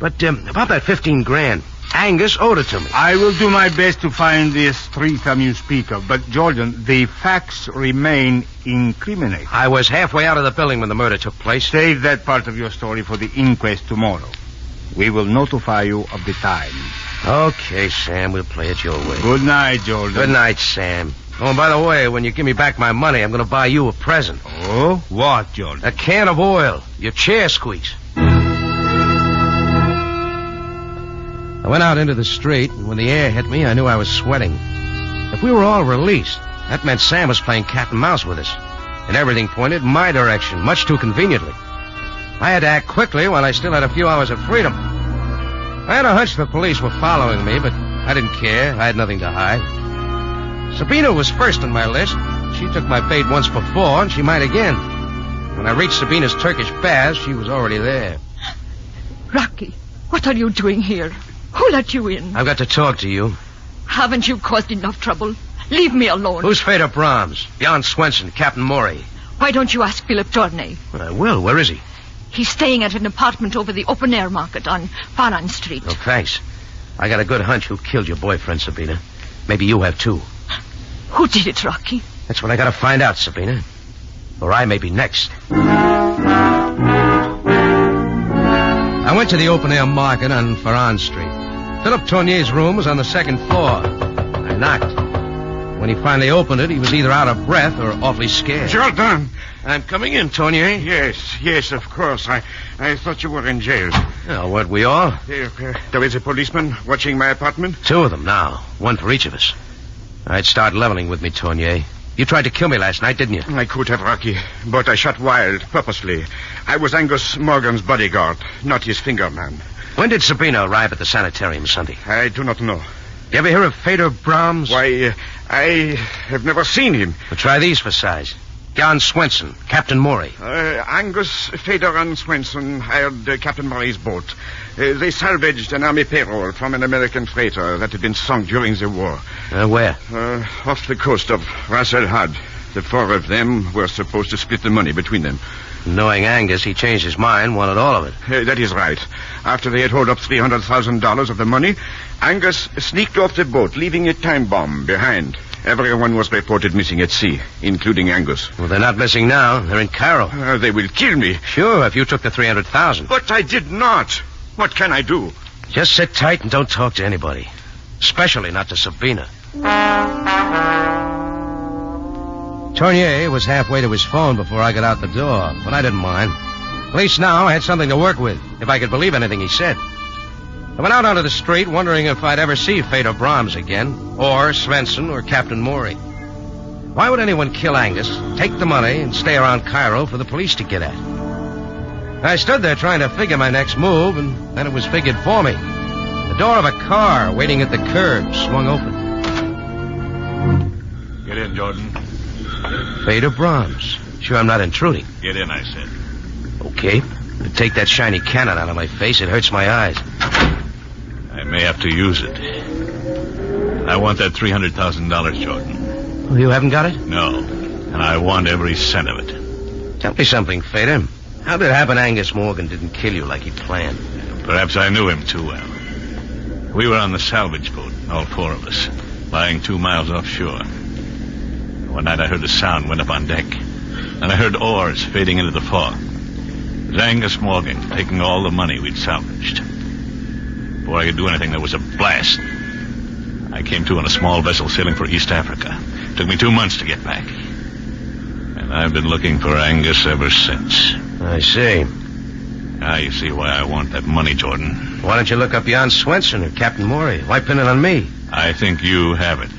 But about that $15,000, Angus owed it to me. I will do my best to find this threesome you speak of. But, Jordan, the facts remain incriminating. I was halfway out of the building when the murder took place. Save that part of your story for the inquest tomorrow. We will notify you of the time. Okay, Sam, we'll play it your way. Good night, Jordan. Good night, Sam. Oh, and by the way, when you give me back my money, I'm going to buy you a present. Oh? What, Jordan? A can of oil. Your chair squeaks. I went out into the street, and when the air hit me, I knew I was sweating. If we were all released, that meant Sam was playing cat and mouse with us. And everything pointed my direction, much too conveniently. I had to act quickly while I still had a few hours of freedom. I had a hunch the police were following me, but I didn't care. I had nothing to hide. Sabina was first on my list. She took my bait once before, and she might again. When I reached Sabina's Turkish baths, she was already there. Rocky, what are you doing here? Who let you in? I've got to talk to you. Haven't you caused enough trouble? Leave me alone. Who's Feder Brahms? Jan Swenson, Captain Morey. Why don't you ask Philip Tournay? I will. Where is he? He's staying at an apartment over the open-air market on Faran Street. Oh, thanks. I got a good hunch who killed your boyfriend, Sabina. Maybe you have, too. Who did it, Rocky? That's what I got to find out, Sabina. Or I may be next. I went to the open-air market on Ferran Street. Philip Tournier's room was on the second floor. I knocked. When he finally opened it, he was either out of breath or awfully scared. Jordan! I'm coming in, Tournier. Yes, of course. I thought you were in jail. Oh, weren't we all? There is a policeman watching my apartment? 2 of them now. 1 for each of us. All right, start leveling with me, Tournier. You tried to kill me last night, didn't you? I could have, Rocky, but I shot wild, purposely. I was Angus Morgan's bodyguard, not his finger man. When did Sabina arrive at the sanitarium Sunday? I do not know. You ever hear of Fedor Brahms? Why, I have never seen him. Well, try these for size. Jan Swenson, Captain Maury. Angus, Fedor, and Swenson hired Captain Maury's boat. They salvaged an army payroll from an American freighter that had been sunk during the war. Where? Off the coast of Ras El Had. The 4 of them were supposed to split the money between them. Knowing Angus, he changed his mind, wanted all of it. That is right. After they had hauled up $300,000 of the money, Angus sneaked off the boat, leaving a time bomb behind. Everyone was reported missing at sea, including Angus. Well, they're not missing now. They're in Cairo. They will kill me. Sure, if you took the $300,000. But I did not. What can I do? Just sit tight and don't talk to anybody. Especially not to Sabina. Tournier was halfway to his phone before I got out the door, but I didn't mind. At least now I had something to work with, if I could believe anything he said. I went out onto the street wondering if I'd ever see Fedor Brahms again, or Svensson, or Captain Maury. Why would anyone kill Angus, take the money, and stay around Cairo for the police to get at? I stood there trying to figure my next move, and then it was figured for me. The door of a car waiting at the curb swung open. Get in, Jordan. Fedor Brahms. Sure I'm not intruding. Get in, I said. Okay. But take that shiny cannon out of my face. It hurts my eyes. I may have to use it. I want that $300,000, Jordan. Oh, you haven't got it? No. And I want every cent of it. Tell me something, Fedor. How did it happen Angus Morgan didn't kill you like he planned? Perhaps I knew him too well. We were on the salvage boat, all 4 of us, lying 2 miles offshore. One night I heard a sound, went up on deck. Then I heard oars fading into the fog. It was Angus Morgan taking all the money we'd salvaged. Before I could do anything, there was a blast. I came to on a small vessel sailing for East Africa. It took me 2 months to get back. And I've been looking for Angus ever since. I see. Now you see why I want that money, Jordan. Why don't you look up Jan Swenson or Captain Maury? Why pin it on me? I think you have it.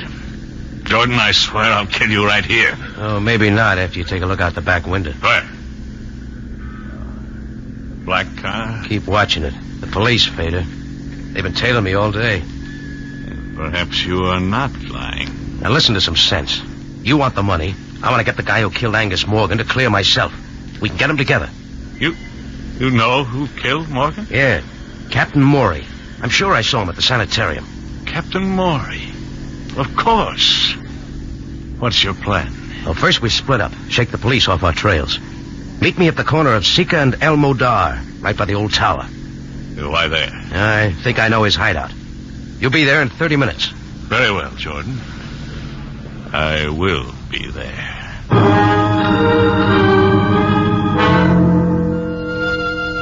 Jordan, I swear I'll kill you right here. Oh, maybe not after you take a look out the back window. Where? Black car? Keep watching it. The police, Fedor. They've been tailing me all day. Perhaps you are not lying. Now listen to some sense. You want the money. I want to get the guy who killed Angus Morgan to clear myself. We can get him together. You know who killed Morgan? Yeah. Captain Maury. I'm sure I saw him at the sanitarium. Captain Maury? Of course. What's your plan? Well, first we split up. Shake the police off our trails. Meet me at the corner of Sika and El Modar, right by the old tower. Why there? I think I know his hideout. You'll be there in 30 minutes. Very well, Jordan. I will be there.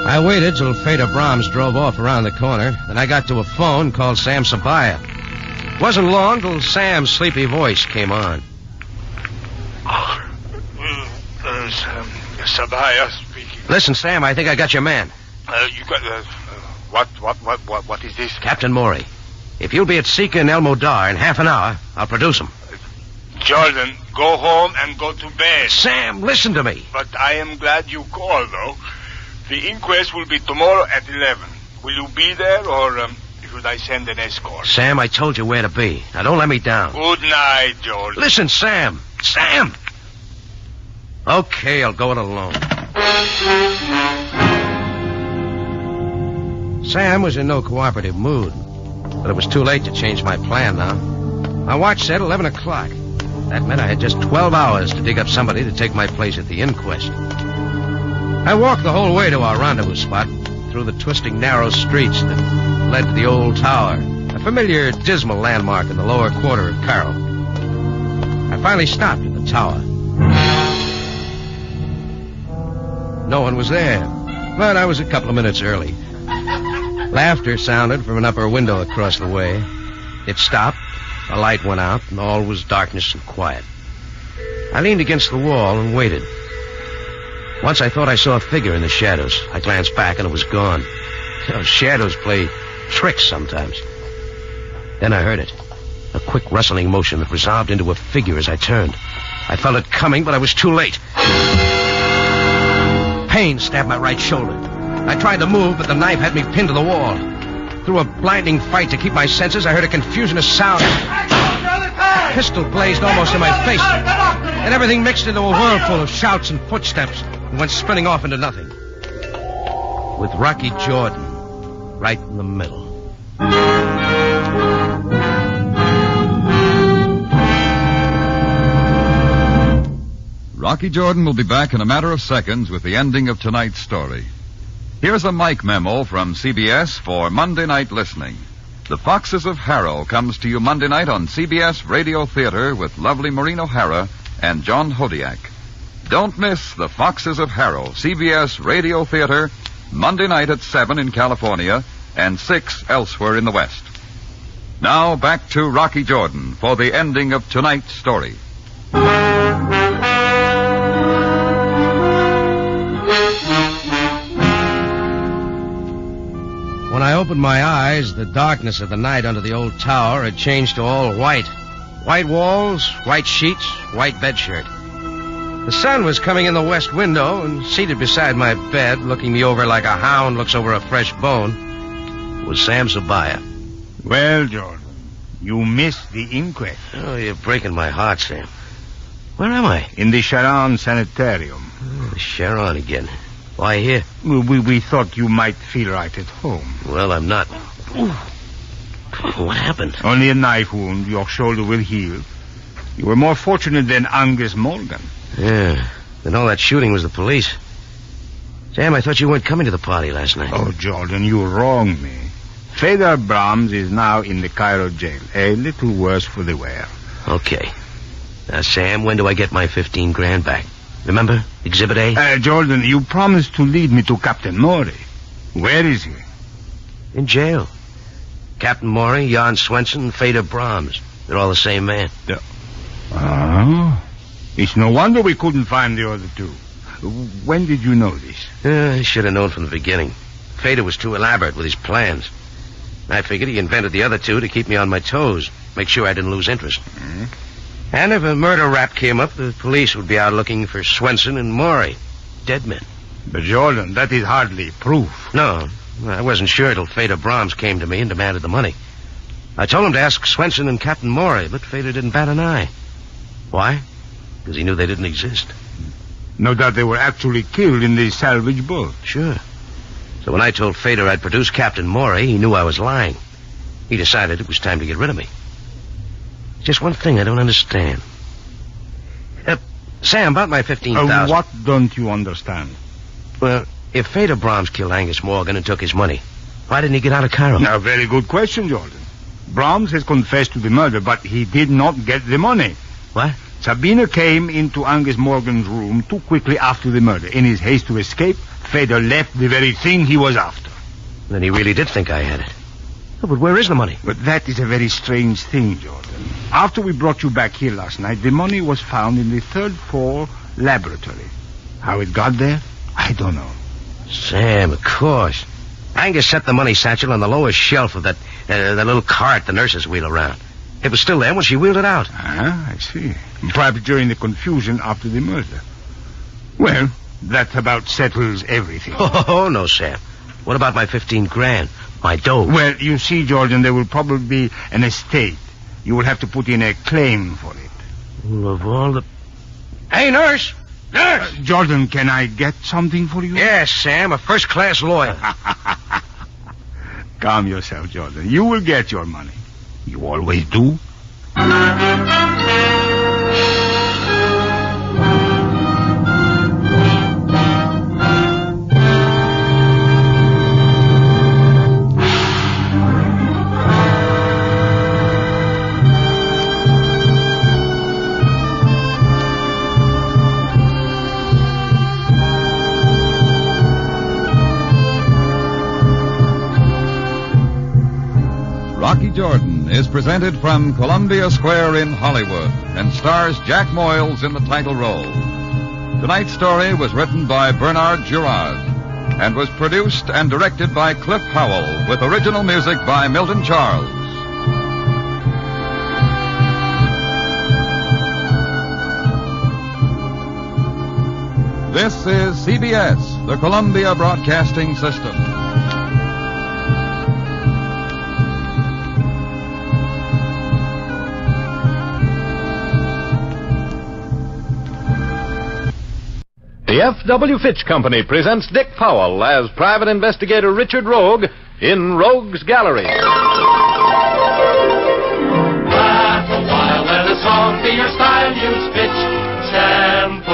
I waited till Fedor Brahms drove off around the corner. Then I got to a phone, called Sam Sabaya. Wasn't long till Sam's sleepy voice came on. Sabaya speaking. Listen, Sam, I think I got your man. You got... What is this? Captain Maury. If you'll be at Sika and El Modar in half an hour, I'll produce him. Jordan, go home and go to bed. Sam, listen to me. But I am glad you called, though. The inquest will be tomorrow at 11. Will you be there, or should I send an escort? Sam, I told you where to be. Now, don't let me down. Good night, Jordan. Listen, Sam. Sam! Okay, I'll go it alone. Sam was in no cooperative mood, but it was too late to change my plan now. My watch said 11 o'clock. That meant I had just 12 hours to dig up somebody to take my place at the inquest. I walked the whole way to our rendezvous spot, through the twisting, narrow streets that led to the old tower, a familiar, dismal landmark in the lower quarter of Cairo. I finally stopped at the tower. No one was there, but I was a couple of minutes early. Laughter sounded from an upper window across the way. It stopped, a light went out, and all was darkness and quiet. I leaned against the wall and waited. Once I thought I saw a figure in the shadows. I glanced back and it was gone. Shadows play tricks sometimes. Then I heard it. A quick rustling motion that resolved into a figure as I turned. I felt it coming, but I was too late. Pain stabbed my right shoulder. I tried to move, but the knife had me pinned to the wall. Through a blinding fight to keep my senses, I heard a confusion of sound. A pistol blazed almost in my face. And everything mixed into a whirlpool of shouts and footsteps and went spinning off into nothing. With Rocky Jordan right in the middle. Rocky Jordan will be back in a matter of seconds with the ending of tonight's story. Here's a mic memo from CBS for Monday night listening. The Foxes of Harrow comes to you Monday night on CBS Radio Theater with lovely Maureen O'Hara and John Hodiak. Don't miss The Foxes of Harrow, CBS Radio Theater, Monday night at 7 in California and 6 elsewhere in the West. Now back to Rocky Jordan for the ending of tonight's story. When I opened my eyes, the darkness of the night under the old tower had changed to all white. White walls, white sheets, white bedshirt. The sun was coming in the west window, and seated beside my bed, looking me over like a hound looks over a fresh bone, was Sam Sabaya. Well, Jordan, you missed the inquest. Oh, you're breaking my heart, Sam. Where am I? In the Sharon Sanitarium. Oh, the Sharon again. Why here? We thought you might feel right at home. Well, I'm not. Ooh. What happened? Only a knife wound. Your shoulder will heal. You were more fortunate than Angus Morgan. Yeah. Then all that shooting was the police. Sam, I thought you weren't coming to the party last night. Oh, Jordan, you wronged me. Fedor Brahms is now in the Cairo jail. A little worse for the wear. Okay. Now, Sam, when do I get my 15 grand back? Remember? Exhibit A? Jordan, you promised to lead me to Captain Maury. Where is he? In jail. Captain Maury, Jan Swenson, Fedor Brahms. They're all the same man. Oh. It's no wonder we couldn't find the other two. When did you know this? I should have known from the beginning. Fedor was too elaborate with his plans. I figured he invented the other two to keep me on my toes, make sure I didn't lose interest. Mm-hmm. And if a murder rap came up, the police would be out looking for Swenson and Maury. Dead men. But, Jordan, that is hardly proof. No, I wasn't sure till Fedor Brahms came to me and demanded the money. I told him to ask Swenson and Captain Maury, but Fedor didn't bat an eye. Why? Because he knew they didn't exist. No doubt they were actually killed in the salvage boat. Sure. So when I told Fedor I'd produce Captain Maury, he knew I was lying. He decided it was time to get rid of me. Just one thing I don't understand. Sam, about my 15,000... what don't you understand? Well, if Fedor Brahms killed Angus Morgan and took his money, why didn't he get out of Cairo? Now, very good question, Jordan. Brahms has confessed to the murder, but he did not get the money. What? Sabina came into Angus Morgan's room too quickly after the murder. In his haste to escape, Fedor left the very thing he was after. Then he really did think I had it. Oh, but where is the money? But that is a very strange thing, Jordan. After we brought you back here last night, the money was found in the third floor laboratory. How it got there, I don't know. Sam, of course. Angus set the money satchel on the lowest shelf of that little cart the nurses wheel around. It was still there when she wheeled it out. Ah, I see. Perhaps during the confusion after the murder. Well, that about settles everything. Oh, no, Sam. What about my 15 grand? My dough? Well, you see, Jordan, there will probably be an estate. You will have to put in a claim for it. Of all the... Hey, nurse! Nurse! Jordan, can I get something for you? Yes, Sam, a first-class lawyer. Calm yourself, Jordan. You will get your money. You always do. Jordan is presented from Columbia Square in Hollywood and stars Jack Moyles in the title role. Tonight's story was written by Bernard Girard and was produced and directed by Cliff Howell with original music by Milton Charles. This is CBS, the Columbia Broadcasting System. The F.W. Fitch Company presents Dick Powell as Private Investigator Richard Rogue in Rogue's Gallery. Laugh a while, let a song be your style. Use Fitch shampoo.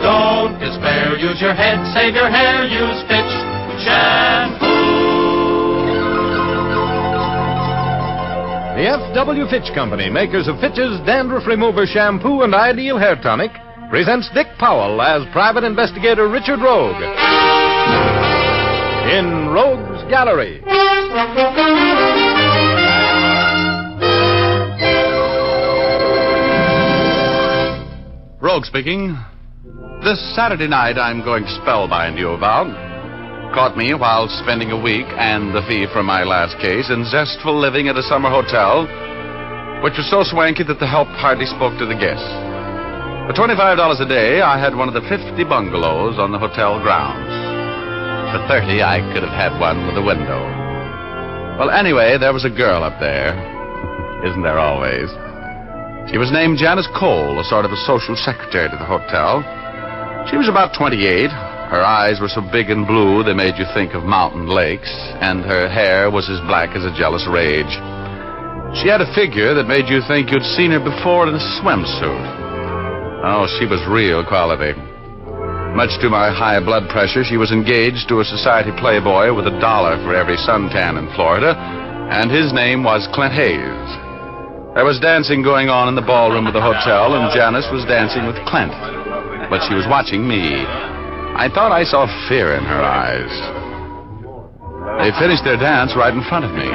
Don't despair, use your head, save your hair. Use Fitch shampoo. The F.W. Fitch Company, makers of Fitch's Dandruff Remover Shampoo and Ideal Hair Tonic, presents Dick Powell as Private Investigator Richard Rogue in Rogue's Gallery. Rogue speaking. This Saturday night I'm going to spellbind you about. Caught me while spending a week and the fee from my last case in zestful living at a summer hotel, which was so swanky that the help hardly spoke to the guests. For $25 a day, I had one of the 50 bungalows on the hotel grounds. For $30, I could have had one with a window. Well, anyway, there was a girl up there. Isn't there always? She was named Janice Cole, a sort of a social secretary to the hotel. She was about 28. Her eyes were so big and blue they made you think of mountain lakes, and her hair was as black as a jealous rage. She had a figure that made you think you'd seen her before in a swimsuit. Oh, she was real quality. Much to my high blood pressure, she was engaged to a society playboy with $1 for every suntan in Florida, and his name was Clint Hayes. There was dancing going on in the ballroom of the hotel, and Janice was dancing with Clint. But she was watching me. I thought I saw fear in her eyes. They finished their dance right in front of me.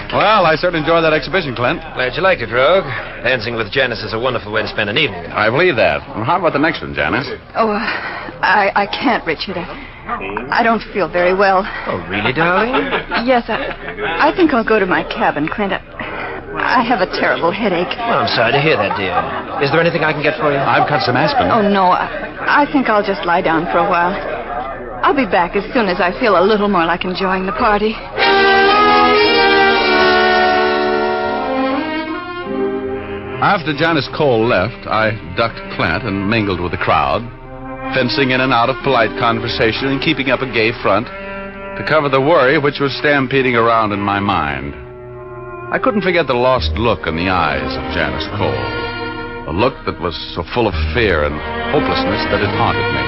Well, I certainly enjoyed that exhibition, Clint. Glad you liked it, Rogue. Dancing with Janice is a wonderful way to spend an evening. I believe that. Well, how about the next one, Janice? Oh, I can't, Richard. I don't feel very well. Oh, really, darling? Yes, I think I'll go to my cabin, Clint. I have a terrible headache. Well, I'm sorry to hear that, dear. Is there anything I can get for you? I've got some aspirin. Oh, no. I think I'll just lie down for a while. I'll be back as soon as I feel a little more like enjoying the party. After Janice Cole left, I ducked Clint and mingled with the crowd, fencing in and out of polite conversation and keeping up a gay front to cover the worry which was stampeding around in my mind. I couldn't forget the lost look in the eyes of Janice Cole, a look that was so full of fear and hopelessness that it haunted me.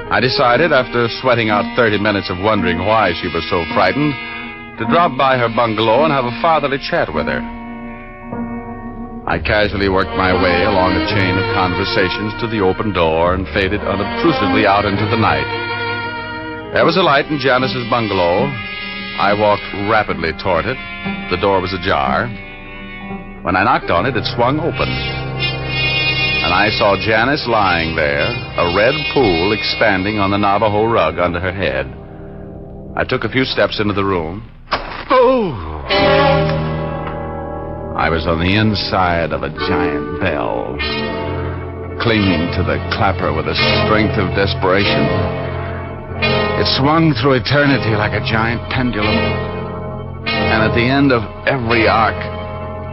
I decided, after sweating out 30 minutes of wondering why she was so frightened, to drop by her bungalow and have a fatherly chat with her. I casually worked my way along a chain of conversations to the open door and faded unobtrusively out into the night. There was a light in Janice's bungalow. I walked rapidly toward it. The door was ajar. When I knocked on it, it swung open. And I saw Janice lying there, a red pool expanding on the Navajo rug under her head. I took a few steps into the room. Oh! I was on the inside of a giant bell, clinging to the clapper with the strength of desperation. It swung through eternity like a giant pendulum, and at the end of every arc,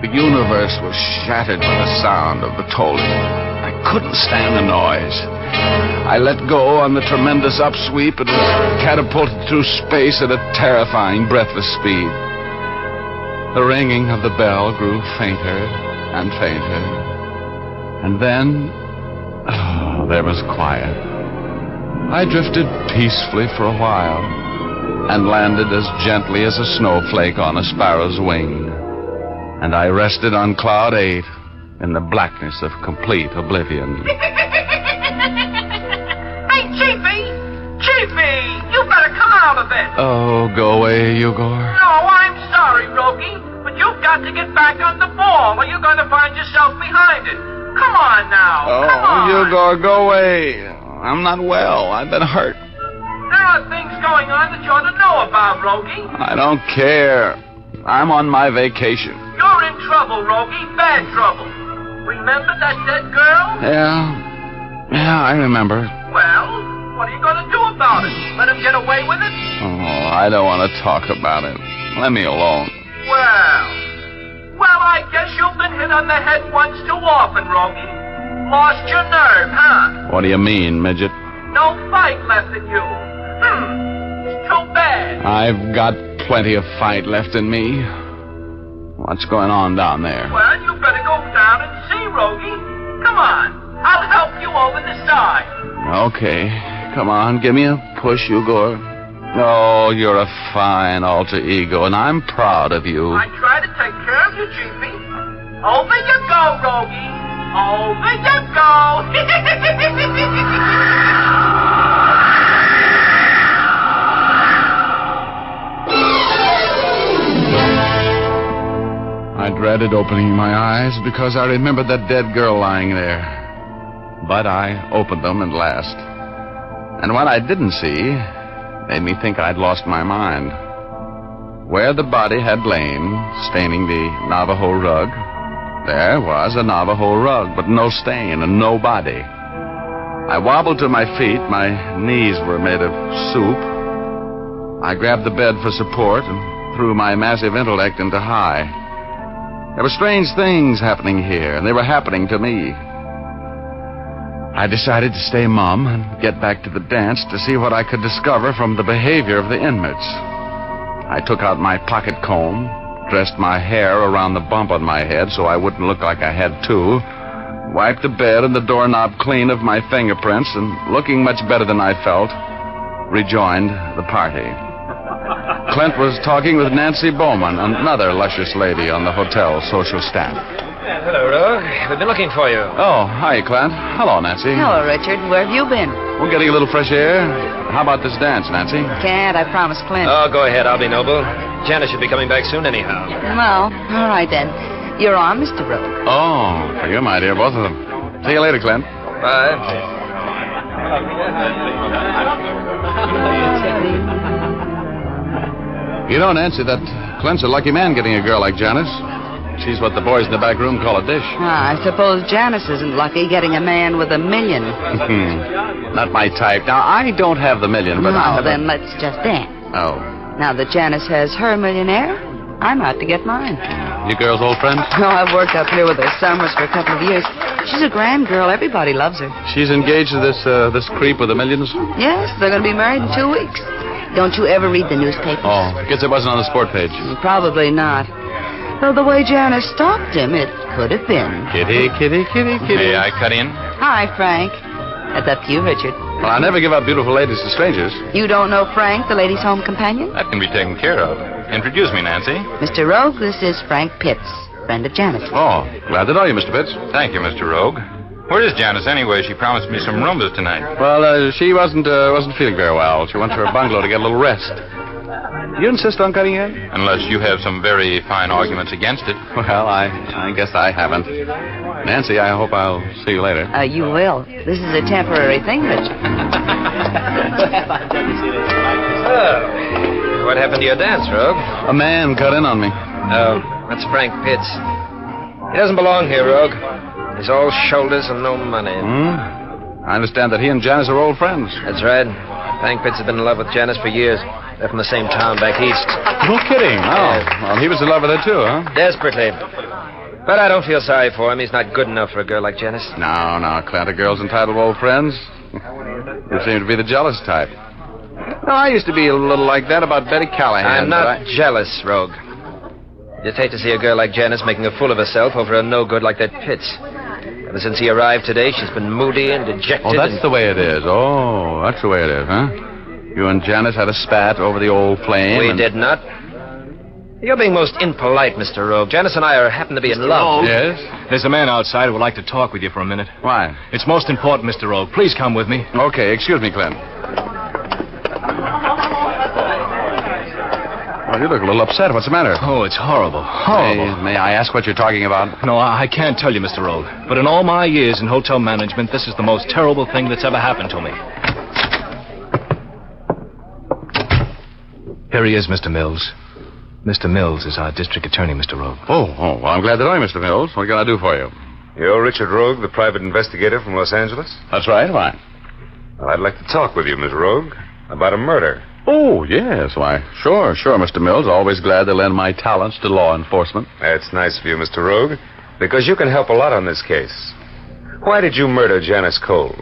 the universe was shattered by the sound of the tolling. I couldn't stand the noise. I let go on the tremendous upsweep and was catapulted through space at a terrifying, breathless speed. The ringing of the bell grew fainter and fainter. And then, there was quiet. I drifted peacefully for a while and landed as gently as a snowflake on a sparrow's wing. And I rested on cloud 8 in the blackness of complete oblivion. Hey, Chiefy! Chief, You better come out of it. Oh, go away, Igor. No, I'm sorry, Rogie, but you've got to get back on the ball or you're going to find yourself behind it. Come on now. Come on. Igor, go away. I'm not well. I've been hurt. There are things going on that you ought to know about, Rogie. I don't care. I'm on my vacation. You're in trouble, Rogie. Bad trouble. Remember that dead girl? Yeah, I remember. Well, what are you going to do about it? Let him get away with it? Oh, I don't want to talk about it. Let me alone. Well, I guess you've been hit on the head once too often, Rogie. Lost your nerve, huh? What do you mean, midget? No fight left in you. It's too bad. I've got plenty of fight left in me. What's going on down there? Well, you better go down and see, Rogie. Come on. I'll help you over the side. Okay. Come on, give me a push, Igor. Oh, you're a fine alter ego, and I'm proud of you. I try to take care of you, Chiefy. Over you go, Rogie. Over you I dreaded opening my eyes because I remembered that dead girl lying there. But I opened them at last. And what I didn't see made me think I'd lost my mind. Where the body had lain, staining the Navajo rug, there was a Navajo rug, but no stain and no body. I wobbled to my feet. My knees were made of soup. I grabbed the bed for support and threw my massive intellect into high. There were strange things happening here, and they were happening to me. I decided to stay mum and get back to the dance to see what I could discover from the behavior of the inmates. I took out my pocket comb, dressed my hair around the bump on my head so I wouldn't look like I had two, wiped the bed and the doorknob clean of my fingerprints, and looking much better than I felt, rejoined the party. Clint was talking with Nancy Bowman, another luscious lady on the hotel social staff. Hello, Rogue. We've been looking for you. Oh, hi, Clint. Hello, Nancy. Hello, Richard. Where have you been? We're getting a little fresh air. How about this dance, Nancy? Can't. I promised Clint. Oh, go ahead. I'll be noble. Janice should be coming back soon anyhow. Well, all right then. You're on, Mr. Rogue. Oh, for you, my dear, both of them. See you later, Clint. Bye. You know, Nancy, that Clint's a lucky man getting a girl like Janice. She's what the boys in the back room call a dish. I suppose Janice isn't lucky getting a man with $1 million. Not my type. Now, I don't have the million, but Well, then let's just dance. Oh. Now that Janice has her millionaire, I'm out to get mine. You girls old friends? Oh, I've worked up here with her summers for a couple of years. She's a grand girl. Everybody loves her. She's engaged to this creep with the millions? Yes, they're going to be married in 2 weeks. Don't you ever read the newspapers? Oh, guess it wasn't on the sport page. Probably not. Though the way Janice stalked him, it could have been. Kitty, kitty, kitty, kitty. May I cut in? Hi, Frank. That's up to you, Richard. Well, I never give up beautiful ladies to strangers. You don't know Frank, the ladies' home companion? That can be taken care of. Introduce me, Nancy. Mr. Rogue, this is Frank Pitts, friend of Janice. Oh, glad to know you, Mr. Pitts. Thank you, Mr. Rogue. Where is Janice anyway? She promised me some rooms tonight. Well, she wasn't feeling very well. She went to her bungalow to get a little rest. You insist on cutting in? Unless you have some very fine arguments against it. Well, I guess I haven't. Nancy, I hope I'll see you later. You will. This is a temporary thing, Richard. So, what happened to your dance, Rogue? A man cut in on me. Oh, that's Frank Pitts. He doesn't belong here, Rogue. He's all shoulders and no money. I understand that he and Janice are old friends. That's right. Frank Pitts has been in love with Janice for years. They're from the same town back east. No kidding. Oh, well, he was in love with her, too, huh? Desperately. But I don't feel sorry for him. He's not good enough for a girl like Janice. No, Clint, a girl's entitled to old friends. You seem to be the jealous type. No, I used to be a little like that about Betty Callahan. I'm not jealous, Rogue. Just hate to see a girl like Janice making a fool of herself over a no-good like that Pitts. Ever since he arrived today, she's been moody and dejected. Oh, that's the way it is. Oh, that's the way it is, huh? You and Janice had a spat over the old flame. We did not. You're being most impolite, Mr. Rogue. Janice and I happen to be in love. Yes? There's a man outside who would like to talk with you for a minute. Why? It's most important, Mr. Rogue. Please come with me. Okay, excuse me, Clint. Well, you look a little upset. What's the matter? Oh, it's horrible. Horrible. May I ask what you're talking about? No, I can't tell you, Mr. Rogue. But in all my years in hotel management, this is the most terrible thing that's ever happened to me. Here he is, Mr. Mills. Mr. Mills is our district attorney, Mr. Rogue. Oh, well, I'm glad to know you, Mr. Mills. What can I do for you? You're Richard Rogue, the private investigator from Los Angeles? That's right. Why? Well, I'd like to talk with you, Miss Rogue, about a murder. Oh, yes. Why, sure, Mr. Mills. Always glad to lend my talents to law enforcement. That's nice of you, Mr. Rogue, because you can help a lot on this case. Why did you murder Janice Cole?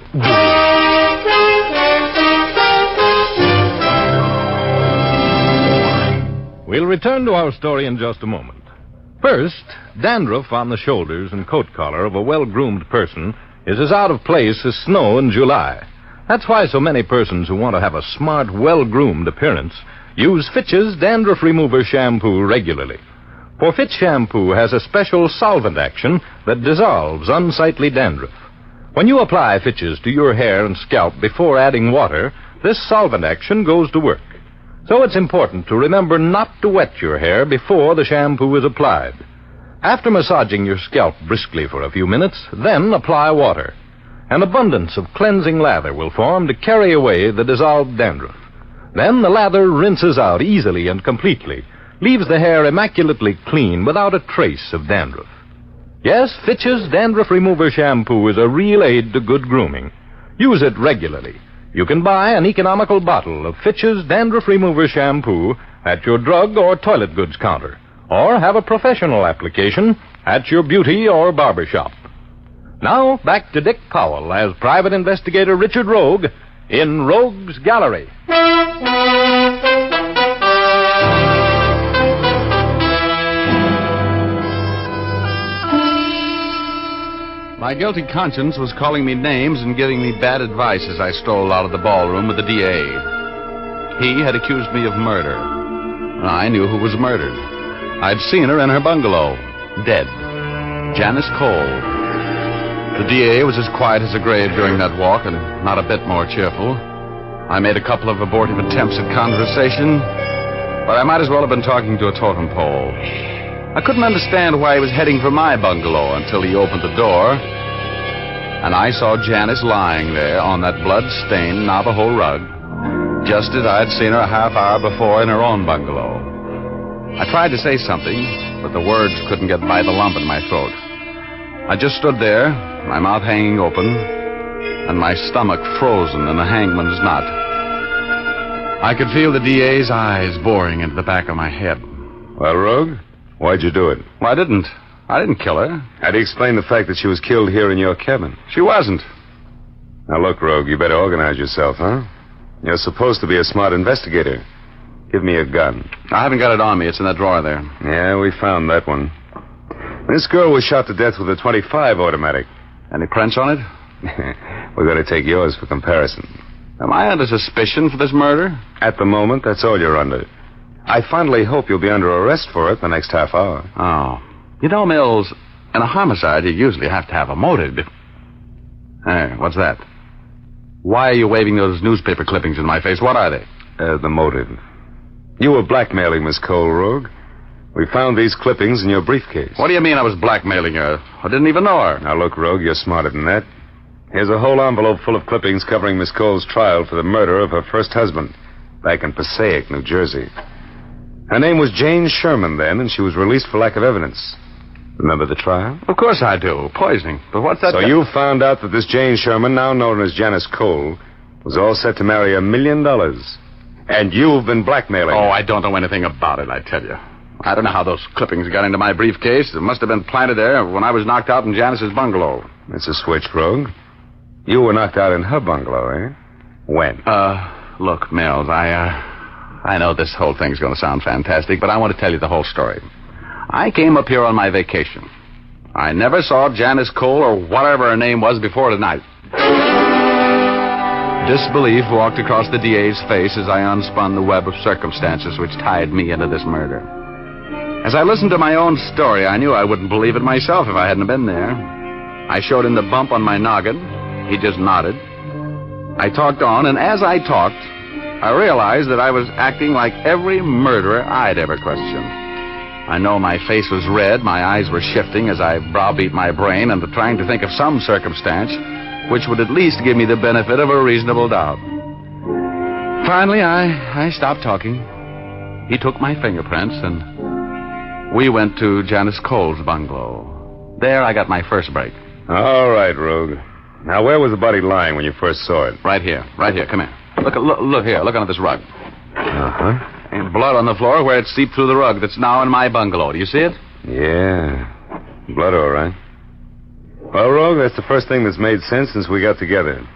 We'll return to our story in just a moment. First, dandruff on the shoulders and coat collar of a well-groomed person is as out of place as snow in July. That's why so many persons who want to have a smart, well-groomed appearance use Fitch's Dandruff Remover Shampoo regularly. For Fitch Shampoo has a special solvent action that dissolves unsightly dandruff. When you apply Fitch's to your hair and scalp before adding water, this solvent action goes to work. So it's important to remember not to wet your hair before the shampoo is applied. After massaging your scalp briskly for a few minutes, then apply water. An abundance of cleansing lather will form to carry away the dissolved dandruff. Then the lather rinses out easily and completely, leaves the hair immaculately clean without a trace of dandruff. Yes, Fitch's Dandruff Remover Shampoo is a real aid to good grooming. Use it regularly. You can buy an economical bottle of Fitch's Dandruff Remover Shampoo at your drug or toilet goods counter, or have a professional application at your beauty or barber shop. Now, back to Dick Powell as Private Investigator Richard Rogue in Rogue's Gallery. My guilty conscience was calling me names and giving me bad advice as I strolled out of the ballroom with the DA. He had accused me of murder. I knew who was murdered. I'd seen her in her bungalow, dead. Janice Cole. The DA was as quiet as a grave during that walk and not a bit more cheerful. I made a couple of abortive attempts at conversation, but I might as well have been talking to a totem pole. I couldn't understand why he was heading for my bungalow until he opened the door, and I saw Janice lying there on that blood-stained Navajo rug, just as I'd seen her a half hour before in her own bungalow. I tried to say something, but the words couldn't get by the lump in my throat. I just stood there, my mouth hanging open, and my stomach frozen in a hangman's knot. I could feel the DA's eyes boring into the back of my head. Well, Rogue, why'd you do it? Well, I didn't kill her. How do you explain the fact that she was killed here in your cabin? She wasn't. Now, look, Rogue, you better organize yourself, huh? You're supposed to be a smart investigator. Give me a gun. I haven't got it on me. It's in that drawer there. Yeah, we found that one. This girl was shot to death with a .25 automatic. Any prints on it? We're going to take yours for comparison. Am I under suspicion for this murder? At the moment, that's all you're under. I fondly hope you'll be under arrest for it the next half hour. Oh. You know, Mills, in a homicide, you usually have to have a motive. Hey, what's that? Why are you waving those newspaper clippings in my face? What are they? The motive. You were blackmailing Miss Cole, Rogue. We found these clippings in your briefcase. What do you mean I was blackmailing her? I didn't even know her. Now, look, Rogue, you're smarter than that. Here's a whole envelope full of clippings covering Miss Cole's trial for the murder of her first husband back in Passaic, New Jersey. Her name was Jane Sherman then, and she was released for lack of evidence. Remember the trial? Of course I do. Poisoning. But what's that? So you found out that this Jane Sherman, now known as Janice Cole, was all set to marry $1 million. And you've been blackmailing her. Oh, I don't know anything about it, I tell you. I don't know how those clippings got into my briefcase. It must have been planted there when I was knocked out in Janice's bungalow. It's a switch, Rogue. You were knocked out in her bungalow, eh? When? Look, Mills, I know this whole thing's going to sound fantastic, but I want to tell you the whole story. I came up here on my vacation. I never saw Janice Cole or whatever her name was before tonight. Disbelief walked across the DA's face as I unspun the web of circumstances which tied me into this murder. As I listened to my own story, I knew I wouldn't believe it myself if I hadn't been there. I showed him the bump on my noggin. He just nodded. I talked on, and as I talked, I realized that I was acting like every murderer I'd ever questioned. I know my face was red, my eyes were shifting as I browbeat my brain into trying to think of some circumstance which would at least give me the benefit of a reasonable doubt. Finally, I stopped talking. He took my fingerprints, and we went to Janice Cole's bungalow. There I got my first break. All right, Rogue. Now, where was the body lying when you first saw it? Right here. Come here. Look here. Look under this rug. Uh-huh. And blood on the floor where it seeped through the rug that's now in my bungalow. Do you see it? Yeah. Blood, all right. Well, Rogue, that's the first thing that's made sense since we got together.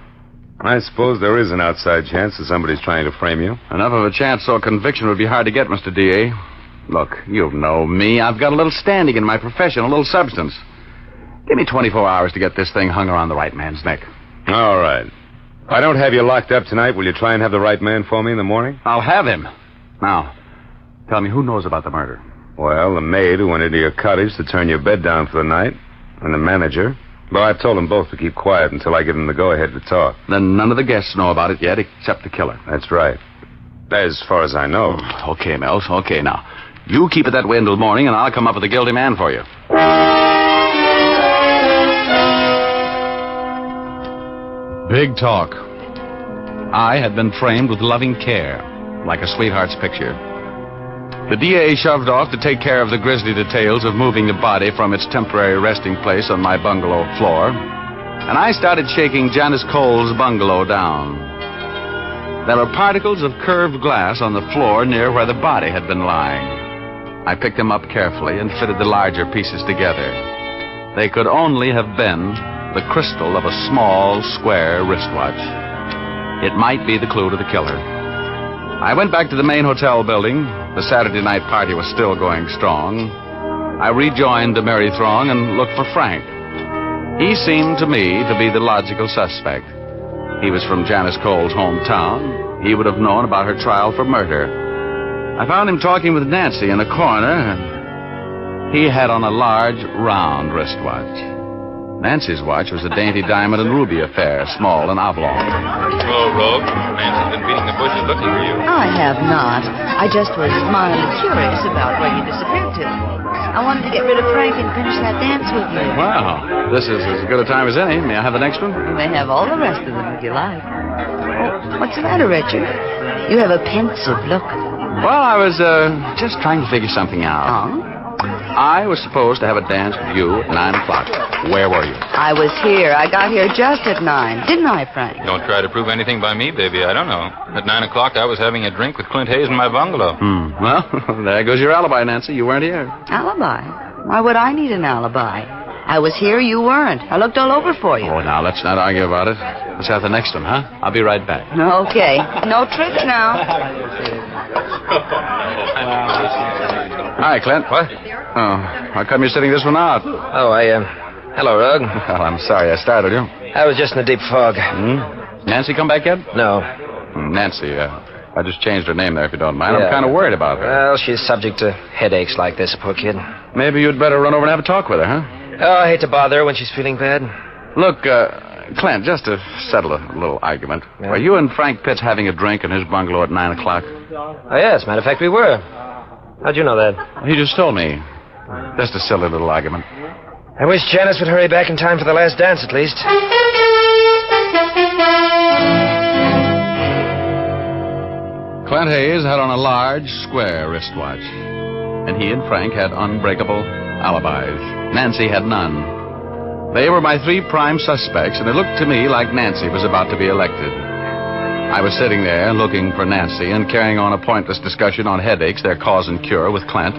I suppose there is an outside chance that somebody's trying to frame you. Enough of a chance so a conviction would be hard to get, Mr. D.A. Look, you know me. I've got a little standing in my profession, a little substance. Give me 24 hours to get this thing hung around the right man's neck. All right. If I don't have you locked up tonight, will you try and have the right man for me in the morning? I'll have him. Now, tell me, who knows about the murder? Well, the maid who went into your cottage to turn your bed down for the night, and the manager. Well, I've told them both to keep quiet until I give them the go-ahead to talk. Then none of the guests know about it yet, except the killer. That's right. As far as I know. Okay, Mels. Okay, now. You keep it that way until morning, and I'll come up with a guilty man for you. Big talk. I had been framed with loving care, like a sweetheart's picture. The DA shoved off to take care of the grisly details of moving the body from its temporary resting place on my bungalow floor, and I started shaking Janice Cole's bungalow down. There were particles of curved glass on the floor near where the body had been lying. I picked them up carefully and fitted the larger pieces together. They could only have been the crystal of a small, square wristwatch. It might be the clue to the killer. I went back to the main hotel building. The Saturday night party was still going strong. I rejoined the merry throng and looked for Frank. He seemed to me to be the logical suspect. He was from Janice Cole's hometown. He would have known about her trial for murder. I found him talking with Nancy in a corner, and he had on a large, round wristwatch. Nancy's watch was a dainty diamond and ruby affair, small and oblong. Hello, Rogue. Nancy's been beating the bushes looking for you. I have not. I just was mildly curious about where you disappeared to. I wanted to get rid of Frank and finish that dance with you. Wow. This is as good a time as any. May I have the next one? You may have all the rest of them if you like. Oh, what's the matter, Richard? You have a pensive look. Well, I was just trying to figure something out. Oh? I was supposed to have a dance with you at 9 o'clock. Where were you? I was here. I got here just at 9. Didn't I, Frank? Don't try to prove anything by me, baby. I don't know. At 9 o'clock, I was having a drink with Clint Hayes in my bungalow. Well, there goes your alibi, Nancy. You weren't here. Alibi? Why would I need an alibi? I was here, you weren't. I looked all over for you. Oh, now, let's not argue about it. Let's have the next one, huh? I'll be right back. Okay. No tricks now. Hi, Clint. What? Oh, how come you're sitting this one out? Oh, hello, Rogue. Well, I'm sorry I startled you. I was just in a deep fog. Nancy come back yet? No. Nancy, I just changed her name there, if you don't mind. Yeah. I'm kind of worried about her. Well, she's subject to headaches like this, poor kid. Maybe you'd better run over and have a talk with her, huh? Oh, I hate to bother her when she's feeling bad. Look, Clint, just to settle a little argument, Yeah. were you and Frank Pitts having a drink in his bungalow at 9 o'clock? Oh, yes, matter of fact, we were. How'd you know that? He just told me. Just a silly little argument. I wish Janice would hurry back in time for the last dance, at least. Clint Hayes had on a large, square wristwatch, and he and Frank had unbreakable alibis. Nancy had none. They were my 3 prime suspects, and it looked to me like Nancy was about to be elected. I was sitting there looking for Nancy and carrying on a pointless discussion on headaches, their cause and cure, with Clint,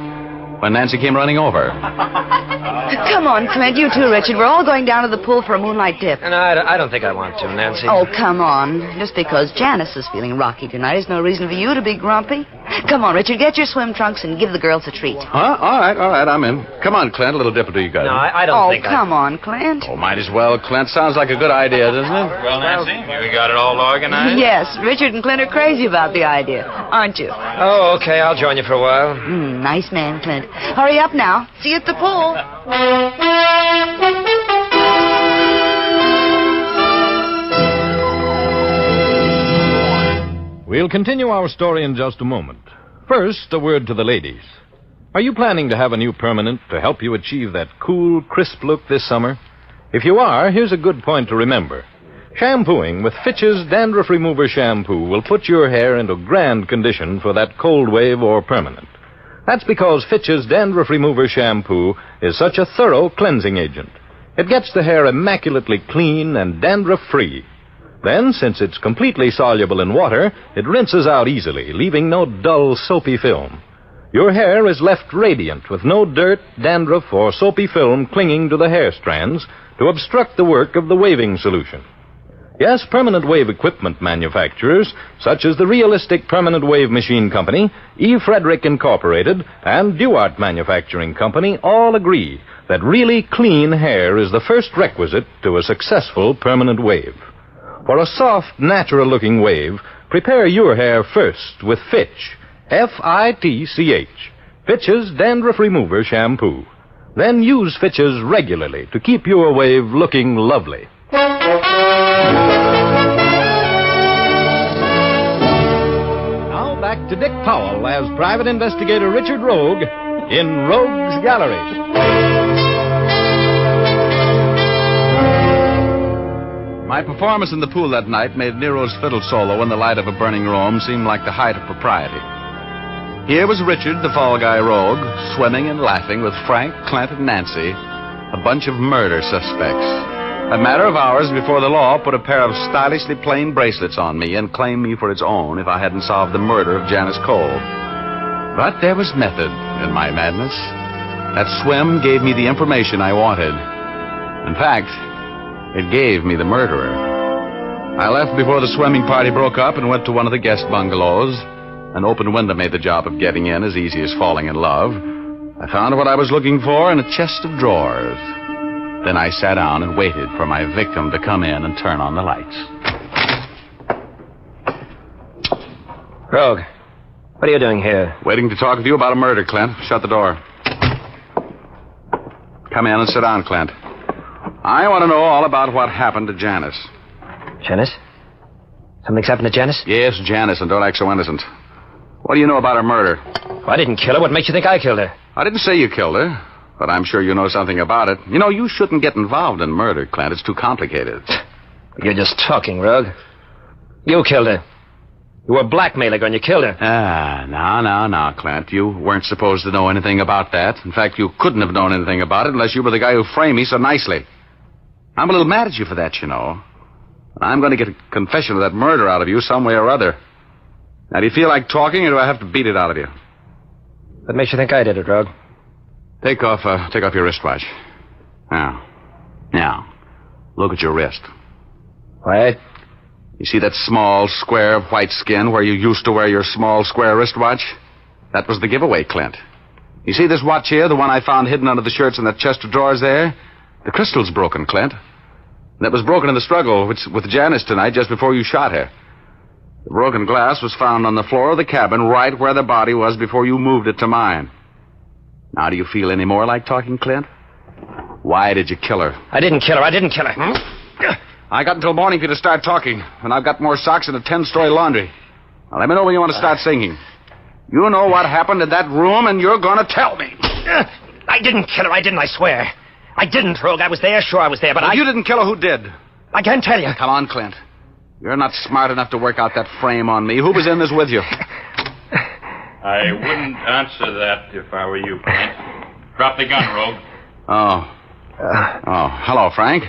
when Nancy came running over. Come on, Clint. You too, Richard. We're all going down to the pool for a moonlight dip. And I don't think I want to, Nancy. Oh, come on. Just because Janice is feeling rocky tonight is no reason for you to be grumpy. Come on, Richard. Get your swim trunks and give the girls a treat. Huh? All right, I'm in. Come on, Clint. A little dip or two you got. No, I don't think come on, Clint. Oh, might as well, Clint. Sounds like a good idea, doesn't it? Well, Nancy, we got it all organized? Yes, Richard and Clint are crazy about the idea, aren't you? Oh, okay. I'll join you for a while. Nice man, Clint. Hurry up now. See you at the pool. We'll continue our story in just a moment. First, a word to the ladies. Are you planning to have a new permanent to help you achieve that cool, crisp look this summer? If you are, here's a good point to remember. Shampooing with Fitch's Dandruff Remover Shampoo will put your hair into grand condition for that cold wave or permanent. That's because Fitch's Dandruff Remover Shampoo is such a thorough cleansing agent. It gets the hair immaculately clean and dandruff-free. Then, since it's completely soluble in water, it rinses out easily, leaving no dull, soapy film. Your hair is left radiant with no dirt, dandruff, or soapy film clinging to the hair strands to obstruct the work of the waving solution. Yes, permanent wave equipment manufacturers, such as the Realistic Permanent Wave Machine Company, E. Frederick Incorporated, and Duart Manufacturing Company, all agree that really clean hair is the first requisite to a successful permanent wave. For a soft, natural-looking wave, prepare your hair first with Fitch, F-I-T-C-H, Fitch's Dandruff Remover Shampoo. Then use Fitch's regularly to keep your wave looking lovely. Now back to Dick Powell as Private Investigator Richard Rogue in Rogue's Gallery. My performance in the pool that night made Nero's fiddle solo in the light of a burning Rome seem like the height of propriety. Here was Richard, the fall guy rogue, swimming and laughing with Frank, Clint, and Nancy, a bunch of murder suspects. A matter of hours before the law put a pair of stylishly plain bracelets on me and claimed me for its own if I hadn't solved the murder of Janice Cole. But there was method in my madness. That swim gave me the information I wanted. In fact, it gave me the murderer. I left before the swimming party broke up and went to one of the guest bungalows. An open window made the job of getting in as easy as falling in love. I found what I was looking for in a chest of drawers. Then I sat down and waited for my victim to come in and turn on the lights. Rogue, what are you doing here? Waiting to talk with you about a murder, Clint. Shut the door. Come in and sit down, Clint. I want to know all about what happened to Janice. Janice? Something's happened to Janice? Yes, Janice, and don't act so innocent. What do you know about her murder? Well, I didn't kill her. What makes you think I killed her? I didn't say you killed her, but I'm sure you know something about it. You know, you shouldn't get involved in murder, Clint. It's too complicated. You're just talking, Rogue. You killed her. You were blackmailing her and you killed her. Now, Clint. You weren't supposed to know anything about that. In fact, you couldn't have known anything about it unless you were the guy who framed me so nicely. I'm a little mad at you for that, you know. I'm going to get a confession of that murder out of you some way or other. Now, do you feel like talking, or do I have to beat it out of you? What makes you think I did it, Rogue? Take off your wristwatch. Now, look at your wrist. What? You see that small square of white skin where you used to wear your small square wristwatch? That was the giveaway, Clint. You see this watch here, the one I found hidden under the shirts in that chest of drawers there? The crystal's broken, Clint. That was broken in the struggle with Janice tonight just before you shot her. The broken glass was found on the floor of the cabin right where the body was before you moved it to mine. Now, do you feel any more like talking, Clint? Why did you kill her? I didn't kill her. I got until morning for you to start talking, and I've got more socks in a 10-story laundry. Now, let me know when you want to start singing. You know what happened in that room, and you're going to tell me. I didn't kill her. I swear. I didn't, Rogue. I was there. Sure, I was there, but If you didn't kill her, who did? I can't tell you. Come on, Clint. You're not smart enough to work out that frame on me. Who was in this with you? I wouldn't answer that if I were you, Clint. Drop the gun, Rogue. Hello, Frank.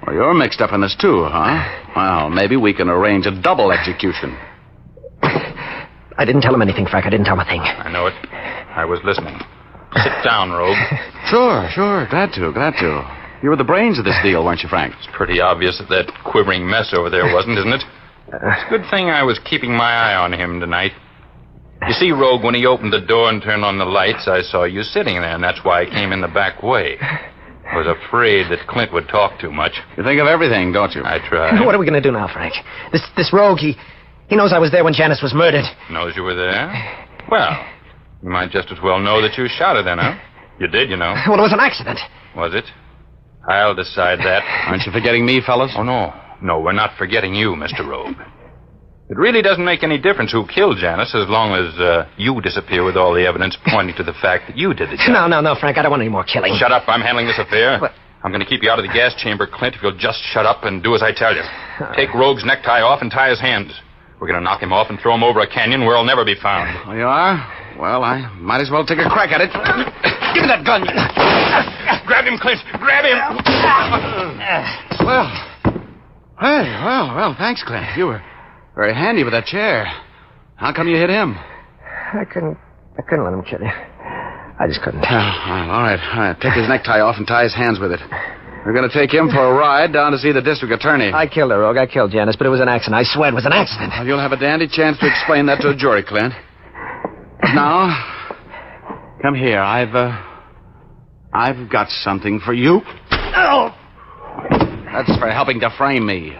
Well, you're mixed up in this, too, huh? Well, maybe we can arrange a double execution. I didn't tell him anything, Frank. I didn't tell him a thing. I know it. I was listening. Sit down, Rogue. Sure. Glad to. You were the brains of this deal, weren't you, Frank? It's pretty obvious that quivering mess over there wasn't, isn't it? It's a good thing I was keeping my eye on him tonight. You see, Rogue, when he opened the door and turned on the lights, I saw you sitting there, and that's why I came in the back way. I was afraid that Clint would talk too much. You think of everything, don't you? I try. What are we going to do now, Frank? This Rogue, he knows I was there when Janice was murdered. Knows you were there? Well, you might just as well know that you shot her then, huh? You did, you know. Well, it was an accident. Was it? I'll decide that. Aren't you forgetting me, fellas? Oh, no. No, we're not forgetting you, Mr. Rogue. It really doesn't make any difference who killed Janice as long as you disappear with all the evidence pointing to the fact that you did the job. No, Frank. I don't want any more killing. Shut up. I'm handling this affair. What? I'm going to keep you out of the gas chamber, Clint, if you'll just shut up and do as I tell you. Take Rogue's necktie off and tie his hands. We're going to knock him off and throw him over a canyon where he'll never be found. Oh, you are? Well, I might as well take a crack at it. Give me that gun. Grab him, Clint. Grab him. Well, thanks, Clint. You were very handy with that chair. How come you hit him? I couldn't let him kill you. I just couldn't. All right. Take his necktie off and tie his hands with it. We're going to take him for a ride down to see the district attorney. I killed her, Rogue. I killed Janice, but it was an accident. I swear it was an accident. Well, you'll have a dandy chance to explain that to a jury, Clint. Now, come here. I've got something for you. Oh! That's for helping to frame me.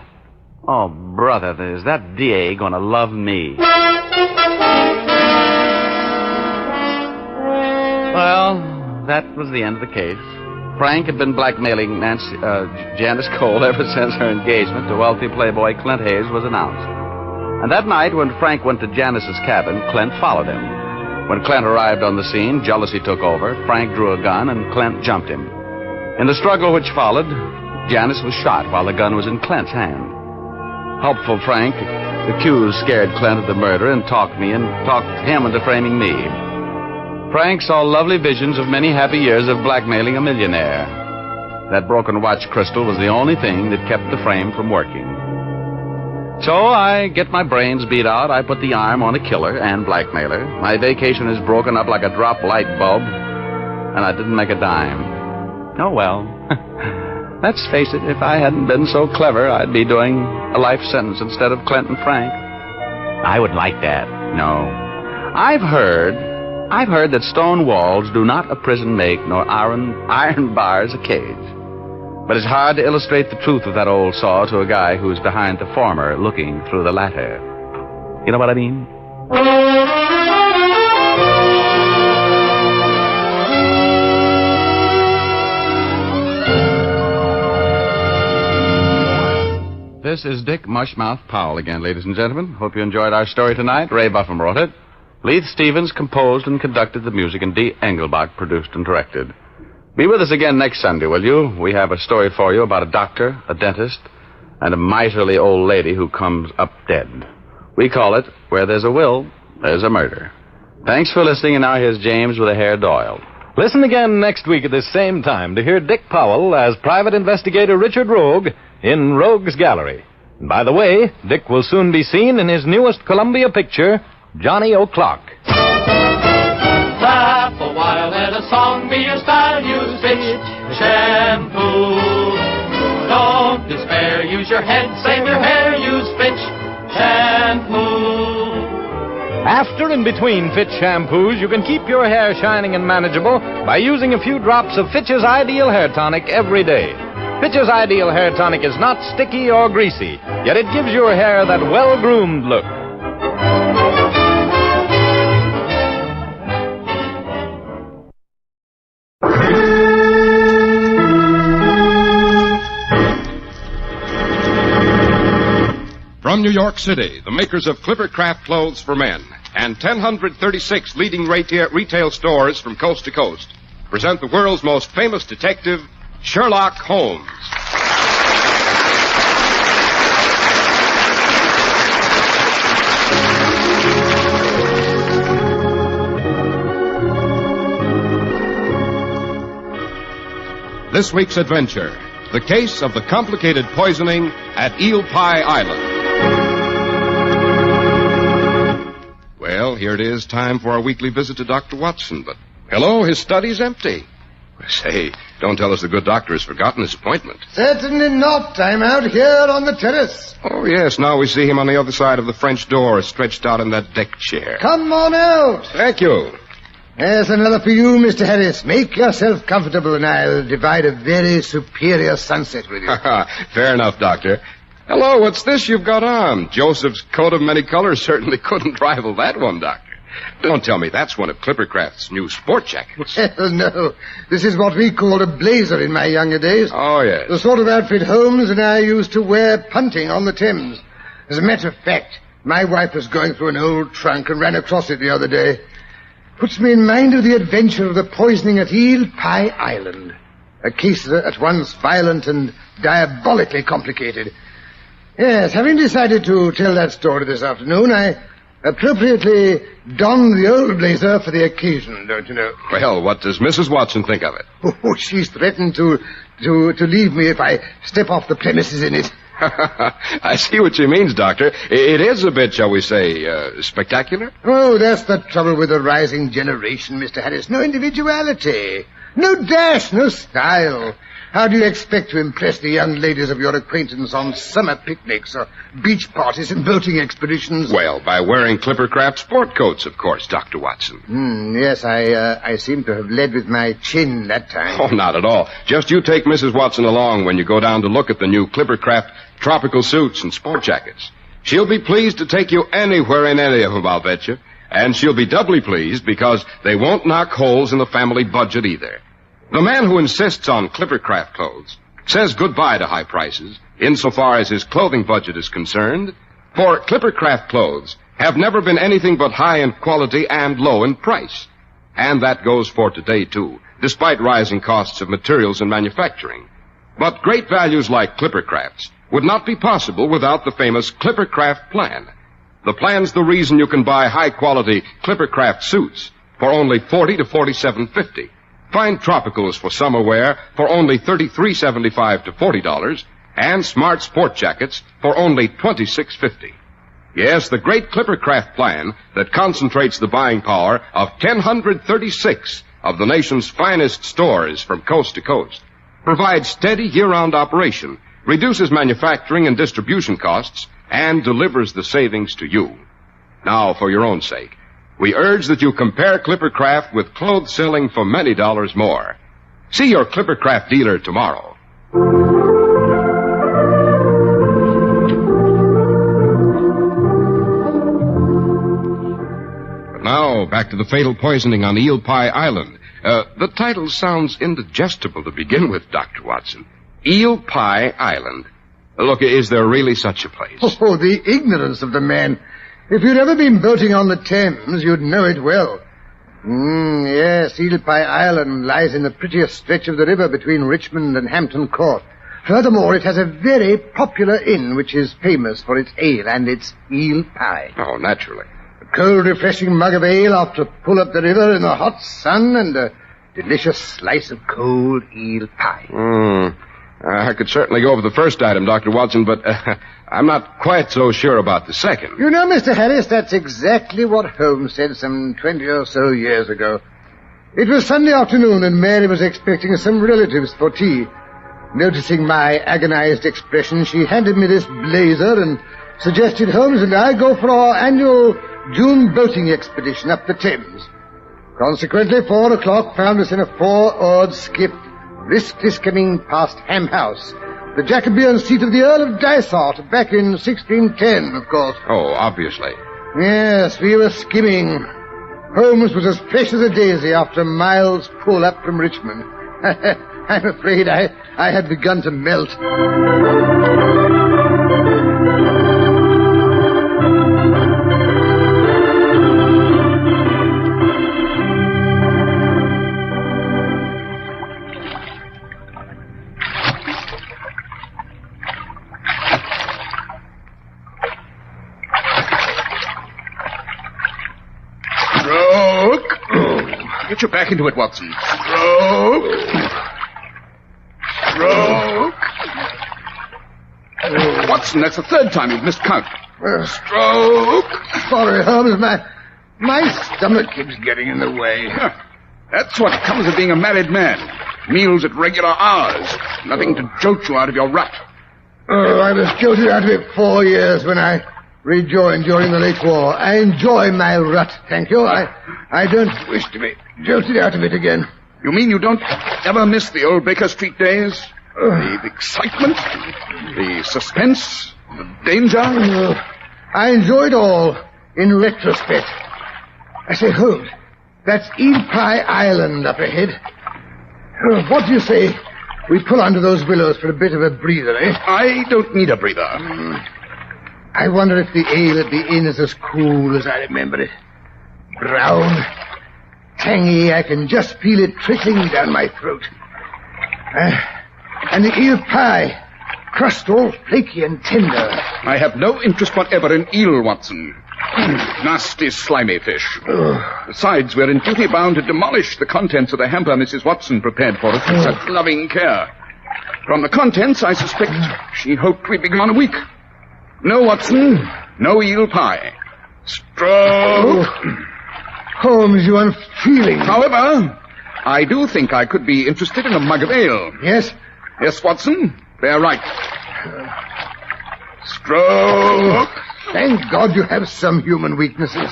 Oh, brother, is that DA going to love me? Well, that was the end of the case. Frank had been blackmailing Janice Cole ever since her engagement to wealthy playboy Clint Hayes was announced. And that night, when Frank went to Janice's cabin, Clint followed him. When Clint arrived on the scene, jealousy took over. Frank drew a gun, and Clint jumped him. In the struggle which followed, Janice was shot while the gun was in Clint's hand. Helpful Frank accused scared Clint of the murder and talked him into framing me. Frank saw lovely visions of many happy years of blackmailing a millionaire. That broken watch crystal was the only thing that kept the frame from working. So I get my brains beat out. I put the arm on a killer and blackmailer. My vacation is broken up like a drop light bulb, and I didn't make a dime. Oh, well. Let's face it, if I hadn't been so clever, I'd be doing a life sentence instead of Clint and Frank. I would like that. No. I've heard that stone walls do not a prison make, nor iron bars a cage. But it's hard to illustrate the truth of that old saw to a guy who's behind the former looking through the latter. You know what I mean? This is Dick Mushmouth Powell again, ladies and gentlemen. Hope you enjoyed our story tonight. Ray Buffum wrote it. Leith Stevens composed and conducted the music, and Dee Engelbach produced and directed. Be with us again next Sunday, will you? We have a story for you about a doctor, a dentist, and a miserly old lady who comes up dead. We call it, Where There's a Will, There's a Murder. Thanks for listening, and now here's James with a hair Doyle. Listen again next week at this same time to hear Dick Powell as Private Investigator Richard Rogue in Rogue's Gallery. And by the way, Dick will soon be seen in his newest Columbia picture, Johnny O'Clock. Laugh a while, let a song be your style. Use Fitch shampoo. Don't despair, use your head, save your hair. Use Fitch shampoo. After and between Fitch shampoos, you can keep your hair shining and manageable by using a few drops of Fitch's Ideal Hair Tonic every day. Fitch's Ideal Hair Tonic is not sticky or greasy, yet it gives your hair that well-groomed look. From New York City, the makers of Clipper Craft Clothes for Men and 1,036 leading retail stores from coast to coast present the world's most famous detective, Sherlock Holmes. This week's adventure, the case of the complicated poisoning at Eel Pie Island. Well, here it is, time for our weekly visit to Dr. Watson, but hello, his study's empty. Say, don't tell us the good doctor has forgotten his appointment. Certainly not. I'm out here on the terrace. Oh, yes, now we see him on the other side of the French door, stretched out in that deck chair. Come on out. Thank you. There's another for you, Mr. Harris. Make yourself comfortable, and I'll divide a very superior sunset with you. Fair enough, Doctor. Hello, what's this you've got on? Joseph's coat of many colors certainly couldn't rival that one, Doctor. Don't tell me that's one of Clippercraft's new sport jackets. Well, no. This is what we called a blazer in my younger days. Oh, yes. The sort of outfit Holmes and I used to wear punting on the Thames. As a matter of fact, My wife was going through an old trunk and ran across it the other day. Puts me in mind of the adventure of the poisoning at Eel Pie Island. A case at once violent and diabolically complicated. Yes, having decided to tell that story this afternoon, I appropriately donned the old blazer for the occasion, don't you know? Well, what does Mrs. Watson think of it? Oh, she's threatened to leave me if I step off the premises in it. I see what she means, Doctor. It is a bit, shall we say, spectacular? Oh, that's the trouble with the rising generation, Mr. Harris. No individuality. No dash, no style. How do you expect to impress the young ladies of your acquaintance on summer picnics or beach parties and boating expeditions? Well, by wearing Clippercraft sport coats, of course, Dr. Watson. Yes, I seem to have led with my chin that time. Oh, not at all. Just you take Mrs. Watson along when you go down to look at the new Clippercraft tropical suits and sport jackets. She'll be pleased to take you anywhere in any of them, I'll bet you. And she'll be doubly pleased because they won't knock holes in the family budget either. The man who insists on Clippercraft clothes says goodbye to high prices insofar as his clothing budget is concerned, for Clippercraft clothes have never been anything but high in quality and low in price. And that goes for today, too, despite rising costs of materials and manufacturing. But great values like Clippercraft's would not be possible without the famous Clippercraft plan. The plan's the reason you can buy high-quality Clippercraft suits for only $40 to $47.50. Find tropicals for summer wear for only $33.75 to $40, and smart sport jackets for only $26.50. Yes, the great Clippercraft plan that concentrates the buying power of 1,036 of the nation's finest stores from coast to coast, provides steady year-round operation, reduces manufacturing and distribution costs, and delivers the savings to you. Now, for your own sake, we urge that you compare Clippercraft with clothes selling for many dollars more. See your Clippercraft dealer tomorrow. But now, back to the fatal poisoning on Eel Pie Island. The title sounds indigestible to begin with, Dr. Watson. Eel Pie Island. Look, is there really such a place? Oh, the ignorance of the man. If you'd ever been boating on the Thames, you'd know it well. Yes, Eel Pie Island lies in the prettiest stretch of the river between Richmond and Hampton Court. Furthermore, it has a very popular inn which is famous for its ale and its eel pie. Oh, naturally. A cold, refreshing mug of ale after a pull up the river in the hot sun and a delicious slice of cold eel pie. I could certainly go over the first item, Dr. Watson, but I'm not quite so sure about the second. You know, Mr. Harris, that's exactly what Holmes said some 20 or so years ago. It was Sunday afternoon, and Mary was expecting some relatives for tea. Noticing my agonized expression, she handed me this blazer and suggested Holmes and I go for our annual June boating expedition up the Thames. Consequently, 4 o'clock found us in a 4-oared skiff, briskly skimming past Ham House, the Jacobean seat of the Earl of Dysart, back in 1610, of course. Oh, obviously. Yes, we were skimming. Holmes was as fresh as a daisy after a mile's pull up from Richmond. I'm afraid I had begun to melt. Get your back into it, Watson. Stroke. Watson, that's the third time you've missed count. Stroke. Sorry, Holmes. My stomach keeps getting in the way. That's what comes of being a married man. Meals at regular hours. Nothing to jolt you out of your rut. Oh, I was jolted out of it 4 years when I rejoined during the late war. I enjoy my rut, thank you. I don't wish to be jolted out of it again. You mean you don't ever miss the old Baker Street days? The excitement? The suspense? The danger? I enjoy it all, in retrospect. I say, Holmes, that's Eel Pie Island up ahead. What do you say we pull under those willows for a bit of a breather, eh? I don't need a breather. I wonder if the ale at the inn is as cool as I remember it. Brown, tangy, I can just feel it trickling down my throat. And the eel pie, crust all flaky and tender. I have no interest whatever in eel, Watson. Nasty, slimy fish. Besides, we're in duty bound to demolish the contents of the hamper Mrs. Watson prepared for us with such loving care. From the contents, I suspect she hoped we'd be gone a week. No, Watson, no eel pie. Stroke. Holmes, you unfeeling. However, I do think I could be interested in a mug of ale. Yes? Yes, Watson, they're right. Stroke. Thank God you have some human weaknesses.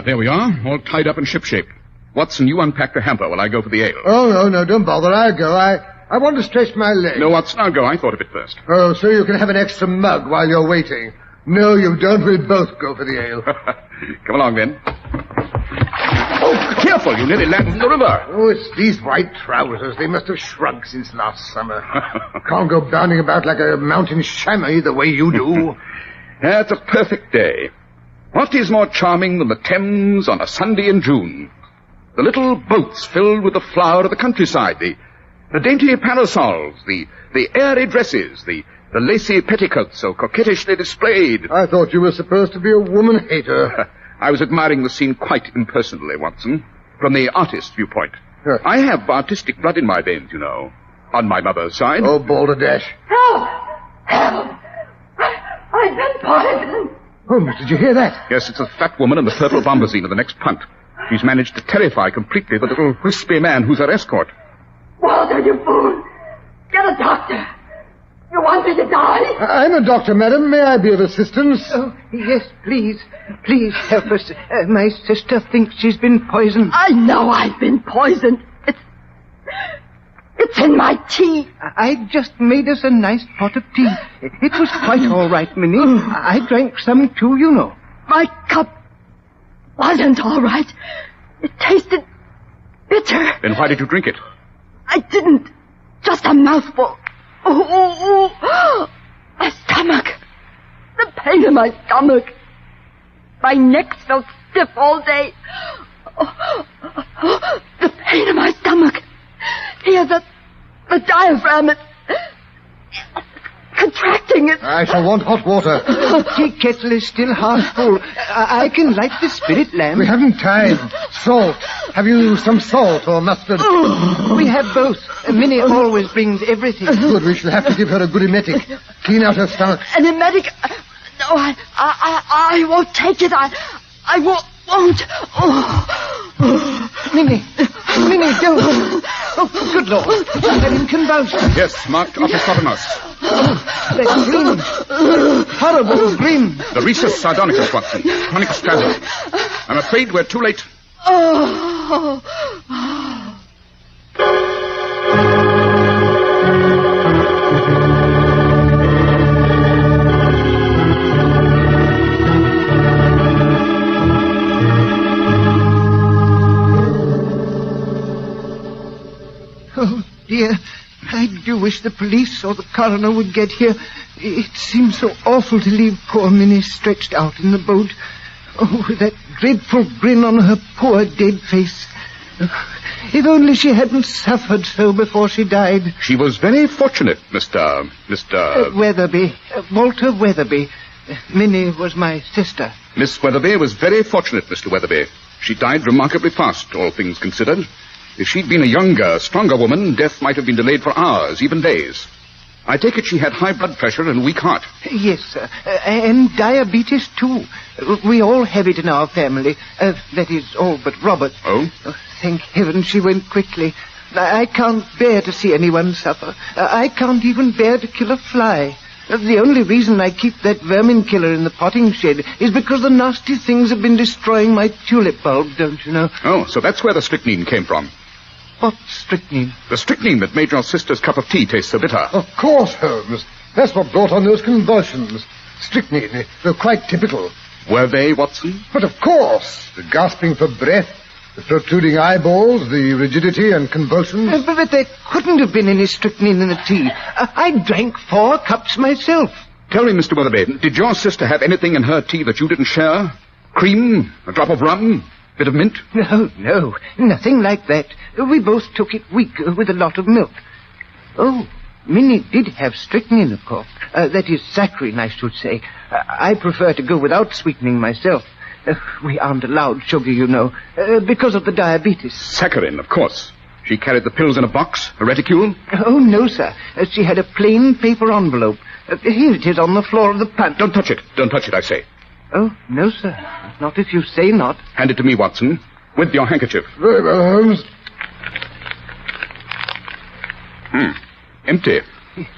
There we are, all tied up in shipshape. Watson, you unpack the hamper while I go for the ale. Oh, no, don't bother. I'll go. I want to stretch my legs. No, Watson, I'll go. I thought of it first. Oh, so you can have an extra mug while you're waiting. No, you don't. We'll both go for the ale. Come along, then. Oh, careful. You nearly landed in the river. Oh, it's these white trousers. They must have shrunk since last summer. Can't go bounding about like a mountain chamois the way you do. It's a perfect day. What is more charming than the Thames on a Sunday in June? The little boats filled with the flower of the countryside, the dainty parasols, the airy dresses, the lacy petticoats so coquettishly displayed. I thought you were supposed to be a woman-hater. I was admiring the scene quite impersonally, Watson, from the artist's viewpoint. I have artistic blood in my veins, you know, on my mother's side. Oh, balderdash. Help! Help! I've been poisoned. Holmes, did you hear that? Yes, it's a fat woman in the purple bombazine of the next punt. She's managed to terrify completely the little wispy man who's her escort. Walter, you fool! Get a doctor! You want me to die? I'm a doctor, madam. May I be of assistance? Oh, yes, please. Please help us. My sister thinks she's been poisoned. I know I've been poisoned. It's in my tea. I just made us a nice pot of tea. It was quite all right, Minnie. I drank some too, you know. My cup wasn't all right. It tasted bitter. Then why did you drink it? I didn't. Just a mouthful. Oh. My stomach. The pain in my stomach. My neck felt stiff all day. The pain in my stomach. Here, the diaphragm, it's contracting. I shall want hot water. The tea kettle is still half full. I can light the spirit lamp. We haven't time. Salt. Have you some salt or mustard? We have both. Minnie always brings everything. Good. We shall have to give her a good emetic. Clean out her stomach. An emetic? No, I won't take it. I won't. Minnie, don't. Oh, good Lord. I'm having convulsions. Yes, marked opisthotonos. That grin. Horrible grin. The rhesus sardonicus, Watson. Chronic spasm. I'm afraid we're too late. Oh, dear. I do wish the police or the coroner would get here. It seems so awful to leave poor Minnie stretched out in the boat. Oh, with that dreadful grin on her poor dead face. If only she hadn't suffered so before she died. She was very fortunate, Mr. Weatherby. Walter Weatherby. Minnie was my sister. Miss Weatherby was very fortunate, Mr. Weatherby. She died remarkably fast, all things considered. If she'd been a younger, stronger woman, death might have been delayed for hours, even days. I take it she had high blood pressure and a weak heart. Yes, sir. And diabetes, too. We all have it in our family. That is, all but Robert. Oh? Thank heaven she went quickly. I can't bear to see anyone suffer. I can't even bear to kill a fly. The only reason I keep that vermin killer in the potting shed is because the nasty things have been destroying my tulip bulbs, don't you know? Oh, so that's where the strychnine came from. What strychnine? The strychnine that made your sister's cup of tea taste so bitter. Of course, Holmes. That's what brought on those convulsions. Strychnine. They're quite typical. Were they, Watson? But of course. The gasping for breath, the protruding eyeballs, the rigidity and convulsions. But there couldn't have been any strychnine in the tea. I drank 4 cups myself. Tell me, Mr. Weatherby, did your sister have anything in her tea that you didn't share? Cream? A drop of rum? Bit of mint? No, nothing like that. We both took it weak with a lot of milk. Oh, Minnie did have strychnine, of course. That is saccharine, I should say. I prefer to go without sweetening myself. We aren't allowed sugar, you know, because of the diabetes. Saccharine, of course. She carried the pills in a box, a reticule? Oh, no, sir. She had a plain paper envelope. Here it is on the floor of the pantry. Don't touch it. Don't touch it, I say. Oh, no, sir. Not if you say not. Hand it to me, Watson, with your handkerchief. Very well, Holmes. Empty.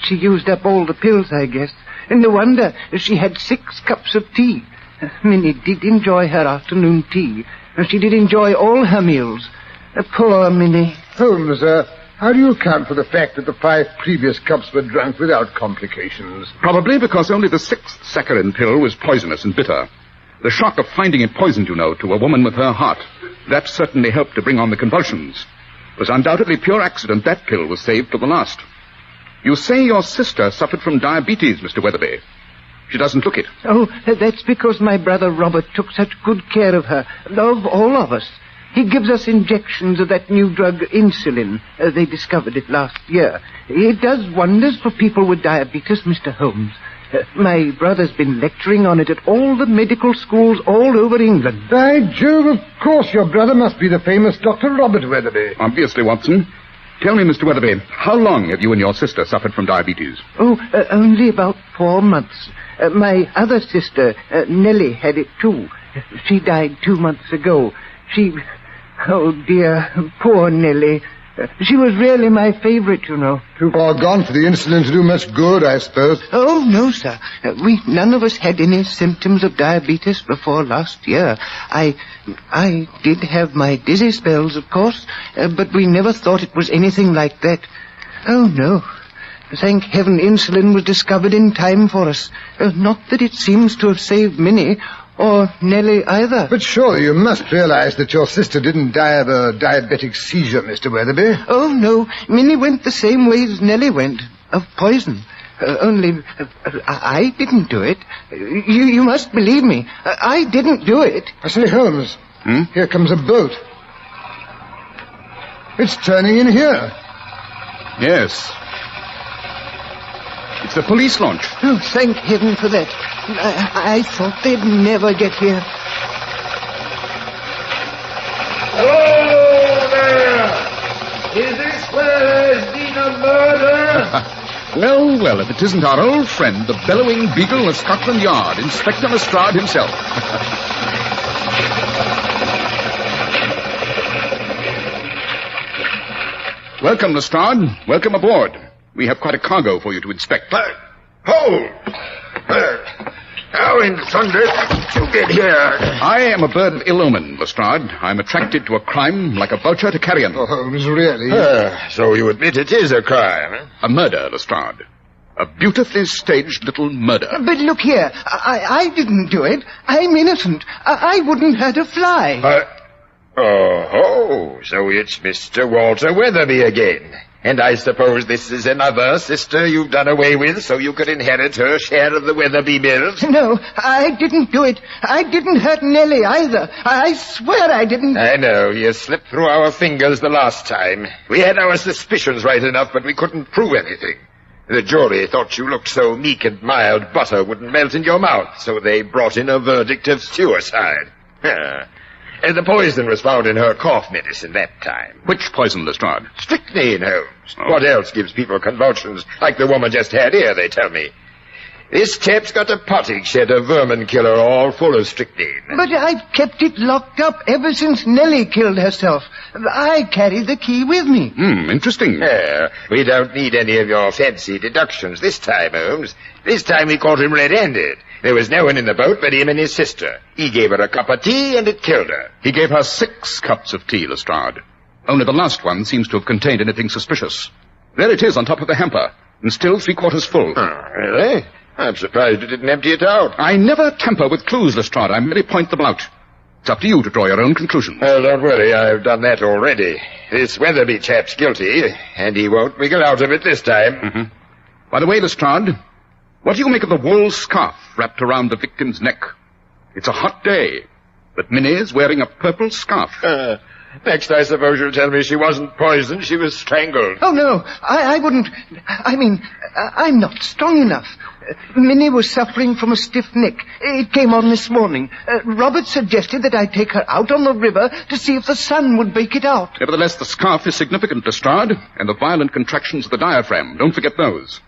She used up all the pills, I guess. And no wonder she had 6 cups of tea. Minnie did enjoy her afternoon tea. She did enjoy all her meals. Poor Minnie. Holmes, how do you account for the fact that the 5 previous cups were drunk without complications? Probably because only the 6th saccharine pill was poisonous and bitter. The shock of finding it poisoned, you know, to a woman with her heart, that certainly helped to bring on the convulsions. It was undoubtedly pure accident that pill was saved to the last. You say your sister suffered from diabetes, Mr. Weatherby. She doesn't look it. Oh, that's because my brother Robert took such good care of her, of all of us. He gives us injections of that new drug, insulin. They discovered it last year. It does wonders for people with diabetes, Mr. Holmes. My brother's been lecturing on it at all the medical schools all over England. By Jove, of course your brother must be the famous Dr. Robert Weatherby. Obviously, Watson. Tell me, Mr. Weatherby, how long have you and your sister suffered from diabetes? Oh, only about 4 months. My other sister, Nellie, had it too. She died 2 months ago. Oh, dear, poor Nellie. She was really my favorite, you know. Too far gone for the insulin to do much good, I suppose. Oh, no, sir. We none of us had any symptoms of diabetes before last year. I did have my dizzy spells, of course, but we never thought it was anything like that. Oh, no. Thank heaven insulin was discovered in time for us. Not that it seems to have saved Minnie, or Nellie either. But surely you must realize that your sister didn't die of a diabetic seizure, Mr. Weatherby. Oh, no. Minnie went the same way as Nellie went, of poison. Only, I didn't do it. You must believe me. I didn't do it. I say, Holmes, here comes a boat. It's turning in here. Yes. It's the police launch. Oh, thank heaven for that. I thought they'd never get here. Hello there! Is this where there's been a murder? Well, if it isn't our old friend, the bellowing beagle of Scotland Yard, Inspector Lestrade himself. Welcome, Lestrade. Welcome aboard. We have quite a cargo for you to inspect. Hold! How in thunder did you get here? I am a bird of ill omen, Lestrade. I'm attracted to a crime like a vulture to carrion. Oh, Holmes, really? So you admit it is a crime, eh? A murder, Lestrade. A beautifully staged little murder. But look here. I didn't do it. I'm innocent. I wouldn't hurt a fly. Oh, so it's Mr. Walter Weatherby again. And I suppose this is another sister you've done away with so you could inherit her share of the Weatherby bills? No, I didn't do it. I didn't hurt Nellie either. I swear I didn't. I know. You slipped through our fingers the last time. We had our suspicions right enough, but we couldn't prove anything. The jury thought you looked so meek and mild butter wouldn't melt in your mouth, so they brought in a verdict of suicide. The poison was found in her cough medicine that time. Which poison, Lestrade? Strychnine, Holmes. What else gives people convulsions like the woman just had here, they tell me? This tap's got a potting shed of vermin killer all full of strychnine. But I've kept it locked up ever since Nellie killed herself. I carry the key with me. Interesting. We don't need any of your fancy deductions this time, Holmes. This time we caught him red-handed. There was no one in the boat but him and his sister. He gave her a cup of tea and it killed her. He gave her 6 cups of tea, Lestrade. Only the last one seems to have contained anything suspicious. There it is on top of the hamper, and still 3/4 full. Really? I'm surprised you didn't empty it out. I never tamper with clues, Lestrade. I merely point them out. It's up to you to draw your own conclusions. Well, don't worry. I've done that already. This Weatherby chap's guilty, and he won't wiggle out of it this time. Mm-hmm. By the way, Lestrade, what do you make of the wool scarf wrapped around the victim's neck? It's a hot day, but Minnie's wearing a purple scarf. Next, I suppose you'll tell me she wasn't poisoned, she was strangled. Oh, no, I wouldn't. I mean, I'm not strong enough. Minnie was suffering from a stiff neck. It came on this morning. Robert suggested that I take her out on the river to see if the sun would bake it out. Nevertheless, the scarf is significant, Lestrade, and the violent contractions of the diaphragm. Don't forget those.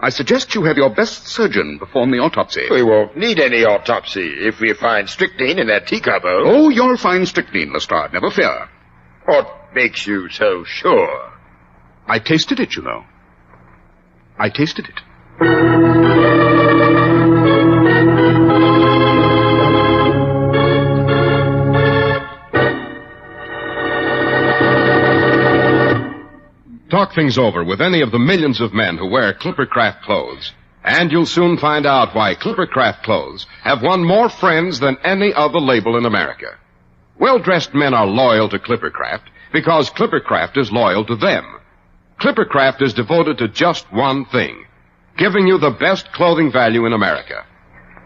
I suggest you have your best surgeon perform the autopsy. We won't need any autopsy if we find strychnine in that teacup. Oh, you'll find strychnine, Lestrade, never fear. What makes you so sure? I tasted it, you know. I tasted it. Talk things over with any of the millions of men who wear Clippercraft clothes, and you'll soon find out why Clippercraft clothes have won more friends than any other label in America. Well-dressed men are loyal to Clippercraft because Clippercraft is loyal to them. Clippercraft is devoted to just one thing, giving you the best clothing value in America.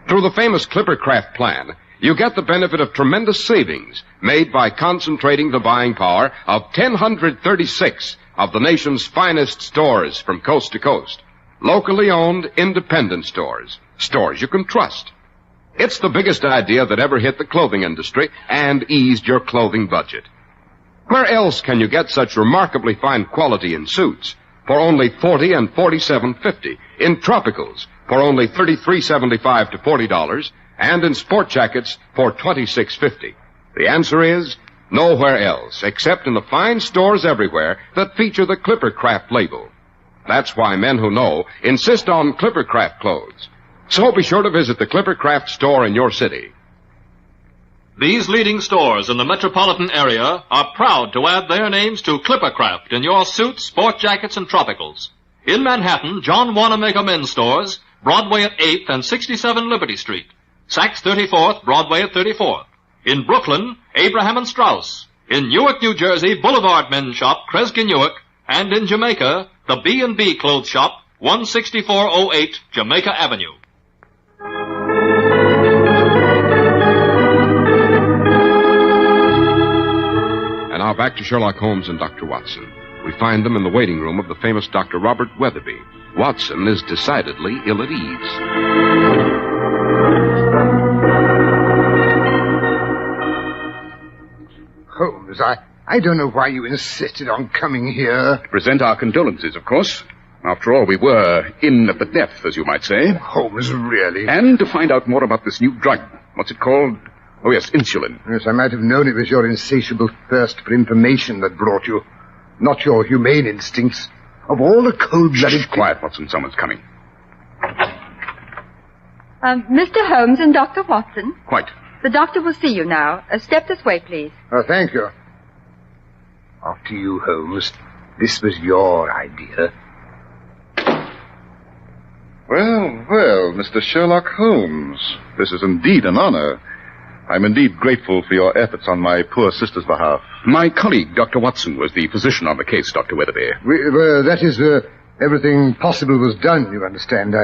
Through the famous Clippercraft plan, you get the benefit of tremendous savings made by concentrating the buying power of 1,036 of the nation's finest stores from coast to coast. Locally owned, independent stores. Stores you can trust. It's the biggest idea that ever hit the clothing industry and eased your clothing budget. Where else can you get such remarkably fine quality in suits for only $40 and $47.50, in tropicals for only $33.75 to $40, and in sport jackets for $26.50? The answer is nowhere else, except in the fine stores everywhere that feature the Clippercraft label. That's why men who know insist on Clippercraft clothes. So be sure to visit the Clippercraft store in your city. These leading stores in the metropolitan area are proud to add their names to Clippercraft in your suits, sport jackets, and tropicals. In Manhattan, John Wanamaker Men's Stores, Broadway at 8th and 67 Liberty Street. Saks 34th, Broadway at 34th. In Brooklyn, Abraham and Strauss. In Newark, New Jersey, Boulevard Men's Shop, Kresge Newark. And in Jamaica, the B&B Clothes Shop, 16408 Jamaica Avenue. And now back to Sherlock Holmes and Dr. Watson. We find them in the waiting room of the famous Dr. Robert Weatherby. Watson is decidedly ill at ease. Holmes, I don't know why you insisted on coming here. To present our condolences, of course. After all, we were in at the death, as you might say. Holmes, really? And to find out more about this new drug. What's it called? Oh, yes, insulin. Yes, I might have known it was your insatiable thirst for information that brought you. Not your humane instincts. Of all the cold-blooded... Quiet, Watson. Someone's coming. Mr. Holmes and Dr. Watson? Quite. The doctor will see you now. Step this way, please. Oh, thank you. After you, Holmes. This was your idea. Well, Mr. Sherlock Holmes. This is indeed an honor. I'm indeed grateful for your efforts on my poor sister's behalf. My colleague, Dr. Watson, was the physician on the case, Dr. Weatherby. That is, everything possible was done, you understand.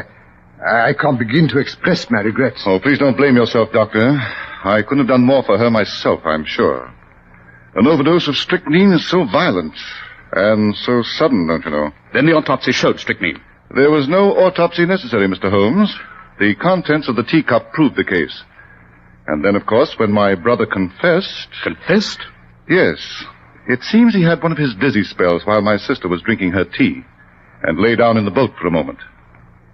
I can't begin to express my regrets. Oh, please don't blame yourself, Doctor. I couldn't have done more for her myself, I'm sure. An overdose of strychnine is so violent and so sudden, don't you know? Then the autopsy showed strychnine. There was no autopsy necessary, Mr. Holmes. The contents of the teacup proved the case. And then, of course, when my brother confessed... Confessed? Yes. It seems he had one of his dizzy spells while my sister was drinking her tea and lay down in the boat for a moment.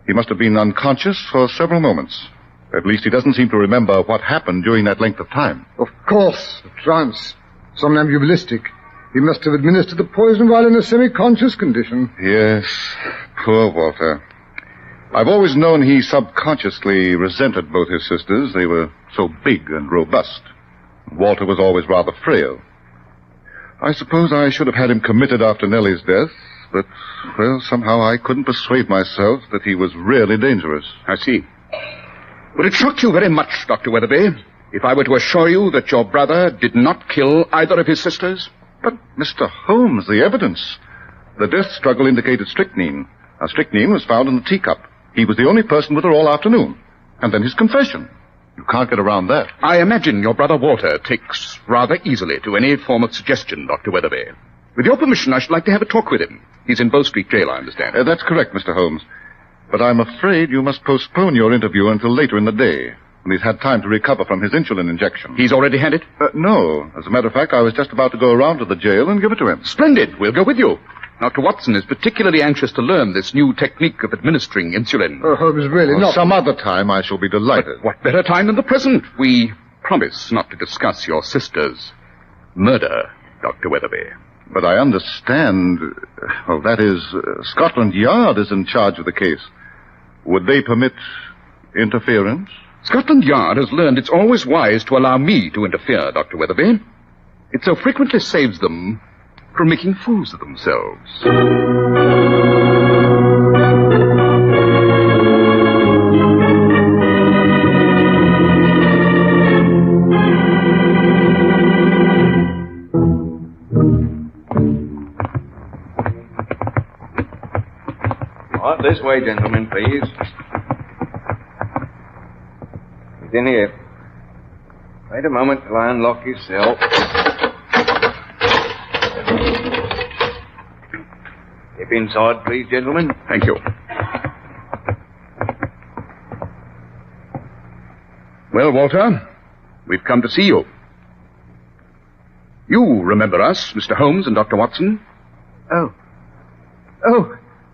He must have been unconscious for several moments. At least he doesn't seem to remember what happened during that length of time. Of course, a trance. Somnambulistic. He must have administered the poison while in a semi-conscious condition. Yes, poor Walter. I've always known he subconsciously resented both his sisters. They were so big and robust. Walter was always rather frail. I suppose I should have had him committed after Nellie's death, but, well, somehow I couldn't persuade myself that he was really dangerous. I see. Would it shock you very much, Dr. Weatherby, if I were to assure you that your brother did not kill either of his sisters? But, Mr. Holmes, the evidence. The death struggle indicated strychnine. Now, strychnine was found in the teacup. He was the only person with her all afternoon. And then his confession. You can't get around that. I imagine your brother Walter takes rather easily to any form of suggestion, Dr. Weatherby. With your permission, I should like to have a talk with him. He's in Bow Street Jail, I understand. That's correct, Mr. Holmes. But I'm afraid you must postpone your interview until later in the day, when he's had time to recover from his insulin injection. He's already had it? No. As a matter of fact, I was just about to go around to the jail and give it to him. Splendid. We'll go with you. Dr. Watson is particularly anxious to learn this new technique of administering insulin. Oh, Holmes, really not. Some other time I shall be delighted. But what better time than the present? We promise not to discuss your sister's murder, Dr. Weatherby. But I understand... Well, that is, Scotland Yard is in charge of the case. Would they permit interference? Scotland Yard has learned it's always wise to allow me to interfere, Dr. Weatherby. It so frequently saves them from making fools of themselves. Right, this way, gentlemen, please. He's in here. Wait a moment till I unlock his cell. Step inside, please, gentlemen. Thank you. Well, Walter, we've come to see you. You remember us, Mr. Holmes and Dr. Watson? Oh,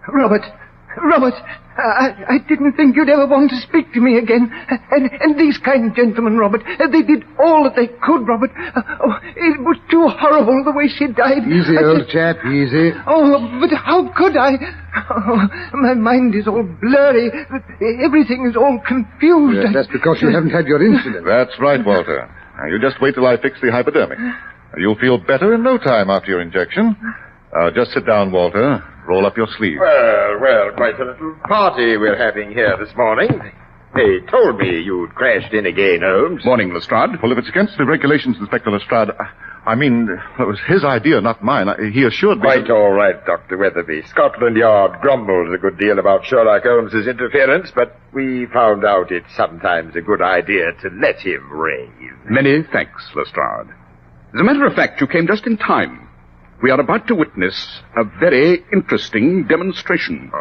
Robert, I didn't think you'd ever want to speak to me again. And these kind gentlemen, Robert, they did all that they could, Robert. Oh, it was too horrible the way she died. Easy, old chap, easy. Oh, but how could I? Oh, my mind is all blurry. Everything is all confused. Yes, that's because you haven't had your insulin. That's right, Walter. Now, you just wait till I fix the hypodermic. You'll feel better in no time after your injection. Just sit down, Walter. Roll up your sleeve. Well, quite a little party we're having here this morning. They told me you'd crashed in again, Holmes. Morning, Lestrade. Well, if it's against the regulations, Inspector Lestrade, I mean, it was his idea, not mine. He assured me... Quite all right, Dr. Weatherby. Scotland Yard grumbles a good deal about Sherlock Holmes's interference, but we found out it's sometimes a good idea to let him rave. Many thanks, Lestrade. As a matter of fact, you came just in time. We are about to witness a very interesting demonstration.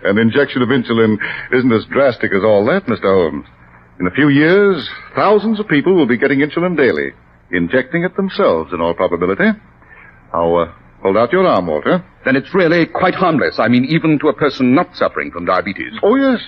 An injection of insulin isn't as drastic as all that, Mr. Holmes. In a few years, thousands of people will be getting insulin daily, injecting it themselves in all probability. Now, hold out your arm, Walter. Then it's really quite harmless. I mean, even to a person not suffering from diabetes. Oh, yes.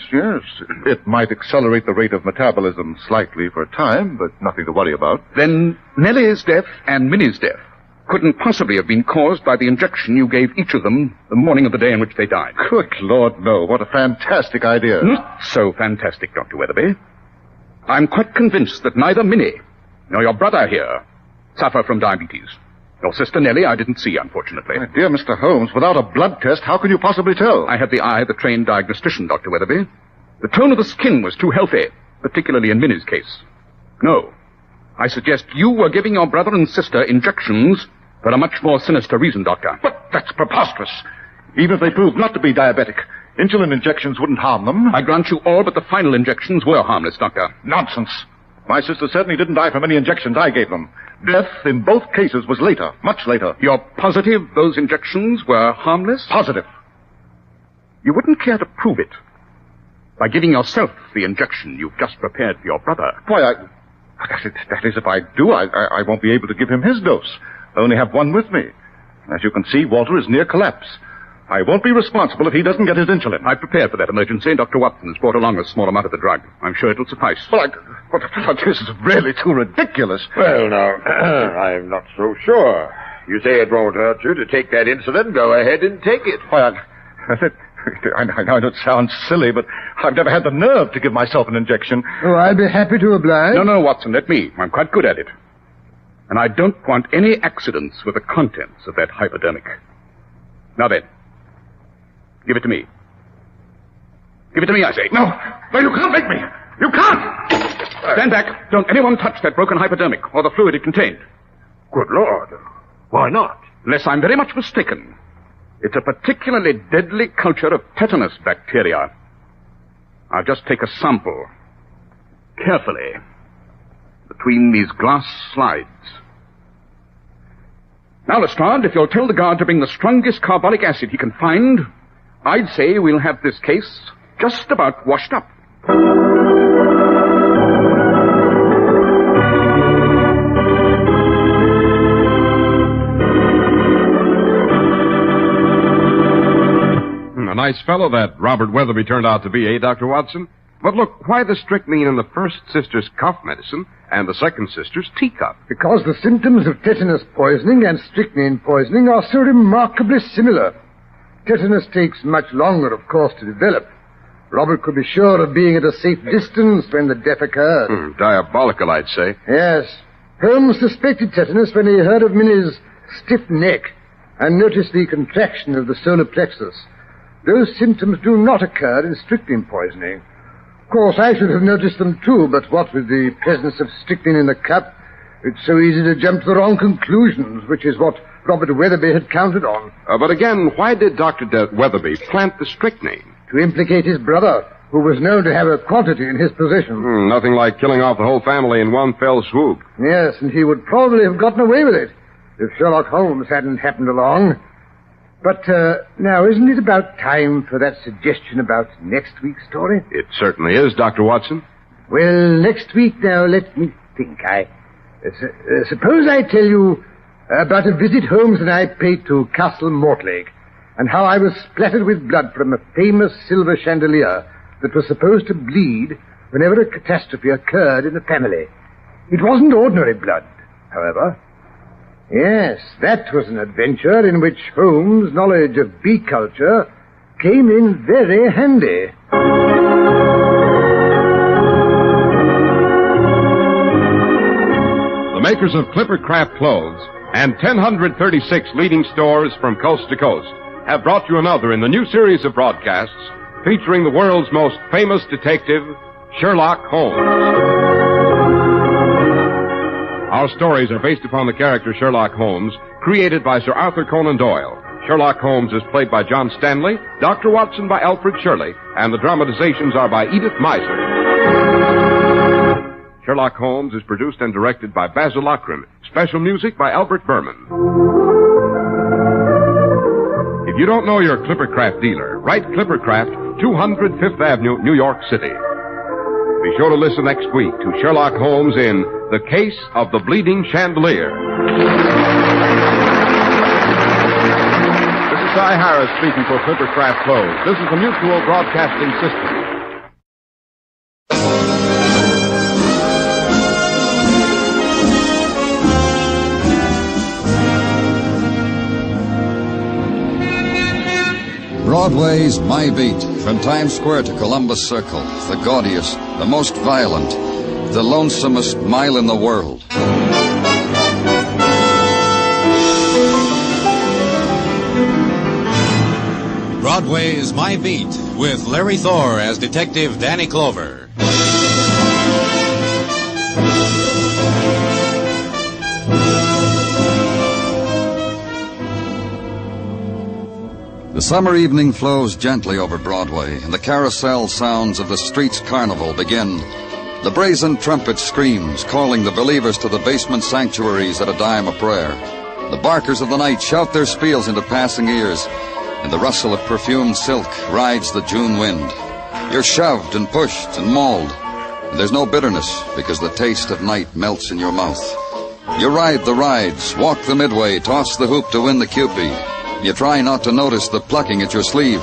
It might accelerate the rate of metabolism slightly for a time, but nothing to worry about. Then Nellie's death and Minnie's death couldn't possibly have been caused by the injection you gave each of them the morning of the day in which they died. Good Lord, no. What a fantastic idea. Not so fantastic, Dr. Weatherby. I'm quite convinced that neither Minnie nor your brother here suffer from diabetes. Your sister Nellie I didn't see, unfortunately. My dear Mr. Holmes, without a blood test, how can you possibly tell? I had the eye of the trained diagnostician, Dr. Weatherby. The tone of the skin was too healthy, particularly in Minnie's case. No. I suggest you were giving your brother and sister injections for a much more sinister reason, Doctor. But that's preposterous. Even if they proved not to be diabetic, insulin injections wouldn't harm them. I grant you all but the final injections were harmless, Doctor. Nonsense. My sister certainly didn't die from any injections I gave them. Death in both cases was later, much later. You're positive those injections were harmless? Positive. You wouldn't care to prove it by giving yourself the injection you've just prepared for your brother. Why, that is, if I do, I won't be able to give him his dose. I only have one with me. As you can see, Walter is near collapse. I won't be responsible if he doesn't get his insulin. I prepared for that emergency. Dr. Watson has brought along a small amount of the drug. I'm sure it'll suffice. Well, this is really too ridiculous. Well, now, I'm not so sure. You say it won't hurt you to take that insulin. Go ahead and take it. Why, I know it sounds silly, but I've never had the nerve to give myself an injection. Oh, I'll be happy to oblige. No, Watson, let me. I'm quite good at it. And I don't want any accidents with the contents of that hypodermic. Now then, give it to me. Give it to me, I say. No, you can't make me. You can't. Stand back. Don't anyone touch that broken hypodermic or the fluid it contained. Good Lord. Why not? Unless I'm very much mistaken. It's a particularly deadly culture of tetanus bacteria. I'll just take a sample. Carefully. Between these glass slides. Now, Lestrade, if you'll tell the guard to bring the strongest carbolic acid he can find, I'd say we'll have this case just about washed up. A nice fellow that Robert Weatherby turned out to be, eh, Dr. Watson? But look, why the strychnine in the first sister's cough medicine and the second sister's teacup? Because the symptoms of tetanus poisoning and strychnine poisoning are so remarkably similar. Tetanus takes much longer, of course, to develop. Robert could be sure of being at a safe distance when the death occurred. Diabolical, I'd say. Yes. Holmes suspected tetanus when he heard of Minnie's stiff neck and noticed the contraction of the solar plexus. Those symptoms do not occur in strychnine poisoning. Of course, I should have noticed them too, but what with the presence of strychnine in the cup, it's so easy to jump to the wrong conclusions, which is what Robert Weatherby had counted on. But again, why did Dr. Weatherby plant the strychnine? To implicate his brother, who was known to have a quantity in his possession. Nothing like killing off the whole family in one fell swoop. Yes, and he would probably have gotten away with it if Sherlock Holmes hadn't happened along. But now, isn't it about time for that suggestion about next week's story? It certainly is, Dr. Watson. Well, next week now, let me think. Suppose I tell you about a visit Holmes and I paid to Castle Mortlake, and how I was splattered with blood from a famous silver chandelier that was supposed to bleed whenever a catastrophe occurred in the family. It wasn't ordinary blood, however. Yes, that was an adventure in which Holmes' knowledge of bee culture came in very handy. The makers of Clipper Craft Clothes and 1,036 leading stores from coast to coast have brought you another in the new series of broadcasts featuring the world's most famous detective, Sherlock Holmes. Our stories are based upon the character Sherlock Holmes, created by Sir Arthur Conan Doyle. Sherlock Holmes is played by John Stanley, Dr. Watson by Alfred Shirley, and the dramatizations are by Edith Meiser. Sherlock Holmes is produced and directed by Basil Lockram. Special music by Albert Berman. If you don't know your Clippercraft dealer, write Clippercraft, 200 Fifth Avenue, New York City. Be sure to listen next week to Sherlock Holmes in The Case of the Bleeding Chandelier. This is Cy Harris speaking for Clippercraft Clothes. This is the Mutual Broadcasting System. Broadway's My Beat, from Times Square to Columbus Circle, the gaudiest, the most violent, the lonesomest mile in the world. Broadway's My Beat, with Larry Thor as Detective Danny Clover. The summer evening flows gently over Broadway, and the carousel sounds of the street's carnival begin. The brazen trumpet screams, calling the believers to the basement sanctuaries at a dime a prayer. The barkers of the night shout their spiels into passing ears. In the rustle of perfumed silk rides the June wind. You're shoved and pushed and mauled, and there's no bitterness because the taste of night melts in your mouth. You ride the rides, walk the midway, toss the hoop to win the Cupid. You try not to notice the plucking at your sleeve,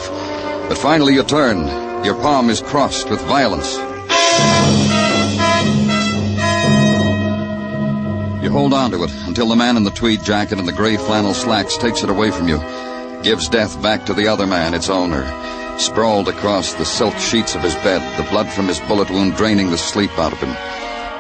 but finally you turn. Your palm is crossed with violence. You hold on to it until the man in the tweed jacket and the gray flannel slacks takes it away from you, gives death back to the other man, its owner, sprawled across the silk sheets of his bed, the blood from his bullet wound draining the sleep out of him.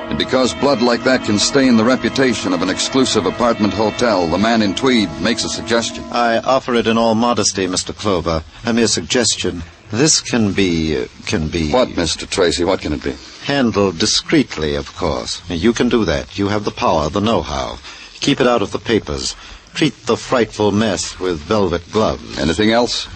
And because blood like that can stain the reputation of an exclusive apartment hotel, the man in tweed makes a suggestion. I offer it in all modesty, Mr. Clover. A mere suggestion. This can be... What, Mr. Tracy? What can it be? Handled discreetly, of course. You can do that. You have the power, the know-how. Keep it out of the papers. Treat the frightful mess with velvet gloves. Anything else?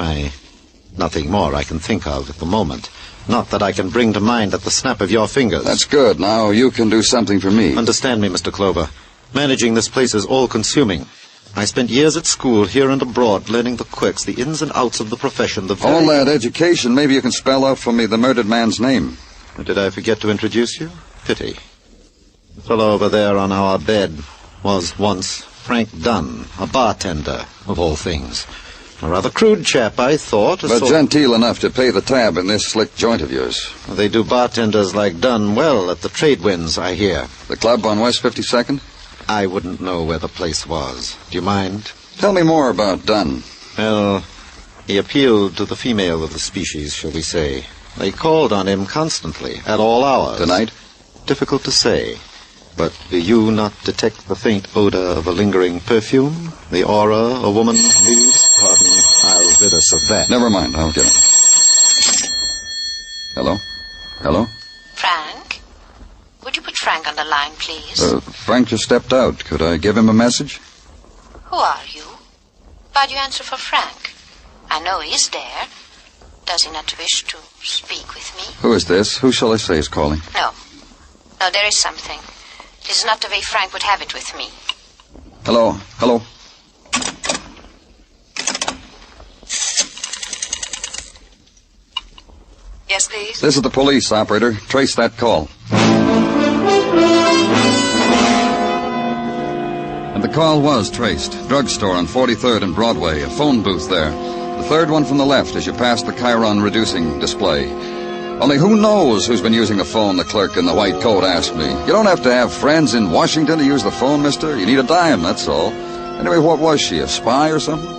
Nothing more I can think of at the moment. Not that I can bring to mind at the snap of your fingers. That's good. Now you can do something for me. Understand me, Mr. Clover. Managing this place is all-consuming. I spent years at school, here and abroad, learning the quirks, the ins and outs of the profession, All that education, maybe you can spell out for me the murdered man's name. Did I forget to introduce you? Pity. The fellow over there on our bed was once Frank Dunn, a bartender, of all things. A rather crude chap, I thought. But genteel enough to pay the tab in this slick joint of yours. They do bartenders like Dunn well at the trade winds, I hear. The club on West 52nd? I wouldn't know where the place was. Do you mind? Tell me more about Dunn. Well, he appealed to the female of the species, shall we say. They called on him constantly, at all hours. Tonight? Difficult to say. But do you not detect the faint odor of a lingering perfume? The aura a woman leaves? Pardon, I'll rid us of that. Never mind, I'll get it. Hello? Hello? Frank? Would you put Frank on the line, please? Frank just stepped out. Could I give him a message? Who are you? Why'd you answer for Frank? I know he's there. Does he not wish to speak with me? Who is this? Who shall I say is calling? No, there is something. This is not the way Frank would have it with me. Hello? Hello? Yes, please? This is the police, operator. Trace that call. And the call was traced. Drugstore on 43rd and Broadway. A phone booth there. The third one from the left as you pass the Chiron reducing display. Only who knows who's been using the phone, the clerk in the white coat asked me. You don't have to have friends in Washington to use the phone, mister. You need a dime, that's all. Anyway, what was she, a spy or something?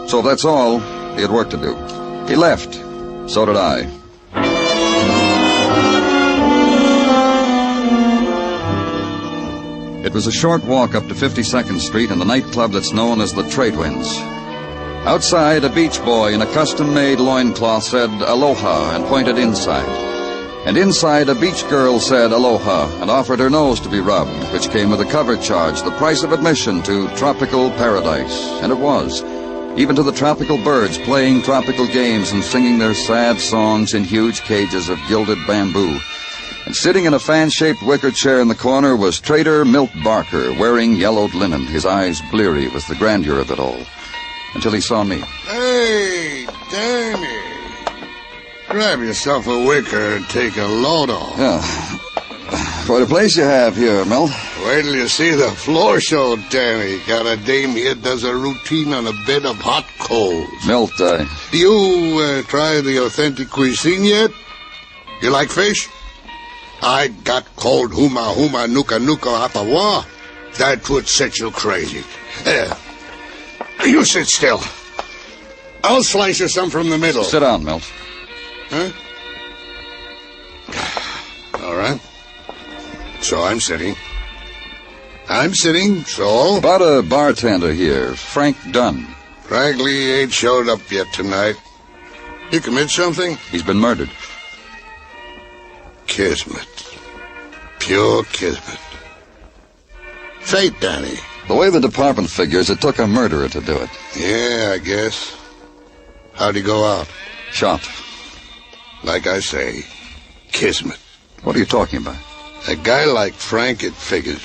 So if that's all, he had work to do. He left. So did I. It was a short walk up to 52nd Street and the nightclub that's known as the Trade Winds. Outside, a beach boy in a custom-made loincloth said aloha and pointed inside. And inside, a beach girl said aloha and offered her nose to be rubbed, which came with a cover charge, the price of admission to tropical paradise. And it was. Even to the tropical birds playing tropical games and singing their sad songs in huge cages of gilded bamboo. And sitting in a fan-shaped wicker chair in the corner was Trader Milt Barker, wearing yellowed linen, his eyes bleary with the grandeur of it all. Until he saw me. Hey, Danny. Grab yourself a wicker and take a load off. Yeah. Quite a place you have here, Milt. Wait till you see the floor show, Danny. Got a dame here does a routine on a bed of hot coals. Milt, You try the authentic cuisine yet? You like fish? I got cold huma nuka hapawa. That would set you crazy. You sit still. I'll slice you some from the middle. Sit down, Milt. Huh? All right. So I'm sitting, so... About a bartender here, Frank Dunn. Frankly, he ain't showed up yet tonight. He commit something? He's been murdered. Kismet. Pure kismet. Fate, Danny. The way the department figures, it took a murderer to do it. Yeah, I guess. How'd he go out? Shot. Like I say, kismet. What are you talking about? A guy like Frank, it figures.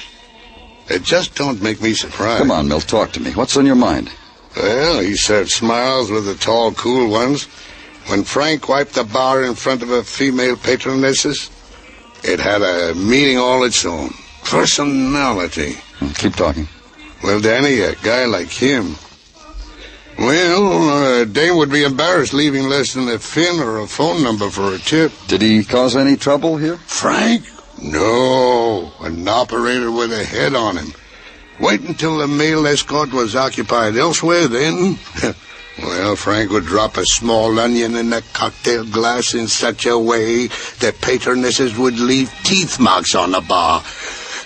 It just don't make me surprised. Come on, Milt, talk to me. What's on your mind? Well, he served smiles with the tall, cool ones. When Frank wiped the bar in front of a female patronesses, it had a meaning all its own. Personality. Keep talking. Well, Danny, a guy like him... Well, a dame would be embarrassed leaving less than a fin or a phone number for a tip. Did he cause any trouble here? Frank? No. An operator with a head on him. Wait until the male escort was occupied elsewhere, then... Well, Frank would drop a small onion in a cocktail glass in such a way that patronesses would leave teeth marks on the bar.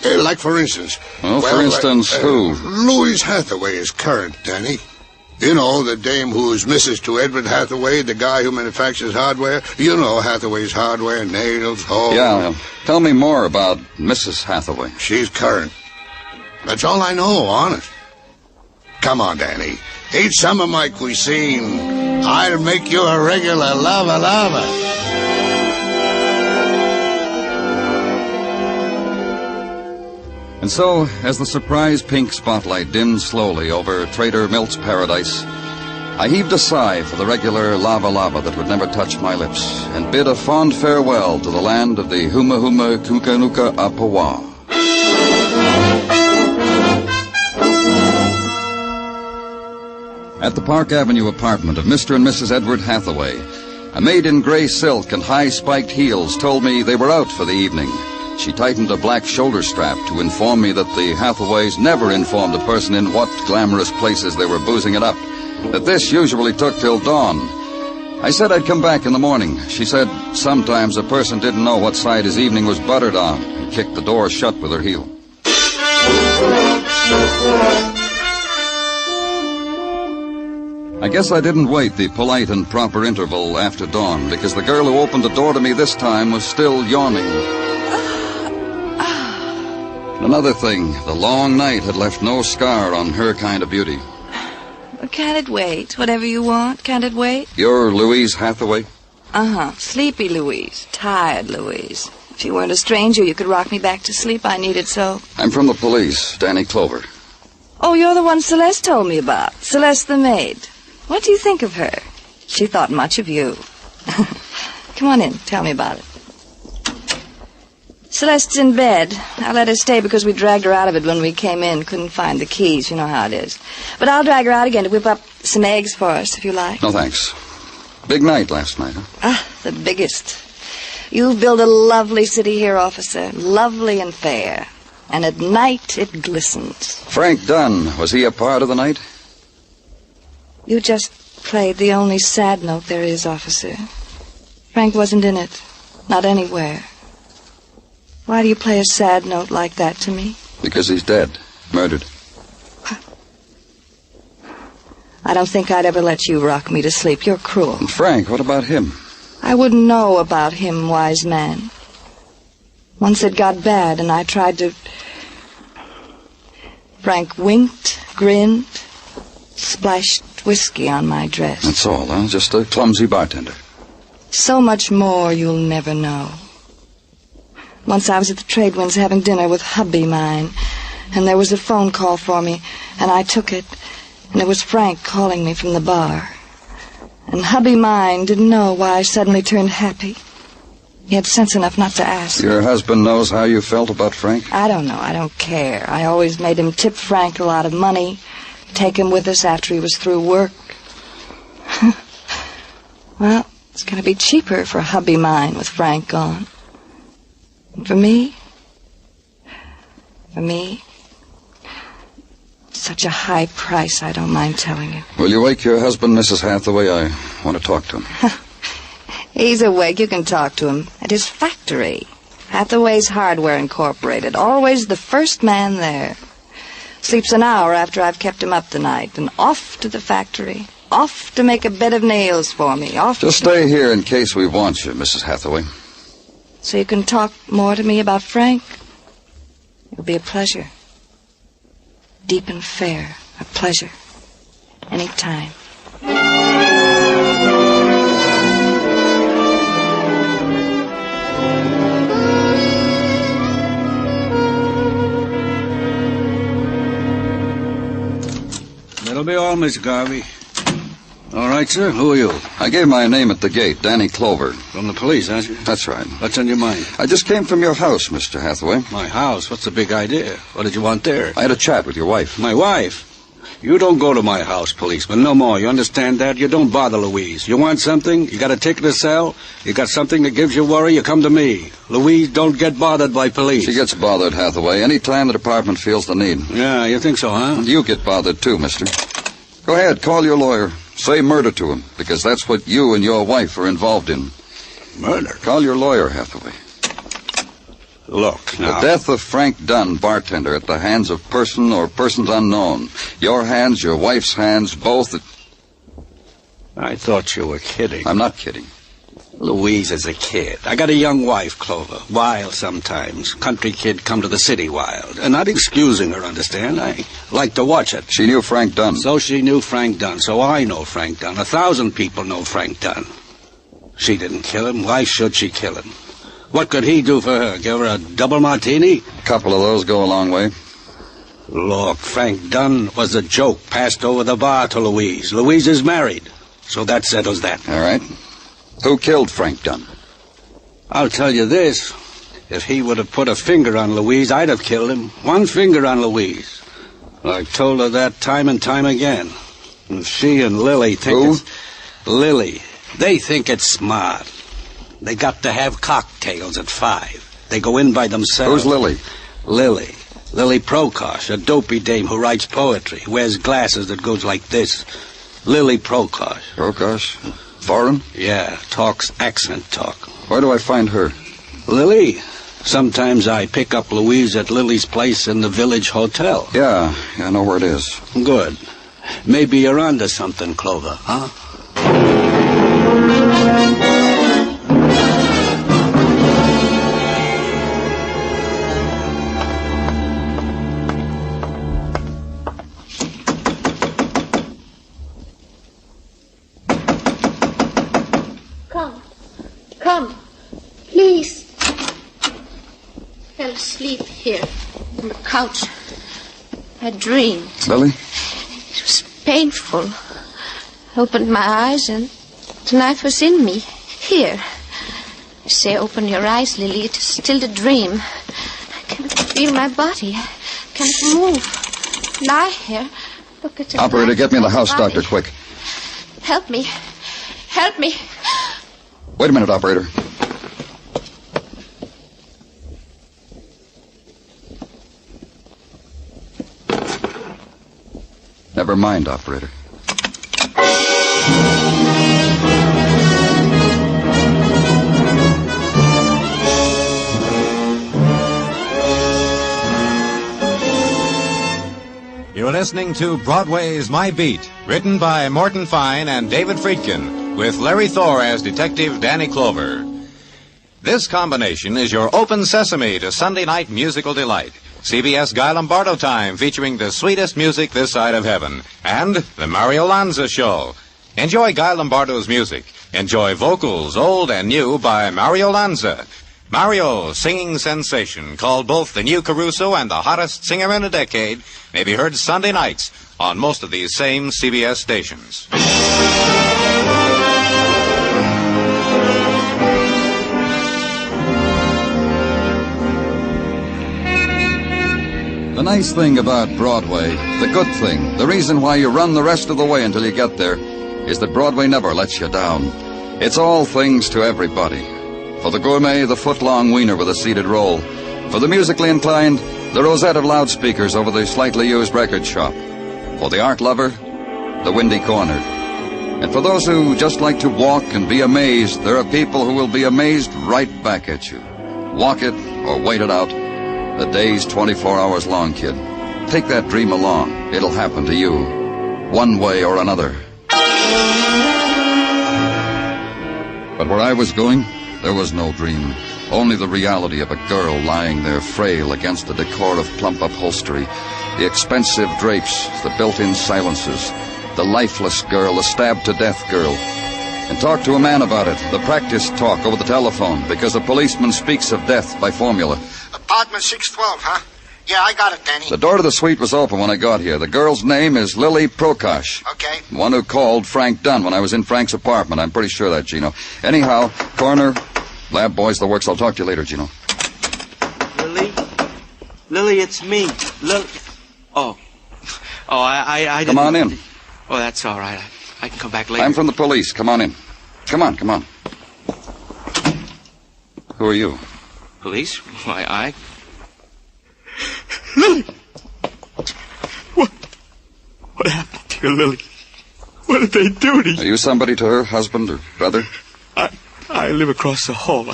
Like, for instance... Well, for instance, who? Louise Hathaway is current, Danny. You know, the dame who is Mrs. to Edward Hathaway, the guy who manufactures hardware. You know Hathaway's hardware, nails, hose. Yeah, tell me more about Mrs. Hathaway. She's current. That's all I know, honest. Come on, Danny. Eat some of my cuisine. I'll make you a regular lava. And so, as the surprise pink spotlight dimmed slowly over Trader Milt's paradise, I heaved a sigh for the regular lava that would never touch my lips, and bid a fond farewell to the land of the Huma Huma Kukanuka Apawa. At the Park Avenue apartment of Mr. and Mrs. Edward Hathaway, a maid in gray silk and high-spiked heels told me they were out for the evening. She tightened a black shoulder strap to inform me that the Hathaways never informed a person in what glamorous places they were boozing it up, that this usually took till dawn. I said I'd come back in the morning. She said sometimes a person didn't know what side his evening was buttered on, and kicked the door shut with her heel. I guess I didn't wait the polite and proper interval after dawn, because the girl who opened the door to me this time was still yawning. Another thing, the long night had left no scar on her kind of beauty. Well, can't it wait? Whatever you want, can't it wait? You're Louise Hathaway? Uh-huh. Sleepy Louise. Tired Louise. If you weren't a stranger, you could rock me back to sleep. I need it so. I'm from the police, Danny Clover. Oh, you're the one Celeste told me about. Celeste the maid. What do you think of her? She thought much of you. Come on in. Tell me about it. Celeste's in bed. I let her stay because we dragged her out of it when we came in. Couldn't find the keys. You know how it is. But I'll drag her out again to whip up some eggs for us, if you like. No, thanks. Big night last night, huh? Ah, the biggest. You've built a lovely city here, officer. Lovely and fair. And at night, it glistens. Frank Dunn, was he a part of the night? You just played the only sad note there is, officer. Frank wasn't in it. Not anywhere. Why do you play a sad note like that to me? Because he's dead. Murdered. I don't think I'd ever let you rock me to sleep. You're cruel. And Frank, what about him? I wouldn't know about him, wise man. Once it got bad and I tried to... Frank winked, grinned, splashed whiskey on my dress. That's all, huh? Just a clumsy bartender. So much more you'll never know. Once I was at the Trade Winds having dinner with hubby mine, and there was a phone call for me, and I took it, and it was Frank calling me from the bar. And hubby mine didn't know why I suddenly turned happy. He had sense enough not to ask. Your husband knows how you felt about Frank? I don't know. I don't care. I always made him tip Frank a lot of money, take him with us after he was through work. Well, it's going to be cheaper for hubby mine with Frank gone. And for me, such a high price, I don't mind telling you. Will you wake your husband, Mrs. Hathaway? I want to talk to him. He's awake. You can talk to him at his factory. Hathaway's Hardware Incorporated. Always the first man there. Sleeps an hour after I've kept him up the night. And off to the factory. Off to make a bed of nails for me. Just stay here in case we want you, Mrs. Hathaway. So you can talk more to me about Frank? It'll be a pleasure. Deep and fair. A pleasure. Any time. That'll be all, Miss Garvey. All right, sir. Who are you? I gave my name at the gate, Danny Clover. From the police, aren't you? That's right. What's on your mind? I just came from your house, Mr. Hathaway. My house? What's the big idea? What did you want there? I had a chat with your wife. My wife? You don't go to my house, policeman. No more. You understand that? You don't bother Louise. You want something? You got a ticket to sell? You got something that gives you worry? You come to me. Louise don't get bothered by police. She gets bothered, Hathaway, any time the department feels the need. Yeah, you think so, huh? You get bothered, too, mister. Go ahead, call your lawyer. Say murder to him, because that's what you and your wife are involved in. Murder? Call your lawyer, Hathaway. Look, now... The death of Frank Dunn, bartender, at the hands of person or persons unknown. Your hands, your wife's hands, both... I thought you were kidding. I'm not kidding. Louise is a kid. I got a young wife, Clover. Wild sometimes. Country kid come to the city wild. And not excusing her, understand? I like to watch it. She knew Frank Dunn. So she knew Frank Dunn. So I know Frank Dunn. 1,000 people know Frank Dunn. She didn't kill him. Why should she kill him? What could he do for her? Give her a double martini? A couple of those go a long way. Look, Frank Dunn was a joke passed over the bar to Louise. Louise is married. So that settles that. All right. Who killed Frank Dunn? I'll tell you this. If he would have put a finger on Louise, I'd have killed him. One finger on Louise. I've told her that time and time again. And she and Lily think Lily. They think it's smart. They got to have cocktails at 5. They go in by themselves. Who's Lily? Lily. Lily Prokosh, a dopey dame who writes poetry, wears glasses that goes like this. Lily Prokosh. Prokosh? Foreign? Yeah, talks accent talk. Where do I find her? Lily. Sometimes I pick up Louise at Lily's place in the village hotel. Yeah, I know where it is. Good. Maybe you're onto something, Clover, huh? Come, please. Fell asleep here on the couch. I dreamed. Lily? It was painful. I opened my eyes and the knife was in me. Here. I say, open your eyes, Lily. It is still a dream. I can't feel my body. I can't move. Lie here. Look at the Operator, knife get me the house body. doctor, quick. Help me. Help me. Wait a minute, operator. Never mind, operator. You're listening to Broadway's My Beat, written by Morton Fine and David Friedkin, with Larry Thor as Detective Danny Clover. This combination is your open sesame to Sunday night musical delight. CBS Guy Lombardo time, featuring the sweetest music this side of heaven. And the Mario Lanza Show. Enjoy Guy Lombardo's music. Enjoy vocals, old and new, by Mario Lanza. Mario, singing sensation, called both the new Caruso and the hottest singer in a decade, may be heard Sunday nights on most of these same CBS stations. The nice thing about Broadway, the good thing, the reason why you run the rest of the way until you get there, is that Broadway never lets you down. It's all things to everybody. For the gourmet, the foot-long wiener with a seated roll. For the musically inclined, the rosette of loudspeakers over the slightly used record shop. For the art lover, the windy corner. And for those who just like to walk and be amazed, there are people who will be amazed right back at you. Walk it or wait it out. The day's 24 hours long, kid. Take that dream along. It'll happen to you, one way or another. But where I was going, there was no dream. Only the reality of a girl lying there frail against the decor of plump upholstery, the expensive drapes, the built-in silences, the lifeless girl, the stabbed-to-death girl. And talk to a man about it, the practice talk over the telephone, because a policeman speaks of death by formula. Apartment 612, huh? Yeah, I got it, Danny. The door to the suite was open when I got here. The girl's name is Lily Prokosh. Okay. The one who called Frank Dunn when I was in Frank's apartment. I'm pretty sure of that, Gino. Anyhow, coroner, lab boys, the works. I'll talk to you later, Gino. Lily? Lily, it's me. Lily. Oh. Oh, I didn't... Come on in. Oh, that's all right. I can come back later. I'm from the police. Come on in. Come on, come on. Who are you? Police? Why, I... Lily! What happened to you, Lily? What did they do to you? Are you somebody to her, husband or brother? I live across the hall.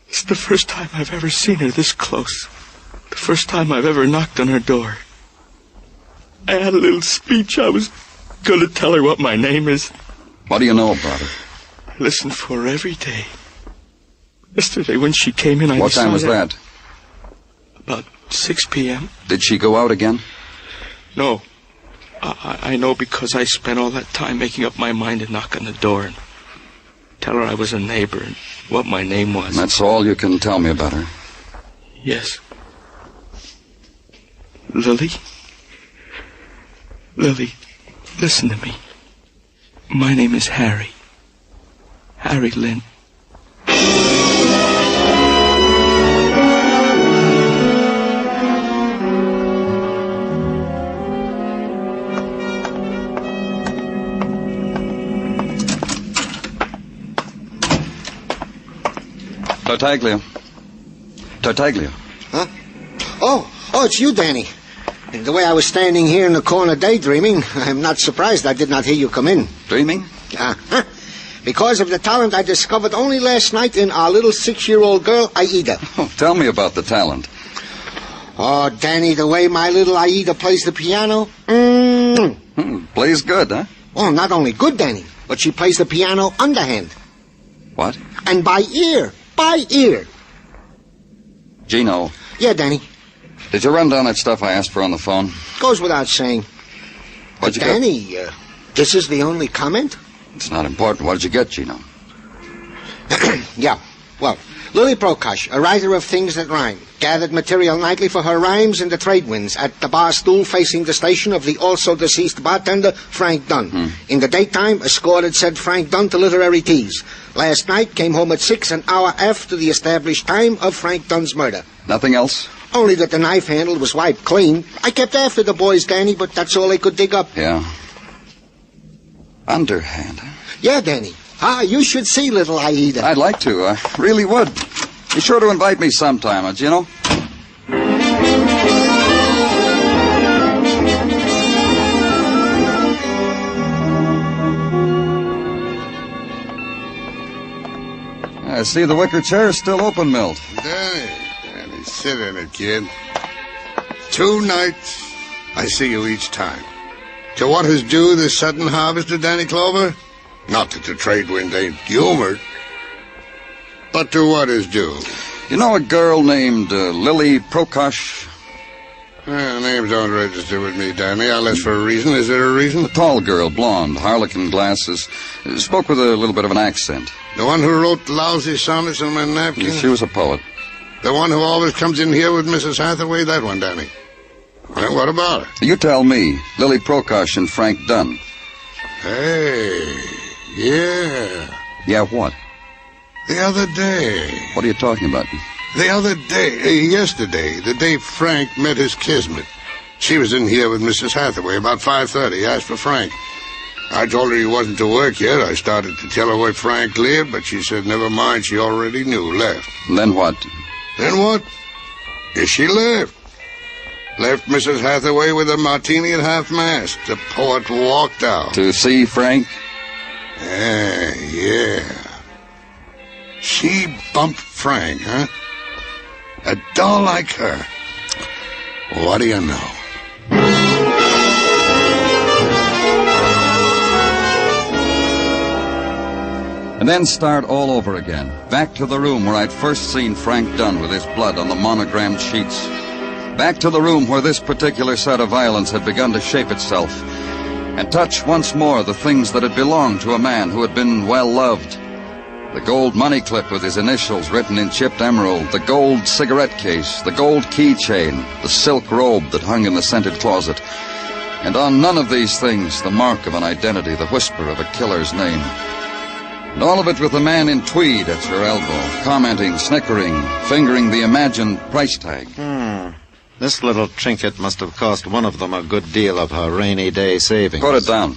It's the first time I've ever seen her this close. The first time I've ever knocked on her door. I had a little speech. I was going to tell her what my name is. What do you know about her? I listened for her every day. Yesterday when she came in, What time was that? About 6 p.m. Did she go out again? No. I know because I spent all that time making up my mind to knock on the door and tell her I was a neighbor and what my name was. That's all you can tell me about her? Yes. Lily? Lily, listen to me. My name is Harry. Harry Lynn. Tartaglia. Huh? Oh, it's you, Danny. And the way I was standing here in the corner daydreaming, I'm not surprised I did not hear you come in. Dreaming? Because of the talent I discovered only last night in our little 6-year-old girl, Aida. Oh, tell me about the talent. Oh, Danny, the way my little Aida plays the piano. Plays good, huh? Oh, not only good, Danny, but she plays the piano underhand. What? And by ear. By ear. Gino. Yeah, Danny. Did you run down that stuff I asked for on the phone? Goes without saying. What'd you Danny, this is the only comment? It's not important. What did you get, Gino? Yeah. Well, Lily Prokosh, a writer of things that rhyme, gathered material nightly for her rhymes in the trade winds at the bar stool facing the station of the also deceased bartender, Frank Dunn. In the daytime, escorted said Frank Dunn to literary teas. Last night, came home at 6, an hour after the established time of Frank Dunn's murder. Nothing else? Only that the knife handle was wiped clean. I kept after the boys, Danny, but that's all they could dig up. Yeah. Underhand, huh? Yeah, Danny. You should see little Aida. I'd like to. I really would. Be sure to invite me sometime, Gino. I see the wicker chair is still open, Milt. Danny, sit in it, kid. 2 nights, I see you each time. To what is due this sudden harvest of Danny Clover? Not that the trade wind ain't humored, but to what is due. You know a girl named Lily Prokosh? Names don't register with me, Danny, unless for a reason. Is there a reason? A tall girl, blonde, harlequin glasses, spoke with a little bit of an accent. The one who wrote lousy sonnets on my napkin? She was a poet. The one who always comes in here with Mrs. Hathaway? That one, Danny. Well, what about her? You tell me. Lily Prokosh and Frank Dunn. Hey, yeah. Yeah, what? The other day. What are you talking about? The other day, yesterday, the day Frank met his kismet. She was in here with Mrs. Hathaway about 5:30. Asked for Frank. I told her he wasn't to work yet. I started to tell her where Frank lived, but she said never mind, she already knew. Left. And then what? Then what? Yes, she left. Left Mrs. Hathaway with a martini at half-mast. The poet walked out. To see Frank? Yeah. She bumped Frank, huh? A doll like her. What do you know? And then start all over again. Back to the room where I'd first seen Frank Dunn with his blood on the monogrammed sheets. Back to the room where this particular set of violence had begun to shape itself. And touch once more the things that had belonged to a man who had been well loved. The gold money clip with his initials written in chipped emerald, the gold cigarette case, the gold keychain, the silk robe that hung in the scented closet. And on none of these things the mark of an identity, the whisper of a killer's name. And all of it with the man in tweed at your elbow, commenting, snickering, fingering the imagined price tag. This little trinket must have cost one of them a good deal of her rainy day savings. Put it down.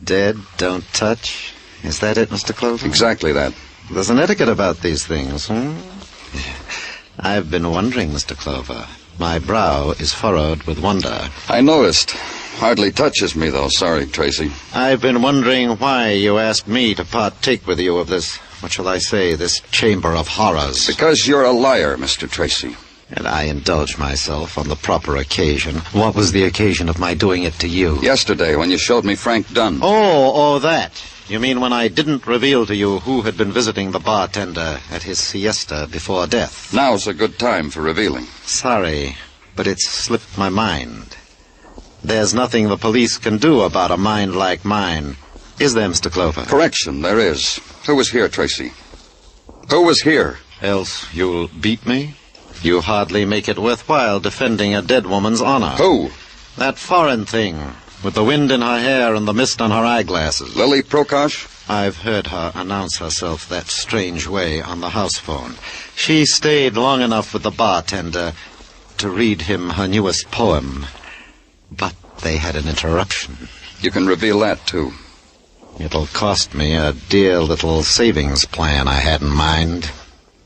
Dead, don't touch. Is that it, Mr. Clover? Exactly that. There's an etiquette about these things, I've been wondering, Mr. Clover. My brow is furrowed with wonder. I noticed. Hardly touches me, though. Sorry, Tracy. I've been wondering why you asked me to partake with you of this, what shall I say, this chamber of horrors. Because you're a liar, Mr. Tracy. And I indulge myself on the proper occasion. What was the occasion of my doing it to you? Yesterday, when you showed me Frank Dunn. Oh, that. You mean when I didn't reveal to you who had been visiting the bartender at his siesta before death? Now's a good time for revealing. Sorry, but it's slipped my mind. There's nothing the police can do about a mind like mine. Is there, Mr. Clover? Correction, there is. Who was here, Tracy? Who was here? Else you'll beat me? You hardly make it worthwhile defending a dead woman's honor. Who? That foreign thing, with the wind in her hair and the mist on her eyeglasses. Lily Prokosh? I've heard her announce herself that strange way on the house phone. She stayed long enough with the bartender to read him her newest poem. But they had an interruption. You can reveal that, too. It'll cost me a dear little savings plan I had in mind.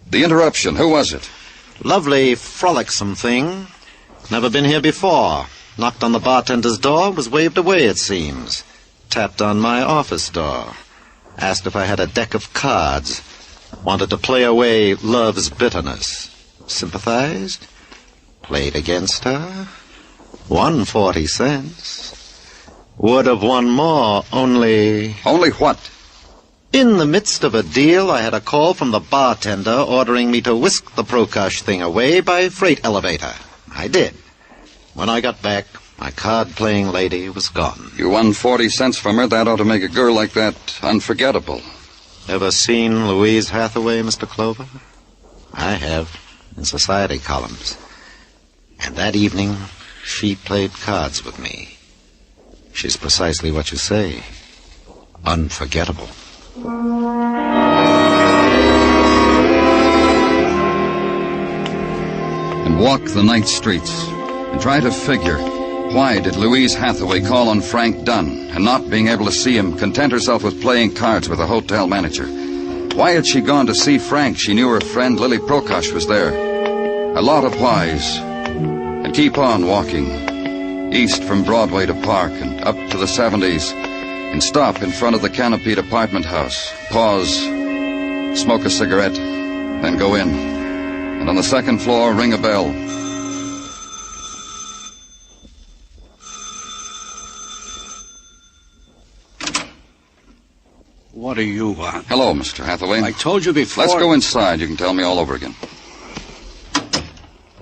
The interruption, who was it? Lovely, frolicsome thing. Never been here before. Knocked on the bartender's door, was waved away, it seems. Tapped on my office door. Asked if I had a deck of cards. Wanted to play away love's bitterness. Sympathized. Played against her. Won 40 cents. Would have won more, only... Only what? In the midst of a deal, I had a call from the bartender ordering me to whisk the Prokosh thing away by freight elevator. I did. When I got back, my card-playing lady was gone. You won 40 cents from her. That ought to make a girl like that unforgettable. Ever seen Louise Hathaway, Mr. Clover? I have, in society columns. And that evening, she played cards with me. She's precisely what you say. Unforgettable. And walk the night streets and try to figure, why did Louise Hathaway call on Frank Dunn and, not being able to see him, content herself with playing cards with a hotel manager? Why had she gone to see Frank? She knew her friend Lily Prokosh was there. A lot of whys. And keep on walking, east from Broadway to Park and up to the 70s, and stop in front of the canopied apartment house. Pause, smoke a cigarette, then go in. And on the second floor, ring a bell. What do you want? Hello, Mr. Hathaway. I told you before... Let's go inside. You can tell me all over again.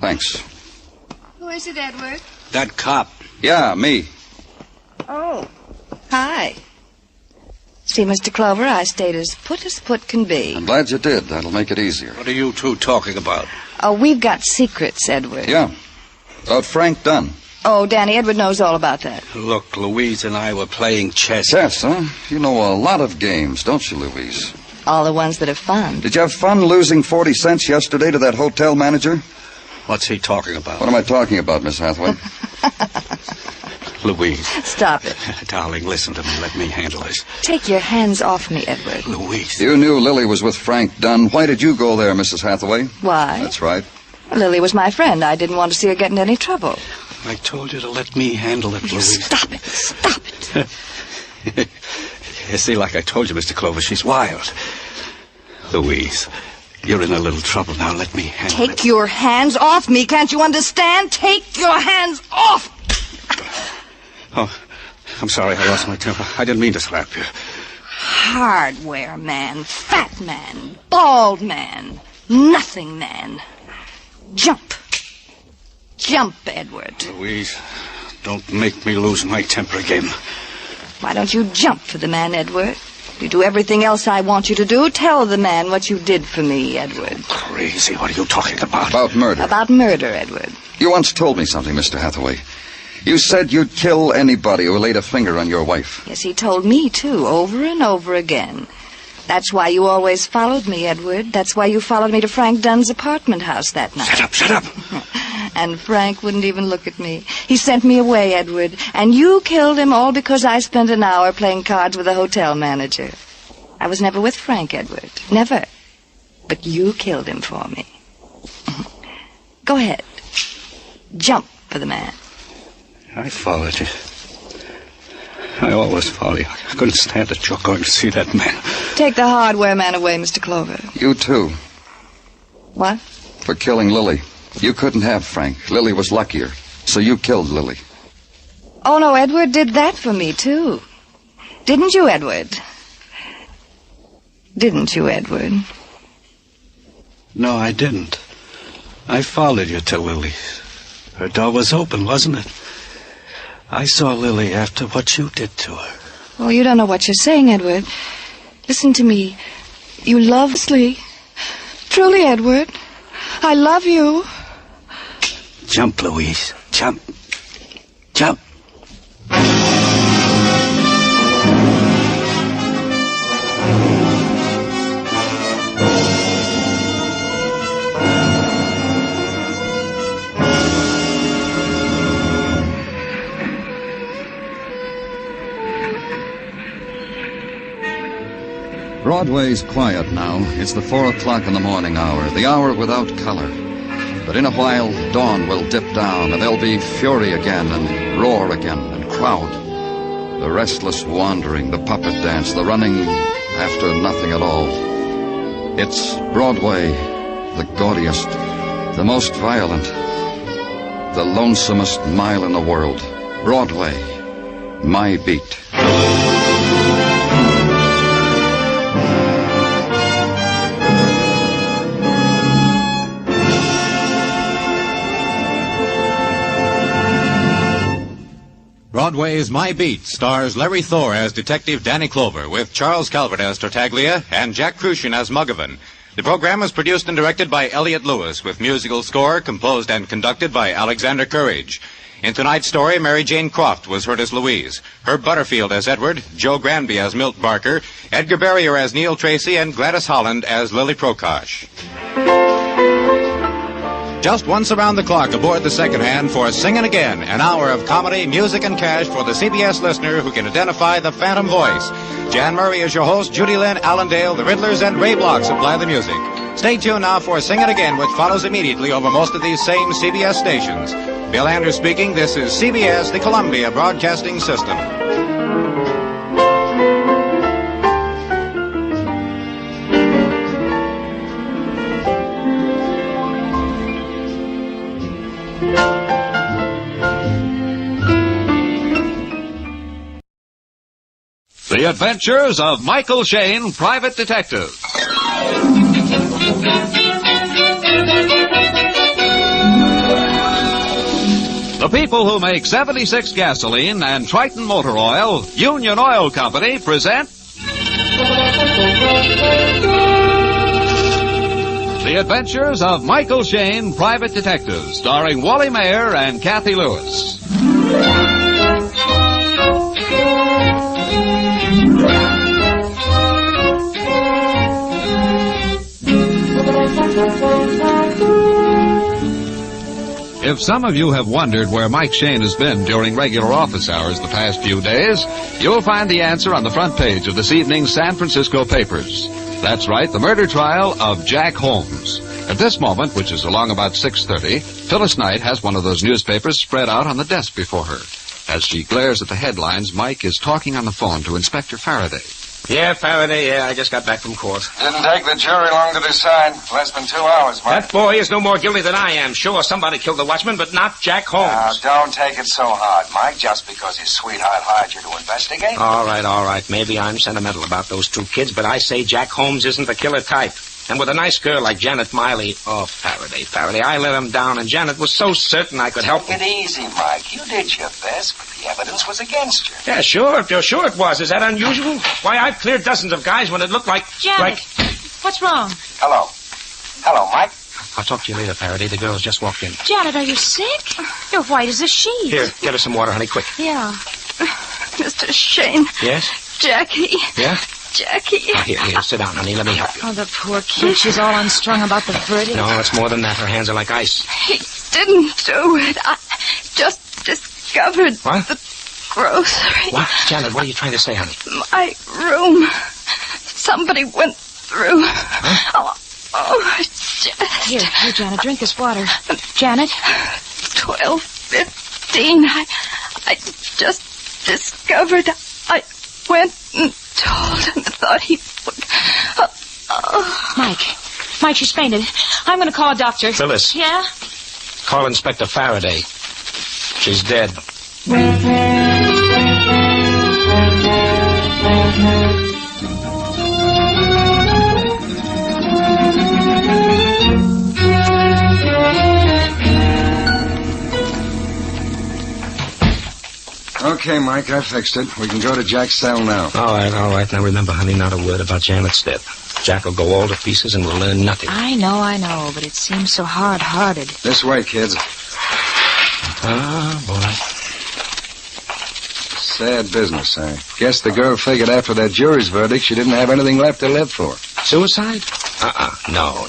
Thanks. Who is it, Edward? That cop. Yeah, me. Oh, hi. See, Mr. Clover, I stayed as put can be. I'm glad you did. That'll make it easier. What are you two talking about? Oh, we've got secrets, Edward. Yeah. About Frank Dunn. Oh, Danny, Edward knows all about that. Look, Louise and I were playing chess. Chess, huh? You know a lot of games, don't you, Louise? All the ones that are fun. Did you have fun losing 40 cents yesterday to that hotel manager? What's he talking about? What am I talking about, Miss Hathaway? Louise. Stop it. Darling, listen to me. Let me handle this. Take your hands off me, Edward. Louise. You knew Lily was with Frank Dunn. Why did you go there, Mrs. Hathaway? Why? That's right. Lily was my friend. I didn't want to see her get into any trouble. I told you to let me handle it, Louise. Stop it. Stop it. You see, like I told you, Mr. Clover, she's wild. Louise, you're in a little trouble now. Let me handle it. Take your hands off me. Can't you understand? Take your hands off. Oh, I'm sorry. I lost my temper. I didn't mean to slap you. Hardware man, fat man, bald man, nothing man. Jump. Jump, Edward. Louise, don't make me lose my temper again. Why don't you jump for the man, Edward? You do everything else I want you to do. Tell the man what you did for me, Edward. Crazy. What are you talking about? About murder. About murder, Edward. You once told me something, Mr. Hathaway. You said you'd kill anybody who laid a finger on your wife. Yes, he told me, too, over and over again. That's why you always followed me, Edward. That's why you followed me to Frank Dunn's apartment house that night. Shut up. And Frank wouldn't even look at me. He sent me away, Edward. And you killed him all because I spent an hour playing cards with a hotel manager. I was never with Frank, Edward. Never. But you killed him for me. Go ahead. Jump for the man. I followed you. I always thought I couldn't stand it, Joe, going to see that man. Take the hardware man away, Mr. Clover. You too. What? For killing Lily. You couldn't have Frank. Lily was luckier. So you killed Lily. Oh, no, Edward did that for me, too. Didn't you, Edward? Didn't you, Edward? No, I didn't. I followed you to Lily. Her door was open, wasn't it? I saw Lily after what you did to her. Oh, you don't know what you're saying, Edward. Listen to me. You love Leslie. Truly, Edward. I love you. Jump, Louise. Jump. Jump. Broadway's quiet now. It's the 4 o'clock in the morning hour, the hour without color. But in a while, dawn will dip down, and there'll be fury again, and roar again, and crowd. The restless wandering, the puppet dance, the running after nothing at all. It's Broadway, the gaudiest, the most violent, the lonesomest mile in the world. Broadway, my beat. Broadway's My Beat stars Larry Thor as Detective Danny Clover, with Charles Calvert as Tartaglia and Jack Crucian as Muggavan. The program was produced and directed by Elliott Lewis, with musical score composed and conducted by Alexander Courage. In tonight's story, Mary Jane Croft was heard as Louise, Herb Butterfield as Edward, Joe Granby as Milt Barker, Edgar Barrier as Neil Tracy, and Gladys Holland as Lily Prokosh. Just once around the clock aboard the second hand for Singin' Again, an hour of comedy, music, and cash for the CBS listener who can identify the phantom voice. Jan Murray is your host, Judy Lynn, Allendale, the Riddlers, and Ray Block supply the music. Stay tuned now for Singin' Again, which follows immediately over most of these same CBS stations. Bill Anders speaking. This is CBS, the Columbia Broadcasting System. The Adventures of Michael Shayne, Private Detective. The people who make 76 gasoline and Triton motor oil, Union Oil Company, present The Adventures of Michael Shayne, Private Detective, starring Wally Mayer and Kathy Lewis. If some of you have wondered where Mike Shayne has been during regular office hours the past few days, you'll find the answer on the front page of this evening's San Francisco papers. That's right, the murder trial of Jack Holmes. At this moment, which is along about 6:30, Phyllis Knight has one of those newspapers spread out on the desk before her. As she glares at the headlines, Mike is talking on the phone to Inspector Faraday. Yeah, Faraday, I just got back from court. Didn't take the jury long to decide. Less than 2 hours, Mike. That boy is no more guilty than I am. Sure, somebody killed the watchman, but not Jack Holmes. Now, don't take it so hard, Mike, just because his sweetheart hired you to investigate. All right. Maybe I'm sentimental about those two kids, but I say Jack Holmes isn't the killer type. And with a nice girl like Janet Miley, oh, Faraday, I let him down, and Janet was so certain I could help him. Take it easy, Mike. You did your best, but the evidence was against you. Yeah, sure it was. Is that unusual? Why, I've cleared dozens of guys when it looked like... Janet, what's wrong? Hello, Mike. I'll talk to you later, Faraday. The girls just walked in. Janet, are you sick? You're white as a sheet. Here, get her some water, honey, quick. Yeah. Mr. Shayne. Yes? Jackie. Yeah? Jackie. Oh, here, sit down, honey. Let me help you. Oh, the poor kid. She's all unstrung about the verdict. No, it's more than that. Her hands are like ice. He didn't do it. I just discovered what? The grocery. What? Janet, what are you trying to say, honey? My room. Somebody went through. Huh? Oh, just... Here, Janet, drink this water. Janet? 12:15. I just discovered I went and told him, thought he would... Mike, she's fainted. I'm going to call a doctor. Phyllis. Yeah? Call Inspector Faraday. She's dead. Okay, Mike, I fixed it. We can go to Jack's cell now. All right. Now remember, honey, not a word about Janet's death. Jack will go all to pieces and we'll learn nothing. I know, but it seems so hard-hearted. This way, kids. Ah, boy. Sad business, I guess the girl figured after that jury's verdict she didn't have anything left to live for. Suicide? No.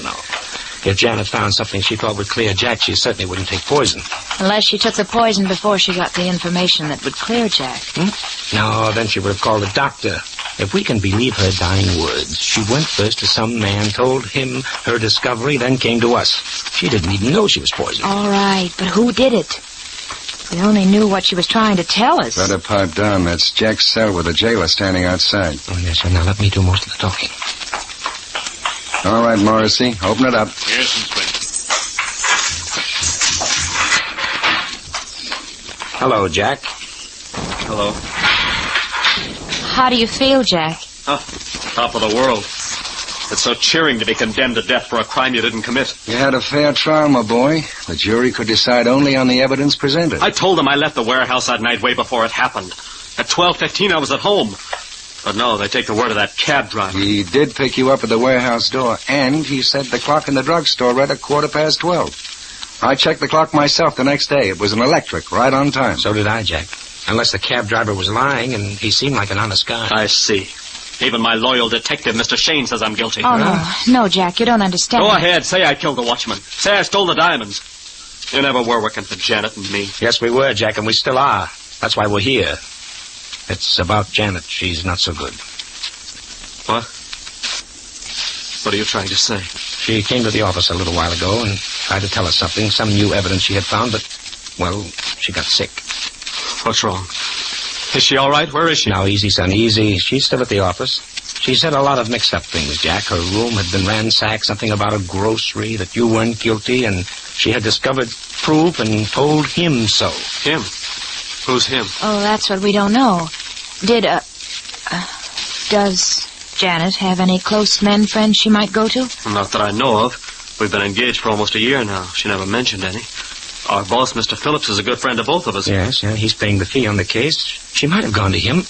If Janet found something she thought would clear Jack, she certainly wouldn't take poison. Unless she took the poison before she got the information that would clear Jack. No, then she would have called a doctor. If we can believe her dying words, she went first to some man, told him her discovery, then came to us. She didn't even know she was poisoned. All right, but who did it? We only knew what she was trying to tell us. Better pipe down. That's Jack's cell with the jailer standing outside. Oh, yes, sir. Now let me do most of the talking. All right, Morrissey. Open it up. Yes, Inspector. Hello, Jack. Hello. How do you feel, Jack? Top of the world. It's so cheering to be condemned to death for a crime you didn't commit. You had a fair trial, my boy. The jury could decide only on the evidence presented. I told them I left the warehouse that night way before it happened. At 12:15 I was at home. But no, they take the word of that cab driver. He did pick you up at the warehouse door, and he said the clock in the drugstore read 12:15. I checked the clock myself the next day. It was an electric, right on time. So did I, Jack. Unless the cab driver was lying, and he seemed like an honest guy. I see. Even my loyal detective, Mr. Shane, says I'm guilty. Oh, no, Jack, you don't understand. Go ahead. Say I killed the watchman. Say I stole the diamonds. You never were working for Janet and me. Yes, we were, Jack, and we still are. That's why we're here. It's about Janet. She's not so good. What? What are you trying to say? She came to the office a little while ago and tried to tell us something, some new evidence she had found, but, well, she got sick. What's wrong? Is she all right? Where is she? Now, easy, son, easy. She's still at the office. She said a lot of mixed-up things, Jack. Her room had been ransacked, something about a grocery, that you weren't guilty, and she had discovered proof and told him so. Him? Who's him? Oh, that's what we don't know. Does Janet have any close men friends she might go to? Not that I know of. We've been engaged for almost a year now. She never mentioned any. Our boss, Mr. Phillips, is a good friend of both of us. Yes, he's paying the fee on the case. She might have gone to him.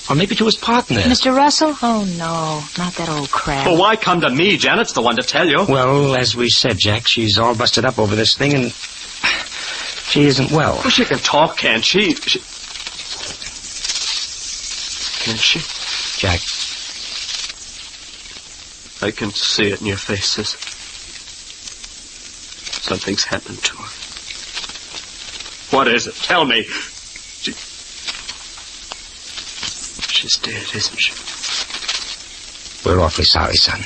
Or maybe to his partner. Mr. Russell? Oh, no, not that old crap. Well, why come to me? Janet's the one to tell you. Well, as we said, Jack, she's all busted up over this thing, and she isn't well. Well, she can talk, can't she? Can't she? Jack. I can see it in your faces. Something's happened to her. What is it? Tell me. She's dead, isn't she? We're awfully sorry, son.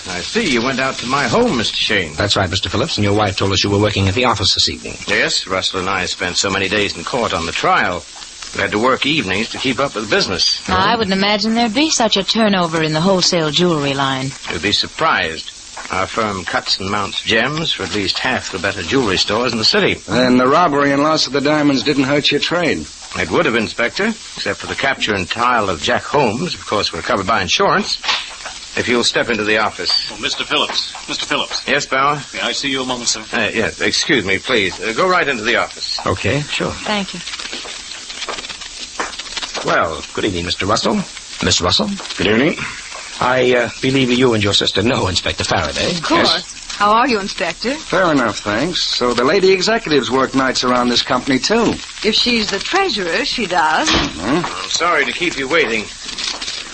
I see you went out to my home, Mr. Shane. That's right, Mr. Phillips, and your wife told us you were working at the office this evening. Yes, Russell and I spent so many days in court on the trial. We had to work evenings to keep up with business. Now, I wouldn't imagine there'd be such a turnover in the wholesale jewelry line. You'd be surprised. Our firm cuts and mounts gems for at least half the better jewelry stores in the city. And the robbery and loss of the diamonds didn't hurt your trade? It would have, Inspector, except for the capture and trial of Jack Holmes. Of course, we're covered by insurance. If you'll step into the office. Oh, Mr. Phillips. Mr. Phillips. Yes, Bauer? May I see you a moment, sir? Yes, excuse me, please. Go right into the office. Okay, sure. Thank you. Well, good evening, Mr. Russell. Miss Russell. Good evening. I believe you and your sister know Inspector Faraday. Of course. Yes. How are you, Inspector? Fair enough, thanks. So the lady executives work nights around this company, too. If she's the treasurer, she does. I'm sorry to keep you waiting.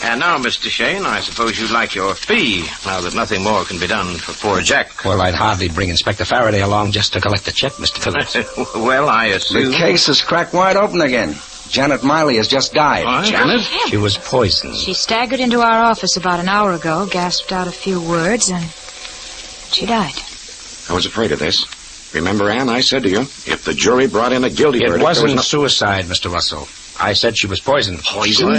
And now, Mr. Shane, I suppose you'd like your fee, now that nothing more can be done for poor Jack. Well, I'd hardly bring Inspector Faraday along just to collect the check, Mr. Phillips. Well, I assume... The case is cracked wide open again. Janet Miley has just died. What? Janet? She was poisoned. She staggered into our office about an hour ago, gasped out a few words, and she died. I was afraid of this. Remember, Anne, I said to you, if the jury brought in a guilty verdict... It wasn't suicide, Mr. Russell. I said she was poisoned. Poisoned?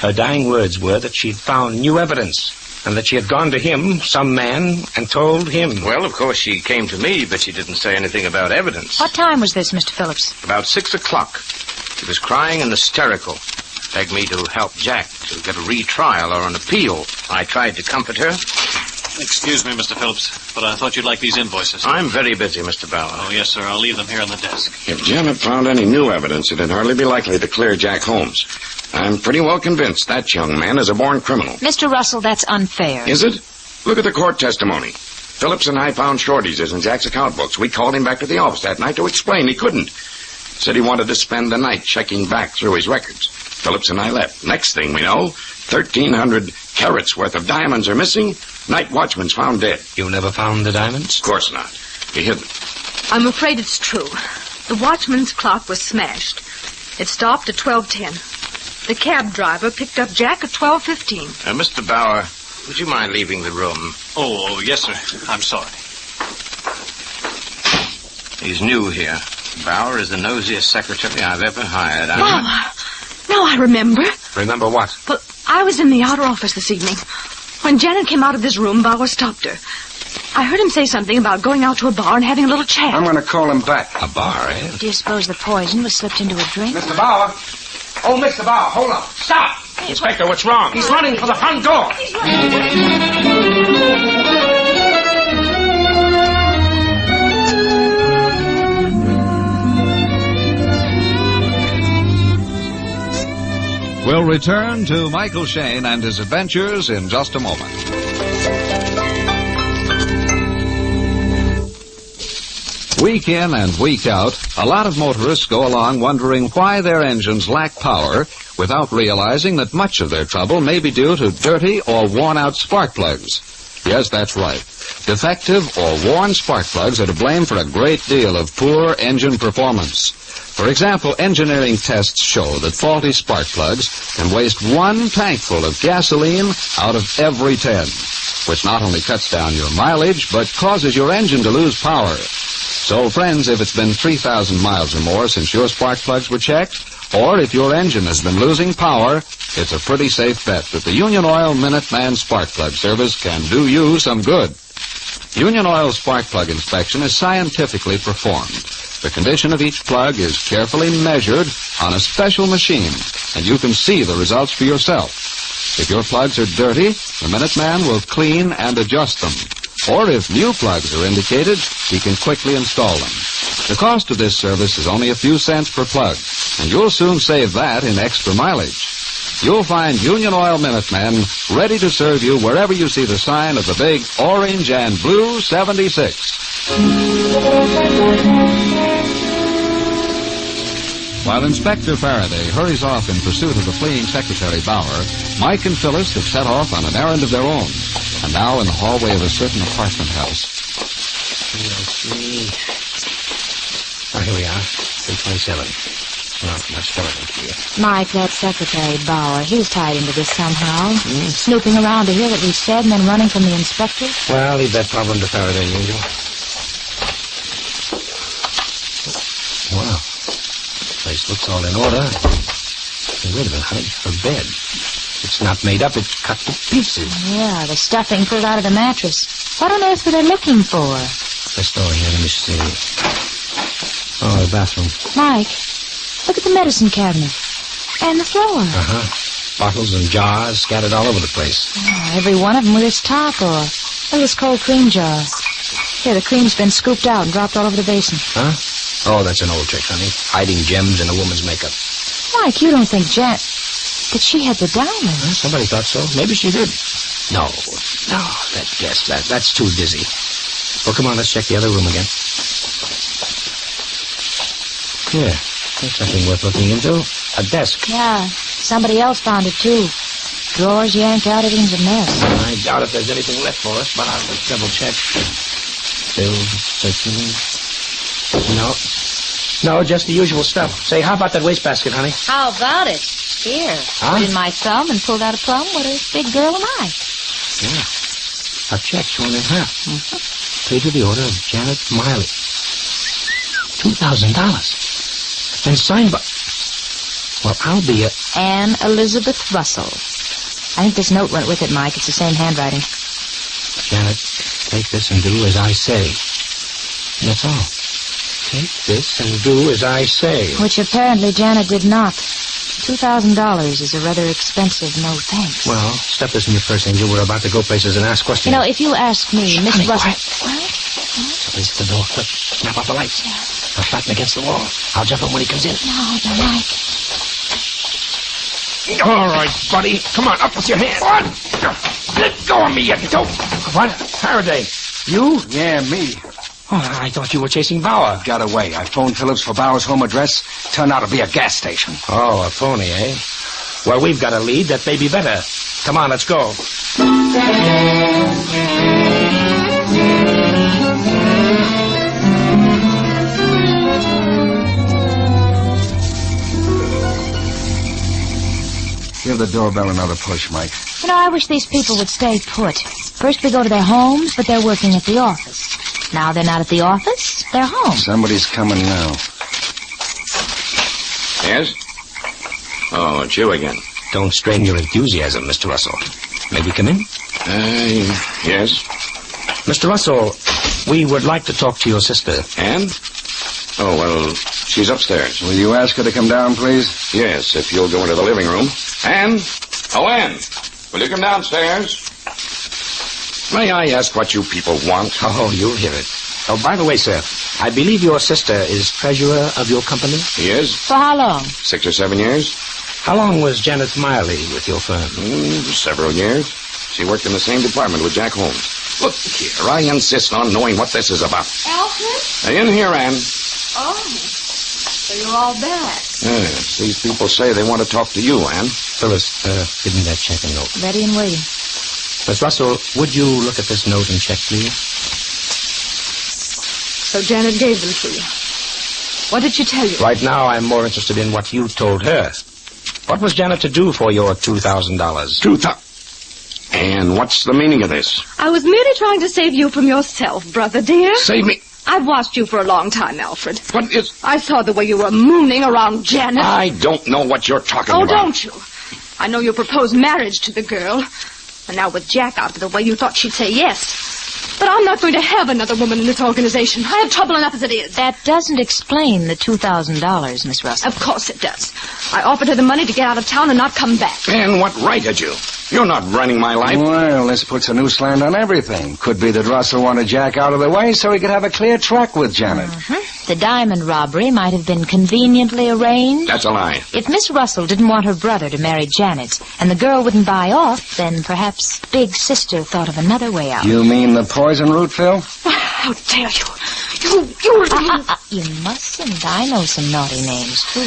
Her dying words were that she'd found new evidence, and that she had gone to him, some man, and told him. Well, of course, she came to me, but she didn't say anything about evidence. What time was this, Mr. Phillips? About 6 o'clock. She was crying and hysterical. Begged me to help Jack to get a retrial or an appeal. I tried to comfort her. Excuse me, Mr. Phillips, but I thought you'd like these invoices. I'm very busy, Mr. Bauer. Oh, yes, sir. I'll leave them here on the desk. If Janet found any new evidence, it'd hardly be likely to clear Jack Holmes. I'm pretty well convinced that young man is a born criminal. Mr. Russell, that's unfair. Is it? Look at the court testimony. Phillips and I found shortages in Jack's account books. We called him back to the office that night to explain. He couldn't. Said he wanted to spend the night checking back through his records. Phillips and I left. Next thing we know, 1,300 carats worth of diamonds are missing. Night watchman's found dead. You never found the diamonds? Of course not. He hid them. I'm afraid it's true. The watchman's clock was smashed. It stopped at 12:10. The cab driver picked up Jack at 12:15. Mr. Bauer, would you mind leaving the room? Oh, yes, sir. I'm sorry. He's new here. Bauer is the nosiest secretary I've ever hired. Now I remember. Remember what? Well, I was in the outer office this evening. When Janet came out of this room, Bauer stopped her. I heard him say something about going out to a bar and having a little chat. I'm going to call him back. A bar, eh? Do you suppose the poison was slipped into a drink? Mr. Bauer! Oh, Mr. Bauer, hold on. Stop! Inspector, what's wrong? He's running for the front door. We'll return to Michael Shane and his adventures in just a moment. Week in and week out, a lot of motorists go along wondering why their engines lack power without realizing that much of their trouble may be due to dirty or worn-out spark plugs. Yes, that's right. Defective or worn spark plugs are to blame for a great deal of poor engine performance. For example, engineering tests show that faulty spark plugs can waste 1 tankful of gasoline out of every 10, which not only cuts down your mileage, but causes your engine to lose power. So, friends, if it's been 3,000 miles or more since your spark plugs were checked, or if your engine has been losing power, it's a pretty safe bet that the Union Oil Minuteman Spark Plug Service can do you some good. Union Oil spark plug inspection is scientifically performed. The condition of each plug is carefully measured on a special machine, and you can see the results for yourself. If your plugs are dirty, the Minuteman will clean and adjust them. Or if new plugs are indicated, he can quickly install them. The cost of this service is only a few cents per plug, and you'll soon save that in extra mileage. You'll find Union Oil Minutemen ready to serve you wherever you see the sign of the big orange and blue 76. While Inspector Faraday hurries off in pursuit of the fleeing Secretary Bauer, Mike and Phyllis have set off on an errand of their own, and now in the hallway of a certain apartment house. Oh, here we are. 327. Well, that's Phillips. Mike, that Secretary Bauer, he's tied into this somehow. Snooping around to hear what we said and then running from the inspector. Well, leave that problem to Faraday, usual. Wow. Place looks all in order. Hey, wait a minute, honey. Her bed. It's not made up. It's cut to pieces. Yeah, the stuffing pulled out of the mattress. What on earth were they looking for? Let's go here. Let me see. Oh, the bathroom. Mike, look at the medicine cabinet. And the floor. Uh-huh. Bottles and jars scattered all over the place. Oh, every one of them with its top or this cold cream jar. Here, the cream's been scooped out and dropped all over the basin. Huh? Oh, that's an old trick, honey. Hiding gems in a woman's makeup. Mike, you don't think that she had the diamond? Well, somebody thought so. Maybe she did. No, that's too dizzy. Well, come on, let's check the other room again. Here, there's something worth looking into. A desk. Yeah, somebody else found it, too. drawers yanked out, everything's a mess. I doubt if there's anything left for us, but I'll just double check. Bills, circulating. No, just the usual stuff. Say, how about that wastebasket, honey? How about it? Here. Huh? Put in my thumb and pulled out a plum. What a big girl am I. Yeah. A check torn in half. Paid to the order of Janet Miley. $2,000. And signed by... Well, I'll be a... Anne Elizabeth Russell. I think this note went with it, Mike. It's the same handwriting. Janet, take this and do as I say. That's all. Take this and do as I say. Which apparently Janet did not. $2,000 is a rather expensive no thanks. Well, stuff this in your purse, Angel. We're about to go places and ask questions. You know, if you ask me, Miss honey, Russell... quiet. Somebody's at the door. Quick, snap off the lights. I'll flatten against the wall. I'll jump him when he comes in. No, don't like. All right, buddy. Come on, up with your hand. What? Let go of me, you dope. What? Faraday. You? Yeah, me. Oh, I thought you were chasing Bauer. Got away. I phoned Phillips for Bauer's home address. Turned out to be a gas station. Oh, a phony, eh? Well, we've got a lead that may be better. Come on, let's go. Give the doorbell another push, Mike. You know, I wish these people would stay put. First we go to their homes, but they're working at the office. Now they're not at the office, they're home. Somebody's coming now. Yes? Oh, it's you again. Don't strain your enthusiasm, Mr. Russell. May we come in? Yes. Mr. Russell, we would like to talk to your sister. Anne? Oh, well, she's upstairs. Will you ask her to come down, please? Yes, if you'll go into the living room. Anne? Oh, Anne, will you come downstairs? May I ask what you people want? Oh, you'll hear it. Oh, by the way, sir, I believe your sister is treasurer of your company? He is. For how long? 6 or 7 years. How long was Janet Miley with your firm? Several years. She worked in the same department with Jack Holmes. Look here, I insist on knowing what this is about. Alfred? In here, Anne. Oh, so you're all back. Yes, these people say they want to talk to you, Anne. Phyllis, give me that check and note. Ready and waiting. Miss Russell, would you look at this note and check, please? So Janet gave them to you. What did she tell you? Right now, I'm more interested in what you told her. What was Janet to do for your $2,000? $2,000? And what's the meaning of this? I was merely trying to save you from yourself, brother dear. Save me? I've watched you for a long time, Alfred. What is... I saw the way you were mooning around Janet. I don't know what you're talking about. Oh, don't you? I know you proposed marriage to the girl. And now with Jack out of the way, you thought she'd say yes. But I'm not going to have another woman in this organization. I have trouble enough as it is. That doesn't explain the $2,000, Miss Russell. Of course it does. I offered her the money to get out of town and not come back. And what right had you? You're not running my life. Well, this puts a new slant on everything. Could be that Russell wanted Jack out of the way so he could have a clear track with Janet. Mm-hmm. The diamond robbery might have been conveniently arranged. That's a lie. If Miss Russell didn't want her brother to marry Janet, and the girl wouldn't buy off, then perhaps Big Sister thought of another way out. You mean the poison root, Phil? How dare you? You mustn't. I know some naughty names, too.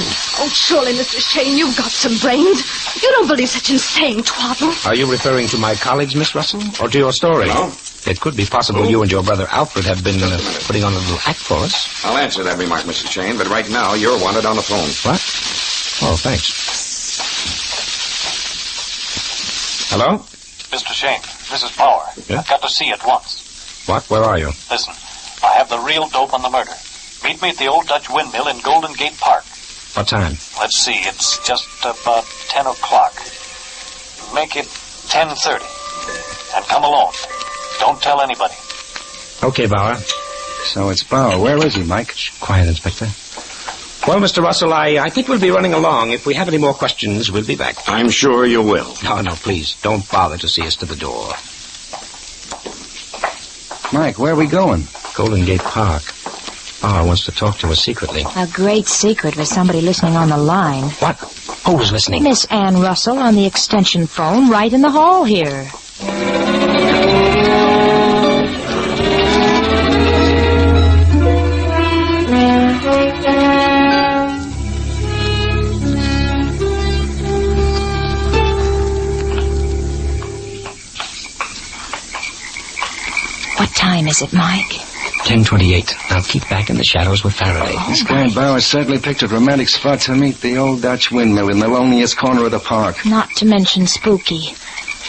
Oh, surely, Mr. Shane, you've got some brains. You don't believe such insane twaddle. Are you referring to my colleagues, Miss Russell, or to your story? No. It could be possible you and your brother Alfred have been putting on a little act for us. I'll answer that remark, Mr. Shane, but right now you're wanted on the phone. What? Oh, thanks. Hello? Mr. Shane, this is Bauer. Yeah? I've got to see you at once. What? Where are you? Listen, I have the real dope on the murder. Meet me at the old Dutch windmill in Golden Gate Park. What time? Let's see, it's just about 10 o'clock. Make it 10:30. And come alone. Don't tell anybody. Okay, Bauer. So it's Bauer. Where is he, Mike? Quiet, Inspector. Well, Mr. Russell, I think we'll be running along. If we have any more questions, we'll be back. I'm sure you will. No, please. Don't bother to see us to the door. Mike, where are we going? Golden Gate Park. Bauer wants to talk to us secretly. A great secret for somebody listening on the line. What? Who's listening? Miss Anne Russell on the extension phone right in the hall here. time is it, Mike? 10:28. Now keep back in the shadows with Faraday. This guy Bauer certainly picked a romantic spot to meet the old Dutch windmill in the loneliest corner of the park. Not to mention spooky.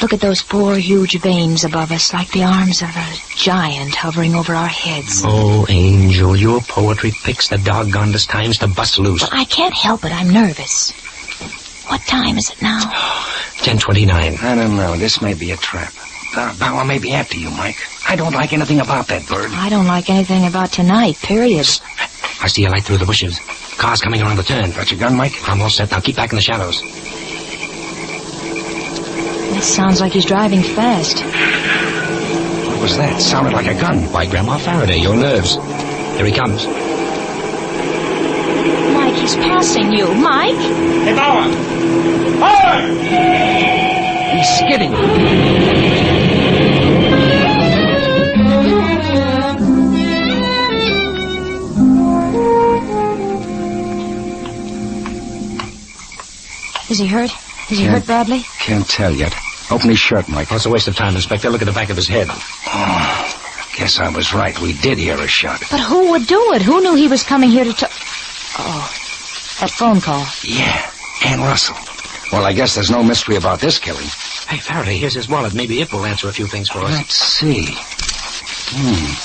Look at those four huge veins above us, like the arms of a giant hovering over our heads. Oh, Angel, your poetry picks the doggonedest times to bust loose. But I can't help it. I'm nervous. What time is it now? 10:29. I don't know. This may be a trap. Bauer may be after you, Mike. I don't like anything about that bird. I don't like anything about tonight, period. I see a light through the bushes. Car's coming around the turn. Got your gun, Mike? I'm all set. Now keep back in the shadows. This sounds like he's driving fast. What was that? Sounded like a gun. Why, Grandma Faraday, your nerves. Here he comes. Mike, he's passing you. Mike? Hey, Bauer! Bauer! He's skidding. Is he hurt? Is he hurt badly? Can't tell yet. Open his shirt, Mike. Oh, it's a waste of time, Inspector. Look at the back of his head. Oh, guess I was right. We did hear a shot. But who would do it? Who knew he was coming here to Oh, that phone call. Yeah, Ann Russell. Well, I guess there's no mystery about this killing. Hey, Faraday, here's his wallet. Maybe it will answer a few things for us. Let's see.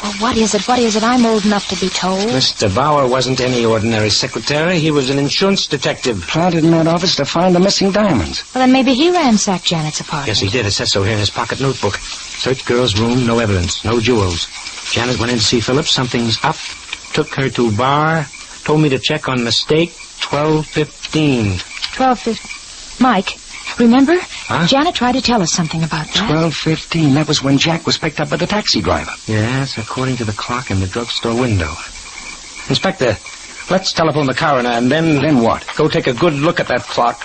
Well, what is it? What is it? I'm old enough to be told. Mr. Bauer wasn't any ordinary secretary. He was an insurance detective. Planted in that office to find the missing diamonds. Well, then maybe he ransacked Janet's apartment. Yes, he did. It says so here in his pocket notebook. Searched girl's room, no evidence, no jewels. Janet went in to see Phillips. Something's up. Took her to bar. Told me to check on mistake. 12:15. 12:15. Mike, remember? Huh? Janet tried to tell us something about that. 12:15. That was when Jack was picked up by the taxi driver. Yes, according to the clock in the drugstore window. Inspector, let's telephone the coroner and then... Then what? Go take a good look at that clock.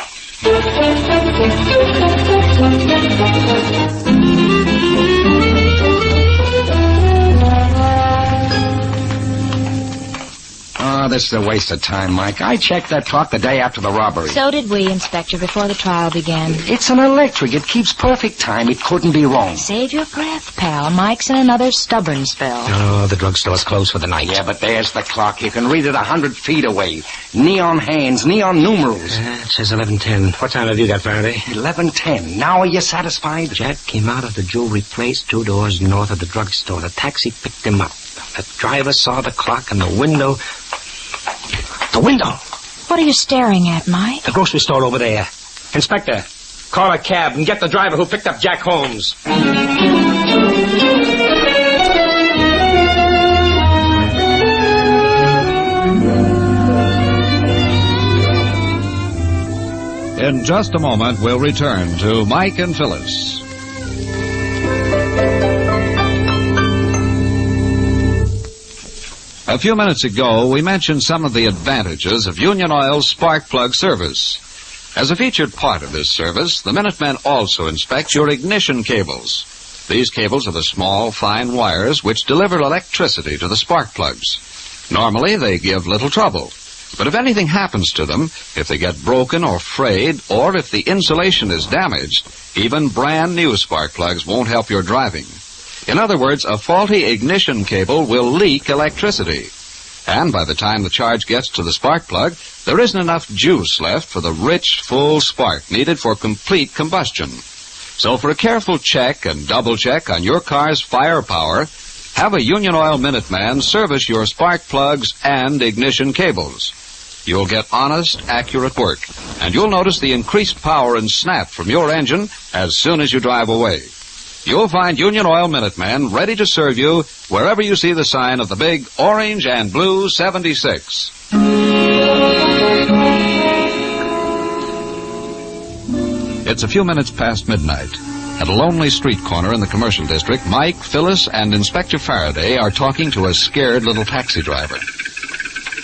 Oh, this is a waste of time, Mike. I checked that clock the day after the robbery. So did we, Inspector, before the trial began. It's an electric. It keeps perfect time. It couldn't be wrong. Save your breath, pal. Mike's in another stubborn spell. Oh, the drugstore's closed for the night. Yeah, but there's the clock. You can read it 100 feet away. Neon hands, neon numerals. It says 11:10. What time have you got, Faraday? 11:10. Now are you satisfied? Jack came out of the jewelry place 2 doors north of the drugstore. The taxi picked him up. The driver saw the clock in the window. The window! What are you staring at, Mike? The grocery store over there. Inspector, call a cab and get the driver who picked up Jack Holmes. In just a moment, we'll return to Mike and Phyllis. A few minutes ago, we mentioned some of the advantages of Union Oil's spark plug service. As a featured part of this service, the Minutemen also inspect your ignition cables. These cables are the small, fine wires which deliver electricity to the spark plugs. Normally, they give little trouble. But if anything happens to them, if they get broken or frayed, or if the insulation is damaged, even brand new spark plugs won't help your driving. In other words, a faulty ignition cable will leak electricity. And by the time the charge gets to the spark plug, there isn't enough juice left for the rich, full spark needed for complete combustion. So for a careful check and double check on your car's firepower, have a Union Oil Minuteman service your spark plugs and ignition cables. You'll get honest, accurate work, and you'll notice the increased power and snap from your engine as soon as you drive away. You'll find Union Oil Minuteman ready to serve you wherever you see the sign of the big orange and blue 76. It's a few minutes past midnight. At a lonely street corner in the commercial district, Mike, Phyllis, and Inspector Faraday are talking to a scared little taxi driver.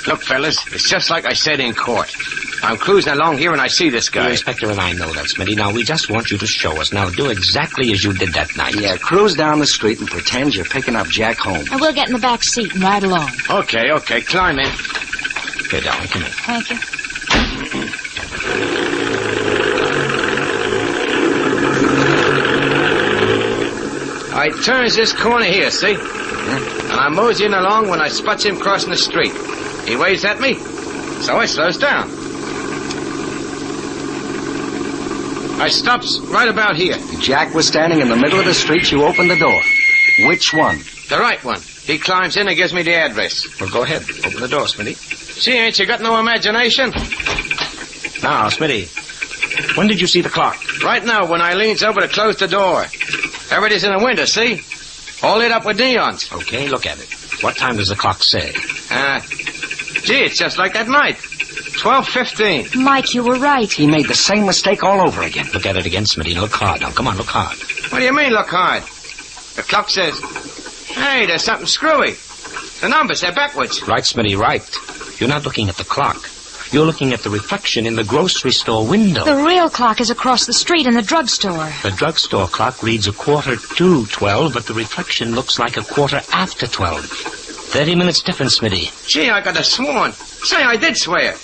Look, fellas, it's just like I said in court. I'm cruising along here and I see this guy. The Inspector and I know that, Smitty. Now, we just want you to show us. Now, do exactly as you did that night. Yeah, cruise down the street and pretend you're picking up Jack Holmes. And we'll get in the back seat and ride along. Okay, climb in. Here, darling, come in. Thank you. I turns this corner here, see? And I'm moseying along when I spots him crossing the street. He waves at me, so I slows down. I stops right about here. Jack was standing in the middle of the street. You opened the door. Which one? The right one. He climbs in and gives me the address. Well, go ahead. Open the door, Smitty. See, ain't you got no imagination? Now, Smitty, when did you see the clock? Right now, when I leans over to close the door. There it is in the window, see? All lit up with neons. Okay, look at it. What time does the clock say? Gee, it's just like that night. 12:15. Mike, you were right. He made the same mistake all over again. Look at it again, Smitty. Look hard. Now, come on, look hard. What do you mean, look hard? The clock says, hey, there's something screwy. The numbers, they're backwards. Right, Smitty, right. You're not looking at the clock. You're looking at the reflection in the grocery store window. The real clock is across the street in the drugstore. The drugstore clock reads 11:45, but the reflection looks like 12:15. 30 minutes difference, Smitty. Gee, I could have sworn. Say, I did swear.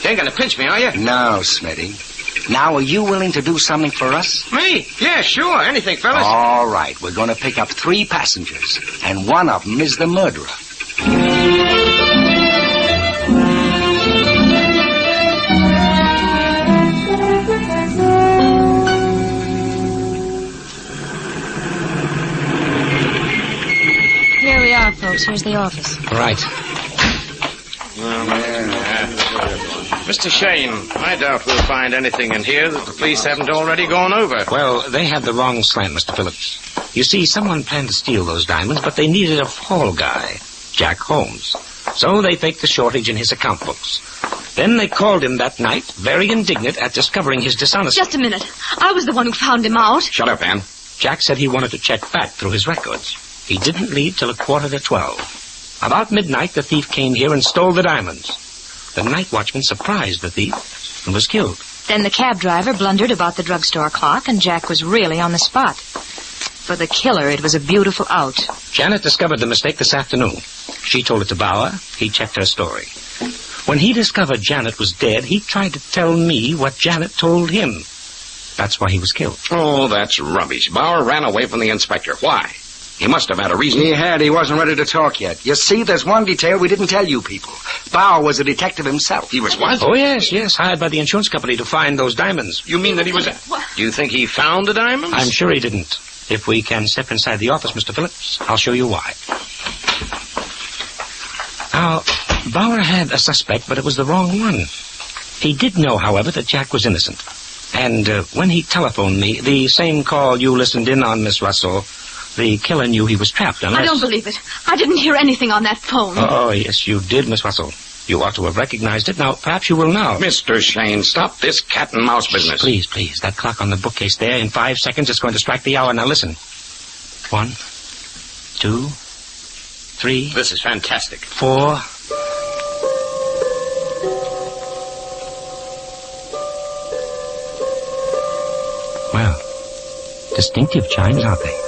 You ain't gonna pinch me, are you? No, Smitty. Now, are you willing to do something for us? Me? Yeah, sure. Anything, fellas. All right. We're going to pick up 3 passengers, and one of them is the murderer. Here we are, folks. Here's the office. Right. Mr. Shane, I doubt we'll find anything in here that the police haven't already gone over. Well, they had the wrong slant, Mr. Phillips. You see, someone planned to steal those diamonds, but they needed a fall guy, Jack Holmes. So they faked the shortage in his account books. Then they called him that night, very indignant at discovering his dishonesty. Just a minute. I was the one who found him out. Shut up, Ann. Jack said he wanted to check back through his records. He didn't leave till 11:45. About midnight, the thief came here and stole the diamonds. The night watchman surprised the thief and was killed. Then the cab driver blundered about the drugstore clock, and Jack was really on the spot. For the killer, it was a beautiful out. Janet discovered the mistake this afternoon. She told it to Bauer. He checked her story. When he discovered Janet was dead, he tried to tell me what Janet told him. That's why he was killed. Oh, that's rubbish. Bauer ran away from the inspector. Why? He must have had a reason. He had. He wasn't ready to talk yet. You see, there's one detail we didn't tell you people. Bauer was a detective himself. He was what? Oh, yes, hired by the insurance company to find those diamonds. You mean that he was... Do you think he found the diamonds? I'm sure he didn't. If we can step inside the office, Mr. Phillips, I'll show you why. Now, Bauer had a suspect, but it was the wrong one. He did know, however, that Jack was innocent. And when he telephoned me, the same call you listened in on, Miss Russell, the killer knew he was trapped unless... I don't believe it. I didn't hear anything on that phone. Oh, yes, you did, Miss Russell. You ought to have recognized it. Now, perhaps you will now. Mr. Shane, stop this cat and mouse business. Please, please. That clock on the bookcase there, in 5 seconds, it's going to strike the hour. Now, listen. 1, 2, 3... This is fantastic. 4... Well, distinctive chimes, aren't they?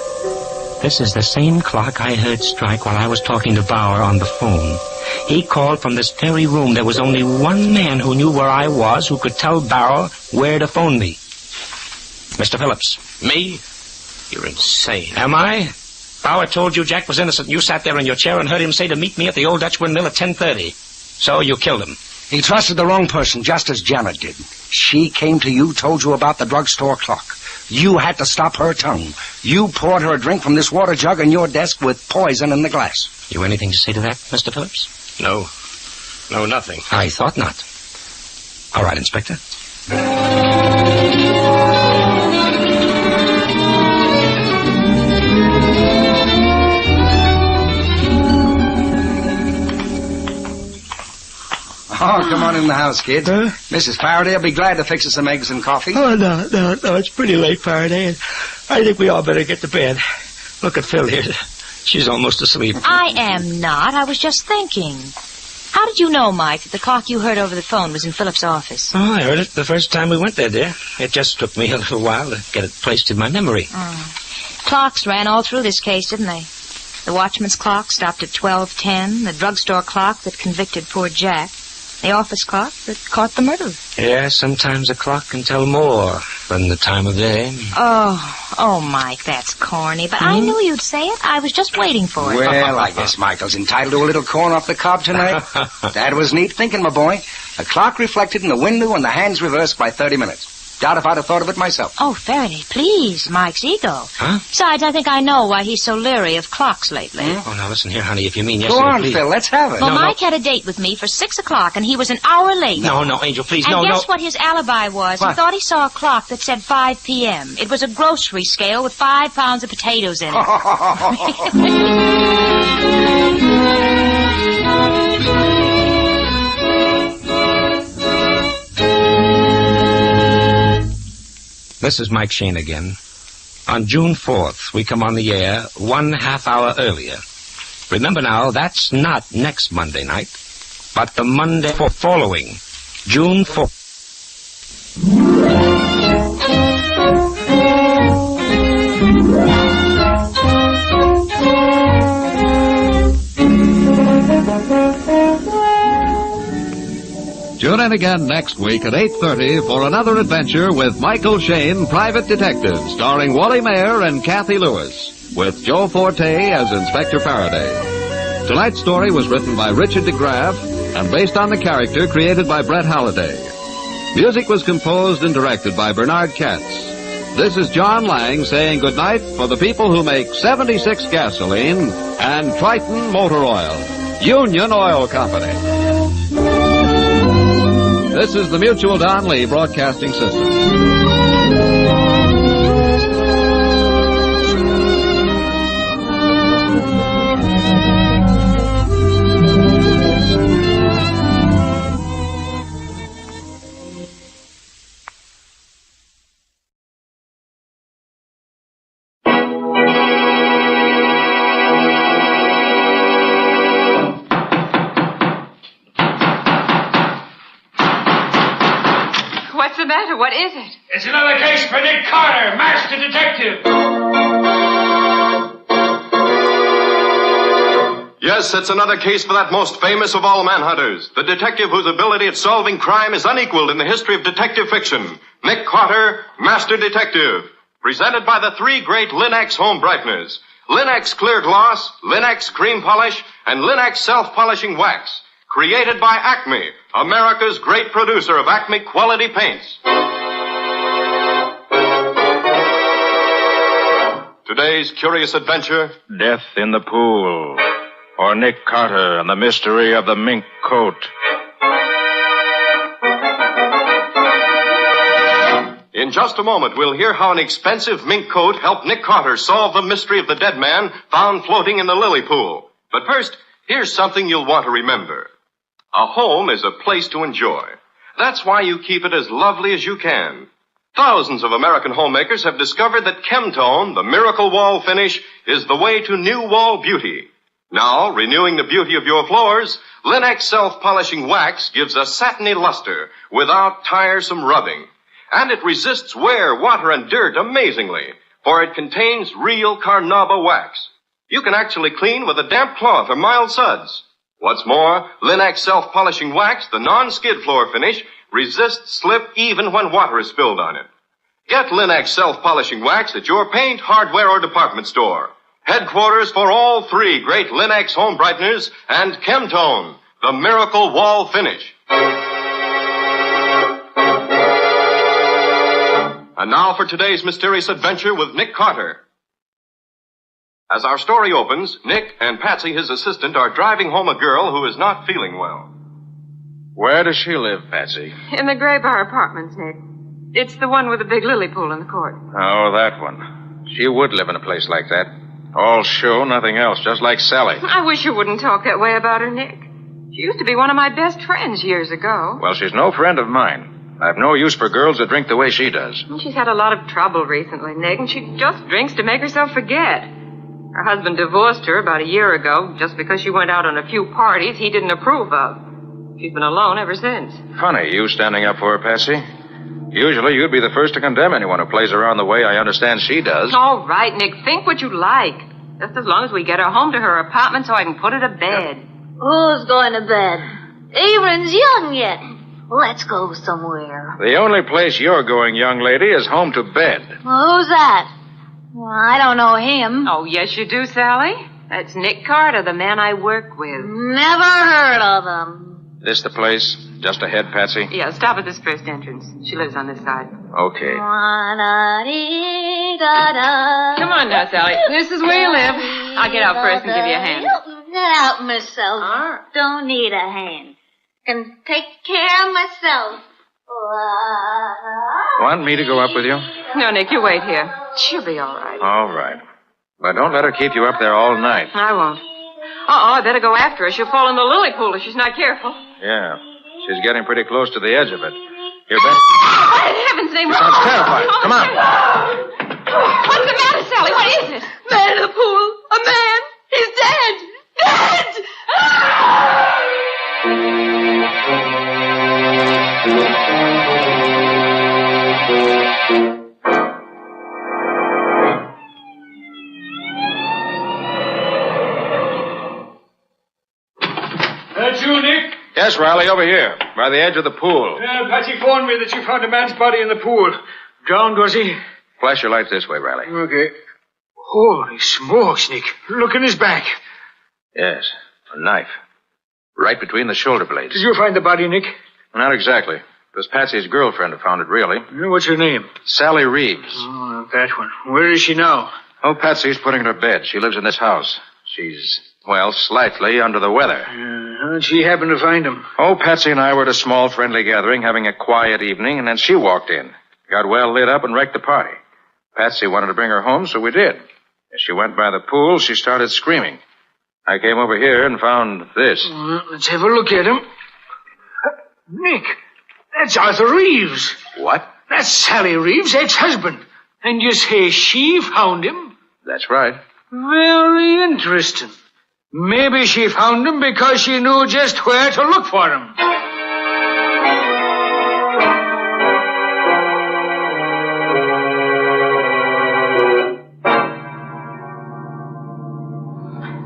This is the same clock I heard strike while I was talking to Bauer on the phone. He called from this very room. There was only one man who knew where I was, who could tell Bauer where to phone me. Mr. Phillips. Me? You're insane. Am I? Bauer told you Jack was innocent. You sat there in your chair and heard him say to meet me at the old Dutch windmill at 10:30. So you killed him. He trusted the wrong person, just as Janet did. She came to you, told you about the drugstore clock. You had to stop her tongue. You poured her a drink from this water jug on your desk with poison in the glass. You anything to say to that, Mr. Phillips? No. No, nothing. I thought not. All right, Inspector. Oh, come on in the house, kid. Mrs. Faraday will be glad to fix us some eggs and coffee. Oh, no, it's pretty late, Faraday, and I think we all better get to bed. Look at Phil here. She's almost asleep. I am not. I was just thinking. How did you know, Mike, that the clock you heard over the phone was in Philip's office? Oh, I heard it the first time we went there, dear. It just took me a little while to get it placed in my memory. Clocks ran all through this case, didn't they? The watchman's clock stopped at 12:10, the drugstore clock that convicted poor Jack. The office clock that caught the murderer. Yeah, sometimes a clock can tell more than the time of day. Oh, Mike, that's corny, but I knew you'd say it. I was just waiting for it. Well, I guess Michael's entitled to a little corn off the cob tonight. That was neat thinking, my boy. A clock reflected in the window and the hands reversed by 30 minutes. Doubt if I'd have thought of it myself. Oh, Faraday, please, Mike's ego. Huh? Besides, I think I know why he's so leery of clocks lately. Oh, now listen here, honey, if you mean Go yesterday, on, please. Phil, let's have it. Well, Mike had a date with me for 6 o'clock, and he was an hour late. No, Angel, please, and no. guess what his alibi was? What? He thought he saw a clock that said 5 p.m. It was a grocery scale with 5 pounds of potatoes in it. This is Mike Shane again. On June 4th, we come on the air 1/2 hour earlier. Remember now, that's not next Monday night, but the Monday following, June 4th. Tune in again next week at 8:30 for another adventure with Michael Shane, Private Detective, starring Wally Mayer and Kathy Lewis, with Joe Forte as Inspector Faraday. Tonight's story was written by Richard DeGraff and based on the character created by Brett Halliday. Music was composed and directed by Bernard Katz. This is John Lang saying goodnight for the people who make 76 gasoline and Triton Motor Oil, Union Oil Company. This is the Mutual Don Lee Broadcasting System. What's the matter? What is it? It's another case for Nick Carter, Master Detective. Yes, it's another case for that most famous of all manhunters, the detective whose ability at solving crime is unequaled in the history of detective fiction, Nick Carter, Master Detective. Presented by the 3 great Linux home brighteners, Linux Clear Gloss, Linux Cream Polish, and Linux Self-Polishing Wax. Created by Acme, America's great producer of Acme quality paints. Today's curious adventure, Death in the Pool, or Nick Carter and the Mystery of the Mink Coat. In just a moment, we'll hear how an expensive mink coat helped Nick Carter solve the mystery of the dead man found floating in the lily pool. But first, here's something you'll want to remember. A home is a place to enjoy. That's why you keep it as lovely as you can. Thousands of American homemakers have discovered that Chemtone, the miracle wall finish, is the way to new wall beauty. Now, renewing the beauty of your floors, Linux Self-Polishing Wax gives a satiny luster without tiresome rubbing. And it resists wear, water, and dirt amazingly, for it contains real carnauba wax. You can actually clean with a damp cloth or mild suds. What's more, Linux Self-Polishing Wax, the non-skid floor finish, resists slip even when water is spilled on it. Get Linux Self-Polishing Wax at your paint, hardware, or department store. Headquarters for all 3 great Linux home brighteners and Chemtone, the miracle wall finish. And now for today's mysterious adventure with Nick Carter. As our story opens, Nick and Patsy, his assistant, are driving home a girl who is not feeling well. Where does she live, Patsy? In the Gray Bar Apartments, Nick. It's the one with the big lily pool in the court. Oh, that one. She would live in a place like that. All show, nothing else, just like Sally. I wish you wouldn't talk that way about her, Nick. She used to be one of my best friends years ago. Well, she's no friend of mine. I've no use for girls that drink the way she does. She's had a lot of trouble recently, Nick, and she just drinks to make herself forget. Her husband divorced her about a year ago just because she went out on a few parties he didn't approve of. She's been alone ever since. Funny, you standing up for her, Patsy. Usually you'd be the first to condemn anyone who plays around the way I understand she does. All right, Nick, think what you like. Just as long as we get her home to her apartment so I can put her to bed. Who's going to bed? Even's young yet. Let's go somewhere. The only place you're going, young lady, is home to bed. Well, who's that? Well, I don't know him. Oh, yes, you do, Sally. That's Nick Carter, the man I work with. Never heard of him. This the place? Just ahead, Patsy? Yeah, stop at this first entrance. She lives on this side. Okay. Come on now, Sally. This is where you live. I'll get out first and give you a hand. Get out myself. Don't need a hand. Can take care of myself. Want me to go up with you? No, Nick, you wait here. She'll be all right. All right. But don't let her keep you up there all night. I won't. I better go after her. She'll fall in the lily pool if she's not careful. Yeah. She's getting pretty close to the edge of it. Here, Ben. What in heaven's name? She sounds terrified. Come on. What's the matter, Sally? What is it? Man in the pool. A man. He's dead. Dead! That's you, Nick? Yes, Riley, over here, by the edge of the pool. Patsy phoned me that you found a man's body in the pool. Drowned, was he? Flash your light this way, Riley. Okay. Holy smokes, Nick. Look in his back. Yes, a knife. Right between the shoulder blades. Did you find the body, Nick? Not exactly. It was Patsy's girlfriend who found it, really. What's her name? Sally Reeves. Oh, that one. Where is she now? Oh, Patsy's putting her to bed. She lives in this house. She's, well, slightly under the weather. How'd she happen to find him? Oh, Patsy and I were at a small friendly gathering having a quiet evening, and then she walked in. Got well lit up and wrecked the party. Patsy wanted to bring her home, so we did. As she went by the pool, she started screaming. I came over here and found this. Let's have a look at him. Nick, that's Arthur Reeves. What? That's Sally Reeves' ex-husband. And you say she found him? That's right. Very interesting. Maybe she found him because she knew just where to look for him.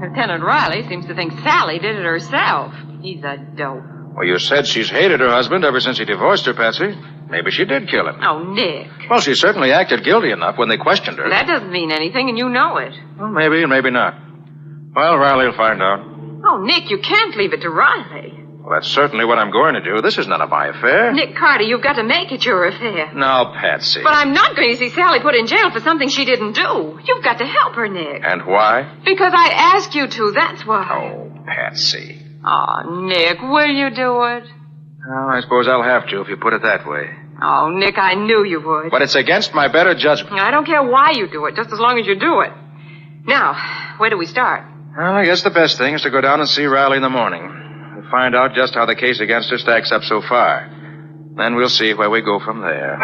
Lieutenant Riley seems to think Sally did it herself. He's a dope. Well, you said she's hated her husband ever since he divorced her, Patsy. Maybe she did kill him. Oh, Nick. Well, she certainly acted guilty enough when they questioned her. That doesn't mean anything, and you know it. Well, maybe and maybe not. Well, Riley'll find out. Oh, Nick, you can't leave it to Riley. Well, that's certainly what I'm going to do. This is none of my affair. Nick Carter, you've got to make it your affair. Now, Patsy. But I'm not going to see Sally put in jail for something she didn't do. You've got to help her, Nick. And why? Because I asked you to, that's why. Oh, Patsy. Oh, Nick, will you do it? Well, I suppose I'll have to if you put it that way. Oh, Nick, I knew you would. But it's against my better judgment. I don't care why you do it, just as long as you do it. Now, where do we start? Well, I guess the best thing is to go down and see Riley in the morning. We'll find out just how the case against her stacks up so far. Then we'll see where we go from there.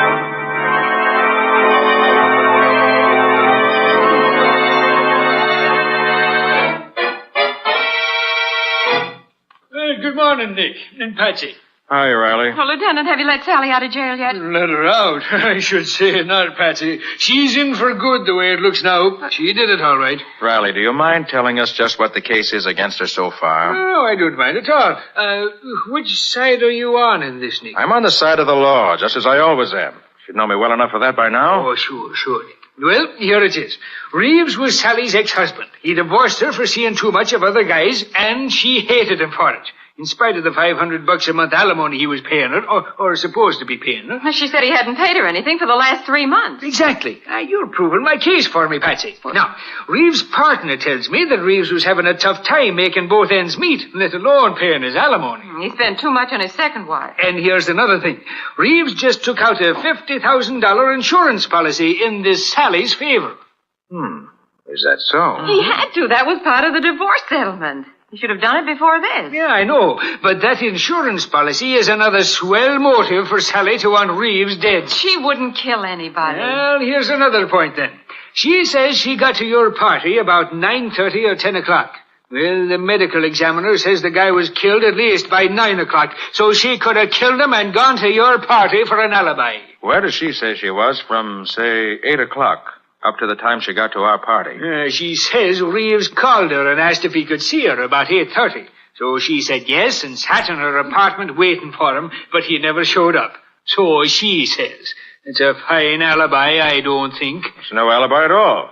Good morning, Nick and Patsy. Hi, Riley. Well, Lieutenant, have you let Sally out of jail yet? Let her out. I should say not, Patsy. She's in for good the way it looks now. She did it all right. Riley, do you mind telling us just what the case is against her so far? No, I don't mind at all. Which side are you on in this, Nick? I'm on the side of the law, just as I always am. Should know me well enough for that by now. Oh, sure, Nick. Well, here it is. Reeves was Sally's ex-husband. He divorced her for seeing too much of other guys, and she hated him for it. In spite of the $500 a month alimony he was paying her, or supposed to be paying her. She said he hadn't paid her anything for the last 3 months. Exactly. You're proving my case for me, Patsy. Now, Reeves' partner tells me that Reeves was having a tough time making both ends meet, let alone paying his alimony. He spent too much on his second wife. And here's another thing. Reeves just took out a $50,000 insurance policy in this Sally's favor. Is that so? He had to. That was part of the divorce settlement. He should have done it before this. Yeah, I know. But that insurance policy is another swell motive for Sally to want Reeves dead. She wouldn't kill anybody. Well, here's another point then. She says she got to your party about 9:30 or 10 o'clock. Well, the medical examiner says the guy was killed at least by 9 o'clock, so she could have killed him and gone to your party for an alibi. Where does she say she was from, say, 8 o'clock? Up to the time she got to our party. She says Reeves called her and asked if he could see her about 8:30. So she said yes and sat in her apartment waiting for him, but he never showed up. So she says. It's a fine alibi, I don't think. It's no alibi at all.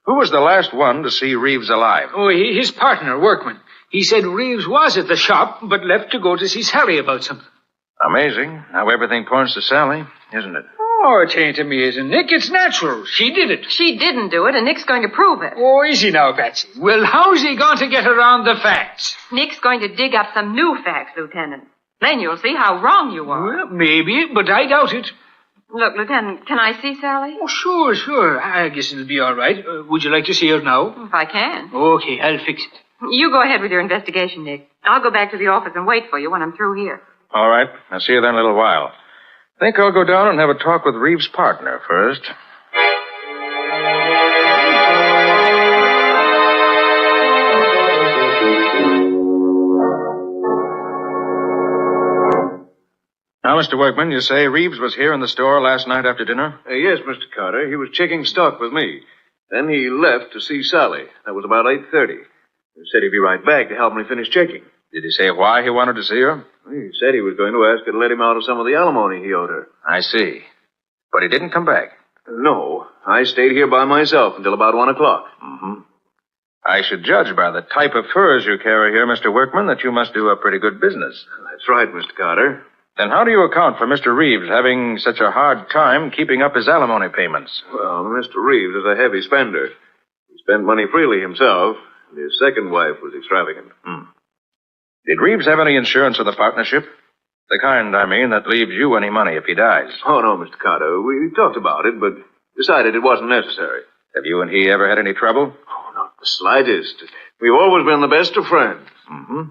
Who was the last one to see Reeves alive? Oh, his partner, Workman. He said Reeves was at the shop, but left to go to see Sally about something. Amazing how everything points to Sally, isn't it? Oh, it ain't amazing, Nick. It's natural. She did it. She didn't do it, and Nick's going to prove it. Oh, is he now, Patsy? Well, how's he going to get around the facts? Nick's going to dig up some new facts, Lieutenant. Then you'll see how wrong you are. Well, maybe, but I doubt it. Look, Lieutenant, can I see Sally? Oh, sure. I guess it'll be all right. Would you like to see her now? If I can. Okay, I'll fix it. You go ahead with your investigation, Nick. I'll go back to the office and wait for you when I'm through here. All right. I'll see you then in a little while. Think I'll go down and have a talk with Reeves' partner first. Now, Mr. Workman, you say Reeves was here in the store last night after dinner? Yes, Mr. Carter. He was checking stock with me. Then he left to see Sally. That was about 8:30. He said he'd be right back to help me finish checking. Did he say why he wanted to see her? He said he was going to ask her to let him out of some of the alimony he owed her. I see. But he didn't come back. No. I stayed here by myself until about 1 o'clock. Mm-hmm. I should judge by the type of furs you carry here, Mr. Workman, that you must do a pretty good business. That's right, Mr. Carter. Then how do you account for Mr. Reeves having such a hard time keeping up his alimony payments? Well, Mr. Reeves is a heavy spender. He spent money freely himself, and his second wife was extravagant. Did Reeves have any insurance of the partnership? The kind, I mean, that leaves you any money if he dies. Oh, no, Mr. Carter. We talked about it, but decided it wasn't necessary. Have you and he ever had any trouble? Oh, not the slightest. We've always been the best of friends. Mm-hmm.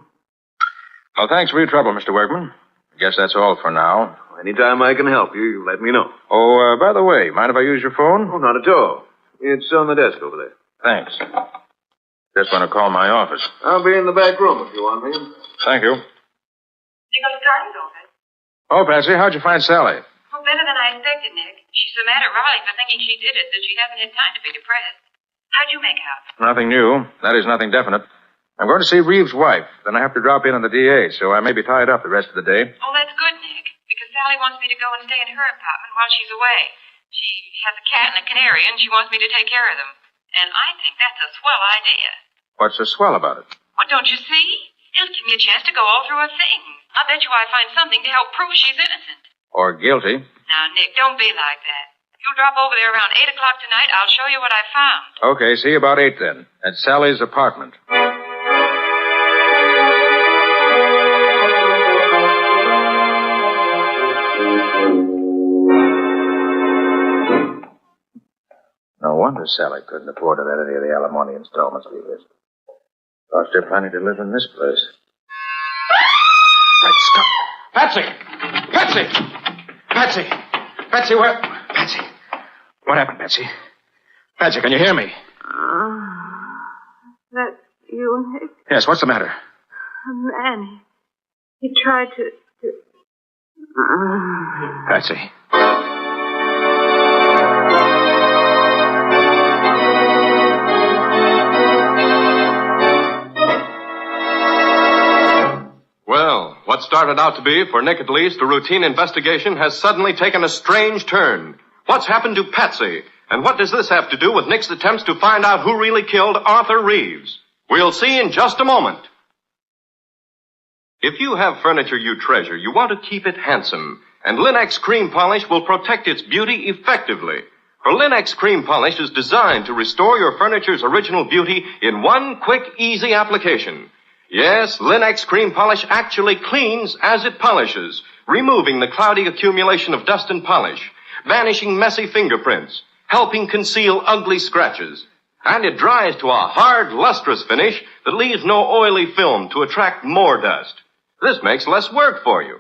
Well, thanks for your trouble, Mr. Workman. I guess that's all for now. Anytime I can help you, you let me know. Oh, by the way, mind if I use your phone? Oh, not at all. It's on the desk over there. Thanks. Just want to call my office. I'll be in the back room if you want me. Thank you. Nicholas Carter's office. Oh, Patsy, how'd you find Sally? Oh, better than I expected, Nick. She's so mad at Riley for thinking she did it that she hasn't had time to be depressed. How'd you make out? Nothing new. That is, nothing definite. I'm going to see Reeves' wife. Then I have to drop in on the DA, so I may be tied up the rest of the day. Oh, that's good, Nick, because Sally wants me to go and stay in her apartment while she's away. She has a cat and a canary, and she wants me to take care of them. And I think that's a swell idea. What's so swell about it? Well, don't you see? It'll give me a chance to go all through her things. I bet you I find something to help prove she's innocent. Or guilty. Now, Nick, don't be like that. If you'll drop over there around 8 o'clock tonight, I'll show you what I found. Okay, see you about 8 then. At Sally's apartment. No wonder Sally couldn't afford to let any of the alimony installments be missed. Cost her plenty to live in this place. Right, stop. Patsy! Patsy! Patsy! Patsy, where? Patsy. What happened, Patsy? Patsy, can you hear me? That's you, Nick? Yes, what's the matter? A man. He tried to... Patsy. Well, what started out to be, for Nick at least, a routine investigation has suddenly taken a strange turn. What's happened to Patsy? And what does this have to do with Nick's attempts to find out who really killed Arthur Reeves? We'll see in just a moment. If you have furniture you treasure, you want to keep it handsome. And Linex Cream Polish will protect its beauty effectively. For Linex Cream Polish is designed to restore your furniture's original beauty in one quick, easy application. Yes, Linex Cream Polish actually cleans as it polishes, removing the cloudy accumulation of dust and polish, banishing messy fingerprints, helping conceal ugly scratches. And it dries to a hard, lustrous finish that leaves no oily film to attract more dust. This makes less work for you.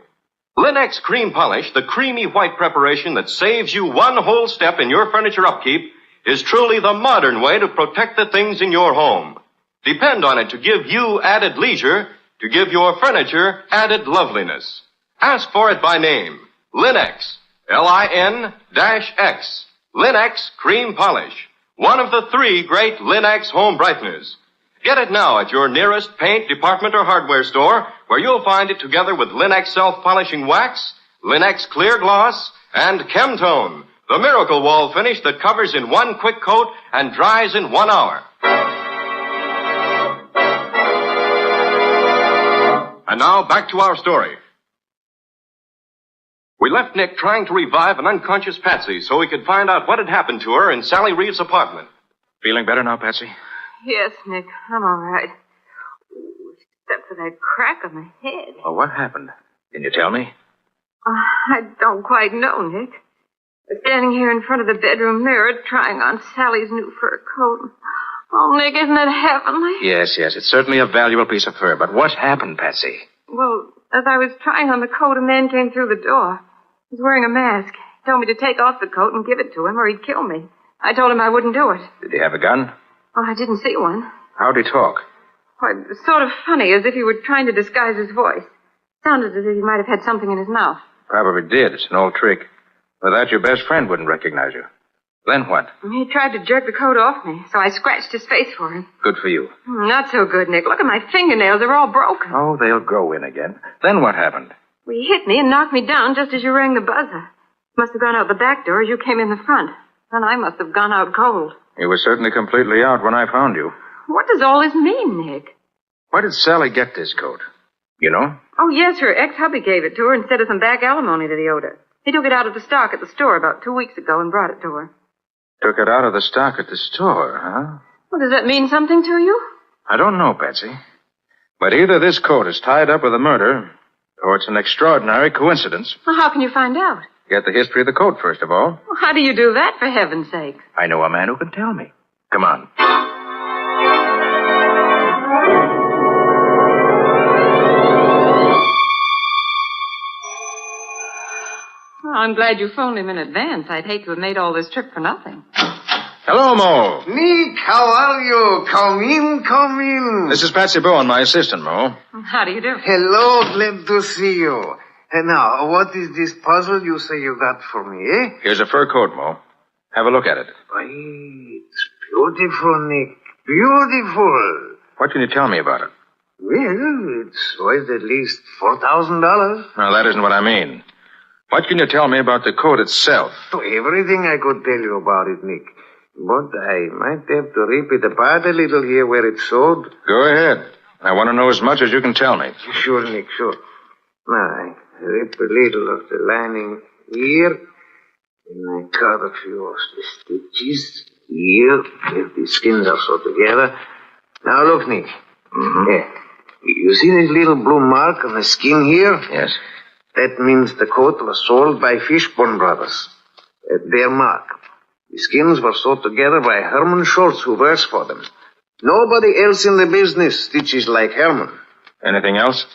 Linex Cream Polish, the creamy white preparation that saves you one whole step in your furniture upkeep, is truly the modern way to protect the things in your home. Depend on it to give you added leisure, to give your furniture added loveliness. Ask for it by name. Linex. L-I-N-X. Linex Cream Polish. One of the 3 great Linex home brighteners. Get it now at your nearest paint, department, or hardware store, where you'll find it together with Linex self-polishing wax, Linex clear gloss, and Chemtone, the miracle wall finish that covers in one quick coat and dries in 1 hour. And now, back to our story. We left Nick trying to revive an unconscious Patsy so he could find out what had happened to her in Sally Reeves' apartment. Feeling better now, Patsy? Yes, Nick, I'm all right. Except for that crack on the head. Well, what happened? Can you tell me? I don't quite know, Nick. I was standing here in front of the bedroom mirror trying on Sally's new fur coat. Oh, Nick, isn't it heavenly? Yes, it's certainly a valuable piece of fur, but what happened, Patsy? Well, as I was trying on the coat, a man came through the door. He was wearing a mask. He told me to take off the coat and give it to him or he'd kill me. I told him I wouldn't do it. Did he have a gun? Oh, I didn't see one. How'd he talk? Why, it was sort of funny, as if he were trying to disguise his voice. Sounded as if he might have had something in his mouth. Probably did. It's an old trick. Without your best friend wouldn't recognize you. Then what? He tried to jerk the coat off me, so I scratched his face for him. Good for you. Not so good, Nick. Look at my fingernails. They're all broken. Oh, they'll grow in again. Then what happened? Well, he hit me and knocked me down just as you rang the buzzer. Must have gone out the back door as you came in the front. Then I must have gone out cold. You were certainly completely out when I found you. What does all this mean, Nick? Where did Sally get this coat? You know? Oh, yes, her ex-hubby gave it to her instead of some back alimony that he owed her. He took it out of the stock at the store about 2 weeks ago and brought it to her. Took it out of the stock at the store, huh? Well, does that mean something to you? I don't know, Patsy. But either this coat is tied up with a murder, or it's an extraordinary coincidence. Well, how can you find out? Get the history of the coat, first of all. Well, how do you do that, for heaven's sake? I know a man who can tell me. Come on. Well, I'm glad you phoned him in advance. I'd hate to have made all this trip for nothing. Hello, Mo. Nick, how are you? Come in, come in. This is Patsy Bowen, my assistant, Mo. How do you do? Hello, glad to see you. And now, what is this puzzle you say you got for me, eh? Here's a fur coat, Mo. Have a look at it. Why, it's beautiful, Nick. Beautiful. What can you tell me about it? Well, it's worth at least $4,000. No, that isn't what I mean. What can you tell me about the coat itself? Everything I could tell you about it, Nick. But I might have to rip it apart a little here where it's sewed. Go ahead. I want to know as much as you can tell me. Sure, Nick, sure. Now, I rip a little of the lining here, and I cut a few of the stitches here, if the skins are sewed together. Now, look, Nick. Mm-hmm. Yeah. You see this little blue mark on the skin here? Yes. That means the coat was sold by Fishburne Brothers. At their mark. The skins were sewed together by Herman Schultz, who works for them. Nobody else in the business stitches like Herman. Anything else?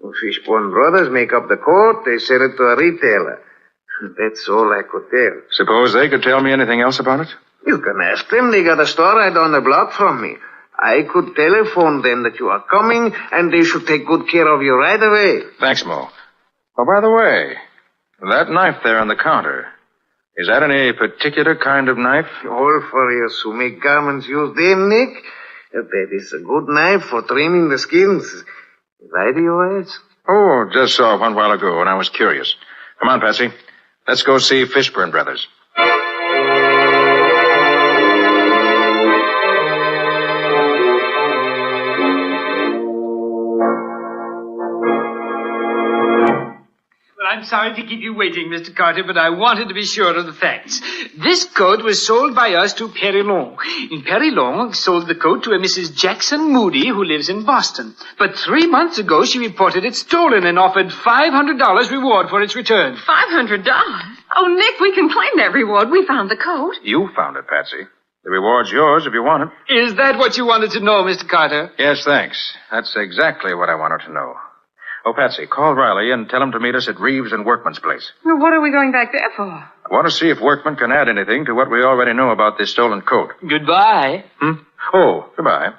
Fishburne Brothers make up the coat, they sell it to a retailer. That's all I could tell. Suppose they could tell me anything else about it? You can ask them. They got a store right down the block from me. I could telephone them that you are coming, and they should take good care of you right away. Thanks, Mo. Oh, by the way, that knife there on the counter, is that any particular kind of knife? All for us who make garments use them, Nick. That is a good knife for trimming the skins. Why do you ask? Oh, just saw one while ago, and I was curious. Come on, Patsy. Let's go see Fishburne Brothers. I'm sorry to keep you waiting, Mr. Carter, but I wanted to be sure of the facts. This coat was sold by us to Perilon. And Perilon sold the coat to a Mrs. Jackson Moody, who lives in Boston. But 3 months ago, she reported it stolen and offered $500 reward for its return. $500? Oh, Nick, we can claim that reward. We found the coat. You found it, Patsy. The reward's yours if you want it. Is that what you wanted to know, Mr. Carter? Yes, thanks. That's exactly what I wanted to know. Oh, Patsy, call Riley and tell him to meet us at Reeves and Workman's place. Well, what are we going back there for? I want to see if Workman can add anything to what we already know about this stolen coat. Goodbye. Oh, goodbye.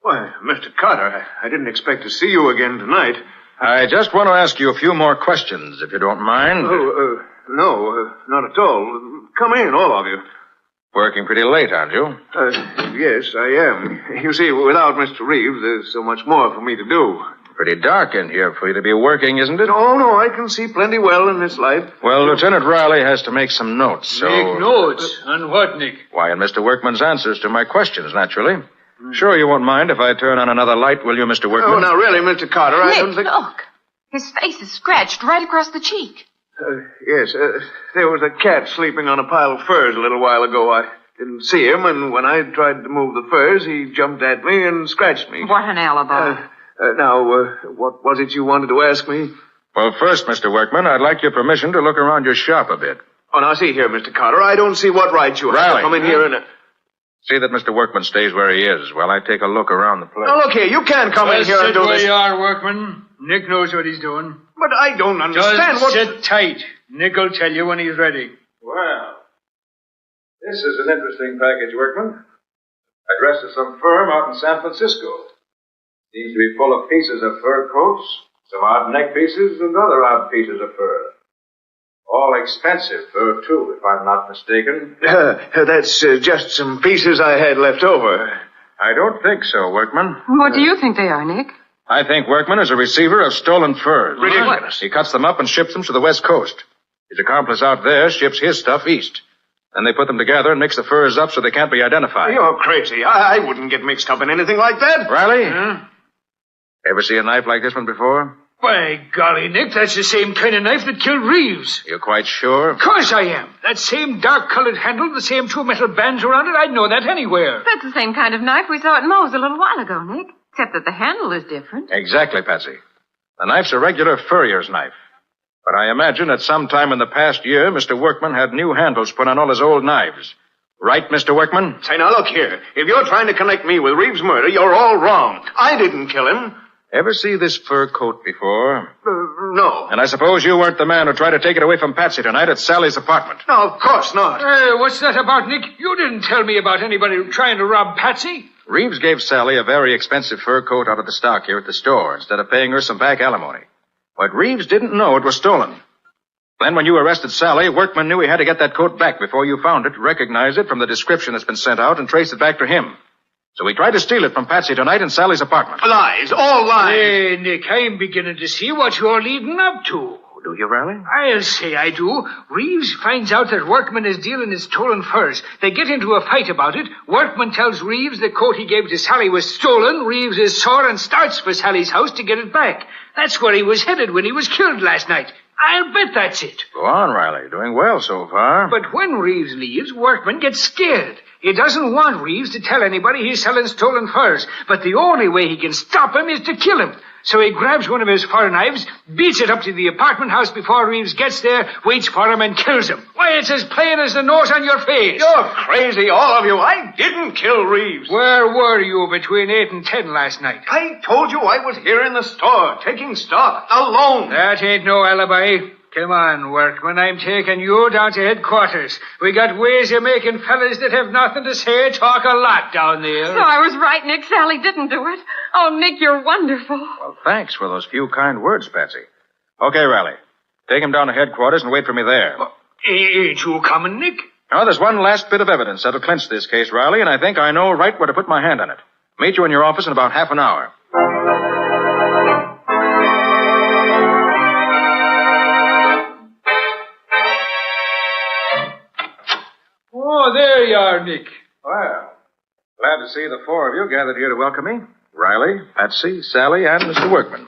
Why, Mr. Carter, I didn't expect to see you again tonight. I just want to ask you a few more questions, if you don't mind. No, not at all. Come in, all of you. Working pretty late, aren't you? Yes, I am. You see, without Mr. Reeves, there's so much more for me to do. Pretty dark in here for you to be working, isn't it? No, I can see plenty well in this light. Well, Lieutenant Riley has to make some notes, so... Make notes? On what, Nick? Why, in Mr. Workman's answers to my questions, naturally. Sure you won't mind if I turn on another light, will you, Mr. Workman? Oh, now, really, Mr. Carter, I don't think... look. His face is scratched right across the cheek. Yes, there was a cat sleeping on a pile of furs a little while ago. I didn't see him, and when I tried to move the furs, he jumped at me and scratched me. What an alibi. Now, what was it you wanted to ask me? Well, first, Mr. Workman, I'd like your permission to look around your shop a bit. Oh, now, see here, Mr. Carter, I don't see what right you have to come in here and... See that Mr. Workman stays where he is while I take a look around the place. Now, look here, you can't come in here and do Sit where this. you are, Workman. Nick knows what he's doing. But I don't understand Just sit tight. Nick will tell you when he's ready. Well, this is an interesting package, Workman. Addressed to some firm out in San Francisco. Seems to be full of pieces of fur coats, some odd neck pieces, and other odd pieces of fur. All expensive fur, too, if I'm not mistaken. That's just some pieces I had left over. I don't think so, Workman. What do you think they are, Nick? I think Workman is a receiver of stolen furs. Ridiculous. He cuts them up and ships them to the West Coast. His accomplice out there ships his stuff east. Then they put them together and mix the furs up so they can't be identified. You're crazy. I wouldn't get mixed up in anything like that. Riley? Ever see a knife like this one before? By golly, Nick, that's the same kind of knife that killed Reeves. You're quite sure? Of course I am. That same dark-colored handle, the same two metal bands around it, I'd know that anywhere. That's the same kind of knife we saw at Moe's a little while ago, Nick. Except that the handle is different. Exactly, Patsy. The knife's a regular furrier's knife. But I imagine at some time in the past year, Mr. Workman had new handles put on all his old knives. Right, Mr. Workman? Say, now look here. If you're trying to connect me with Reeves' murder, you're all wrong. I didn't kill him. Ever see this fur coat before? No. And I suppose you weren't the man who tried to take it away from Patsy tonight at Sally's apartment. No, of course not. Hey, what's that about, Nick? You didn't tell me about anybody trying to rob Patsy. Reeves gave Sally a very expensive fur coat out of the stock here at the store instead of paying her some back alimony. But Reeves didn't know it was stolen. Then when you arrested Sally, Workman knew he had to get that coat back before you found it, recognize it from the description that's been sent out, and trace it back to him. So he tried to steal it from Patsy tonight in Sally's apartment. Lies, all lies. Hey, Nick, I'm beginning to see what you're leading up to. Do you, Riley? I'll say I do. Reeves finds out that Workman is dealing in stolen furs. They get into a fight about it. Workman tells Reeves the coat he gave to Sally was stolen. Reeves is sore and starts for Sally's house to get it back. That's where he was headed when he was killed last night. I'll bet that's it. Go on, Riley. Doing well so far. But when Reeves leaves, Workman gets scared. He doesn't want Reeves to tell anybody he's selling stolen furs. But the only way he can stop him is to kill him. So he grabs one of his fur knives, beats it up to the apartment house before Reeves gets there, waits for him, and kills him. Why, it's as plain as the nose on your face. You're crazy, all of you. I didn't kill Reeves. Where were you between 8 and 10 last night? I told you I was here in the store, taking stock, alone. That ain't no alibi. Come on, Workman. I'm taking you down to headquarters. We got ways of making fellas that have nothing to say talk a lot down there. So I was right, Nick. Sally didn't do it. Oh, Nick, you're wonderful. Well, thanks for those few kind words, Patsy. Okay, Riley. Take him down to headquarters and wait for me there. Ain't you coming, Nick? Now, there's one last bit of evidence that'll clinch this case, Riley, and I think I know right where to put my hand on it. Meet you in your office in about half an hour. Oh, there you are, Nick. Well, glad to see the four of you gathered here to welcome me. Riley, Patsy, Sally, and Mr. Workman.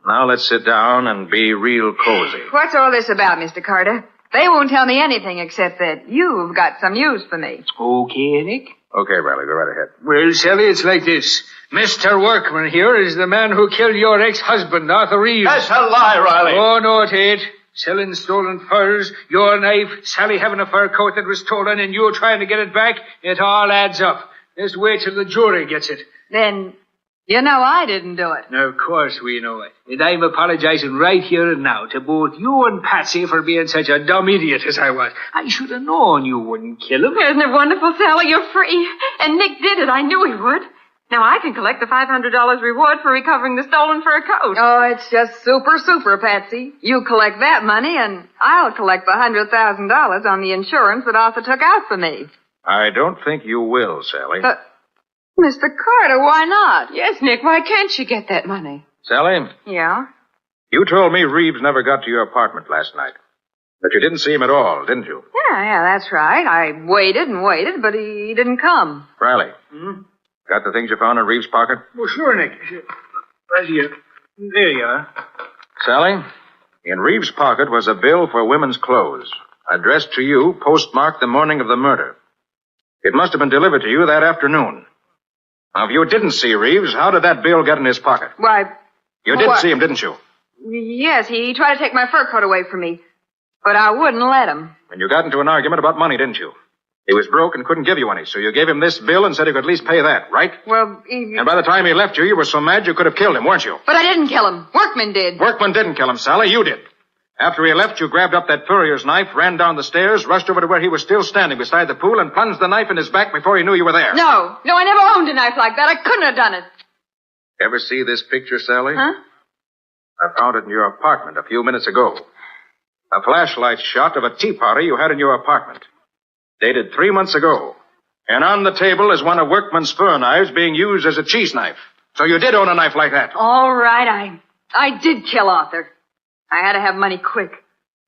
Now let's sit down and be real cozy. What's all this about, Mr. Carter? They won't tell me anything except that you've got some news for me. Okay, Nick. Okay, Riley, go right ahead. Well, Sally, it's like this. Mr. Workman here is the man who killed your ex-husband, Arthur Reeves. That's a lie, Riley. Oh, no, it ain't. Selling stolen furs, your knife, Sally having a fur coat that was stolen, and you trying to get it back, it all adds up. Just wait till the jury gets it. Then, you know I didn't do it. Of course we know it. And I'm apologizing right here and now to both you and Patsy for being such a dumb idiot as I was. I should have known you wouldn't kill him. Isn't it wonderful, Sally? You're free. And Nick did it. I knew he would. Now I can collect the $500 reward for recovering the stolen fur coat. Oh, it's just super, Patsy. You collect that money, and I'll collect the $100,000 on the insurance that Arthur took out for me. I don't think you will, Sally. But, Mr. Carter, why not? Yes, Nick, why can't she get that money? Sally, Yeah? you told me Reeves never got to your apartment last night. But you didn't see him at all, didn't you? Yeah, that's right. I waited and waited, but he didn't come. Riley. Got the things you found in Reeves' pocket? Well, sure, Nick. Right here. There you are. Sally, in Reeves' pocket was a bill for women's clothes, addressed to you, postmarked the morning of the murder. It must have been delivered to you that afternoon. Now, if you didn't see Reeves, how did that bill get in his pocket? Why... You did see him, didn't you? Yes, he tried to take my fur coat away from me, but I wouldn't let him. And you got into an argument about money, didn't you? He was broke and couldn't give you any, so you gave him this bill and said he could at least pay that, right? Well, And by the time he left you, you were so mad you could have killed him, weren't you? But I didn't kill him. Workman did. Workman didn't kill him, Sally. You did. After he left, you grabbed up that furrier's knife, ran down the stairs, rushed over to where he was still standing beside the pool, and plunged the knife in his back before he knew you were there. No, I never owned a knife like that. I couldn't have done it. Ever see this picture, Sally? Huh? I found it in your apartment a few minutes ago. A flashlight shot of a tea party you had in your apartment. Dated 3 months ago. And on the table is one of Workman's fur knives being used as a cheese knife. So you did own a knife like that. All right, I did kill Arthur. I had to have money quick.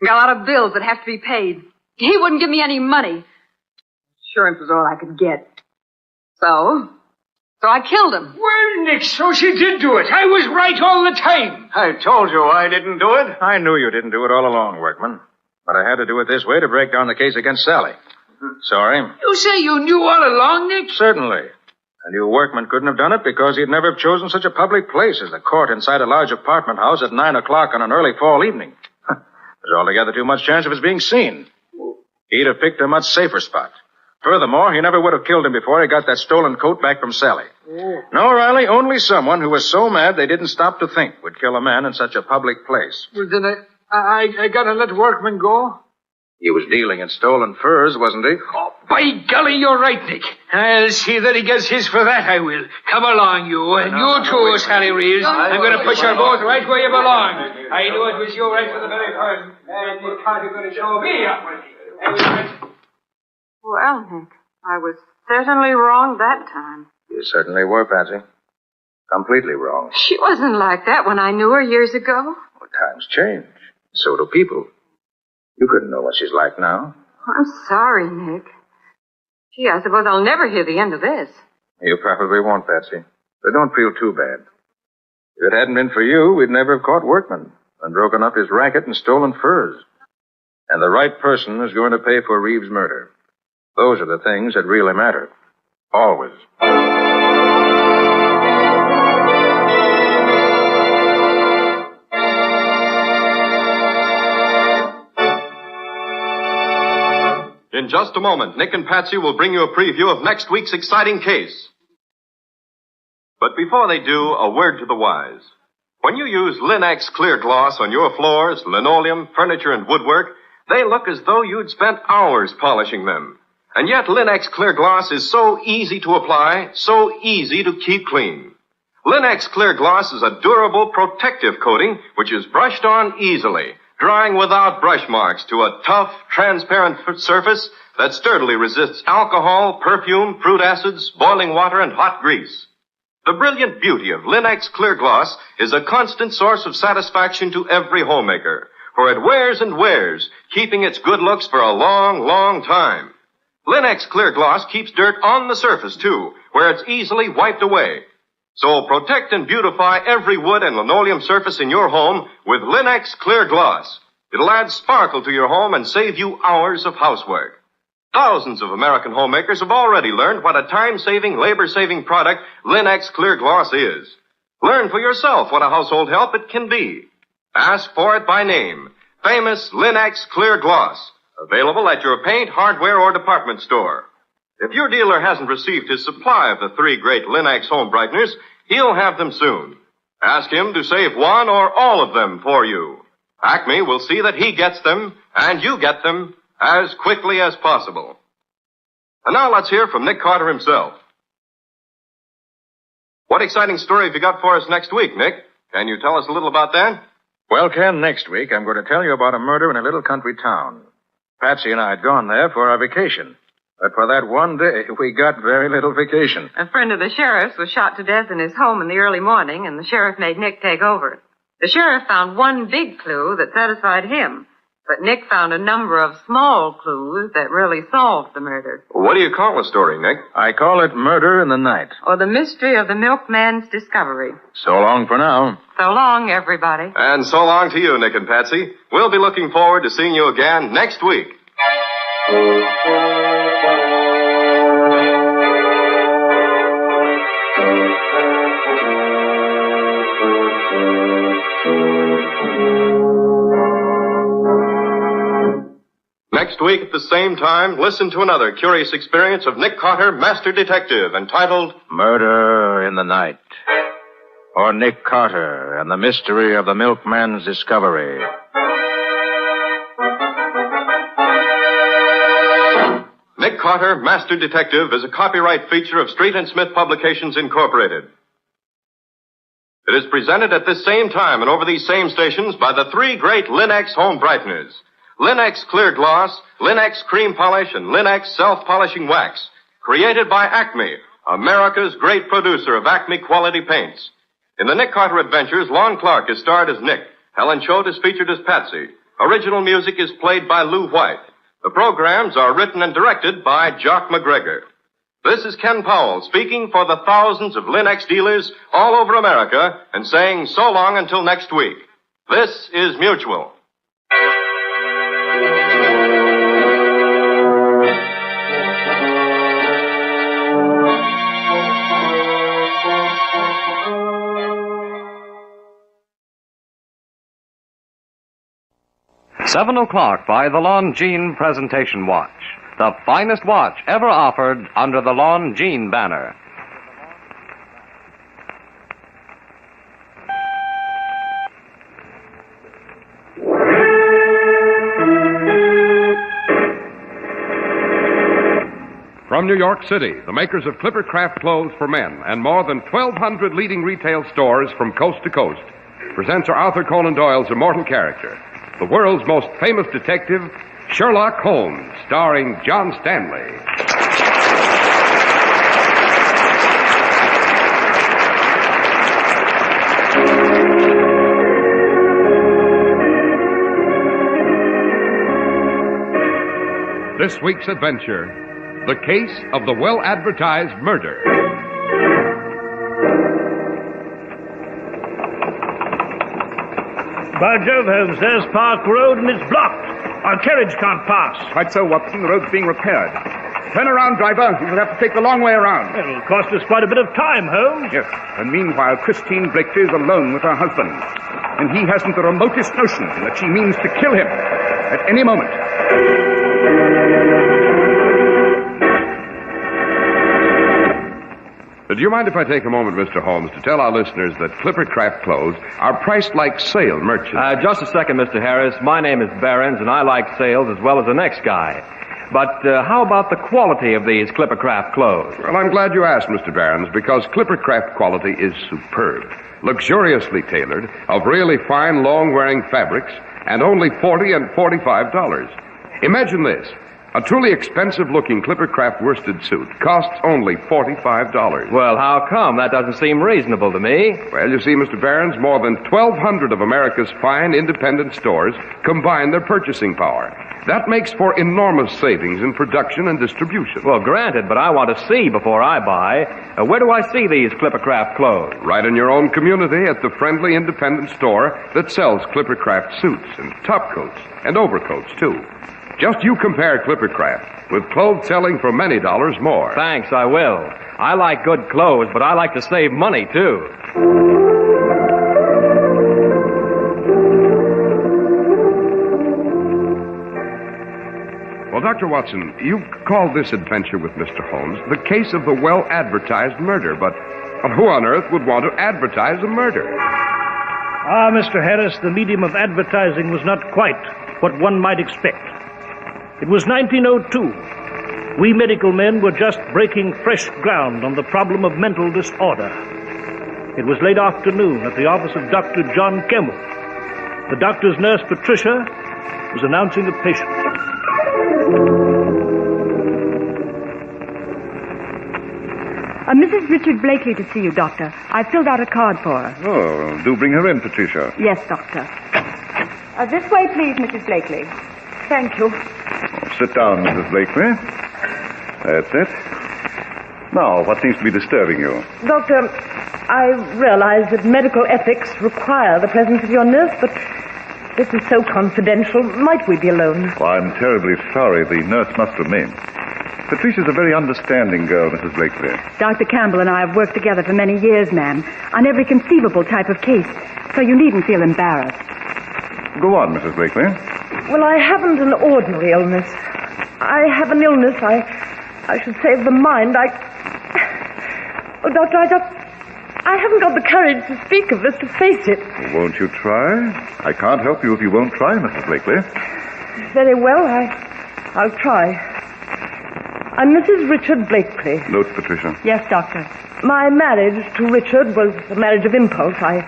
Got a lot of bills that have to be paid. He wouldn't give me any money. Insurance was all I could get. So I killed him. Well, Nick, so she did do it. I was right all the time. I told you I didn't do it. I knew you didn't do it all along, Workman. But I had to do it this way to break down the case against Sally. Sorry. You say you knew all along, Nick? Certainly. I knew Workman couldn't have done it because he'd never have chosen such a public place as the court inside a large apartment house at 9 o'clock on an early fall evening. There's altogether too much chance of his being seen. He'd have picked a much safer spot. Furthermore, he never would have killed him before he got that stolen coat back from Sally. Oh. No, Riley, only someone who was so mad they didn't stop to think would kill a man in such a public place. Well, then I gotta let Workman go? He was dealing in stolen furs, wasn't he? Oh, by golly, you're right, Nick. I'll see that he gets his for that, I will. Come along, you. And you too, Sally Reeves. I'm going to push you both right where you belong. I knew it was you right from the very first. And you can't going to show me up. Well, Nick, I was certainly wrong that time. You certainly were, Patsy. Completely wrong. She wasn't like that when I knew her years ago. Well, times change. So do people. You couldn't know what she's like now. I'm sorry, Nick. Gee, I suppose I'll never hear the end of this. You probably won't, Patsy. But don't feel too bad. If it hadn't been for you, we'd never have caught Workman and broken up his racket and stolen furs. And the right person is going to pay for Reeves' murder. Those are the things that really matter. Always. In just a moment, Nick and Patsy will bring you a preview of next week's exciting case. But before they do, a word to the wise. When you use Linex Clear Gloss on your floors, linoleum, furniture, and woodwork, they look as though you'd spent hours polishing them. And yet Linex Clear Gloss is so easy to apply, so easy to keep clean. Linex Clear Gloss is a durable, protective coating which is brushed on easily, drying without brush marks to a tough, transparent surface that sturdily resists alcohol, perfume, fruit acids, boiling water, and hot grease. The brilliant beauty of Linex Clear Gloss is a constant source of satisfaction to every homemaker, for it wears and wears, keeping its good looks for a long, long time. Linex Clear Gloss keeps dirt on the surface, too, where it's easily wiped away. So protect and beautify every wood and linoleum surface in your home with Linex Clear Gloss. It'll add sparkle to your home and save you hours of housework. Thousands of American homemakers have already learned what a time-saving, labor-saving product Linex Clear Gloss is. Learn for yourself what a household help it can be. Ask for it by name. Famous Linex Clear Gloss. Available at your paint, hardware, or department store. If your dealer hasn't received his supply of the 3 great Linex home brighteners, he'll have them soon. Ask him to save one or all of them for you. Acme will see that he gets them, and you get them, as quickly as possible. And now let's hear from Nick Carter himself. What exciting story have you got for us next week, Nick? Can you tell us a little about that? Well, Ken, next week I'm going to tell you about a murder in a little country town. Patsy and I had gone there for our vacation. But for that one day, we got very little vacation. A friend of the sheriff's was shot to death in his home in the early morning, and the sheriff made Nick take over. The sheriff found one big clue that satisfied him, but Nick found a number of small clues that really solved the murder. What do you call the story, Nick? I call it Murder in the Night. Or the mystery of the milkman's discovery. So long for now. So long, everybody. And so long to you, Nick and Patsy. We'll be looking forward to seeing you again next week. Next week at the same time, listen to another curious experience of Nick Carter, Master Detective, entitled Murder in the Night. Or Nick Carter and the Mystery of the Milkman's Discovery. Nick Carter, Master Detective, is a copyright feature of Street and Smith Publications, Incorporated. It is presented at this same time and over these same stations by the three great Linex home brighteners. Linex Clear Gloss, Linex Cream Polish, and Linex Self-Polishing Wax. Created by Acme, America's great producer of Acme quality paints. In the Nick Carter Adventures, Lon Clark is starred as Nick. Helen Choate is featured as Patsy. Original music is played by Lou White. The programs are written and directed by Jock McGregor. This is Ken Powell speaking for the thousands of Linex dealers all over America and saying so long until next week. This is Mutual. Seven o'clock by the Longines Presentation Watch. The finest watch ever offered under the Longines banner. From New York City, the makers of Clipper Craft clothes for men and more than 1,200 leading retail stores from coast to coast presents Arthur Conan Doyle's immortal character, the world's most famous detective, Sherlock Holmes, starring John Stanley. This week's adventure, the case of the well-advertised murder. By Jove, Holmes, there's Park Road and it's blocked. Our carriage can't pass. Quite so, Watson. The road's being repaired. Turn around, driver. We will have to take the long way around. It'll cost us quite a bit of time, Holmes. Yes, and meanwhile, Christine Blakely is alone with her husband. And he hasn't the remotest notion that she means to kill him at any moment. Do you mind if I take a moment, Mr. Holmes, to tell our listeners that Clipper Craft clothes are priced like sale merchandise? Just a second, Mr. Harris. My name is Behrens, and I like sales as well as the next guy. But how about the quality of these Clipper Craft clothes? Well, I'm glad you asked, Mr. Behrens, because Clipper Craft quality is superb. Luxuriously tailored, of really fine, long-wearing fabrics, and only $40 and $45. Imagine this. A truly expensive-looking Clipper Craft worsted suit costs only $45. Well, how come? That doesn't seem reasonable to me. Well, you see, Mr. Behrens, more than 1,200 of America's fine independent stores combine their purchasing power. That makes for enormous savings in production and distribution. Well, granted, but I want to see before I buy. Where do I see these Clipper Craft clothes? Right in your own community at the friendly independent store that sells Clipper Craft suits and topcoats and overcoats, too. Just you compare Clipper Craft with clothes selling for many dollars more. Thanks, I will. I like good clothes, but I like to save money, too. Well, Dr. Watson, you've called this adventure with Mr. Holmes the case of the well-advertised murder, but who on earth would want to advertise a murder? Ah, Mr. Harris, the medium of advertising was not quite what one might expect. It was 1902. We medical men were just breaking fresh ground on the problem of mental disorder. It was late afternoon at the office of Dr. John Kemmel. The doctor's nurse, Patricia, was announcing a patient. Mrs. Richard Blakely to see you, Doctor. I filled out a card for her. Oh, do bring her in, Patricia. Yes, Doctor. This way, please, Mrs. Blakely. Thank you. Sit down, Mrs. Blakely. That's it. Now, what seems to be disturbing you? Doctor, I realize that medical ethics require the presence of your nurse, but this is so confidential. Might we be alone? Well, I'm terribly sorry. The nurse must remain. Patricia's a very understanding girl, Mrs. Blakely. Dr. Campbell and I have worked together for many years, ma'am, on every conceivable type of case, so you needn't feel embarrassed. Go on, Mrs. Blakely. Well, I haven't an ordinary illness. I have an illness, I should say, of the mind. Oh, Doctor, I haven't got the courage to speak of this, to face it. Won't you try? I can't help you if you won't try, Mrs. Blakely. Very well, I'll try. I'm Mrs. Richard Blakely. Notes, Patricia. Yes, Doctor. My marriage to Richard was a marriage of impulse. I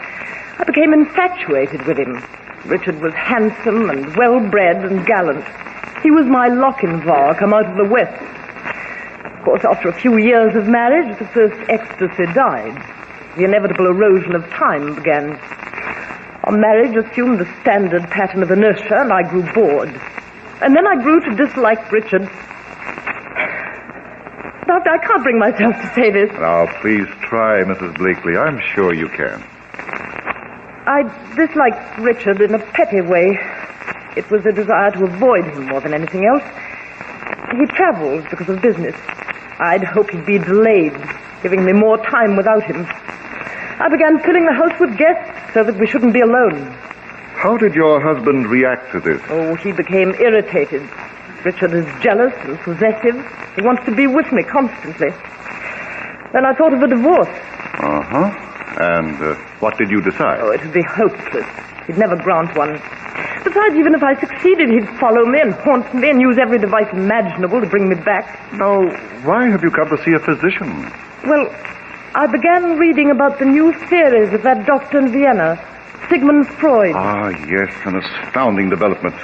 became infatuated with him. Richard was handsome and well-bred and gallant. He was my Lochinvar come out of the West. Of course, after a few years of marriage, the first ecstasy died. The inevitable erosion of time began. Our marriage assumed the standard pattern of inertia, and I grew bored. And then I grew to dislike Richard. Doctor, I can't bring myself to say this. Now, please try, Mrs. Blakely. I'm sure you can. I disliked Richard in a petty way. It was a desire to avoid him more than anything else. He traveled because of business. I'd hoped he'd be delayed, giving me more time without him. I began filling the house with guests so that we shouldn't be alone. How did your husband react to this? Oh, he became irritated. Richard is jealous and possessive. He wants to be with me constantly. Then I thought of a divorce. Uh-huh. And what did you decide? Oh, it would be hopeless. He'd never grant one. Besides, even if I succeeded, he'd follow me and haunt me and use every device imaginable to bring me back. Now, why have you come to see a physician? Well, I began reading about the new theories of that doctor in Vienna, Sigmund Freud. Ah, yes, an astounding development.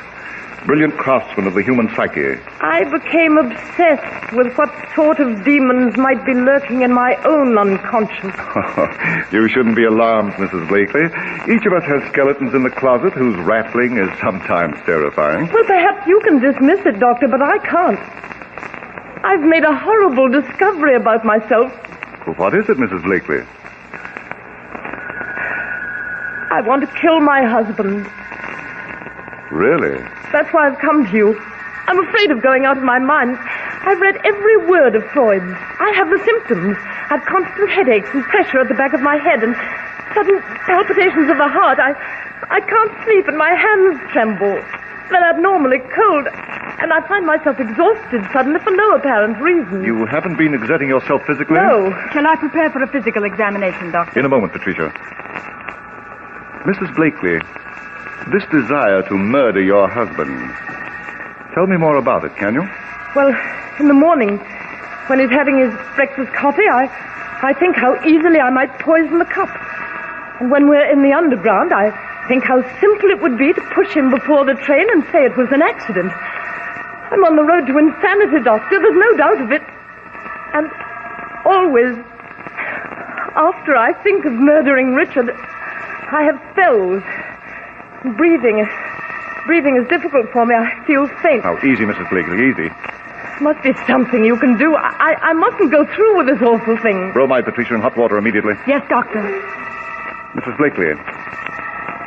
Brilliant craftsman of the human psyche. I became obsessed with what sort of demons might be lurking in my own unconscious. You shouldn't be alarmed, Mrs. Blakely. Each of us has skeletons in the closet whose rattling is sometimes terrifying. Well, perhaps you can dismiss it, Doctor, but I can't. I've made a horrible discovery about myself. Well, what is it, Mrs. Blakely? I want to kill my husband. Really? That's why I've come to you. I'm afraid of going out of my mind. I've read every word of Freud's. I have the symptoms. I've constant headaches and pressure at the back of my head and sudden palpitations of the heart. I can't sleep and my hands tremble. They're abnormally cold. And I find myself exhausted suddenly for no apparent reason. You haven't been exerting yourself physically? No. Shall I prepare for a physical examination, Doctor? In a moment, Patricia. Mrs. Blakely, this desire to murder your husband. Tell me more about it, can you? Well, in the morning, when he's having his breakfast coffee, I think how easily I might poison the cup. And when we're in the underground, I think how simple it would be to push him before the train and say it was an accident. I'm on the road to insanity, Doctor. There's no doubt of it. And always, after I think of murdering Richard, I have spells. Breathing is difficult for me. I feel faint. Now, easy, Mrs. Blakely, easy. Must be something you can do. I mustn't go through with this awful thing. Bromide, Patricia, in hot water immediately. Yes, Doctor. Mrs. Blakely,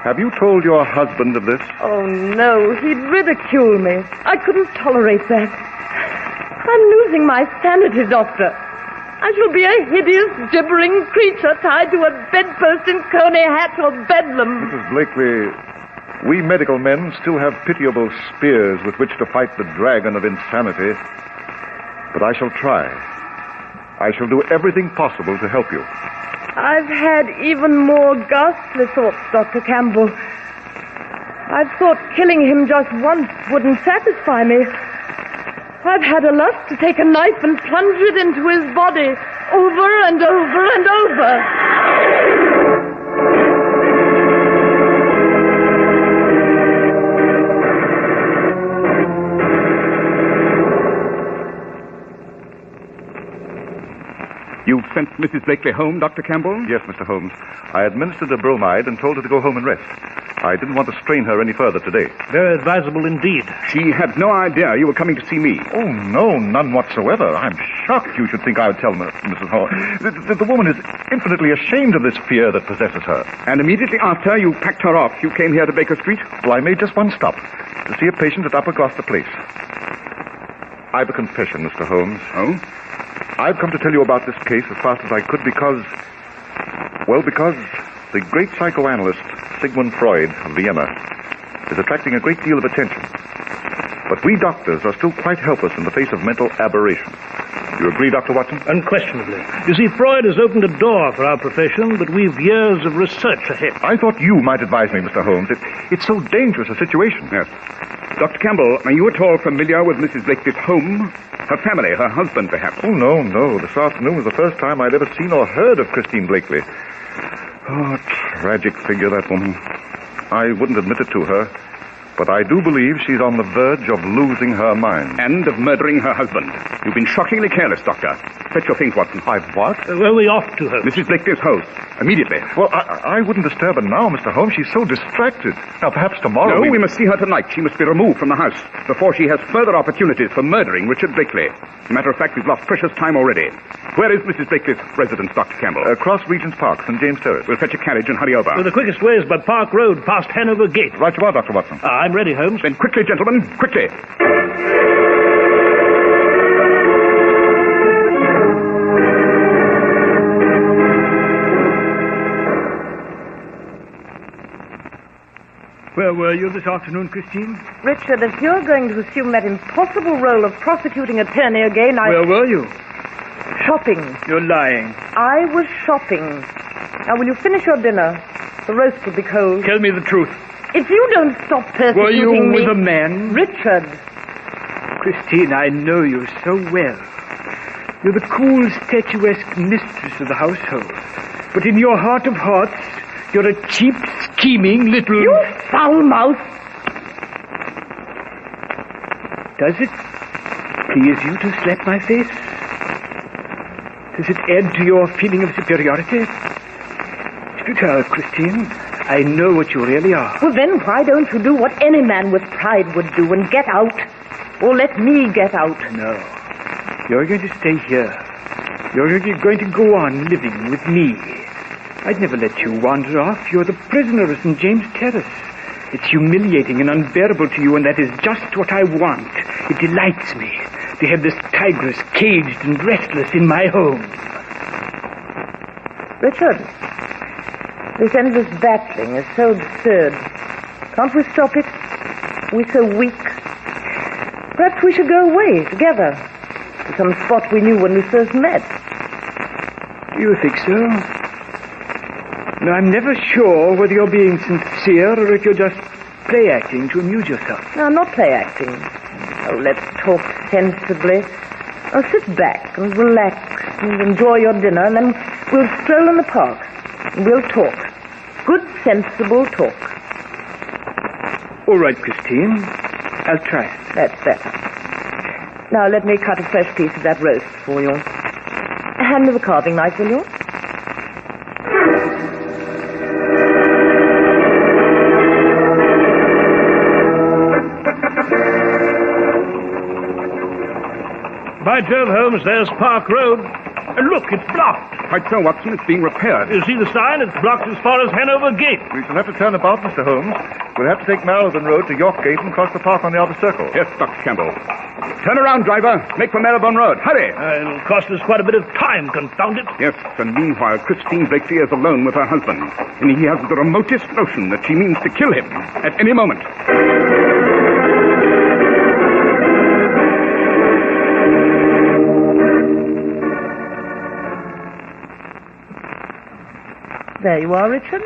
have you told your husband of this? Oh, no. He'd ridicule me. I couldn't tolerate that. I'm losing my sanity, Doctor. I shall be a hideous, gibbering creature tied to a bedpost in coney hat or bedlam. Mrs. Blakely, we medical men still have pitiable spears with which to fight the dragon of insanity. But I shall try. I shall do everything possible to help you. I've had even more ghastly thoughts, Dr. Campbell. I've thought killing him just once wouldn't satisfy me. I've had a lust to take a knife and plunge it into his body, over and over and over. You've sent Mrs. Blakely home, Dr. Campbell? Yes, Mr. Holmes. I administered a bromide and told her to go home and rest. I didn't want to strain her any further today. Very advisable indeed. She had no idea you were coming to see me. Oh, no, none whatsoever. I'm shocked you should think I would tell Mrs. Hall. The woman is infinitely ashamed of this fear that possesses her. And immediately after you packed her off, you came here to Baker Street? Well, I made just one stop, to see a patient at Upper Gloucester Place. I've a confession, Mr. Holmes. Oh? I've come to tell you about this case as fast as I could because the great psychoanalyst Sigmund Freud of Vienna is attracting a great deal of attention. But we doctors are still quite helpless in the face of mental aberration. You agree, Dr. Watson? Unquestionably. You see, Freud has opened a door for our profession, but we've years of research ahead. I thought you might advise me, Mr. Holmes. It's so dangerous a situation. Yes. Dr. Campbell, are you at all familiar with Mrs. Blakely's home? Her family, her husband, perhaps? Oh, no. This afternoon was the first time I'd ever seen or heard of Christine Blakely. Oh, tragic figure, that woman. I wouldn't admit it to her, but I do believe she's on the verge of losing her mind. And of murdering her husband. You've been shockingly careless, Doctor. Fetch your things, Watson. I've what? Where are we off to her? Mrs. Blakely's house. Immediately. Well, I wouldn't disturb her now, Mr. Holmes. She's so distracted. Now, perhaps tomorrow... No, we must see her tonight. She must be removed from the house before she has further opportunities for murdering Richard Blakely. As a matter of fact, we've lost precious time already. Where is Mrs. Blakely's residence, Dr. Campbell? Across Regent's Park, St. James Terrace. We'll fetch a carriage and hurry over. Well, the quickest way is by Park Road, past Hanover Gate. Right you are, Dr. Watson. I'm ready, Holmes. Then quickly, gentlemen, quickly. Where were you this afternoon, Christine? Richard, if you're going to assume that impossible role of prosecuting attorney again, Where were you? Shopping. You're lying. I was shopping. Now, will you finish your dinner? The roast will be cold. Tell me the truth. If you don't stop persecuting Were you me... with a man? Richard. Christine, I know you so well. You're the cool, statuesque mistress of the household. But in your heart of hearts, you're a cheap, scheming little... You foul mouth! Does it please you to slap my face? Does it add to your feeling of superiority? Speak out, Christine. I know what you really are. Well, then why don't you do what any man with pride would do and get out? Or let me get out? No. You're going to stay here. You're going to go on living with me. I'd never let you wander off. You're the prisoner of St. James Terrace. It's humiliating and unbearable to you, and that is just what I want. It delights me to have this tigress caged and restless in my home. Richard, this endless battling is so absurd. Can't we stop it? We're so weak. Perhaps we should go away together to some spot we knew when we first met. Do you think so? No, I'm never sure whether you're being sincere or if you're just play-acting to amuse yourself. No, I'm not play-acting. Oh, let's talk sensibly. Now sit back and relax and enjoy your dinner, and then we'll stroll in the park and we'll talk. Good, sensible talk. All right, Christine. I'll try it. That's better. Now let me cut a fresh piece of that roast for you. Hand me the carving knife, will you? By Jove, Holmes, there's Park Road. And look, it's blocked. Quite so, Watson. It's being repaired. You see the sign? It's blocked as far as Hanover Gate. We shall have to turn about, Mr. Holmes. We'll have to take Marylebone Road to York Gate and cross the park on the outer circle. Yes, Dr. Campbell. Turn around, driver. Make for Marylebone Road. Hurry. It'll cost us quite a bit of time, confound it. Yes, and meanwhile, Christine Blakely is alone with her husband. And he has the remotest notion that she means to kill him at any moment. There you are, Richard.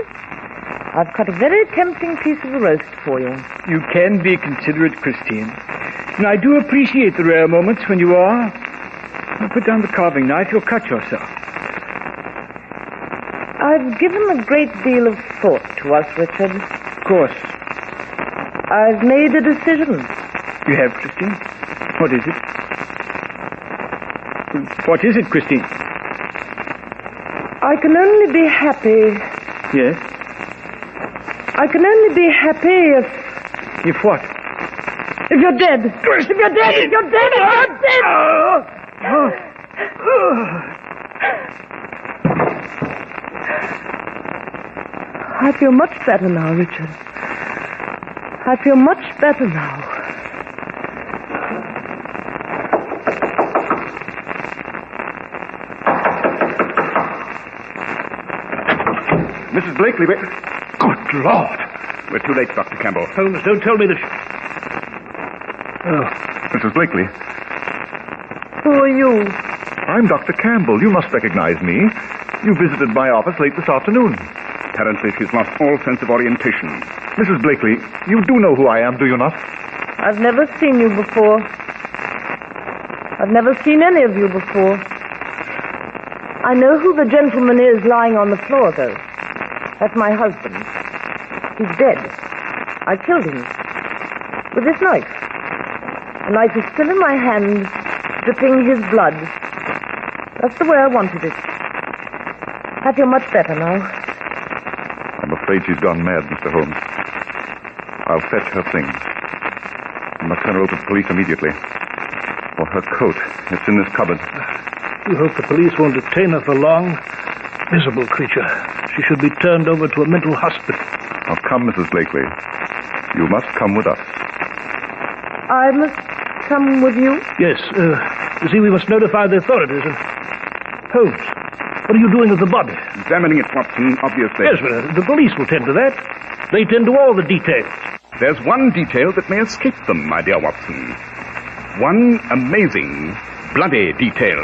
I've cut a very tempting piece of the roast for you. You can be considerate, Christine. And I do appreciate the rare moments when you are Now put down the carving knife. You'll cut yourself. I've given a great deal of thought to us, Richard. Of course. I've made a decision. You have, Christine? What is it? What is it, Christine? I can only be happy. Yes? I can only be happy if... If what? If you're dead. If you're dead, if you're dead, if you're dead! I feel much better now, Richard. I feel much better now. Mrs. Blakely, Good Lord! We're too late, Dr. Campbell. Holmes, don't tell me that... Oh. Mrs. Blakely. Who are you? I'm Dr. Campbell. You must recognize me. You visited my office late this afternoon. Apparently she's lost all sense of orientation. Mrs. Blakely, you do know who I am, do you not? I've never seen you before. I've never seen any of you before. I know who the gentleman is lying on the floor, though. That's my husband. He's dead. I killed him. With this knife. The knife is still in my hand, dripping his blood. That's the way I wanted it. I feel much better now. I'm afraid she's gone mad, Mr. Holmes. I'll fetch her things. I must turn her over to the police immediately. For her coat. It's in this cupboard. We hope the police won't detain her for long. Miserable creature. She should be turned over to a mental hospital. Now come, Mrs. Blakely. You must come with us. I must come with you? Yes. You see, we must notify the authorities. And Holmes, what are you doing with the body? Examining it, Watson, obviously. Yes, the police will tend to that. They tend to all the details. There's one detail that may escape them, my dear Watson. One amazing, bloody detail.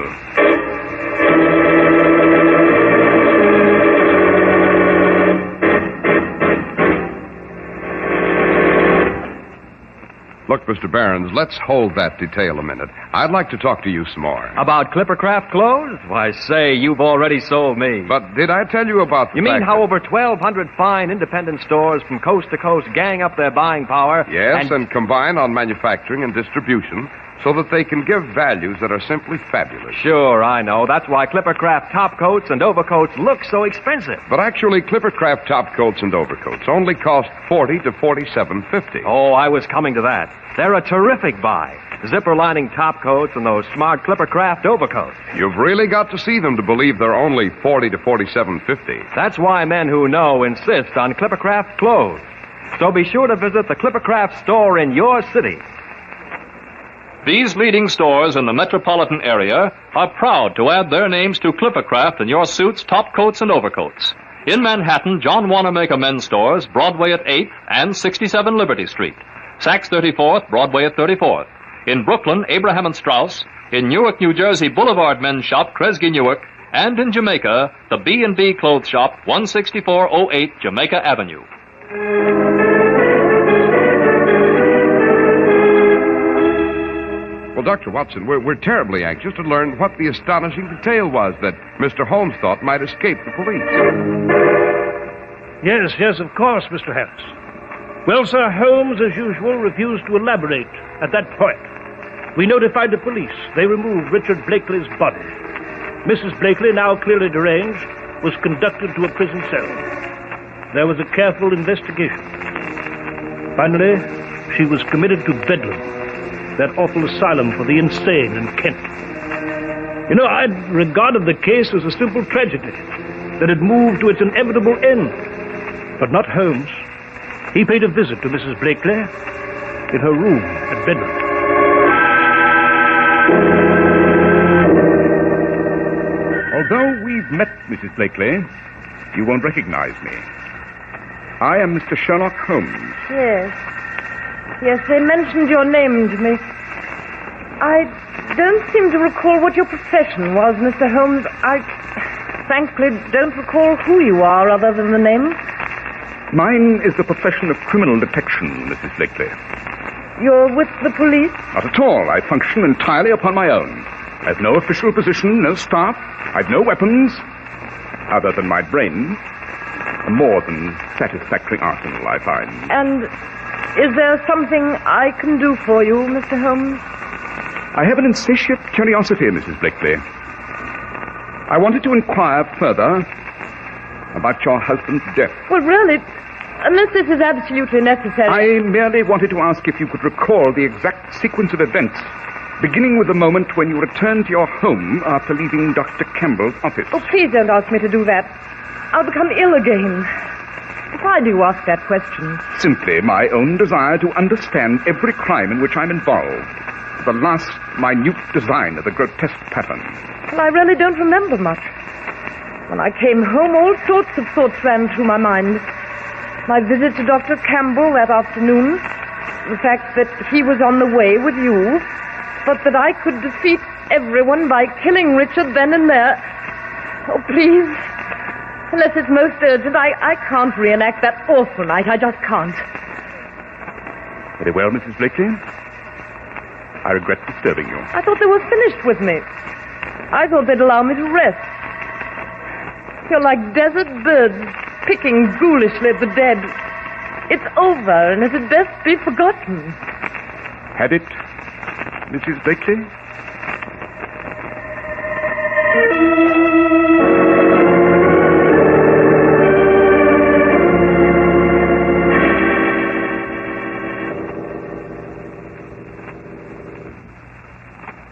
Look, Mr. Barons, let's hold that detail a minute. I'd like to talk to you some more. About Clippercraft clothes? Why, say, you've already sold me. But did I tell you about the You mean fact how over 1,200 fine independent stores from coast to coast gang up their buying power? Yes, and combine on manufacturing and distribution so that they can give values that are simply fabulous. Sure, I know. That's why Clippercraft top coats and overcoats look so expensive. But actually, Clippercraft top coats and overcoats only cost $40 to $47.50. Oh, I was coming to that. They're a terrific buy. Zipper lining top coats and those smart Clippercraft overcoats. You've really got to see them to believe they're only $40 to $47.50. That's why men who know insist on Clippercraft clothes. So be sure to visit the Clippercraft store in your city. These leading stores in the metropolitan area are proud to add their names to Clippercraft in your suits, top coats, and overcoats. In Manhattan, John Wanamaker Men's Stores, Broadway at 8th and 67 Liberty Street. Saks 34th, Broadway at 34th. In Brooklyn, Abraham and Strauss. In Newark, New Jersey, Boulevard Men's Shop, Kresge Newark. And in Jamaica, the B&B Clothes Shop, 16408 Jamaica Avenue. Well, Dr. Watson, we're terribly anxious to learn what the astonishing detail was that Mr. Holmes thought might escape the police. Yes, of course, Mr. Harris. Well, Sir, Holmes, as usual, refused to elaborate at that point. We notified the police. They removed Richard Blakely's body. Mrs. Blakely, now clearly deranged, was conducted to a prison cell. There was a careful investigation. Finally, she was committed to Bedlam, that awful asylum for the insane in Kent. You know, I'd regarded the case as a simple tragedy that had moved to its inevitable end. But not Holmes. He paid a visit to Mrs. Blakely in her room at Bedlam. Although we've met, Mrs. Blakely, you won't recognize me. I am Mr. Sherlock Holmes. Yes, they mentioned your name to me. I don't seem to recall what your profession was, Mr. Holmes. I frankly don't recall who you are other than the name. Mine is the profession of criminal detection, Mrs. Blakely. You're with the police? Not at all. I function entirely upon my own. I've no official position, no staff. I've no weapons, other than my brain. A more than satisfactory arsenal, I find. And is there something I can do for you, Mr. Holmes? I have an insatiate curiosity, Mrs. Blakely. I wanted to inquire further about your husband's death. Well, really, unless this is absolutely necessary... I merely wanted to ask if you could recall the exact sequence of events, beginning with the moment when you returned to your home after leaving Dr. Campbell's office. Oh, please don't ask me to do that. I'll become ill again. Why do you ask that question? Simply my own desire to understand every crime in which I'm involved. The last minute design of the grotesque pattern. Well, I really don't remember much. When I came home, all sorts of thoughts ran through my mind. My visit to Dr. Campbell that afternoon, the fact that he was on the way with you, but that I could defeat everyone by killing Richard then and there. Oh, please, unless it's most urgent, I can't reenact that awful night. I just can't. Very well, Mrs. Blakely. I regret disturbing you. I thought they were finished with me. I thought they'd allow me to rest. You're like desert birds picking ghoulishly at the dead. It's over, and it had best be forgotten. Had it, Mrs. Blakely?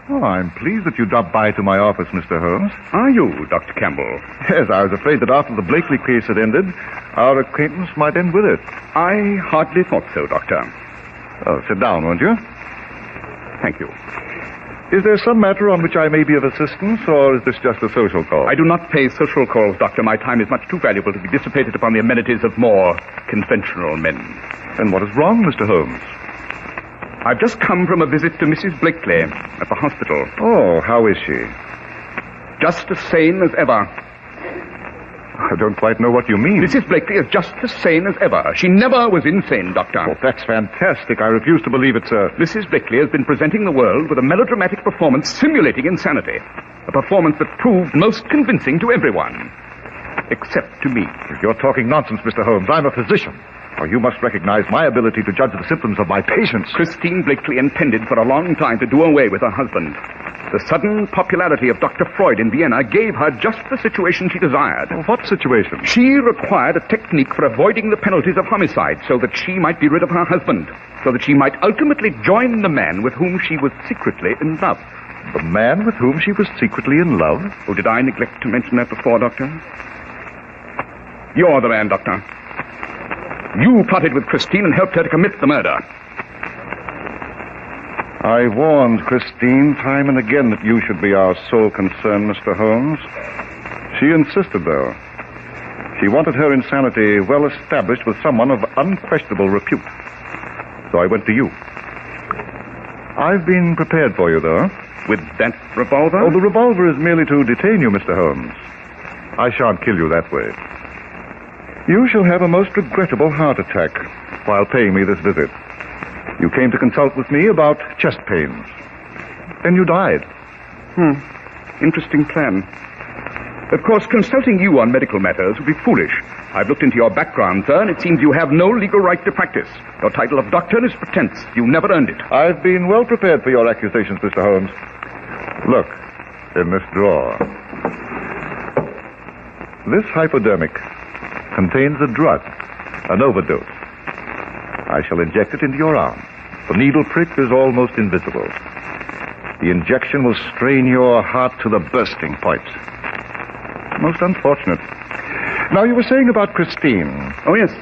Oh, I'm pleased that you dropped by to my office, Mr. Holmes. Are you, Dr. Campbell? Yes, I was afraid that after the Blakely case had ended, our acquaintance might end with it. I hardly thought so, Doctor. Oh, sit down, won't you? Thank you. Is there some matter on which I may be of assistance, or is this just a social call? I do not pay social calls, Doctor. My time is much too valuable to be dissipated upon the amenities of more conventional men. And what is wrong, Mr. Holmes? I've just come from a visit to Mrs. Blakely at the hospital. Oh, how is she? Just as sane as ever. I don't quite know what you mean. Mrs. Blakely is just as sane as ever. She never was insane, Doctor. Oh, that's fantastic. I refuse to believe it, sir. Mrs. Blakely has been presenting the world with a melodramatic performance simulating insanity. A performance that proved most convincing to everyone. Except to me. You're talking nonsense, Mr. Holmes. I'm a physician. Oh, you must recognize my ability to judge the symptoms of my patients. Christine Blakely intended for a long time to do away with her husband. The sudden popularity of Dr. Freud in Vienna gave her just the situation she desired. Oh, what situation? She required a technique for avoiding the penalties of homicide so that she might be rid of her husband, so that she might ultimately join the man with whom she was secretly in love. The man with whom she was secretly in love? Oh, did I neglect to mention that before, Doctor? You're the man, Doctor. You plotted with Christine and helped her to commit the murder. I warned Christine time and again that you should be our sole concern, Mr. Holmes. She insisted, though. She wanted her insanity well established with someone of unquestionable repute. So I went to you. I've been prepared for you, though. With that revolver? Oh, the revolver is merely to detain you, Mr. Holmes. I shan't kill you that way. You shall have a most regrettable heart attack while paying me this visit. You came to consult with me about chest pains. Then you died. Interesting plan. Of course, consulting you on medical matters would be foolish. I've looked into your background, sir, and it seems you have no legal right to practice. Your title of doctor is pretense. You never earned it. I've been well prepared for your accusations, Mr. Holmes. Look, in this drawer. This hypodermic contains a drug, an overdose. I shall inject it into your arm. The needle prick is almost invisible. The injection will strain your heart to the bursting point. Most unfortunate. Now, you were saying about Christine. Oh, yes.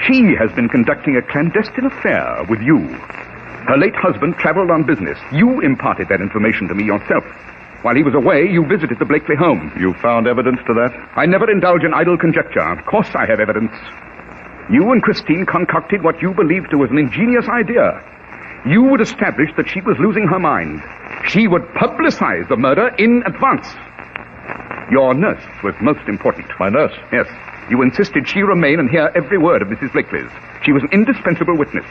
She has been conducting a clandestine affair with you. Her late husband traveled on business. You imparted that information to me yourself. While he was away, you visited the Blakely home. You found evidence to that? I never indulge in idle conjecture. Of course I have evidence. You and Christine concocted what you believed was an ingenious idea. You would establish that she was losing her mind. She would publicize the murder in advance. Your nurse was most important. My nurse? Yes. You insisted she remain and hear every word of Mrs. Blakely's. She was an indispensable witness.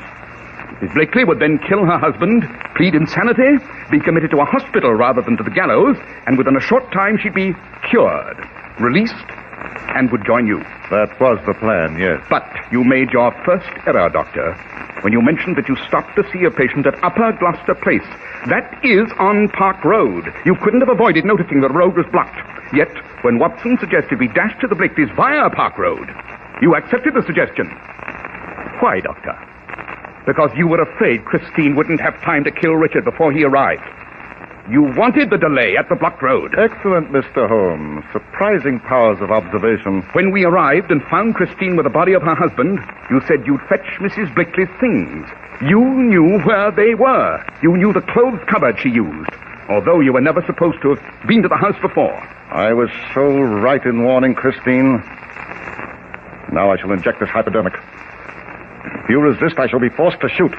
Mrs. Blakely would then kill her husband, plead insanity, be committed to a hospital rather than to the gallows, and within a short time she'd be cured, released, and would join you. That was the plan, yes. But you made your first error, Doctor, when you mentioned that you stopped to see a patient at Upper Gloucester Place. That is on Park Road. You couldn't have avoided noticing the road was blocked. Yet, when Watson suggested we dash to the Blakeley's via Park Road, you accepted the suggestion. Why, Doctor? Because you were afraid Christine wouldn't have time to kill Richard before he arrived. You wanted the delay at the blocked road. Excellent, Mr. Holmes. Surprising powers of observation. When we arrived and found Christine with the body of her husband, you said you'd fetch Mrs. Blakely's things. You knew where they were. You knew the clothes cupboard she used, although you were never supposed to have been to the house before. I was so right in warning Christine. Now I shall inject this hypodermic. If you resist, I shall be forced to shoot.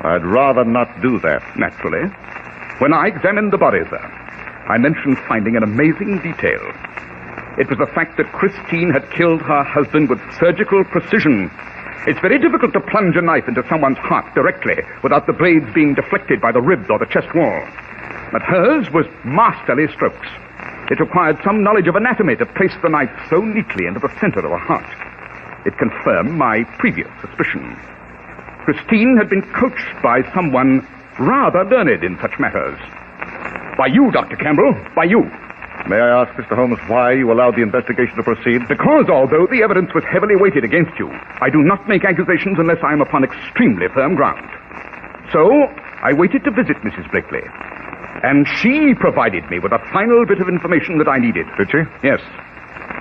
I'd rather not do that. Naturally. When I examined the body, sir, I mentioned finding an amazing detail. It was the fact that Christine had killed her husband with surgical precision. It's very difficult to plunge a knife into someone's heart directly without the blades being deflected by the ribs or the chest wall. But hers was masterly strokes. It required some knowledge of anatomy to place the knife so neatly into the center of the heart. It confirmed my previous suspicion. Christine had been coached by someone rather learned in such matters. By you, Dr. Campbell, by you. May I ask, Mr. Holmes, why you allowed the investigation to proceed? Because although the evidence was heavily weighted against you, I do not make accusations unless I am upon extremely firm ground. So, I waited to visit Mrs. Blakely. And she provided me with a final bit of information that I needed. Did she? Yes.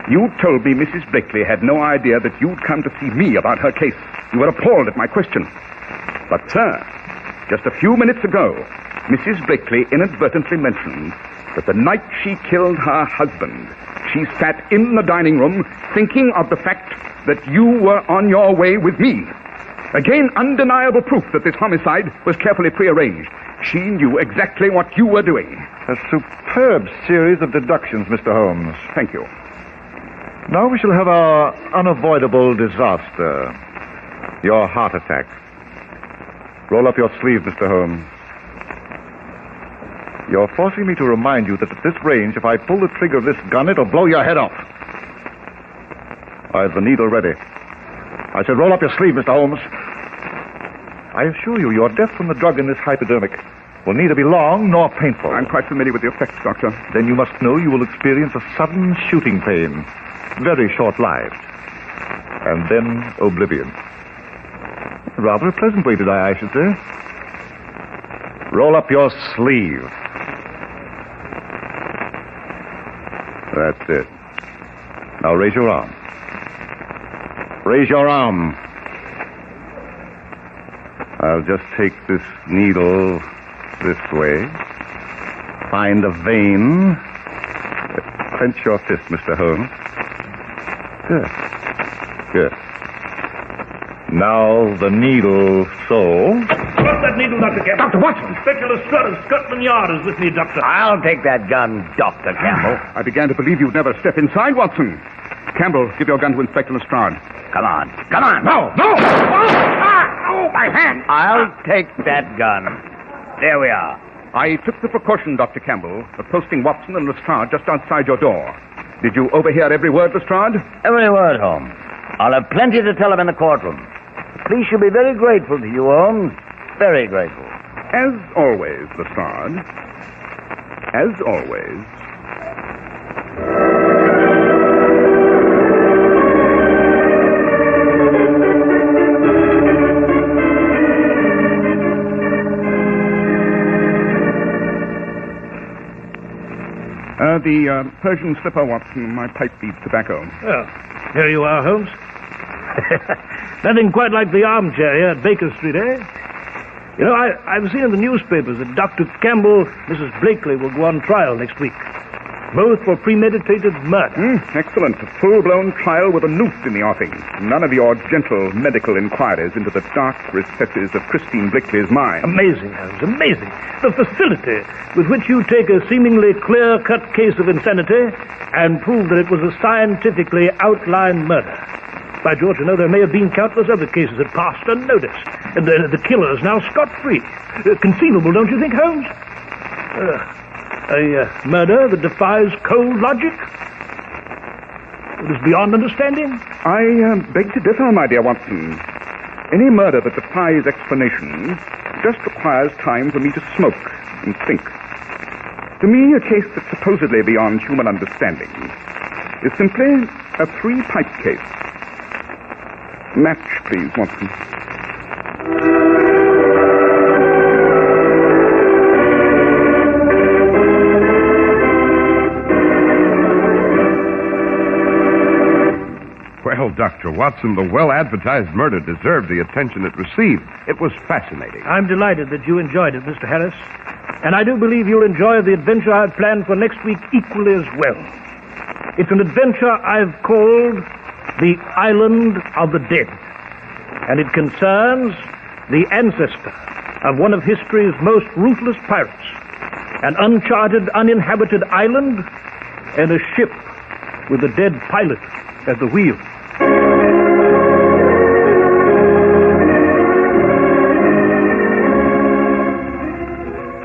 You told me Mrs. Blakely had no idea that you'd come to see me about her case. You were appalled at my question. But, sir, just a few minutes ago, Mrs. Blakely inadvertently mentioned that the night she killed her husband, she sat in the dining room thinking of the fact that you were on your way with me. Again, undeniable proof that this homicide was carefully prearranged. She knew exactly what you were doing. A superb series of deductions, Mr. Holmes. Thank you. Now we shall have our unavoidable disaster. Your heart attack. Roll up your sleeve, Mr. Holmes. You're forcing me to remind you that at this range, if I pull the trigger of this gun, it'll blow your head off. I've the needle ready. I said roll up your sleeve, Mr. Holmes. I assure you, your death from the drug in this hypodermic will neither be long nor painful. I'm quite familiar with the effects, Doctor. Then you must know you will experience a sudden shooting pain, very short-lived, and then oblivion. Rather a pleasant way to die, I should say. Roll up your sleeve. That's it. Now raise your arm. Raise your arm. I'll just take this needle this way. Find a vein. Clench your fist, Mr. Holmes. Good. Good. Now the needle so. Drop that needle, Dr. Campbell. Dr. Watson! Inspector Lestrade of Scotland Yard is with me, Doctor. I'll take that gun, Dr. Campbell. I began to believe you'd never step inside, Watson. Campbell, give your gun to Inspector Lestrade. Come on. Come on. No! No! Oh, my hand! I'll take that gun. There we are. I took the precaution, Dr. Campbell, of posting Watson and Lestrade just outside your door. Did you overhear every word, Lestrade? Every word, Holmes. I'll have plenty to tell him in the courtroom. The police should be very grateful to you, Holmes. Very grateful. As always, Lestrade. As always. The Persian slipper, Watson. My pipe needs tobacco. Well, here you are, Holmes. Nothing quite like the armchair here at Baker Street, eh? You know, I've seen in the newspapers that Dr. Campbell, Mrs. Blakely will go on trial next week. Both for premeditated murder. Excellent. A full-blown trial with a noose in the offing. None of your gentle medical inquiries into the dark recesses of Christine Blakely's mind. Amazing, Holmes, amazing. The facility with which you take a seemingly clear-cut case of insanity and prove that it was a scientifically outlined murder. By George, I know there may have been countless other cases that passed unnoticed, and the killer's now scot-free. Conceivable, don't you think, Holmes? A murder that defies cold logic? It is beyond understanding? I beg to differ, my dear Watson. Any murder that defies explanation just requires time for me to smoke and think. To me, a case that's supposedly beyond human understanding is simply a three-pipe case. Match, please, Watson. Well, Dr. Watson, the well-advertised murder deserved the attention it received. It was fascinating. I'm delighted that you enjoyed it, Mr. Harris. And I do believe you'll enjoy the adventure I've planned for next week equally as well. It's an adventure I've called The Island of the Dead. And it concerns the ancestor of one of history's most ruthless pirates. An uncharted, uninhabited island and a ship with a dead pilot at the wheel.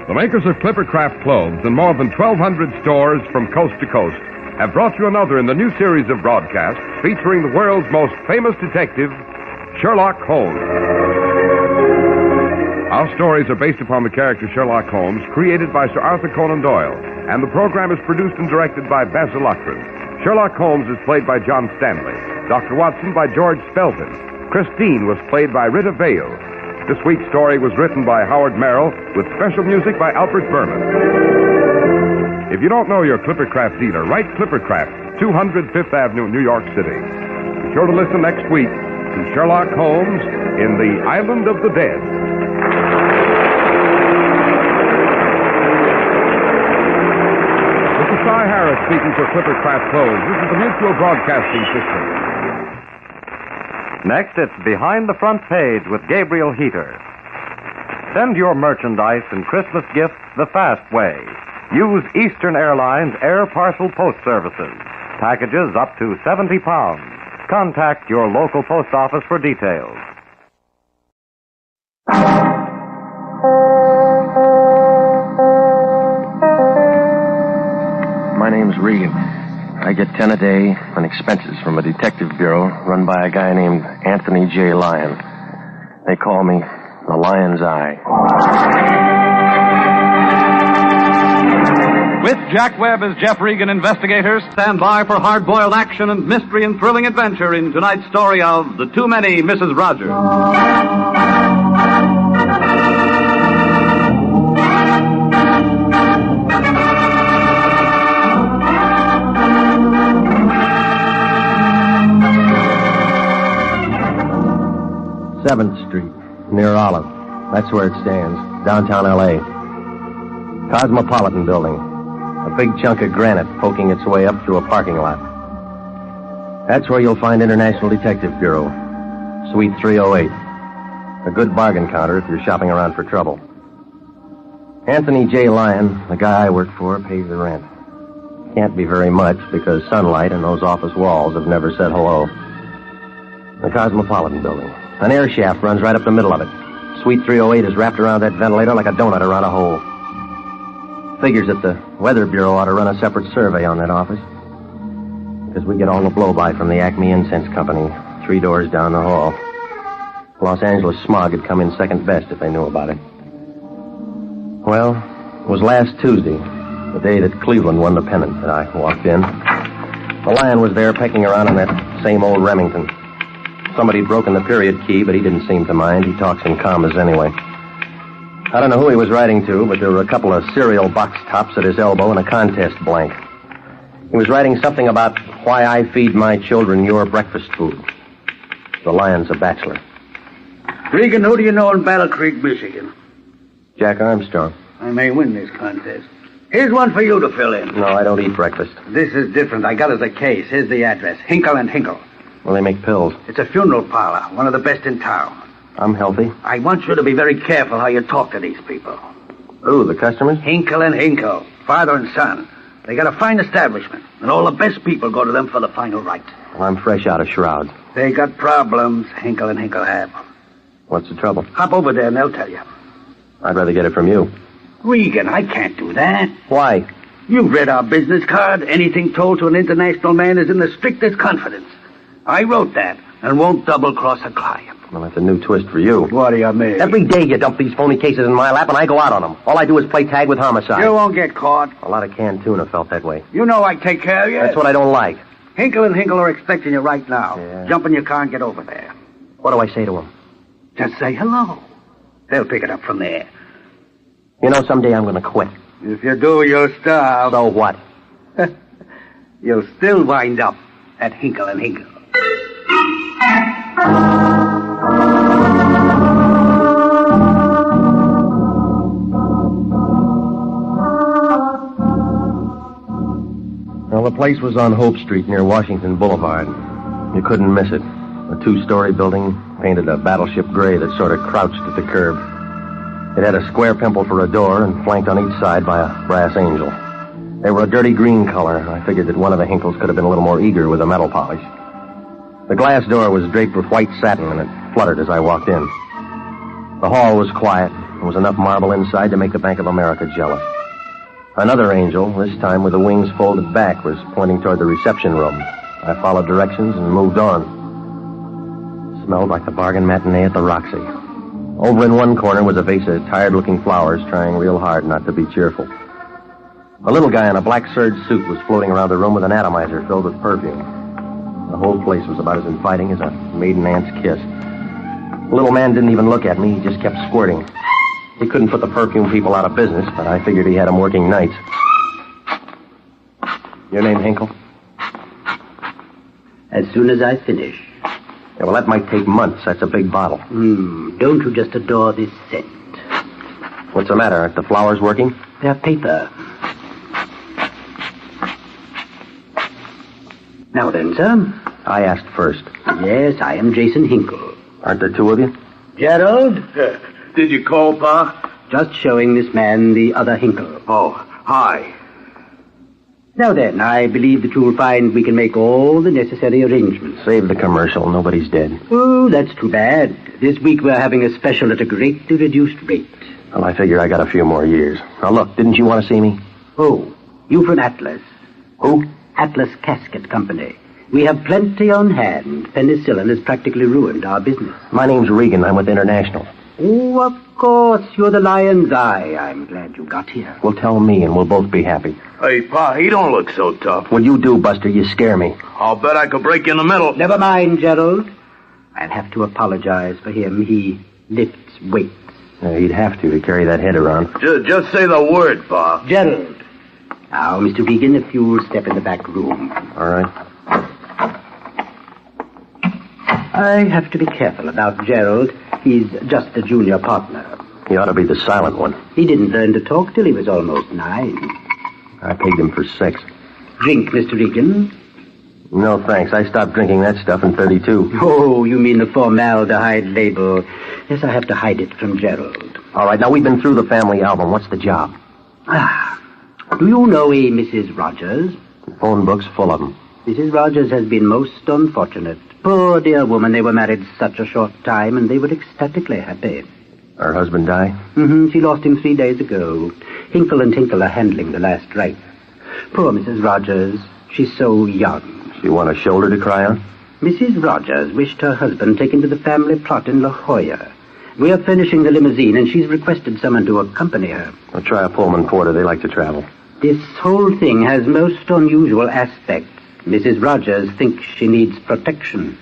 The makers of Clippercraft clothes and more than 1,200 stores from coast to coast have brought you another in the new series of broadcasts featuring the world's most famous detective, Sherlock Holmes. Our stories are based upon the character Sherlock Holmes, created by Sir Arthur Conan Doyle, and the program is produced and directed by Basil Loughlin. Sherlock Holmes is played by John Stanley, Dr. Watson by George Spelton. Christine was played by Rita Vale. This week's story was written by Howard Merrill with special music by Albert Berman. If you don't know your Clippercraft dealer, write Clippercraft, 200 Fifth Avenue, New York City. Be sure to listen next week to Sherlock Holmes in the Island of the Dead. This is Cy Harris speaking for Clippercraft Clothes. This is the Mutual Broadcasting System. Next, it's Behind the Front Page with Gabriel Heater. Send your merchandise and Christmas gifts the fast way. Use Eastern Airlines Air Parcel Post Services. Packages up to 70 pounds. Contact your local post office for details. My name's Regan. I get 10 a day on expenses from a detective bureau run by a guy named Anthony J. Lyon. They call me the Lion's Eye. With Jack Webb as Jeff Regan investigator, stand by for hard-boiled action and mystery and thrilling adventure in tonight's story of The Too Many Mrs. Rogers. 7th Street, near Olive. That's where it stands, downtown L.A. Cosmopolitan Building. A big chunk of granite poking its way up through a parking lot. That's where you'll find International Detective Bureau, Suite 308. A good bargain counter if you're shopping around for trouble. Anthony J. Lyon, the guy I work for, pays the rent. Can't be very much because sunlight and those office walls have never said hello. The Cosmopolitan Building. An air shaft runs right up the middle of it. Suite 308 is wrapped around that ventilator like a donut around a hole. Figures that the Weather Bureau ought to run a separate survey on that office. Because we get all the blow-by from the Acme Incense Company, 3 doors down the hall. Los Angeles smog had come in second best if they knew about it. Well, it was last Tuesday, the day that Cleveland won the pennant, that I walked in. The Lion was there pecking around on that same old Remington. Somebody had broken the period key, but he didn't seem to mind. He talks in commas anyway. I don't know who he was writing to, but there were a couple of cereal box tops at his elbow and a contest blank. He was writing something about why I feed my children your breakfast food. The Lion's a bachelor. Regan, who do you know in Battle Creek, Michigan? Jack Armstrong. I may win this contest. Here's one for you to fill in. No, I don't eat breakfast. This is different. I got it as a case. Here's the address. Hinkle and Hinkle. Well, they make pills. It's a funeral parlor, one of the best in town. I'm healthy. I want you to be very careful how you talk to these people. Ooh, the customers? Hinkle and Hinkle, father and son. They got a fine establishment, and all the best people go to them for the final right. Well, I'm fresh out of Shroud. They got problems, Hinkle and Hinkle have. What's the trouble? Hop over there and they'll tell you. I'd rather get it from you. Regan, I can't do that. Why? You've read our business card. Anything told to an international man is in the strictest confidence. I wrote that and won't double-cross a client. Well, that's a new twist for you. What do you mean? Every day you dump these phony cases in my lap and I go out on them. All I do is play tag with homicide. You won't get caught. A lot of canned tuna felt that way. You know I take care of you. That's what I don't like. Hinkle and Hinkle are expecting you right now. Yeah. Jump in your car and get over there. What do I say to them? Just say hello. They'll pick it up from there. You know, someday I'm going to quit. If you do, you'll starve. So what? You'll still wind up at Hinkle and Hinkle. Well, the place was on Hope Street near Washington Boulevard. You couldn't miss it. A two-story building, painted a battleship gray that sort of crouched at the curb. It had a square pimple for a door and flanked on each side by a brass angel. They were a dirty green color, and I figured that one of the Hinkles could have been a little more eager with the metal polish. The glass door was draped with white satin, and it fluttered as I walked in. The hall was quiet. There was enough marble inside to make the Bank of America jealous. Another angel, this time with the wings folded back, was pointing toward the reception room. I followed directions and moved on. It smelled like the bargain matinee at the Roxy. Over in one corner was a vase of tired-looking flowers, trying real hard not to be cheerful. A little guy in a black serge suit was floating around the room with an atomizer filled with perfume. The whole place was about as inviting as a maiden aunt's kiss. The little man didn't even look at me. He just kept squirting. He couldn't put the perfume people out of business, but I figured he had them working nights. Your name, Hinkle? As soon as I finish. Yeah, well, that might take months. That's a big bottle. Don't you just adore this scent? What's the matter? Aren't the flowers working? They're paper. Now then, sir. I asked first. Yes, I am Jason Hinkle. Aren't there two of you? Gerald? Did you call, Pa? Just showing this man the other Hinkle. Oh, hi. Now then, I believe that you'll find we can make all the necessary arrangements. Save the commercial. Nobody's dead. Oh, that's too bad. This week we're having a special at a greatly reduced rate. Well, I figure I got a few more years. Now, look, didn't you want to see me? Oh, you from Atlas. Who? Atlas Casket Company. We have plenty on hand. Penicillin has practically ruined our business. My name's Regan. I'm with International. Oh, of course. You're the Lion's Eye. I'm glad you got here. Well, tell me, and we'll both be happy. Hey, Pa, he don't look so tough. Well, you do, Buster. You scare me. I'll bet I could break you in the middle. Never mind, Gerald. I'll have to apologize for him. He lifts weights. He'd have to carry that head around. Just say the word, Pa. Gerald. Now, Mr. Regan, if you'll step in the back room. All right. I have to be careful about Gerald. He's just a junior partner. He ought to be the silent one. He didn't learn to talk till he was almost 9. I paid him for 6. Drink, Mr. Regan? No, thanks. I stopped drinking that stuff in 32. Oh, you mean the formaldehyde label. Yes, I have to hide it from Gerald. All right, now we've been through the family album. What's the job? Do you know a Mrs. Rogers? The phone book's full of them. Mrs. Rogers has been most unfortunate. Poor dear woman, they were married such a short time, and they were ecstatically happy. Her husband died? Mm-hmm. She lost him 3 days ago. Hinkle and Hinkle are handling the last rites. Poor Mrs. Rogers. She's so young. She want a shoulder to cry on? Mrs. Rogers wished her husband taken to the family plot in La Jolla. We are furnishing the limousine, and she's requested someone to accompany her. I'll try a Pullman Porter. They like to travel. This whole thing has most unusual aspects. Mrs. Rogers thinks she needs protection.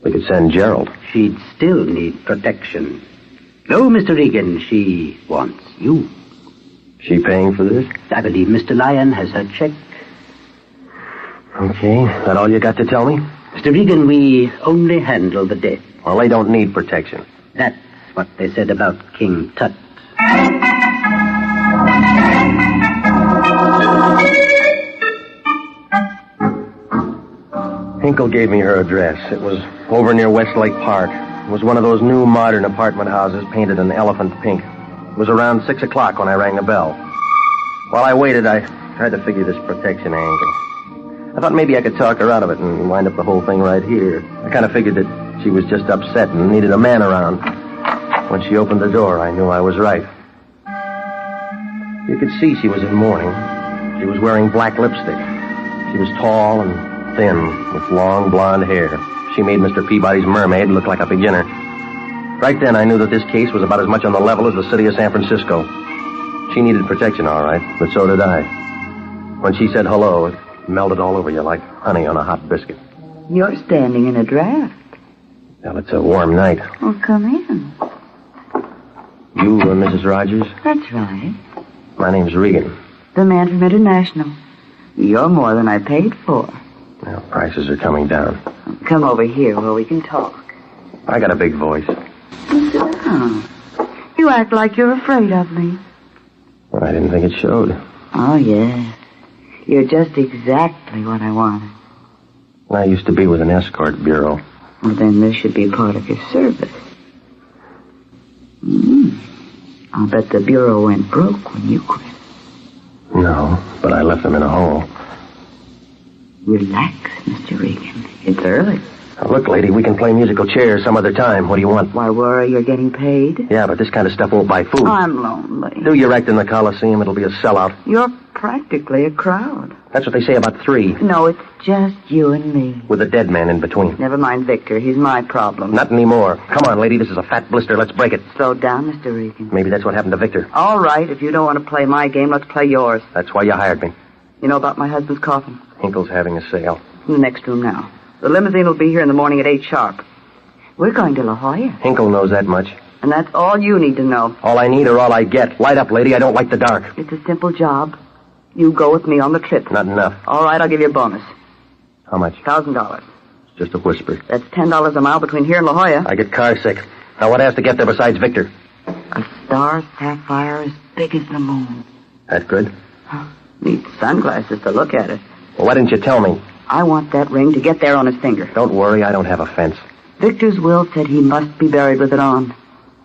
We could send Gerald. She'd still need protection. No, Mr. Regan, she wants you. She paying for this? I believe Mr. Lyon has her check. Okay, that all you got to tell me? Mr. Regan, we only handle the dead. Well, they don't need protection. That's what they said about King Tut. Hinkle gave me her address. It was over near Westlake Park. It was one of those new modern apartment houses painted an elephant pink. It was around 6 o'clock when I rang the bell. While I waited, I Tried to figure this protection angle. I thought maybe I could talk her out of it and wind up the whole thing right here. I kind of figured that she was just upset and needed a man around. When she opened the door, I knew I was right. You could see she was in mourning. She was wearing black lipstick. She was tall and thin, with long blonde hair. She made Mr. Peabody's mermaid look like a beginner. Right then, I knew that this case was about as much on the level as the city of San Francisco. She needed protection, all right, but so did I. When she said hello, it melted all over you like honey on a hot biscuit. You're standing in a draft. Well, it's a warm night. Oh, come in. You, Mrs. Rogers? That's right. My name's Regan. The man from International. You're more than I paid for. Well, prices are coming down. Come over here where we can talk. I got a big voice. Sit down. You act like you're afraid of me. Well, I didn't think it showed. Oh, yes. You're just exactly what I wanted. I used to be with an escort bureau. Well, then this should be part of your service. I'll bet the bureau went broke when you quit. No, but I left them in a hole. Relax, Mr. Regan. It's early. Now, look, lady, we can play musical chairs some other time. What do you want? Why worry? You're getting paid? Yeah, but this kind of stuff won't buy food. I'm lonely. Do your act in the Coliseum. It'll be a sellout. You're practically a crowd. That's what they say about 3. No, it's just you and me. With a dead man in between. Never mind Victor. He's my problem. Not anymore. Come on, lady. This is a fat blister. Let's break it. Slow down, Mr. Regan. Maybe that's what happened to Victor. All right. If you don't want to play my game, let's play yours. That's why you hired me. You know about my husband's coffin? Hinkle's having a sale. In the next room now. The limousine will be here in the morning at 8 sharp. We're going to La Jolla. Hinkle knows that much. And that's all you need to know. All I need or all I get. Light up, lady. I don't like the dark. It's a simple job. You go with me on the trip. Not enough. All right, I'll give you a bonus. How much? $1,000. Just a whisper. That's $10 a mile between here and La Jolla. I get car sick. Now, what has to get there besides Victor? A star sapphire as big as the moon. That good? Need sunglasses to look at it. Well, why didn't you tell me? I want that ring to get there on his finger. Don't worry, I don't have a fence. Victor's will said he must be buried with it on.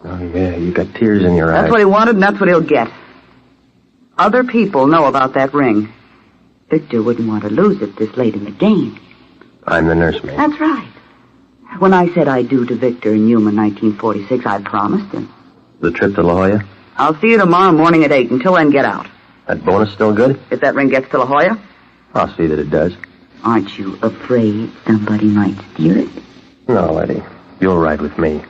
Oh, yeah, you got tears in your eyes. That's what he wanted, and that's what he'll get. Other people know about that ring. Victor wouldn't want to lose it this late in the game. I'm the nursemaid. That's right. When I said I'd do to Victor in Yuma 1946, I promised him. The trip to La Jolla? I'll see you tomorrow morning at 8. Until then, get out. That bonus still good? If that ring gets to La Jolla? I'll see that it does. Aren't you afraid somebody might steal it? No, Eddie. You'll ride with me.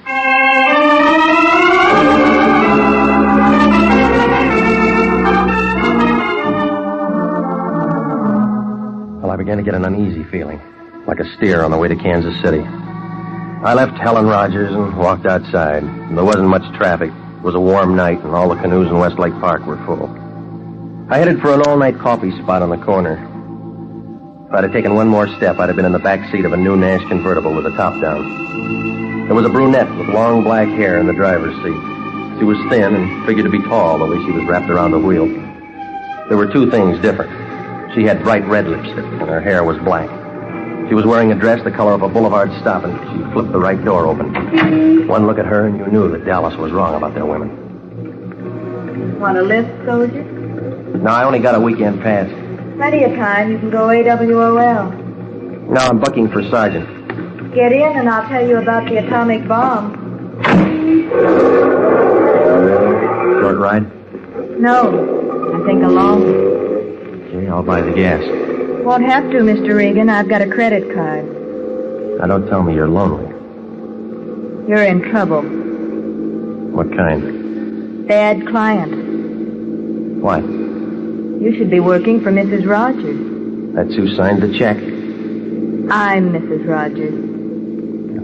Well, I began to get an uneasy feeling, like a steer on the way to Kansas City. I left Helen Rogers and walked outside. There wasn't much traffic. It was a warm night, and all the canoes in Westlake Park were full. I headed for an all-night coffee spot on the corner. If I'd have taken one more step, I'd have been in the back seat of a new Nash convertible with the top down. There was a brunette with long black hair in the driver's seat. She was thin and figured to be tall the way she was wrapped around the wheel. There were 2 things different. She had bright red lipstick, and her hair was black. She was wearing a dress the color of a boulevard stop, and she flipped the right door open. One look at her, and you knew that Dallas was wrong about their women. Want a lift, soldier? No, I only got a weekend pass. Plenty of time. You can go AWOL. No, I'm bucking for sergeant. Get in and I'll tell you about the atomic bomb. Short ride? No, I think a long one. Okay, I'll buy the gas. Won't have to, Mr. Regan. I've got a credit card. Now, don't tell me you're lonely. You're in trouble. What kind? Bad client. Why? You should be working for Mrs. Rogers. That's who signed the check. I'm Mrs. Rogers.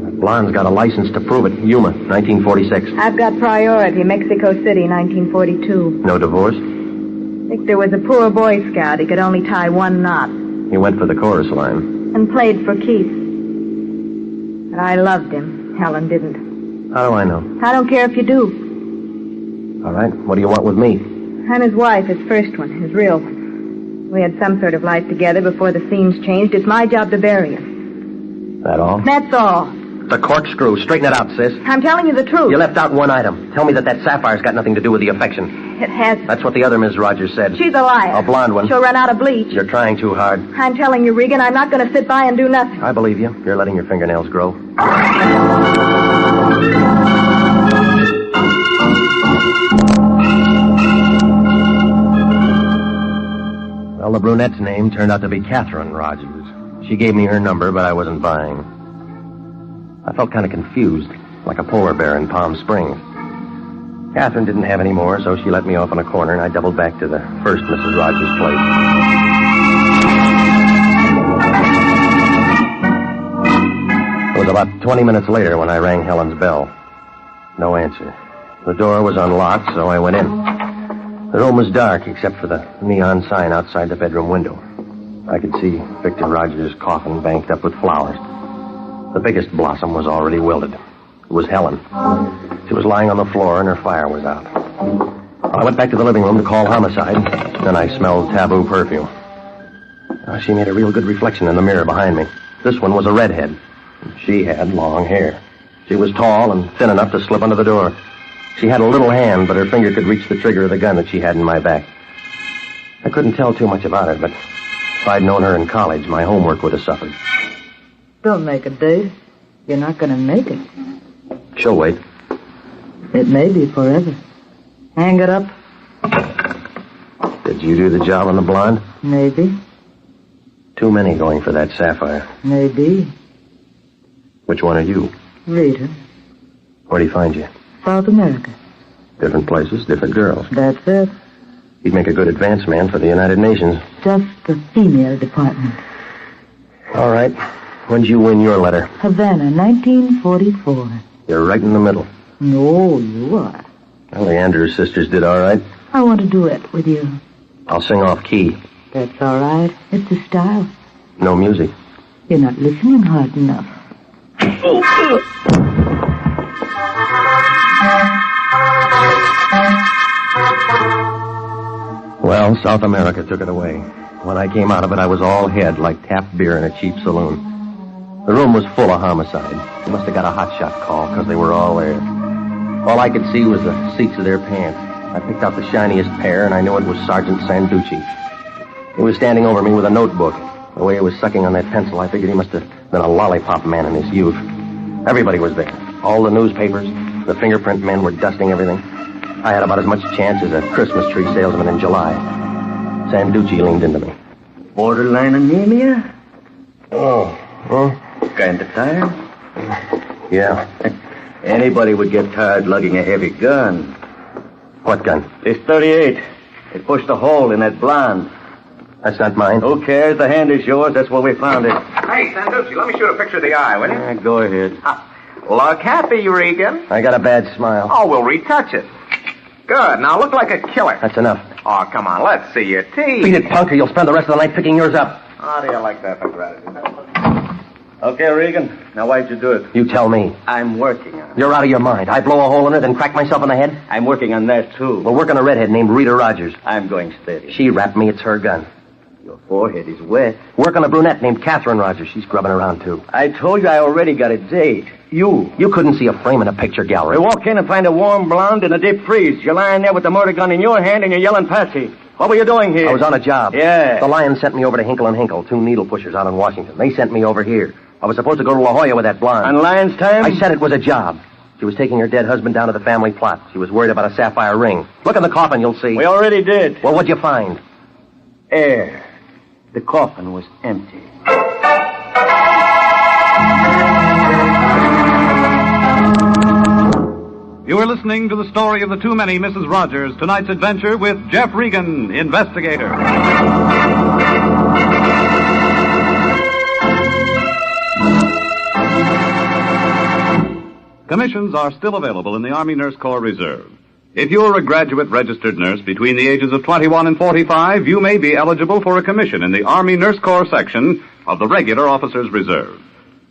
That blonde's got a license to prove it. Yuma, 1946. I've got priority, Mexico City, 1942. No divorce? Victor was a poor Boy Scout. He could only tie 1 knot. He went for the chorus line. And played for Keith. But I loved him. Helen didn't. How do I know? I don't care if you do. All right, what do you want with me? I'm his wife, his first one, his real one. We had some sort of life together before the scenes changed. It's my job to bury him. That all? That's all. The corkscrew. Straighten it out, sis. I'm telling you the truth. You left out one item. Tell me that sapphire's got nothing to do with the affection. It hasn't. That's what the other Miss Rogers said. She's a liar. A blonde one. She'll run out of bleach. You're trying too hard. I'm telling you, Regan, I'm not going to sit by and do nothing. I believe you. You're letting your fingernails grow. Well, the brunette's name turned out to be Catherine Rogers. She gave me her number, but I wasn't buying. I felt kind of confused, like a polar bear in Palm Springs. Catherine didn't have any more, so she let me off in a corner, and I doubled back to the first Mrs. Rogers' place. It was about 20 minutes later when I rang Helen's bell. No answer. The door was unlocked, so I went in. The room was dark, except for the neon sign outside the bedroom window. I could see Victor Rogers' coffin banked up with flowers. The biggest blossom was already wilted. It was Helen. She was lying on the floor and her fire was out. I went back to the living room to call homicide. Then I smelled taboo perfume. She made a real good reflection in the mirror behind me. This one was a redhead. She had long hair. She was tall and thin enough to slip under the door. She had a little hand, but her finger could reach the trigger of the gun that she had in my back. I couldn't tell too much about it, but if I'd known her in college, my homework would have suffered. Don't make a date. You're not going to make it. She'll wait. It may be forever. Hang it up. Did you do the job on the blonde? Maybe. Too many going for that sapphire. Maybe. Which one are you? Rita. Where'd he find you? South America. Different places, different girls. That's it. He'd make a good advance man for the United Nations. Just the female department. All right. When'd you win your letter? Havana, 1944. You're right in the middle. No, you are. Well, the Andrews sisters did all right. I want to duet with you. I'll sing off key. That's all right. It's the style. No music. You're not listening hard enough. Well, South America took it away. When I came out of it, I was all head, like tapped beer in a cheap saloon. The room was full of homicide. They must have got a hotshot call, because they were all there. All I could see was the seats of their pants. I picked out the shiniest pair, and I knew it was Sergeant Sanducci. He was standing over me with a notebook. The way he was sucking on that pencil, I figured he must have been a lollipop man in his youth. Everybody was there. All the newspapers, the fingerprint men were dusting everything. I had about as much chance as a Christmas tree salesman in July. Sanducci leaned into me. Borderline anemia? Oh, huh? Kind of tired? Yeah. Anybody would get tired lugging a heavy gun. What gun? This 38. It pushed a hole in that blonde. That's not mine. Who cares? The hand is yours. That's where we found it. Hey, Sanducci, let me shoot a picture of the eye, will you? Go ahead. Look happy, Regan. I got a bad smile. Oh, we'll retouch it. Good. Now look like a killer. That's enough. Oh, come on. Let's see your teeth. Beat it, punk, or you'll spend the rest of the night picking yours up. How do you like that for gratitude? Okay, Regan. Now, why'd you do it? You tell me. I'm working on it. You're out of your mind. I blow a hole in her, then crack myself in the head? I'm working on that, too. We're working a redhead named Rita Rogers. I'm going steady. She rapped me. It's her gun. Your forehead is wet. Work on a brunette named Catherine Rogers. She's grubbing around, too. I told you I already got a date. You couldn't see a frame in a picture gallery. You walk in and find a warm blonde in a deep freeze. You're lying there with the murder gun in your hand and you're yelling Patsy. What were you doing here? I was on a job. Yeah. The Lions sent me over to Hinkle & Hinkle, 2 needle pushers out in Washington. They sent me over here. I was supposed to go to La Jolla with that blonde. On Lions' time? I said it was a job. She was taking her dead husband down to the family plot. She was worried about a sapphire ring. Look in the coffin, you'll see. We already did. Well, what'd you find? Air. The coffin was empty. You are listening to the story of the too many Mrs. Rogers, tonight's adventure with Jeff Regan, investigator. Commissions are still available in the Army Nurse Corps Reserve. If you're a graduate registered nurse between the ages of 21 and 45, you may be eligible for a commission in the Army Nurse Corps section of the Regular Officers Reserve.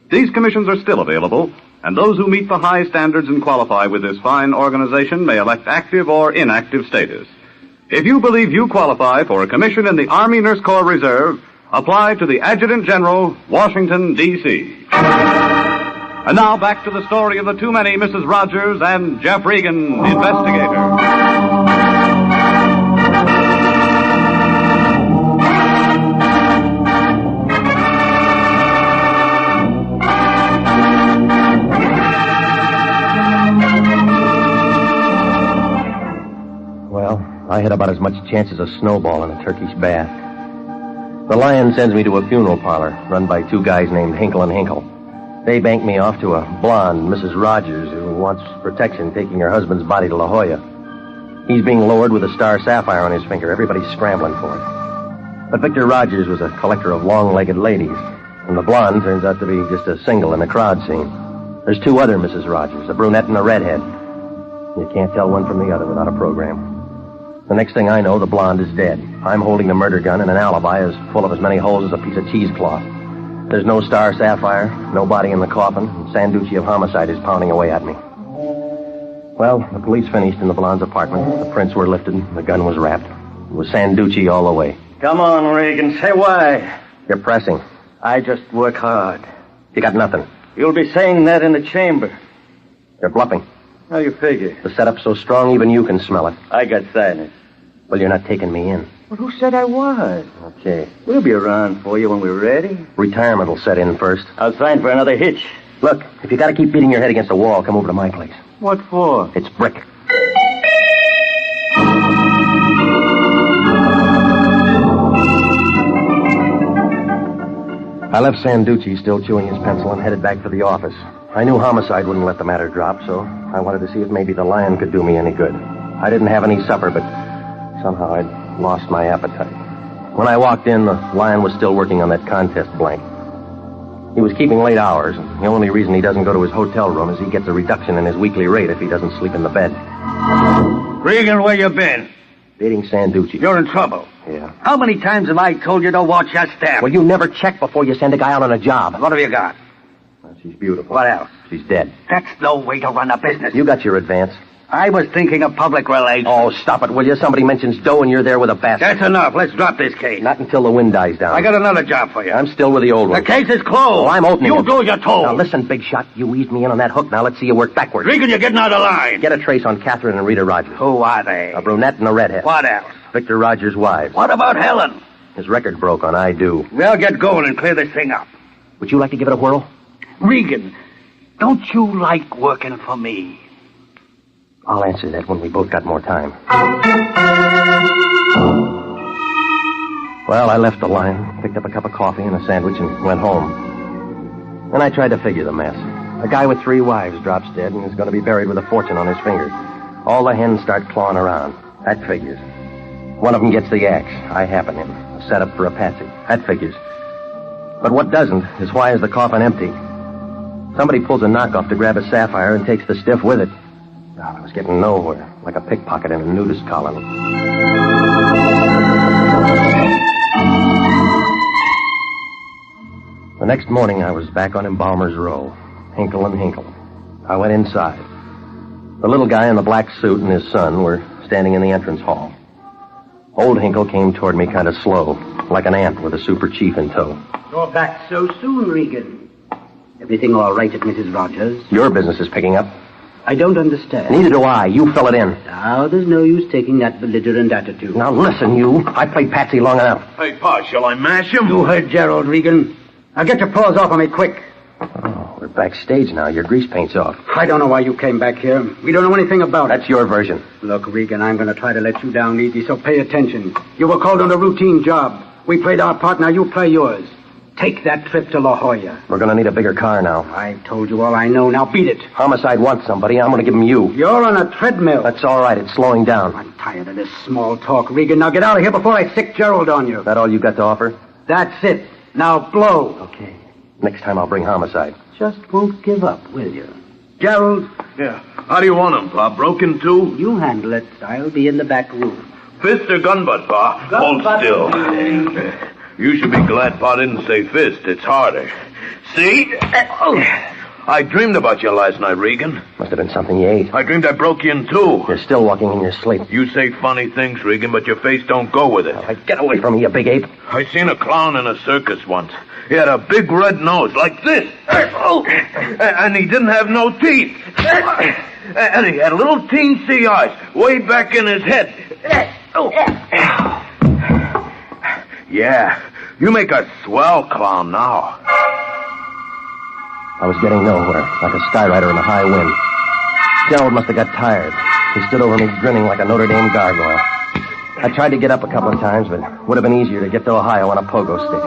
These commissions are still available, and those who meet the high standards and qualify with this fine organization may elect active or inactive status. If you believe you qualify for a commission in the Army Nurse Corps Reserve, apply to the Adjutant General, Washington, D.C. And now back to the story of the too many Mrs. Rogers and Jeff Regan, investigator. I had about as much chance as a snowball in a Turkish bath. The Lion sends me to a funeral parlor run by two guys named Hinkle and Hinkle. They bank me off to a blonde, Mrs. Rogers, who wants protection taking her husband's body to La Jolla. He's being lowered with a star sapphire on his finger. Everybody's scrambling for it. But Victor Rogers was a collector of long-legged ladies, and the blonde turns out to be just a single in the crowd scene. There's two other Mrs. Rogers, a brunette and a redhead. You can't tell one from the other without a program. The next thing I know, the blonde is dead. I'm holding the murder gun, and an alibi is full of as many holes as a piece of cheesecloth. There's no star sapphire, no body in the coffin, and Sanducci of homicide is pounding away at me. Well, the police finished in the blonde's apartment. The prints were lifted, the gun was wrapped. It was Sanducci all the way. Come on, Regan, say why. You're pressing. I just work hard. You got nothing. You'll be saying that in the chamber. You're bluffing. How you figure? The setup's so strong, even you can smell it. I got sinus. Well, you're not taking me in. Well, who said I was? Okay. We'll be around for you when we're ready. Retirement will set in first. I'll sign for another hitch. Look, if you gotta keep beating your head against the wall, come over to my place. What for? It's brick. I left Sanducci still chewing his pencil and headed back for the office. I knew homicide wouldn't let the matter drop, so I wanted to see if maybe the Lion could do me any good. I didn't have any supper, but somehow I'd lost my appetite. When I walked in, the Lion was still working on that contest blank. He was keeping late hours, and the only reason he doesn't go to his hotel room is he gets a reduction in his weekly rate if he doesn't sleep in the bed. Regan, where you been? Beating Sanducci. You're in trouble. Yeah. How many times have I told you to watch your step? Well, you never check before you send a guy out on a job. What have you got? Well, she's beautiful. What else? She's dead. That's no way to run a business. You got your advance. I was thinking of public relations. Oh, stop it, will you? Somebody mentions dough and you're there with a basket. That's enough. Let's drop this case. Not until the wind dies down. I got another job for you. I'm still with the old one. The case is closed. Oh, I'm opening You it. do as you're told. Now, listen, big shot. You eased me in on that hook. Now, let's see you work backwards. Regan, you're getting out of line. Get a trace on Catherine and Rita Rogers. Who are they? A brunette and a redhead. What else? Victor Rogers' wives. What about Helen? His record broke on I Do. We'll get going and clear this thing up. Would you like to give it a whirl? Regan, don't you like working for me? I'll answer that when we both got more time. Well, I left the line, picked up a cup of coffee and a sandwich, and went home. Then I tried to figure the mess. A guy with 3 wives drops dead and is going to be buried with a fortune on his finger. All the hens start clawing around. That figures. One of them gets the axe. I happen him. A setup for a patsy. That figures. But what doesn't is why is the coffin empty? Somebody pulls a knockoff to grab a sapphire and takes the stiff with it. Oh, I was getting nowhere, like a pickpocket in a nudist colony. The next morning, I was back on Embalmer's Row, Hinkle and Hinkle. I went inside. The little guy in the black suit and his son were standing in the entrance hall. Old Hinkle came toward me kind of slow, like an ant with a super chief in tow. You're back so soon, Regan. Everything all right at Mrs. Rogers? Your business is picking up. I don't understand. Neither do I. You fill it in. Now, there's no use taking that belligerent attitude. Now, listen, you. I played Patsy long enough. Hey, Pa, shall I mash him? You heard Gerald, Regan. Now get your paws off of me, quick. Oh, we're backstage now. Your grease paint's off. I don't know why you came back here. We don't know anything about it. That's your version. Look, Regan, I'm going to try to let you down easy, so pay attention. You were called on a routine job. We played our part, now you play yours. Take that trip to La Jolla. We're going to need a bigger car now. I told you all I know. Now beat it. Homicide wants somebody. I'm going to give him you. You're on a treadmill. That's all right. It's slowing down. I'm tired of this small talk, Regan. Now get out of here before I sick Gerald on you. That all you got to offer? That's it. Now blow. Okay. Next time I'll bring homicide. Just won't give up, will you? Gerald? Yeah. How do you want him, Pa? Broken too? You handle it. I'll be in the back room. Fist or gun butt, Pa? Hold still. You should be glad Pa didn't say fist. It's harder. See? I dreamed about you last night, Regan. Must have been something you ate. I dreamed I broke you in two. You're still walking in your sleep. You say funny things, Regan, but your face don't go with it. Get away from me, you big ape. I seen a clown in a circus once. He had a big red nose like this. And he didn't have no teeth. And he had little teensy eyes way back in his head. Yeah, you make a swell clown now. I was getting nowhere, like a skyrider in a high wind. Gerald must have got tired. He stood over me grinning like a Notre Dame gargoyle. I tried to get up a couple of times, but it would have been easier to get to Ohio on a pogo stick.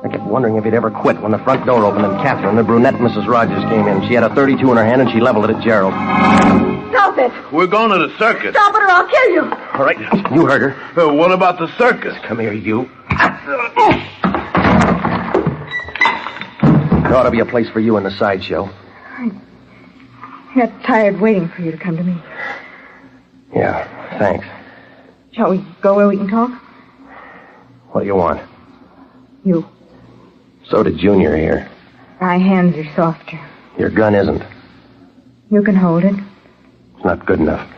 I kept wondering if he'd ever quit when the front door opened and Catherine, the brunette Mrs. Rogers, came in. She had a .32 in her hand and she leveled it at Gerald. Stop it! We're going to the circus. Stop it or I'll kill you! All right, you heard her. What about the circus? Come here, you. There ought to be a place for you in the sideshow. I got tired waiting for you to come to me. Yeah, thanks. Shall we go where we can talk? What do you want? You. So did Junior here. My hands are softer. Your gun isn't. You can hold it. It's not good enough.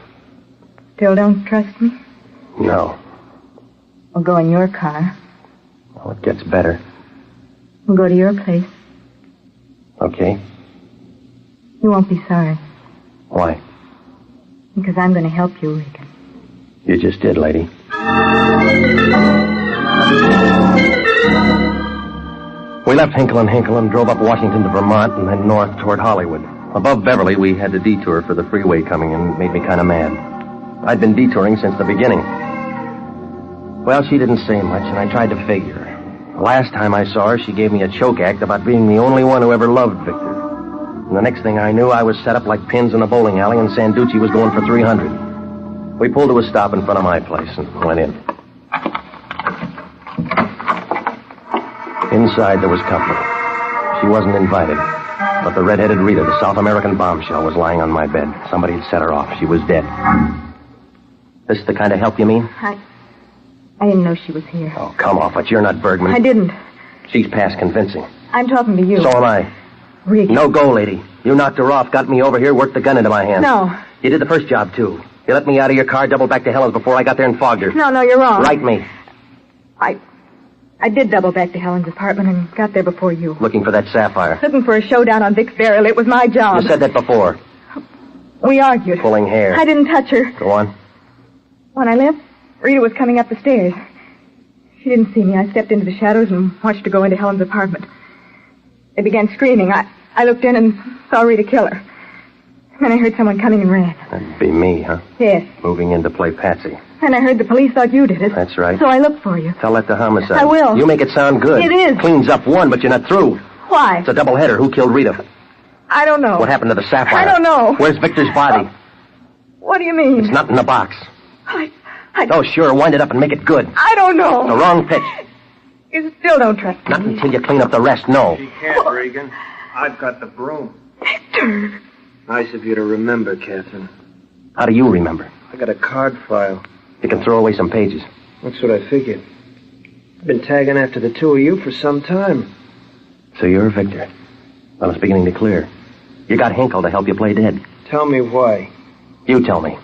Still don't trust me? No. We'll go in your car. Well, it gets better. We'll go to your place. Okay. You won't be sorry. Why? Because I'm going to help you, Regan. You just did, lady. We left Hinkle and Hinkle and drove up Washington to Vermont and then north toward Hollywood. Above Beverly, we had to detour for the freeway coming in. It made me kind of mad. I'd been detouring since the beginning. Well, she didn't say much, and I tried to figure. The last time I saw her, she gave me a choke act about being the only one who ever loved Victor. And the next thing I knew, I was set up like pins in a bowling alley, and Sanducci was going for 300. We pulled to a stop in front of my place and went in. Inside, there was company. She wasn't invited. But the red-headed Rita, the South American bombshell, was lying on my bed. Somebody had set her off. She was dead. This the kind of help you mean? I didn't know she was here. Oh, come off it. You're not Bergman. I didn't. She's past convincing. I'm talking to you. So am I. Regan. No go, lady. You knocked her off, got me over here, worked the gun into my hand. No. You did the first job, too. You let me out of your car, doubled back to Helen's before I got there and fogged her. No, you're wrong. Right me. I did double back to Helen's apartment and got there before you. Looking for that sapphire. Looking for a showdown on Vic's burial. It was my job. You said that before. We argued. Pulling hair. I didn't touch her. Go on. When I left, Rita was coming up the stairs. She didn't see me. I stepped into the shadows and watched her go into Helen's apartment. They began screaming. I looked in and saw Rita kill her. Then I heard someone coming and ran. That'd be me, huh? Yes. Moving in to play Patsy. And I heard the police thought you did it. That's right. So I looked for you. Tell that to homicide. I will. You make it sound good. It is. Cleans up one, but you're not through. Why? It's a doubleheader. Who killed Rita? I don't know. What happened to the sapphire? I don't know. Where's Victor's body? What do you mean? It's not in the box. I Oh, sure. Wind it up and make it good. I don't know. The wrong pitch. You still don't trust me. Not until you clean up the rest, no. She can't, Regan. I've got the broom. Victor. Nice of you to remember, Catherine. How do you remember? I got a card file. You can throw away some pages. That's what I figured. I've been tagging after the two of you for some time. So you're Victor. Well, it's beginning to clear. You got Hinkle to help you play dead. Tell me why. You tell me.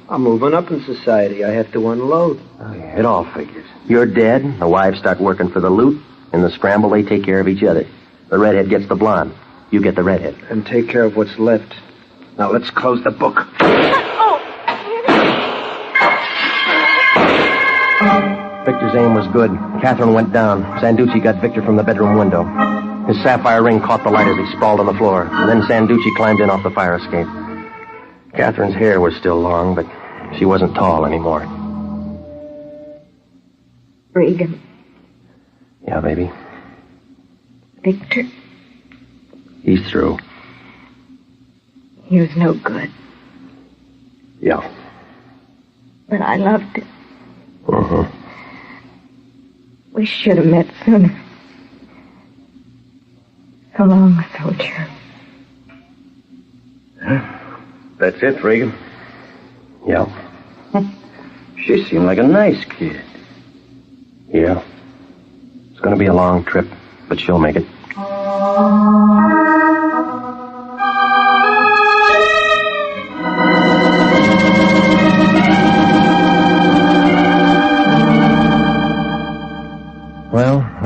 I'm moving up in society. I have to unload. Oh, yeah, it all figures. You're dead. The wives start working for the loot. In the scramble, they take care of each other. The redhead gets the blonde. You get the redhead. And take care of what's left. Now let's close the book. Victor's aim was good. Catherine went down. Sanducci got Victor from the bedroom window. His sapphire ring caught the light as he sprawled on the floor. And then Sanducci climbed in off the fire escape. Catherine's hair was still long, but she wasn't tall anymore. Regan. Yeah, baby. Victor. He's through. He was no good. Yeah. But I loved him. Uh-huh. We should have met sooner. So long, soldier. That's it, Regan? Yeah. She seemed like a nice kid. Yeah. It's going to be a long trip, but she'll make it.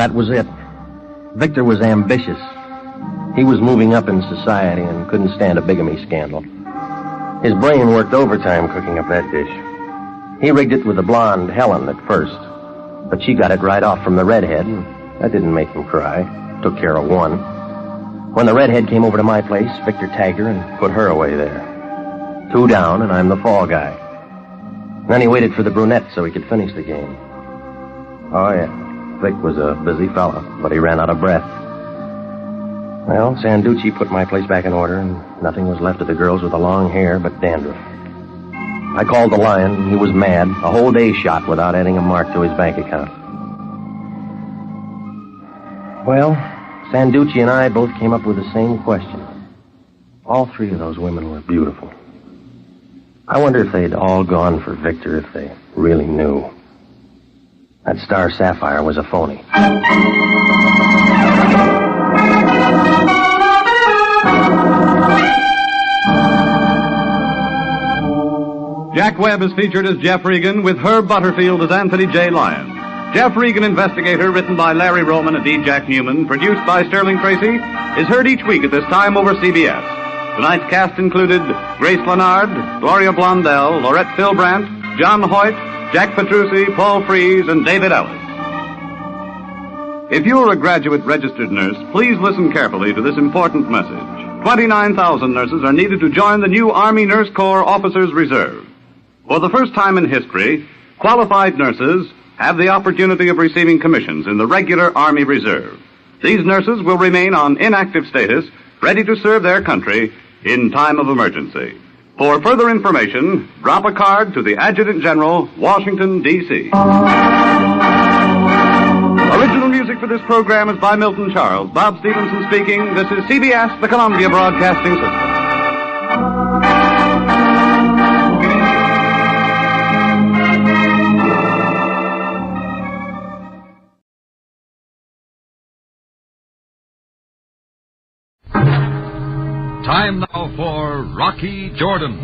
That was it. Victor was ambitious. He was moving up in society and couldn't stand a bigamy scandal. His brain worked overtime cooking up that dish. He rigged it with the blonde Helen at first, but she got it right off from the redhead, and that didn't make him cry. Took care of one. When the redhead came over to my place, Victor tagged her and put her away there. 2 down, and I'm the fall guy. Then he waited for the brunette so he could finish the game. Oh, yeah. Vic was a busy fella, but he ran out of breath. Well, Sanducci put my place back in order, and nothing was left of the girls with the long hair but dandruff. I called the Lion, and he was mad. A whole day shot without adding a mark to his bank account. Well, Sanducci and I both came up with the same question. All 3 of those women were beautiful. I wonder if they'd all gone for Victor if they really knew. That star sapphire was a phony. Jack Webb is featured as Jeff Regan, with Herb Butterfield as Anthony J. Lyon. Jeff Regan, Investigator, written by Larry Roman and D. Jack Newman, produced by Sterling Tracy, is heard each week at this time over CBS. Tonight's cast included Grace Leonard, Gloria Blondell, Laurette Philbrandt, John Hoyt, Jack Petrucci, Paul Frees, and David Ellis. If you're a graduate registered nurse, please listen carefully to this important message. 29,000 nurses are needed to join the new Army Nurse Corps Officers Reserve. For the first time in history, qualified nurses have the opportunity of receiving commissions in the regular Army Reserve. These nurses will remain on inactive status, ready to serve their country in time of emergency. For further information, drop a card to the Adjutant General, Washington, D.C. Original music for this program is by Milton Charles. Bob Stevenson speaking. This is CBS, the Columbia Broadcasting System. Time now for Rocky Jordan.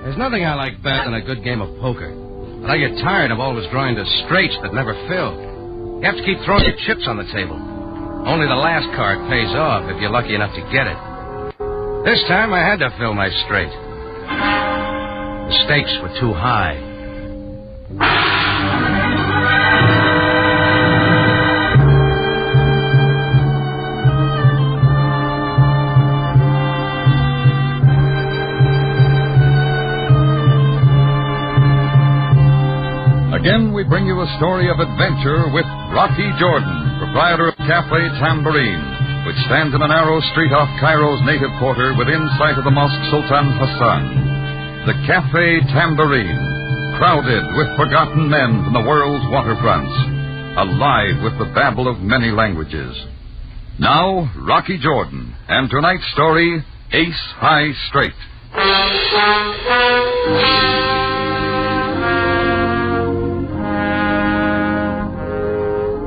There's nothing I like better than a good game of poker. But I get tired of always drawing to straights that never fill. You have to keep throwing your chips on the table. Only the last card pays off if you're lucky enough to get it. This time I had to fill my straight. The stakes were too high. Again, we bring you a story of adventure with Rocky Jordan, proprietor of Cafe Tambourine, which stands in a narrow street off Cairo's native quarter within sight of the Mosque Sultan Hassan. The Cafe Tambourine, crowded with forgotten men from the world's waterfronts, alive with the babble of many languages. Now, Rocky Jordan, and tonight's story, Ace High Straight.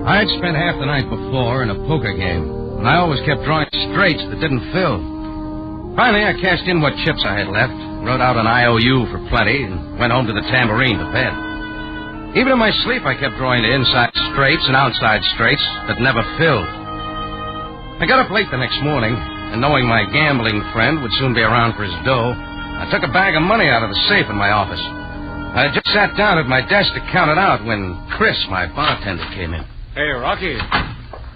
I'd spent half the night before in a poker game, and I always kept drawing straights that didn't fill. Finally, I cashed in what chips I had left, wrote out an IOU for plenty, and went home to the tambourine to bed. Even in my sleep, I kept drawing to inside straights and outside straights that never filled. I got up late the next morning, and knowing my gambling friend would soon be around for his dough, I took a bag of money out of the safe in my office. I had just sat down at my desk to count it out when Chris, my bartender, came in. Hey, Rocky.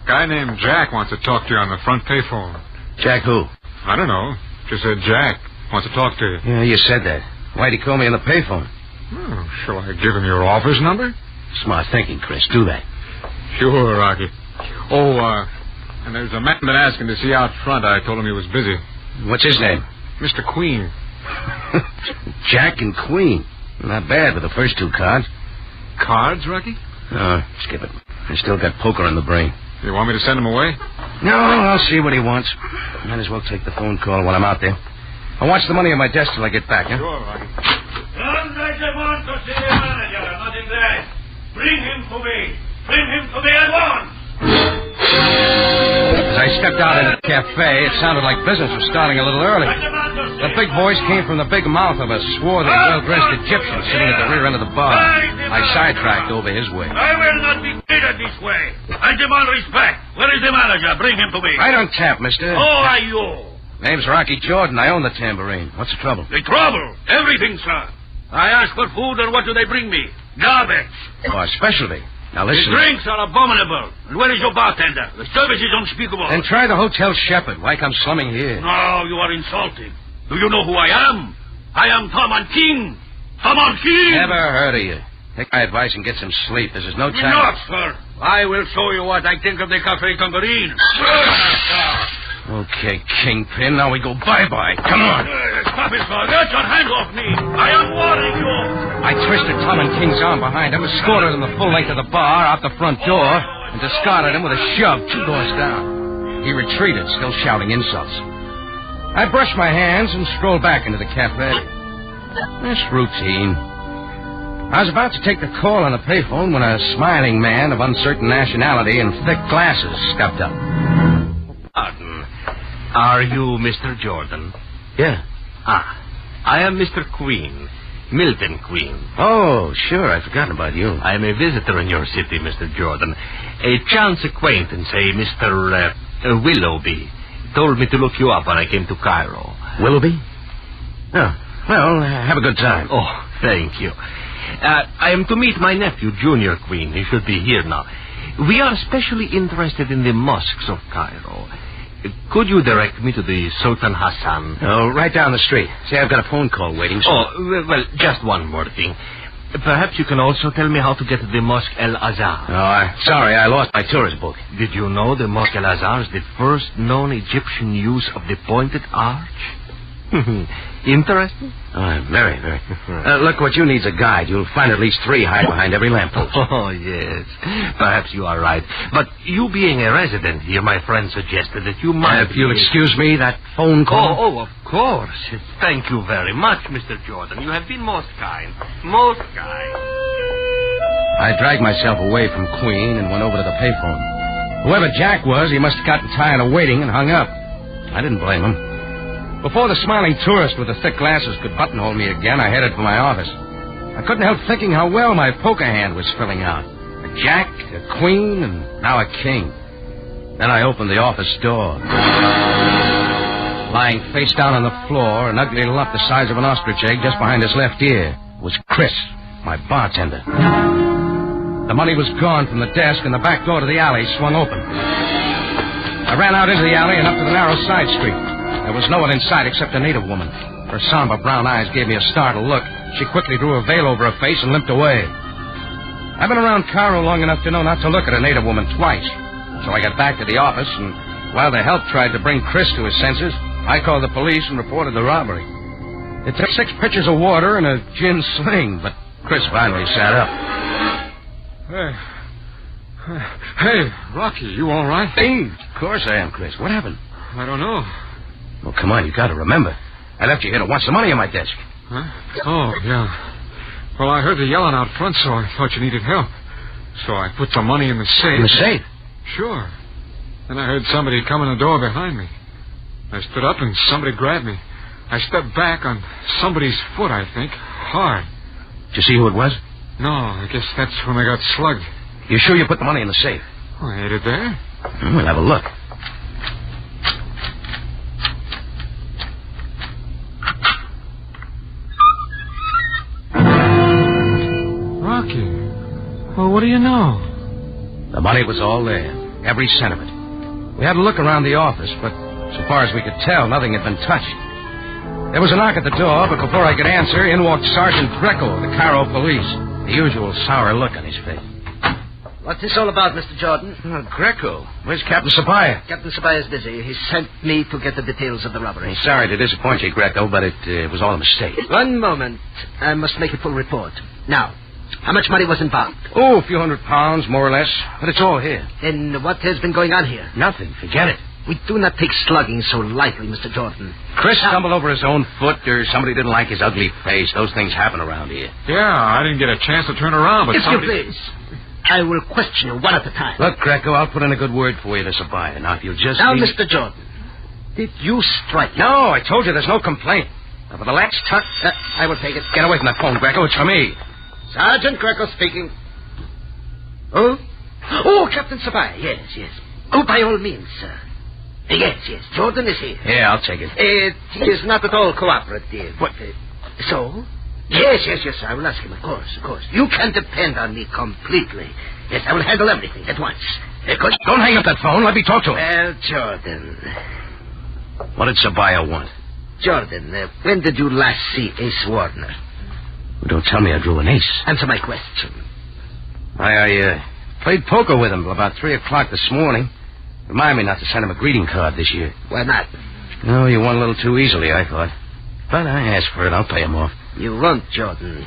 Guy named Jack wants to talk to you on the front payphone. Jack who? I don't know. Just said Jack wants to talk to you. Yeah, you said that. Why'd he call me on the payphone? Oh, shall I give him your office number? Smart thinking, Chris. Do that. Sure, Rocky. Oh, and there's a man been asking to see you out front. I told him he was busy. What's his name? Mr. Queen. Jack and Queen. Not bad with the first 2 cards. Cards, Rocky? Skip it. I still got poker on the brain. You want me to send him away? No, I'll see what he wants. Might as well take the phone call while I'm out there. I'll watch the money on my desk till I get back, huh? Sure, Rocky. Don't I want to see the manager, not in there. Bring him to me. Bring him to me at once. As I stepped out into the cafe, it sounded like business was starting a little early. The big voice came from the big mouth of a swarthy, well-dressed Egyptian sitting at the rear end of the bar. I sidetracked over his way. I will not be treated this way. I demand respect. Where is the manager? Bring him to me. Right on tap, mister. Who are you? Name's Rocky Jordan. I own the tambourine. What's the trouble? The trouble? Everything, sir. I ask for food, and what do they bring me? Garbage. Oh, specialty. Now listen. The drinks are abominable. And where is your bartender? The service is unspeakable. Then try the Hotel Shepherd. Why come slumming here? No, you are insulting. Do you know who I am? I am Tom King. Tom King. Never heard of you. Take my advice and get some sleep. This is no time. Not, sir. I will show you what I think of the Cafe Tambourine. Okay, Kingpin. Now we go bye-bye. Come on. Stop it, sir. Get your hands off me. I am warning you. I twisted Tom and King's arm behind him, escorted him the full length of the bar, out the front door, and discarded him with a shove 2 doors down. He retreated, still shouting insults. I brushed my hands and strolled back into the cafe. It's routine. I was about to take the call on the payphone when a smiling man of uncertain nationality and thick glasses stepped up. Pardon. Are you Mr. Jordan? Yeah. I am Mr. Queen. Milton Queen. Oh, sure. I'd forgotten about you. I am a visitor in your city, Mr. Jordan. A chance acquaintance, a Mr. Willoughby, told me to look you up when I came to Cairo. Willoughby? Oh, well, have a good time. Oh, thank you. I am to meet my nephew, Junior Queen. He should be here now. We are especially interested in the mosques of Cairo. Could you direct me to the Sultan Hassan? Oh, right down the street. Say, I've got a phone call waiting. So... Oh, well, just one more thing. Perhaps you can also tell me how to get to the Mosque El Azhar. Oh, sorry, I lost my tourist book. Did you know the Mosque El Azhar is the first known Egyptian use of the pointed arch? Interesting? Oh, very, very. Look, what you need's a guide. You'll find at least 3 hide behind every lamppost. Oh, yes. Perhaps you are right. But you being a resident here, my friend suggested that you might... If you'll excuse me, that phone call... Oh, of course. Thank you very much, Mr. Jordan. You have been most kind. Most kind. I dragged myself away from Queen and went over to the payphone. Whoever Jack was, he must have gotten tired of waiting and hung up. I didn't blame him. Before the smiling tourist with the thick glasses could buttonhole me again, I headed for my office. I couldn't help thinking how well my poker hand was filling out. A jack, a queen, and now a king. Then I opened the office door. Lying face down on the floor, an ugly lump the size of an ostrich egg just behind his left ear, was Chris, my bartender. The money was gone from the desk, and the back door to the alley swung open. I ran out into the alley and up to the narrow side street. There was no one in sight except a native woman. Her somber brown eyes gave me a startled look. She quickly drew a veil over her face and limped away. I've been around Cairo long enough to know not to look at a native woman twice. So I got back to the office, and while the help tried to bring Chris to his senses, I called the police and reported the robbery. It took 6 pitchers of water and a gin sling, but Chris finally sat up. Hey, Rocky, you all right? Hey, of course I am, Chris. What happened? I don't know. Well, come on, you got to remember. I left you here to watch the money on my desk. Huh? Oh, yeah. Well, I heard the yelling out front, so I thought you needed help. So I put the money in the safe. In the safe? Sure. Then I heard somebody come in the door behind me. I stood up and somebody grabbed me. I stepped back on somebody's foot, I think. Hard. Did you see who it was? No, I guess that's when I got slugged. You sure you put the money in the safe? Oh, ain't it there? We'll have a look. Rocky. Well, what do you know? The money was all there. Every cent of it. We had a look around the office, but so far as we could tell, nothing had been touched. There was a knock at the door, but before I could answer, in walked Sergeant Greco of the Cairo police. The usual sour look on his face. What's this all about, Mr. Jordan? Greco. Where's Captain Sabaya? Captain Sabaya is busy. He sent me to get the details of the robbery. I'm sorry to disappoint you, Greco, but it was all a mistake. One moment. I must make a full report. Now, how much money was involved? Oh, a few £100, more or less. But it's all here. Then what has been going on here? Nothing. Forget it. We do not take slugging so lightly, Mr. Jordan. Chris stumbled over his own foot, or somebody didn't like his ugly face. Those things happen around here. Yeah, I didn't get a chance to turn around, but if you please. I will question you one at a time. Look, Greco, I'll put in a good word for you to Sabaya. Now, if you'll just... Now, Mr. Jordan, Did you strike? No, I told you there's no complaint. Now, for the last time... I will take it. Get away from that phone, Greco. It's for me. Sergeant Greco speaking. Oh? Oh, Captain Sabaya. Yes, yes. Oh, by all means, sir. Yes, yes. Jordan is here. Yeah, I'll take it. He is not at all cooperative. What? So? Yes, I will ask him, of course. You can depend on me completely. Yes, I will handle everything at once. Don't hang up that phone. Let me talk to him. Well, Jordan. What did Sabaya want? Jordan, when did you last see Ace Warner? Well, don't tell me I drew an ace. Answer my question. I played poker with him till about 3 o'clock this morning. Remind me not to send him a greeting card this year. Why not? No, you won a little too easily, I thought. But I asked for it. I'll pay him off. You won't, Jordan.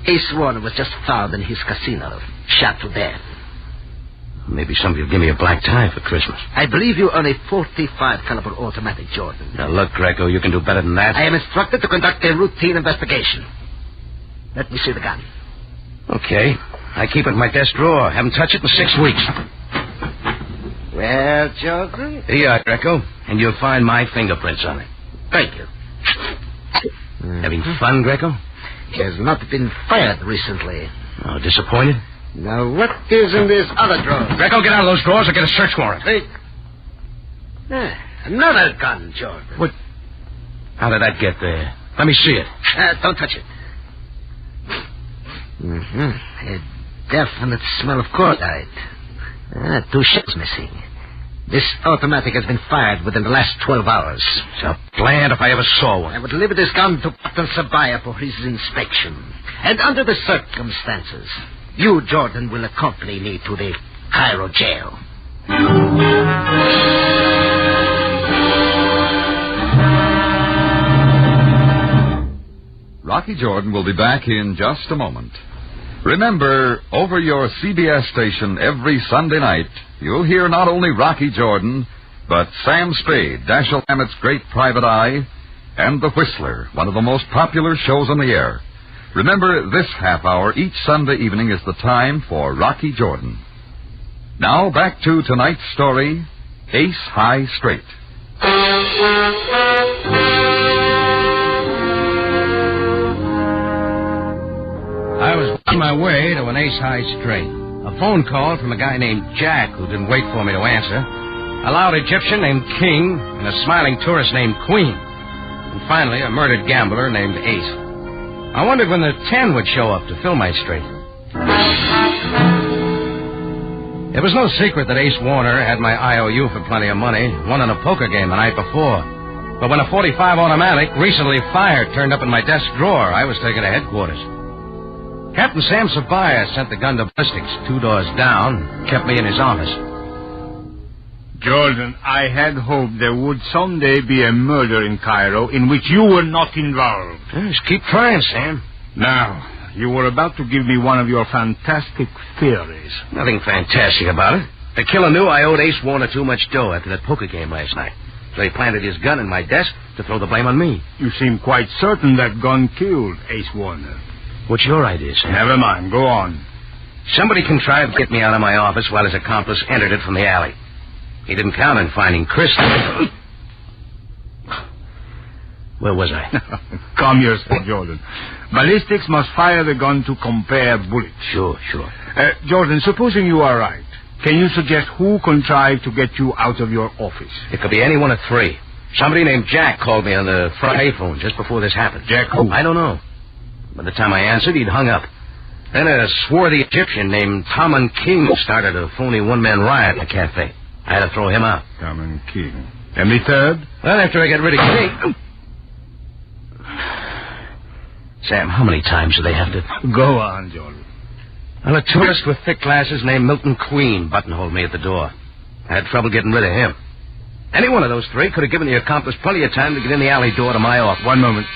Ace Warner was just found in his casino, shot to death. Maybe somebody will give me a black tie for Christmas. I believe you own a .45 caliber automatic, Jordan. Now, look, Greco, you can do better than that. I am instructed to conduct a routine investigation. Let me see the gun. Okay. I keep it in my desk drawer. Haven't touched it in 6 weeks. Well, Jordan? Here you are, Greco. And you'll find my fingerprints on it. Thank you. Having fun, Greco? He has not been fired recently. Oh, disappointed? Now, what is in this other drawer? Greco, get out of those drawers or get a search warrant. Another gun, Jordan. What? How did that get there? Let me see it. Don't touch it. A definite smell of cordite. 2 shells missing. This automatic has been fired within the last 12 hours. So bland if I ever saw one. I would deliver this gun to Captain Sabaya for his inspection. And under the circumstances, you, Jordan, will accompany me to the Cairo jail. Rocky Jordan will be back in just a moment. Remember, over your CBS station every Sunday night, you'll hear not only Rocky Jordan, but Sam Spade, Dashiell Hammett's Great Private Eye, and The Whistler, one of the most popular shows on the air. Remember, this half hour each Sunday evening is the time for Rocky Jordan. Now, back to tonight's story, Ace High Straight. I was on my way to an Ace High Straight. A phone call from a guy named Jack who didn't wait for me to answer. A loud Egyptian named King and a smiling tourist named Queen. And finally, a murdered gambler named Ace. I wondered when the 10 would show up to fill my straight. It was no secret that Ace Warner had my IOU for plenty of money, won in a poker game the night before. But when a .45 automatic, recently fired, turned up in my desk drawer, I was taken to headquarters. Captain Sam Sabaya sent the gun to ballistics 2 doors down, kept me in his office. Jordan, I had hoped there would someday be a murder in Cairo in which you were not involved. Just keep trying, Sam. Now, you were about to give me one of your fantastic theories. Nothing fantastic about it. The killer knew I owed Ace Warner too much dough after that poker game last night. So he planted his gun in my desk to throw the blame on me. You seem quite certain that gun killed Ace Warner. What's your idea, Sam? Never mind. Go on. Somebody contrived to get me out of my office while his accomplice entered it from the alley. He didn't count on finding Chris. Where was I? Calm yourself, Jordan. Ballistics must fire the gun to compare bullets. Sure. Jordan, supposing you are right, can you suggest who contrived to get you out of your office? It could be any one of 3. Somebody named Jack called me on the front payphone just before this happened. Jack who? I don't know. By the time I answered, he'd hung up. Then a swarthy Egyptian named Tom King started a phony one-man riot in the cafe. I had to throw him out. Tom King. And the third? Well, after I got rid of King... Sam, how many times do they have to... Go on, Jordan. Well, a tourist with thick glasses named Milton Queen buttonholed me at the door. I had trouble getting rid of him. Any one of those 3 could have given the accomplice plenty of time to get in the alley door to my office. One moment.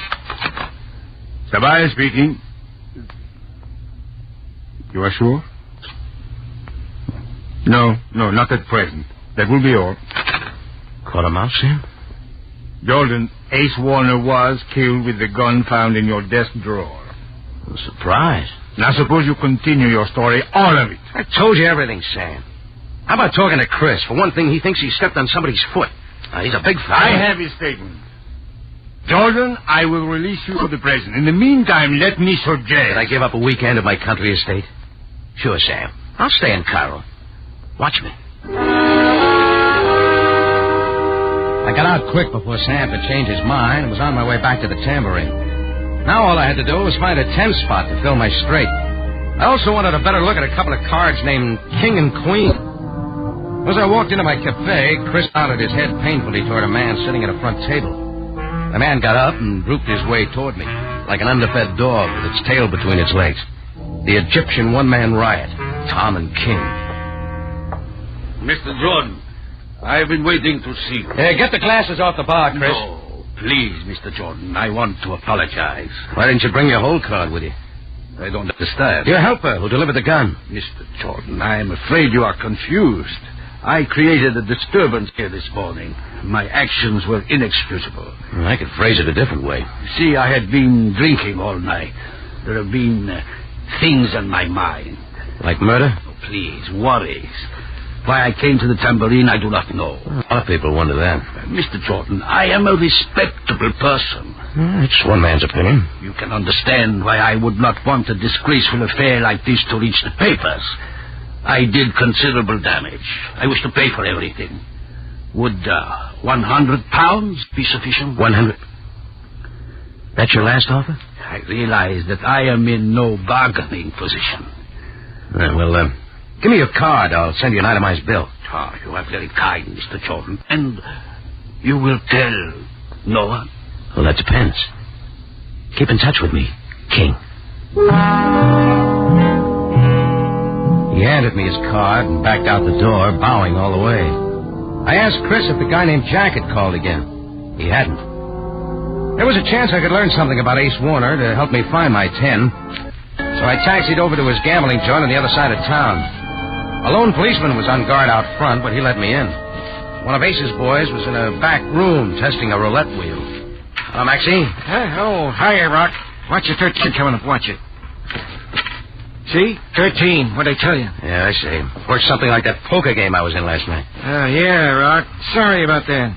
Sabaya speaking. You are sure? No, not at present. That will be all. Caught him out, Sam? Jordan, Ace Warner was killed with the gun found in your desk drawer. I'm surprised. Now suppose you continue your story, all of it. I told you everything, Sam. How about talking to Chris? For one thing, he thinks he stepped on somebody's foot. He's a big fella. I have his statement. Jordan, I will release you to the president. In the meantime, let me suggest... Did I give up a weekend at my country estate? Sure, Sam. I'll stay in Cairo. Watch me. I got out quick before Sam could change his mind and was on my way back to the tambourine. Now all I had to do was find a 10 spot to fill my straight. I also wanted a better look at a couple of cards named King and Queen. As I walked into my cafe, Chris nodded his head painfully toward a man sitting at a front table. The man got up and drooped his way toward me, like an underfed dog with its tail between its legs. The Egyptian one-man riot, Tom and King. Mr. Jordan, I've been waiting to see you. Get the glasses off the bar, Chris. No, please, Mr. Jordan, I want to apologize. Why didn't you bring your whole card with you? I don't understand. Your helper who delivered the gun. Mr. Jordan, I am afraid you are confused. I created a disturbance here this morning. My actions were inexcusable. Well, I could phrase it a different way. See, I had been drinking all night. There have been things on my mind. Like murder? Oh, please, worries. Why I came to the tambourine, I do not know. A lot of people wonder that. Mr. Jordan, I am a respectable person. It's one man's opinion. You can understand why I would not want a disgraceful affair like this to reach the papers. I did considerable damage. I wish to pay for everything. Would £100 be sufficient? 100? That's your last offer? I realize that I am in no bargaining position. Well, give me your card. I'll send you an itemized bill. Ah, you are very kind, Mr. Jordan. And you will tell no one? Well, that depends. Keep in touch with me, King. He handed me his card and backed out the door, bowing all the way. I asked Chris if the guy named Jack had called again. He hadn't. There was a chance I could learn something about Ace Warner to help me find my 10. So I taxied over to his gambling joint on the other side of town. A lone policeman was on guard out front, but he let me in. One of Ace's boys was in a back room testing a roulette wheel. Hello, Maxie. Hi, Rock. Watch your 13 coming up. Watch it. See? 13. What'd I tell you? Yeah, I see. Worked something like that poker game I was in last night. Yeah, Rock. Sorry about that.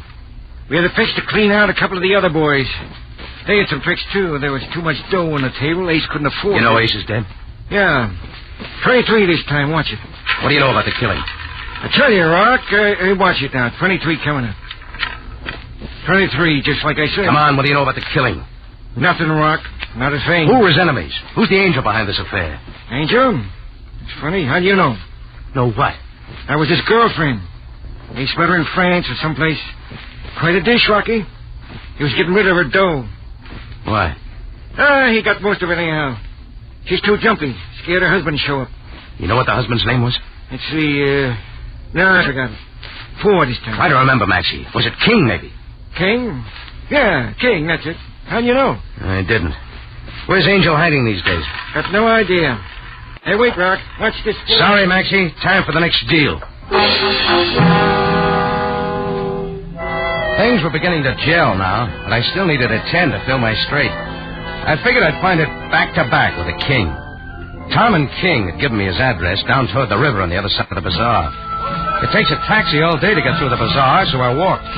We had to fix to clean out a couple of the other boys. They had some tricks, too. There was too much dough on the table. Ace couldn't afford it. You know Ace is dead? Yeah. 23 this time. Watch it. What do you know about the killing? I tell you, Rock. Watch it now. 23 coming up. 23, just like I said. Come on, what do you know about the killing? Nothing, Rock. Not a thing. Who were his enemies? Who's the angel behind this affair? Angel? It's funny. How do you know? Know what? That was his girlfriend. Ace met her in France or someplace. Quite a dish, Rocky. He was getting rid of her dough. Why? He got most of it anyhow. She's too jumpy. Scared her husband show up. You know what the husband's name was? Let's see, no, I forgot it. 4 this time. Try to remember, Maxie. Was it King, maybe? King? Yeah, King, that's it. How do you know? I didn't. Where's Angel hiding these days? Got no idea. Hey, wait, Rock. Watch this. Sorry, Maxie. Time for the next deal. Things were beginning to gel now, but I still needed a 10 to fill my straight. I figured I'd find it back-to-back with a King. Tom and King had given me his address down toward the river on the other side of the bazaar. It takes a taxi all day to get through the bazaar, so I walked.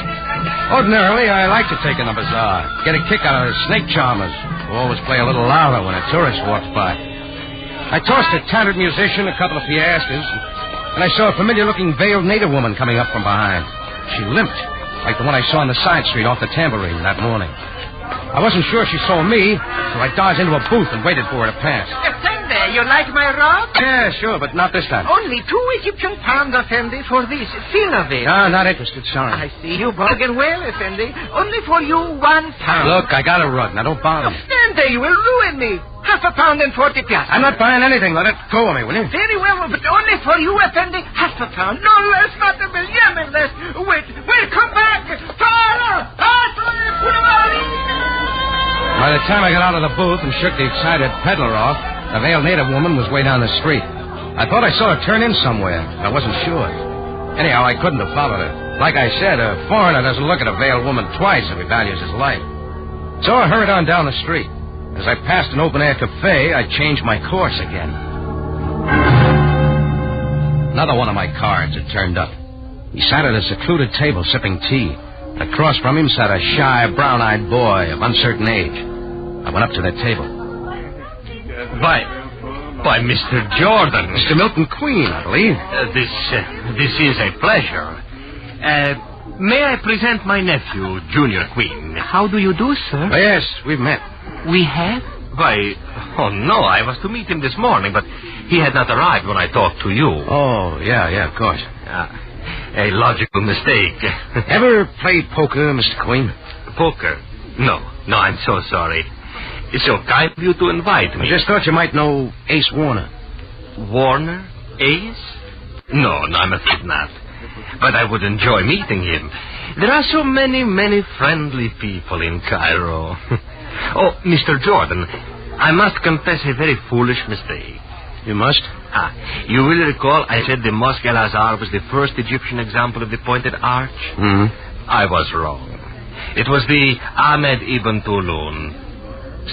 Ordinarily, I like to take in the bazaar, get a kick out of the snake charmers, who always play a little louder when a tourist walks by. I tossed a tattered musician a couple of piastres, and I saw a familiar-looking veiled native woman coming up from behind. She limped, like the one I saw on the side street off the tambourine that morning. I wasn't sure she saw me, so I dodged into a booth and waited for her to pass. Effendi, you like my rod? Yeah, sure, but not this time. Only 2 Egyptian pounds, Effendi, for this. Think of it. No, not interested, sorry. I see you bargain well, Effendi. Only for you 1 pound. Look, I got a rug. Now, don't bother me. Effendi, you will ruin me. £1 and 40 piastres. I'm not buying anything. Let it go of me, will you? Very well, but only for you, Effendi. £1. No less, not a million less. Wait, come back. By the time I got out of the booth and shook the excited peddler off, the veiled native woman was way down the street. I thought I saw her turn in somewhere, but I wasn't sure. Anyhow, I couldn't have followed her. Like I said, a foreigner doesn't look at a veiled woman twice if he values his life. So I hurried on down the street. As I passed an open-air cafe, I changed my course again. Another one of my cards had turned up. He sat at a secluded table sipping tea. Across from him sat a shy, brown-eyed boy of uncertain age. I went up to that table. By Mr. Jordan. Mr. Milton Queen, I believe. This is a pleasure. May I present my nephew, Junior Queen? How do you do, sir? Oh, yes, we've met. We have? Why, oh, no, I was to meet him this morning, but he had not arrived when I talked to you. Oh, yeah, of course. A logical mistake. Ever played poker, Mr. Queen? Poker? No, I'm so sorry. It's so kind of you to invite me. I just thought you might know Ace Warner. Warner? Ace? No, I'm afraid not. But I would enjoy meeting him. There are so many friendly people in Cairo. Oh, Mr. Jordan, I must confess a very foolish mistake. You must? You will recall I said the Mosque El Azhar was the first Egyptian example of the pointed arch? Mm-hmm. I was wrong. It was the Ahmed Ibn Tulun.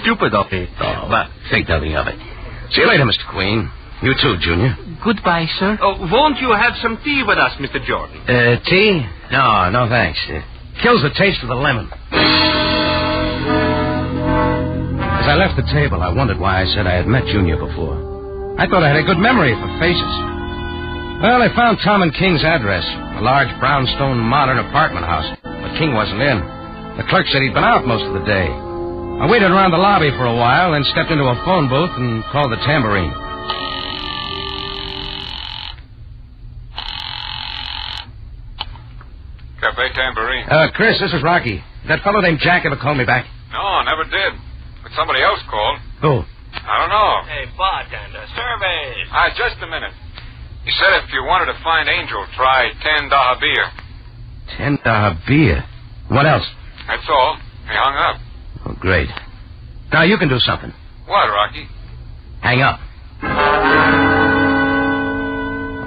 Stupid of me. Oh, but think nothing of it. See you later, Mr. Queen. You too, Junior. Goodbye, sir. Oh, won't you have some tea with us, Mr. Jordan? Tea? No, thanks. Kills the taste of the lemon. As I left the table, I wondered why I said I had met Junior before. I thought I had a good memory for faces. Well, I found Tom and King's address, a large brownstone modern apartment house, but King wasn't in. The clerk said he'd been out most of the day. I waited around the lobby for a while, then stepped into a phone booth and called the tambourine. Cafe Tambourine. Chris, this is Rocky. Did that fellow named Jack ever call me back? No, never did. But somebody else called. Who? I don't know. Hey, bartender, surveys. Just a minute. He said if you wanted to find Angel, try 10 dahabir. 10 dahabir? What else? That's all. He hung up. Oh, great. Now you can do something. What, Rocky? Hang up.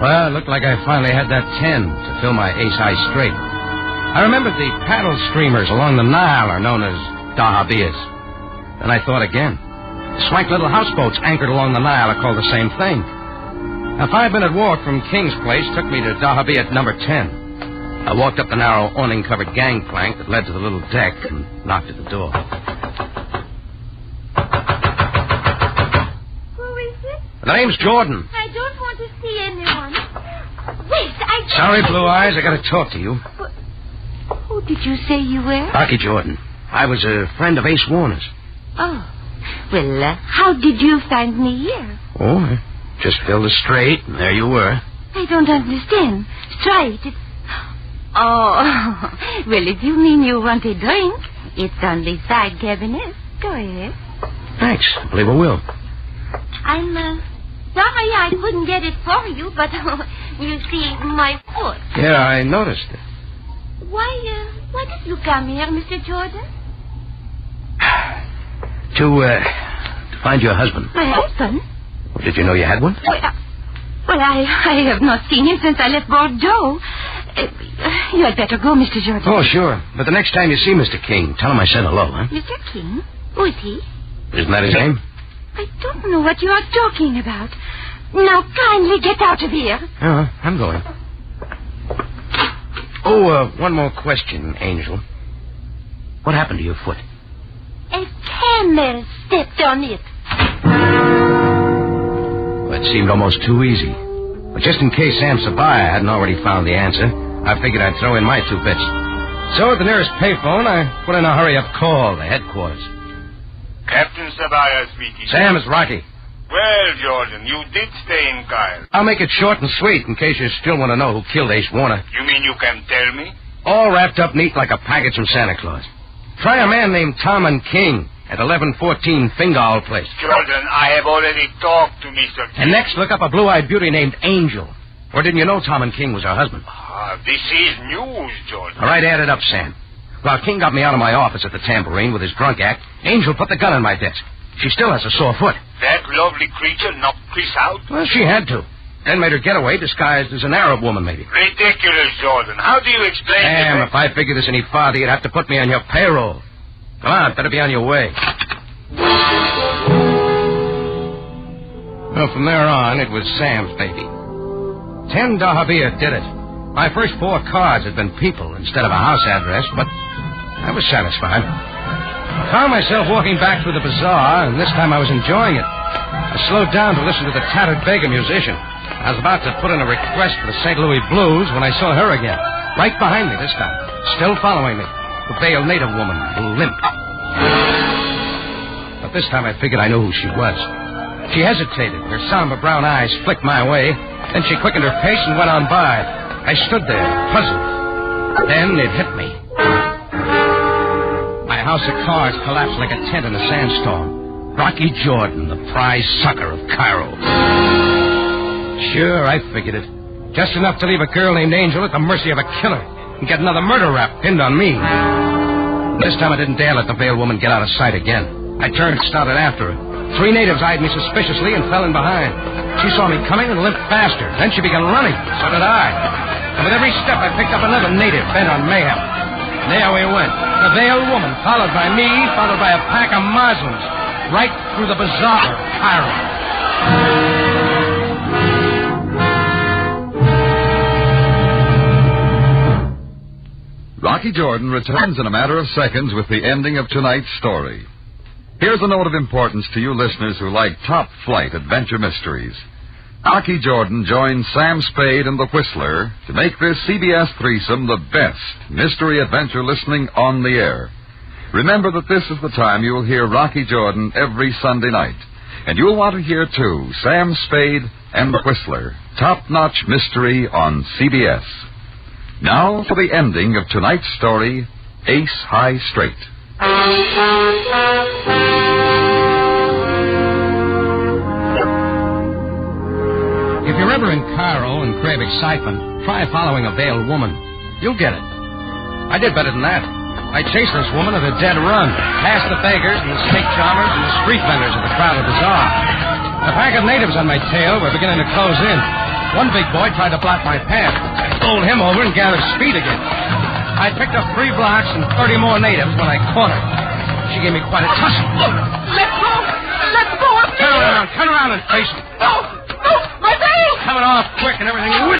Well, it looked like I finally had that 10 to fill my ace high straight. I remembered the paddle streamers along the Nile are known as dahabirs. Then I thought again. Swank little houseboats anchored along the Nile are called the same thing. A 5-minute walk from King's place took me to dahabir number 10. I walked up the narrow awning-covered gangplank that led to the little deck and knocked at the door. Who is it? The name's Jordan. I don't want to see anyone. Wait, Sorry, Blue Eyes, I gotta talk to you. Who did you say you were? Rocky Jordan. I was a friend of Ace Warner's. Oh. Well, how did you find me here? Oh, I just filled a straight, and there you were. I don't understand. Straight. Oh. Well, if you mean you want a drink, it's on the side cabinet. Go ahead. Thanks. I believe I will. I'm sorry I couldn't get it for you, but you see, my foot. Yeah, I noticed it. Why did you come here, Mr. Jordan? To find your husband. My husband? Did you know you had one? Well, I have not seen him since I left Bordeaux. You had better go, Mr. Jordan. Oh, sure. But the next time you see Mr. King, tell him I said hello, huh? Mr. King? Who is he? Isn't that his name? I don't know what you are talking about. Now, kindly get out of here. I'm going. Oh, one more question, Angel. What happened to your foot? A camel stepped on it. Well, it seemed almost too easy. But just in case Sam Sabaya hadn't already found the answer, I figured I'd throw in my 2 bits. So at the nearest payphone, I put in a hurry-up call to headquarters. Captain Sabaya speaking. Sam, it's Rocky. Well, Jordan, you did stay in Cairo. I'll make it short and sweet in case you still want to know who killed Ace Warner. You mean you can tell me? All wrapped up neat like a package from Santa Claus. Try a man named Tom and King at 1114 Fingal Place. Jordan, I have already talked to Mr. King. And next, look up a blue-eyed beauty named Angel. Or didn't you know Tom and King was her husband? This is news, Jordan. All right, add it up, Sam. While King got me out of my office at the Tambourine with his drunk act, Angel put the gun in my desk. She still has a sore foot. That lovely creature knocked Chris out? Well, she had to. Then made her getaway disguised as an Arab woman, maybe. Ridiculous, Jordan. How do you explain Sam, if I figured this any farther, you'd have to put me on your payroll. Come on, better be on your way. Well, from there on, it was Sam's baby. 10 dahabir did it. My first 4 cards had been people instead of a house address, but I was satisfied. I found myself walking back through the bazaar, and this time I was enjoying it. I slowed down to listen to the tattered beggar musician. I was about to put in a request for the St. Louis Blues when I saw her again, right behind me this time, still following me, the veiled native woman who limped. But this time I figured I knew who she was. She hesitated. Her somber brown eyes flicked my way. Then she quickened her pace and went on by. I stood there, puzzled. Then it hit me. My house of cards collapsed like a tent in a sandstorm. Rocky Jordan, the prize sucker of Cairo. Sure, I figured it. Just enough to leave a girl named Angel at the mercy of a killer and get another murder rap pinned on me. This time I didn't dare let the veiled woman get out of sight again. I turned and started after her. 3 natives eyed me suspiciously and fell in behind. She saw me coming and limped faster. Then she began running. So did I. And with every step, I picked up another native bent on mayhem. There we went. The veiled woman, followed by me, followed by a pack of Muslims, right through the bazaar of Cairo. Rocky Jordan returns in a matter of seconds with the ending of tonight's story. Here's a note of importance to you listeners who like top-flight adventure mysteries. Rocky Jordan joins Sam Spade and the Whistler to make this CBS threesome the best mystery adventure listening on the air. Remember that this is the time you'll hear Rocky Jordan every Sunday night. And you'll want to hear, too, Sam Spade and the Whistler, top-notch mystery on CBS. Now for the ending of tonight's story, Ace High Straight. If you're ever in Cairo and crave excitement, try following a veiled woman. You'll get it. I did better than that. I chased this woman at a dead run, past the beggars and the snake charmers and the street vendors of the crowded bazaar. A pack of natives on my tail were beginning to close in. One big boy tried to block my path. I bowled him over and gathered speed again. I picked up 3 blocks and 30 more natives when I caught her. She gave me quite a tussle. Let go! Let go of me! Turn around and face me. No! No! My veil! Coming off quick and everything.